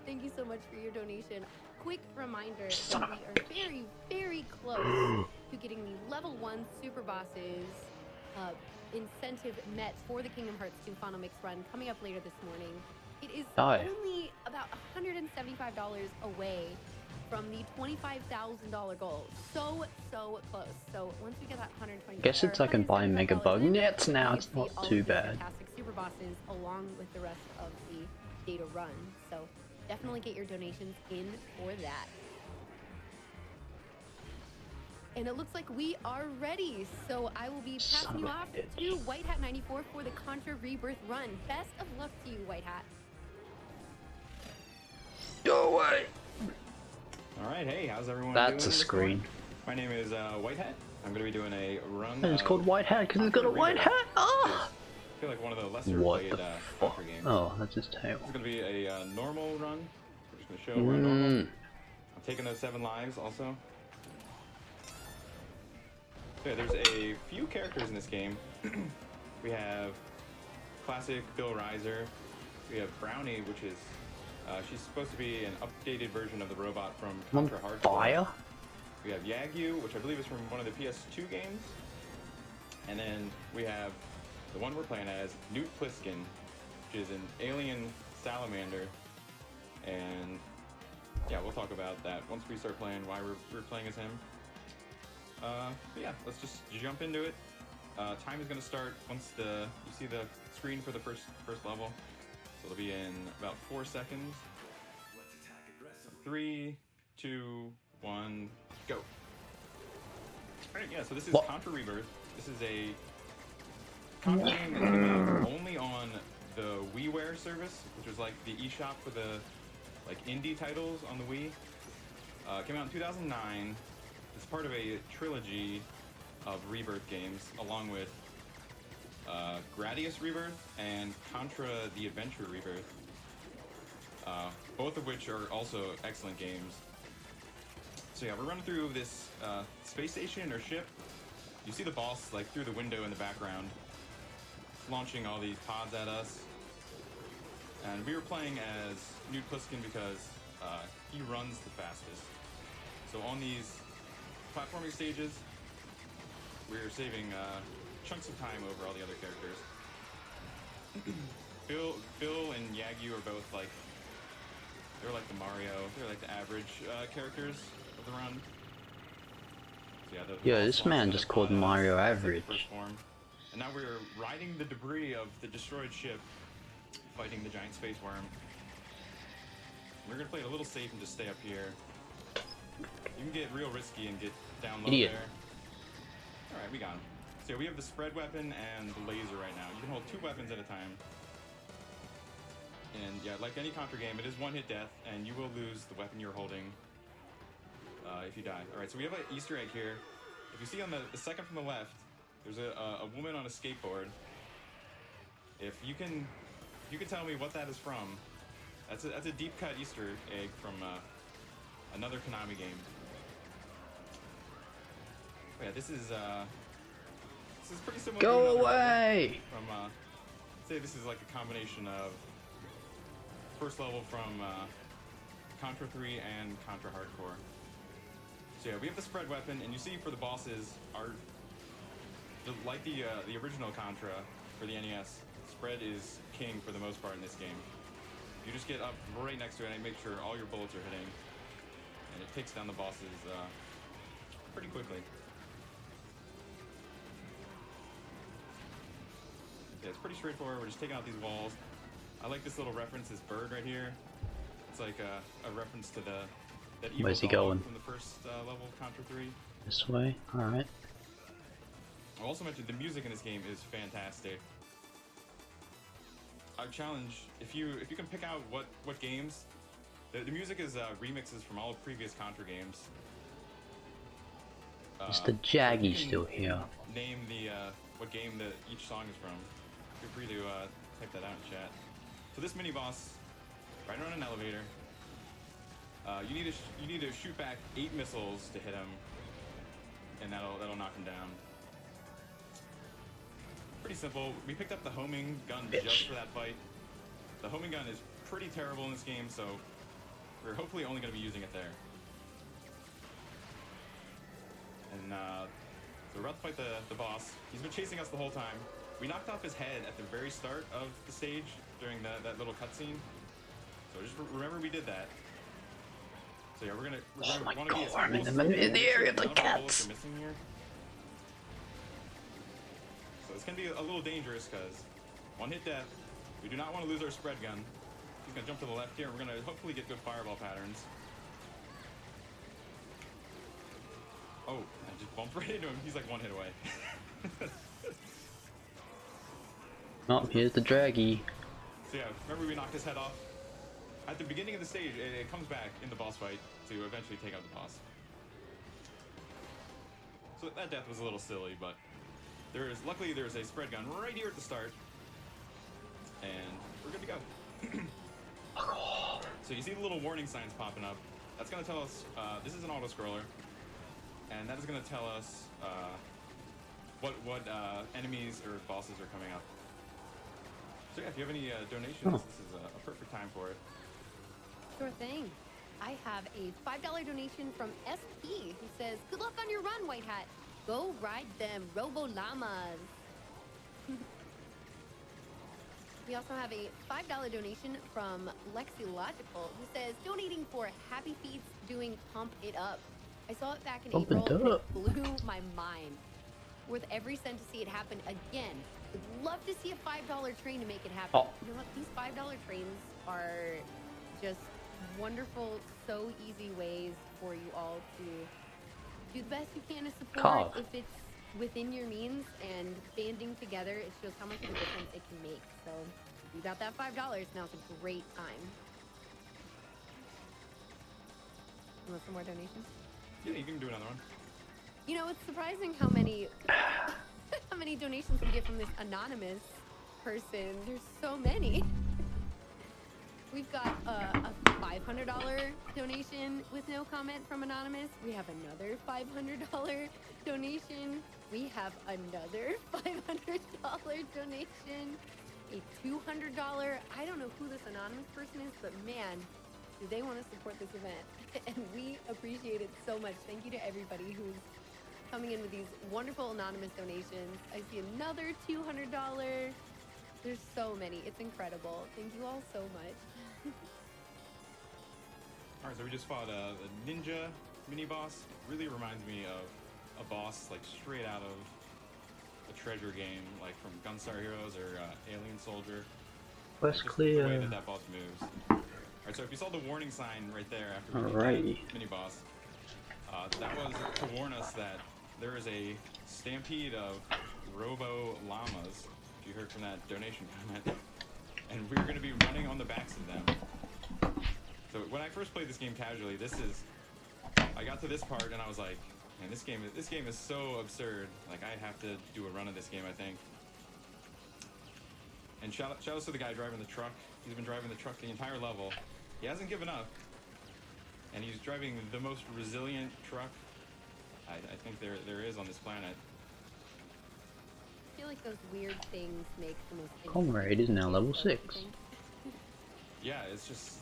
Thank you so much for your donation. Quick reminder that we are very, very close to getting the level 1 Super Bosses incentive met for the Kingdom Hearts 2 Final Mix run coming up later this morning. It is only about $175 away from the $25,000 goal. So close. So once we get that 120, Guess it's I can buy Mega Bug Nets now. It's not too bad. Fantastic Super Bosses along with the rest of the data run. So definitely get your donations in for that. And it looks like we are ready. So I will be passing you off to White Hat 94 for the Contra Rebirth run. Best of luck to you, White Hat. Go away. Alright, hey, how's everyone That's doing a screen. My name is Whitehat. I'm going to be doing a run. It's called White Hat because it's got a white hat. Oh! I feel like one of the lesser played Contra games. Oh, that's his tail. It's going to be a normal run. We're just going to show we're normal. I'm taking those 7 lives also. Okay, there's a few characters in this game. We have classic Bill Reiser. We have Brownie, which is she's supposed to be an updated version of the robot from Contra Hard. Fire. We have Yagyu, which I believe is from one of the PS2 games. And then we have the one we're playing as, Newt Plissken, which is an alien salamander. And yeah, we'll talk about that once we start playing, why we're playing as him. But yeah, let's just jump into it. Time is going to start once you see the screen for the first level. So it'll be in about 4 seconds. 3, 2, 1, go. Alright, yeah, so this is What? Contra Rebirth. This is a Contra game that came out only on the WiiWare service, which was like the eShop for the like indie titles on the Wii. Came out in 2009. It's part of a trilogy of Rebirth games, along with Gradius Rebirth and Contra the Adventure Rebirth. Both of which are also excellent games. So yeah, we're running through this space station or ship. You see the boss like through the window in the background, launching all these pods at us. And we were playing as Newt Plissken because he runs the fastest. So on these platforming stages, we're saving chunks of time over all the other characters. Bill and Yagyu are both like, they're like the Mario, they're like the average characters of the run. So yeah, This man just called Mario average. First form. And now we're riding the debris of the destroyed ship, fighting the giant space worm. We're gonna play it a little safe and just stay up here. You can get real risky and get down low there. Alright, we got him. So we have the spread weapon and the laser right now. You can hold 2 weapons at a time. And yeah, like any Contra game, it is one-hit death, and you will lose the weapon you're holding if you die. Alright, so we have an Easter egg here. If you see on the second from the left, there's a woman on a skateboard. If you can tell me what that is from, that's a deep cut Easter egg from another Konami game. Oh, yeah, this is pretty similar. Go away! From say this is like a combination of first level from Contra 3 and Contra Hardcore. So yeah, we have the spread weapon, and you see for the bosses are like the original Contra for the NES. Spread is king for the most part in this game. You just get up right next to it and make sure all your bullets are hitting, and it takes down the bosses pretty quickly. Yeah, it's pretty straightforward. We're just taking out these walls. I like this little reference, this bird right here. It's like a reference to that evil Where's he dog going? from the first level of Contra 3. This way? Alright. I also mentioned the music in this game is fantastic. I challenge, if you can pick out what games, the music is remixes from all previous Contra games. Is the Jaggy still here? Name the what game that each song is from. Feel free to type that out in chat. So this mini boss, right on an elevator. You need to shoot back 8 missiles to hit him, and that'll knock him down. Pretty simple. We picked up the homing gun just for that fight. The homing gun is pretty terrible in this game, so we're hopefully only going to be using it there. And so we're about to fight the boss. He's been chasing us the whole time. We knocked off his head at the very start of the stage during that little cutscene. So just remember we did that. So yeah, we're gonna Oh my wanna god, be as I'm simple in as the area of the none our bullets cats. are missing here. So it's gonna be a little dangerous because one-hit death. We do not want to lose our spread gun. He's gonna jump to the left here. We're gonna hopefully get good fireball patterns. Oh, I just bumped right into him. He's like 1 hit away. Oh, here's the Draggy. So yeah, remember we knocked his head off? At the beginning of the stage, it comes back in the boss fight to eventually take out the boss. So that death was a little silly, but luckily there's a spread gun right here at the start, and we're good to go. So you see the little warning signs popping up. That's gonna tell us this is an auto-scroller, and that is gonna tell us what enemies or bosses are coming up. So yeah, if you have any donations, this is a perfect time for it. Sure thing. I have a $5 donation from SP who says, "Good luck on your run, White Hat. Go ride them Robo-Llamas." We also have a $5 donation from Lexilogical who says, "Donating for Happy Feet's doing Pump It Up. I saw it back in Pump It April and Up. it blew my mind. Worth every cent to see it happen again. Would love to see a $5 train to make it happen." Oh. You know what? These $5 trains are just wonderful, so easy ways for you all to do the best you can to support Carve. if it's within your means, and banding together, it shows how much of a difference it can make. So if you got that $5, now's a great time. You want some more donations? Yeah, you can do another one. You know, it's surprising how many how many donations we get from this anonymous person. There's so many. We've got a $500 donation with no comment from anonymous. We have another $500 donation. We have another $500 donation. A $200. I don't know who this anonymous person is, but man, do they want to support this event. And we appreciate it so much. Thank you to everybody who's coming in with these wonderful anonymous donations. I see another $200. There's so many. It's incredible. Thank you all so much. Alright, so we just fought a ninja mini boss. Really reminds me of a boss like straight out of a treasure game, like from Gunstar Heroes or Alien Soldier. Quest Just clear. The way that boss moves. Alright, so if you saw the warning sign right there after we Alrighty. mini boss, that was to warn us that there is a stampede of Robo Llamas, if you heard from that donation comment, and we're going to be running on the backs of them. So when I first played this game casually, I got to this part and I was like, man, this game is so absurd. Like, I have to do a run of this game, I think. And shout out to the guy driving the truck. He's been driving the truck the entire level. He hasn't given up. And he's driving the most resilient truck I think there is on this planet. I feel like those weird things make the most Comrade is now level 6. Yeah, it's just,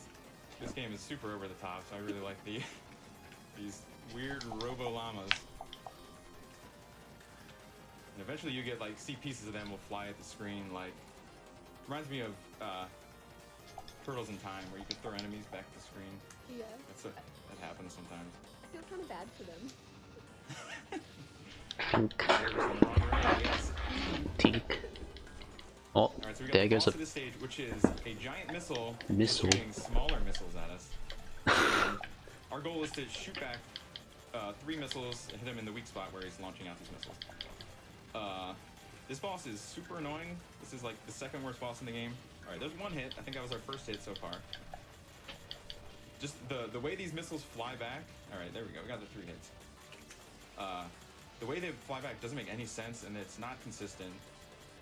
this game is super over the top, so I really like these weird Robo Llamas. And eventually you get like, see pieces of them will fly at the screen, like, reminds me of Turtles in Time, where you could throw enemies back to the screen. Yeah. That happens sometimes. I feel kind of bad for them. Tink. Oh, Alright, so we got there the goes boss a of the stage, which is a giant missile shooting smaller missiles at us. And our goal is to shoot back 3 missiles and hit him in the weak spot where he's launching out these missiles. This boss is super annoying. This is like the second worst boss in the game. Alright, there's one hit. I think that was our first hit so far. Just the way these missiles fly back. Alright, there we go. We got the 3 hits. The way they fly back doesn't make any sense, and it's not consistent.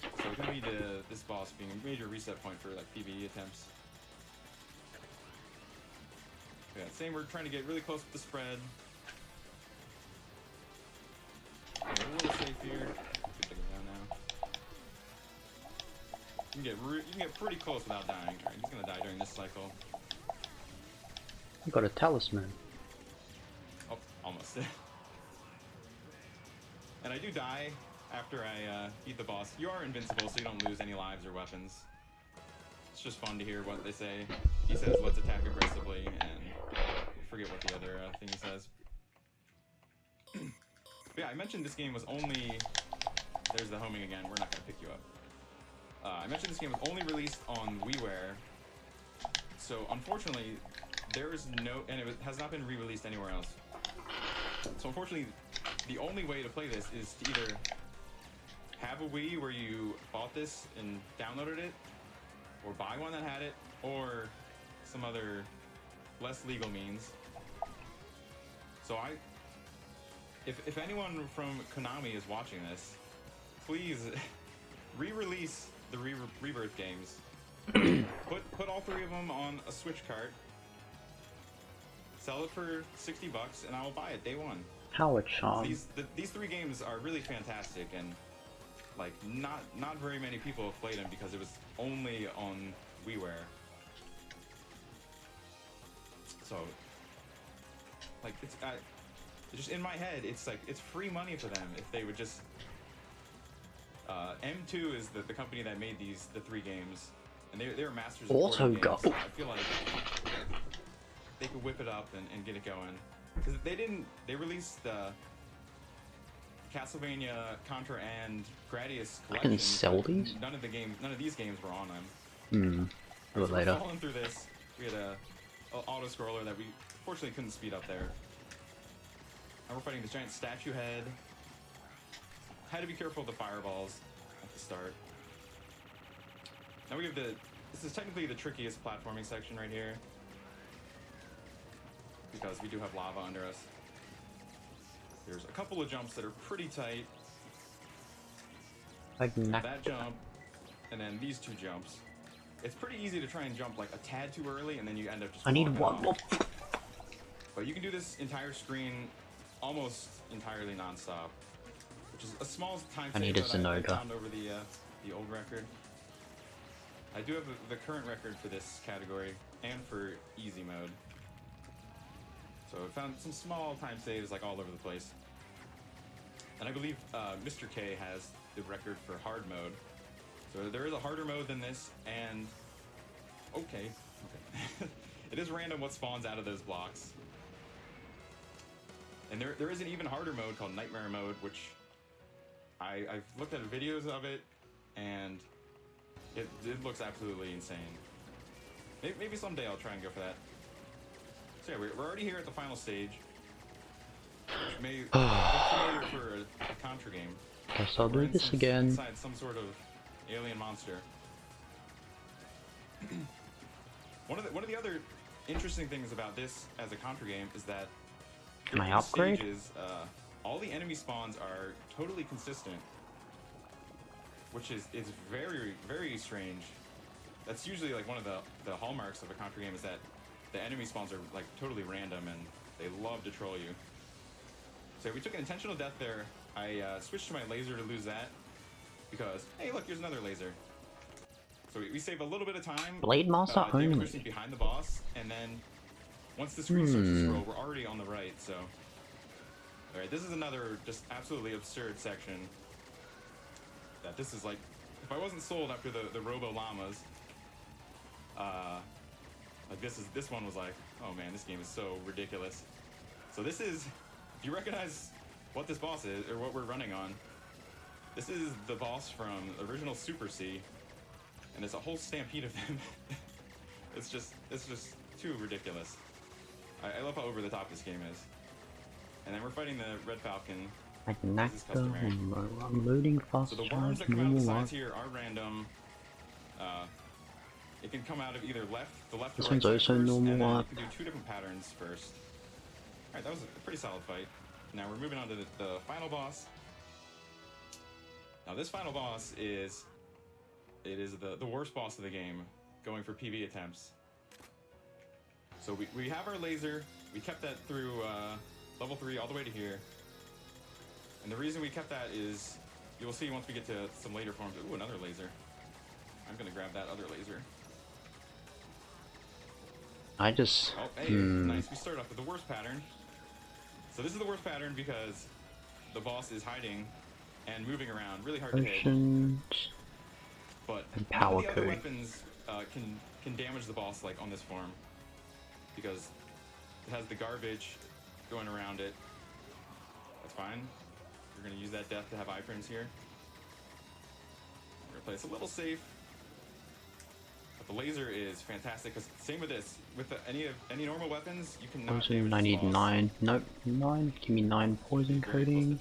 So it's gonna lead to this boss being a major reset point for like PvE attempts. Yeah, same. We're trying to get really close with the spread. Yeah, we're a little safe here. Take it down now. You can get pretty close without dying. Right, he's gonna die during this cycle. You got a talisman. Oh, almost. And I do die after I beat the boss. You are invincible, so you don't lose any lives or weapons. It's just fun to hear what they say. He says, let's attack aggressively, and I forget what the other thing he says. But yeah, I mentioned this game was only... There's the homing again. We're not going to pick you up. I mentioned this game was only released on WiiWare. So, unfortunately, there is no... And it has not been re-released anywhere else. So, unfortunately, the only way to play this is to either have a Wii where you bought this and downloaded it, or buy one that had it, or some other less legal means. So if anyone from Konami is watching this, please re-release the Rebirth games. put all 3 of them on a Switch cart, sell it for $60, and I will buy it day one. Power Charm. These 3 games are really fantastic, and like not very many people have played them because it was only on WiiWare. So like it's just in my head, it's like it's free money for them if they would just. M2 is the company that made the 3 games, and they were masters of Auto games. go. So I feel like they could whip it up and get it going. Because they released Castlevania, Contra, and Gradius I can collections, sell but these? None of these games were on them. A little So we're later. falling through this. We had a auto scroller that we fortunately couldn't speed up there. Now we're fighting this giant statue head. Had to be careful of the fireballs at the start. Now we have this is technically the trickiest platforming section right here, because we do have lava under us. There's a couple of jumps that are pretty tight. That jump, and then these two jumps. It's pretty easy to try and jump like a tad too early, and then you end up just. I need one more. But you can do this entire screen almost entirely non-stop, which is a small time I need save a that I Zenoga. found over the old record. I do have the current record for this category and for easy mode. So I found some small time saves like all over the place. And I believe Mr. K has the record for hard mode. So there is a harder mode than this, and okay. It is random what spawns out of those blocks. And there is an even harder mode called Nightmare Mode, which I've looked at videos of it, and it looks absolutely insane. Maybe someday I'll try and go for that. So yeah, we're already here at the final stage, which may look familiar for a Contra game. Guess I'll do this again. Inside some sort of alien monster. One of the other interesting things about this as a Contra game is that Can I during the upgrade? stages, all the enemy spawns are totally consistent, which is very, very strange. That's usually like one of the hallmarks of a Contra game, is that the enemy spawns are like totally random and they love to troll you. So we took an intentional death there. I switched to my laser to lose that because, hey look, here's another laser. So we save a little bit of time. Blade Master David only. Christie behind the boss, and then once the screen starts to scroll, we're already on the right, so. Alright, this is another just absolutely absurd section. That this is like, if I wasn't sold after the Robo Llamas, like this one was like, oh man, this game is so ridiculous. So this is, if you recognize what this boss is, or what we're running on, this is the boss from the original Super C, and there's a whole stampede of them. It's just too ridiculous. I love how over the top this game is. And then we're fighting the Red Falcon. I'm loading fast. So the worms that come out of the sides here are random. It can come out of either the left This or right one's side also first, normal and then up. you can do two different patterns first. Alright, that was a pretty solid fight. Now we're moving on to the final boss. Now this final boss is the worst boss of the game, going for PB attempts. So we have our laser. We kept that through level 3 all the way to here. And the reason we kept that is, you will see once we get to some later forms. Ooh, another laser. I'm gonna grab that other laser. I just. Oh, hey, nice. We start off with the worst pattern. So this is the worst pattern because the boss is hiding and moving around, really hard to hit. But And none power of the other code. weapons can damage the boss like on this form, because it has the garbage going around it. That's fine. We're gonna use that death to have iframes here. We're gonna play this a little safe. But the laser is fantastic, because same with this. With any normal weapons, you cannot Poison, damage I this need boss. 9. Nope, 9. Give me 9 poison coating.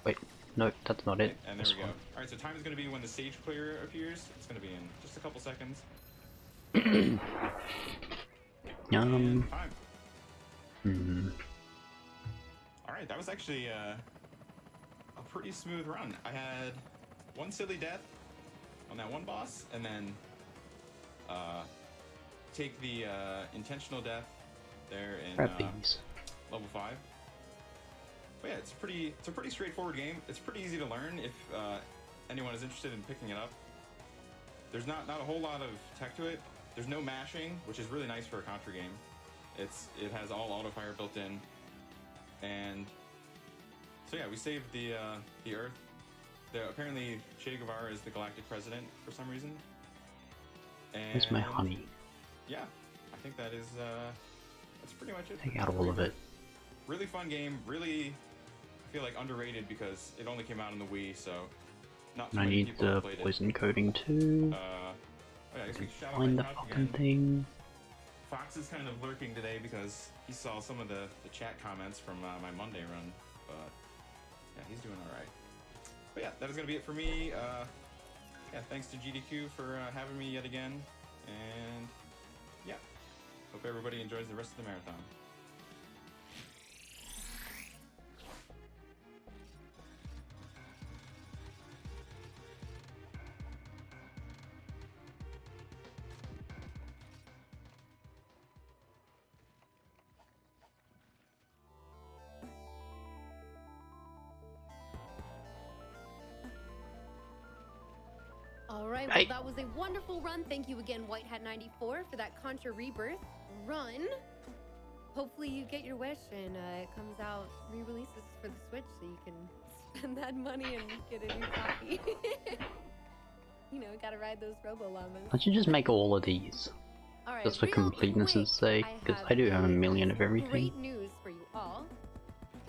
Wait, nope, that's not it. And there This we go. one. Alright, so time is going to be when the stage clear appears. It's going to be in just a couple seconds. Yum. Time. Alright, that was actually a pretty smooth run. I had one silly death on that one boss, and then take the intentional death there in level 5. But yeah, it's a pretty straightforward game. It's pretty easy to learn if anyone is interested in picking it up. There's not a whole lot of tech to it. There's no mashing, which is really nice for a Contra game. It has all auto fire built in, and so yeah, we saved the Earth. Apparently Che Guevara is the galactic president for some reason. And Where's my honey? yeah, I think that's pretty much it. Take out all of it. Really fun game. Really, I feel like underrated because it only came out on the Wii, so not too And I many need people the have played it. poison coating too. Oh yeah, I guess we shout out Find my the couch fucking again. thing. Fox is kind of lurking today because he saw some of the chat comments from my Monday run, but yeah, he's doing all right. But yeah, that is going to be it for me. Yeah, thanks to GDQ for having me yet again, and yeah, hope everybody enjoys the rest of the marathon. All right, well, that was a wonderful run. Thank you again, White Hat 94, for that Contra Rebirth run. Hopefully you get your wish and it comes out, re-releases for the Switch so you can spend that money and get a new copy. You know, gotta ride those Robo-Llamas. I should just make all of these. All right, Just for completeness' sake, because I do have a million of everything. Great news for you all.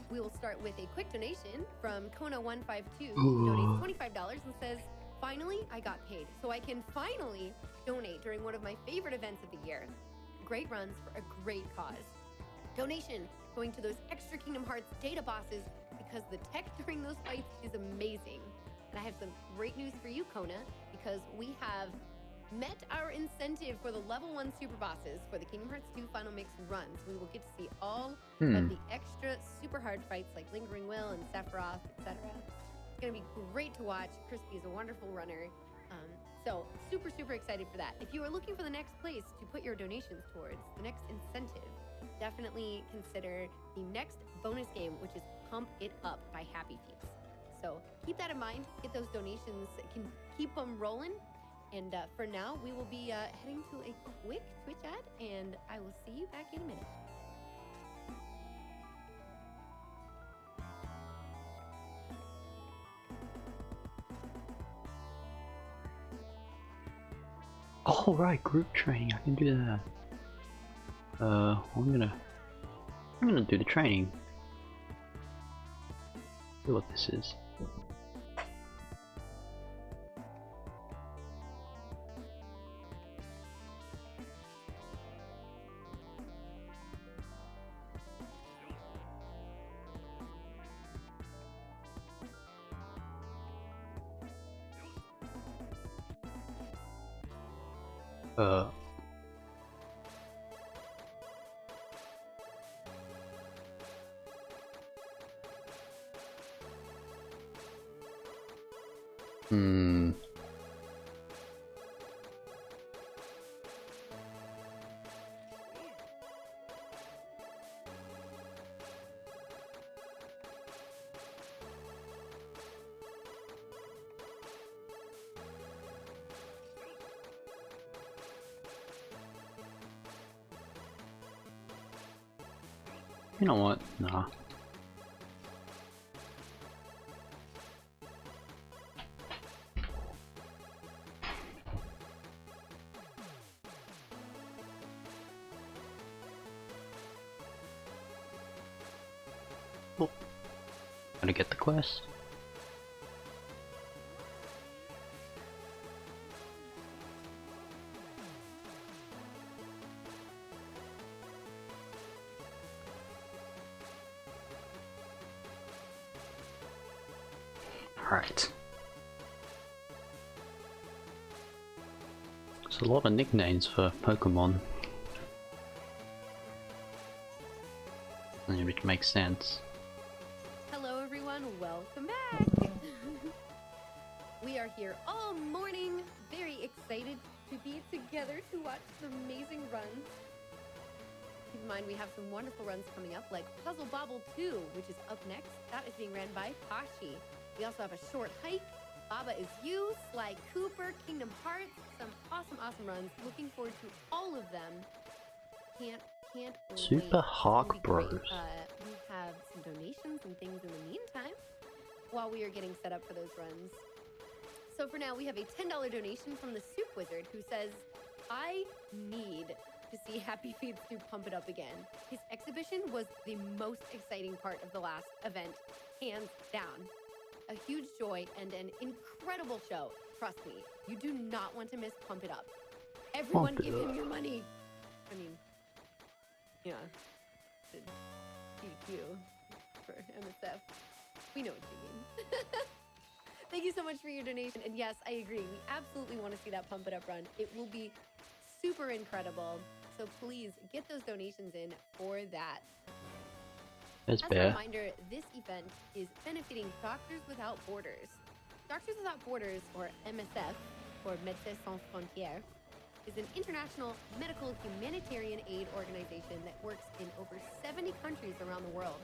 We will start with a quick donation from Kona152, who donates $25 and says, "Finally, I got paid, so I can finally donate during one of my favorite events of the year. Great runs for a great cause. Donation going to those extra Kingdom Hearts data bosses because the tech during those fights is amazing. And I have some great news for you, Kona, because we have met our incentive for the level 1 super bosses for the Kingdom Hearts 2 Final Mix runs. We will get to see all of the extra super hard fights like Lingering Will and Sephiroth, etc. It's gonna be great to watch. Crispy is a wonderful runner. So super excited for that. If you are looking for the next place to put your donations towards, the next incentive, definitely consider the next bonus game, which is Pump It Up by Happy Feet. So keep that in mind, get those donations, can keep them rolling. And for now, we will be heading to a quick Twitch ad, and I will see you back in a minute. Oh right, group training, I can do that. I'm gonna do the training. See what this is. You know what? Nah. Oh. Gotta get the quest. Alright. There's a lot of nicknames for Pokemon. Which makes sense. Hello everyone, welcome back! We are here all morning, very excited to be together to watch some amazing runs. Keep in mind we have some wonderful runs coming up, like Puzzle Bobble 2, which is up next. That is being ran by Pashi. We also have a short hike, Baba Is You, Sly Cooper, Kingdom Hearts, some awesome runs. Looking forward to all of them. Can't wait. Super Hawk Bros. We have some donations and things in the meantime while we are getting set up for those runs. So for now, we have a $10 donation from the Soup Wizard who says, I need to see Happy Feet do Pump It Up again. His exhibition was the most exciting part of the last event, hands down. A huge joy and an incredible show. Trust me, you do not want to miss Pump It Up. Everyone give him your money. I mean, Yeah. GQ for MSF. We know what you mean. Thank you so much for your donation. And yes, I agree. We absolutely want to see that Pump It Up run. It will be super incredible. So please get those donations in for that. That's As fair. a reminder, this event is benefiting Doctors Without Borders. Doctors Without Borders, or MSF, or Médecins Sans Frontières, is an international medical humanitarian aid organization that works in over 70 countries around the world,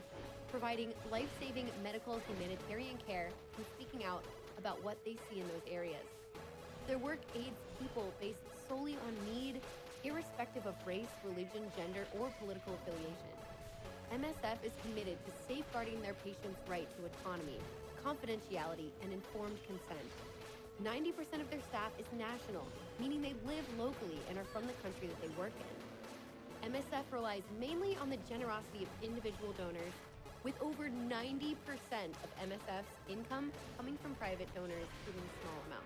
providing life-saving medical humanitarian care and speaking out about what they see in those areas. Their work aids people based solely on need, irrespective of race, religion, gender, or political affiliation. MSF is committed to safeguarding their patients' right to autonomy, confidentiality, and informed consent. 90% of their staff is national, meaning they live locally and are from the country that they work in. MSF relies mainly on the generosity of individual donors, with over 90% of MSF's income coming from private donors giving small amounts.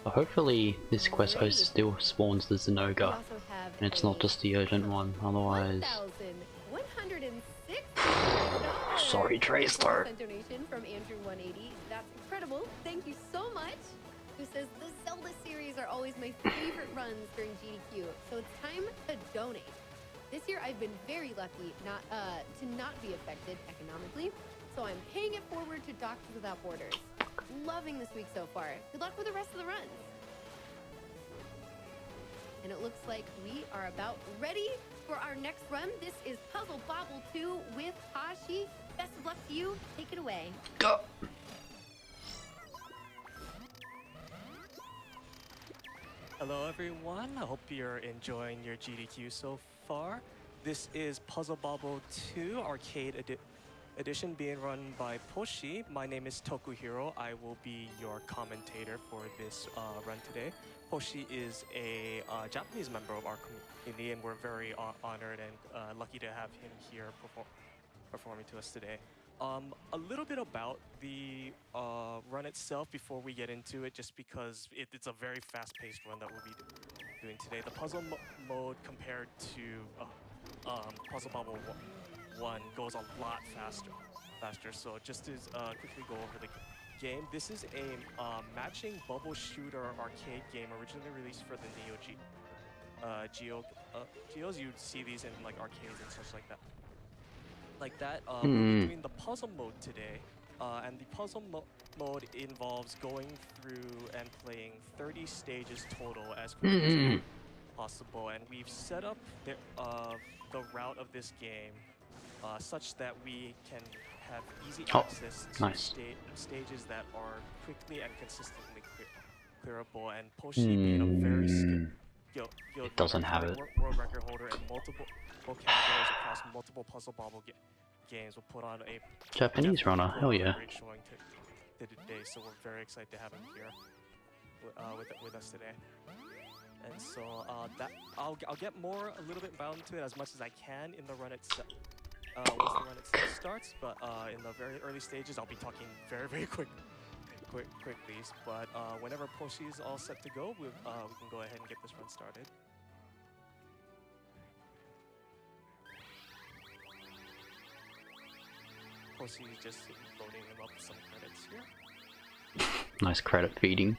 But hopefully this quest still spawns the Zenoga, and it's not just the urgent one, otherwise... Sorry, Tracer. Donation from Andrew180. That's incredible. Thank you so much. Who says the Zelda series are always my favorite runs during GDQ, so it's time to donate. This year I've been very lucky to not be affected economically, so I'm paying it forward to Doctors Without Borders. Loving this week so far. Good luck with the rest of the runs. And it looks like we are about ready for our next run. This is Puzzle Bobble 2 with Hashi. Best of luck to you. Take it away. Go. Hello everyone, I hope you're enjoying your GDQ so far. This is Puzzle Bobble 2 Arcade Edition being run by Poshi. My name is Tokuhiro. I will be your commentator for this run today. Poshi is a Japanese member of our community, and we're very honored and lucky to have him here performing to us today. A little bit about the run itself before we get into it, just because it's a very fast-paced run that we'll be doing today. The puzzle mode compared to Puzzle Bobble 1 goes a lot faster. So just to quickly go over the game, this is a matching bubble shooter arcade game originally released for the Neo Geos. You'd see these in like arcades and such like that. We'll be doing the puzzle mode today, and the puzzle mode involves going through and playing 30 stages total as quickly as possible, and we've set up the route of this game such that we can have easy access to stages that are quickly and consistently clearable, and Poshi being a very skilled doesn't have it. World record holder in multiple categories across multiple Puzzle Bobble games will put on a Japanese runner, hell yeah. Great showing today, so we're very excited to have him here with us today. And so I'll get a little bit bound to it as much as I can in the run itself. Once the run itself starts, but in the very early stages, I'll be talking very quickly. But whenever Poshi is all set to go, we can go ahead and get this run started. Poshi is just loading him up some credits here. Nice credit feeding.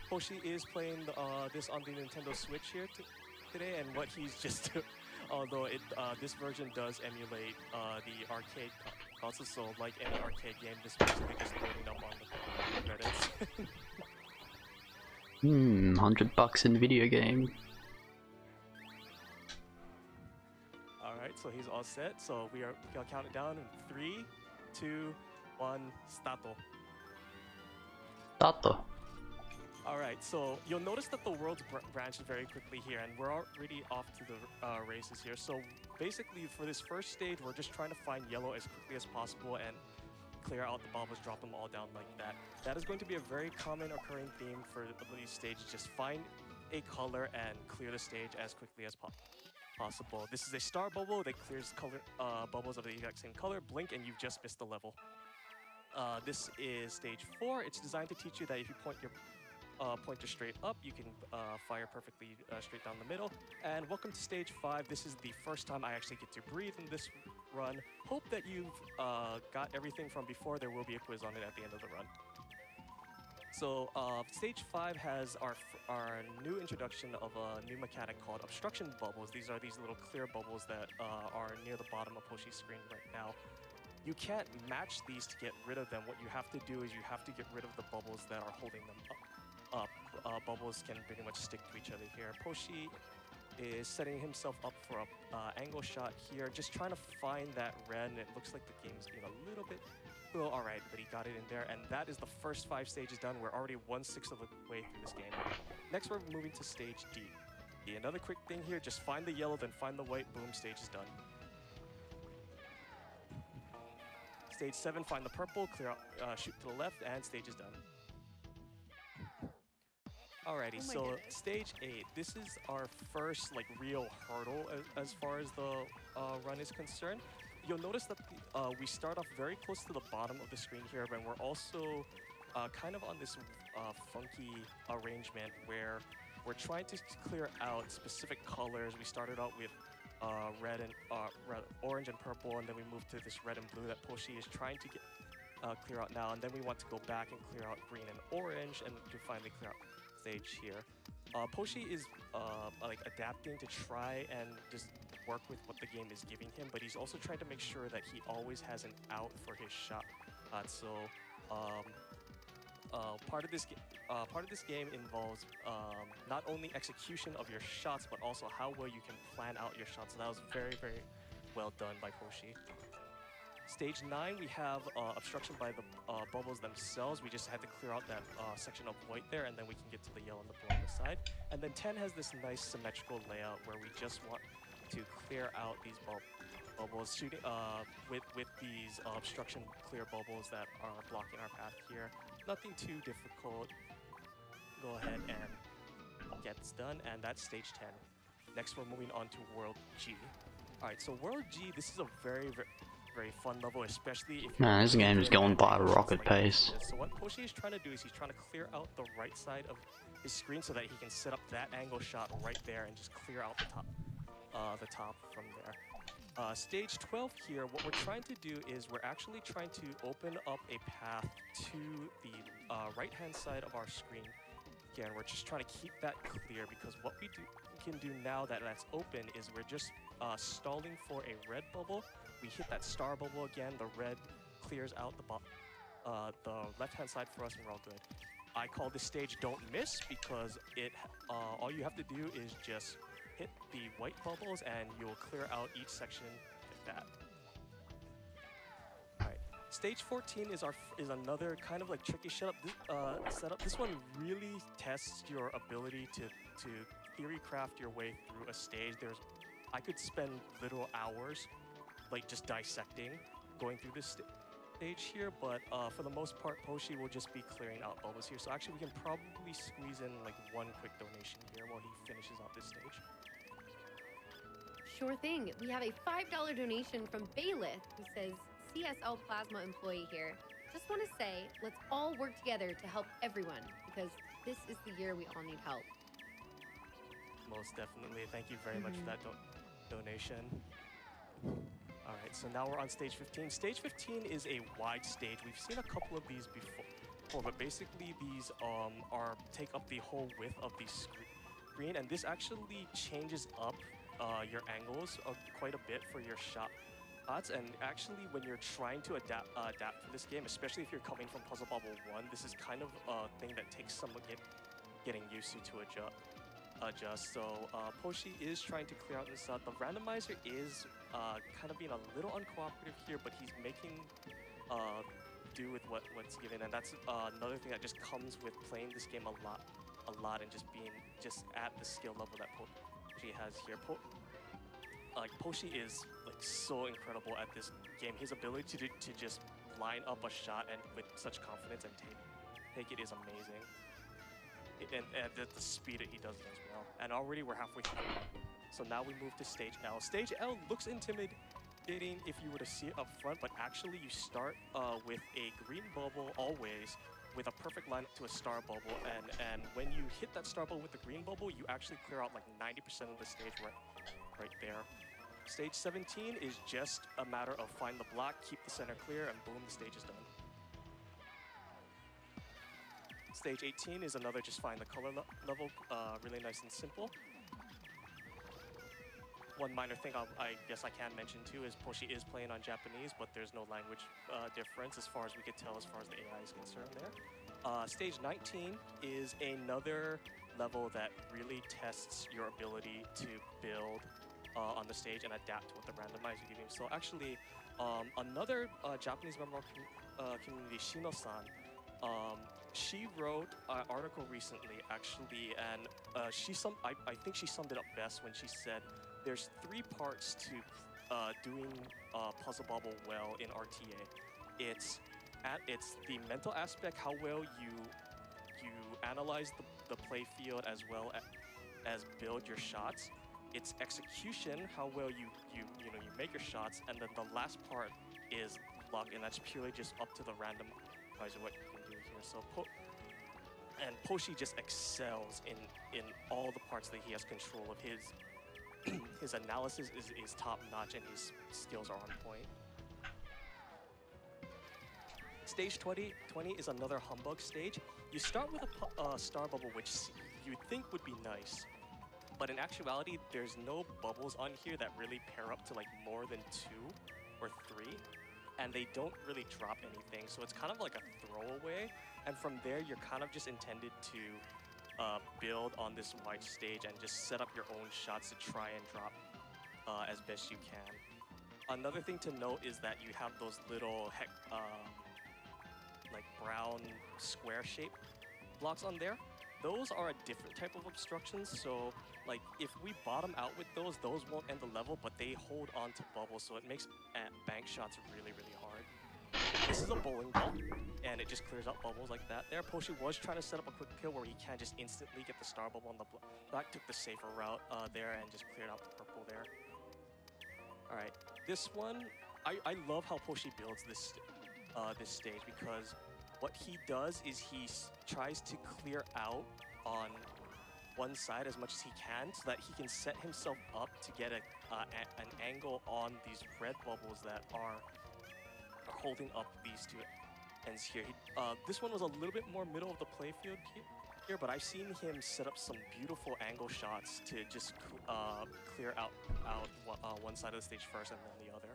Poshi is playing this on the Nintendo Switch here today, and what he's just although this version does emulate the arcade console, so like any arcade game, this basically just loading up on the credits. $100 in video game. Alright, so he's all set, so we'll count it down in 3, 2, 1, stato. Stato. Alright, so you'll notice that the world's branched very quickly here, and we're already off to the races here. So basically, for this first stage, we're just trying to find yellow as quickly as possible and clear out the bubbles, drop them all down like that. That is going to be a very common occurring theme for these stages. Just find a color and clear the stage as quickly as possible. This is a star bubble that clears bubbles of the exact same color. Blink and you've just missed the level. This is stage 4. It's designed to teach you that if you point your pointer straight up. You can fire perfectly straight down the middle. And welcome to stage 5. This is the first time I actually get to breathe in this run. Hope that you've got everything from before. There will be a quiz on it at the end of the run. So stage 5 has our new introduction of a new mechanic called obstruction bubbles. These are these little clear bubbles that are near the bottom of Poshi's screen right now. You can't match these to get rid of them. What you have to do is you have to get rid of the bubbles that are holding them up. Bubbles can pretty much stick to each other here. Poshi is setting himself up for a angle shot here, just trying to find that red, and it looks like the game's being a little bit... Well, alright, but he got it in there, and that is the first 5 stages done. We're already 1/6 of the way through this game. Next, we're moving to stage D. Another quick thing here, just find the yellow, then find the white, boom, stage is done. Stage 7, find the purple, clear out, shoot to the left, and stage is done. Alrighty, so stage 8, this is our first like real hurdle as far as the run is concerned. You'll notice that we start off very close to the bottom of the screen here, and we're also kind of on this funky arrangement where we're trying to clear out specific colors. We started out with orange and purple, and then we moved to this red and blue that Poshi is trying to get clear out now, and then we want to go back and clear out green and orange, and to finally clear out stage here. Poshi is like adapting to try and just work with what the game is giving him, but he's also trying to make sure that he always has an out for his shot. Part of this game involves not only execution of your shots, but also how well you can plan out your shots. So that was very, very well done by Poshi. Stage 9, we have obstruction by the bubbles themselves. We just had to clear out that section of white there, and then we can get to the yellow and the blue on the side. And then 10 has this nice symmetrical layout where we just want to clear out these bubbles, shooting with these obstruction clear bubbles that are blocking our path here. Nothing too difficult. Go ahead and gets done, and that's stage 10. Next, we're moving on to World G. All right, so World G, this is a very fun level, especially if you're... Man, this game is going by a rocket pace. So what Poshi is trying to do is he's trying to clear out the right side of his screen so that he can set up that angle shot right there and just clear out the top from there. Stage 12 here, what we're trying to do is we're actually trying to open up a path to the right-hand side of our screen. Again, we're just trying to keep that clear, because what we can do now that that's open is we're just stalling for a red bubble. We hit that star bubble again, the red clears out the left-hand side for us, and we're all good. I call this stage Don't Miss, because all you have to do is just hit the white bubbles and you'll clear out each section like that. Alright, stage 14 is another kind of like tricky setup. This one really tests your ability to theory craft your way through a stage. I could spend literal hours like just dissecting going through this stage here, but for the most part, Poshi will just be clearing out bubbles here. So actually, we can probably squeeze in like one quick donation here while he finishes out this stage. Sure thing. We have a $5 donation from Baylith, who says, CSL Plasma employee here. Just want to say, let's all work together to help everyone, because this is the year we all need help. Most definitely. Thank you very much for that donation. All right, so now we're on stage 15. Stage 15 is a wide stage. We've seen a couple of these before, but basically these take up the whole width of the screen, and this actually changes up your angles quite a bit for your shots. And actually, when you're trying to adapt to this game, especially if you're coming from Puzzle Bobble 1, this is kind of a thing that takes some getting used to adjust. So Poshi is trying to clear out this. The randomizer is kind of being a little uncooperative here, but he's making do with what's given, and that's another thing that just comes with playing this game a lot, and just being at the skill level that Poshi has here. Poshi is like so incredible at this game. His ability to just line up a shot and with such confidence and take it is amazing. And the speed that he does it as well. And already we're halfway through. So now we move to stage L. Stage L looks intimidating if you were to see it up front, but actually you start with a green bubble always, with a perfect line to a star bubble, and when you hit that star bubble with the green bubble, you actually clear out like 90% of the stage right there. Stage 17 is just a matter of find the block, keep the center clear, and boom, the stage is done. Stage 18 is another just find the color level, really nice and simple. One minor thing I guess I can mention too is Poshi is playing on Japanese, but there's no language difference as far as we could tell as far as the AI is concerned there. Stage 19 is another level that really tests your ability to build on the stage and adapt to what the randomizer gives you. So actually, another Japanese member of community, Shino-san, she wrote an article recently actually, and I think she summed it up best when she said, there's 3 parts to doing Puzzle Bobble well in RTA. It's the mental aspect, how well you analyze the play field as well as build your shots. It's execution, how well you make your shots, and then the last part is luck, and that's purely just up to the randomizer what you can do here. So Poshi just excels in all the parts that he has control of. His analysis is top-notch and his skills are on point. Stage 20 is another humbug stage. You start with a star bubble, which you think would be nice, but in actuality, there's no bubbles on here that really pair up to like more than 2 or 3, and they don't really drop anything, so it's kind of like a throwaway, and from there, you're kind of just intended to build on this wide stage and just set up your own shots to try and drop as best you can. Another thing to note is that you have those little like brown square shaped blocks on there. Those are a different type of obstructions, so like if we bottom out with those won't end the level, but they hold on to bubbles, so it makes bank shots really, really hard. This is a bowling ball, and it just clears up bubbles like that. There, Poshi was trying to set up a quick kill where he can just instantly get the star bubble on the black, took the safer route there and just cleared out the purple there. All right, this one, I love how Poshi builds this stage, because what he does is he tries to clear out on one side as much as he can so that he can set himself up to get an angle on these red bubbles that are holding up these two ends here. This one was a little bit more middle of the playfield here, but I've seen him set up some beautiful angle shots to just clear out one side of the stage first and then the other.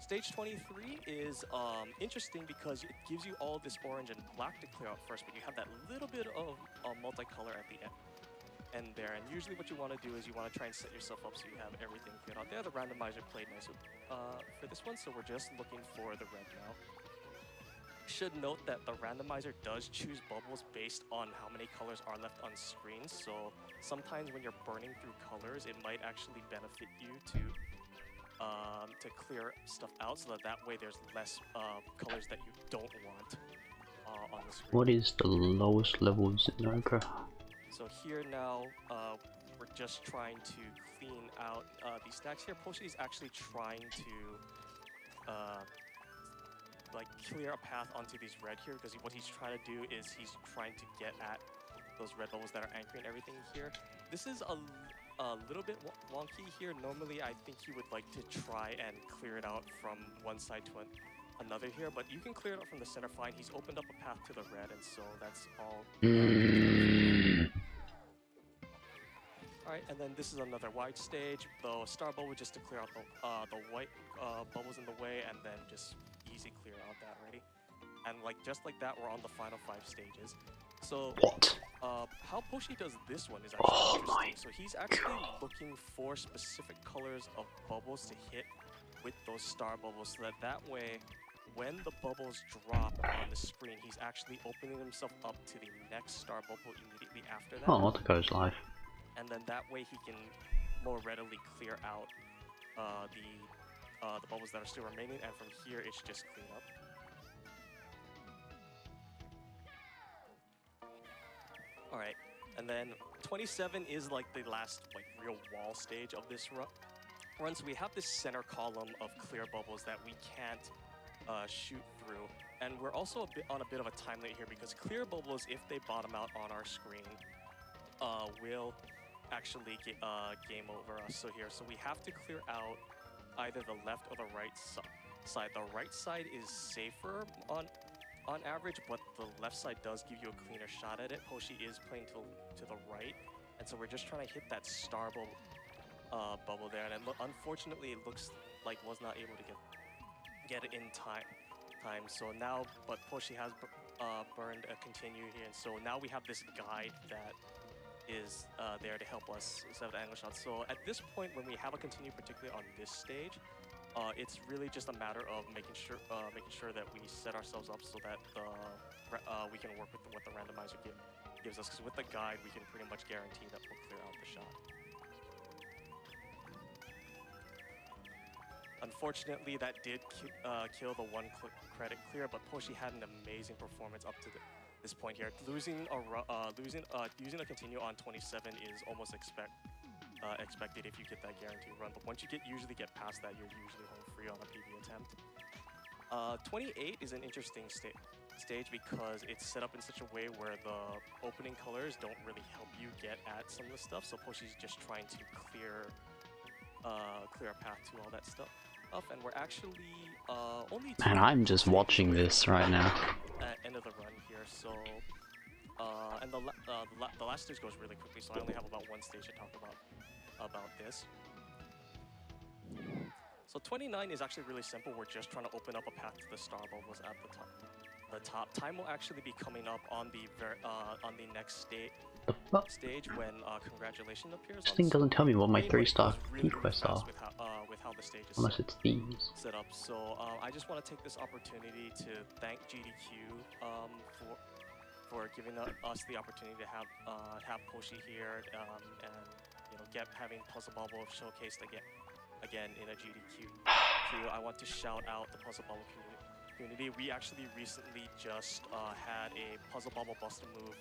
Stage 23 is interesting because it gives you all this orange and black to clear out first, but you have that little bit of multicolor at the end there. And usually what you want to do is you want to try and set yourself up so you have everything cleared out there. The randomizer played nice for this one, so we're just looking for the red now. Should note that the randomizer does choose bubbles based on how many colors are left on screen, so sometimes when you're burning through colors, it might actually benefit you to clear stuff out so that way there's less colors that you don't want on the screen. What is the lowest level of Zinogre? So here now, we're just trying to clean out these stacks here. Poshi is actually trying to like clear a path onto these red here, because what he's trying to do is he's trying to get at those red bubbles that are anchoring everything here. This is a little bit wonky here. Normally, I think he would like to try and clear it out from one side to another here, but you can clear it out from the center fine. He's opened up a path to the red, and so that's all. Alright, and then this is another wide stage. The star bubble just to clear out the white bubbles in the way, and then just easy clear out that already. And just like that, we're on the final 5 stages. So how Poshi does this one is actually interesting. So he's actually looking for specific colors of bubbles to hit with those star bubbles, so that way when the bubbles drop on the screen, he's actually opening himself up to the next star bubble immediately after that. Oh, Motoko's life. And then that way he can more readily clear out the bubbles that are still remaining, and from here it's just clean up. Alright, and then 27 is like the last real wall stage of this run. So we have this center column of clear bubbles that we can't shoot through. And we're also on a bit of a time limit here because clear bubbles, if they bottom out on our screen, will actually get game over us. So we have to clear out either the left or the right side. The right side is safer on average, but the left side does give you a cleaner shot at it. Poshi is playing to the right, and so we're just trying to hit that star bubble there. And unfortunately, it looks like was not able to get it in time. So now, but Poshi has burned a continue here, and so now we have this guide that is there to help us set up the angle shots. So at this point, when we have a continue, particularly on this stage, it's really just a matter of making sure that we set ourselves up so that we can work with what the randomizer gives us. Because with the guide, we can pretty much guarantee that we'll clear out the shot. Unfortunately, that did kill the one credit clear, but Poshi had an amazing performance up to this point here. Using a continue on 27 is almost expected if you get that guaranteed run, but once you usually get past that, you're usually home free on a PB attempt. 28 is an interesting stage because it's set up in such a way where the opening colors don't really help you get at some of the stuff, so Poshi's just trying to clear a path to all that stuff. And we're actually only Man, I'm just watching this right now. At end of the run here, so and the last stage goes really quickly, so I only have about one stage to talk about this. So 29 is actually really simple. We're just trying to open up a path to the star bubbles at the top. Time will actually be coming up on the next stage when congratulations appears. This thing doesn't tell me what my 3-star key quests are. With how the stage is unless it's these. Set up. So I just want to take this opportunity to thank GDQ for giving us the opportunity to have Poshi here and having Puzzle Bobble showcased again in a GDQ. I want to shout out the Puzzle Bobble community. We actually recently just had a Puzzle Bobble Bust a Move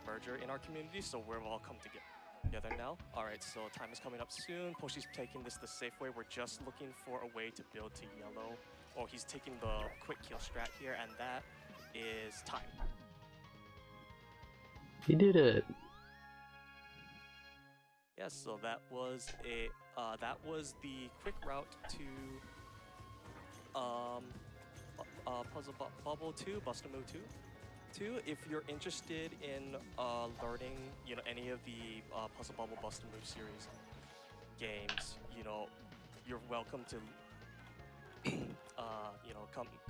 merger in our community, so we've all come together now. Alright, so time is coming up soon. Poshi's taking this the safe way. We're just looking for a way to build to yellow. Oh, he's taking the quick kill strat here, and that is time. He did it. Yeah, so that was the quick route to Puzzle Bobble 2, Bust a Move 2. If you're interested in learning, any of the Puzzle Bobble Bust a Move series games, you're welcome to,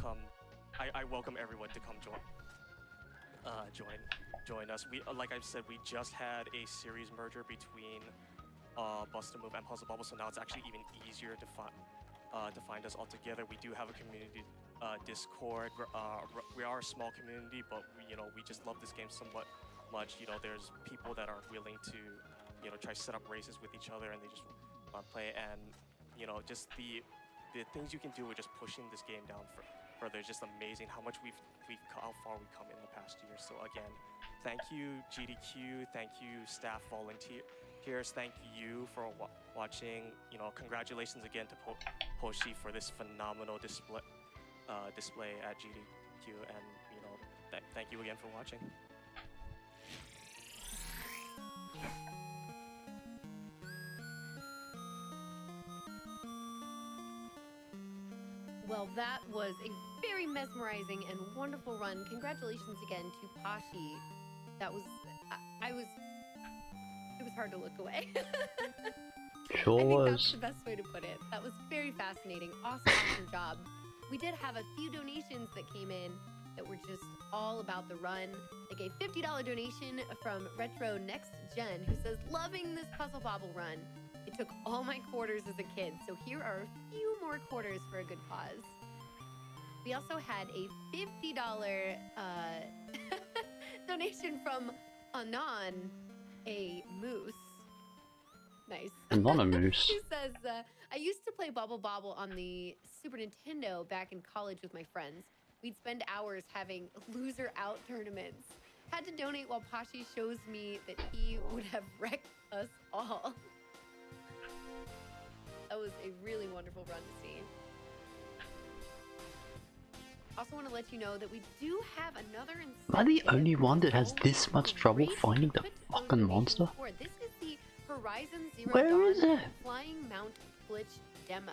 come. I welcome everyone to come join us. We, like I said, we just had a series merger between Bust a Move and Puzzle Bobble, so now it's actually even easier to find us all together. We do have a community Discord. We are a small community, but we just love this game somewhat much. There's people that are willing to try to set up races with each other, and they just play. And just the things you can do with just pushing this game down further is just amazing. How far we've come in the past year. So again, thank you GDQ, thank you staff volunteers, thank you for watching. Congratulations again to Poshi for this phenomenal display at GDQ, and thank you again for watching. Well, that was a very mesmerizing and wonderful run. Congratulations again to Poshi. That was, it was hard to look away. Sure I think was. that's the best way to put it. That was very fascinating. Awesome job. We did have a few donations that came in that were just all about the run. Like a $50 donation from Retro Next Gen, who says, loving this Puzzle Bobble run. It took all my quarters as a kid, so here are a few more quarters for a good cause. We also had a $50 donation from Anon, a moose. Nice. Anonymous. He says, I used to play Bubble Bobble on the Super Nintendo back in college with my friends. We'd spend hours having loser out tournaments. Had to donate while Poshi shows me that he would have wrecked us all. That was a really wonderful run to see. Also want to let you know that we do have another incentive. Am I the only one that has this much trouble finding the fucking monster? This is the Horizon Zero Where Dawn is it? Flying Mount Glitch demo.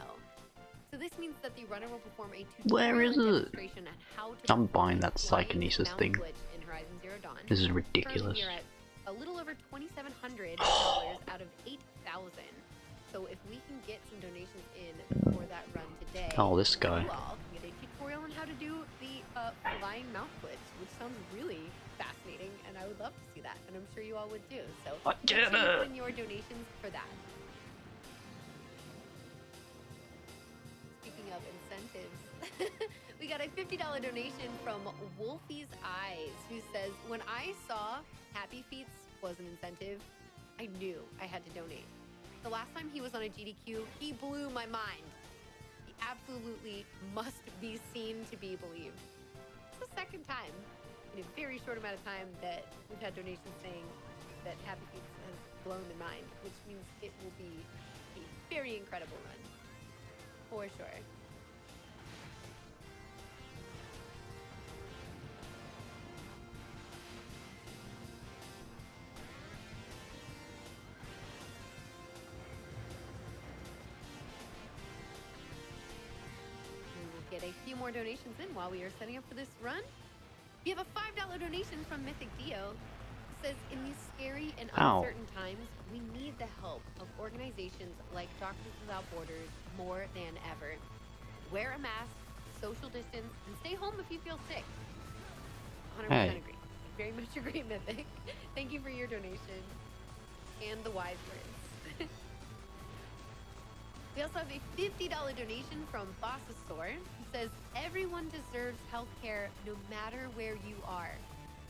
So this means that the runner will perform a Where is tutorial it? demonstration on how to I'm buying that flying psychokinesis Mount thing. Glitch in Horizon Zero Dawn. This is Currently ridiculous. we are at a little over $2,700 out of 8,000. So if we can get some donations in for that run today, Oh, this guy. you all can get a tutorial on how to do the flying Mount Glitch, which sounds really fascinating, and I would love to see that, and I'm sure you all would too. So I make sure get you it. put in your donations for that. Speaking of incentives, we got a $50 donation from Wolfie's Eyes, who says, when I saw Happy Feets was an incentive, I knew I had to donate. The last time he was on a GDQ, he blew my mind. He absolutely must be seen to be believed. It's the second time in a very short amount of time that we've had donations saying that Happy Feet has blown their mind, which means it will be a very incredible run. For sure. Get a few more donations in while we are setting up for this run. We have a $5 donation from Mythic Dio. It says, in these scary and uncertain times, we need the help of organizations like Doctors Without Borders more than ever. Wear a mask, social distance, and stay home if you feel sick. 100% agree. Very much agree, Mythic. Thank you for your donation and the wise words. We also have a $50 donation from Boss's Store, who says, everyone deserves healthcare no matter where you are.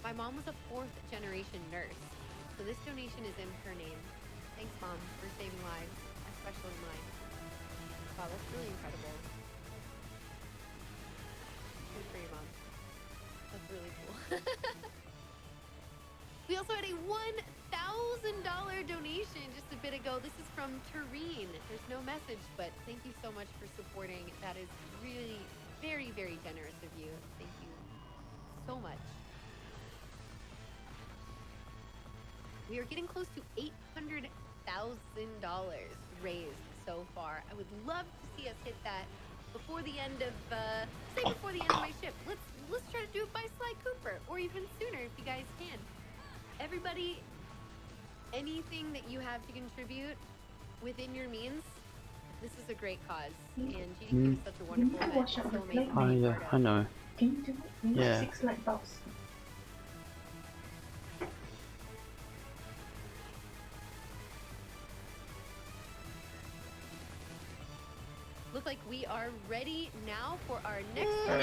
My mom was a 4th-generation nurse, so this donation is in her name. Thanks, Mom, for saving lives, especially mine. Wow, that's really incredible. Good for you, Mom. That's really cool. We also had a $1,000 donation just a bit ago. This is from Tareen. There's no message, but thank you so much for supporting. That is really very, very generous of you. Thank you so much. We are getting close to $800,000 raised so far. I would love to see us hit that before the end of, say before the end of my shift. Let's try to do it by Sly Cooper, or even sooner if you guys can. Everybody, anything that you have to contribute within your means, this is a great cause, and GDQ is such a wonderful event. So amazing. Oh yeah, I know. Can you do Yeah. 6 light bulbs? Look like we are ready now for our next run.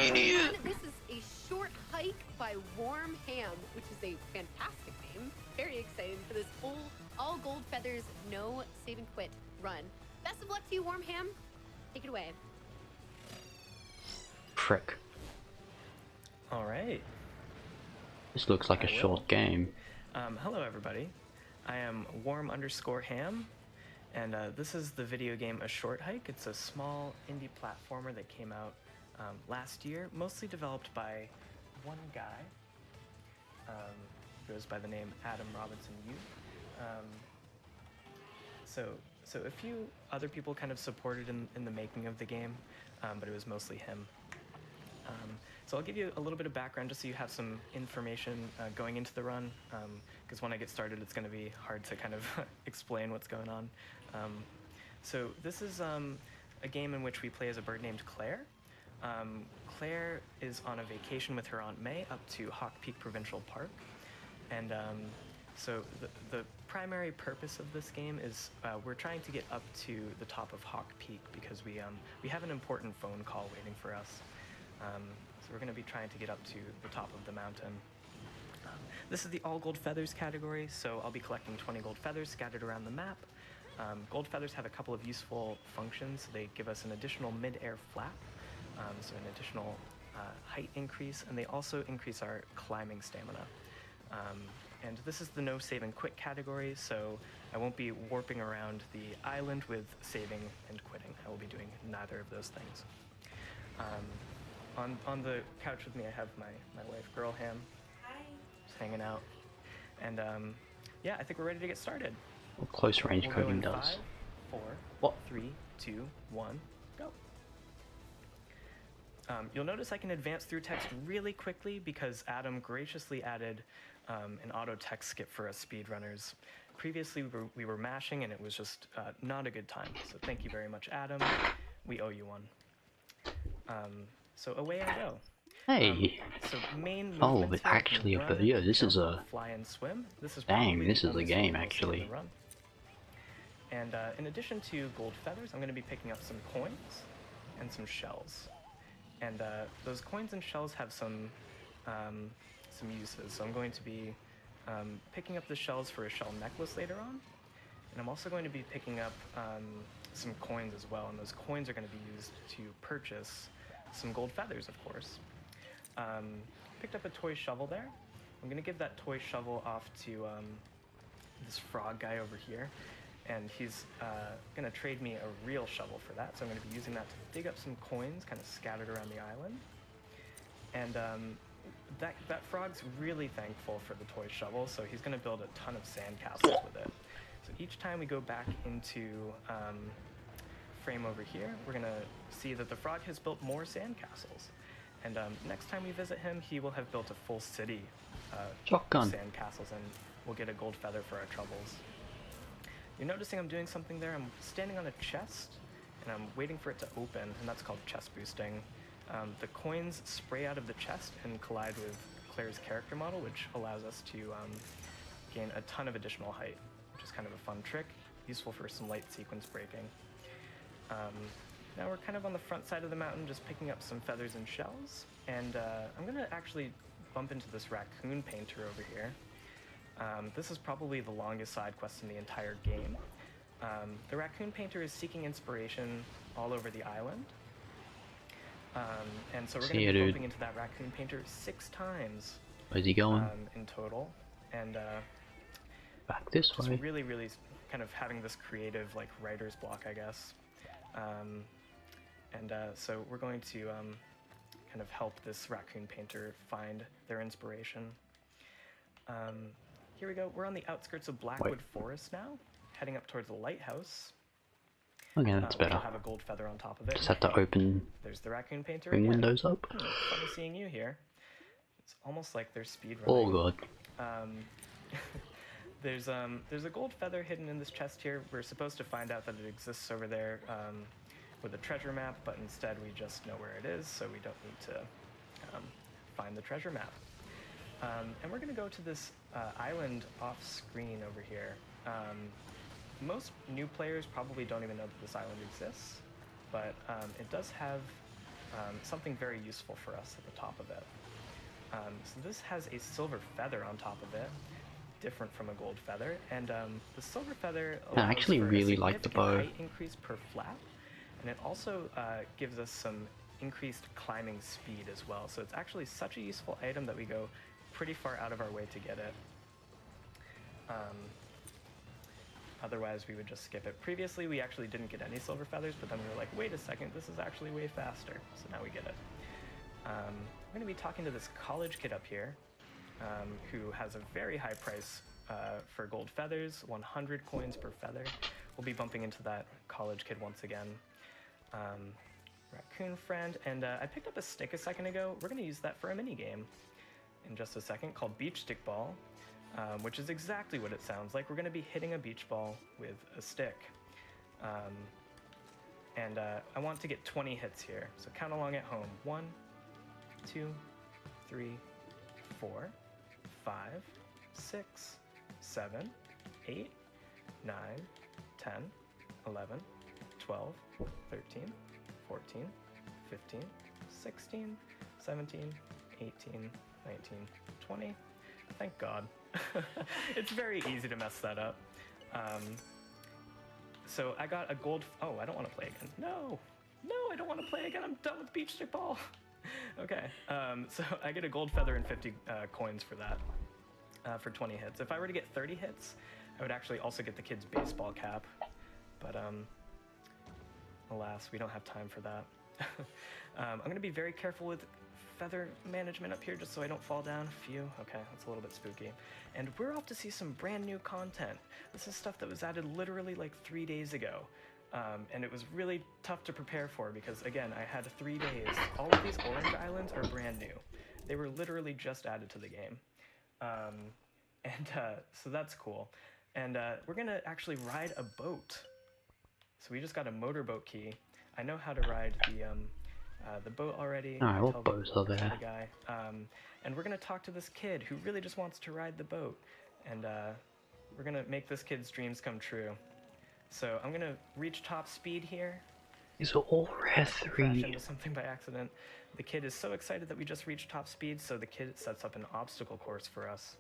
This is a short hike by Warm Ham, which is a fantastic name. Very excited for this all gold feathers, no save and quit run. Best of luck to you, Warm Ham. Take it away. Frick. All right. This looks like a short game. Hello, everybody. I am Warm_Ham. And this is the video game A Short Hike. It's a small indie platformer that came out last year, mostly developed by one guy. Goes by the name Adam Robinson Yu. So a few other people kind of supported in the making of the game, but it was mostly him. So I'll give you a little bit of background just so you have some information going into the run, because when I get started it's going to be hard to kind of explain what's going on. So this is a game in which we play as a bird named Claire. Claire is on a vacation with her Aunt May up to Hawk Peak Provincial Park. And so the primary purpose of this game is we're trying to get up to the top of Hawk Peak because we have an important phone call waiting for us. So we're going to be trying to get up to the top of the mountain. This is the all gold feathers category, so I'll be collecting 20 gold feathers scattered around the map. Gold feathers have a couple of useful functions. They give us an additional mid-air flap, so an additional height increase, and they also increase our climbing stamina. And this is the no save and quit category, so I won't be warping around the island with saving and quitting. I will be doing neither of those things. on the couch with me, I have my wife, Girl Ham. Hi. Just hanging out. And yeah, I think we're ready to get started. What close range We'll coding go in does. 5, 4, 3, 2, 1, go. You'll notice I can advance through text really quickly because Adam graciously added an auto text skip for us speedrunners. Previously, we were mashing and it was just not a good time. So thank you very much, Adam. We owe you one. So away I go. Hey. So main Oh, movements but here, actually, run, yeah, this is jump, a. fly and swim. This is Dang, probably this the is a only game skill you'll see in actually. the run. And in addition to gold feathers, I'm going to be picking up some coins and some shells. And those coins and shells have some uses. So I'm going to be picking up the shells for a shell necklace later on. And I'm also going to be picking up some coins as well. And those coins are going to be used to purchase some gold feathers, of course. Picked up a toy shovel there. I'm going to give that toy shovel off to this frog guy over here. And he's going to trade me a real shovel for that. So I'm going to be using that to dig up some coins kind of scattered around the island. And that frog's really thankful for the toy shovel, so he's going to build a ton of sandcastles with it. So each time we go back into frame over here, we're going to see that the frog has built more sandcastles. And next time we visit him, he will have built a full city of sandcastles, and we'll get a gold feather for our troubles. You're noticing I'm doing something there. I'm standing on a chest, and I'm waiting for it to open, and that's called chest boosting. The coins spray out of the chest and collide with Claire's character model, which allows us to gain a ton of additional height, which is kind of a fun trick, useful for some light sequence breaking. Now we're kind of on the front side of the mountain, just picking up some feathers and shells, and I'm going to actually bump into this raccoon painter over here. This is probably the longest side quest in the entire game. The raccoon painter is seeking inspiration all over the island. And so we're going to be bumping into that raccoon painter 6 times. Where's he going? In total. And back this way. Really, really kind of having this creative like writer's block, I guess. So we're going to kind of help this raccoon painter find their inspiration. Here we go. We're on the outskirts of Blackwood Forest now, heading up towards the lighthouse. Okay, that's better. Have a gold feather on top of it. Just have to open. There's the raccoon painter. Bring again. windows up. Funny seeing you here. It's almost like they're speedrunning. Oh god. There's a gold feather hidden in this chest here. We're supposed to find out that it exists over there with a treasure map, but instead we just know where it is, so we don't need to find the treasure map. And we're going to go to this island off-screen over here. Most new players probably don't even know that this island exists, but it does have something very useful for us at the top of it. So this has a silver feather on top of it, different from a gold feather, and the silver feather allows I actually for really a like the significant bow. height increase per flap, and it also gives us some increased climbing speed as well. So it's actually such a useful item that we go pretty far out of our way to get it. Otherwise, we would just skip it. Previously, we actually didn't get any silver feathers, but then we were like, wait a second, this is actually way faster. So now we get it. We're going to be talking to this college kid up here, who has a very high price for gold feathers, 100 coins per feather. We'll be bumping into that college kid once again. Raccoon friend, and I picked up a stick a second ago. We're going to use that for a mini game in just a second called Beach Stick Ball. Which is exactly what it sounds like. We're going to be hitting a beach ball with a stick. I want to get 20 hits here, so count along at home. 1, 2, 3, 4, 5, 6, 7, 8, 9, 10, 11, 12, 13, 14, 15, 16, 17, 18, 19, 20. Thank God. It's very easy to mess that up. So I got a gold... Oh, I don't want to play again. No, I don't want to play again. I'm done with Beach Stick Ball. Okay, so I get a gold feather and 50 coins for that, for 20 hits. If I were to get 30 hits, I would actually also get the kid's baseball cap. But, alas, we don't have time for that. I'm going to be very careful with feather management up here just so I don't fall down. Phew, okay, that's a little bit spooky. And we're off to see some brand new content. This is stuff that was added literally like 3 days ago. And it was really tough to prepare for because, again, I had 3 days. All of these orange islands are brand new. They were literally just added to the game. So that's cool. And we're going to actually ride a boat. So we just got a motorboat key. I know how to ride the boat already. Alright, what boats are there? The guy. And we're going to talk to this kid who really just wants to ride the boat. And we're going to make this kid's dreams come true. So I'm going to reach top speed here. These are all rare 3. Crash into something by accident. The kid is so excited that we just reached top speed, so the kid sets up an obstacle course for us.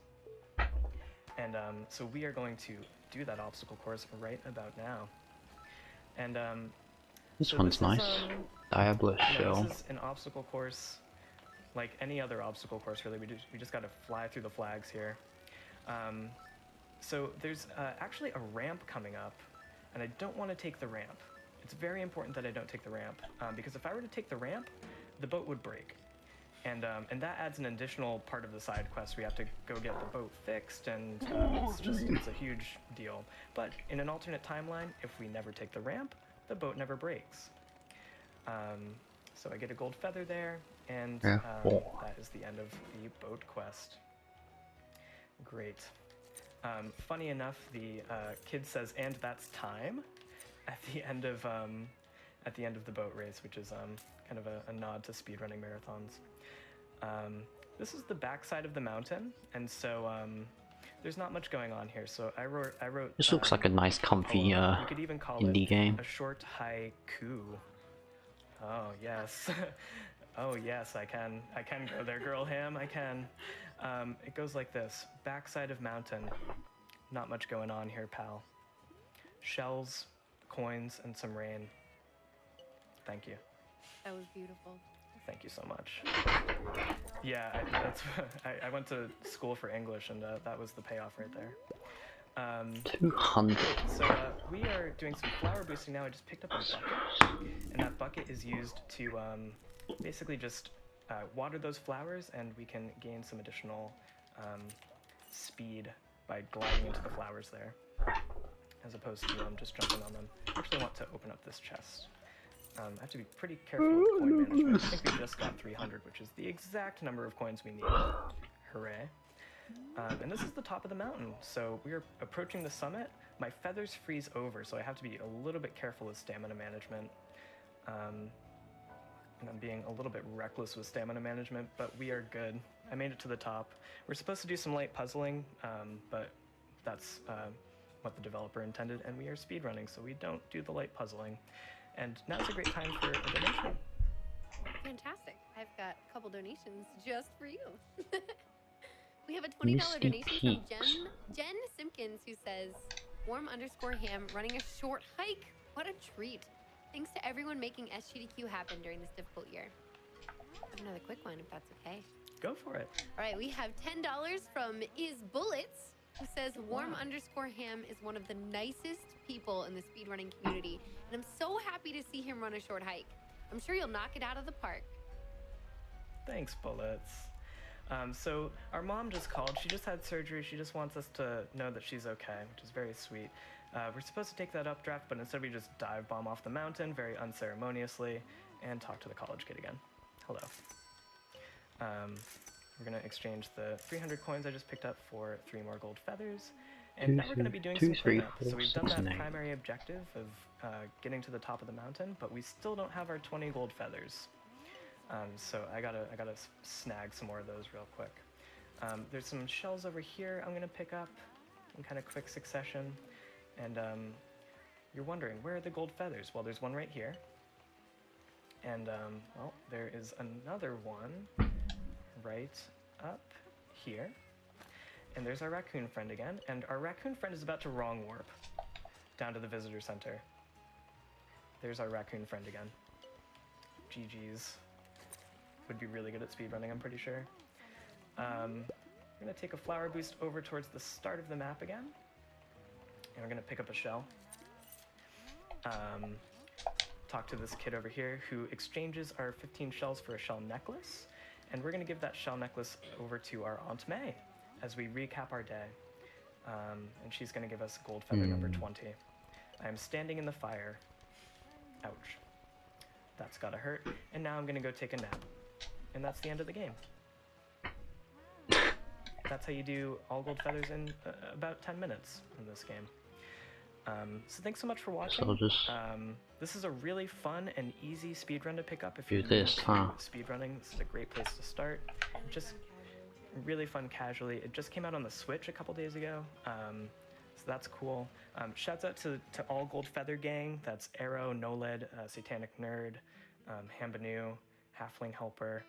And so we are going to do that obstacle course right about now. And this so one's this nice. Is, Diablo shell. This is an obstacle course, like any other obstacle course. Really, we just got to fly through the flags here. So there's actually a ramp coming up, and I don't want to take the ramp. It's very important that I don't take the ramp because if I were to take the ramp, the boat would break. And that adds an additional part of the side quest. We have to go get the boat fixed, and it's a huge deal. But in an alternate timeline, if we never take the ramp, the boat never breaks. So I get a gold feather there, and that is the end of the boat quest. Great. Funny enough, the kid says, "And that's time," at the end of the boat race, which is kind of a nod to speedrunning marathons. This is the backside of the mountain, and so there's not much going on here. So I wrote. This looks like a nice, comfy you could even call indie game. A short haiku. Oh yes, oh yes, I can go there, girl ham. I can. It goes like this: backside of mountain. Not much going on here, pal. Shells, coins, and some rain. Thank you. That was beautiful. Thank you so much. Yeah, I went to school for English, and that was the payoff right there. 200. So we are doing some flower boosting now. I just picked up a bucket, and that bucket is used to basically just water those flowers, and we can gain some additional speed by gliding into the flowers there, as opposed to just jumping on them. I actually want to open up this chest. I have to be pretty careful with coin management. I think we just got 300, which is the exact number of coins we need. Hooray. And this is the top of the mountain, so we are approaching the summit. My feathers freeze over, so I have to be a little bit careful with stamina management. And I'm being a little bit reckless with stamina management, but we are good. I made it to the top. We're supposed to do some light puzzling, but that's what the developer intended, and we are speedrunning, so we don't do the light puzzling. And now's a great time for a donation. Fantastic. I've got a couple donations just for you. We have a $20 donation from Jen Simpkins, who says, warm_ham running a short hike. What a treat. Thanks to everyone making SGDQ happen during this difficult year. I have another quick one, if that's okay. Go for it. All right, we have $10 from Is Bullets, who says warm_ham is one of the nicest people in the speedrunning community, and I'm so happy to see him run a short hike. I'm sure you'll knock it out of the park. Thanks, Bullets. So our mom just called. She just had surgery. She just wants us to know that she's okay, which is very sweet. We're supposed to take that updraft, but instead we just dive bomb off the mountain very unceremoniously and talk to the college kid again. Hello. We're going to exchange the 300 coins I just picked up for 3 more gold feathers. And now we're going to be doing some cleanup. So we've done that primary objective of getting to the top of the mountain, but we still don't have our 20 gold feathers. So I gotta snag some more of those real quick. There's some shells over here I'm gonna pick up in kind of quick succession. And you're wondering, where are the gold feathers? Well, there's one right here. And well, there is another one right up here. And there's our raccoon friend again. And our raccoon friend is about to wrong warp down to the visitor center. There's our raccoon friend again. GG's. Would be really good at speedrunning, I'm pretty sure. I'm gonna take a flower boost over towards the start of the map again. And we're gonna pick up a shell. talk to this kid over here who exchanges our 15 shells for a shell necklace. And we're going to give that shell necklace over to our Aunt May as we recap our day. And she's going to give us gold feather number 20. I am standing in the fire. Ouch. That's gotta hurt. And now I'm going to go take a nap. And that's the end of the game. That's how you do all gold feathers in about 10 minutes in this game. So thanks so much for watching. So just this is a really fun and easy speedrun to pick up if you're do this, huh? speedrunning. This is a great place to start. Just really fun casually. It just came out on the Switch a couple days ago, so that's cool. Shouts out to all Gold Feather gang. That's Arrow, Noled, Satanic Nerd, Hambanu, Halfling Helper.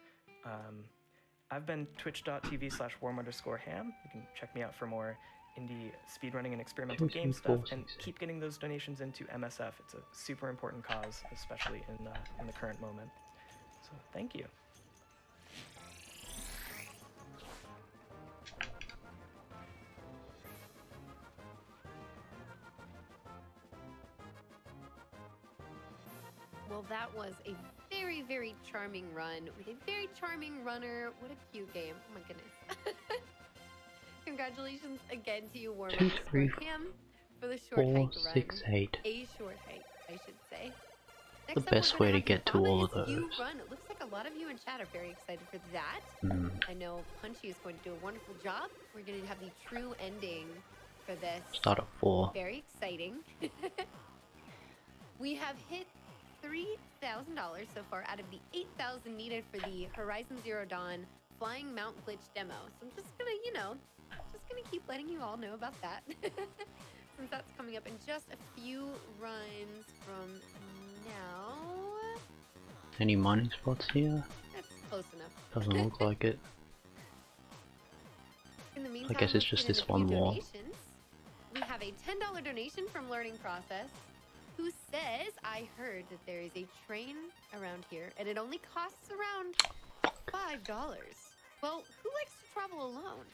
I've been twitch.tv/warm_ham. You can check me out for more indie speedrunning and experimental game stuff, and keep getting those donations into MSF. It's a super important cause, especially in the current moment. So thank you. Well, that was a very, very charming run with a very charming runner. What a cute game. Oh my goodness. Congratulations again to you, Warm_Ham, for the short hike run. 6, 8. A short hike, I should say. The best way to get to all of those. Run. It looks like a lot of you in chat are very excited for that. I know Punchy is going to do a wonderful job. We're going to have the true ending for this. Start at 4. Very exciting. We have hit $3,000 so far out of the 8,000 needed for the Horizon Zero Dawn Flying Mount Glitch demo. So I'm just gonna, just gonna keep letting you all know about that. Since that's coming up in just a few runs from now. Any mining spots here? That's close enough. Doesn't look like it. In the meantime, I guess it's just this one more. We have a $10 donation from Learning Process, who says, I heard that there is a train around here and it only costs around $5. Well, who likes to travel alone?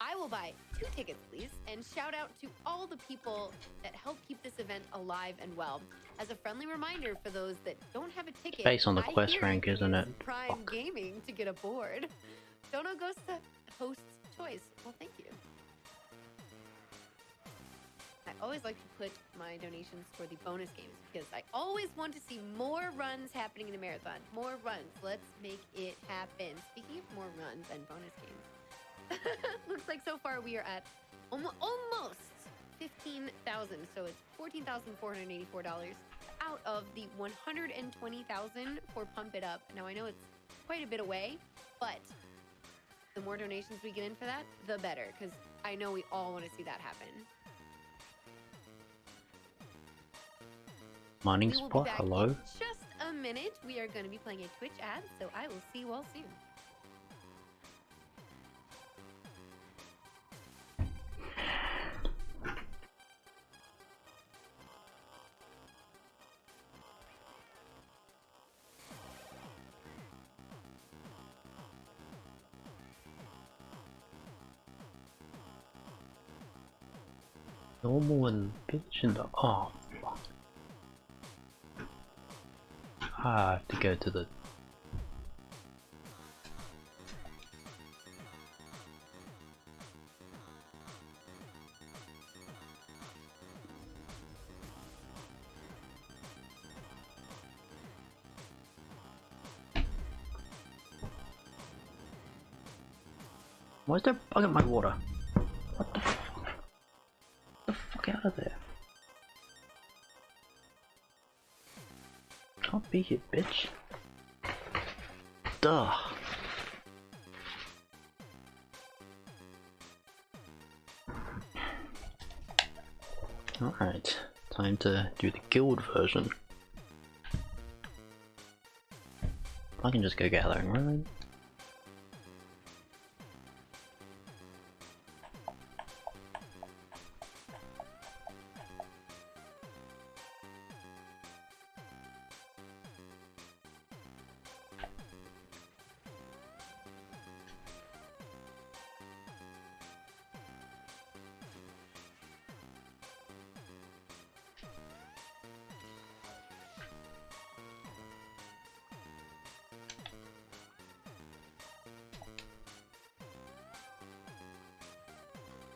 I will buy 2 tickets, please, and shout out to all the people that help keep this event alive and well. As a friendly reminder for those that don't have a ticket, Based on the quest rank, isn't it? Prime Gaming to get aboard. Dono goes to host's choice. Well, thank you. I always like to put my donations for the bonus games because I always want to see more runs happening in the marathon. More runs. Let's make it happen. Speaking of more runs and bonus games, looks like so far we are at almost 15,000. So it's $14,484 out of the 120,000 for Pump It Up. Now I know it's quite a bit away, but the more donations we get in for that, the better, because I know we all want to see that happen. Mining spot, hello? In just a minute, we are going to be playing a Twitch ad, so I will see you all soon. Normal and bitch in the fuck. I have to go to the Why is there a bug in my water? What the fuck? Get the fuck out of there. Can't be here, bitch. Duh. Alright, time to do the guild version. I can just go gathering, right?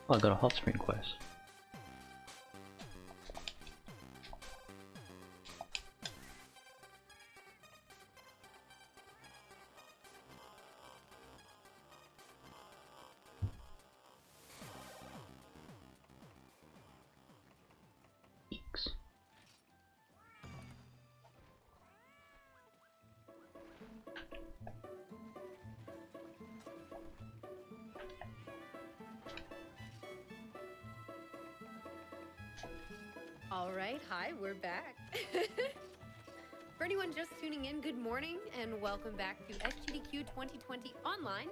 Oh, I got a hot spring quest. All right, hi, we're back. For anyone just tuning in, good morning and welcome back to SGDQ 2020 Online,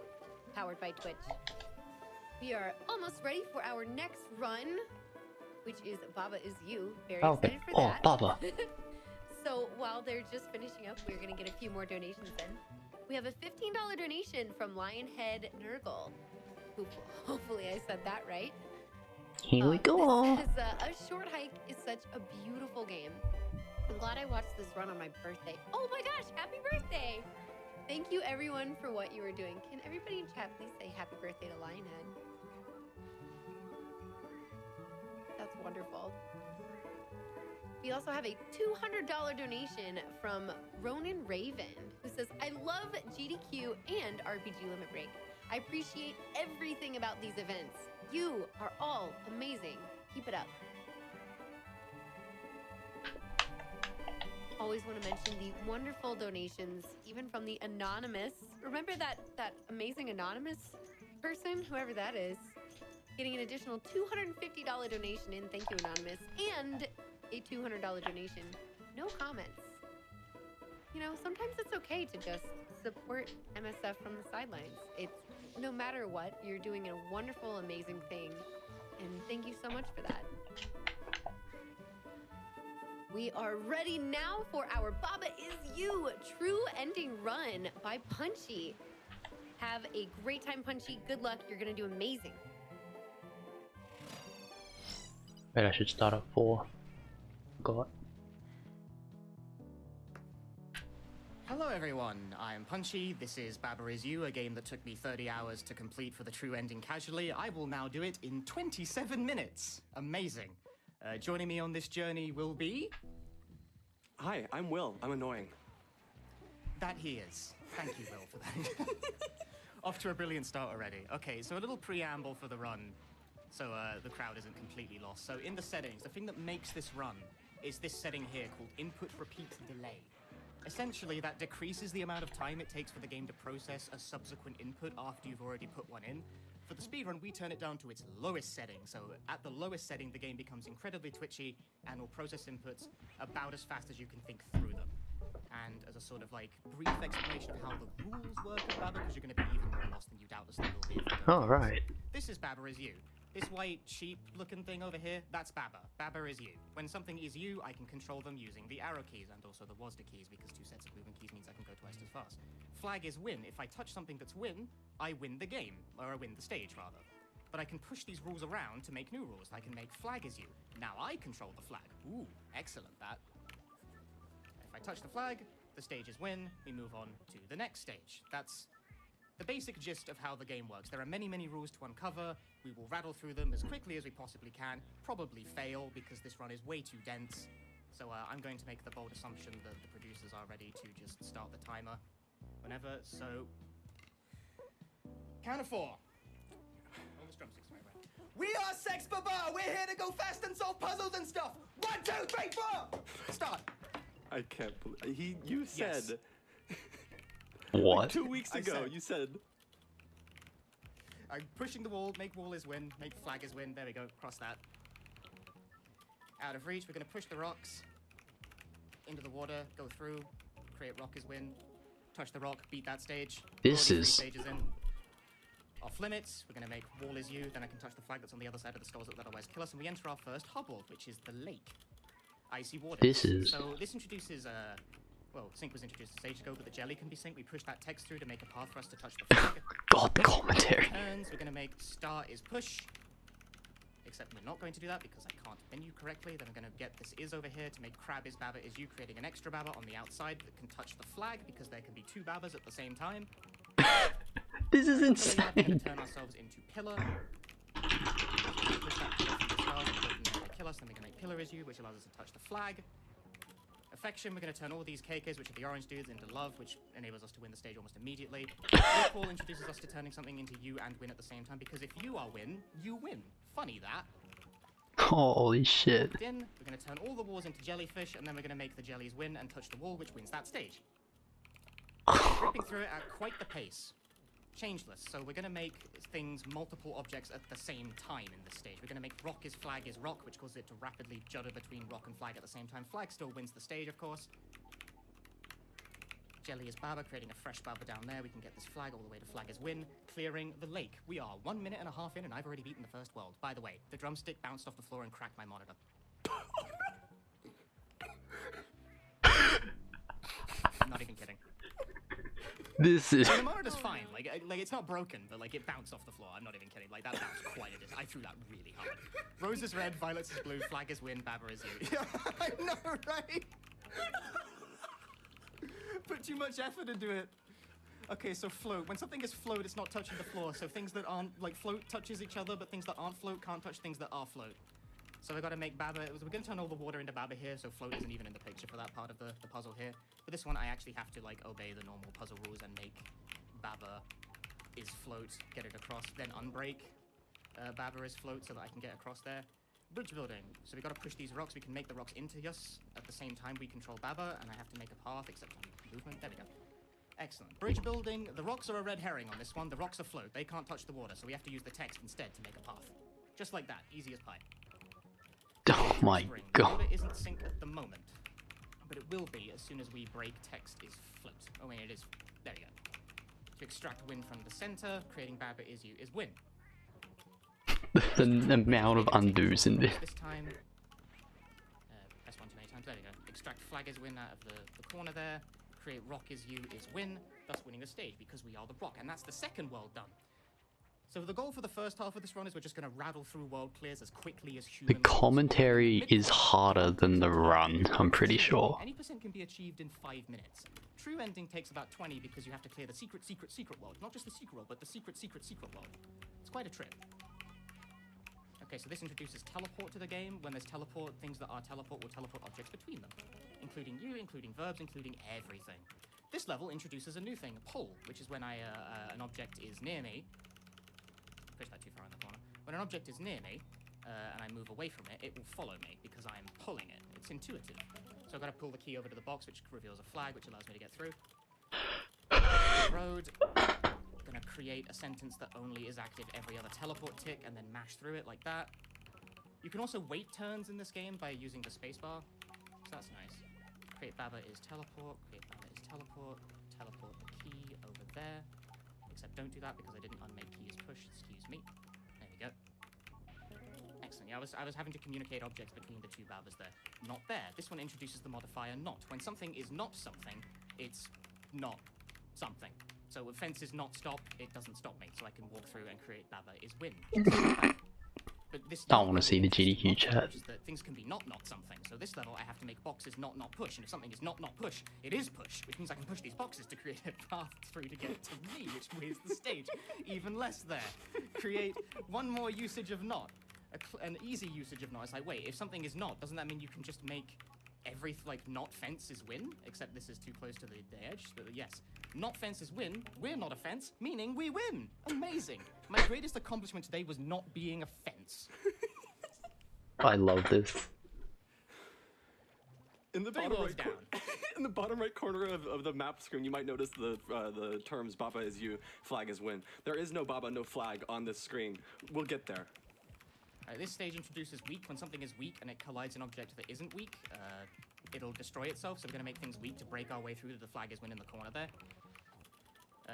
powered by Twitch. We are almost ready for our next run, which is Baba Is You. Very excited for that. Baba. So while they're just finishing up, we're going to get a few more donations in. We have a $15 donation from Lionhead Nurgle. Hopefully I said that right. Here we go. This is, A Short Hike is such a beautiful game. I'm glad I watched this run on my birthday. Oh my gosh, happy birthday! Thank you everyone for what you were doing. Can everybody in chat please say happy birthday to Lionhead? That's wonderful. We also have a $200 donation from Ronan Raven, who says, I love GDQ and RPG Limit Break. I appreciate everything about these events. You are all amazing. Keep it up. Always want to mention the wonderful donations, even from the anonymous. Remember that amazing anonymous person, whoever that is, getting an additional $250 donation in. Thank you, anonymous, and a $200 donation. No comments. You know, sometimes it's okay to just support MSF from the sidelines. It's no matter what, you're doing a wonderful, amazing thing, and thank you so much for that. We are ready now for our Baba Is You True Ending Run by Punchy. Have a great time, Punchy. Good luck. You're gonna do amazing. Wait, I should start at 4. God. Hello everyone, I'm Punchy, this is Baba Is You, a game that took me 30 hours to complete for the true ending casually. I will now do it in 27 minutes. Amazing. Joining me on this journey will be... Hi, I'm Will. I'm annoying. That he is. Thank you, Will, for that. Off to a brilliant start already. Okay, so a little preamble for the run, so the crowd isn't completely lost. So in the settings, the thing that makes this run is this setting here called Input Repeat Delay. Essentially, that decreases the amount of time it takes for the game to process a subsequent input after you've already put one in. For the speedrun, we turn it down to its lowest setting, so at the lowest setting, the game becomes incredibly twitchy and will process inputs about as fast as you can think through them. And as a sort of like brief explanation of how the rules work of Baba, because you're going to be even more lost than you doubtlessly will be. Oh, right. This is Baba Is You. This white sheep-looking thing over here, that's Baba. Baba is you. When something is you, I can control them using the arrow keys and also the WASD keys, because 2 sets of movement keys means I can go twice as fast. Flag is win. If I touch something that's win, I win the game, or I win the stage, rather. But I can push these rules around to make new rules. I can make flag is you. Now I control the flag. Ooh, excellent, that. If I touch the flag, the stage is win, we move on to the next stage. That's the basic gist of how the game works. There are many, many rules to uncover. We will rattle through them as quickly as we possibly can. Probably fail because this run is way too dense. So I'm going to make the bold assumption that the producers are ready to just start the timer whenever. So, count of 4. All the drumsticks right. We are Sex Baba. We're here to go fast and solve puzzles and stuff. 1, 2, 3, 4. Start. I can't believe you said. Yes. What? Like 2 weeks ago, you said. I'm pushing the wall, make wall is win, make flag is win. There we go, cross that. Out of reach, we're gonna push the rocks into the water, go through, create rock is win, touch the rock, beat that stage. This Already is 3 stages in. Off limits, we're gonna make wall is you, then I can touch the flag that's on the other side of the skulls that would otherwise kill us, and we enter our first hubble, which is the lake. Icy water. This is... So this introduces well, sync was introduced a stage ago, but the jelly can be synced. We push that text through to make a path for us to touch the flag. God, the commentary. Turns, we're going to make start is push. Except we're not going to do that because I can't menu correctly. Then I'm going to get this is over here to make crab is Baba is you, creating an extra Baba on the outside that can touch the flag because there can be 2 Babas at the same time. This is insane. We're going to turn ourselves into pillar. push that pillar through the stars and then they kill us. Then we're going to make Pillar is You, which allows us to touch the flag. Affection, we're going to turn all these KKs, which are the orange dudes, into Love, which enables us to win the stage almost immediately. Recall introduces us to turning something into You and Win at the same time, because if you are Win, you win. Funny that. Holy shit. We're going to turn all the walls into jellyfish, and then we're going to make the jellies win and touch the wall, which wins that stage. Ripping through it at quite the pace. Changeless, so we're going to make things, multiple objects at the same time in this stage. We're going to make Rock is Flag is Rock, which causes it to rapidly judder between Rock and Flag at the same time. Flag still wins the stage, of course. Jelly is Baba, creating a fresh Baba down there. We can get this flag all the way to Flag is Win, clearing the lake. We are 1.5 minutes in, and I've already beaten the first world. By the way, the drumstick bounced off the floor and cracked my monitor. I'm not even kidding. This is. The monitor's fine. Like it's not broken, but like it bounced off the floor. I'm not even kidding. Like that bounced quite a distance. I threw that really hard. Rose is red, Violet is blue, Flag is Win, Baba is You. I know, right? Put too much effort into it. Okay, so float. When something is float, it's not touching the floor. So things that aren't like float touches each other, but things that aren't float can't touch things that are float. So we got to make Baba. We're going to turn all the water into Baba here, so float isn't even in the picture for that part of the puzzle here. For this one, I actually have to like obey the normal puzzle rules and make Baba is float, get it across, then unbreak Baba is float so that I can get across there. Bridge building. So we got to push these rocks. We can make the rocks into us at the same time we control Baba, and I have to make a path except on movement. There we go. Excellent. Bridge building. The rocks are a red herring on this one. The rocks are float. They can't touch the water, so we have to use the text instead to make a path. Just like that. Easy as pie. Oh my god. The water isn't sync at the moment, but it will be as soon as we break text is float. Oh wait, it is. There we go. To extract Win from the center, creating Baba is You is Win. The amount of undos in this. This time, press 1 too many times. There we go. Extract Flag is Win out of the corner there. Create Rock is You is Win, thus winning the stage because we are the Rock, and that's the second world done. So the goal for the first half of this run is we're just going to rattle through world clears as quickly as humanly The commentary is harder than the run, I'm pretty sure. Any percent can be achieved in 5 minutes. True ending takes about 20 because you have to clear the secret world. Not just the secret world, but the secret world. It's quite a trip. Okay, so this introduces teleport to the game. When there's teleport, things that are teleport will teleport objects between them. Including you, including verbs, including everything. This level introduces a new thing, pull, which is when an object is near me. Push that too far in the corner. When an object is near me, and I move away from it, it will follow me because I'm pulling it. It's intuitive. So I've got to pull the key over to the box, which reveals a flag, which allows me to get through. Road. I'm gonna create a sentence that only is active every other teleport tick, and then mash through it like that. You can also wait turns in this game by using the spacebar, so that's nice. Create Baba is teleport. Create Baba is teleport. Teleport the key over there. Except don't do that because I didn't unmake key is push. Excuse me. There we go. Excellent. Yeah, I was having to communicate objects between the two Babas there. Not there. This one introduces the modifier not. When something is not something, it's not something. So when fence is not stop, it doesn't stop me. So I can walk through and create Baba is Win. But this I want to see the GDQ chat. That things can be not something. So this level, I have to make boxes not push. And if something is not push, it is push, which means I can push these boxes to create a path through to get to me, which wins the stage. Even less there. Create one more usage of not. An easy usage of not. It's like, wait, if something is not, doesn't that mean you can just make every, like, not fence is Win? Except this is too close to the edge. So, yes. Not fence is Win. We're not a fence, meaning we win. Amazing. My greatest accomplishment today was not being a fence. I love this. In the bottom right corner of the map screen, you might notice the terms Baba is You, Flag is Win. There is no Baba, no flag on this screen. We'll get there. Alright, this stage introduces weak. When something is weak and it collides an object that isn't weak, it'll destroy itself. So we're going to make things weak to break our way through to the Flag is Win in the corner there.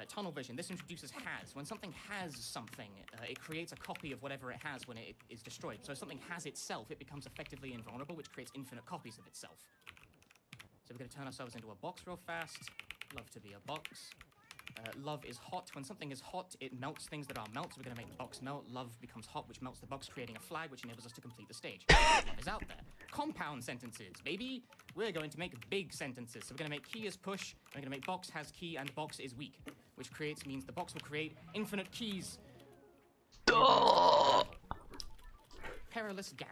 Tunnel vision. This introduces has. When something has something, it creates a copy of whatever it has when it is destroyed. So if something has itself, it becomes effectively invulnerable, which creates infinite copies of itself. So we're going to turn ourselves into a box real fast. Love to be a box. Love is hot. When something is hot, it melts things that are melt. So we're going to make the box melt. Love becomes hot, which melts the box, creating a flag, which enables us to complete the stage. Love is out there. Compound sentences, baby. We're going to make big sentences. So we're going to make key is push. We're going to make box has key and box is weak, which means the box will create infinite keys. Perilous Gang.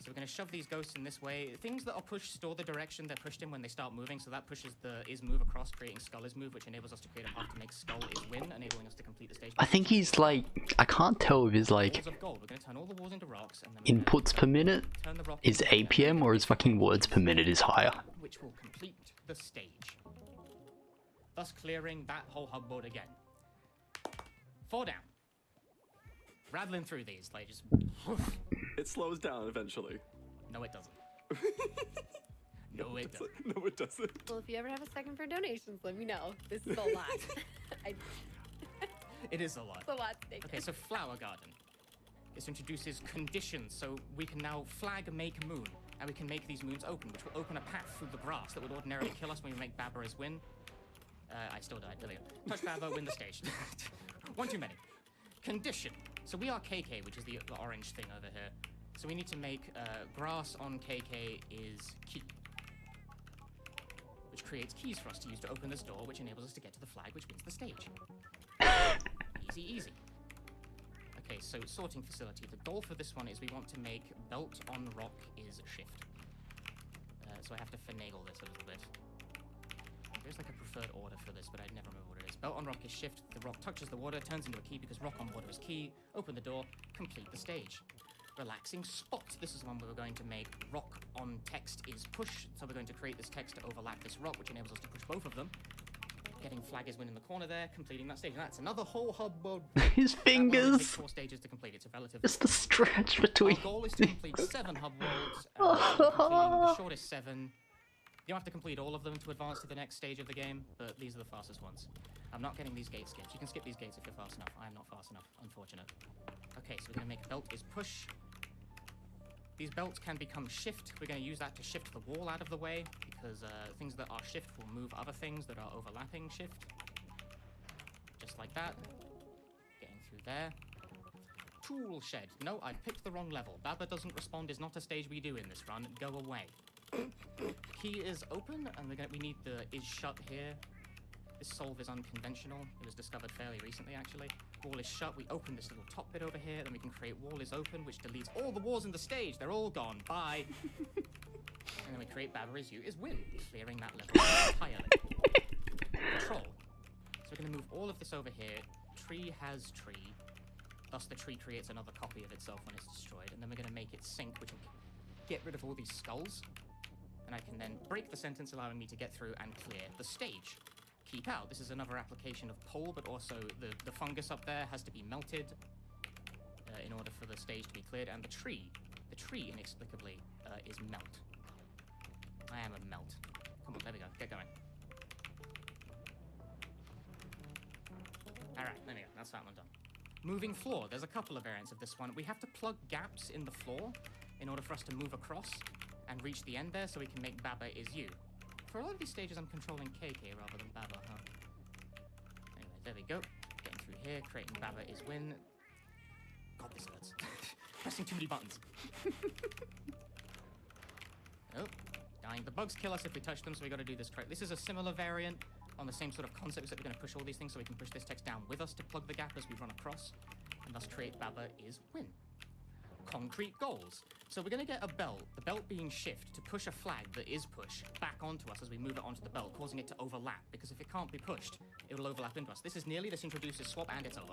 So we're going to shove these ghosts in this way. Things that are pushed store the direction they're pushed in when they start moving, so that pushes the is move across, creating skull is move, which enables us to create a path to make skull is win, enabling us to complete the stage. I think he's like, I can't tell if his like Walls of gold. We're going to turn all the walls into rocks, and then inputs per minute is APM or his fucking words per minute is higher. which will complete the stage, thus clearing that whole hub board again. 4 down. Rattling through these, like just. It slows down eventually. No, it doesn't. No, it doesn't. No, it doesn't. Well, if you ever have a second for donations, let me know. This is a lot. It is a lot. It's a lot to take. Okay, so Flower Garden. This introduces conditions, so we can now flag make moon, and we can make these moons open, which will open a path through the grass that would ordinarily kill us when we make Babaras win. I still died. There we go. Touch Baba, win the stage. One too many. Condition. So we are KK, which is the orange thing over here. So we need to make grass on KK is key, which creates keys for us to use to open this door, which enables us to get to the flag, which wins the stage. Easy, easy. Okay, so sorting facility. The goal for this one is we want to make belt on rock is shift. So I have to finagle this a little bit. There's like a preferred order for this, but I never remember what it is. Belt on rock is shift. The rock touches the water, turns into a key because rock on water is key. Open the door, complete the stage. Relaxing spot. This is the one where we're going to make rock on text is push. So we're going to create this text to overlap this rock, which enables us to push both of them. Getting flag is win in the corner there, completing that stage. And that's another whole hub board. His fingers. Takes 4 stages to complete. It's a relative. It's the stretch between. Our goal is to complete 7 hub worlds. Completing the shortest 7. You don't have to complete all of them to advance to the next stage of the game, but these are the fastest ones. I'm not getting these gate skips. You can skip these gates if you're fast enough. I'm not fast enough, unfortunate. Okay, so we're going to make belt is push. These belts can become shift. We're going to use that to shift the wall out of the way, because things that are shift will move other things that are overlapping shift. Just like that. Getting through there. Tool shed. No, I picked the wrong level. Baba doesn't respond is not a stage we do in this run. Go away. Key is open, and we need the is shut here. This solve is unconventional. It was discovered fairly recently, actually. Wall is shut. We open this little top bit over here. Then we can create wall is open, which deletes all the walls in the stage. They're all gone. Bye. And then we create Baba is you is win, clearing that level entirely. Control. So we're going to move all of this over here. Tree has tree. Thus, the tree creates another copy of itself when it's destroyed. And then we're going to make it sync, which will get rid of all these skulls. And I can then break the sentence, allowing me to get through and clear the stage. Keep out. This is another application of pole, but also the fungus up there has to be melted in order for the stage to be cleared. And the tree inexplicably is melt. I am a melt. Come on, there we go. Get going. All right, there we go. That's that one done. Moving floor. There's a couple of variants of this one. We have to plug gaps in the floor in order for us to move across and reach the end there, so we can make Baba is you. For a lot of these stages, I'm controlling KK rather than Baba, huh? Anyway, there we go. Getting through here, creating Baba is win. God, this hurts. Pressing too many buttons. Oh, dying. The bugs kill us if we touch them, so we got to do this correct. This is a similar variant on the same sort of concept, that we're going to push all these things so we can push this text down with us to plug the gap as we run across, and thus create Baba is win. Concrete goals. So we're going to get a belt, the belt being shift, to push a flag that is push back onto us as we move it onto the belt, causing it to overlap, because if it can't be pushed, it will overlap into us. This introduces swap, and it's over.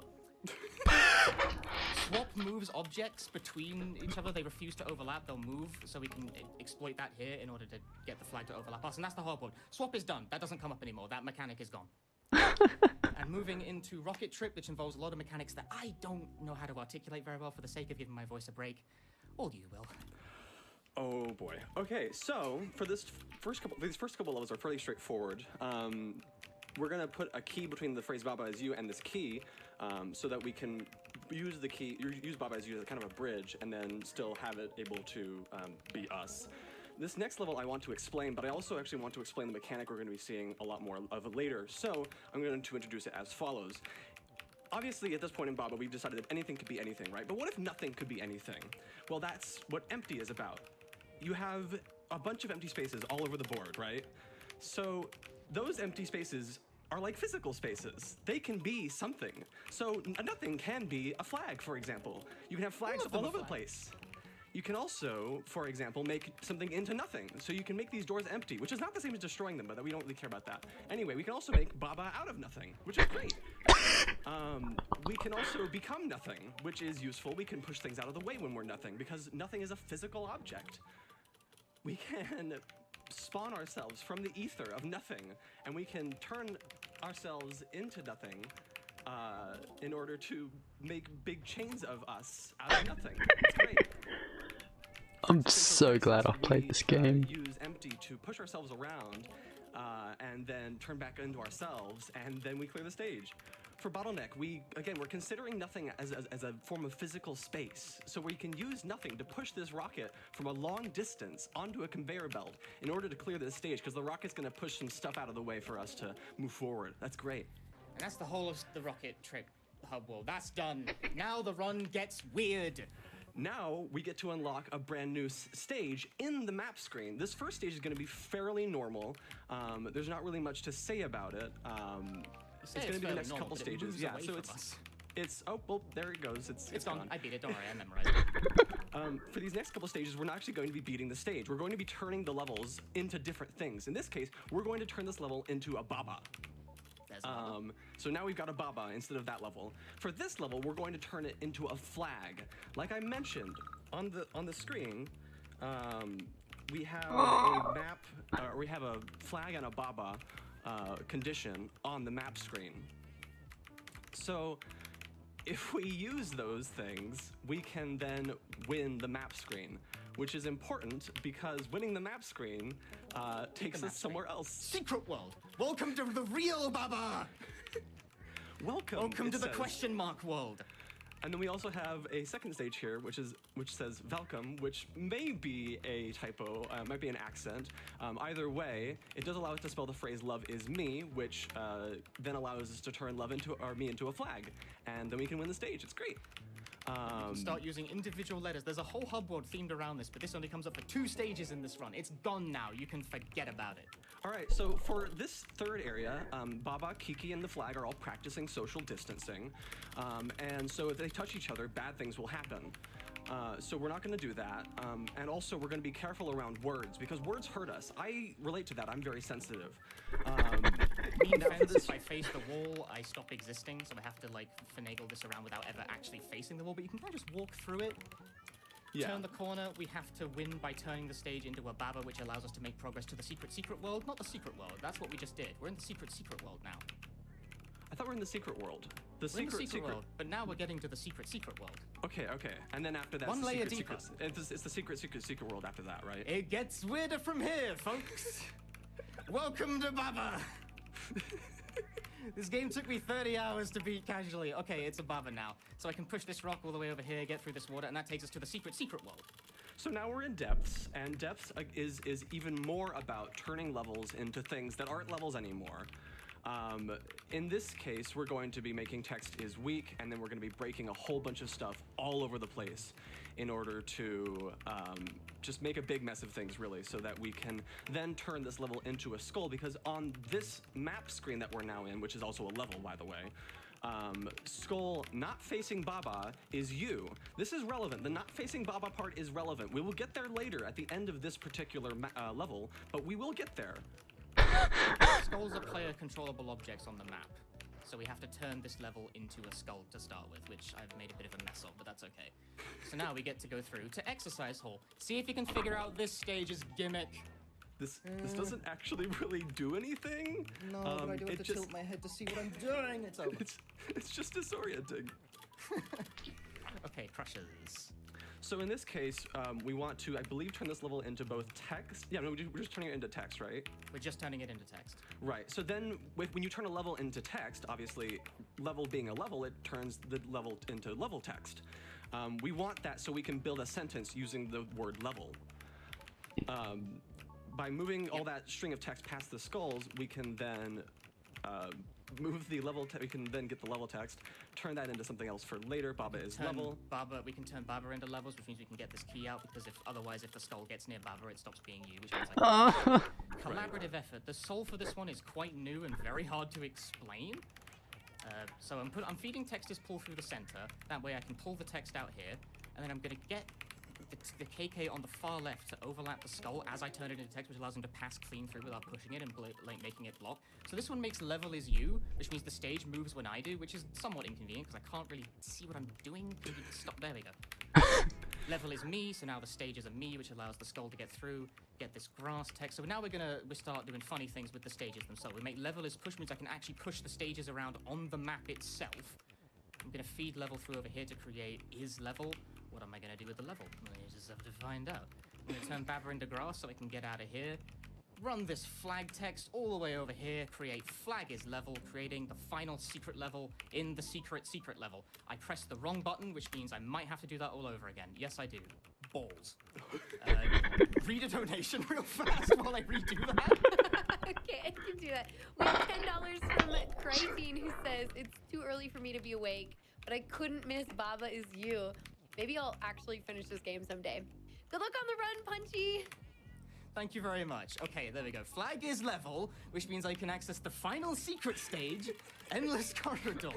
Swap moves objects between each other. They refuse to overlap. They'll move, so we can exploit that here in order to get the flag to overlap us, and that's the whole point. Swap is done. That doesn't come up anymore. That mechanic is gone. And moving into Rocket Trip, which involves a lot of mechanics that I don't know how to articulate very well for the sake of giving my voice a break. All you will. Oh boy. Okay, so for these first couple levels are fairly straightforward. We're gonna put a key between the phrase Baba is you and this key, so that we can use the key, use Baba is you as kind of a bridge, and then still have it able to be us. This next level I want to explain, but I also actually want to explain the mechanic we're going to be seeing a lot more of later, so I'm going to introduce it as follows. Obviously, at this point in Baba, we've decided that anything could be anything, right? But what if nothing could be anything? Well, that's what empty is about. You have a bunch of empty spaces all over the board, right? So those empty spaces are like physical spaces. They can be something. So nothing can be a flag, for example. You can have flags all over the place. You can also, for example, make something into nothing. So you can make these doors empty, which is not the same as destroying them, but we don't really care about that. Anyway, we can also make Baba out of nothing, which is great. We can also become nothing, which is useful. We can push things out of the way when we're nothing, because nothing is a physical object. We can spawn ourselves from the ether of nothing, and we can turn ourselves into nothing in order to make big chains of us out of nothing. It's great. I'm so glad I played this game. Use empty to push ourselves around and then turn back into ourselves, and then we clear the stage. For Bottleneck, we're considering nothing as a form of physical space. So we can use nothing to push this rocket from a long distance onto a conveyor belt in order to clear this stage, because the rocket's going to push some stuff out of the way for us to move forward. That's great. And that's the whole of the rocket trip hub world. That's done. Now the run gets weird. Now we get to unlock a brand new stage in the map screen. This first stage is going to be fairly normal. There's not really much to say about it. It's going to be the next couple stages. Yeah, so it's oh well, there it goes. It's gone. gone. I beat it. Don't worry, I memorized it. For these next couple stages, we're not actually going to be beating the stage. We're going to be turning the levels into different things. In this case, we're going to turn this level into a Baba. So now we've got a Baba instead of that level. For this level, we're going to turn it into a flag. Like I mentioned on the screen, we have a map, we have a flag and a Baba condition on the map screen. So if we use those things, we can then win the map screen, which is important because winning the map screen takes us somewhere else. Secret world. Welcome to the real Baba. Welcome to the question mark world. And then we also have a second stage here, which says "welcome," which may be a typo, might be an accent. Either way, it does allow us to spell the phrase "love is me," which then allows us to turn "love" me into a flag, and then we can win the stage. It's great. You can start using individual letters. There's a whole hub world themed around this, but this only comes up for 2 stages in this run. It's gone now. You can forget about it. All right, so for this third area, Baba, Kiki, and the flag are all practicing social distancing. And so if they touch each other, bad things will happen. So we're not going to do that. And also, we're going to be careful around words, because words hurt us. I relate to that. I'm very sensitive. Me in defense, if I face the wall, I stop existing, so I have to, like, finagle this around without ever actually facing the wall, but you can kind of just walk through it. Yeah. Turn the corner, we have to win by turning the stage into a Baba, which allows us to make progress to the secret world. Not the secret world, that's what we just did. We're in the secret world now. I thought we were in the secret world. We're in the secret world, but now we're getting to the secret world. Okay. And then after that, One layer deeper. It's the secret world after that, right? It gets weirder from here, folks. Welcome to Baba. This game took me 30 hours to beat casually. Okay, it's a Baba now. So I can push this rock all the way over here, get through this water, and that takes us to the secret world. So now we're in depths, and depths is even more about turning levels into things that aren't levels anymore. In this case, we're going to be making text is weak, and then we're going to be breaking a whole bunch of stuff all over the place in order to just make a big mess of things, really, so that we can then turn this level into a skull, because on this map screen that we're now in, which is also a level, by the way, skull not facing Baba is you. This is relevant. The not facing Baba part is relevant. We will get there later at the end of this particular level, but we will get there. Skulls are player controllable objects on the map, so we have to turn this level into a skull to start with, which I've made a bit of a mess of, but that's okay. So now we get to go through to Exercise Hall. See if you can figure out this stage's gimmick. This doesn't actually really do anything. No, but I do have to tilt my head to see what I'm doing. It's over. It's just disorienting. Okay, crushes. So in this case, we want to, I believe, turn this level into both text. Yeah, no, we're just turning it into text, right? We're just turning it into text. Right. So then, when you turn a level into text, obviously, level being a level, it turns the level into level text. We want that so we can build a sentence using the word level. By moving all that string of text past the skulls, we can then move the level. We can then get the level text, turn that into something else for later. Baba is level. We can turn Baba into levels, which means we can get this key out, because otherwise if the skull gets near Baba, it stops being you, which means collaborative effort. The soul for this one is quite new and very hard to explain. So I'm feeding text as pull through the center. That way I can pull the text out here, and then I'm gonna get the KK on the far left to overlap the skull as I turn it into text, which allows him to pass clean through without pushing it and making it block. So this one makes level is you, which means the stage moves when I do, which is somewhat inconvenient because I can't really see what I'm doing. Can you stop? There we go. Level is me, so now the stage is a me, which allows the skull to get through, get this grass text. So now we start doing funny things with the stages themselves. We make level is push, means I can actually push the stages around on the map itself. I'm gonna feed level through over here to create is level. What am I gonna do with the level? I just have to find out. I'm gonna turn Baba into grass so I can get out of here. Run this flag text all the way over here, create flag is level, creating the final secret level in the secret level. I pressed the wrong button, which means I might have to do that all over again. Yes, I do. Balls. Read a donation real fast while I redo that. Okay, I can do that. We have $10 from Cryteen, who says, it's too early for me to be awake, but I couldn't miss Baba is you. Maybe I'll actually finish this game someday. Good luck on the run, Punchy! Thank you very much. Okay, there we go. Flag is level, which means I can access the final secret stage, Endless Corridor.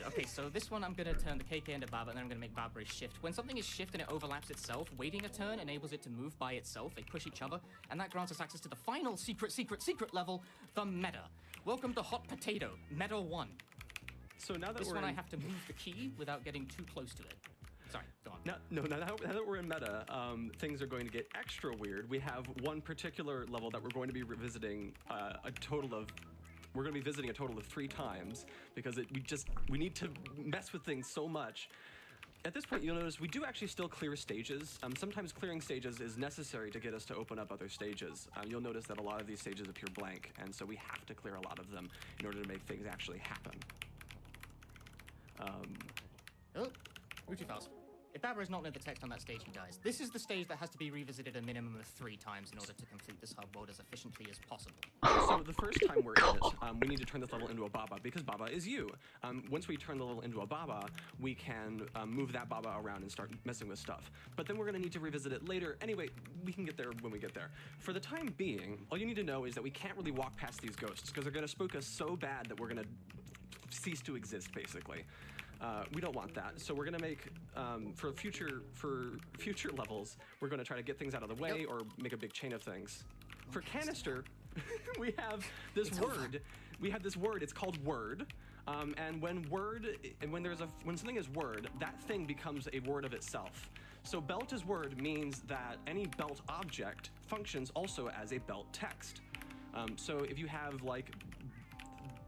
Okay, so this one I'm gonna turn the KK into Baba, and then I'm gonna make Baba shift. When something is shift and it overlaps itself, waiting a turn enables it to move by itself. They push each other, and that grants us access to the final secret level, the meta. Welcome to Hot Potato, Meta 1. So now that this one I have to move the key without getting too close to it. Sorry, go on. Now that we're in meta, things are going to get extra weird. We have one particular level that we're going to be revisiting we're going to be visiting a total of 3 times because we need to mess with things so much. At this point, you'll notice we do actually still clear stages. Sometimes clearing stages is necessary to get us to open up other stages. You'll notice that a lot of these stages appear blank, and so we have to clear a lot of them in order to make things actually happen. Too fast. If Baba is not near the text on that stage, he dies. This is the stage that has to be revisited a minimum of 3 times in order to complete this hub world as efficiently as possible. So the first time we're in it, we need to turn this level into a Baba because Baba is you. Once we turn the level into a Baba, we can move that Baba around and start messing with stuff. But then we're going to need to revisit it later. Anyway, we can get there when we get there. For the time being, all you need to know is that we can't really walk past these ghosts because they're going to spook us so bad that we're going to cease to exist, basically. We don't want that, so we're gonna make for future levels. We're gonna try to get things out of the way or make a big chain of things. For canister, we have this word. We have this word. It's called word, and when something is word, that thing becomes a word of itself. So belt is word means that any belt object functions also as a belt text. So if you have like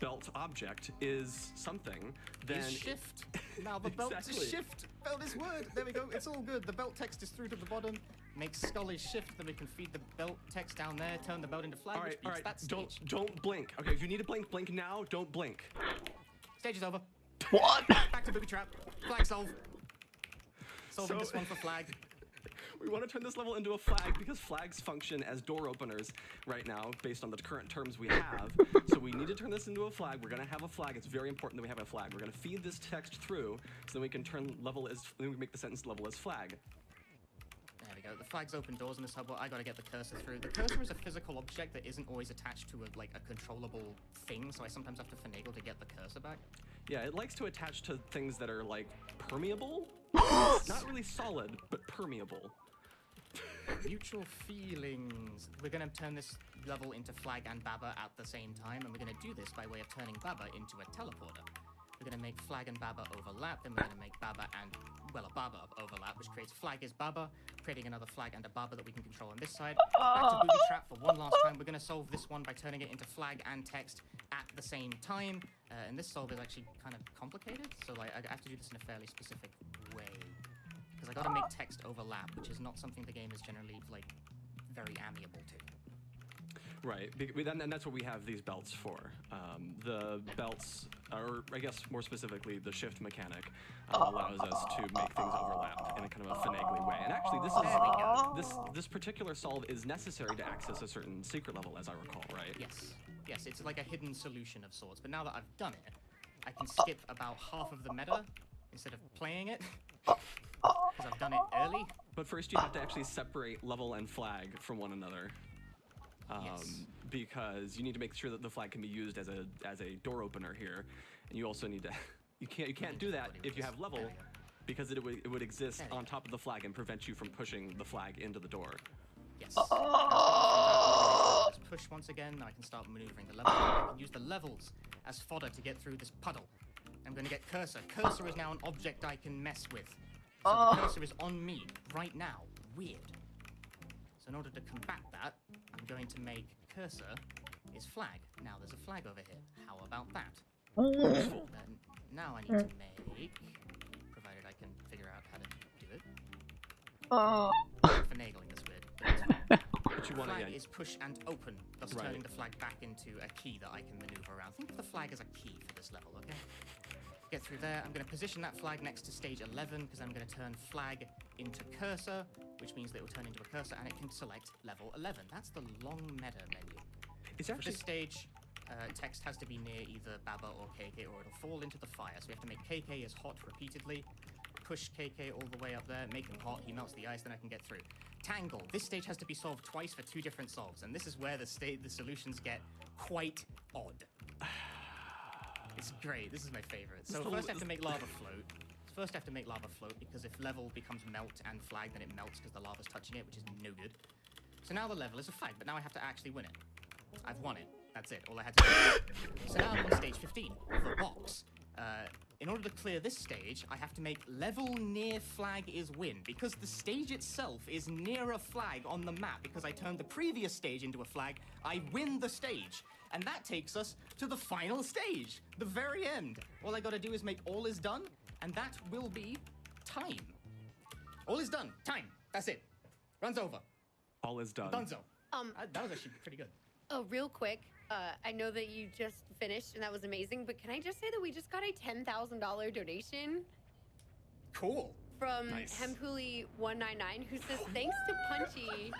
belt object is something, then is shift. Now the belt is shift. Belt is word. There we go. It's all good. The belt text is through to the bottom. Make skull is shift. Then we can feed the belt text down there. Turn the belt into flag. All right. Don't blink. Okay, if you need to blink now. Don't blink. Stage is over. What? Back to booby trap. Flag solve. Solving this one for flag. We want to turn this level into a flag because flags function as door openers right now based on the current terms we have. So we need to turn this into a flag. We're going to have a flag. It's very important that we have a flag. We're going to feed this text through so then we can then we can make the sentence level as flag. There we go. The flag's open doors in this hub. Well, I got to get the cursor through. The cursor is a physical object that isn't always attached to a controllable thing, so I sometimes have to finagle to get the cursor back. Yeah, it likes to attach to things that are like permeable. Not really solid, but permeable. Mutual feelings. We're going to turn this level into flag and Baba at the same time, and we're going to do this by way of turning Baba into a teleporter. We're going to make flag and Baba overlap, then we're going to make Baba and, well, a Baba overlap, which creates flag is Baba, creating another flag and a Baba that we can control on this side. Back to booby trap for one last time. We're going to solve this one by turning it into flag and text at the same time, and this solve is actually kind of complicated, so like I have to do this in a fairly specific way. Because I gotta make text overlap, which is not something the game is generally, like, very amiable to. Right, and that's what we have these belts for. The belts, or I guess more specifically, the shift mechanic allows us to make things overlap in a kind of a finagly way. And actually, this particular solve is necessary to access a certain secret level, as I recall, right? Yes. Yes, it's like a hidden solution of sorts. But now that I've done it, I can skip about half of the meta instead of playing it. Because I've done it early. But first you have to actually separate level and flag from one another. Because you need to make sure that the flag can be used as a door opener here. And you also need to you can't do that if you have level, because it would exist on top of the flag and prevent you from pushing the flag into the door. Yes. Just push once again, I can start maneuvering the level. I can use the levels as fodder to get through this puddle. I'm going to get cursor. Cursor is now an object I can mess with. So the cursor is on me right now. Weird. So in order to combat that, I'm going to make cursor is flag. Now there's a flag over here. How about that? Then now I need to make, provided I can figure out how to do it. Finagling this bit. Flag is push and open, thus turning the flag back into a key that I can maneuver around. Think of the flag as a key for this level, okay? Get through there. I'm going to position that flag next to stage 11 because I'm going to turn flag into cursor, which means that it will turn into a cursor and it can select level 11. That's the long meta menu. For this stage, text has to be near either Baba or KK or it'll fall into the fire. So we have to make KK as hot repeatedly. Push KK all the way up there, make him hot, he melts the ice, then I can get through. Tangle. This stage has to be solved twice for 2 different solves, and this is where the solutions get quite odd. It's great. This is my favorite. So first I have to make lava float. First I have to make lava float because if level becomes melt and flag, then it melts because the lava's touching it, which is no good. So now the level is a flag, but now I have to actually win it. I've won it. That's it. All I had to do. So now I'm on stage 15, the box. In order to clear this stage, I have to make level near flag is win, because the stage itself is near a flag on the map. Because I turned the previous stage into a flag, I win the stage. And that takes us to the final stage, the very end. All I gotta do is make all is done, and that will be time. All is done. Time. That's it. Run's over. All is done. Dunzo. That was actually pretty good. Oh, real quick. I know that you just finished and that was amazing, but can I just say that we just got a $10,000 donation? Cool. From Hempuli199, who says, thanks to Punchy.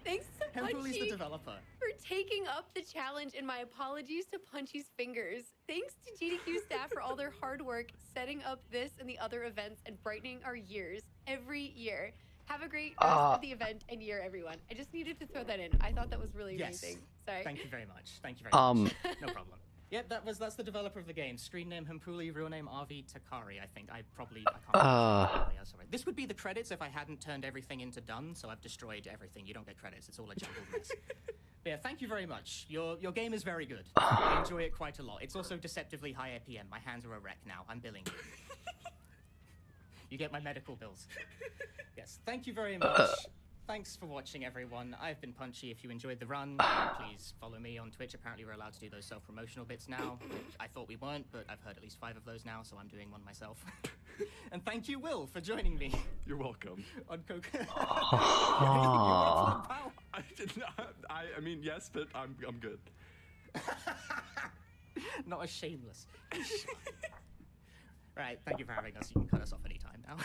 Thanks to Punchy. Hempuli's the developer. For taking up the challenge, and my apologies to Punchy's fingers. Thanks to GDQ staff for all their hard work setting up this and the other events and brightening our years every year. Have a great rest of the event and year, everyone. I just needed to throw that in. I thought that was really amazing. Sorry. Thank you very much. Thank you very much. No problem. Yep, that's the developer of the game. Screen name Hempuli, real name RV Takari. I think I can't remember. Sorry. This would be the credits if I hadn't turned everything into done. So I've destroyed everything. You don't get credits. It's all a jumbled mess. But yeah, thank you very much. Your game is very good. I enjoy it quite a lot. It's also deceptively high APM. My hands are a wreck now. I'm billing you. You get my medical bills. Yes, thank you very much. Thanks for watching, everyone. I've been Punchy. If you enjoyed the run, please follow me on Twitch. Apparently, we're allowed to do those self-promotional bits now, which I thought we weren't, but I've heard at least 5 of those now, so I'm doing one myself. And thank you, Will, for joining me. You're welcome. On Coke. I did not. I mean, yes, but I'm good. Not as shameless. Right, thank you for having us. You can cut us off anytime now.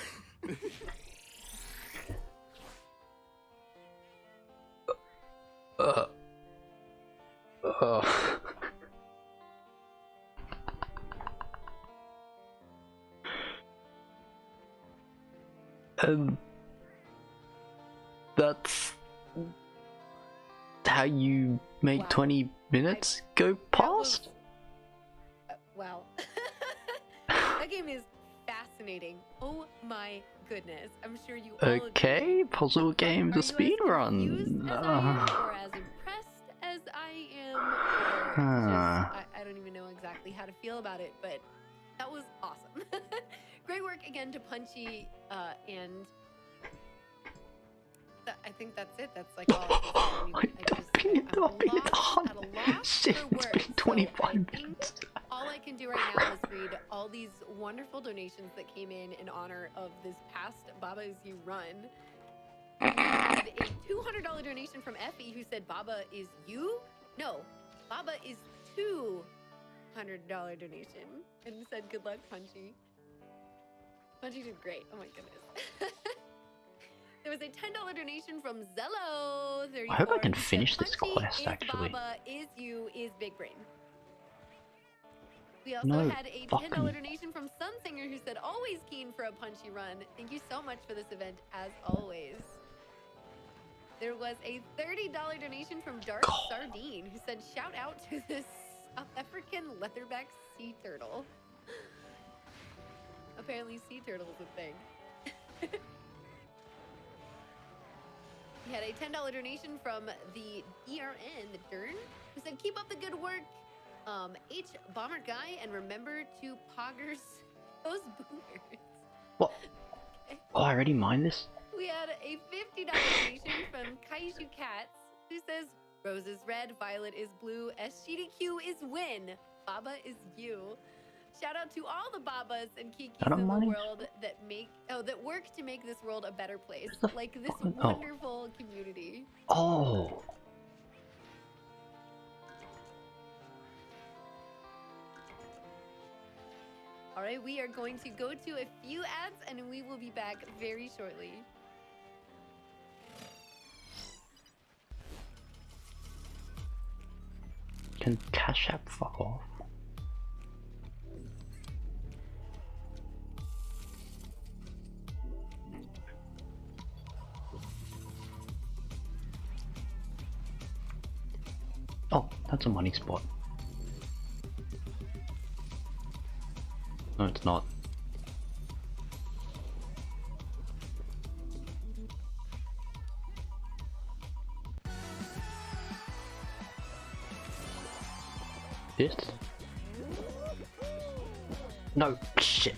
That's how you make 20 minutes go past? Wow. That game is fascinating. Oh my goodness. I'm sure you all Okay, puzzle game to speedrun. or as impressed as I am, or just, I don't even know exactly how to feel about it, but that was awesome. Great work again to Punchy, and I think that's it. That's like all I can say. It's been 25 minutes. All I can do right now is read all these wonderful donations that came in honor of this past Baba Is You run. We had a $200 donation from Effie who said, Baba is you? No, Baba is $200 donation. And said, good luck, Punchy. Punchy did great. Oh my goodness. There was a $10 donation from Zello. I hope I can who said, finish this "Punchy quest, is actually." Baba, is you, is Big Brain. We also No had a $10 fucking- donation from Sunsinger who said, always keen for a punchy run. Thank you so much for this event, as always. There was a $30 donation from Dark Sardine who said, shout out to this South African leatherback sea turtle. Apparently sea turtle is a thing. We had a $10 donation from the ERN, the Dern, who said, keep up the good work. H Bomber Guy, and remember to poggers those boomers. What? Okay. Oh, I already mined this? We had a $50 donation from Kaiju Cats, who says, Rose is red, Violet is blue, SGDQ is win, Baba is you. Shout out to all the Babas and Kikis in the world that work to make this world a better place, like this wonderful community. Oh. All right, we are going to go to a few ads and we will be back very shortly. Can Cash App fuck off? Oh, that's a money spot. No, it's not. This? No, shit.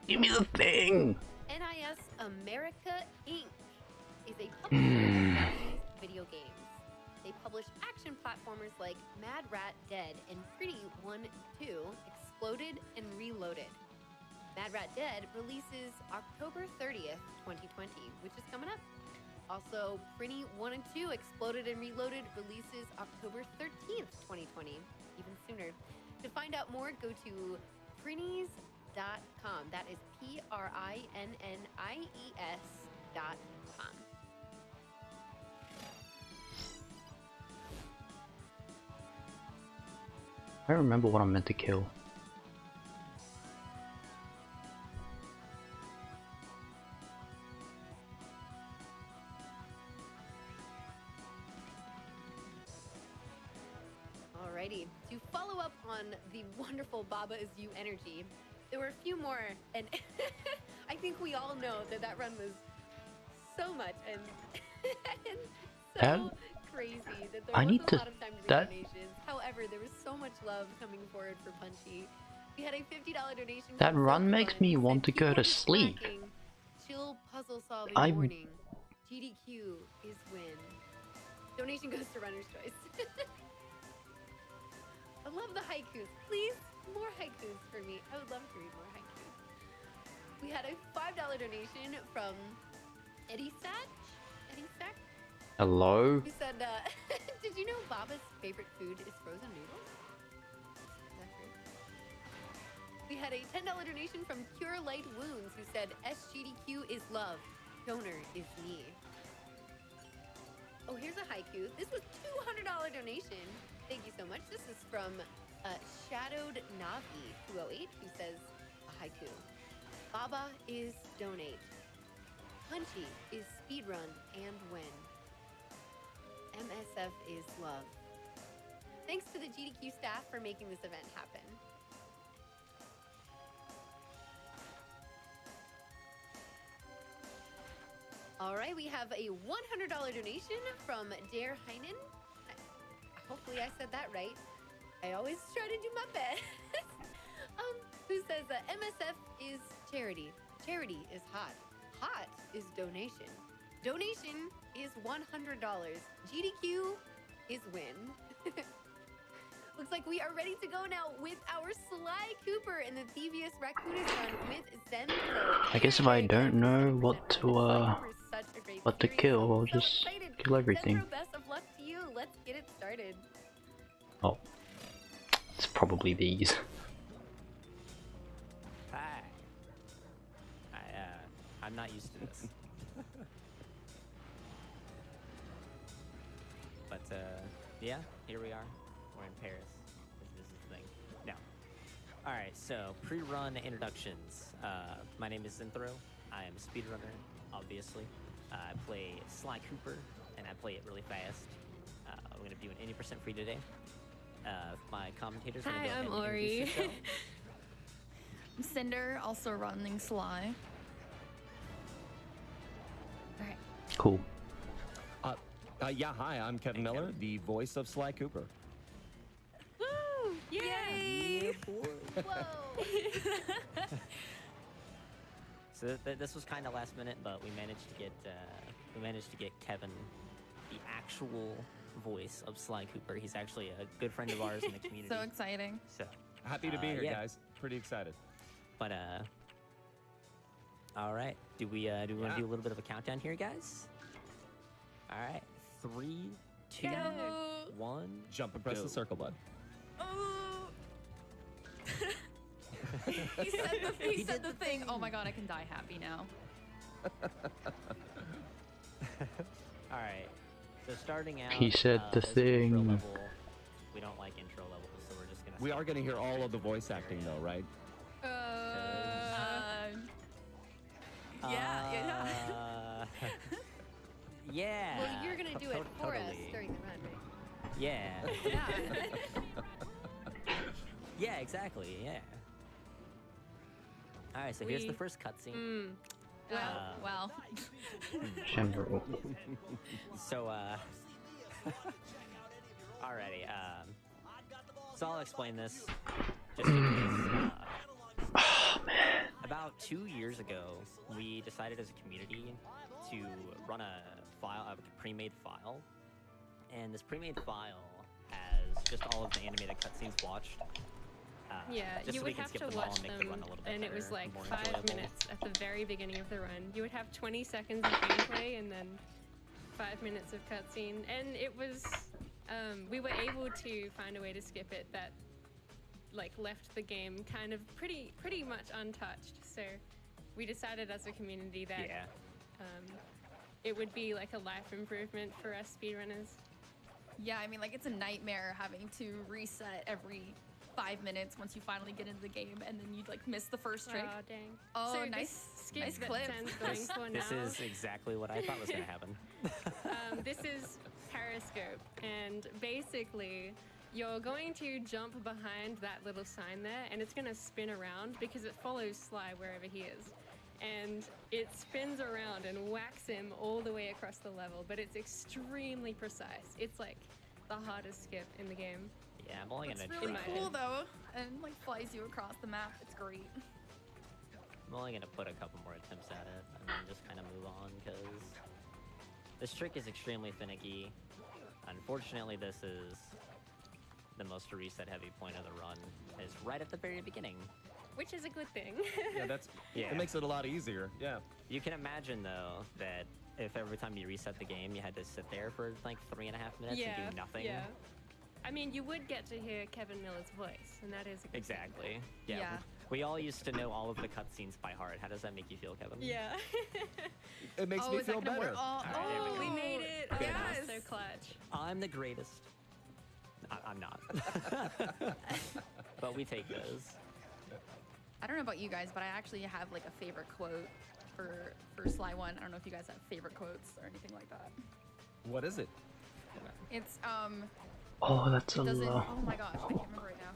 Give me the thing! NIS America Inc. is a publisher of Japanese video games. They publish action platformers like Mad Rat Dead and Pretty 1-2 Exploded and Reloaded. Mad Rat Dead releases October 30th, 2020, which is coming up. Also, Pretty 1-2 Exploded and Reloaded releases October 13th, 2020, even sooner. To find out more, go to Prinnies.com. That is PRINNIES.com. I don't remember what I'm meant to kill. Alrighty, to follow up on the wonderful Baba Is You energy, there were a few more, and I think we all know that run was so much and, and so crazy that there wasn't a lot of time to do donations. However, there was so much love coming forward for Punchy. We had a $50 donation. That run makes me want to go to sleep. Chill puzzle solving morning. GDQ is win. Donation goes to Runner's Choice. I love the haikus. Please, more haikus for me. I would love to read more haikus. We had a $5 donation from Eddie Stack. Hello? Who said, did you know Baba's favorite food is frozen noodles? Is that true? We had a $10 donation from Cure Light Wounds, who said, SGDQ is love, donor is me. Oh, here's a haiku. This was $200 donation. Thank you so much. This is from Shadowed Navi 208, who says a haiku. Baba is donate. Punchy is speedrun and win. MSF is love. Thanks to the GDQ staff for making this event happen. All right, we have a $100 donation from Dare Heinen. Hopefully I said that right. I always try to do my best. Who says MSF is charity. Charity is hot. Hot is donation. Donation is $100. GDQ is win. Looks like we are ready to go now with our Sly Cooper in the Thievius Raccoonus run with Zenthro. I guess if I don't know what to kill, I'll just kill everything. Zenthro, best of luck to you. Let's get it started. Oh, it's probably these. Hi. I'm not used to this. But yeah, here we are. We're in Paris. This is the thing. No. Alright, so pre-run introductions. My name is Zenthro. I am a speedrunner, obviously. I play Sly Cooper, and I play it really fast. I'm going to be doing 80% free today. My commentators are going to Hi, go ahead I'm and Ori. introduce yourself. I'm Cinder, also running Sly. Alright. Cool. Yeah, hi, I'm Kevin Miller, the voice of Sly Cooper. Woo! Yay! So this was kind of last minute, but we managed to get Kevin, the actual voice of Sly Cooper. He's actually a good friend of ours in the community. So exciting. So Happy to be here, yeah. guys. Pretty excited. But all right. Do we want to do a little bit of a countdown here, guys? All right. 3, 2, 1. Jump and press the circle button. Oh! he said the thing. Oh my god, I can die happy now. All right. So starting out. He said the this intro thing. level, we don't like intro levels, so we're just gonna. We are going to hear all of the voice acting, though, right? Yeah. Yeah. Well, you're gonna do it for us totally. during the run. Yeah. Yeah, exactly. Yeah. All right. So here's the first cutscene. Wow. General. So alrighty. So I'll explain this. Just in case. About 2 years ago, we decided as a community to run a pre-made file, and this pre-made file has just all of the animated cutscenes watched. Yeah, just you so we would can have skip to them all watch and make the them, run a little bit and it was better, like more 5 enjoyable. minutes at the very beginning of the run. You would have 20 seconds of gameplay and then 5 minutes of cutscene, and it was, we were able to find a way to skip it that, like, left the game kind of pretty much untouched. So we decided as a community that it would be like a life improvement for us speedrunners. Yeah, I mean, like, it's a nightmare having to reset every 5 minutes once you finally get into the game, and then you'd like miss the first trick. Oh dang! Oh, So nice, this skip nice that clip. Zen's going for This now. is exactly what I thought was gonna happen. This is Periscope, and basically you're going to jump behind that little sign there, and it's going to spin around because it follows Sly wherever he is. And it spins around and whacks him all the way across the level, but it's extremely precise. It's like the hardest skip in the game. Yeah, I'm only It's gonna really try. cool though, and like flies you across the map. It's great. I'm only gonna put a couple more attempts at it and then just kind of move on because this trick is extremely finicky. Unfortunately, this is the most reset heavy point of the run. Is right at the very beginning. Which is a good thing. Yeah, that's Yeah. It makes it a lot easier. Yeah. You can imagine though that if every time you reset the game, you had to sit there for like 3.5 minutes and do nothing. Yeah. I mean, you would get to hear Kevin Miller's voice, and that is a good Exactly. thing. Yeah. Yeah. We all used to know all of the cutscenes by heart. How does that make you feel, Kevin? Yeah. It makes me feel better. Alright, we made it. Good. Yes. So clutch. I'm the greatest. I'm not. But we take those. I don't know about you guys, but I actually have like a favorite quote for Sly 1. I don't know if you guys have favorite quotes or anything like that. What is it? It's Oh, that's a it doesn't. lot. Oh my gosh, I can't remember right now.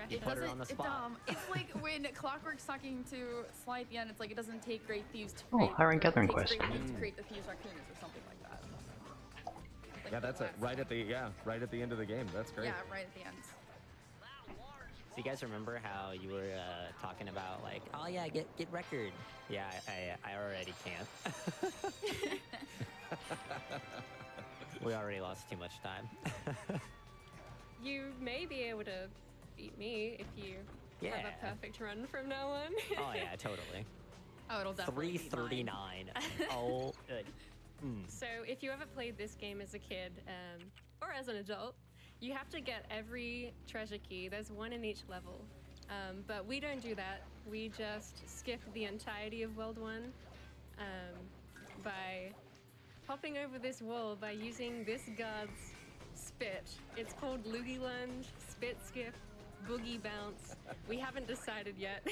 You It put her doesn't. on the spot. It's like when Clockwork's talking to Sly at the end. It's like it doesn't take great thieves to Oh, create. Hiring or it Gathering takes Quest. great thieves to create the Thieves Raccoonus or something like that. Like Yeah, that's it. Right at the end of the game. That's great. Yeah, right at the end. So you guys remember how you were talking about like, oh yeah, get record. Yeah, I already can't. We already lost too much time. You may be able to beat me if you have a perfect run from now on. Oh yeah, totally. Oh, it'll definitely 339. Oh, good. So if you ever played this game as a kid or as an adult, you have to get every treasure key. There's one in each level. But we don't do that. We just skip the entirety of World 1 by hopping over this wall by using this guard's spit. It's called Loogie Lunge, Spit Skip, Boogie Bounce. We haven't decided yet.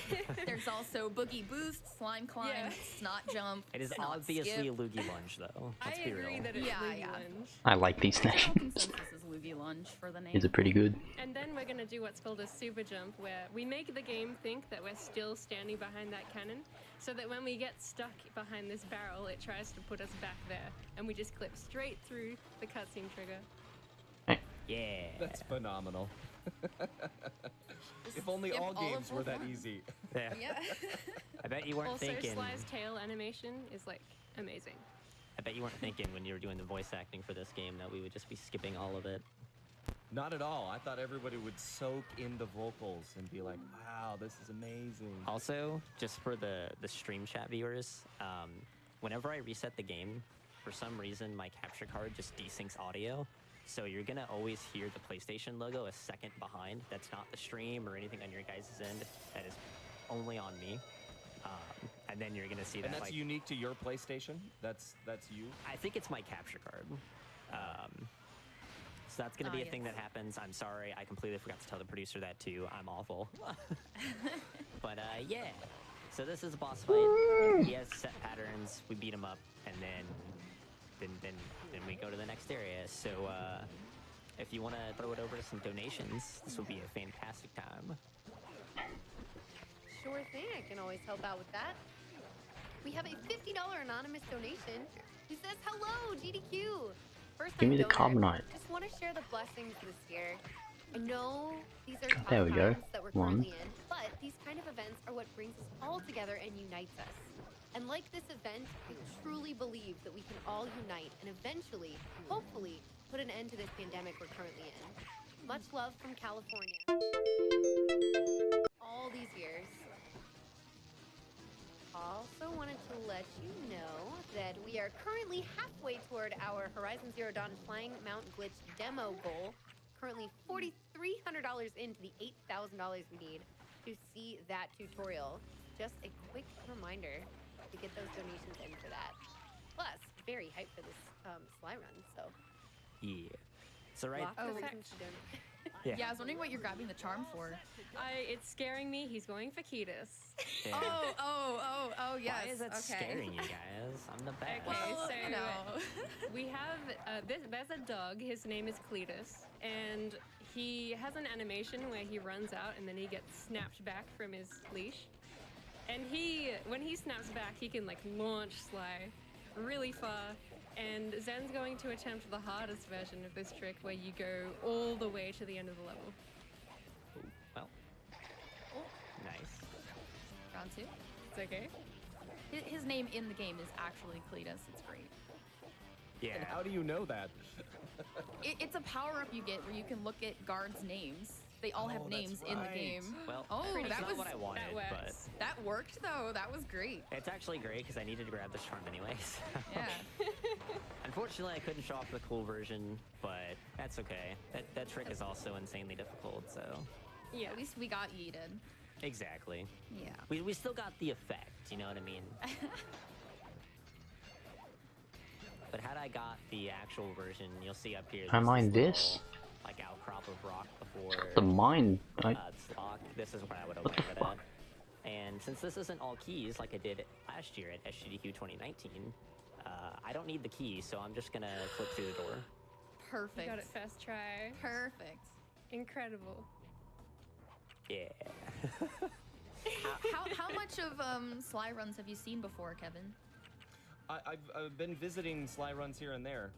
There's also Boogie Boost, Slime Climb, Snot Jump. It is Snot obviously Skip. a loogie lunge, though. Let's be real. That it's Loogie Lunge. I like these names. Consensus is Loogie Lunge for the name. These are pretty good. And then we're gonna do what's called a super jump, where we make the game think that we're still standing behind that cannon, so that when we get stuck behind this barrel, it tries to put us back there, and we just clip straight through the cutscene trigger. Yeah. That's phenomenal. If only Skip all all games of were that Wolf easy. Yeah. I bet you weren't also, thinking. Sly's tail animation is like amazing. I bet you weren't thinking when you were doing the voice acting for this game that we would just be skipping all of it. Not at all. I thought everybody would soak in the vocals and be like, wow, this is amazing. Also, just for the stream chat viewers, whenever I reset the game, for some reason my capture card just desyncs audio. So you're gonna always hear the PlayStation logo a second behind. That's not the stream or anything on your guys' end. That is only on me. And then you're gonna see that. And that's like, unique to your PlayStation? That's you? I think it's my capture card. So that's gonna be a thing that happens. I'm sorry, I completely forgot to tell the producer that too. I'm awful. But yeah. So this is a boss fight. He has set patterns. We beat him up, and then we go to the next area. So if you want to throw it over to some donations, this will be a fantastic time. Sure thing, I can always help out with that. We have a $50 anonymous donation who says, hello, GDQ. First Give me the donor. Carbonite. Just want to share the blessings this year. I know these are tough There we go. times that we're One. currently in, but these kind of events are what brings us all together and unites us. And like this event, I truly believe that we can all unite and eventually, hopefully, put an end to this pandemic we're currently in. Much love from California. All these years. Also wanted to let you know that we are currently halfway toward our Horizon Zero Dawn Flying Mount Glitch demo goal. Currently $4,300 into the $8,000 we need to see that tutorial. Just a quick reminder to get those donations in for that. Plus, very hyped for this Sly run, so. Yeah. So right. Lots of reasons to donate. Yeah, I was wondering what you're grabbing the charm for. It's scaring me. He's going for Ketis. Yeah. Oh, yes. Why is that okay. scaring you guys? I'm the best. Okay, Well, so you know. we have there's a dog. His name is Cletus, and he has an animation where he runs out and then he gets snapped back from his leash. And when he snaps back, he can like launch Sly really far. And Zen's going to attempt the hardest version of this trick, where you go all the way to the end of the level. Ooh, well. Nice. Round two. It's okay. His name in the game is actually Cletus. It's great. Yeah. And how do you know that? It's a power-up you get where you can look at guards' names. They all have Oh, names that's in the right. game. Well, that that's not was what I wanted, but that worked though. That was great. it's actually great because I needed to grab this charm anyways. Yeah. Unfortunately, I couldn't show off the cool version, but that's okay. That trick is also insanely difficult, so. Yeah. At least we got yeeted. Exactly. Yeah. We still got the effect, you know what I mean? But had I got the actual version, you'll see up here. I there's mine little, this? like outcrop of rock before. The mine. This lock. This is what I would open it at. And since this isn't all keys like I did last year at SGDQ 2019, I don't need the key, so I'm just gonna clip through the door. Perfect. You got it first try. Perfect. Incredible. Yeah. How much of Sly runs have you seen before, Kevin? I've been visiting Sly runs here and there.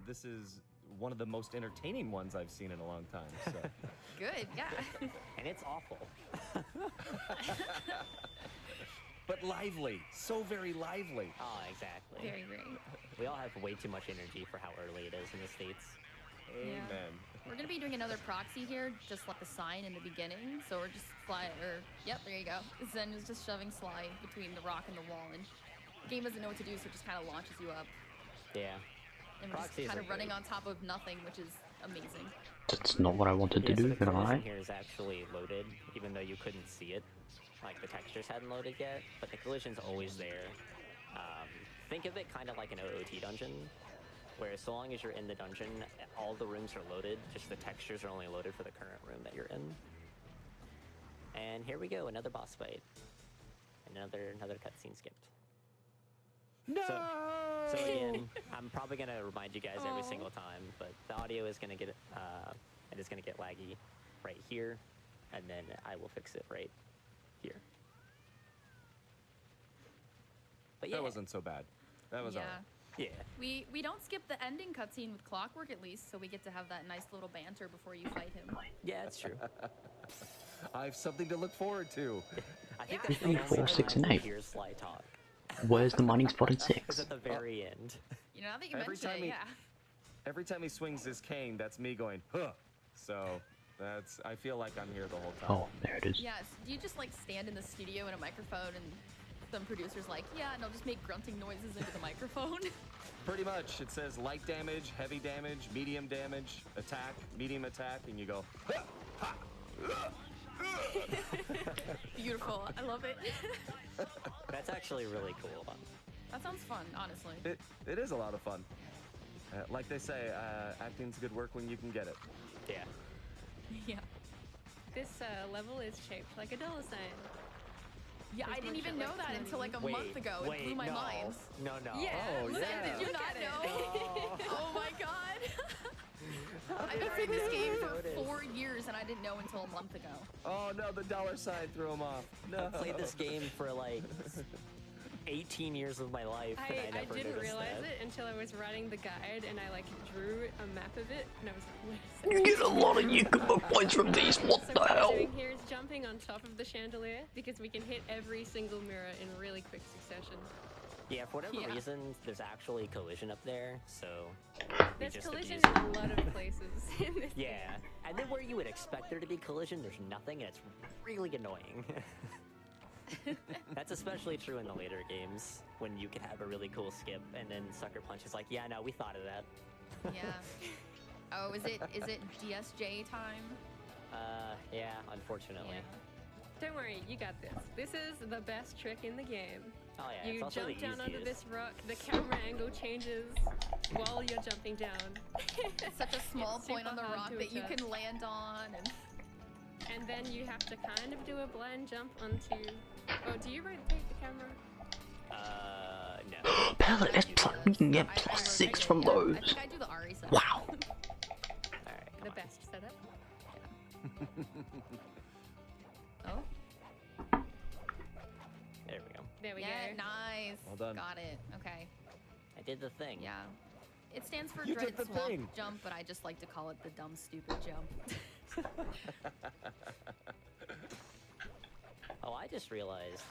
This is one of the most entertaining ones I've seen in a long time. So. Good, yeah. And it's awful. But lively, so very lively. Oh, exactly. Very great. We all have way too much energy for how early it is in the States. Amen. We're gonna be doing another proxy here, just like the sign in the beginning. So we're just yep, there you go. Zen is just shoving Sly between the rock and the wall, and the game doesn't know what to do, so it just kind of launches you up. Yeah. And we're just kind of running on top of nothing, which is amazing. That's not what I wanted to do, so the but collision alright. here is actually loaded, even though you couldn't see it. Like, the textures hadn't loaded yet, but the collision's always there. Think of it kind of like an OOT dungeon, where so long as you're in the dungeon, all the rooms are loaded, just the textures are only loaded for the current room that you're in. And here we go, another boss fight. Another cutscene skipped. No! So again, I'm probably gonna remind you guys every single time, but the audio is gonna get it is gonna get laggy right here, and then I will fix it right here. But yeah. That wasn't so bad. That was Yeah. alright. Yeah. We don't skip the ending cutscene with Clockwork at least, so we get to have that nice little banter before you fight him. Yeah, it's true. I have something to look forward to. I think Three, that's the only 4, 6, time and I 8. hear Sly talk. Where's the mining spot in It's 6? at the very end. You know, now that you Every mention time it, he- yeah. Every time he swings his cane, that's me going, huh. So I feel like I'm here the whole time. Oh, there it is. Yes. Do you just like stand in the studio in a microphone and some producer's like, yeah, and I'll just make grunting noises into the microphone? Pretty much. It says light damage, heavy damage, medium damage, attack, medium attack, and you go, ha, ha, Beautiful. I love it. That's actually really cool. That sounds fun, honestly. It is a lot of fun. Like they say, acting's good work when you can get it. Yeah. Yeah. This level is shaped like a dollar sign. Yeah, I didn't even know that until like a month ago. It blew my mind. No. Yeah, Look at it. Did you not know? Oh my god. I've been playing this game for 4 years and I didn't know until a month ago. Oh no, the dollar sign threw him off. No. I've played this game for like 18 years of my life, and I never didn't noticed realize that. it until I was writing the guide and I like drew a map of it and I was like, wait a You second. get a lot of Yukuba points from these, what So the what we're hell? doing here is jumping on top of the chandelier because we can hit every single mirror in really quick succession. Yeah, for whatever reason, there's actually collision up there, so we There's just collision abuse in it. a lot of places in this game. Yeah, and then where you would expect there to be collision, there's nothing, and it's really annoying. That's especially true in the later games, when you can have a really cool skip, and then Sucker Punch is like, yeah, no, we thought of that. Yeah. Oh, is it DSJ time? Yeah, unfortunately. Don't worry, you got this. This is the best trick in the game. Oh yeah, it's You also jump the down onto easiest. this rock, the camera angle changes while you're jumping down. It's such a small It's point on the super rock hard to that you adjust. can land on. And then you have to kind of do a blind jump onto... Oh, do you rotate the camera? No. Pellet, that's we can get plus 6 from those. I think I do the Ari set. Wow. The best setup. Oh. There we go. There we Yeah, go. nice. Well done. Got it. Okay. I did the thing. Yeah. It stands for You Dreaded did the Swamp thing. Jump, but I just like to call it the dumb, stupid jump. Oh, I just realized,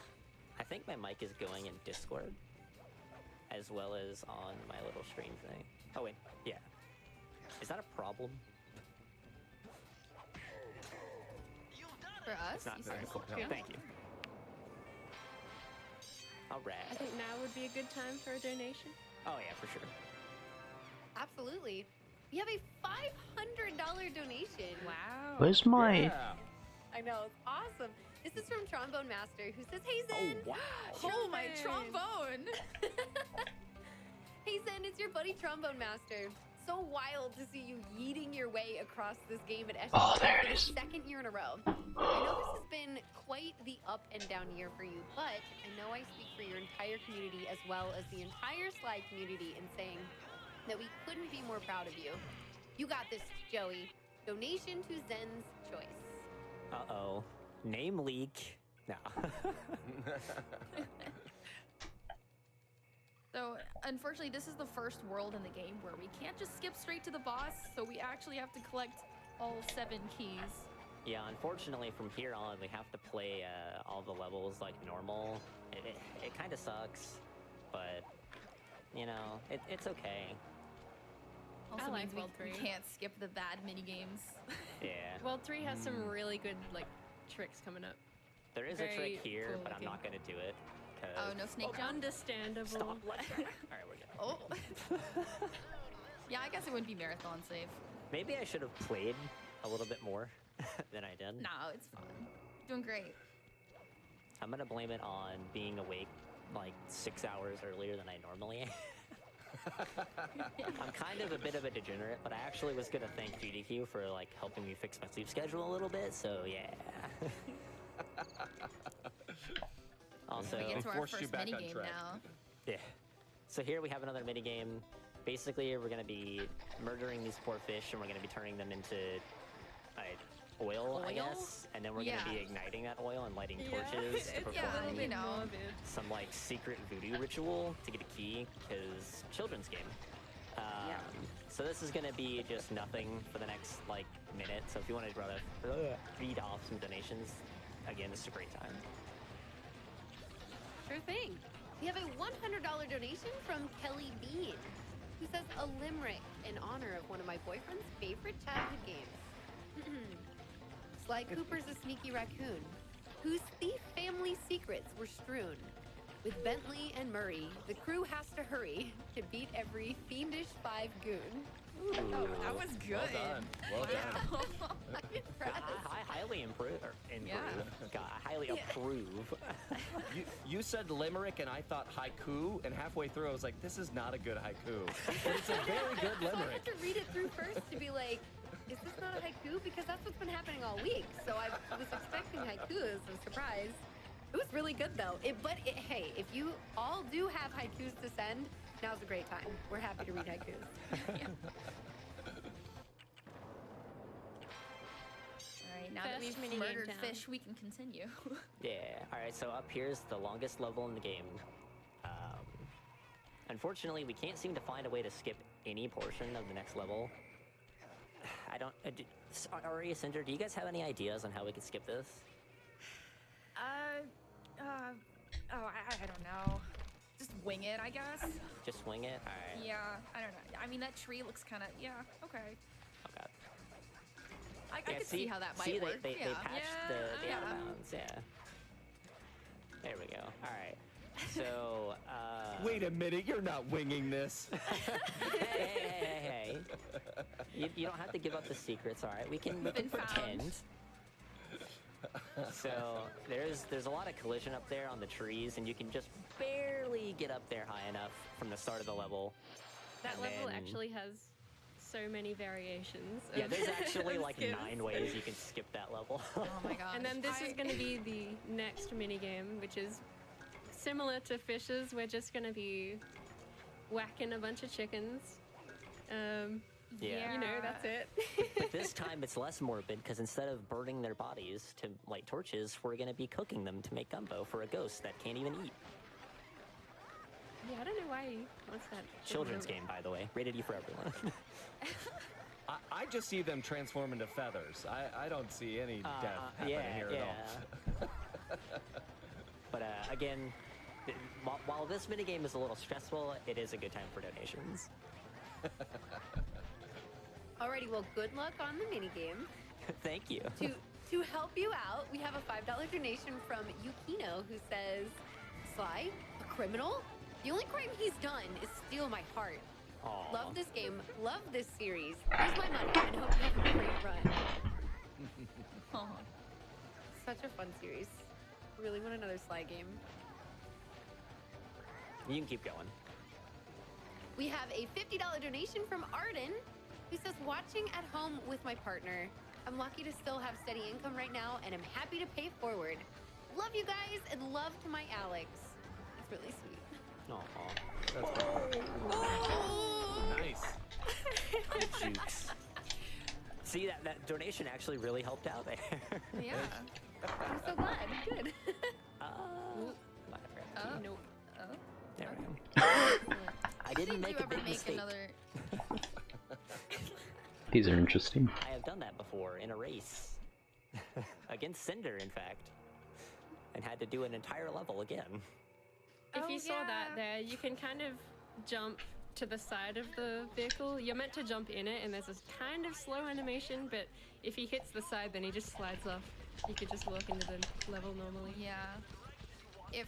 I think my mic is going in Discord, as well as on my little stream thing. Oh wait, yeah. Is that a problem? For us? It's not You very said? cool. Yeah. Thank you. All I right. think now would be a good time for a donation. Oh yeah, for sure. Absolutely. We have a $500 donation. Wow. Where's my... I know, it's awesome. This is from Trombone Master, who says, "Hey Zen." Oh wow. Oh, my trombone! Hey Zen, it's your buddy Trombone Master. So wild to see you yeeting your way across this game at SG Oh, there for it the is. second year in a row. I know this has been quite the up and down year for you, but I know I speak for your entire community as well as the entire Sly community in saying that we couldn't be more proud of you. You got this, Joey. Donation to Zen's Choice. Uh-oh. Name leak. No. So unfortunately, this is the first world in the game where we can't just skip straight to the boss, so we actually have to collect all 7 keys. Yeah, unfortunately, from here on, we have to play all the levels like normal. It kind of sucks, but, you know, it's okay. Also I means like World we 3. can't skip the bad mini games. Yeah. World 3 has some really good like tricks coming up. There is Very a trick here, cool but I'm not going to do it. Oh, no snake jump? Understandable. Stop. Alright, we're good. Oh. Yeah, I guess it wouldn't be marathon safe. Maybe I should have played a little bit more than I did. No, it's fun. Doing great. I'm gonna blame it on being awake like 6 hours earlier than I normally am. I'm kind of a bit of a degenerate, but I actually was gonna thank GDQ for like helping me fix my sleep schedule a little bit, so yeah. Also, We get to our first mini game now. yeah. So here we have another mini game. Basically, we're gonna be murdering these poor fish, and we're gonna be turning them into oil, I guess, and then we're gonna be igniting that oil and lighting torches to perform some like secret voodoo ritual to get a key, because children's game. So this is gonna be just nothing for the next like minute. So if you want to read off some donations, again, this is a great time. Sure thing. We have a $100 donation from Kelly Bean, who says a limerick in honor of one of my boyfriend's favorite childhood games. Sly Cooper's a sneaky raccoon, whose thief family secrets were strewn. With Bentley and Murray, the crew has to hurry to beat every fiendish 5 goon. Oh, that was good. Well done. Well done. I'm impressed. I highly improve. God, I highly approve. You said limerick, and I thought haiku, and halfway through I was like, this is not a good haiku. But it's a very good So I limerick. had to read it through first to be like, is this not a haiku? Because that's what's been happening all week. So I was expecting haikus. I'm surprised. It was really good though. Hey, if you all do have haikus to send, now's a great time. We're happy to read haikus. Alright, now that First we've minigame murdered down. fish, we can continue. Yeah. All right. So up here's the longest level in the game. Unfortunately, we can't seem to find a way to skip any portion of the next level. I don't. Ari, Cinder, do you guys have any ideas on how we could skip this? I don't know. Just wing it, I guess. Just wing it. All right. Yeah, I don't know. I mean, that tree looks kind of, yeah, okay. Okay. I could see how that might work. They yeah. patched the out of bounds. Yeah. There we go. All right. So. Wait a minute, you're not winging this. Hey. You don't have to give up the secrets. All right. We can pretend. So there's a lot of collision up there on the trees, and you can just barely get up there high enough from the start of the level. That And level then- actually has so many variations. Yeah, of- there's actually of like skips. 9 ways you can skip that level. Oh my gosh. And then this is going to be the next mini game, which is similar to Fish's. We're just going to be whacking a bunch of chickens. Yeah. You know, that's it. But this time it's less morbid, because instead of burning their bodies to light torches, we're gonna be cooking them to make gumbo for a ghost that can't even eat. Yeah, I don't know why he wants that. Children's game, by the way. Rated E for everyone. I just see them transform into feathers. I don't see any death happening here at all. But again, while this minigame is a little stressful, it is a good time for donations. Alrighty, well, good luck on the minigame. Thank you. To help you out, we have a $5 donation from Yukino, who says, Sly, a criminal? The only crime he's done is steal my heart. Aww. Love this game, love this series. Here's my money, and hope you have a great run. Such a fun series. Really want another Sly game. You can keep going. We have a $50 donation from Arden, who says, watching at home with my partner. I'm lucky to still have steady income right now, and I'm happy to pay forward. Love you guys, and love to my Alex. It's really sweet. Aww. Oh! Nice. Jukes. See, that donation actually really helped out there. Yeah. I'm so glad. Good. Whatever. Nope. There we go. I didn't make a big make mistake. another? These are interesting. I have done that before in a race. Against Cinder, in fact. And had to do an entire level again. If you saw that there, you can kind of jump to the side of the vehicle. You're meant to jump in it, and there's this kind of slow animation, but if he hits the side, then he just slides off. You could just walk into the level normally. Yeah. If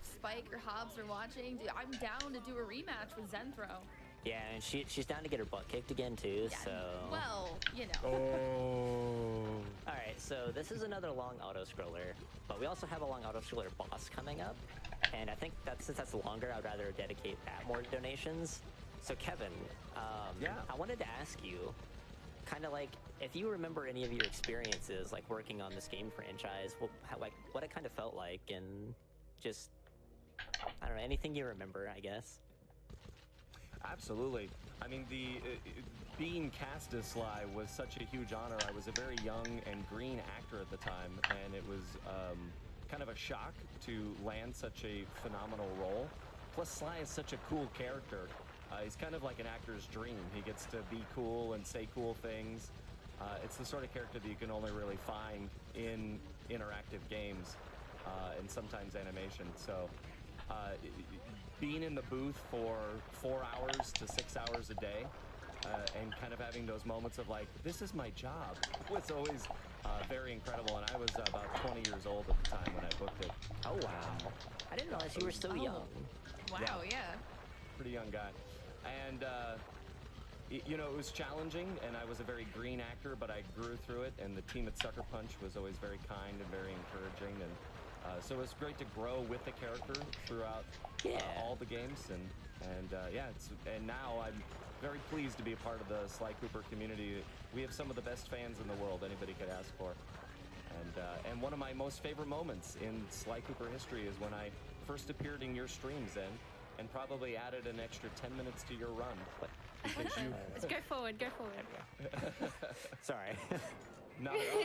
Spike or Hobbs are watching, dude, I'm down to do a rematch with Zenthro. Yeah, and she's down to get her butt kicked again too, so... Well, you know. Oh. Alright, so this is another long auto-scroller, but we also have a long auto-scroller boss coming up, and I think that since that's longer, I'd rather dedicate that more donations. So Kevin, I wanted to ask you, kind of like, if you remember any of your experiences, like working on this game franchise, what it kind of felt like, and just, I don't know, anything you remember, I guess. Absolutely. I mean, being cast as Sly was such a huge honor. I was a very young and green actor at the time, and it was kind of a shock to land such a phenomenal role. Plus, Sly is such a cool character. He's kind of like an actor's dream. He gets to be cool and say cool things. It's the sort of character that you can only really find in interactive games and sometimes animation. So being in the booth for 4 hours to 6 hours a day and kind of having those moments of like, this is my job, was always very incredible. And I was about 20 years old at the time when I booked it. Oh, wow. I didn't realize you were so young. Wow, yeah. Pretty young guy. And, you know, it was challenging, and I was a very green actor, but I grew through it, and the team at Sucker Punch was always very kind and very encouraging, and so it was great to grow with the character throughout all the games, and and now I'm very pleased to be a part of the Sly Cooper community. We have some of the best fans in the world anybody could ask for, and one of my most favorite moments in Sly Cooper history is when I first appeared in your stream, Zen, and probably added an extra 10 minutes to your run. Because you... Let's go forward, go forward. Sorry. Not at all.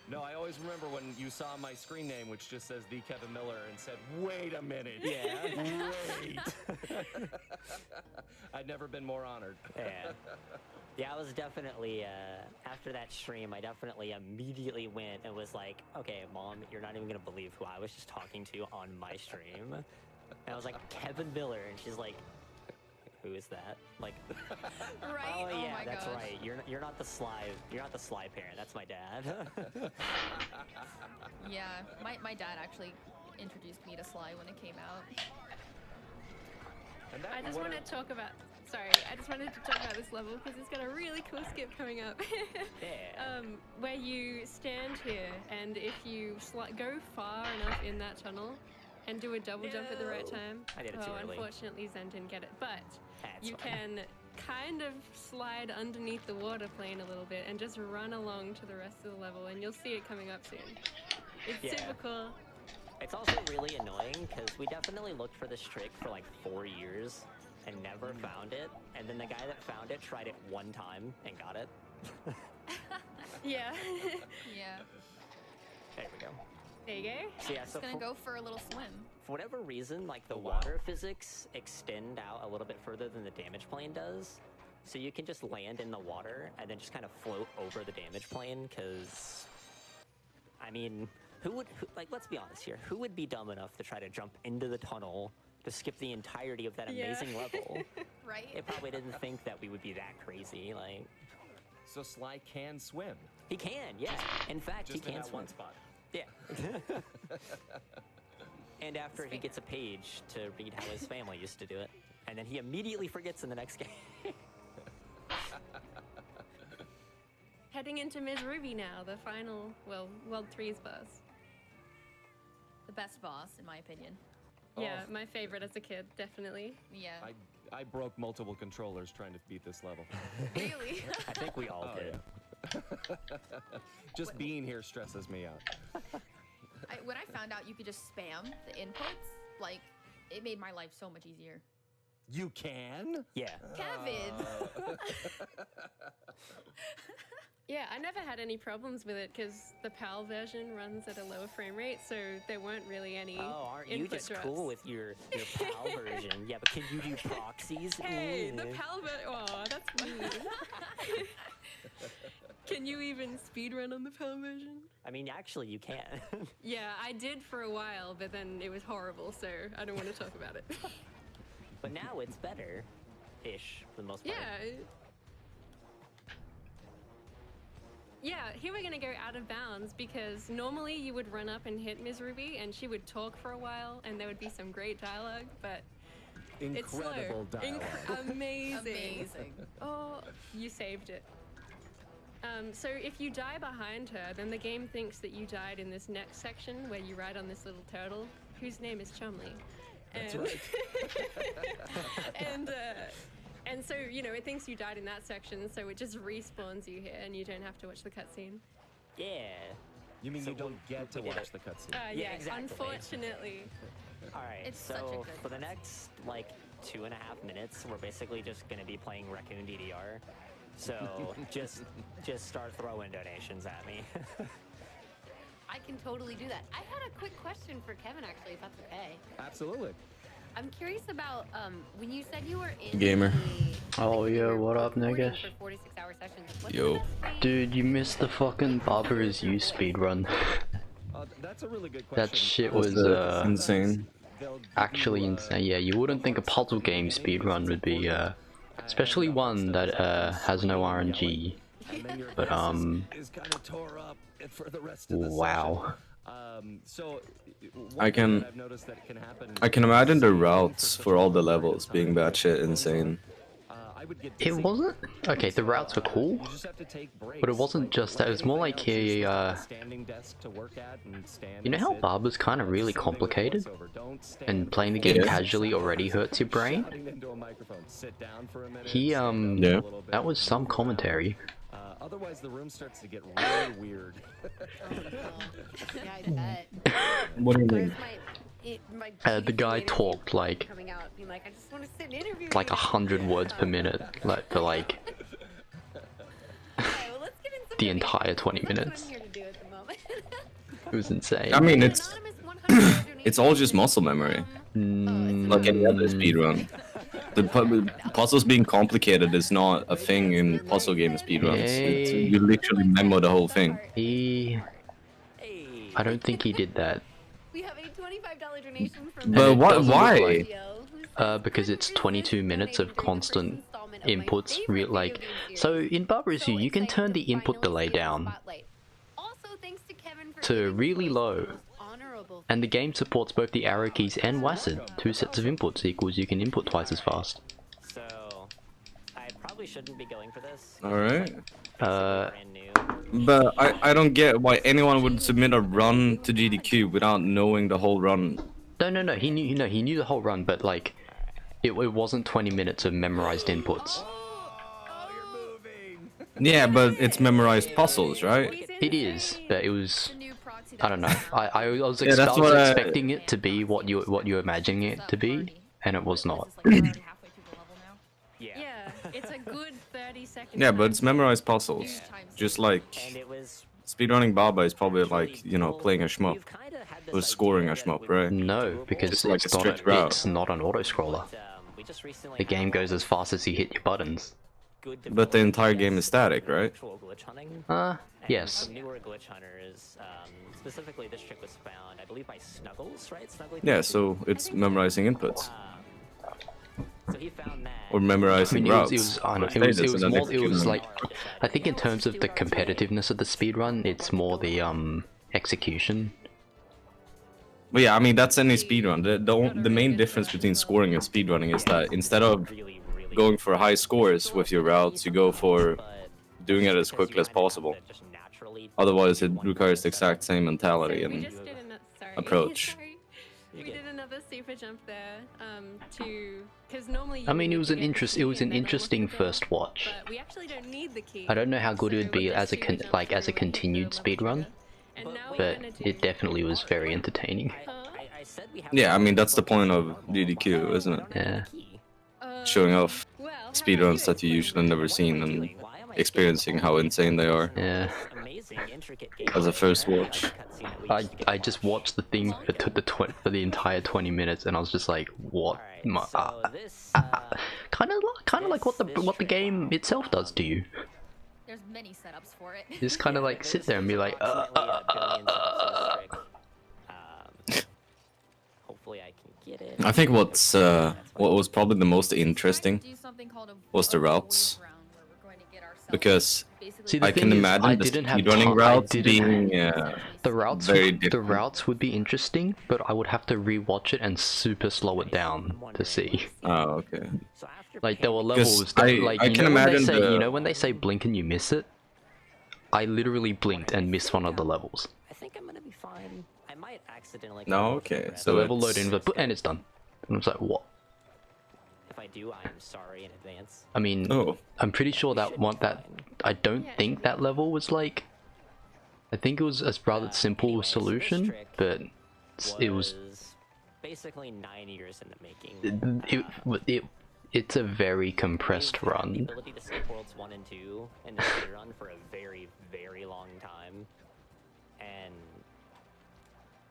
No, I always remember when you saw my screen name, which just says The Kevin Miller, and said, wait a minute. Yeah. Wait. I'd never been more honored. Yeah. Yeah, I was definitely, after that stream, I definitely immediately went and was like, okay, Mom, you're not even going to believe who I was just talking to on my stream. And I was like, Kevin Miller, and she's like, who is that? Like, right? Oh yeah, my that's gosh. right. You're not the Sly parent. That's my dad. Yeah, my dad actually introduced me to Sly when it came out. I just want to talk about. Sorry, I just wanted to talk about this level because it's got a really cool skip coming up. Yeah. Where you stand here, and if you go far enough in that tunnel and do a double jump at the right time. I did it too early. Unfortunately, Zen didn't get it, but That's you fine. can kind of slide underneath the water plane a little bit and just run along to the rest of the level, and you'll see it coming up soon. It's Yeah. super cool. It's also really annoying because we definitely looked for this trick for like 4 years and never found it. And then the guy that found it tried it one time and got it. Yeah. Yeah. There we go. There you go. So yeah, Just so gonna go for a little swim. for whatever reason, like the water physics extend out a little bit further than the damage plane does. So you can just land in the water and then just kind of float over the damage plane because, I mean, let's be honest here, who would be dumb enough to try to jump into the tunnel to skip the entirety of that amazing level? Right? It probably didn't think that we would be that crazy, like... So Sly can swim. He can, yeah. In fact, Just he can in that swim. one spot. Yeah. And after he gets a page to read how his family used to do it. And then he immediately forgets in the next game. Heading into Ms. Ruby now, the final, well, World 3's boss. The best boss, in my opinion. Yeah, my favorite as a kid, definitely. Yeah. I broke multiple controllers trying to beat this level. Really? I think we all did. Yeah. Just being here stresses me out. When I found out you could just spam the inputs, like, it made my life so much easier. You can? Yeah. Kevin! Yeah, I never had any problems with it because the PAL version runs at a lower frame rate, so there weren't really any. Oh, aren't you input just drops. cool with your PAL version? Yeah, but can you do proxies? Hey, the Ooh. PAL version. Oh, that's mean. Can you even speedrun on the PAL version? I mean, actually, you can. Yeah, I did for a while, but then it was horrible, so I don't want to talk about it. But now it's better-ish for the most part. Yeah. Yeah, here we're gonna go out of bounds because normally you would run up and hit Ms. Ruby and she would talk for a while and there would be some great dialogue, but it's slow. Incredible dialogue. Amazing. Amazing. Oh, you saved it. So if you die behind her, then the game thinks that you died in this next section where you ride on this little turtle, whose name is Chumley. That's And, right. and so, you know, it thinks you died in that section, so it just respawns you here and you don't have to watch the cutscene. Yeah. You mean So you don't get to we did watch it. the cutscene? Yeah, exactly. unfortunately. All right, It's such a so good for the next, like, 2.5 minutes, we're basically just going to be playing Raccoon DDR. So just start throwing donations at me. I can totally do that. I had a quick question for Kevin, actually, if that's okay. Absolutely. I'm curious about when you said you were in Gamer. the, Oh yo, what up, recording nigga? for 46-hour sessions. What's Yo. the best way- Dude, you missed the fucking Barber is You speedrun. That's a really good question. That shit was insane. actually insane. Yeah, you wouldn't think a puzzle game speedrun would be especially one that has no RNG. But is kind of tore up for the rest of the wow. So I can imagine the routes for all the levels being batshit insane. It wasn't okay. The routes were cool, but it wasn't just that. It was more like he, you know how Barber's kind of really complicated, and playing the game casually already hurts your brain. He Yeah. that was some commentary. Otherwise, the room starts to get really weird. Yeah, I bet. What do you mean? The guy talked like Coming out, being like, I just want to sit and interview. like 100 words per minute, like for like the entire 20 minutes. It was insane. I mean, it's all just muscle memory, like any other speedrun. The puzzles being complicated is not a thing in puzzle game speedruns. You literally memo the whole thing. I don't think he did that. We have a $25 donation from But And it doesn't look why? like- because it's 22 minutes of constant inputs. Like, so in Barber is You can turn the input delay down to really low. And the game supports both the arrow keys and WASD. 2 sets of inputs equals you can input twice as fast. So I probably shouldn't be going for this. Alright. But I don't get why anyone would submit a run to GDQ without knowing the whole run. No, he knew the whole run, but like, it wasn't 20 minutes of memorized inputs. Yeah, but it's memorized puzzles, right? It is, but it was, I don't know. I was, Yeah, that's what I- expecting it to be what you're imagining it to be, and it was not. Yeah, it's a good 30 seconds. Yeah, but it's memorized puzzles. Just like speedrunning Baba is probably like, you know, playing a shmup. Or scoring a shmup, right? No, because It's like a not strict route. it's not an auto-scroller. The game goes as fast as you hit your buttons. But the entire game is static, right? Yes. Some newer glitch hunters, specifically this trick was found, I believe, by Snuggles, right? Snuggly Yeah, so it's memorizing inputs. So he found that. Or memorizing routes. I know, it was like, I think in terms of the competitiveness of the speedrun, it's more the execution. But yeah, I mean, that's any speedrun. The main difference between scoring and speedrunning is that instead of going for high scores with your routes, you go for doing it as quickly as possible. Otherwise, it requires the exact same mentality and approach. We did another super jump there, because normally I mean, it was an interesting first watch. but we actually don't need the key. I don't know how good it would be as a continued speedrun, but it definitely was very entertaining. Yeah, I mean, that's the point of GDQ, isn't it? Yeah. Showing off speedruns that you usually never seen and experiencing how insane they are. Yeah. As a first watch. I just watched the thing for the entire 20 minutes, and I was just like, what? Kind of like what the game itself does to you. There's many setups for it. You just kind of like sit there and be like, Hopefully I can get it. I think what was probably the most interesting was the routes, because See, I can imagine the speedrunning routes being very different. The routes would be interesting, but I would have to rewatch it and super slow it down to see. Oh, okay. Like there were levels that, like I can imagine you know when they say blink and you miss it? I literally blinked and missed one of the levels. I think I'm gonna be fine. I might accidentally. No, okay. The So level loading, and it's done. And I was like, what? If I do, I am sorry in advance. I mean, I'm pretty sure I don't think that level was like. I think it was a rather simple solution, but it was basically 9 years in the making. It's a very compressed run. The ability to skip Worlds 1 and 2 in the run for a very, very long time, and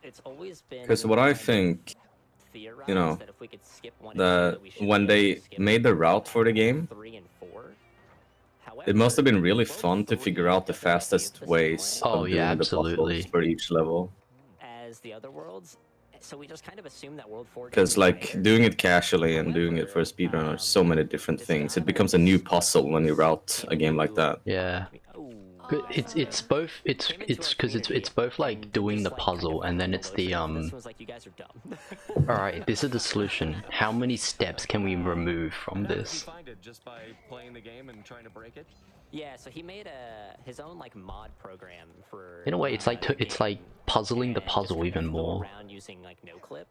it's always been. Because what I think, you know, that when they made the route for the game, it must have been really fun to figure out the fastest ways of doing the puzzles for each level. As the other worlds, so we just kind of assume that World 4. Because like doing it casually and doing it for a speedrun are so many different things. It becomes a new puzzle when you route a game like that. Yeah. It's both like doing the puzzle, and then it's the Alright, this is the solution. How many steps can we remove from this? Find it just by playing the game and trying to break it. Yeah, so he made his own like mod program for. In a way, it's like puzzling the puzzle even more. Around using like NoClip,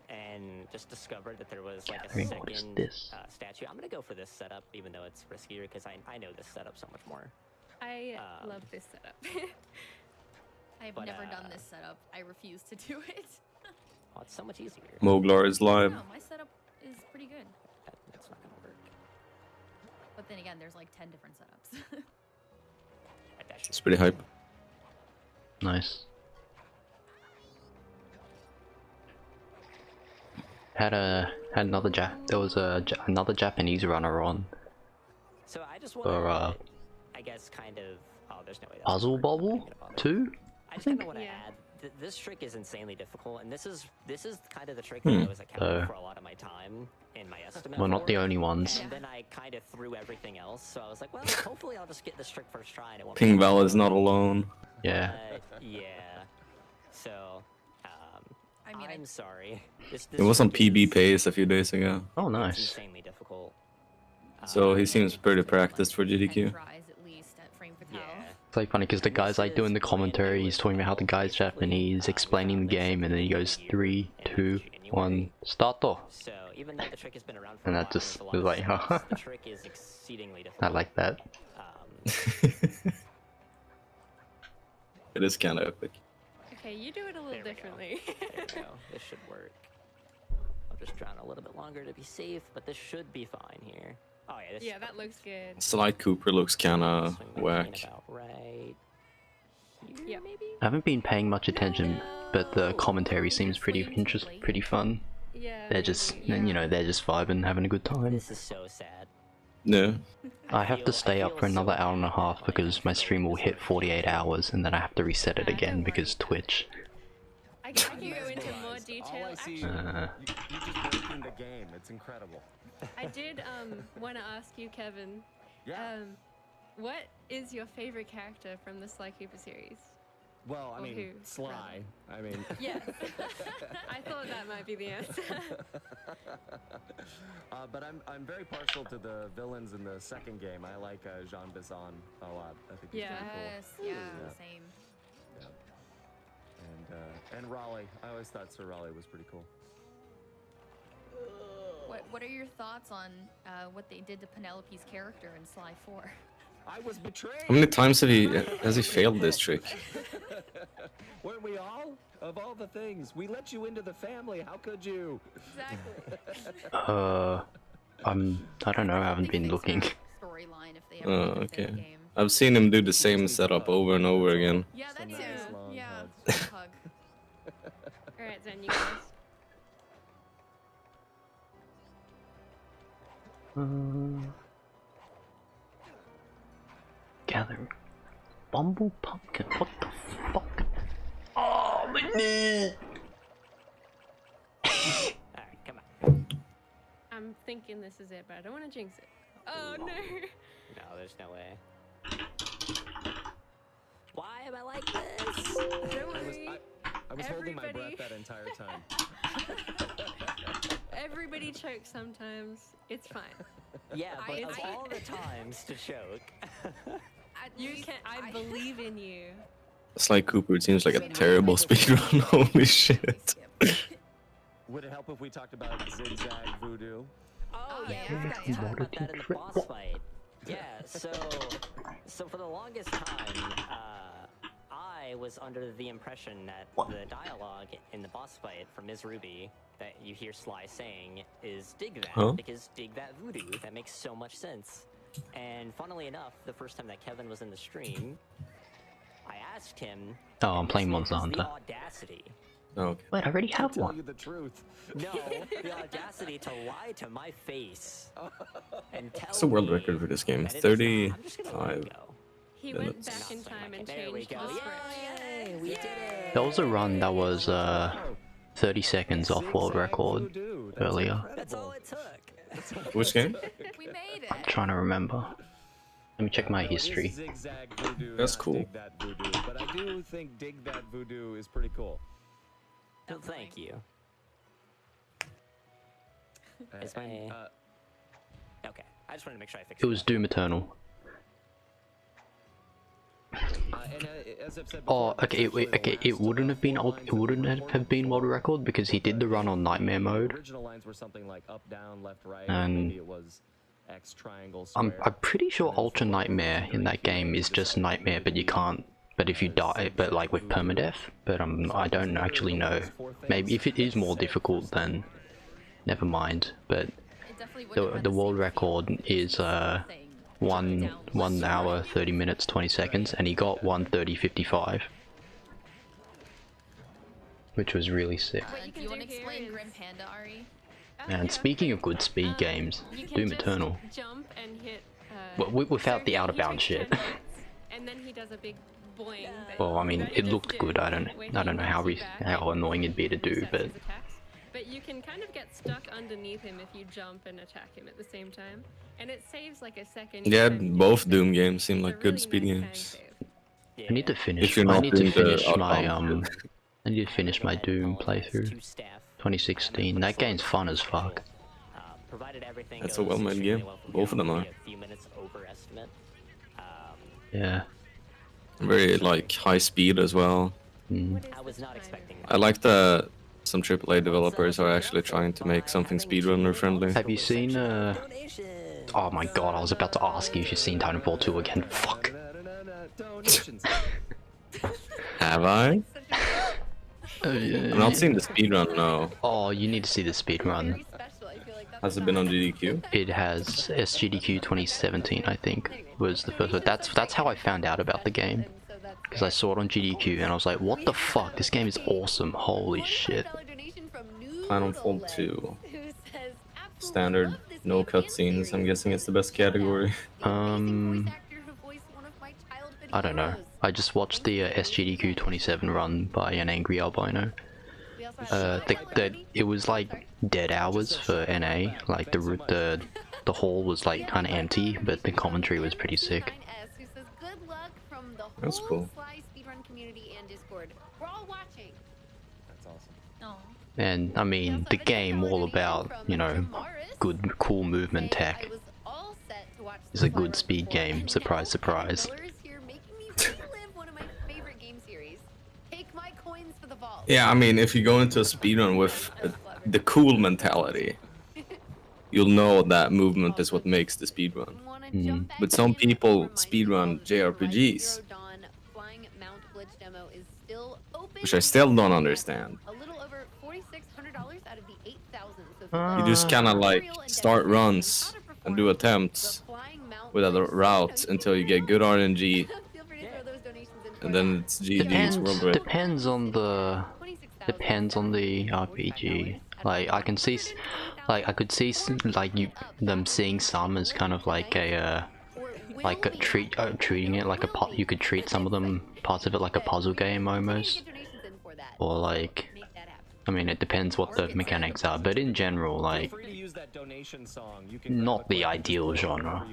and just discovered that there was like a What is second this? statue. I'm gonna go for this setup, even though it's riskier, because I know this setup so much more. I love this setup. I've never done this setup. I refuse to do it. Oh, it's so much easier. Moglar is live. No, my setup is pretty good. That's not gonna work. But then again, there's like 10 different setups. It's pretty hype. Nice. Another there was another Japanese runner on. So I just want for I guess kind of. Oh, there's no way. Puzzle Bobble 2. I just kind of want to add. This trick is insanely difficult, and this is kind of the trick that I was accounting for a lot of my time in my estimate. Well, not the only ones. And then I kind of threw everything else, so I was like, well, hopefully I'll just get this trick first try, and it won't. Ping Val is not alone. Yeah. Yeah. So, I'm sorry. It was on PB Pace a few days ago. Oh, It's nice. insanely difficult. So he seems pretty practiced for GDQ. It's like funny because the guy's like doing the commentary, he's talking about how the guy's Japanese, explaining the game, and then he goes 3, 2, 1, start. So even though the trick has been around for And a that while, just there's a lot was of like, steps. huh? The trick is exceedingly difficult. I like that. It is kind of epic. Okay, you do it a little differently. There we go. This should work. I'll just drown a little bit longer to be safe, but this should be fine here. Oh yeah, this. Yeah, that looks good. Sly Cooper looks kind of whack. Right. Yeah, maybe. I haven't been paying much attention, but the commentary seems pretty fun. Yeah. They're just, you know, they're just vibing, having a good time. This is so sad. No. I have to stay up for another hour and a half because my stream will hit 48 hours, and then I have to reset it again because Twitch. I can go into more detail. All I see, Uh. you just breaking the game. It's incredible. I did want to ask you, Kevin. What is your favorite character from the Sly Cooper series? Well, I Or mean, who, Sly. I mean. Yes. I thought that might be the answer. But I'm very partial to the villains in the second game. I like Jean Bizon a lot. I think he's pretty cool. Same. Yeah. And Raleigh. I always thought Sir Raleigh was pretty cool. What are your thoughts on what they did to Penelope's character in Sly 4? I was betrayed. How many times has he failed this trick? Weren't we all? Of all the things, we let you into the family. How could you? Exactly. I don't know. I haven't been looking. storyline if they ever make it Okay. in the game. I've seen him do the same setup over and over again. Yeah, that too. Yeah. Hug. Alright, Zen, you guys. Gather. Bumble pumpkin. What the fuck? Oh, my knee! Alright, come on. I'm thinking this is it, but I don't want to jinx it. Oh no! No, there's no way. Why am I like this? Don't worry. I was holding my breath that entire time. Everybody chokes sometimes. It's fine. Yeah, but of all the times to choke. You can. I believe in you. Sly Cooper seems like a terrible speedrun. Holy shit. Would it help if we talked about Zigzag Voodoo? Oh yeah, I forgot to talk about that in the boss fight. Yeah, so for the longest time, I was under the impression that the dialogue in the boss fight from Ms. Ruby that you hear Sly saying is dig that, because dig that voodoo. That makes so much sense. And funnily enough, the first time that Kevin was in the stream, I asked him. Oh, I'm playing Monster The Hunter. audacity. Okay. Wait, I already have Tell one. you the truth. No, the audacity to lie to my face and tell What's the world me record for this game? that it is not. I'm just gonna let 35. it go. He went minutes. back in time and There we changed go. the script. Yay! We did it. There was a run that was 30 seconds off world record earlier. That's all it took. Which game? We made it. I'm trying to remember. Let me check my history. Zigzag Voodoo, That's not cool. Dig That Voodoo, but I do think Dig That Voodoo is pretty cool. Well, thank you. Is my... Okay, I just wanted to make sure I fixed It was Doom Eternal. As I've said Oh, before, okay, wait, okay. It wouldn't have been world record because he did the run on Nightmare mode. original lines were something like up, down, left, right, And maybe it was X, triangle, square. I'm pretty sure Ultra Nightmare in that game is just Nightmare, but you can't. But if you die, but like with permadeath. But I don't actually know. Maybe if it is more difficult, then never mind. But the world record is 1 hour 30 minutes 20 seconds, and he got 1:30:55, which was really sick. Do you want to explain Grim Panda, Ari? And speaking of good speed games, Doom Eternal. Jump and hit. Without the out of bounds shit. And then he does a big boing. Well, I mean, it looked good. I don't know how annoying it'd be to do, but But you can kind of get stuck underneath him if you jump and attack him at the same time, and it saves like a second. Yeah, both Doom games seem like good speed games. I need to finish. If you're I not need to doing the finish my outbound. I need to finish my Doom playthrough. 2016. That game's fun as fuck. Provided everything That's a goes well-made extremely game. well from Both of them here, are. maybe a few minutes overestimate. Yeah. Very like high speed as well. I was not expecting I like that some AAA developers are actually trying to make something speedrunner friendly. Have you seen Oh my god, I was about to ask you if you've seen Titanfall 2 again. Fuck. Have I? Yeah. I've not seen the speedrun, no. Oh, you need to see the speedrun. Has it been on GDQ? It has. SGDQ 2017, I think, was the first one. That's how I found out about the game. Because I saw it on GDQ and I was like, what the fuck? This game is awesome. Holy shit. Titanfall 2. Standard, no cutscenes. I'm guessing it's the best category. I don't know. I just watched the SGDQ 27 run by an angry albino. It was like dead hours for NA. Like the hall was like kind of empty, but the commentary was pretty sick. That's cool. That's awesome. And I mean, the game all about, you know, good, cool movement tech. Is a good speed game. Surprise, surprise. Yeah, I mean, if you go into a speedrun with the cool mentality, you'll know that movement is what makes the speedrun. But some people speedrun JRPGs, which I still don't understand. You just kind of like start runs and do attempts, with a route until you get good RNG, and then it's GG's world record. Depends on the RPG. Like I can see, like I could see them seeing some as kind of like a treating it like you could treat some of them parts of it like a puzzle game almost, or like. I mean, it depends what the mechanics are, but in general, like, not the ideal genre.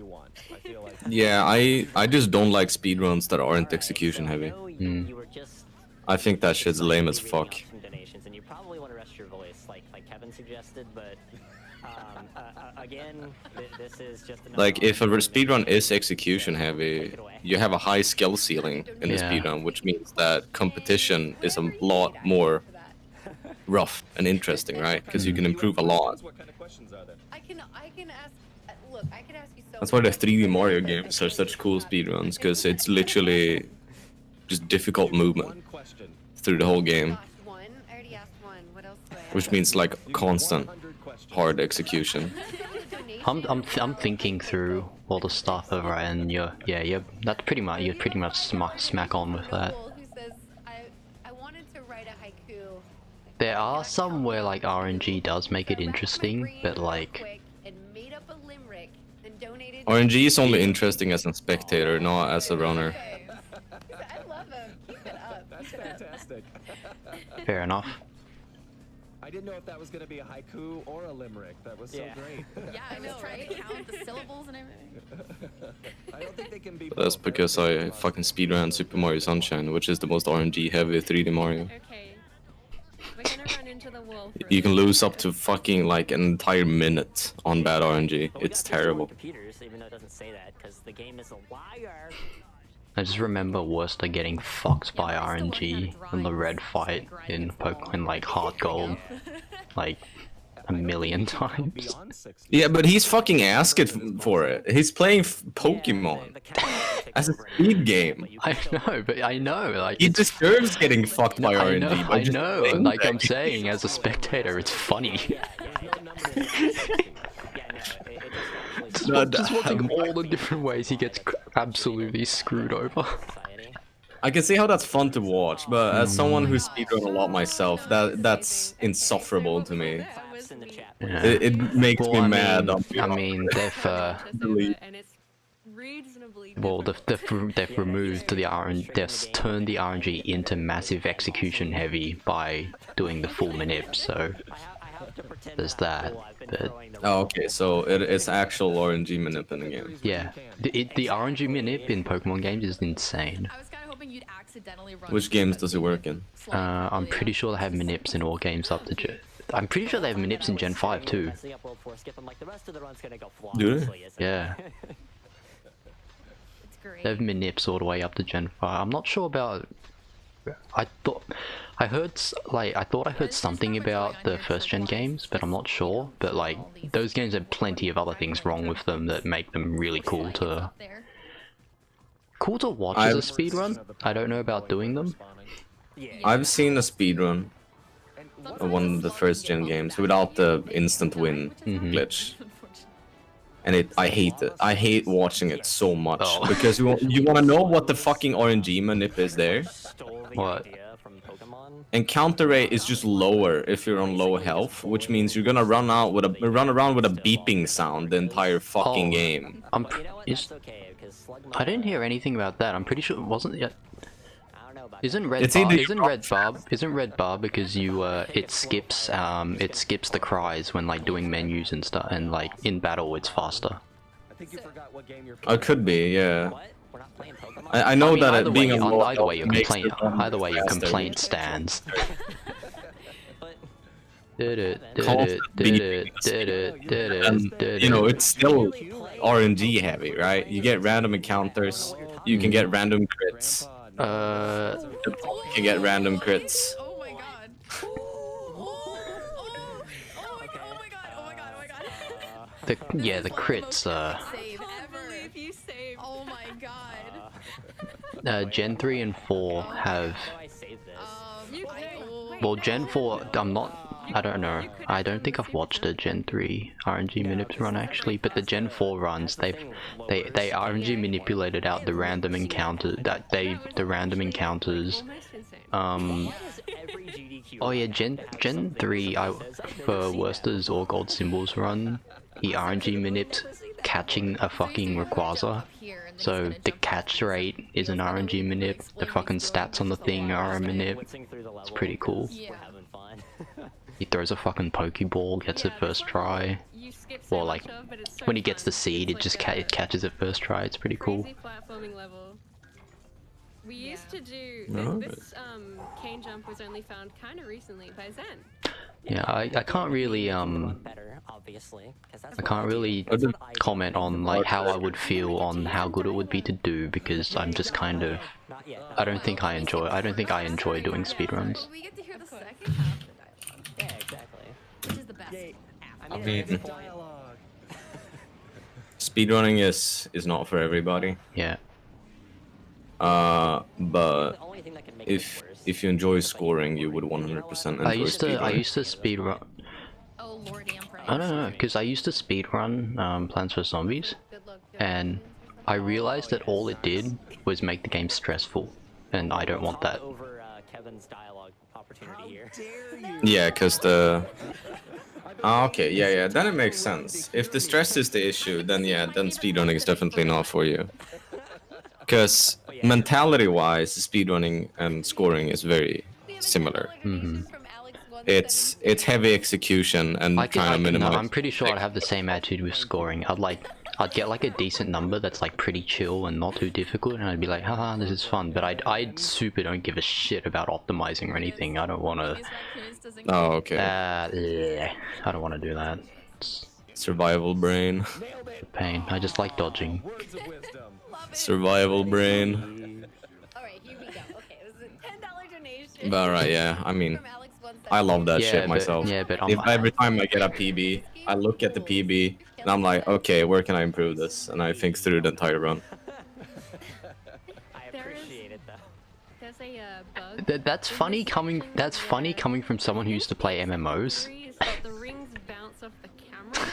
Yeah, I just don't like speedruns that aren't execution heavy. I think that shit's lame as fuck. And you probably want to rest your voice, like Kevin suggested, but again, this is just like if a speedrun is execution heavy, you have a high skill ceiling in the speedrun, which means that competition is a lot more rough and interesting, right? Because you can improve a lot. I can ask. Look, I can ask you so. That's why the 3D Mario games are such cool speedruns, because it's literally just difficult movement through the whole game, which means like constant hard execution. I'm thinking through all the stuff over, and you're that's pretty much smack on with that. There are some where like RNG does make it interesting, but like RNG is only interesting as a spectator, not as a runner. That's fantastic. Fair enough. I didn't know if that was going to be a haiku or a limerick. That was so great. Yeah, I was trying to count the syllables and everything. I don't think they can be. That's because I fucking speedran Super Mario Sunshine, which is the most RNG heavy 3D Mario. Okay. We're gonna run into the wall. You can lose up to fucking like an entire minute on bad RNG. It's terrible. Computers, even though it doesn't say that, because the game is a liar. I just remember Worcester getting fucked by RNG in the red fight in Pokemon like Heart Gold, like a million times. Yeah, but he's fucking asking for it. He's playing Pokemon as a speed game. I know, but I know, like he deserves getting fucked by RNG. I know, like I'm saying, as a spectator, it's funny. Just watching all the different ways he gets absolutely screwed over. I can see how that's fun to watch, but as someone who's speedrun a lot myself, that's insufferable to me. Yeah. It makes me mad. I mean, they've removed the RNG. They've turned the RNG into massive execution heavy by doing the full manip. So there's that. But oh, okay. So it's actual RNG manip in the game. Yeah, the RNG manip in Pokemon games is insane. I was kind of hoping you'd accidentally run. Which games does it work in? I'm pretty sure they have manips in all games up to Gen. I'm pretty sure they have manips in Gen 5 too. Do they? Yeah. They have manips all the way up to Gen 5. I'm not sure about. I thought I heard something about the first gen games, but I'm not sure. But like those games have plenty of other things wrong with them that make them really cool to watch as a speedrun. I don't know about doing them. I've seen a speedrun of one of the first gen games without the instant win glitch. And I hate it. I hate watching it so much because you want to know what the fucking RNG manip is there. What? Encounter rate is just lower if you're on low health, which means you're gonna run around with a beeping sound the entire fucking game. I didn't hear anything about that. I'm pretty sure it wasn't yet. Isn't red bar because you it skips the cries when like doing menus and stuff, and like in battle it's faster. Oh, it could be, yeah. I know that it being either way your complaint stands. You know, it's still RNG heavy, right? You get random encounters, you can get random crits. You can get random crits. The crits. Oh my god. Gen 3 and 4 have. Well, Gen 4, I'm not I don't know. I don't think I've watched a Gen 3 RNG Manips run actually, but the Gen 4 runs, they RNG manipulated out the random encounter the random encounters. Oh yeah, Gen 3 for Worcester's All Gold Symbols run, he RNG manipped catching a fucking Rayquaza. So the catch rate is an RNG manip, the fucking stats on the thing are a manip. It's pretty cool. He throws a fucking Pokeball, gets it first try. Or like, when he gets the seed, it catches it first try. It's pretty cool. Platforming level. We used to do this cane jump was only found kind of recently by Zen. Yeah, I can't really comment on like how I would feel on how good it would be to do, because I'm just kind of I don't think I enjoy doing speedruns. We get to hear the second half of the dialogue. Yeah, exactly. Which is the best. I mean, speedrunning is not for everybody. Yeah. But if you enjoy scoring, you would 100% enjoy I used to speedrun. Oh lordy, I'm proud. I don't know, because I used to speedrun Plants vs Zombies, and I realized that all it did was make the game stressful, and I don't want that. Kevin's dialogue opportunity here. Yeah, because the... Ah, okay, yeah, then it makes sense. If the stress is the issue, then yeah, then speedrunning is definitely not for you. Because mentality-wise, speedrunning and scoring is very similar. It's heavy execution and trying to minimize. No, I'm pretty sure I'd have the same attitude with scoring. I'd get like a decent number that's like pretty chill and not too difficult, and I'd be like, haha, this is fun. But I super don't give a shit about optimizing or anything. I don't want to. Oh, okay. Yeah, I don't want to do that. Survival brain. Pain. I just like dodging. Survival brain. Alright, here we go. Okay, this is a $10 donation. Alright, yeah, I mean, I love that shit myself. Yeah, but every time I get a PB, I look at the PB, and I'm like, okay, where can I improve this? And I think through the entire run. I appreciate it though. There's a bug. That's funny coming from someone who used to play MMOs. The rings bounce off the camera.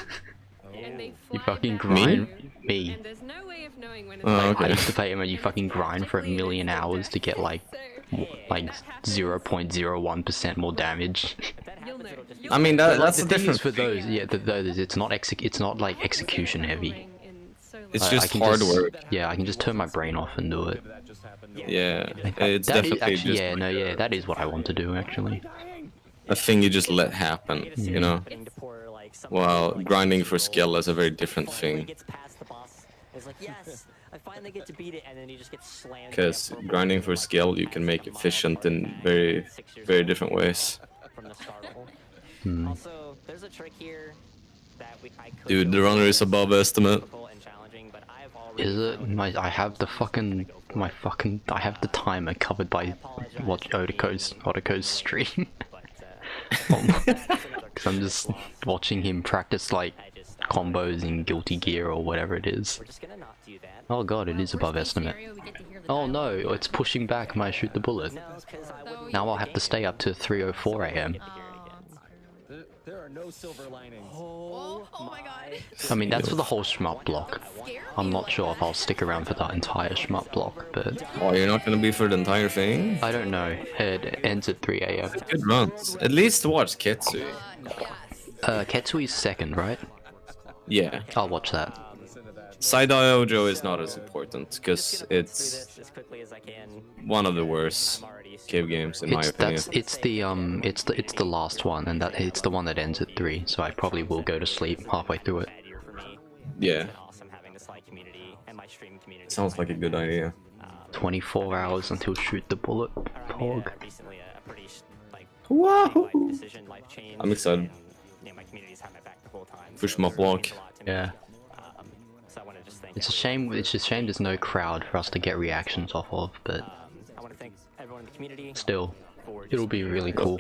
And they You fly fucking back grind. to you, Me. And there's no way of knowing when it's Oh, okay. I used to play MMO, you fucking grind for 1,000,000 hours to get like 0.01% more damage. I mean, that's the the thing difference. is for those, yeah, those, it's not like execution heavy. It's I just can hard work. Yeah, I can just turn my brain off and do it. Yeah, it's That is definitely actually, just yeah, no, yeah, that is what I want to do actually. a thing you just let happen, you know? While grinding for skill is a very different thing. It's like, yes, I finally get to beat it, and then you just get slammed. Because grinding for skill, you can make efficient in very, very different ways. From the start level. Hmm. Also, there's a trick here that I could Dude, the runner is above estimate. and challenging, but I've already Is it? I have the I have the timer covered by watch Otako's stream. Because I'm just watching him practice like combos in Guilty Gear or whatever it is. Oh god, it is above estimate. Oh no, it's pushing back my shoot the bullet. Now I'll have to stay up to 3:04 AM. There are no silver linings. Oh my god. I mean, that's for the whole shmup block. I'm not sure if I'll stick around for that entire shmup block, but... Oh, you're not gonna be for the entire thing? I don't know. It ends at 3 AM. Good runs. At least watch Ketsui. Ketsui's second, right? Yeah. I'll watch that. Side Ojo is not as important, because it's one of the worst cave games in my opinion. It's the last one, and it's the one that ends at 3, so I probably will go to sleep halfway through it. Yeah. Sounds like a good idea. 24 hours until shoot the bullet. Pog. Wow. I'm excited. For shmup block. Yeah. It's a shame there's no crowd for us to get reactions off of, but still, it'll be really cool.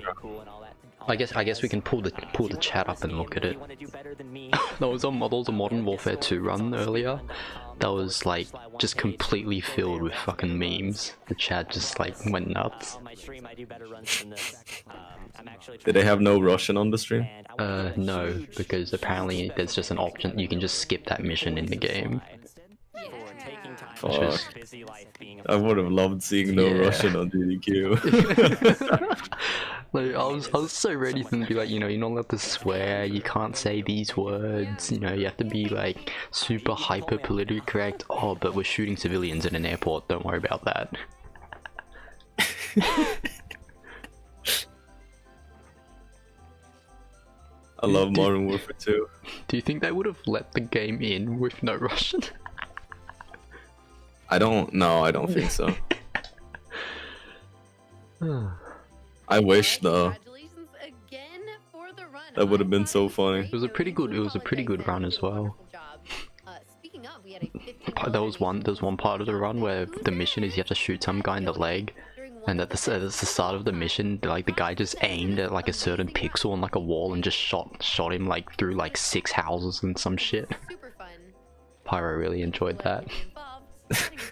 I guess we can pull the chat up and look at it. There was a Modern Warfare 2 run earlier. That was like just completely filled with fucking memes. The chat just like went nuts. On my stream, I do better runs than this. I'm actually Did they have no Russian on the stream? No, because apparently there's just an option, you can just skip that mission in the game. Fuck. I would have loved seeing no Russian on GDQ. Like, I was so ready for them to be like, you know, you're not allowed to swear, you can't say these words, you know, you have to be like super hyper politically correct. Oh, but we're shooting civilians in an airport, don't worry about that. I love Modern Warfare 2. Do you think they would have let the game in with no Russian? I don't think so. I wish though. That would have been so funny. It was a pretty good run as well. There was one part of the run where the mission is you have to shoot some guy in the leg, and at the start of the mission, like the guy just aimed at like a certain pixel on like a wall and just shot him like through like 6 houses and some shit. Pyro really enjoyed that.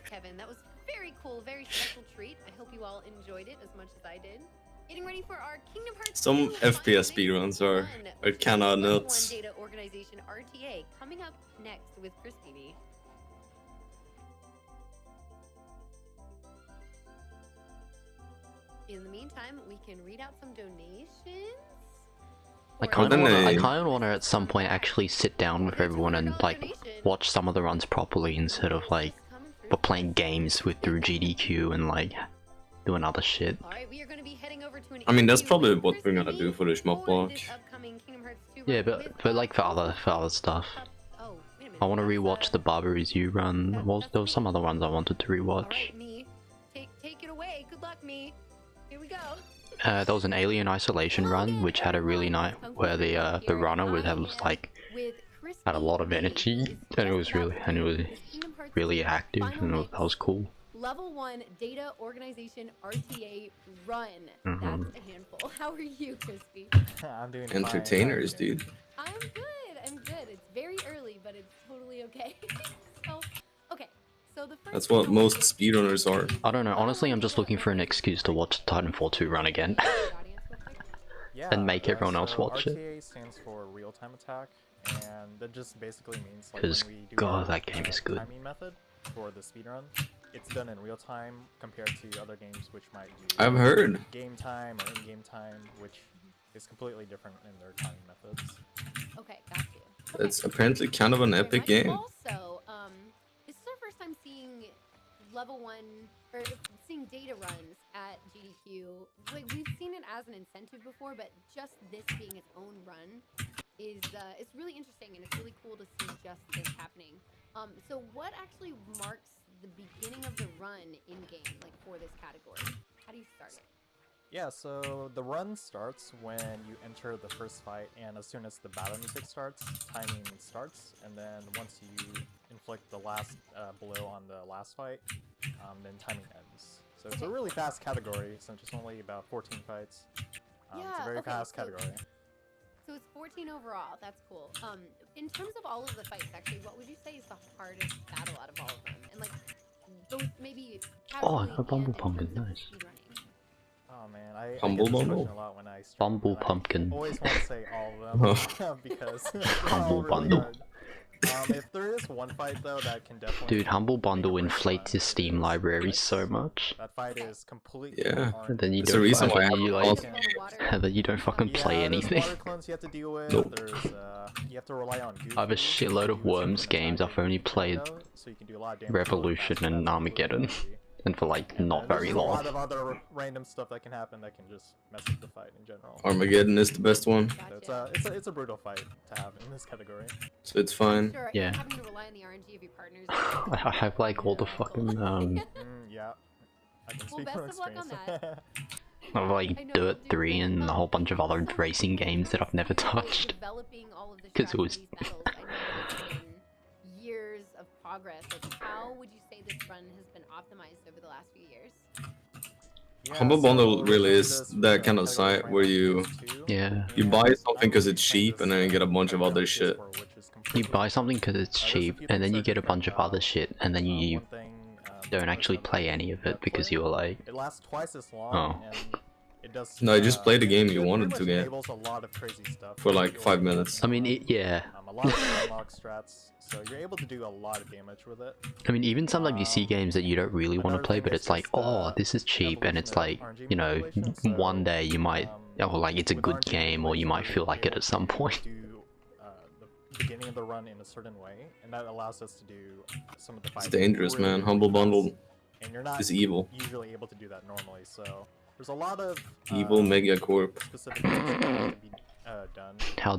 Kevin, that was very cool, very special treat. I hope you all enjoyed it as much as I did. Getting ready for our Kingdom Hearts. Some FPS speedruns are kinda nuts. Data Organization RTA coming up next with Christini. In the meantime, we can read out some donations. I kind of want to at some point actually sit down with everyone and like watch some of the runs properly instead of like playing games through GDQ and like doing other shit. I mean, that's probably what we're gonna do for the Schmuck block. Yeah, but like for other stuff. I want to rewatch the Barber Is You run. There was some other ones I wanted to rewatch. Take it away. Good luck, me. Here we go. There was an Alien Isolation run, which had a really nice, where the runner would have like had a lot of energy, and it was really active, and that was cool. Level 1 Data Organization RTA run. That's a handful. How are you, Crispy? I'm doing Entertainers, fine. dude. I'm good. It's very early, but it's totally okay. So the first That's what most speedrunners are. I don't know, honestly I'm just looking for an excuse to watch Titanfall 2 run again. And make everyone else watch it. RTA stands for real-time attack, and that just basically means like Because, when we do God, our that game is good. timing method for the speedrun, it's done in real time compared to other games which might do I've heard. game time or in-game time, which is completely different in their timing methods. Okay, got you. It's apparently kind of an epic game. Also, this is our first time seeing level 1 or seeing data runs at GDQ. Like we've seen it as an incentive before, but just this being its own run is it's really interesting and it's really cool to see just this happening. So what actually marks the beginning of the run in game, like for this category? How do you start it? Yeah, so the run starts when you enter the first fight, and as soon as the battle music starts, timing starts, and then once you inflict the last blow on the last fight, then timing ends. So it's a really fast category, since it's only about 14 fights. It's a very fast category. So it's 14 overall. That's cool. In terms of all of the fights, actually, what would you say is the hardest battle out of all of them? And like, both maybe. Oh, a Bumble Pumpkin, nice. Oh man, I Humble get this Bundle? question a lot when I stream, Bumble and I Pumpkin. always want to say all of them because they're all Humble really Bundle. hard. If there is one fight though that can definitely Dude, Humble Bundle inflates your Steam library so much. that fight is completely Yeah. And then you That's the reason why and then you don't fucking play anything. Water clones you have to deal with. Nope. There's you have to rely on I have a shitload of Worms games. I've only played so you can do a lot of damage. Revolution and Armageddon. And for like not very There's a lot long. of other random stuff that can happen that can just mess up the fight in general. Armageddon is the best one. So it's a brutal fight to have in this category. So it's fine. Sure, Yeah. having to rely on the RNG of your partners. I have like all the fucking Yeah. I can Well, speak best from of luck on experience. that. of like Dirt 3 and a whole bunch of other racing games that I've never touched. Developing all of the Because it was strategies, battles, I know it's been years of progress. Like, how would you say this run has been optimized over the last few years? Humble Bundle really is that kind of site where you Yeah. buy something because it's cheap and then you get a bunch of other shit. You buy something because it's cheap, and then you get a bunch of other shit, and then you don't actually play any of it because you were like, It lasts twice as long, and it does. No, you just play the game you it wanted pretty to much get enables a lot of crazy stuff. for like 5 minutes. I mean, yeah. A lot of unlock strats, so you're able to do a lot of damage with it. I mean, even sometimes you see games that you don't really want to play, but it's like, oh, this is cheap, and it's like, you know, one day you might, or like it's a good game, or you might feel like it at some point. The beginning of the run in a certain way, and that allows us to do some of the fights. It's dangerous, really, man. really Humble fast. Bundle And you're not is evil. usually able to do that normally, so there's a lot of Evil Megacorp. specific things that can be done. How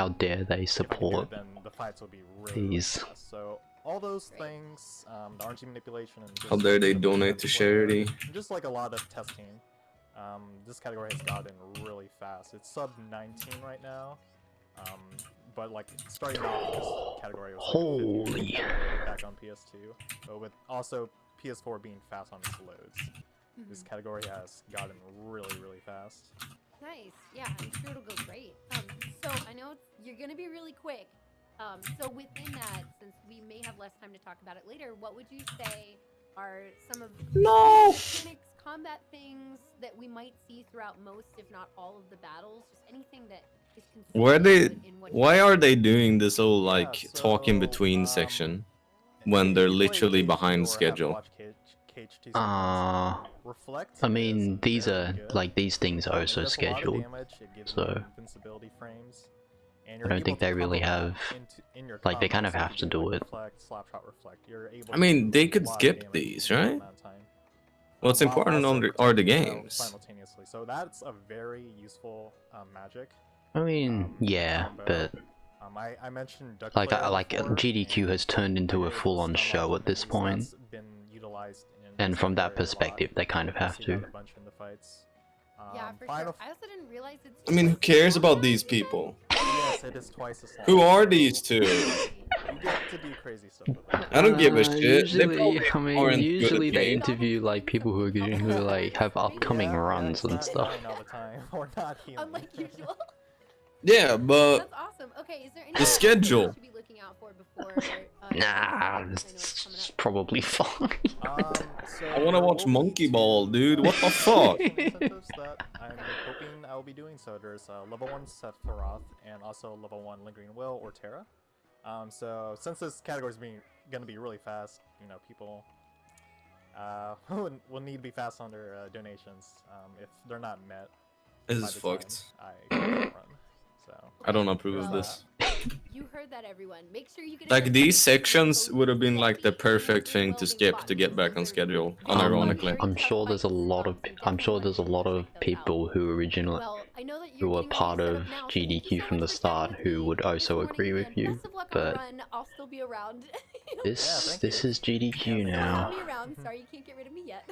dare they support Then the fights will be really these? fast. So all those things, the RNG manipulation, and How dare they donate to charity? just like a lot of testing. This category has gotten really fast. It's sub 19 right now. But like starting off, this category was like 50 back on PS2, but with also PS4 being fast on its loads, this category has gotten really fast. Nice. Yeah, I'm sure it'll go great. So I know you're gonna be really quick. So within that, since we may have less time to talk about it later, what would you say are some of the mechanics, combat things that we might see throughout most, if not all, of the battles? Just anything that is Why are they doing this whole like talk in between section when they're literally behind schedule? I mean, these are like these things are also scheduled, so I don't think they really have like they kind of have to do it. I mean, they could skip these, right? What's important are the games. Simultaneously, so that's a very useful magic. I mean, yeah, but I mentioned Duck like Player like before. GDQ has turned into a full-on show at this point, and from that perspective, they kind of have to. Yeah, for sure. I also didn't realize it's. I mean, who cares about these people? Yes, it is twice as long. Who are these two? You get to do crazy stuff with it. I don't give a shit. They Usually, probably I mean, aren't good usually at they games. interview like people who like have upcoming runs and stuff. All the time, or not healing. Unlike usual. Yeah, but That's awesome. Okay, is there any the schedule. we should be looking out for before? Nah, it's probably fine. I want to watch Monkey Ball, dude. What the fuck? Incentives that I'm hoping I will be doing. So there's level 1 Sephiroth and also level 1 Lingering Will or Terra. So since this category is gonna be really fast, you know, people will need to be fast on their donations. If they're not met, This by is the fucked. time I run. So I don't approve of this. You heard that, everyone. Make sure you get Like, these sections would have been like the perfect thing to skip to get back on schedule, unironically. I'm sure there's a lot of people who originally who were part of GDQ from the start who would also agree with you, but I'll still be around. this is GDQ I'll now. be around. Sorry, you can't get rid of me yet.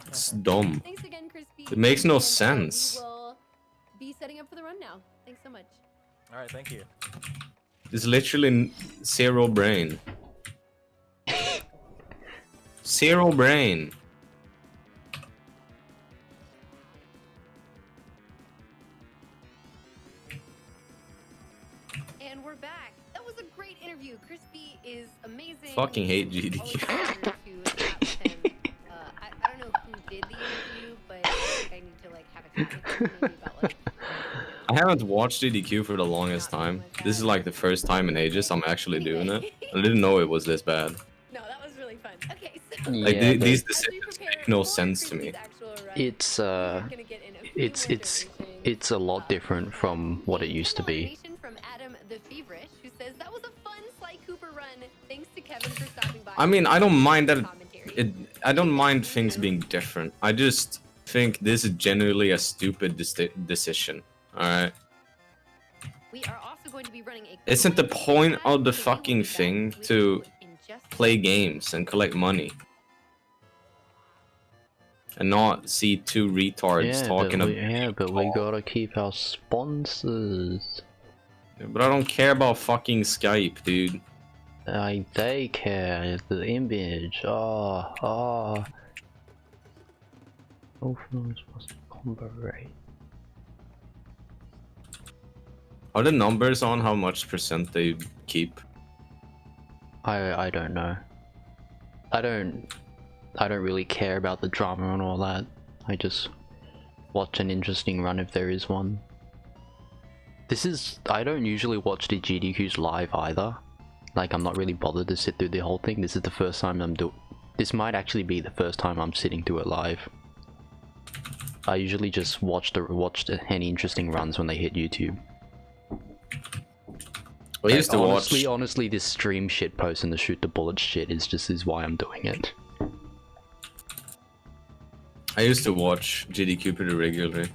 It's dumb. Thanks again, Crispy. It makes no And, sense. We will be setting up for the run now. Thanks so much. all right, thank you. It's literally zero brain. Zero brain. And we're back. That was a great interview. Crispy is amazing. Fucking hate GDQ. I don't know who did the interview, but I think I need to like have a chat with him maybe about like. I haven't watched GDQ for the longest time. This is like the first time in ages I'm actually doing it. I didn't know it was this bad. No, that was really fun. Okay, so Like, Yeah, these decisions make no sense to me. it's a lot different from what it used to be. donation from Adam the Feverish, who says that was a fun Sly Cooper run. Thanks to Kevin for stopping by. I mean, I don't mind that I don't mind things being different. I just think this is genuinely a stupid decision. Alright? We are also going to be running a Isn't the point of the fucking thing to play games and collect money? And not see two retards talking about. But we gotta keep our sponsors. But I don't care about fucking Skype, dude. They care. The image. Oh, combo rate. Are the numbers on how much percent they keep? I don't know. I don't really care about the drama and all that. I just watch an interesting run if there is one. I don't usually watch the GDQs live either. Like, I'm not really bothered to sit through the whole thing. This is the first time this might actually be the first time I'm sitting through it live. I usually just watch any interesting runs when they hit YouTube. I used to honestly, this stream shit post and the shoot the bullet shit is why I'm doing it. I used to watch GDQ pretty regularly,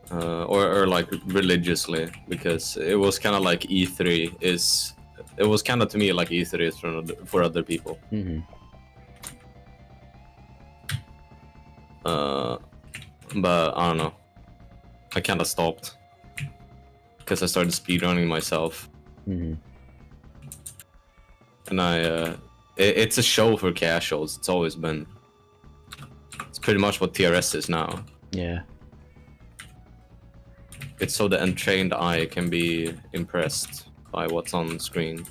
or like religiously, because it was kind of like E3 is. It was kind of to me like E3 is for other people. Mm-hmm. But I don't know. I kind of stopped because I started speedrunning myself. Mm-hmm. And it's a show for casuals. It's always been. It's pretty much what TRS is now. Yeah. It's so the untrained eye can be impressed by what's on screen.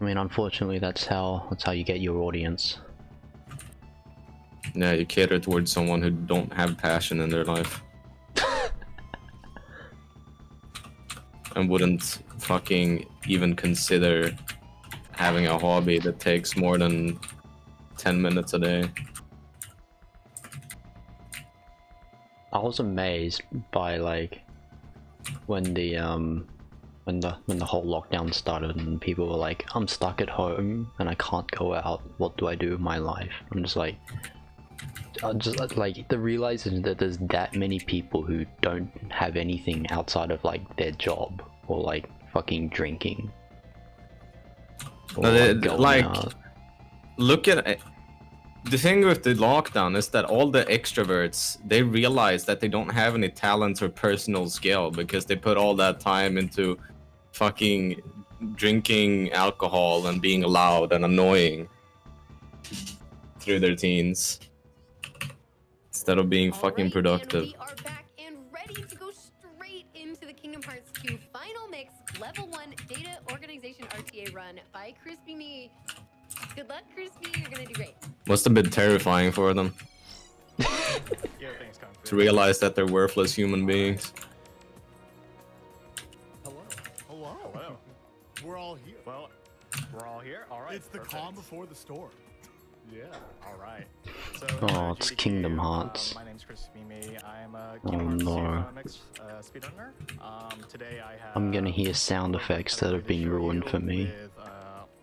I mean, unfortunately, that's how you get your audience. Yeah, you cater towards someone who don't have passion in their life. And wouldn't fucking even consider having a hobby that takes more than 10 minutes a day. I was amazed by like when the whole lockdown started and people were like, I'm stuck at home and I can't go out, what do I do with my life? I'm just like the realizing that there's that many people who don't have anything outside of like their job or like fucking drinking. Or, look at it. The thing with the lockdown is that all the extroverts, they realize that they don't have any talent or personal skill because they put all that time into fucking drinking alcohol and being loud and annoying through their teens instead of being fucking productive. We are back and ready to go straight into the Kingdom Hearts 2 final mix level 1 data organization RTA run by Crispy Me. Good luck, Crispy. You're gonna do great. Must have been terrifying for them to realize that they're worthless human beings. Hello. We're all here. Well, we're all here. All right. It's the calm before the storm. Yeah. All right. So, Oh, it's Kingdom Hearts. my name's Crispy Me. I'm a Oh Kingdom no. Hearts mix speedrunner. Today I have. I'm gonna hear sound effects that have been ruined for me.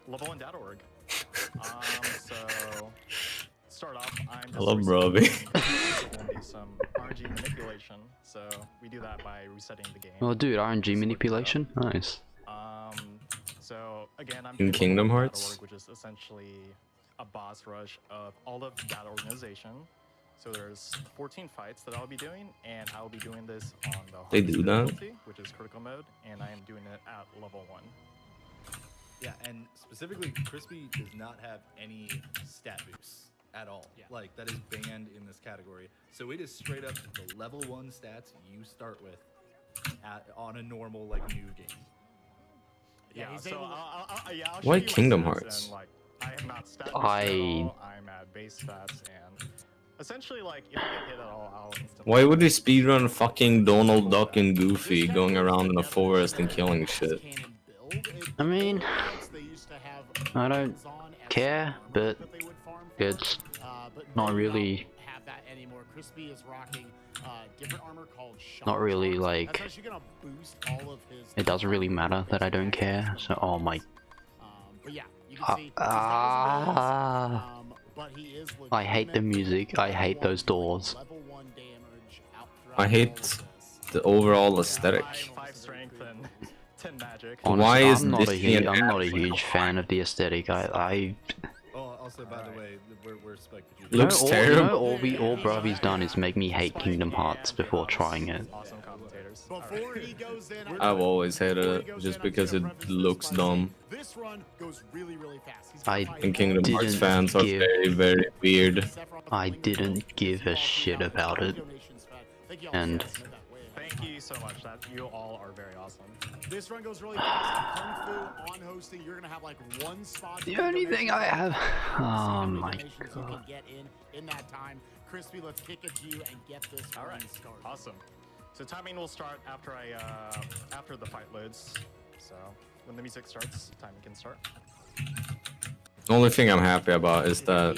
With level1.org. So start off. I'm just Hello, Robbie. some RNG manipulation. So we do that by resetting the game. Oh dude, RNG manipulation? Nice. So again, I'm In doing Kingdom level1.org, Hearts? which is essentially a boss rush of all of that organization. So there's 14 fights that I'll be doing, and I'll be doing this on the They hardest do that? difficulty, which is critical mode, and I am doing it at level 1. Yeah, and specifically, Crispy does not have any stat boosts at all. Yeah. Like, that is banned in this category. So it is straight up the level 1 stats you start with on a normal, like, new game. Yeah, he's so able to- I'll Why show you my Kingdom stats, Hearts? and, like, I am not stat boosted at I- all. I'm at base stats, and essentially, like, if I get hit at all, I'll instantly... Why would we speedrun fucking Donald Duck and Goofy going around in a forest and killing shit? I mean, I don't care, but it's not really, Have that anymore. Crispy is rocking different armor called Shock not really Charge. like, That's actually gonna boost all of his it doesn't really matter that I don't care, so oh my, but yeah, you can see he's got his builds, but he is I hate the music, I hate those doors. level 1 damage out I hate the overall aesthetic. 5 strength and 10 magic. Honestly, Why is I'm not a Disney huge, an I'm not a anime? huge fan of the aesthetic. Oh, also, by the way, we're respect you. Looks all, terrible. all Bravi's done is make me hate Kingdom Hearts before trying it. Awesome commentators. Before he goes in, I've always hated it just because it looks dumb. this run goes really, really fast. He's got I five And Kingdom Hearts didn't fans are give- very, very weird. I didn't give a shit about it. and Thank you so much. That you all are very awesome. This run goes really fast. Kung Fu on hosting, you're gonna have like one spot. the only thing I have. Oh my You can god. get in that time. Crispy, let's kick it to you and get this All run right, started. awesome. So timing will start after after the fight loads. So when the music starts, timing can start. The only thing I'm happy about is that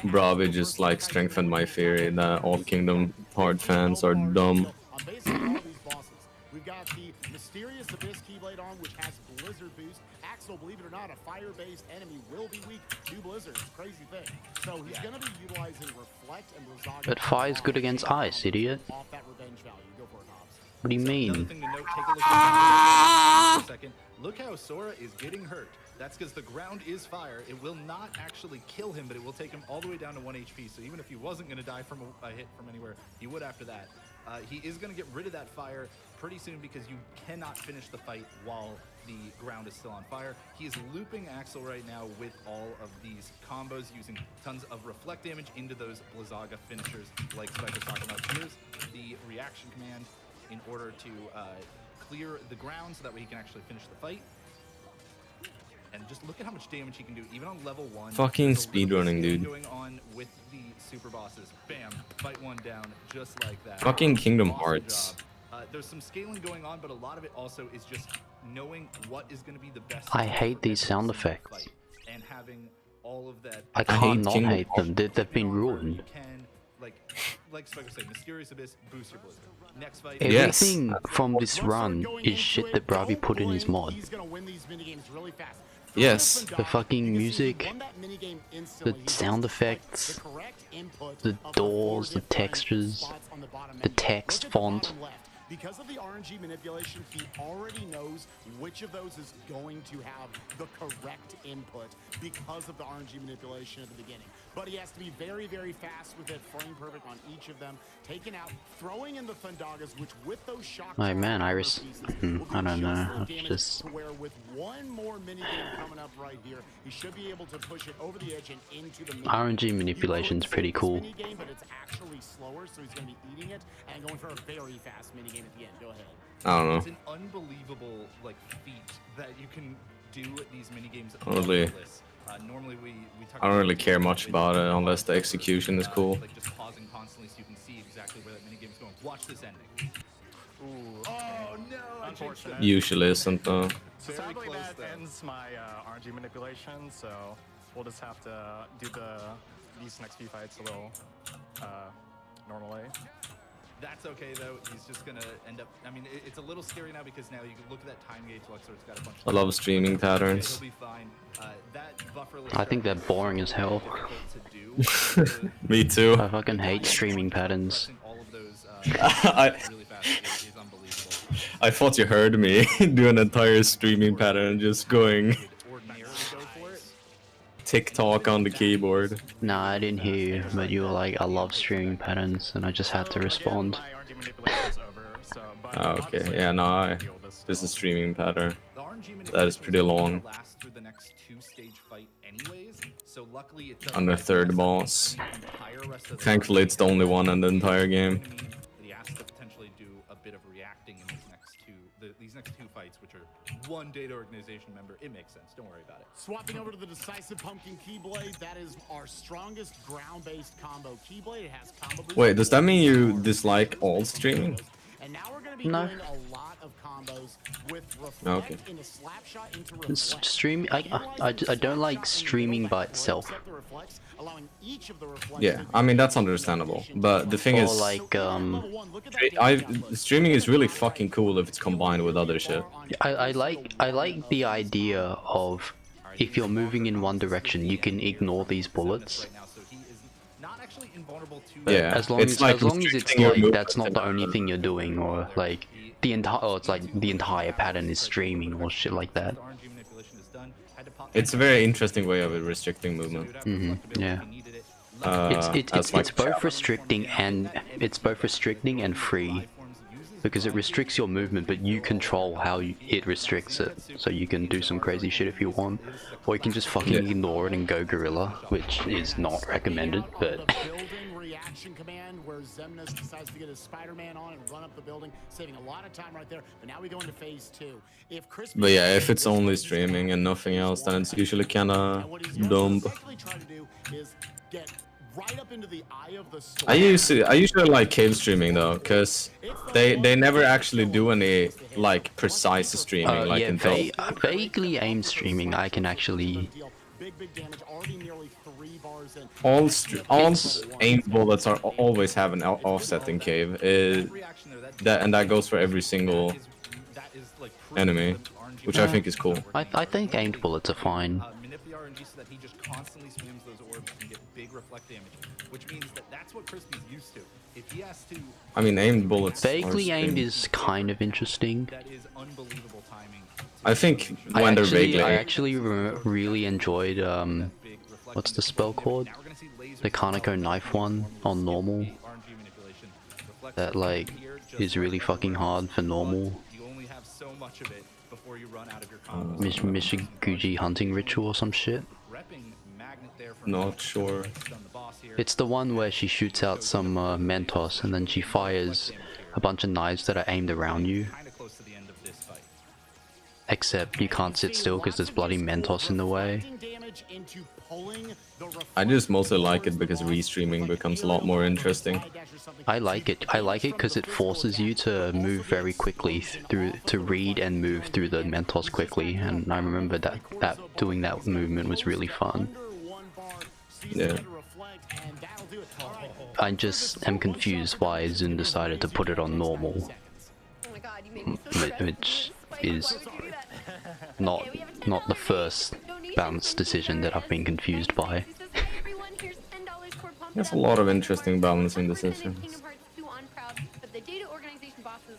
Bravi just like strengthened my theory that all Kingdom Heart fans are dumb. On basically all these bosses, we've got the Mysterious Abyss Keyblade on, which has Blizzard boost. Axel, believe it or not, a fire-based enemy will be weak to Blizzard. Crazy thing. So he's gonna be utilizing Reflect and Blizzaga. But fire's good against ice, idiot. Off that revenge value. Go for it, Hobbs. What do you Another mean? thing to note, take a look at for a second. Look how Sora is getting hurt. That's because the ground is fire. It will not actually kill him, but it will take him all the way down to 1 HP. So even if he wasn't going to die from a hit from anywhere, he would after that. He is going to get rid of that fire pretty soon because you cannot finish the fight while the ground is still on fire. He is looping Axel right now with all of these combos, using tons of reflect damage into those Blizzaga finishers like Spike was talking about. Here's the reaction command in order to clear the ground so that way he can actually finish the fight. And just look at how much damage he can do, even on level 1. Fucking There's a little speedrunning, scaling dude. Going on with the super bosses. Bam, fight one down, just like that. Fucking Kingdom Awesome Hearts. job. There's some scaling going on, but a lot of it also is just knowing what is going to be the best. I hate these sound effects. fight, and having all of that. I hate can't not Kingdom hate them. They've been ruined. You can, like Spike was saying, Mysterious Abyss, boost your Blizzard. Next fight. Yes. Everything from this run is shit that Bravi put in his mod. He's gonna win these minigames really fast. Yes. The fucking music, the sound effects, the doors, the textures, the text font. Because of the RNG manipulation, he already knows which of those is going to have the correct input because of the RNG manipulation at the beginning. But he has to be very, very fast with it, frame perfect on each of them, taking out, throwing in the Thundagas, which with those shock Like man, Iris, I don't know. enough It's damage just to where with one more minigame coming up right here, he should be able to push it over the edge and into the mid. RNG manipulation's pretty cool. Minigame, but it's actually slower, so he's going to be eating it and going for a very fast minigame at the end. Go ahead. I don't know. It's an unbelievable feat that you can do these minigames. Really. Normally we talk I don't really about care much about it unless the execution is cool. like just pausing constantly so you can see exactly where that minigame is going. Watch this ending. Ooh, Oh no! unfortunate. Usually isn't though. So sadly, close, that though. ends my RNG manipulation. So we'll just have to do these next few fights a little normally. That's okay though. He's just gonna end up. I mean, it's a little scary now because now you can look at that time gauge. Luxor's got a bunch. I love streaming patterns. He'll be fine. That buffer. I think they're boring as hell. Me too. I fucking hate streaming patterns. All of those I- really fast is unbelievable. I thought you heard me do an entire streaming pattern just going TikTok on the keyboard. Nah, I didn't hear you, but you were like, I love streaming patterns, and I just had to respond. Oh, okay, yeah, no, this is streaming pattern. That is pretty long. Last through the next 2-stage fight anyways. So luckily it On the third boss. entire rest of the Thankfully, it's the only one in the entire game. he has to potentially do a bit of reacting in these next two fights, which are one data organization member. It makes sense. Don't worry about it. Swapping over to the Decisive Pumpkin Keyblade, that is our strongest ground-based combo Keyblade. It has combo boost. Wait, does that mean you dislike all streaming? And now we're going to be No. doing a lot of combos with reflect Okay. into slapshot into It's reflect. stream. I don't like streaming by itself. Accept the reflects, allowing each of the reflects Yeah, I mean that's understandable. But the thing Or is, like streaming is really fucking cool if it's combined with other shit. I like the idea of if you're moving in one direction, you can ignore these bullets. Yeah, as long it's as like as long as it's restricting your like that's not movement. the only thing you're doing, or like the entire, or it's like the entire pattern is streaming or shit like that. It's a very interesting way of restricting movement. Yeah. It's as like both restricting and free, because it restricts your movement, but you control how it restricts it. So you can do some crazy shit if you want, or you can just fucking ignore it and go gorilla, which is not recommended. But action command where Xemnas decides to get his Spider-Man on and run up the building, saving a lot of time right there. But now we go into phase 2. If Crispy But yeah, if it's only streaming and nothing else, then it's usually kinda dumb. try to do is get right up into the eye of the storm. I usually like cave streaming though, cause they never actually do any like precise streaming like yeah, in Top. vaguely aim streaming I can actually. All aim bullets are always have an offset in cave. That goes for every single enemy, which I think is cool. I think aimed bullets are fine. Manip the RNG so that he just constantly spams those orbs and get big reflect damage, which means that that's what Crispy's used to. If he has to, I mean, aimed bullets. Vaguely aimed is kind of interesting. that is unbelievable timing. I think when they're vaguely I aimed. actually really enjoyed what's the spell called? The Kaneko knife one on normal. That like is really fucking hard for normal. You only have so much of it before you run out of your Mishiguji hunting ritual or some shit. Not sure. It's the one where she shoots out some Mentos and then she fires a bunch of knives that are aimed around you. Except you can't sit still because there's bloody Mentos in the way. I just mostly like it because restreaming becomes a lot more interesting. I like it because it forces you to move very quickly to read and move through the Mentos quickly, and I remember that doing that movement was really fun. Yeah. I just am confused why Zun decided to put it on normal, which is not the first balance decision that I've been confused by. There's a lot of interesting balancing decisions.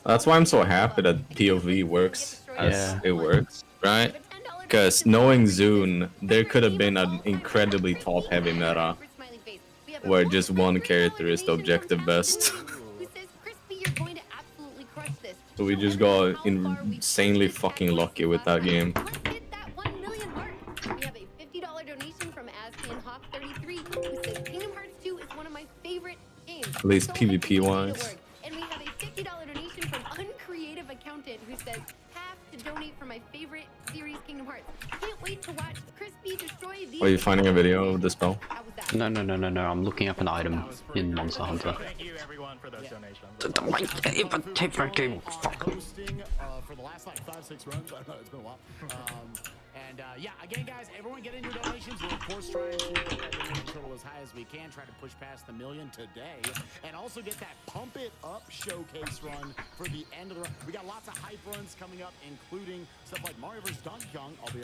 That's why I'm so happy that POV works as it works, right? Because knowing Zune, there could have been an incredibly top-heavy meta where just one character is the objective best. So we just got insanely fucking lucky with that game. We have a $50 donation from AscanHawk33 who says Kingdom Hearts 2 is one of my favorite games. At least PvP wise. And we have a $50 donation from Uncreative Accountant who says have to donate for my favorite series Kingdom Hearts. Can't wait to watch Crispy destroy these. Are you finding a video of the spell? No, I'm looking up an item in Monster Hunter. Thank you everyone for those donations. For the last like 5-6 runs. I don't know, it's been a while. Yeah, again, guys, everyone get in your donations. We're of course trying to get that donation total as high as we can. Try to push past the million today, and also get that Pump It Up showcase run for the end of the run. We got lots of hype runs coming up, including stuff like Mario vs. Donkey Kong. I'll be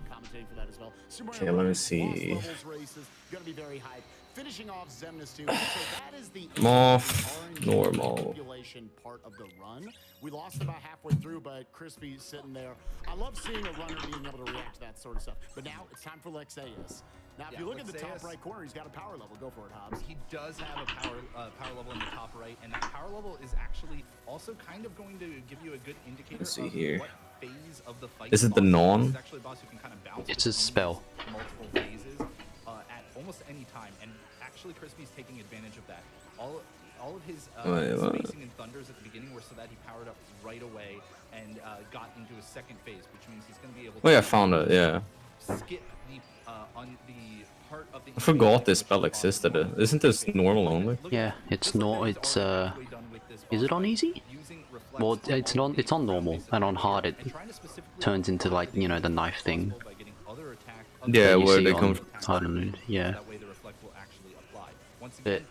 commentating for that as well. Super Mario Okay, let me Bros. see. Lost Levels races gonna be very hype. Finishing off Xemnas 2. So that is the Moth, RNG normal. manipulation part of the run. We lost about halfway through, but Crispy's sitting there. I love seeing a runner being able to react to that sort of stuff. But now it's time for Lexaeus. Now, if you look at the top right corner, he's got a power level. Go for it, Hobbs. He does have a power level in the top right, and that power level is actually also kind of going to give you a good indicator Let's see of here. what phase of the fight. Is it the non? It's actually a boss who can kind of bounce It's a spell. multiple phases at almost any time, and actually Crispy's taking advantage of that. All of his Wait, what? spacing and thunders at the beginning were so that he powered up right away and got into his second phase, which means he's going to be able to Oh yeah, I found it, yeah. skip the part of the I forgot this spell existed. Isn't this normal only? Yeah, it's is it on easy? Well, it's on normal, and on hard it turns into like, you know, the knife thing. Yeah, that you where see they on come from. hard and loot, yeah. But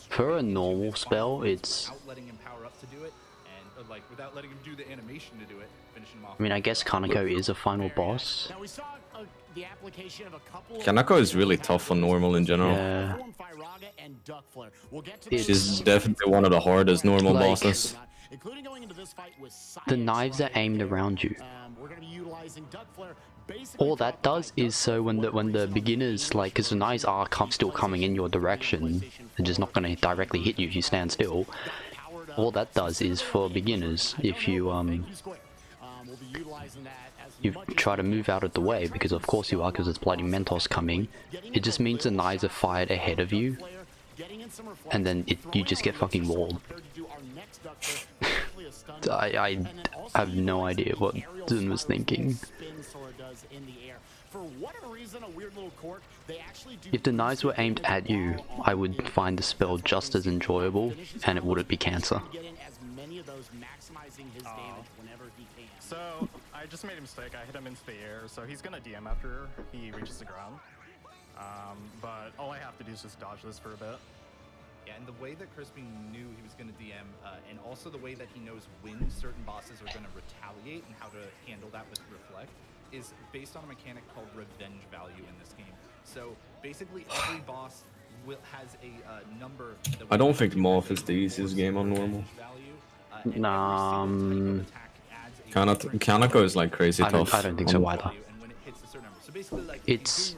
for a normal spell, it's. letting him power up to do it, and like without letting him do the animation to do it, finishing him off. I mean, I guess Kaneko is a final boss. Now we saw the application of a couple of Kaneko is really tough on normal in general. Yeah. and Duck Flare. We'll get to She's definitely one of the hardest normal Like- bosses. including going into this fight with The knives are aimed around you. we're going to be utilizing Duck Flare. All that does is so when the beginners, like, because the knives are still coming in your direction, they're just not going to directly hit you if you stand still. All that does is for beginners, if you you try to move out of the way, because of course you are, because it's bloody Mentos coming, it just means the knives are fired ahead of you, and then you just get fucking walled. I have no idea what Zun was thinking. If the knives were aimed at you, I would find the spell just as enjoyable, and it wouldn't be cancer. So I just made a mistake. I hit him into the air, so he's gonna DM after he reaches the ground. But all I have to do is just dodge this for a bit. Yeah, and the way that Crispy knew he was going to DM, and also the way that he knows when certain bosses are going to retaliate and how to handle that with Reflect, is based on a mechanic called revenge value in this game. So basically, every boss has a number. That I don't think Morph is the easiest game on normal. Nah, Kaneko is like crazy tough. I don't think so either. So basically, like, it's.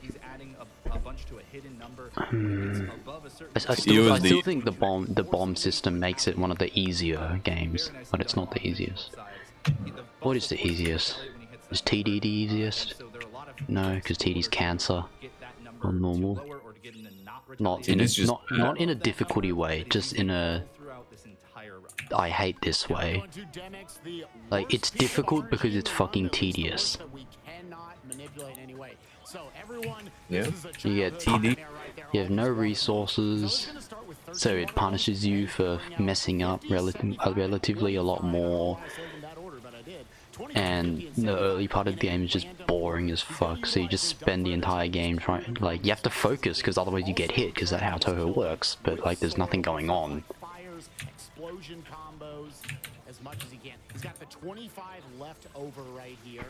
He's adding a bunch to a hidden number. I still think the bomb system makes it one of the easier games, but it's not the easiest. What is the easiest? Is TD the easiest? No, because TD's cancer on normal. Not in a difficulty way, just in a I hate this way. Like, it's difficult because it's fucking tedious. Yeah. You get TD. You have no resources, so it punishes you for messing up relatively a lot more. And the early part of the game is just boring as fuck, so you just spend the entire game trying, like, you have to focus because otherwise you get hit, because that's how Touhou works, but like there's nothing going on. Explosion combos as much as he can. He's got the 25 left over right here.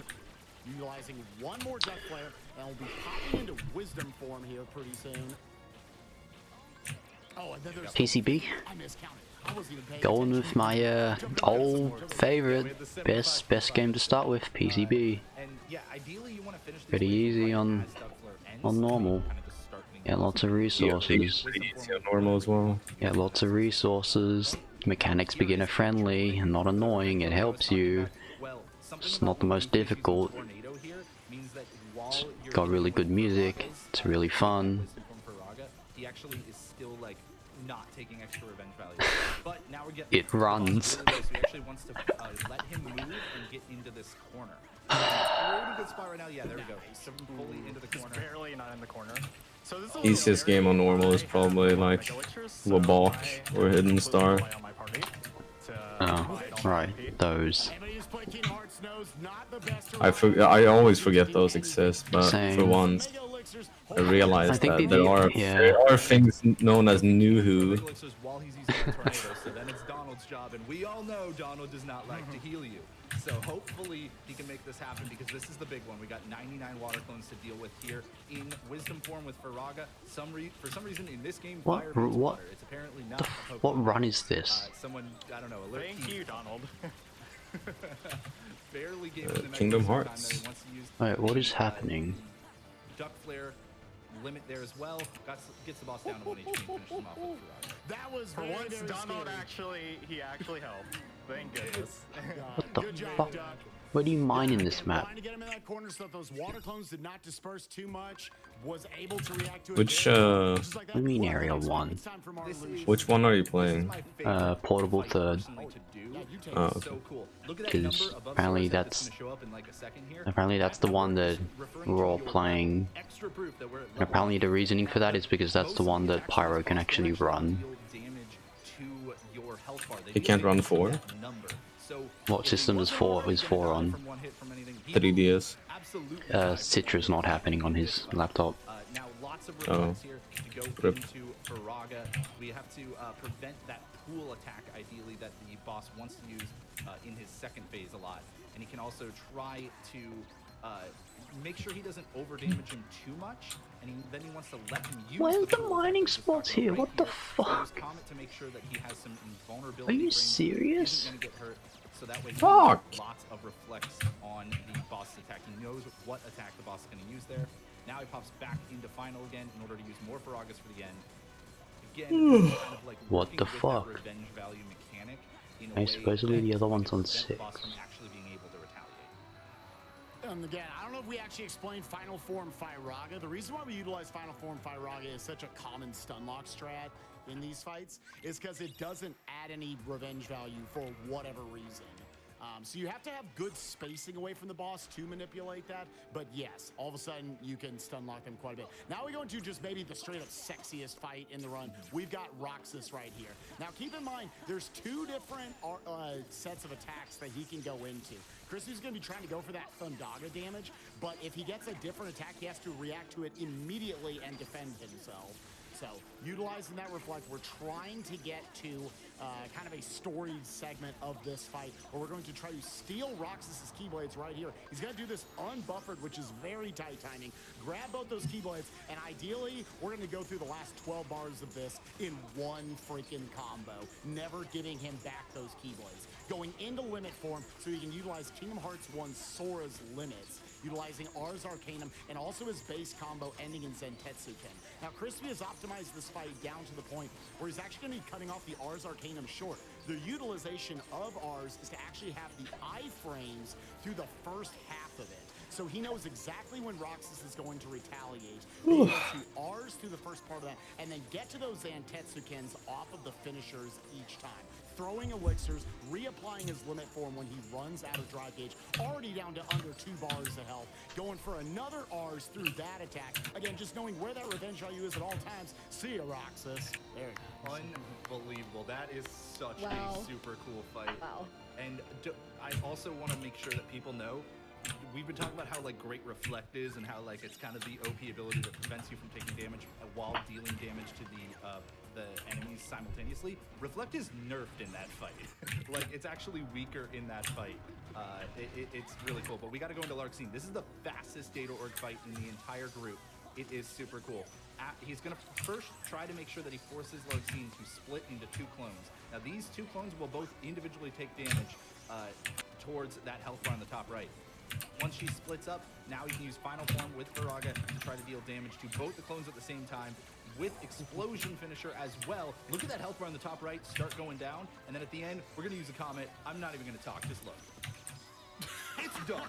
Utilizing one more Duck Flare, and will be popping into Wisdom form here pretty soon. Oh, and then there's PCB. Going with my old favorite, best game to start with, PCB. Pretty easy on normal. Get lots of resources. Yeah, normal as well. Get lots of resources. Mechanics beginner friendly and not annoying. It helps you. It's not the most difficult. It's got really good music. It's really fun. He actually is still like not taking extra revenge value. But now we're getting it runs. So he actually wants to let him move and get into this corner. Pretty good spot right now. Yeah, there we go. So fully into the corner. Barely not in the corner. So this is Easiest game on normal is probably like Labok or Hidden Star. Oh, right, those. I always forget those exist, but Same. for once I realized that yeah. there are things known as Nuhu. So then it's Donald's job, and we all know Donald does not like to heal you. So hopefully he can make this happen, because this is the big one. We got 99 water clones to deal with here in Wisdom form with Faraga. For some reason in this game, fire means water. It's apparently not a Pokemon. What run is this? Someone, I don't know, alert. Thank you, Donald. Barely gave him the Kingdom mechanism Hearts. time that he wants to use. Wait, what is happening? Duck Flare limit there as well. Gets the boss down to 1 HP and finishes him off with Faraga. That was for once. Donald actually helped. Thank goodness. What the fuck? Where do you mine in this map? Trying to get him in that corner so that those water clones did not disperse too much. Was able to react to it. Which What do you mean area 1? which one are you playing? Portable third. Oh, okay. Because apparently that's the one that we're all playing. And apparently the reasoning for that is because that's the one that Pyro can actually run. He can't run 4? What system is 4 on? 3DS. Citra's not happening on his laptop. Oh. Rip. We have to prevent that pool attack, ideally, that the boss wants to use in his second phase a lot. And he can also try to make sure he doesn't over-damage him too much, and then he wants to let him use Where's the mining spots here? What the fuck? to make sure that he has some Are you serious? So that way he Fuck! has lots of reflects on the boss attack. He knows what attack the boss is going to use there. Now he pops back into final again in order to use more Faragas for the end. Again, kind of like What the working with that fuck? revenge value mechanic in a Hey, way supposedly that the other one's on prevents the 6. boss from actually being able to retaliate. And again, I don't know if we actually explained Final Form Firaga. The reason why we utilize Final Form Firaga is such a common stun lock strat in these fights is because it doesn't add any revenge value for whatever reason. So you have to have good spacing away from the boss to manipulate that. But yes, all of a sudden you can stun lock them quite a bit. Now we go into just maybe the straight up sexiest fight in the run. We've got Roxas right here. Now keep in mind, there's two different sets of attacks that he can go into. Crispy's gonna be trying to go for that Thundaga damage, but if he gets a different attack, he has to react to it immediately and defend himself. So, utilizing that reflect, we're trying to get to kind of a storied segment of this fight where we're going to try to steal Roxas's Keyblades right here. He's going to do this unbuffered, which is very tight timing. Grab both those Keyblades, and ideally, we're going to go through the last 12 bars of this in one freaking combo, never giving him back those Keyblades. Going into limit form so he can utilize Kingdom Hearts 1 Sora's limits, utilizing Ars Arcanum, and also his base combo ending in Zentetsuken. Now, Crispy has optimized this fight down to the point where he's actually going to be cutting off the Ars Arcanum short. The utilization of Ars is to actually have the iframes through the first half of it. So he knows exactly when Roxas is going to retaliate. He goes to Rs through the first part of that, and then get to those Zantetsuken's off of the finishers each time. Throwing elixirs, reapplying his limit form when he runs out of drive gauge, already down to under 2 bars of health, going for another Rs through that attack. Again, just knowing where that revenge value is at all times. See ya, Roxas. There you go. Unbelievable. That is such Wow. a super cool fight. Wow. And I also want to make sure that people know, we've been talking about how like great Reflect is and how like it's kind of the OP ability that prevents you from taking damage while dealing damage to the enemies simultaneously. Reflect is nerfed in that fight. Like it's actually weaker in that fight. It's really cool. But we got to go into Larxene. This is the fastest Data Org fight in the entire group. It is super cool. He's going to first try to make sure that he forces Larxene to split into 2 clones. Now these 2 clones will both individually take damage towards that health bar on the top right. Once she splits up, now he can use Final Form with Firaga to try to deal damage to both the clones at the same time with Explosion Finisher as well. Look at that health bar on the top right start going down, and then at the end, we're going to use a Comet. I'm not even going to talk, just look. It's done.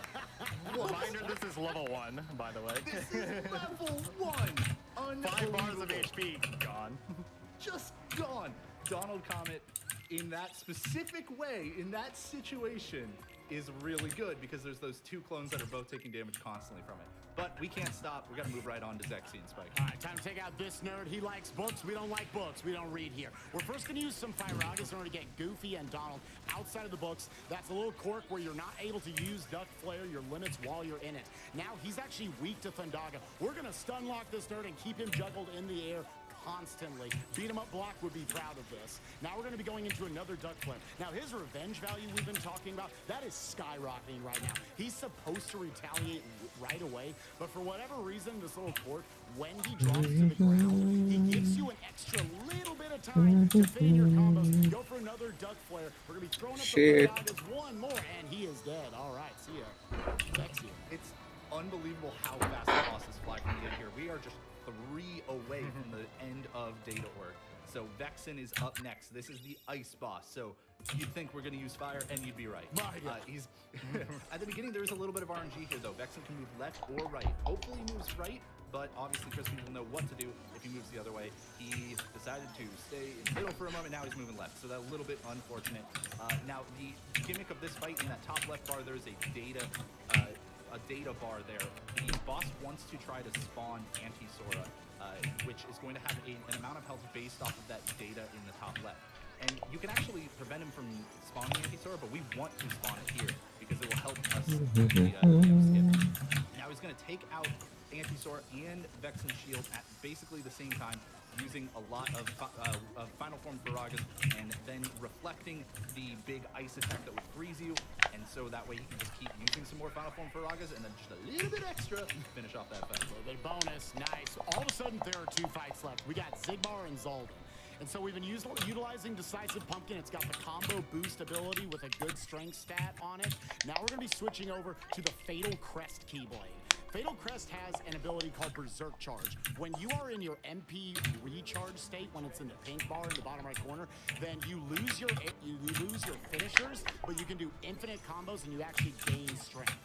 Reminder, this is level 1, by the way. This is level 1! 5 bars of HP, gone. Just gone. Donald Comet, in that specific way, in that situation, is really good because there's those 2 clones that are both taking damage constantly from it. But we can't stop. We got to move right on to Zexy and Spike. All right, time to take out this nerd. He likes books. We don't like books. We don't read here. We're first going to use some Firagas in order to get Goofy and Donald outside of the books. That's a little quirk where you're not able to use Duck Flare, your limits, while you're in it. Now he's actually weak to Thundaga. We're going to stun lock this nerd and keep him juggled in the air constantly. Beat 'em up block would be proud of this. Now we're going to be going into another Duck Flare. Now his revenge value we've been talking about, that is skyrocketing right now. He's supposed to retaliate right away, but for whatever reason, this little quirk, when he drops to the ground, he gives you an extra little bit of time to fit in your combos. Go for another Duck Flare. We're going to be throwing up the Thundagas one more, and he is dead. All right, see ya. Sexy. It's unbelievable how fast the bosses fly from the end here. We are just 3 away from the end of Data Org. So Vexen is up next. This is the ice boss. So you'd think we're going to use fire, and you'd be right. He's at the beginning. There's a little bit of RNG here, though. Vexen can move left or right. Hopefully he moves right, but obviously Crispy will know what to do if he moves the other way. He decided to stay in the middle for a moment. Now he's moving left, so that's a little bit unfortunate. Now the gimmick of this fight, in that top left bar, there's a data bar there. The boss wants to try to spawn Anti-Sora, which is going to have an amount of health based off of that data in the top left. And you can actually prevent him from spawning Anti-Sora, but we want to spawn it here because it will help us with the skip. Now he's going to take out Anti-Sora and Vexen Shield at basically the same time, using a lot of Final Form Firagas and then reflecting the big ice attack that would freeze you, and so that way he can just keep using some more Final Form Firagas and then just a little bit extra finish off that fight. A little bit bonus, nice. All of a sudden there are 2 fights left. We got Zigbar and Zoldan. And so we've been utilizing Decisive Pumpkin. It's got the combo boost ability with a good strength stat on it. Now we're going to be switching over to the Fatal Crest Keyblade. Fatal Crest has an ability called Berserk Charge. When you are in your MP recharge state, when it's in the pink bar in the bottom right corner, then you lose your finishers, but you can do infinite combos and you actually gain strength.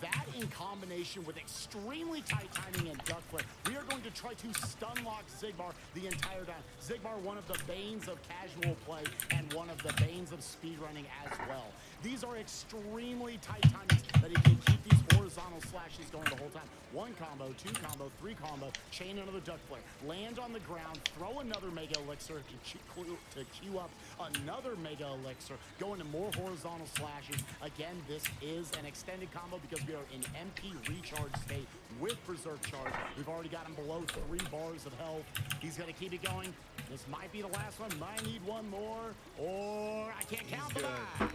That in combination with extremely tight timing and duck flip, we are going to try to stun lock Xigbar the entire time. Xigbar, one of the banes of casual play and one of the banes of speedrunning as well. These are extremely tight timings that he can keep these horizontal slashes going the whole time. One combo, two combo, three combo, chain another duck flare, land on the ground, throw another Mega Elixir to queue up another Mega Elixir, go into more horizontal slashes. Again, this is an extended combo because we are in MP recharge state with Berserk Charge. We've already got him below 3 bars of health. He's going to keep it going. This might be the last one. Might need one more, or I can't count the die.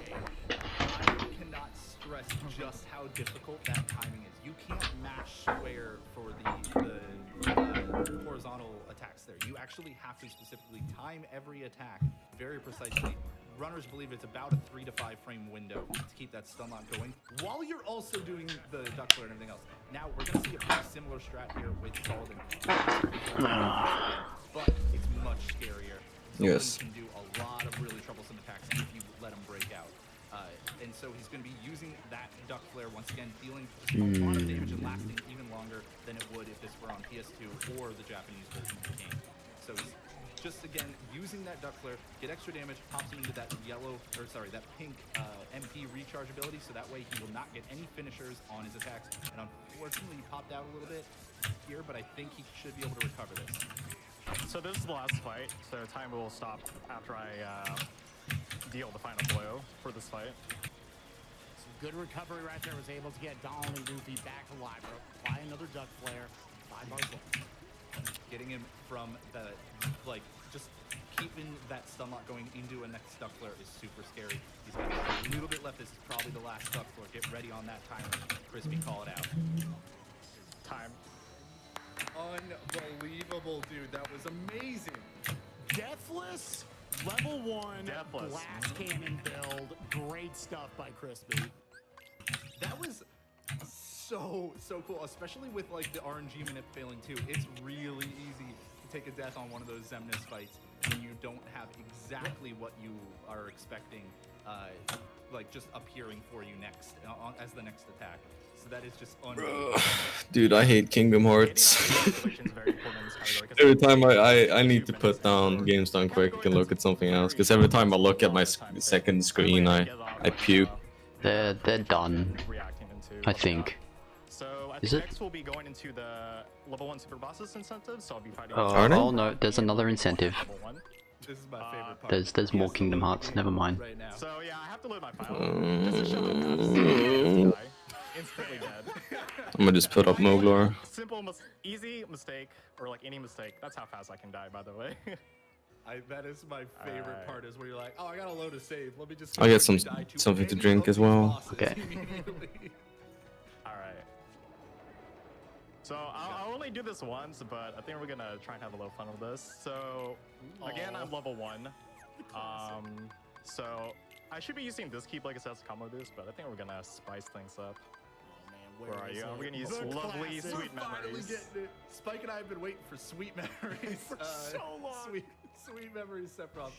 I cannot stress just how difficult that timing is. You can't mash square for the horizontal attacks there. You actually have to specifically time every attack very precisely. Runners believe it's about a 3 to 5 frame window to keep that stun lock going while you're also doing the duck flare and everything else. Now we're going to see a pretty similar strat here with Solden, but it's much scarier. Yes. Solden can do a lot of really troublesome attacks if you let him break out. And so he's going to be using that duck flare once again, dealing a lot of damage and lasting even longer than it would if this were on PS2 or the Japanese version of the game. So he's just again using that duck flare, get extra damage, pops him into that that pink MP recharge ability, so that way he will not get any finishers on his attacks. And unfortunately, he popped out a little bit here, but I think he should be able to recover this. So this is the last fight, so time will stop after I deal the final blow for this fight. Some good recovery right there. Was able to get Donald and Goofy back alive. Apply another duck flare. 5 bars left. Getting him from the, just keeping that stun lock going into a next duck flare is super scary. He's got a little bit left. This is probably the last duck flare. Get ready on that timer. Crispy, call it out. Time. Unbelievable, dude. That was amazing. Deathless, level 1, Deathless. glass cannon build. Great stuff by Crispy. That was so cool, especially with like the RNG minute failing too. It's really easy to take a death on one of those Xemnas fights when you don't have exactly what you are expecting, just appearing for you next as the next attack. So that is just unbelievable. Dude, I hate Kingdom Hearts. Every time I need to put down games done quick and look at something else, because every time I look at my second screen, I puke. They're done, I think. So I Is think it? next we'll be going into the level 1 super bosses incentive, so I'll be fighting. Oh no, there's another incentive. This is my favorite part. There's more Kingdom Hearts. Never mind. Right now. So yeah, I have to load my file. Just to show them instantly dead. I'm gonna just put up Moglor. Simple, easy mistake, or like any mistake. That's how fast I can die, by the way. That is my favorite part, is where you're like, oh, I gotta load a save. Let me just. I'll get something to any drink of as these well. bosses Okay. immediately. Alright. So I'll only do this once, but I think we're gonna try and have a little fun with this. So again, I'm level 1. So I should be using this Keyblade as combo boost, but I think we're gonna spice things up. Where are you? We're gonna use lovely sweet memories. Getting it. Spike and I have been waiting for sweet memories For so long. Sweet memories, Sephiroth.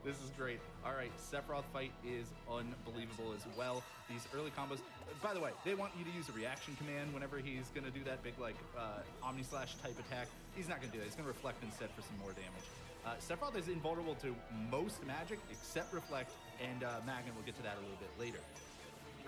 This is great. All right, Sephiroth fight is unbelievable as well. These early combos. By the way, they want you to use a reaction command whenever he's gonna do that big Omni Slash type attack. He's not gonna do that. He's gonna reflect instead for some more damage. Sephiroth is invulnerable to most magic except reflect, and Magnet will get to that a little bit later.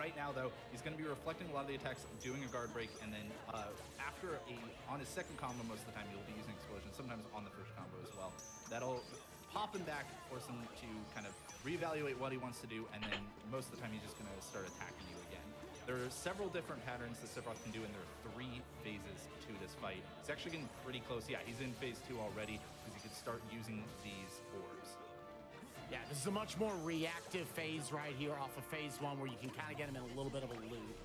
Right now, though, he's going to be reflecting a lot of the attacks, doing a guard break, and then on his second combo, most of the time, he'll be using explosion, sometimes on the first combo as well. That'll pop him back, force him to kind of reevaluate what he wants to do, and then most of the time, he's just going to start attacking you again. There are several different patterns that Sephiroth can do, and there are 3 phases to this fight. He's actually getting pretty close. Yeah, he's in phase 2 already, because he could start using these orbs. Yeah, this is a much more reactive phase right here off of phase 1, where you can kind of get him in a little bit of a loop.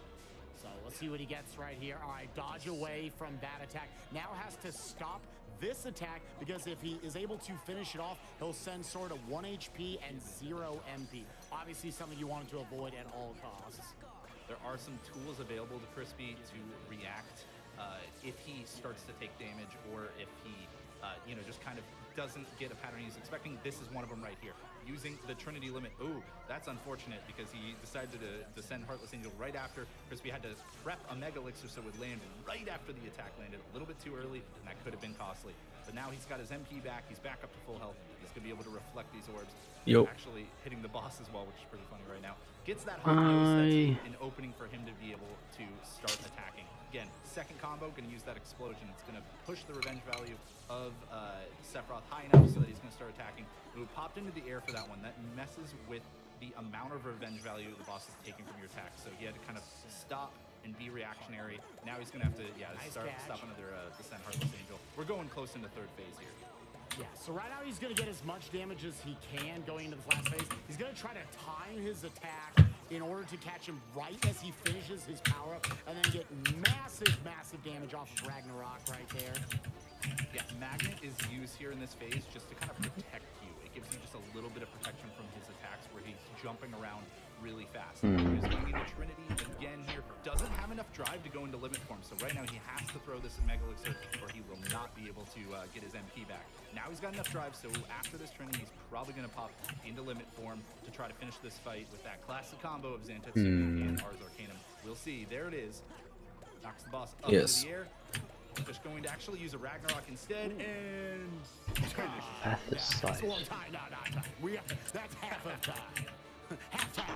So let's see what he gets right here. All right, dodge away from that attack. Now has to stop this attack, because if he is able to finish it off, he'll send Sora to 1 HP and 0 MP. Obviously something you wanted to avoid at all costs. There are some tools available to Crispy to react if he starts to take damage, or if he you know, just kind of doesn't get a pattern he's expecting. This is one of them right here. Using the Trinity limit. Ooh, that's unfortunate because he decided to send Heartless Angel right after. Crispy had to prep a Mega Elixir so it would land right after the attack landed. A little bit too early, and that could have been costly. But now he's got his MP back. He's back up to full health. He's going to be able to reflect these orbs. Yo. Actually hitting the boss as well, which is pretty funny right now. Gets that hard nose. That's an opening for him to be able to start attacking. Again, second combo, going to use that explosion. It's going to push the revenge value of Sephiroth high enough so that he's going to start attacking. Ooh, popped into the air for that one. That messes with the amount of revenge value the boss is taking from your attack. So he had to kind of stop and be reactionary. Now he's going to have to, stop another Descent Heartless Angel. We're going close into third phase here. Yeah, so right now he's going to get as much damage as he can going into this last phase. He's going to try to time his attack in order to catch him right as he finishes his power-up and then get massive, massive damage off of Ragnarok right there. Yeah, Magnet is used here in this phase just to kind of protect you. It gives you just a little bit of protection from his attacks where he's jumping around really fast. He's going to need a Trinity again here. Doesn't have enough drive to go into limit form, so right now he has to throw this in Mega Elixir or he will not be able to get his MP back. Now he's got enough drive, so after this Trinity, he's probably going to pop into limit form to try to finish this fight with that classic combo of Xantetsu and Ars Arcanum. We'll see. There it is. Knocks the boss up into the air. Just going to actually use a Ragnarok instead, and That's that's one time, not time. That's half of time. Half time.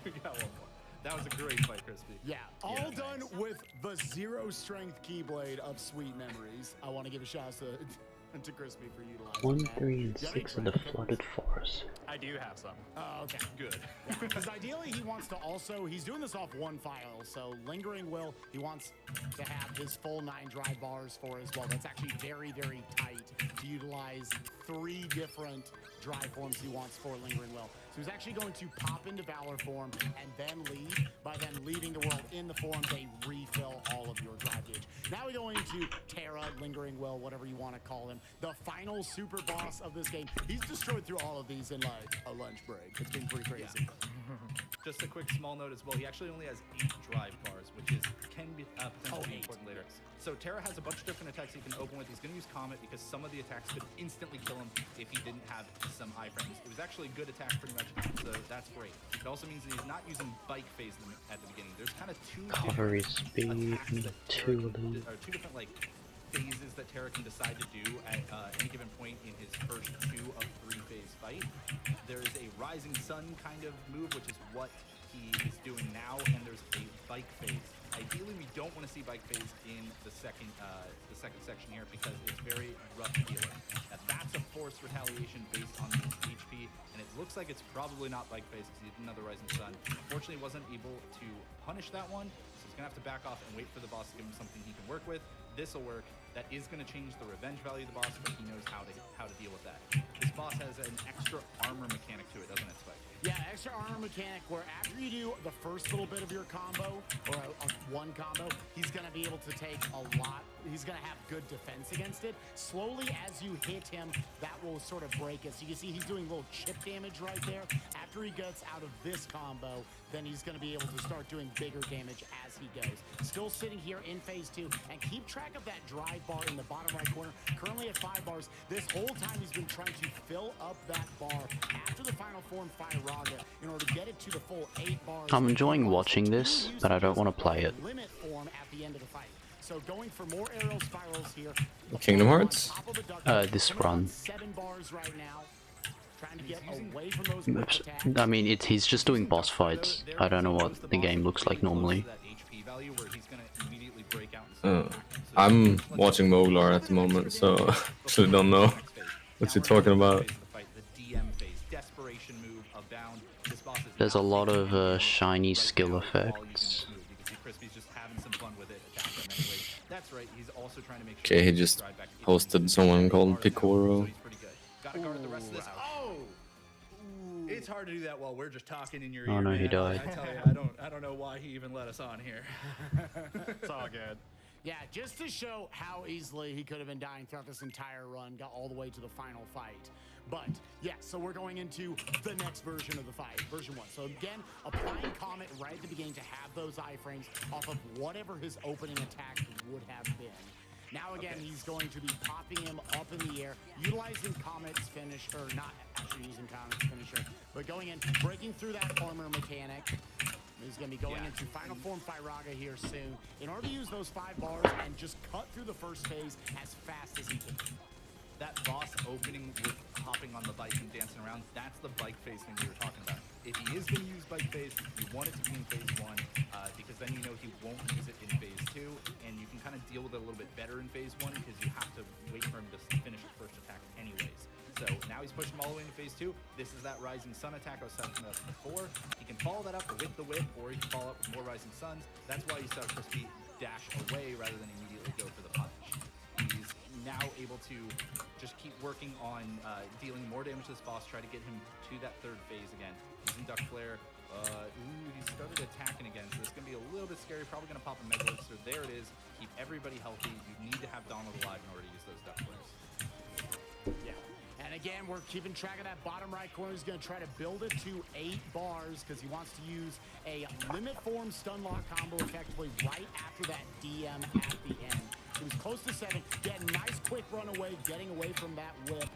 We got one more. That was a great fight, Crispy. Yeah, all done with the 0 strength Keyblade of Sweet Memories. I want to give a shout out to Crispy for utilizing 1, 3, and 6 of the flooded forest. I do have some. Oh, okay. Good. Because ideally he wants to also, he's doing this off one file, so Lingering Will, he wants to have his full 9 drive bars for as well. That's actually very, very tight to utilize 3 different drive forms he wants for Lingering Will. So he's actually going to pop into Valor form and then leave. By then leaving the world in the form, they refill all of your drive gauge. Now we go into Terra, Lingering Will, whatever you want to call him. The final super boss of this game. He's destroyed through all of these in like a lunch break. It's been pretty crazy. Yeah. Just a quick small note as well. He actually only has 8 drive bars, which can be potentially important later. So Terra has a bunch of different attacks he can open with. He's going to use Comet because some of the attacks could instantly kill him if he didn't have some iframes. It was actually a good attack pretty much, so that's great. It also means that he's not using bike phase at the beginning. There's kind of 2 Recovery speed, 2 different like phases that Terra can decide to do at any given point in his first 2 of 3 phase fight. There's a Rising Sun kind of move, which is what he is doing now, and there's a bike phase. Ideally, we don't want to see bike phase in the second section here because it's very rough dealing. Now, that's a forced retaliation based on his HP, and it looks like it's probably not bike phase because he did another Rising Sun. Unfortunately, wasn't able to punish that one, so he's gonna have to back off and wait for the boss to give him something he can work with. This will work. That is going to change the revenge value of the boss, but he knows how to deal with that. This boss has an extra armor mechanic to it, doesn't it, Spike? Yeah, extra armor mechanic where after you do the first little bit of your combo, or one combo, he's going to be able to take a lot. He's going to have good defense against it. Slowly, as you hit him, that will sort of break it. So you can see he's doing little chip damage right there. After he gets out of this combo, then he's going to be able to start doing bigger damage as he goes. Still sitting here in phase 2, and keep track of that drive bar in the bottom right corner. Currently at 5 bars. This whole time he's been trying to fill up that bar after the final form Fire-Raga in order to get it to the full 8 bars. I'm enjoying watching this, but I don't want to play it. Limit form at the end of the fight. So going for more aerial spirals here. Kingdom Hearts? This run. 7 bars right now. Trying to get away from those attacks. I mean, he's just doing boss fights. I don't know what the game looks like normally. I'm watching Moglar at the moment, so actually don't know what you're talking about. There's a lot of shiny skill effects. Okay, he just hosted someone called Picoro. It's hard to do that while we're just talking in your ear. Oh no, he died. I tell you, I don't know why he even let us on here. It's all good. Yeah, just to show how easily he could have been dying throughout this entire run, got all the way to the final fight. But yeah, so we're going into the next version of the fight, version 1. So again, applying Comet right at the beginning to have those iframes off of whatever his opening attack would have been. Now again, he's going to be popping him up in the air, utilizing Comet's finisher, not actually using Comet's finisher, but going in, breaking through that armor mechanic. He's going to be going into Final Form Firaga here soon in order to use those 5 bars and just cut through the first phase as fast as he can. That boss opening with hopping on the bike and dancing around, that's the bike phase thing we were talking about. If he is going to use bike phase, you want it to be in phase 1, because then you know he won't use it in phase 2, and you can kind of deal with it a little bit better in phase 1 because you have to wait for him to finish his first attack anyways. So now he's pushing him all the way into phase 2. This is that Rising Sun attack I was talking about before. He can follow that up with the whip, or he can follow up with more Rising Suns. That's why you saw Crispy dash away rather than immediately go for the punish. He's now able to just keep working on dealing more damage to this boss, try to get him to that 3rd phase again. Using Duck Flare. He started attacking again, so this is going to be a little bit scary. Probably going to pop a Mega Elixir. There it is. Keep everybody healthy. You need to have Donald alive in order to use those Duck Flares. Yeah. And again, we're keeping track of that bottom right corner. He's going to try to build it to 8 bars because he wants to use a limit form stun lock combo effectively right after that DM at the end. He was close to 7, getting nice quick run away, getting away from that whip.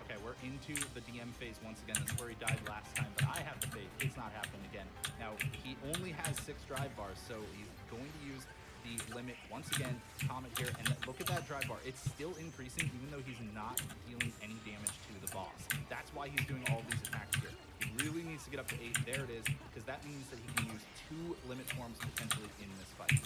Okay, we're into the DM phase once again. That's where he died last time, but I have the faith it's not happening again. Now, he only has 6 drive bars, so he's going to use the limit once again. Comet here, and look at that drive bar. It's still increasing, even though he's not dealing any damage to the boss. That's why he's doing all these attacks here. He really needs to get up to 8. There it is, because that means that he can use 2 limit forms potentially in this fight.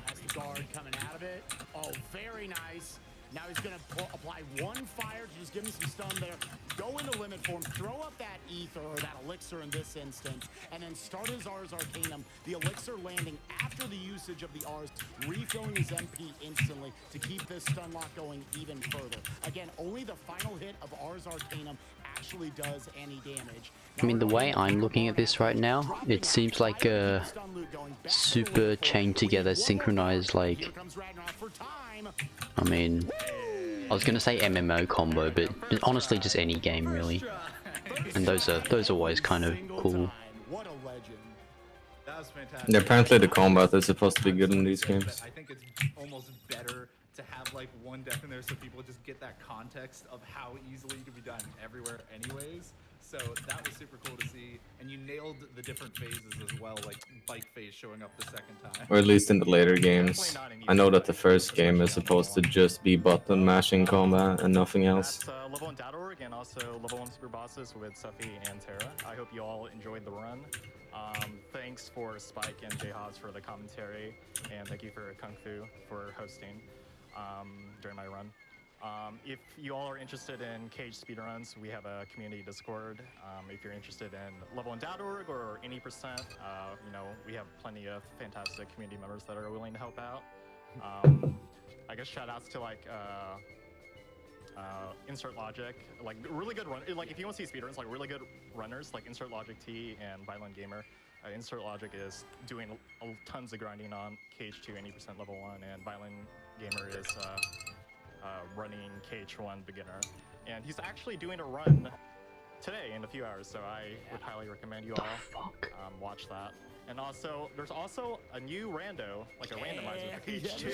Has the guard coming out of it. Oh, very nice. Now he's going to apply 1 fire to just give him some stun there. Go into limit form, throw up that ether, or that elixir in this instance, and then start his Ars Arcanum. The elixir landing after the usage of the Ars, refilling his MP instantly to keep this stun lock going even further. Again, only the final hit of Ars Arcanum actually does any damage. I mean, the way I'm looking at this right now, it seems like a super chained together, synchronized, like, I mean, I was gonna say MMO combo, but honestly just any game really. And those are always kind of cool. What a legend. That was fantastic. Yeah, apparently the combat is supposed to be good in these games. I think it's almost better to have like 1 death in there so people just get that context of how easily it can be done everywhere anyways. So that was super cool to see, and you nailed the different phases as well, like bike phase showing up the 2nd time. Or at least in the later games. I know that the first game is supposed to just be button mashing combat and nothing else. That's levelone.org and also Level 1 Super Bosses with Suffy and Terra. I hope you all enjoyed the run. Thanks for Spike and Jhobbs for the commentary, and thank you for Kung Fu for hosting during my run. If you all are interested in cage speedruns, we have a community Discord. If you're interested in levelone.org or any percent, you know, we have plenty of fantastic community members that are willing to help out. I guess shout outs to like Insert Logic, like really good run. Like if you want to see speedruns, like really good runners, like Insert Logic T and Violent Gamer. Insert Logic is doing tons of grinding on Cage 2 80% level 1, and Violent Gamer is running Cage 1 beginner. And he's actually doing a run today in a few hours, so I would highly recommend you all watch that. And also, there's also a new rando, like a randomizer for Cage 2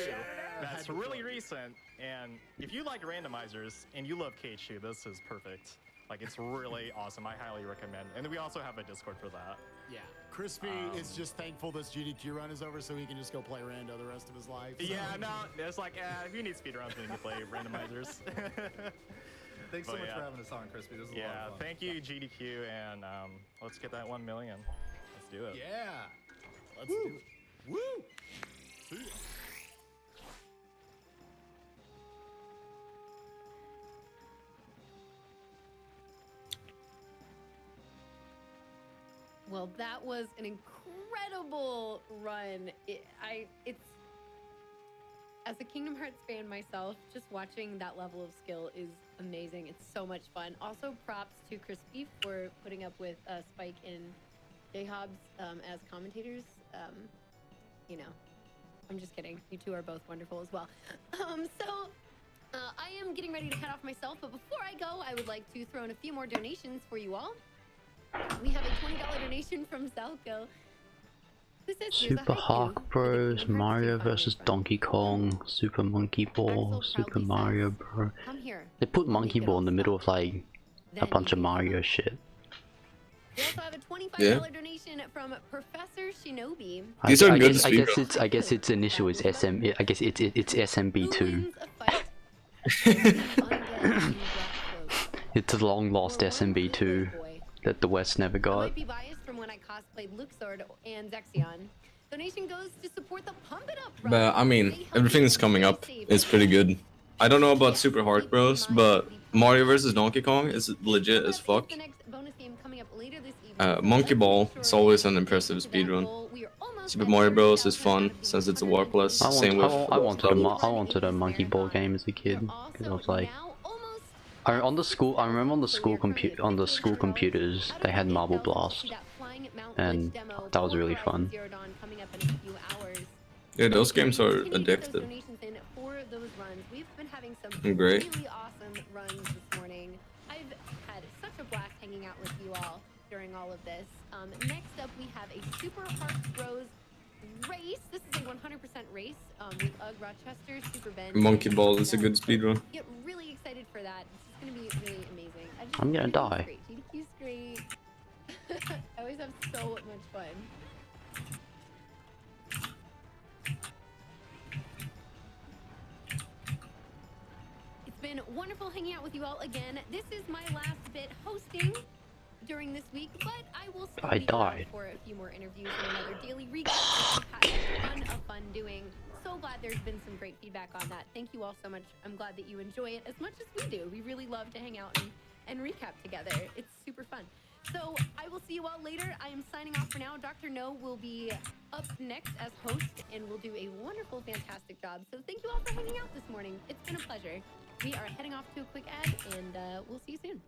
that's really recent. And if you like randomizers and you love Cage 2, this is perfect. Like, it's really awesome. I highly recommend. And then we also have a Discord for that. Yeah. Crispy is just thankful this GDQ run is over so he can just go play rando the rest of his life. So. Yeah, no, it's like, if you need speedruns, then you can play randomizers. Thanks so much for having us on, Crispy. This is a lot of fun. Thank you, GDQ, and let's get that 1 million. Let's do it. Yeah. Let's do it. Woo! See ya. Well, that was an incredible run. It's as a Kingdom Hearts fan myself, just watching that level of skill is amazing. It's so much fun. Also, props to Crispy for putting up with Spike and Jhobbs as commentators. You know, I'm just kidding. You two are both wonderful as well. I am getting ready to head off myself, but before I go, I would like to throw in a few more donations for you all. We have a $20 donation from Zalco. Super Hawk Bros, Mario vs Donkey Kong, Super Monkey Ball, Super Mario Bros. They put Monkey Ball in the middle of like a bunch of Mario shit. We also have a $25 Yeah. donation from Professor Shinobi. These are good I guess its initial is SM. I guess it's SMB2. It's a long lost SMB2 that the West never I got. might be biased from when I cosplayed Luxord and Zexion. Donation goes to support the Pump It Up run. But I mean, everything that's coming up is pretty good. I don't know about Super Hard Bros, but Mario vs Donkey Kong is legit as fuck. Monkey Ball is always an impressive speedrun. Super Mario Bros is fun since it's a War Plus. Same with. I wanted a Monkey Ball game as a kid because I was like, I remember on the school computers they had Marble Blast, and that was really fun. Yeah, those games are addictive. Great. Really awesome runs this morning. I've had such a blast hanging out with you all during all of this. Next up, we have a Super Heart Bros race. This is a 100% race with Ugg Rochester, Super Ben. Monkey Ball is a good speedrun. Get really excited for that. It's gonna be really amazing. I'm gonna die. GDQ's great. I always have so much fun. It's been wonderful hanging out with you all again. This is my last bit hosting during this week, but I will still I be died. around for a few more interviews and another daily recap. I've had a ton of fun doing. So glad there's been some great feedback on that. Thank you all so much. I'm glad that you enjoy it as much as we do. We really love to hang out and recap together. It's super fun. So I will see you all later. I am signing off for now. Dr. No will be up next as host and will do a wonderful, fantastic job. So thank you all for hanging out this morning. It's been a pleasure. We are heading off to a quick ad and we'll see you soon.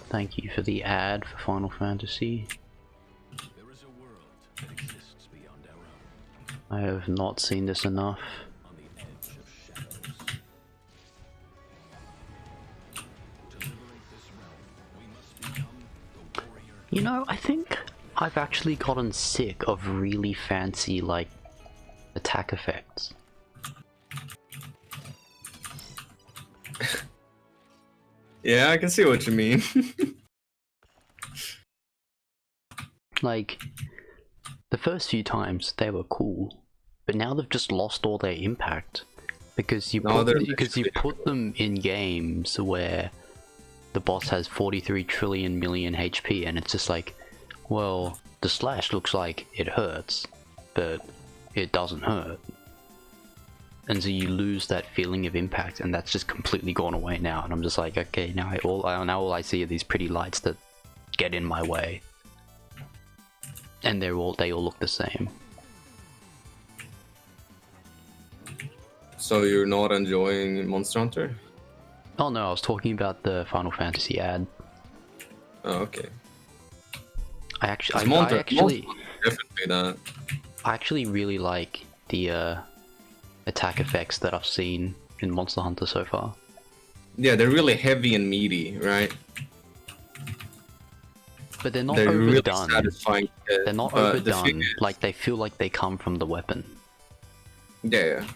Thank you for the ad for Final Fantasy. I have not seen this enough. You know, I think I've actually gotten sick of really fancy, like, attack effects. Yeah, I can see what you mean. Like, the first few times they were cool, but now they've just lost all their impact because you put them in games where the boss has 43 trillion million HP, and it's just like, well, the slash looks like it hurts, but it doesn't hurt. And so you lose that feeling of impact, and that's just completely gone away now. And I'm just like, okay, now all I see are these pretty lights that get in my way, and they all look the same. So you're not enjoying Monster Hunter? Oh no, I was talking about the Final Fantasy ad. Oh, okay. I actually definitely that. I actually really like the attack effects that I've seen in Monster Hunter so far. Yeah, they're really heavy and meaty, right? But they're not They're really overdone. satisfying, They're not but the overdone. thing is- Like they feel like they come from the weapon. Yeah.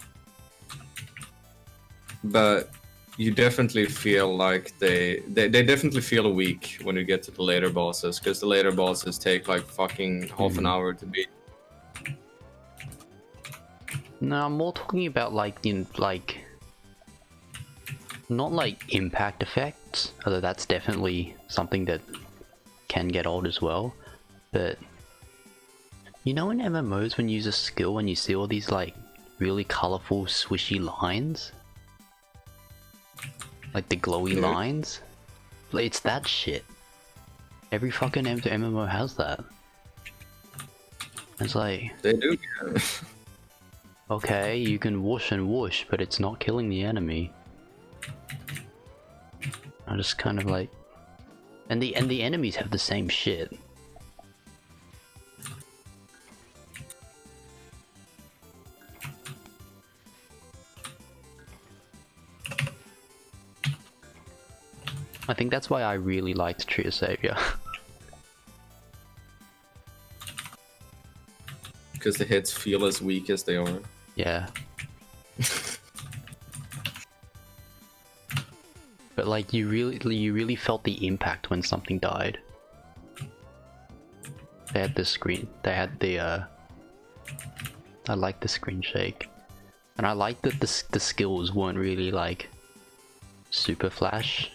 But you definitely feel like they definitely feel weak when you get to the later bosses, because the later bosses take like fucking half an hour to beat. No, I'm more talking about like not like impact effects, although that's definitely something that can get old as well. But you know, in MMOs when you use a skill and you see all these like really colorful swishy lines, like the glowy lines, it's that shit. Every fucking MMO has that. It's like, they do. Okay, you can whoosh and whoosh, but it's not killing the enemy. I just kind of like, and the enemies have the same shit. I think that's why I really liked Trio Savior. Because the hits feel as weak as they are. Yeah. But like you really felt the impact when something died. They had the screen. They had the I like the screen shake. And I like that the skills weren't really like super flash.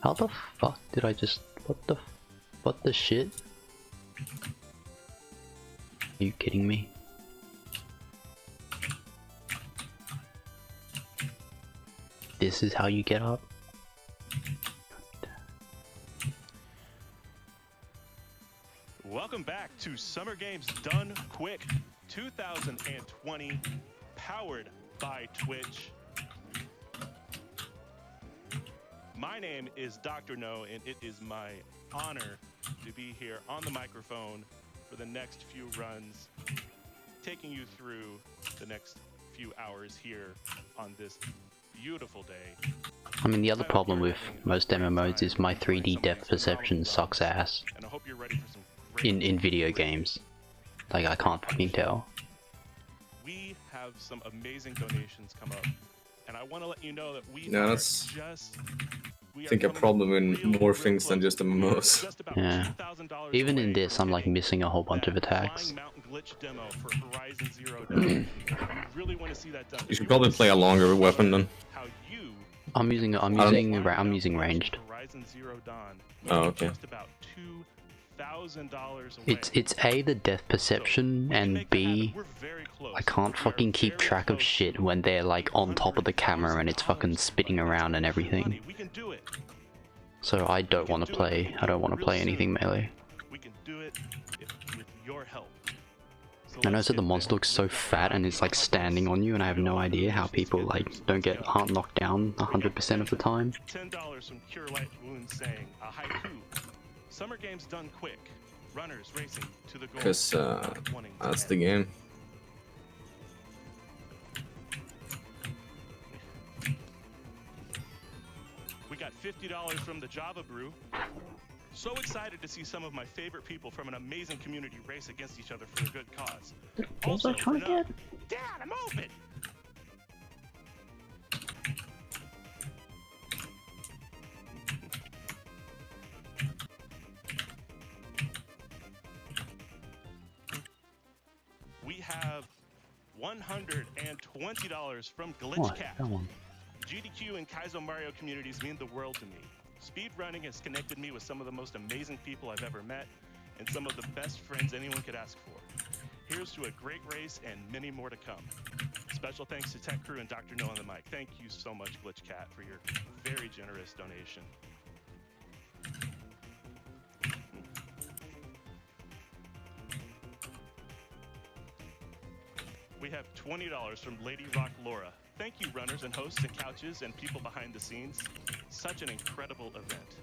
How the fuck did I just what the shit? Are you kidding me? This is how you get up? Welcome back to Summer Games Done Quick 2020, powered by Twitch. My name is Dr. No, and it is my honor to be here on the microphone for the next few runs, taking you through the next few hours here on this beautiful day. I mean, the other problem with most MMOs is my 3D depth perception sucks ass. And I hope you're ready for some in video games. Like, I can't fucking tell. We have some amazing donations come up, and I want to let you know that we No, are that's just I think a problem in more things than just MMOs. Yeah. Even in this, I'm like missing a whole bunch of attacks. You should probably play a longer weapon then. I'm using ranged. Oh, okay. It's A, the depth perception, and B, I can't fucking keep track of shit when they're like on top of the camera and it's fucking spinning around and everything. So I don't want to play. I don't want to play anything melee. I know, so the monster looks so fat and it's like standing on you, and I have no idea how people like aren't knocked down 100% of the time. $10 from Cure Light Wounds saying a haiku. Summer Games Done Quick. Runners racing to the goal. Because that's the game. We got $50 from the Java Brew. So excited to see some of my favorite people from an amazing community race against each other for a good cause. What was I trying to get? Dad, I'm open! We have $120 from GlitchCat. GDQ and Kaizo Mario communities mean the world to me. Speedrunning has connected me with some of the most amazing people I've ever met, and some of the best friends anyone could ask for. Here's to a great race and many more to come. Special thanks to Tech Crew and Dr. No on the mic. Thank you so much, GlitchCat, for your very generous donation. We have $20 from Lady Rock Laura. Thank you, runners and hosts and couches and people behind the scenes. Such an incredible event.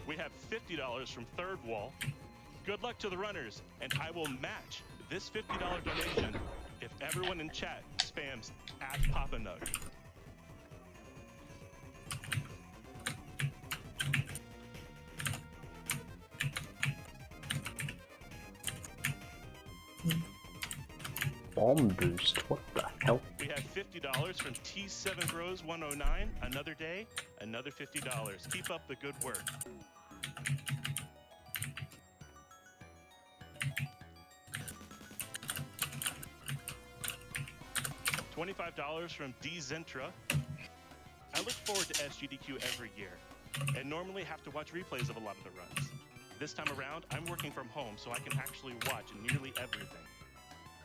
We have $50 from Third Wall. Good luck to the runners, and I will match this $50 donation if everyone in chat spams @PapaNug. Bomb boost, what the hell? We have $50 from T7 Bros 109. Another day, another $50. Keep up the good work. $25 from D Zentra. I look forward to SGDQ every year, and normally have to watch replays of a lot of the runs. This time around, I'm working from home, so I can actually watch nearly everything.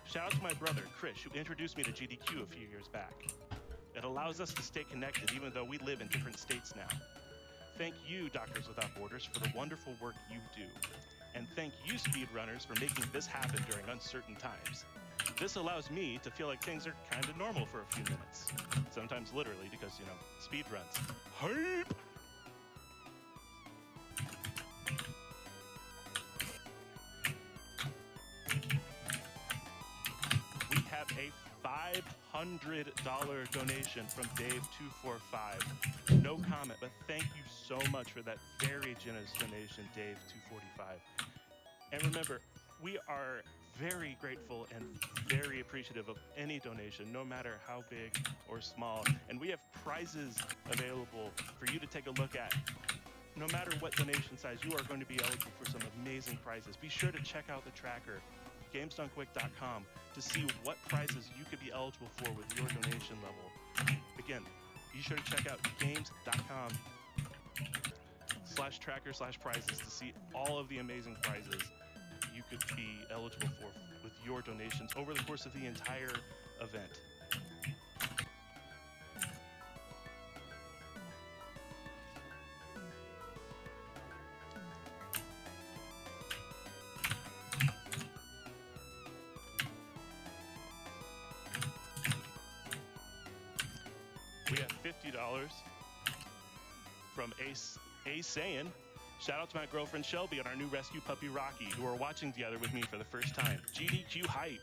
Shout out to my brother, Krish, who introduced me to GDQ a few years back. It allows us to stay connected even though we live in different states now. Thank you, Doctors Without Borders, for the wonderful work you do. And thank you, speedrunners, for making this happen during uncertain times. This allows me to feel like things are kind of normal for a few minutes. Sometimes literally because, you know, speedruns. Hype! a $500 donation from Dave245. No comment, but thank you so much for that very generous donation, Dave245. And remember, we are very grateful and very appreciative of any donation, no matter how big or small. And we have prizes available for you to take a look at. No matter what donation size, you are going to be eligible for some amazing prizes. Be sure to check out the tracker, GamesDoneQuick.com, to see what prizes you could be eligible for with your donation level. Again, be sure to check out games.com/tracker/prizes to see all of the amazing prizes you could be eligible for with your donations over the course of the entire event. We have $50 from Ace Sayin. Shout out to my girlfriend Shelby and our new rescue puppy Rocky, who are watching together with me for the first time. GDQ hype.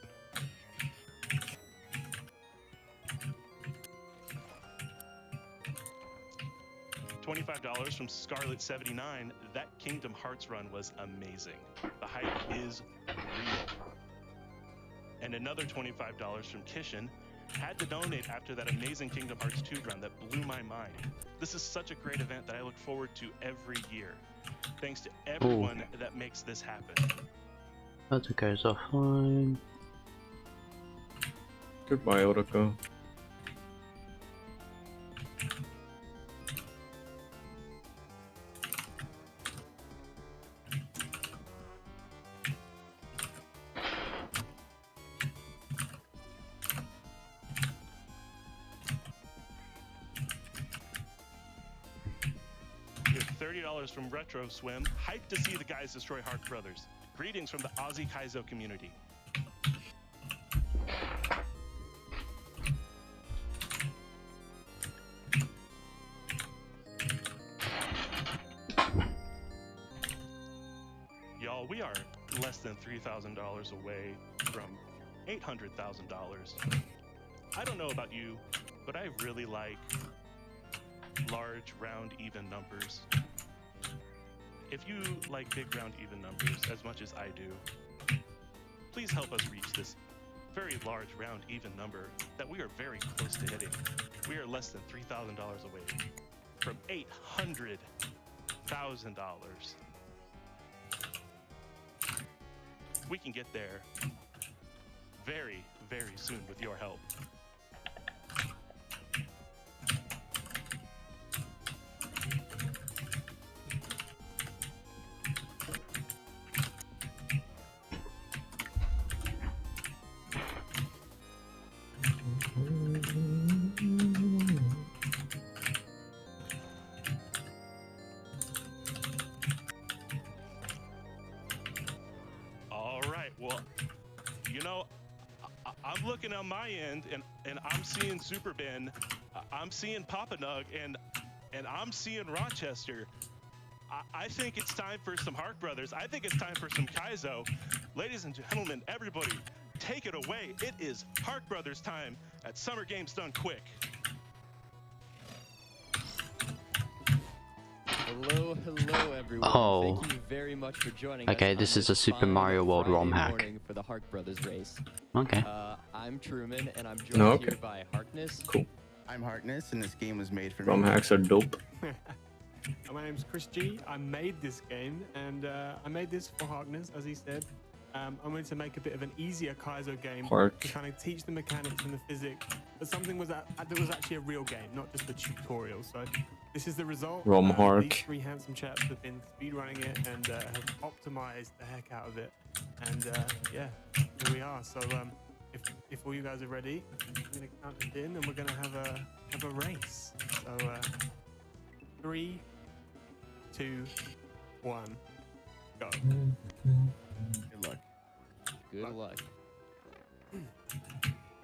$25 from Scarlet79. That Kingdom Hearts run was amazing. The hype is real. And another $25 from Kishin. Had to donate after that amazing Kingdom Hearts 2 run that blew my mind. This is such a great event that I look forward to every year. Thanks to everyone that makes this happen. That goes offline. Goodbye, Oroko. $30 from Retro Swim. Hyped to see the guys destroy Hark Brothers. Greetings from the Aussie Kaizo community. Y'all, we are less than $3,000 away from $800,000. I don't know about you, but I really like large, round, even numbers. If you like big, round, even numbers as much as I do, please help us reach this very large, round, even number that we are very close to hitting. We are less than $3,000 away from $800,000. We can get there very, very soon with your help. I'm looking on my end, and I'm seeing Super Ben, I'm seeing Papa Nug, and I'm seeing Rochester. I think it's time for some Hark Brothers. I think it's time for some Kaizo. Ladies and gentlemen, everybody, take it away. It is Hark Brothers time at Summer Games Done Quick. Hello, everyone. Oh. Thank you very much for joining Okay, us this on is a Super Mario World Friday ROM hack. morning for the Hark Brothers race. Okay. I'm Truman, and I'm joined here by Harkness. Cool. I'm Harkness, and this game was made for ROM me. hacks are dope. My name's Chris G. I made this game, and I made this for Harkness, as he said. I wanted to make a bit of an easier Kaizo game Hark. to kind of teach the mechanics and the physics, but something that was actually a real game, not just a tutorial. So this is the result. ROM Hark. These three handsome chaps have been speedrunning it and have optimized the heck out of it. And yeah, here we are. So if all you guys are ready, I'm gonna count it in, and we're gonna have a race. So 3, 2, 1, go. Good luck. Good luck.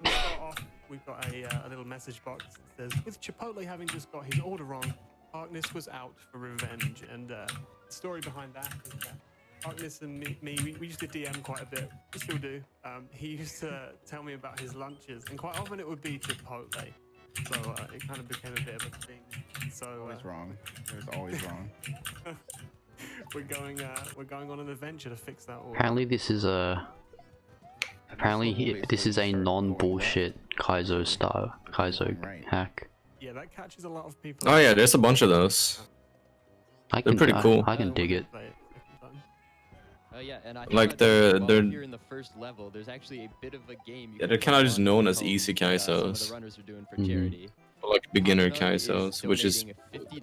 To start off, we've got a little message box that says, with Chipotle having just got his order wrong, Harkness was out for revenge. And the story behind that is that Harkness and me, we used to DM quite a bit. We still do. He used to tell me about his lunches, and quite often it would be Chipotle. So it kind of became a bit of a thing. So Always wrong. It was always wrong. we're going on an adventure to fix that order. Apparently this is a non-bullshit Kaizo style hack. Yeah, that catches a lot of people. Oh yeah, there's a bunch of those. They're pretty cool. I can dig it. Yeah, and I Like they're they're here in the first level. There's actually a bit of a game. yeah, they're kind of just known as easy Kaisos. The runners are doing for charity. Or like beginner Kaisos, which is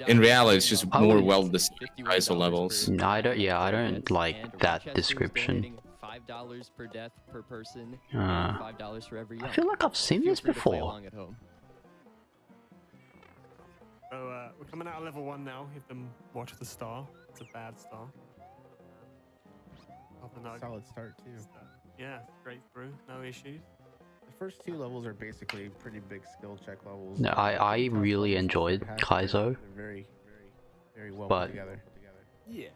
in reality it's just more well-designed Kaiso levels. No, I don't like that description. $5 per death per person. Uh, $5 for every. I feel like I've seen this before. So we're coming out of level 1 now. Give them watch the star. It's a bad star. Solid start too. Yeah, straight through, no issues. The first 2 levels are basically pretty big skill check levels. No, I really enjoyed Kaizo, They're very well but put together. Yeah.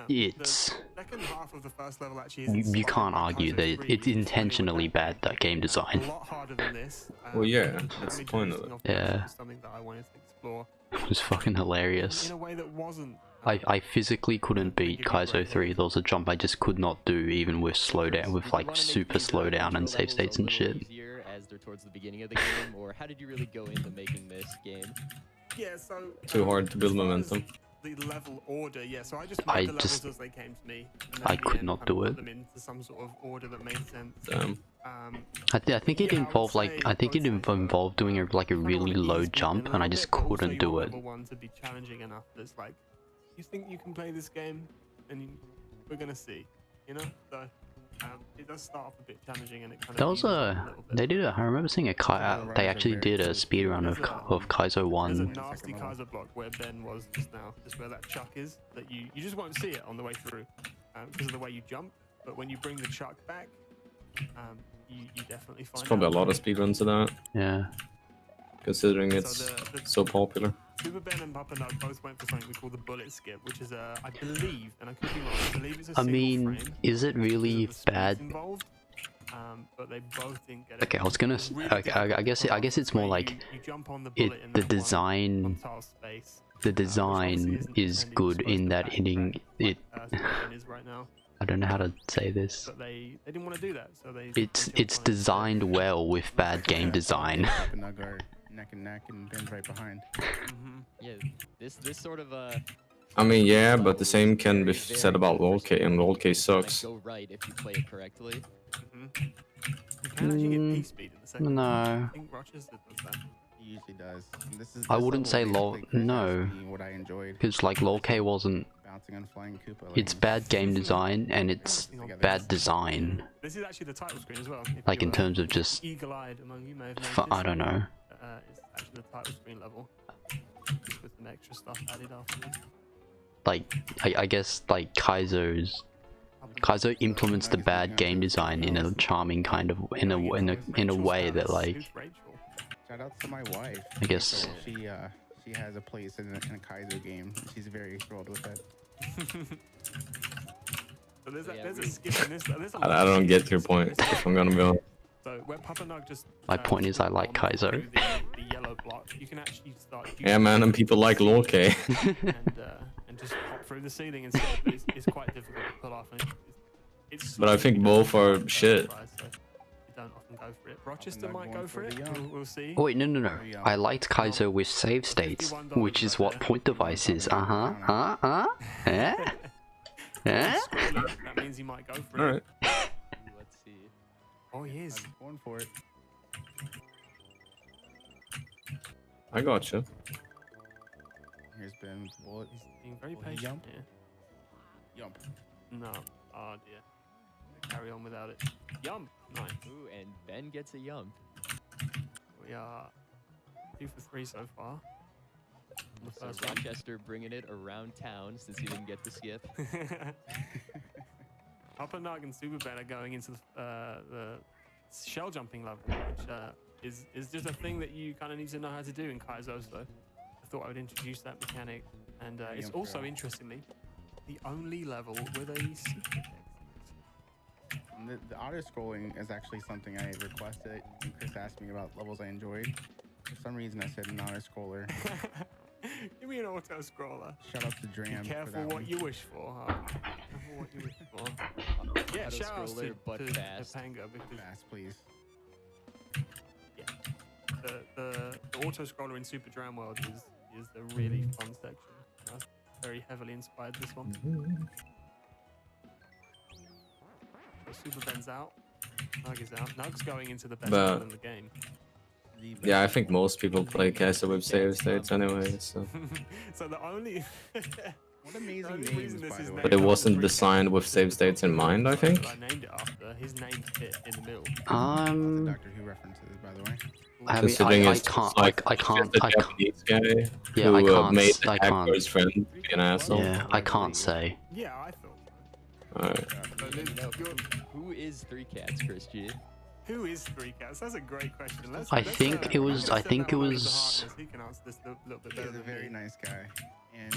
it's The second half of the first level actually you can't argue that it's intentionally bad, that game design. a lot harder than this. Well, yeah, that's the point of it. Yeah, Something that I wanted to explore it was fucking hilarious. in a way that wasn't. I physically couldn't beat Kaizo 3. There was a jump I just could not do, even with slowdown, with like super slowdown and save states and shit. As they're towards the beginning of the game, or how did you really go into making this game? Yeah, so Too hard to build momentum. the level order, yeah. So I just made the levels as they came to me. And I at the could end, not kind do of it. put them into some sort of order that made sense. Damn. I think it involved involved doing like a really low jump, and I just couldn't do it. Level 1 to be challenging enough. That's like, you think you can play this game, and we're gonna see, you know. So it does start off a bit challenging, and it kind of. That was I remember seeing they actually did a speedrun of Kaizo There's a 1. nasty Kaizo block where Ben was just now, just where that chuck is. That you just won't see it on the way through, because of the way you jump. But when you bring the chuck back, you definitely find. There's probably a out. lot of speedruns of that. Yeah. Considering it's so popular. Super Ben and Papa Nug both went for something we call the bullet skip, which is I believe, and I could be wrong, I believe it's a I single mean, frame. is it really bad? Involved, but they both didn't get it. Okay, I was gonna. I guess it's more like you jump on the bullet in the that design. tile space. The design is good in that it. Is right now. I don't know how to say this. But they didn't want to do that, so they. It's designed well with bad game design. Papa Nug are neck and neck, and Ben's right behind. Yeah, this sort of I mean, yeah, but the same can be said about LOLK, and LOLK sucks. go right if you play it correctly. You can actually get P-speed in the second. No. I think Rochester does that. He usually does. And this I wouldn't say level LOL. basically No. has to be what I enjoyed. Because like LOLK wasn't. Bouncing on flying Koopa. It's bad game design and it's bad design. This is actually the title screen as well. Like in terms of just. Eagle-eyed among you may have noticed. I don't know. It's actually the title screen level, just with some extra stuff added afterwards. Like I guess like Kaizo implements the bad game design in a charming kind of in a way that like. Shout out to my wife. I guess. Rachel. She has a place in a Kaizo game. She's very thrilled with it. So there's a skip in this. There's a I don't get your point, if I'm gonna be honest. So where Papa Nug just. My point is I like Kaizo. The yellow block. You can actually start. Yeah, man, and people like LOLK. and just hop through the ceiling instead. But it's quite difficult to pull off. And it's But I think both are shit. don't often go for it. Rochester might go for it. We'll see. Oh wait, no. I liked Kaizo with save states, which is what point device is. Yeah? Yeah? That means he might go for it. Alright. Let's see. Oh, he is. I'm going for it. I gotcha. Here's Ben with the bullet. He's being very Will he patient jump? here. Jump. No. Oh dear. Carry on without it. Yum. Nice. Ooh, and Ben gets a yump. We are 2 for 3 so far. The So first one. Rochester bringing it around town since he didn't get the skip. Papa Nug and Super Ben are going into the shell jumping level, which is just a thing that you kind of need to know how to do in Kaizo. So I thought I would introduce that mechanic, and it's also interestingly the only level with a secret The auto scrolling is actually something I requested. And Chris asked me about levels I enjoyed. For some reason, I said an auto scroller. Give me an auto scroller. Shout out to Dram. Be careful for that what one. you wish for, huh? Careful what you wish for. Yeah, shout out to Topanga because fast, please. Yeah, the auto scroller in Super Dram World is a really fun section. I very heavily inspired this one. Super Ben's out. Nug is out. Nug's going into the best But- run in the game. Yeah, I think most people play Kaiser with save states anyway, so. So the only What amazing the only names, reason this by is the way. But it wasn't designed with save states in mind, I think. I named it after his name fit in the middle. Doctor Who references, by the way. I mean, Considering I it's just can't, like I can't, just a I can't. Japanese guy Yeah, who I can't. made the I hack can't. for his friend to be an asshole. Yeah, I can't say. Yeah, I thought. Alright. Who is Three Cats, Chris G? Who is Three Cats? That's a great question. I think it was. I think it was. He can answer this a little bit He's better a than very me. nice guy. And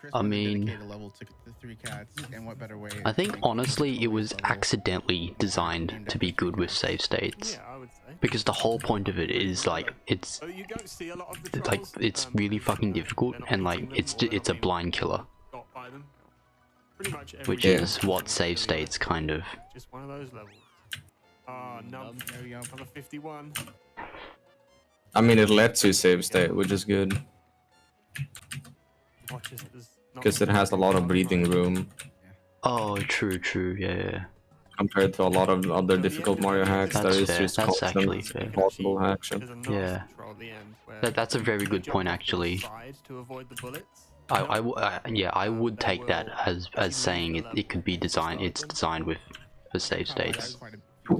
Chris I wanted to mean- dedicate a level to the Three Cats, and what better way? I think honestly, it was accidentally designed to be good with save states. Yeah, I would say. Because the whole point of it is like it's So you don't see a lot of the like trolls, it's really fucking difficult and like it's a blind killer, got by them. Pretty much every which game. is what save states kind of. Just one of those levels. Ah, number 51. I mean, it lets you save state, which is good. Rochester's not Because it has a lot of breathing room Oh, true, yeah. compared to a lot of other difficult Mario hacks that That's is fair, just that's constant actually fair. impossible action. Yeah. That's a very good point actually. To avoid the bullets. Yeah, I would take that as saying it could be designed. It's designed with for save states. Yeah,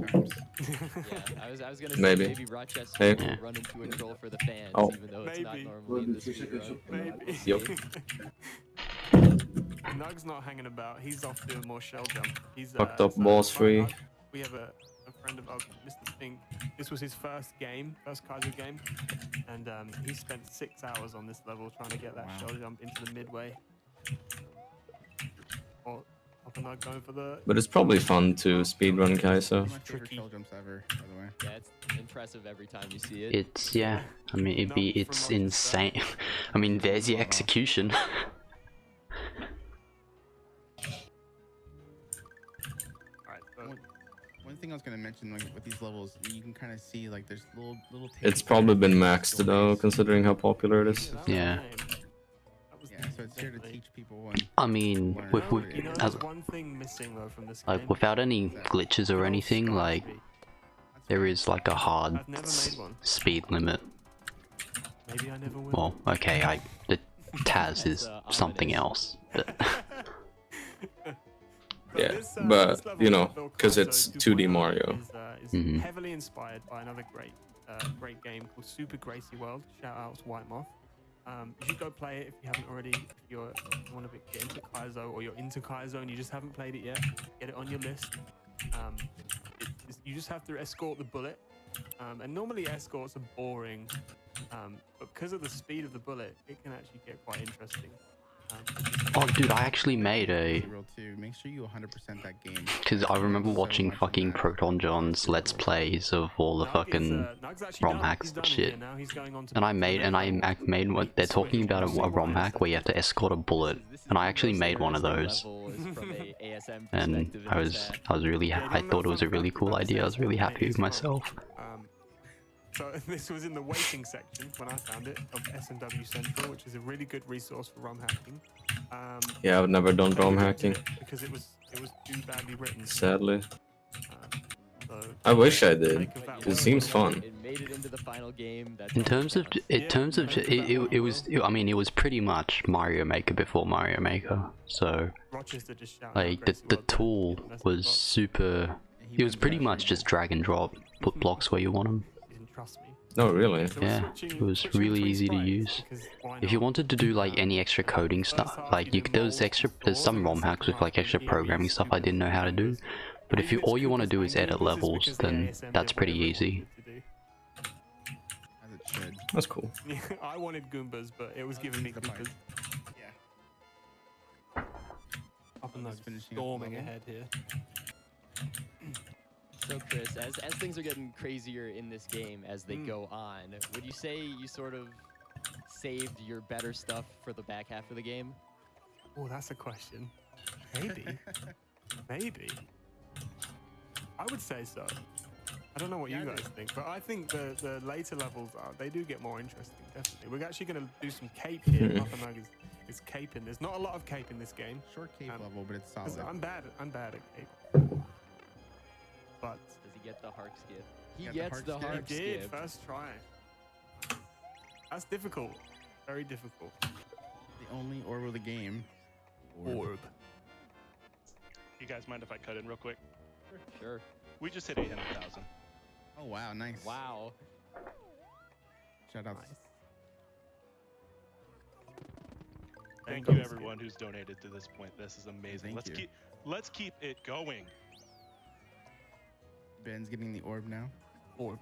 I was gonna say Maybe. maybe Rochester Hey. will run into a troll for the fans, Oh. even though it's not Maybe. normally in the speedrun. Maybe. Yup. Nug's not hanging about. He's off doing more shell jump. He's Fucked up so boss free. Nug, we have a friend of ours, Mr. Fink. This was his first Kaiser game, and he spent 6 hours on this level trying to get that shell jump into the midway. Or Nug going for the. But it's probably fun to speedrun Kaiser. My favorite shell jumps ever, by the way. Yeah, it's impressive every time you see it. It's yeah. I mean, it's insane. I mean, there's the execution. One thing I was gonna mention, like with these levels, you can kind of see like there's little. It's probably been maxed though, considering how popular it is. Yeah. Yeah, so it's here to teach people. And I mean, with You know, as, there's one thing missing though from this like game. without any glitches or anything, like there is like a hard speed limit. Maybe I never will. Well, okay, the Taz is something else, but Yeah, but you know, because it's 2D Mario. Is Mhm. heavily inspired by another great game called Super Gracie World. Shout out to White Moth. You should go play it if you haven't already. If you want to get into Kaizo, or you're into Kaizo and you just haven't played it yet, get it on your list. You just have to escort the bullet, and normally escorts are boring, but because of the speed of the bullet, it can actually get quite interesting. oh, dude, I actually made a. Real too. Make sure you 100% that game. Because I remember watching fucking Proton John's Let's Plays of all the fucking ROM hacks and shit. And I made what they're talking about a ROM hack where you have to escort a bullet. And I actually made one of those. And I was really, I thought it was a really cool idea. I was really happy with myself. So this was in the waiting section when I found it of SMW Central, which is a really good resource for ROM hacking. Yeah, I've never done ROM hacking, because it was too badly written. sadly. So I wish I did. It seems fun. It made it into the final game. That's In terms of, it was, I mean, it was pretty much Mario Maker before Mario Maker. So, Rochester just shouted like, the tool was super, it was pretty much just drag and drop, put blocks where you want them. Trust me. No, really? Yeah, it was really easy to use. If you wanted to do like any extra coding stuff, like there's some ROM hacks with like extra programming stuff I didn't know how to do. But if all you want to do is edit levels, then that's pretty easy. As it should. That's cool. I wanted Goombas, but it was giving me Goombas. Papa Nug's finishing up storming level. ahead here. So Chris, as things are getting crazier in this game as they go on, would you say you sort of saved your better stuff for the back half of the game? Oh, that's a question. Maybe. Maybe. I would say so. I don't know what you guys think, but I think the later levels they do get more interesting, definitely. We're actually going to do some cape here. Papa Nug is caping. There's not a lot of cape in this game. Short cape level, but it's solid. I'm bad at cape. But does he get the Hark skip? He Got the gets the Hark Hark he did skip. first try. That's difficult. Very difficult. The only orb of the game. Orb. You guys mind if I cut in real quick? Sure. We just hit 800,000. Oh wow, nice. Wow. Shout out. Thank you everyone who's donated to this point. This is amazing. Thank Let's keep it going. Ben's getting the orb now. Orb.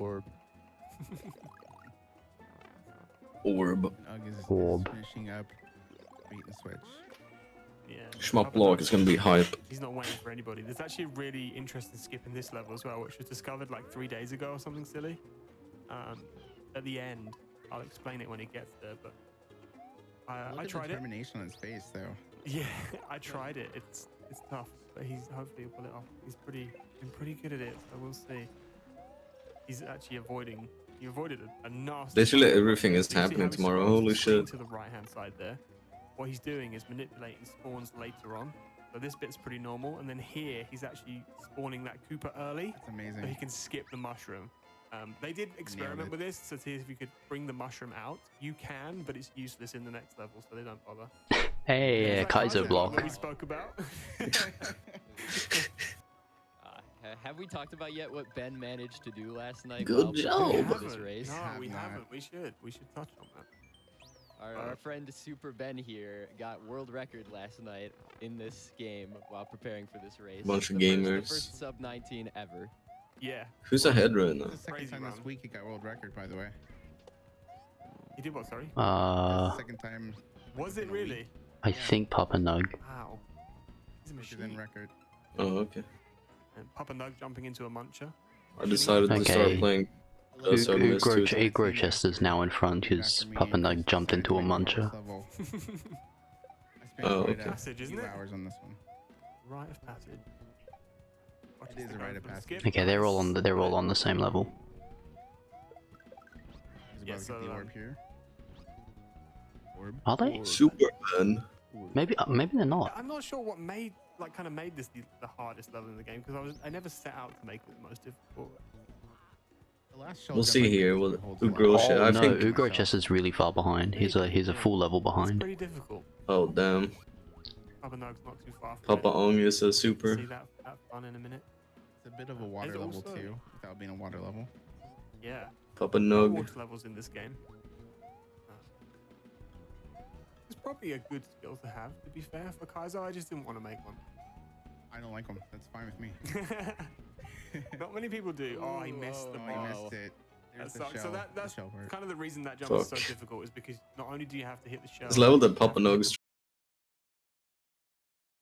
Orb. Ugg is finishing up, beat and switch. Yeah. Schmuck block is gonna be hype. He's not waiting for anybody. There's actually a really interesting skip in this level as well, which was discovered like 3 days ago or something silly. At the end, I'll explain it when it gets there. But Look I at tried the it. determination on his face, though. Yeah, I tried it. It's tough, but hopefully he'll pull it off. He's been pretty good at it, so we'll see. He's actually avoiding. He avoided a nasty. Literally shot. everything is So you see how happening he tomorrow. scrolls Holy the screen shit. To the right hand side there. What he's doing is manipulating spawns later on. So this bit's pretty normal, and then here he's actually spawning that Koopa early. That's amazing. So he can skip the mushroom. They did experiment with this to see if you could bring the mushroom out. You can, but it's useless in the next level, so they don't bother. Hey, Kaiser block. What we spoke about. Have we talked about yet what Ben managed to do last night? Good while job. preparing for this race? No, we haven't. We should touch on that. Our friend Super Ben here got world record last night in this game while preparing for this race. Bunch of The gamers. first sub 19 ever. Yeah. Who's ahead right now? The second time this week he got world record, by the way. He did what? Sorry. That's the second time. Was it really? I think Papa Nug. Wow. He's a Which machine. is in record. Oh, okay. And Papa Nug jumping into a muncher. I decided to start Okay. playing Sodomist too. Ugro Chester's now in front because Papa Nug jumped into a muncher. Level. I spent Oh, quite okay. Passage, a isn't few it? hours on this one. Rite of passage. Watch It this is a thing rite go of for the passage. skip. Okay, they're all on the same level. He's Yeah, about to so, get the orb here. Orb. Are they? Super Ben. Maybe they're not. I'm not sure what made this the hardest level in the game because I never set out to make it the most difficult. The last We'll see here. Well, Oh Ugro shit. I no, think. Ugro Chester's really far behind. He's a full level It's behind. pretty difficult. Oh damn. Papa Nug's not too far from Papa it. Ong is a We'll super. see that fun in a minute. It's a bit of a water There's level also- too, without being a water level. Yeah. Papa No Nug. water levels in this game. It's probably a good skill to have, to be fair. For Kaiser, I just didn't want to make one. I don't like them. That's fine with me. Not many people do. Oh, he missed the Oh, bar. he missed it. That There's the sucks. shell. So the that's shell part. kind of the reason that jump is so Fuck. difficult is because not only do you have to hit the shell. This level that Papa Nug is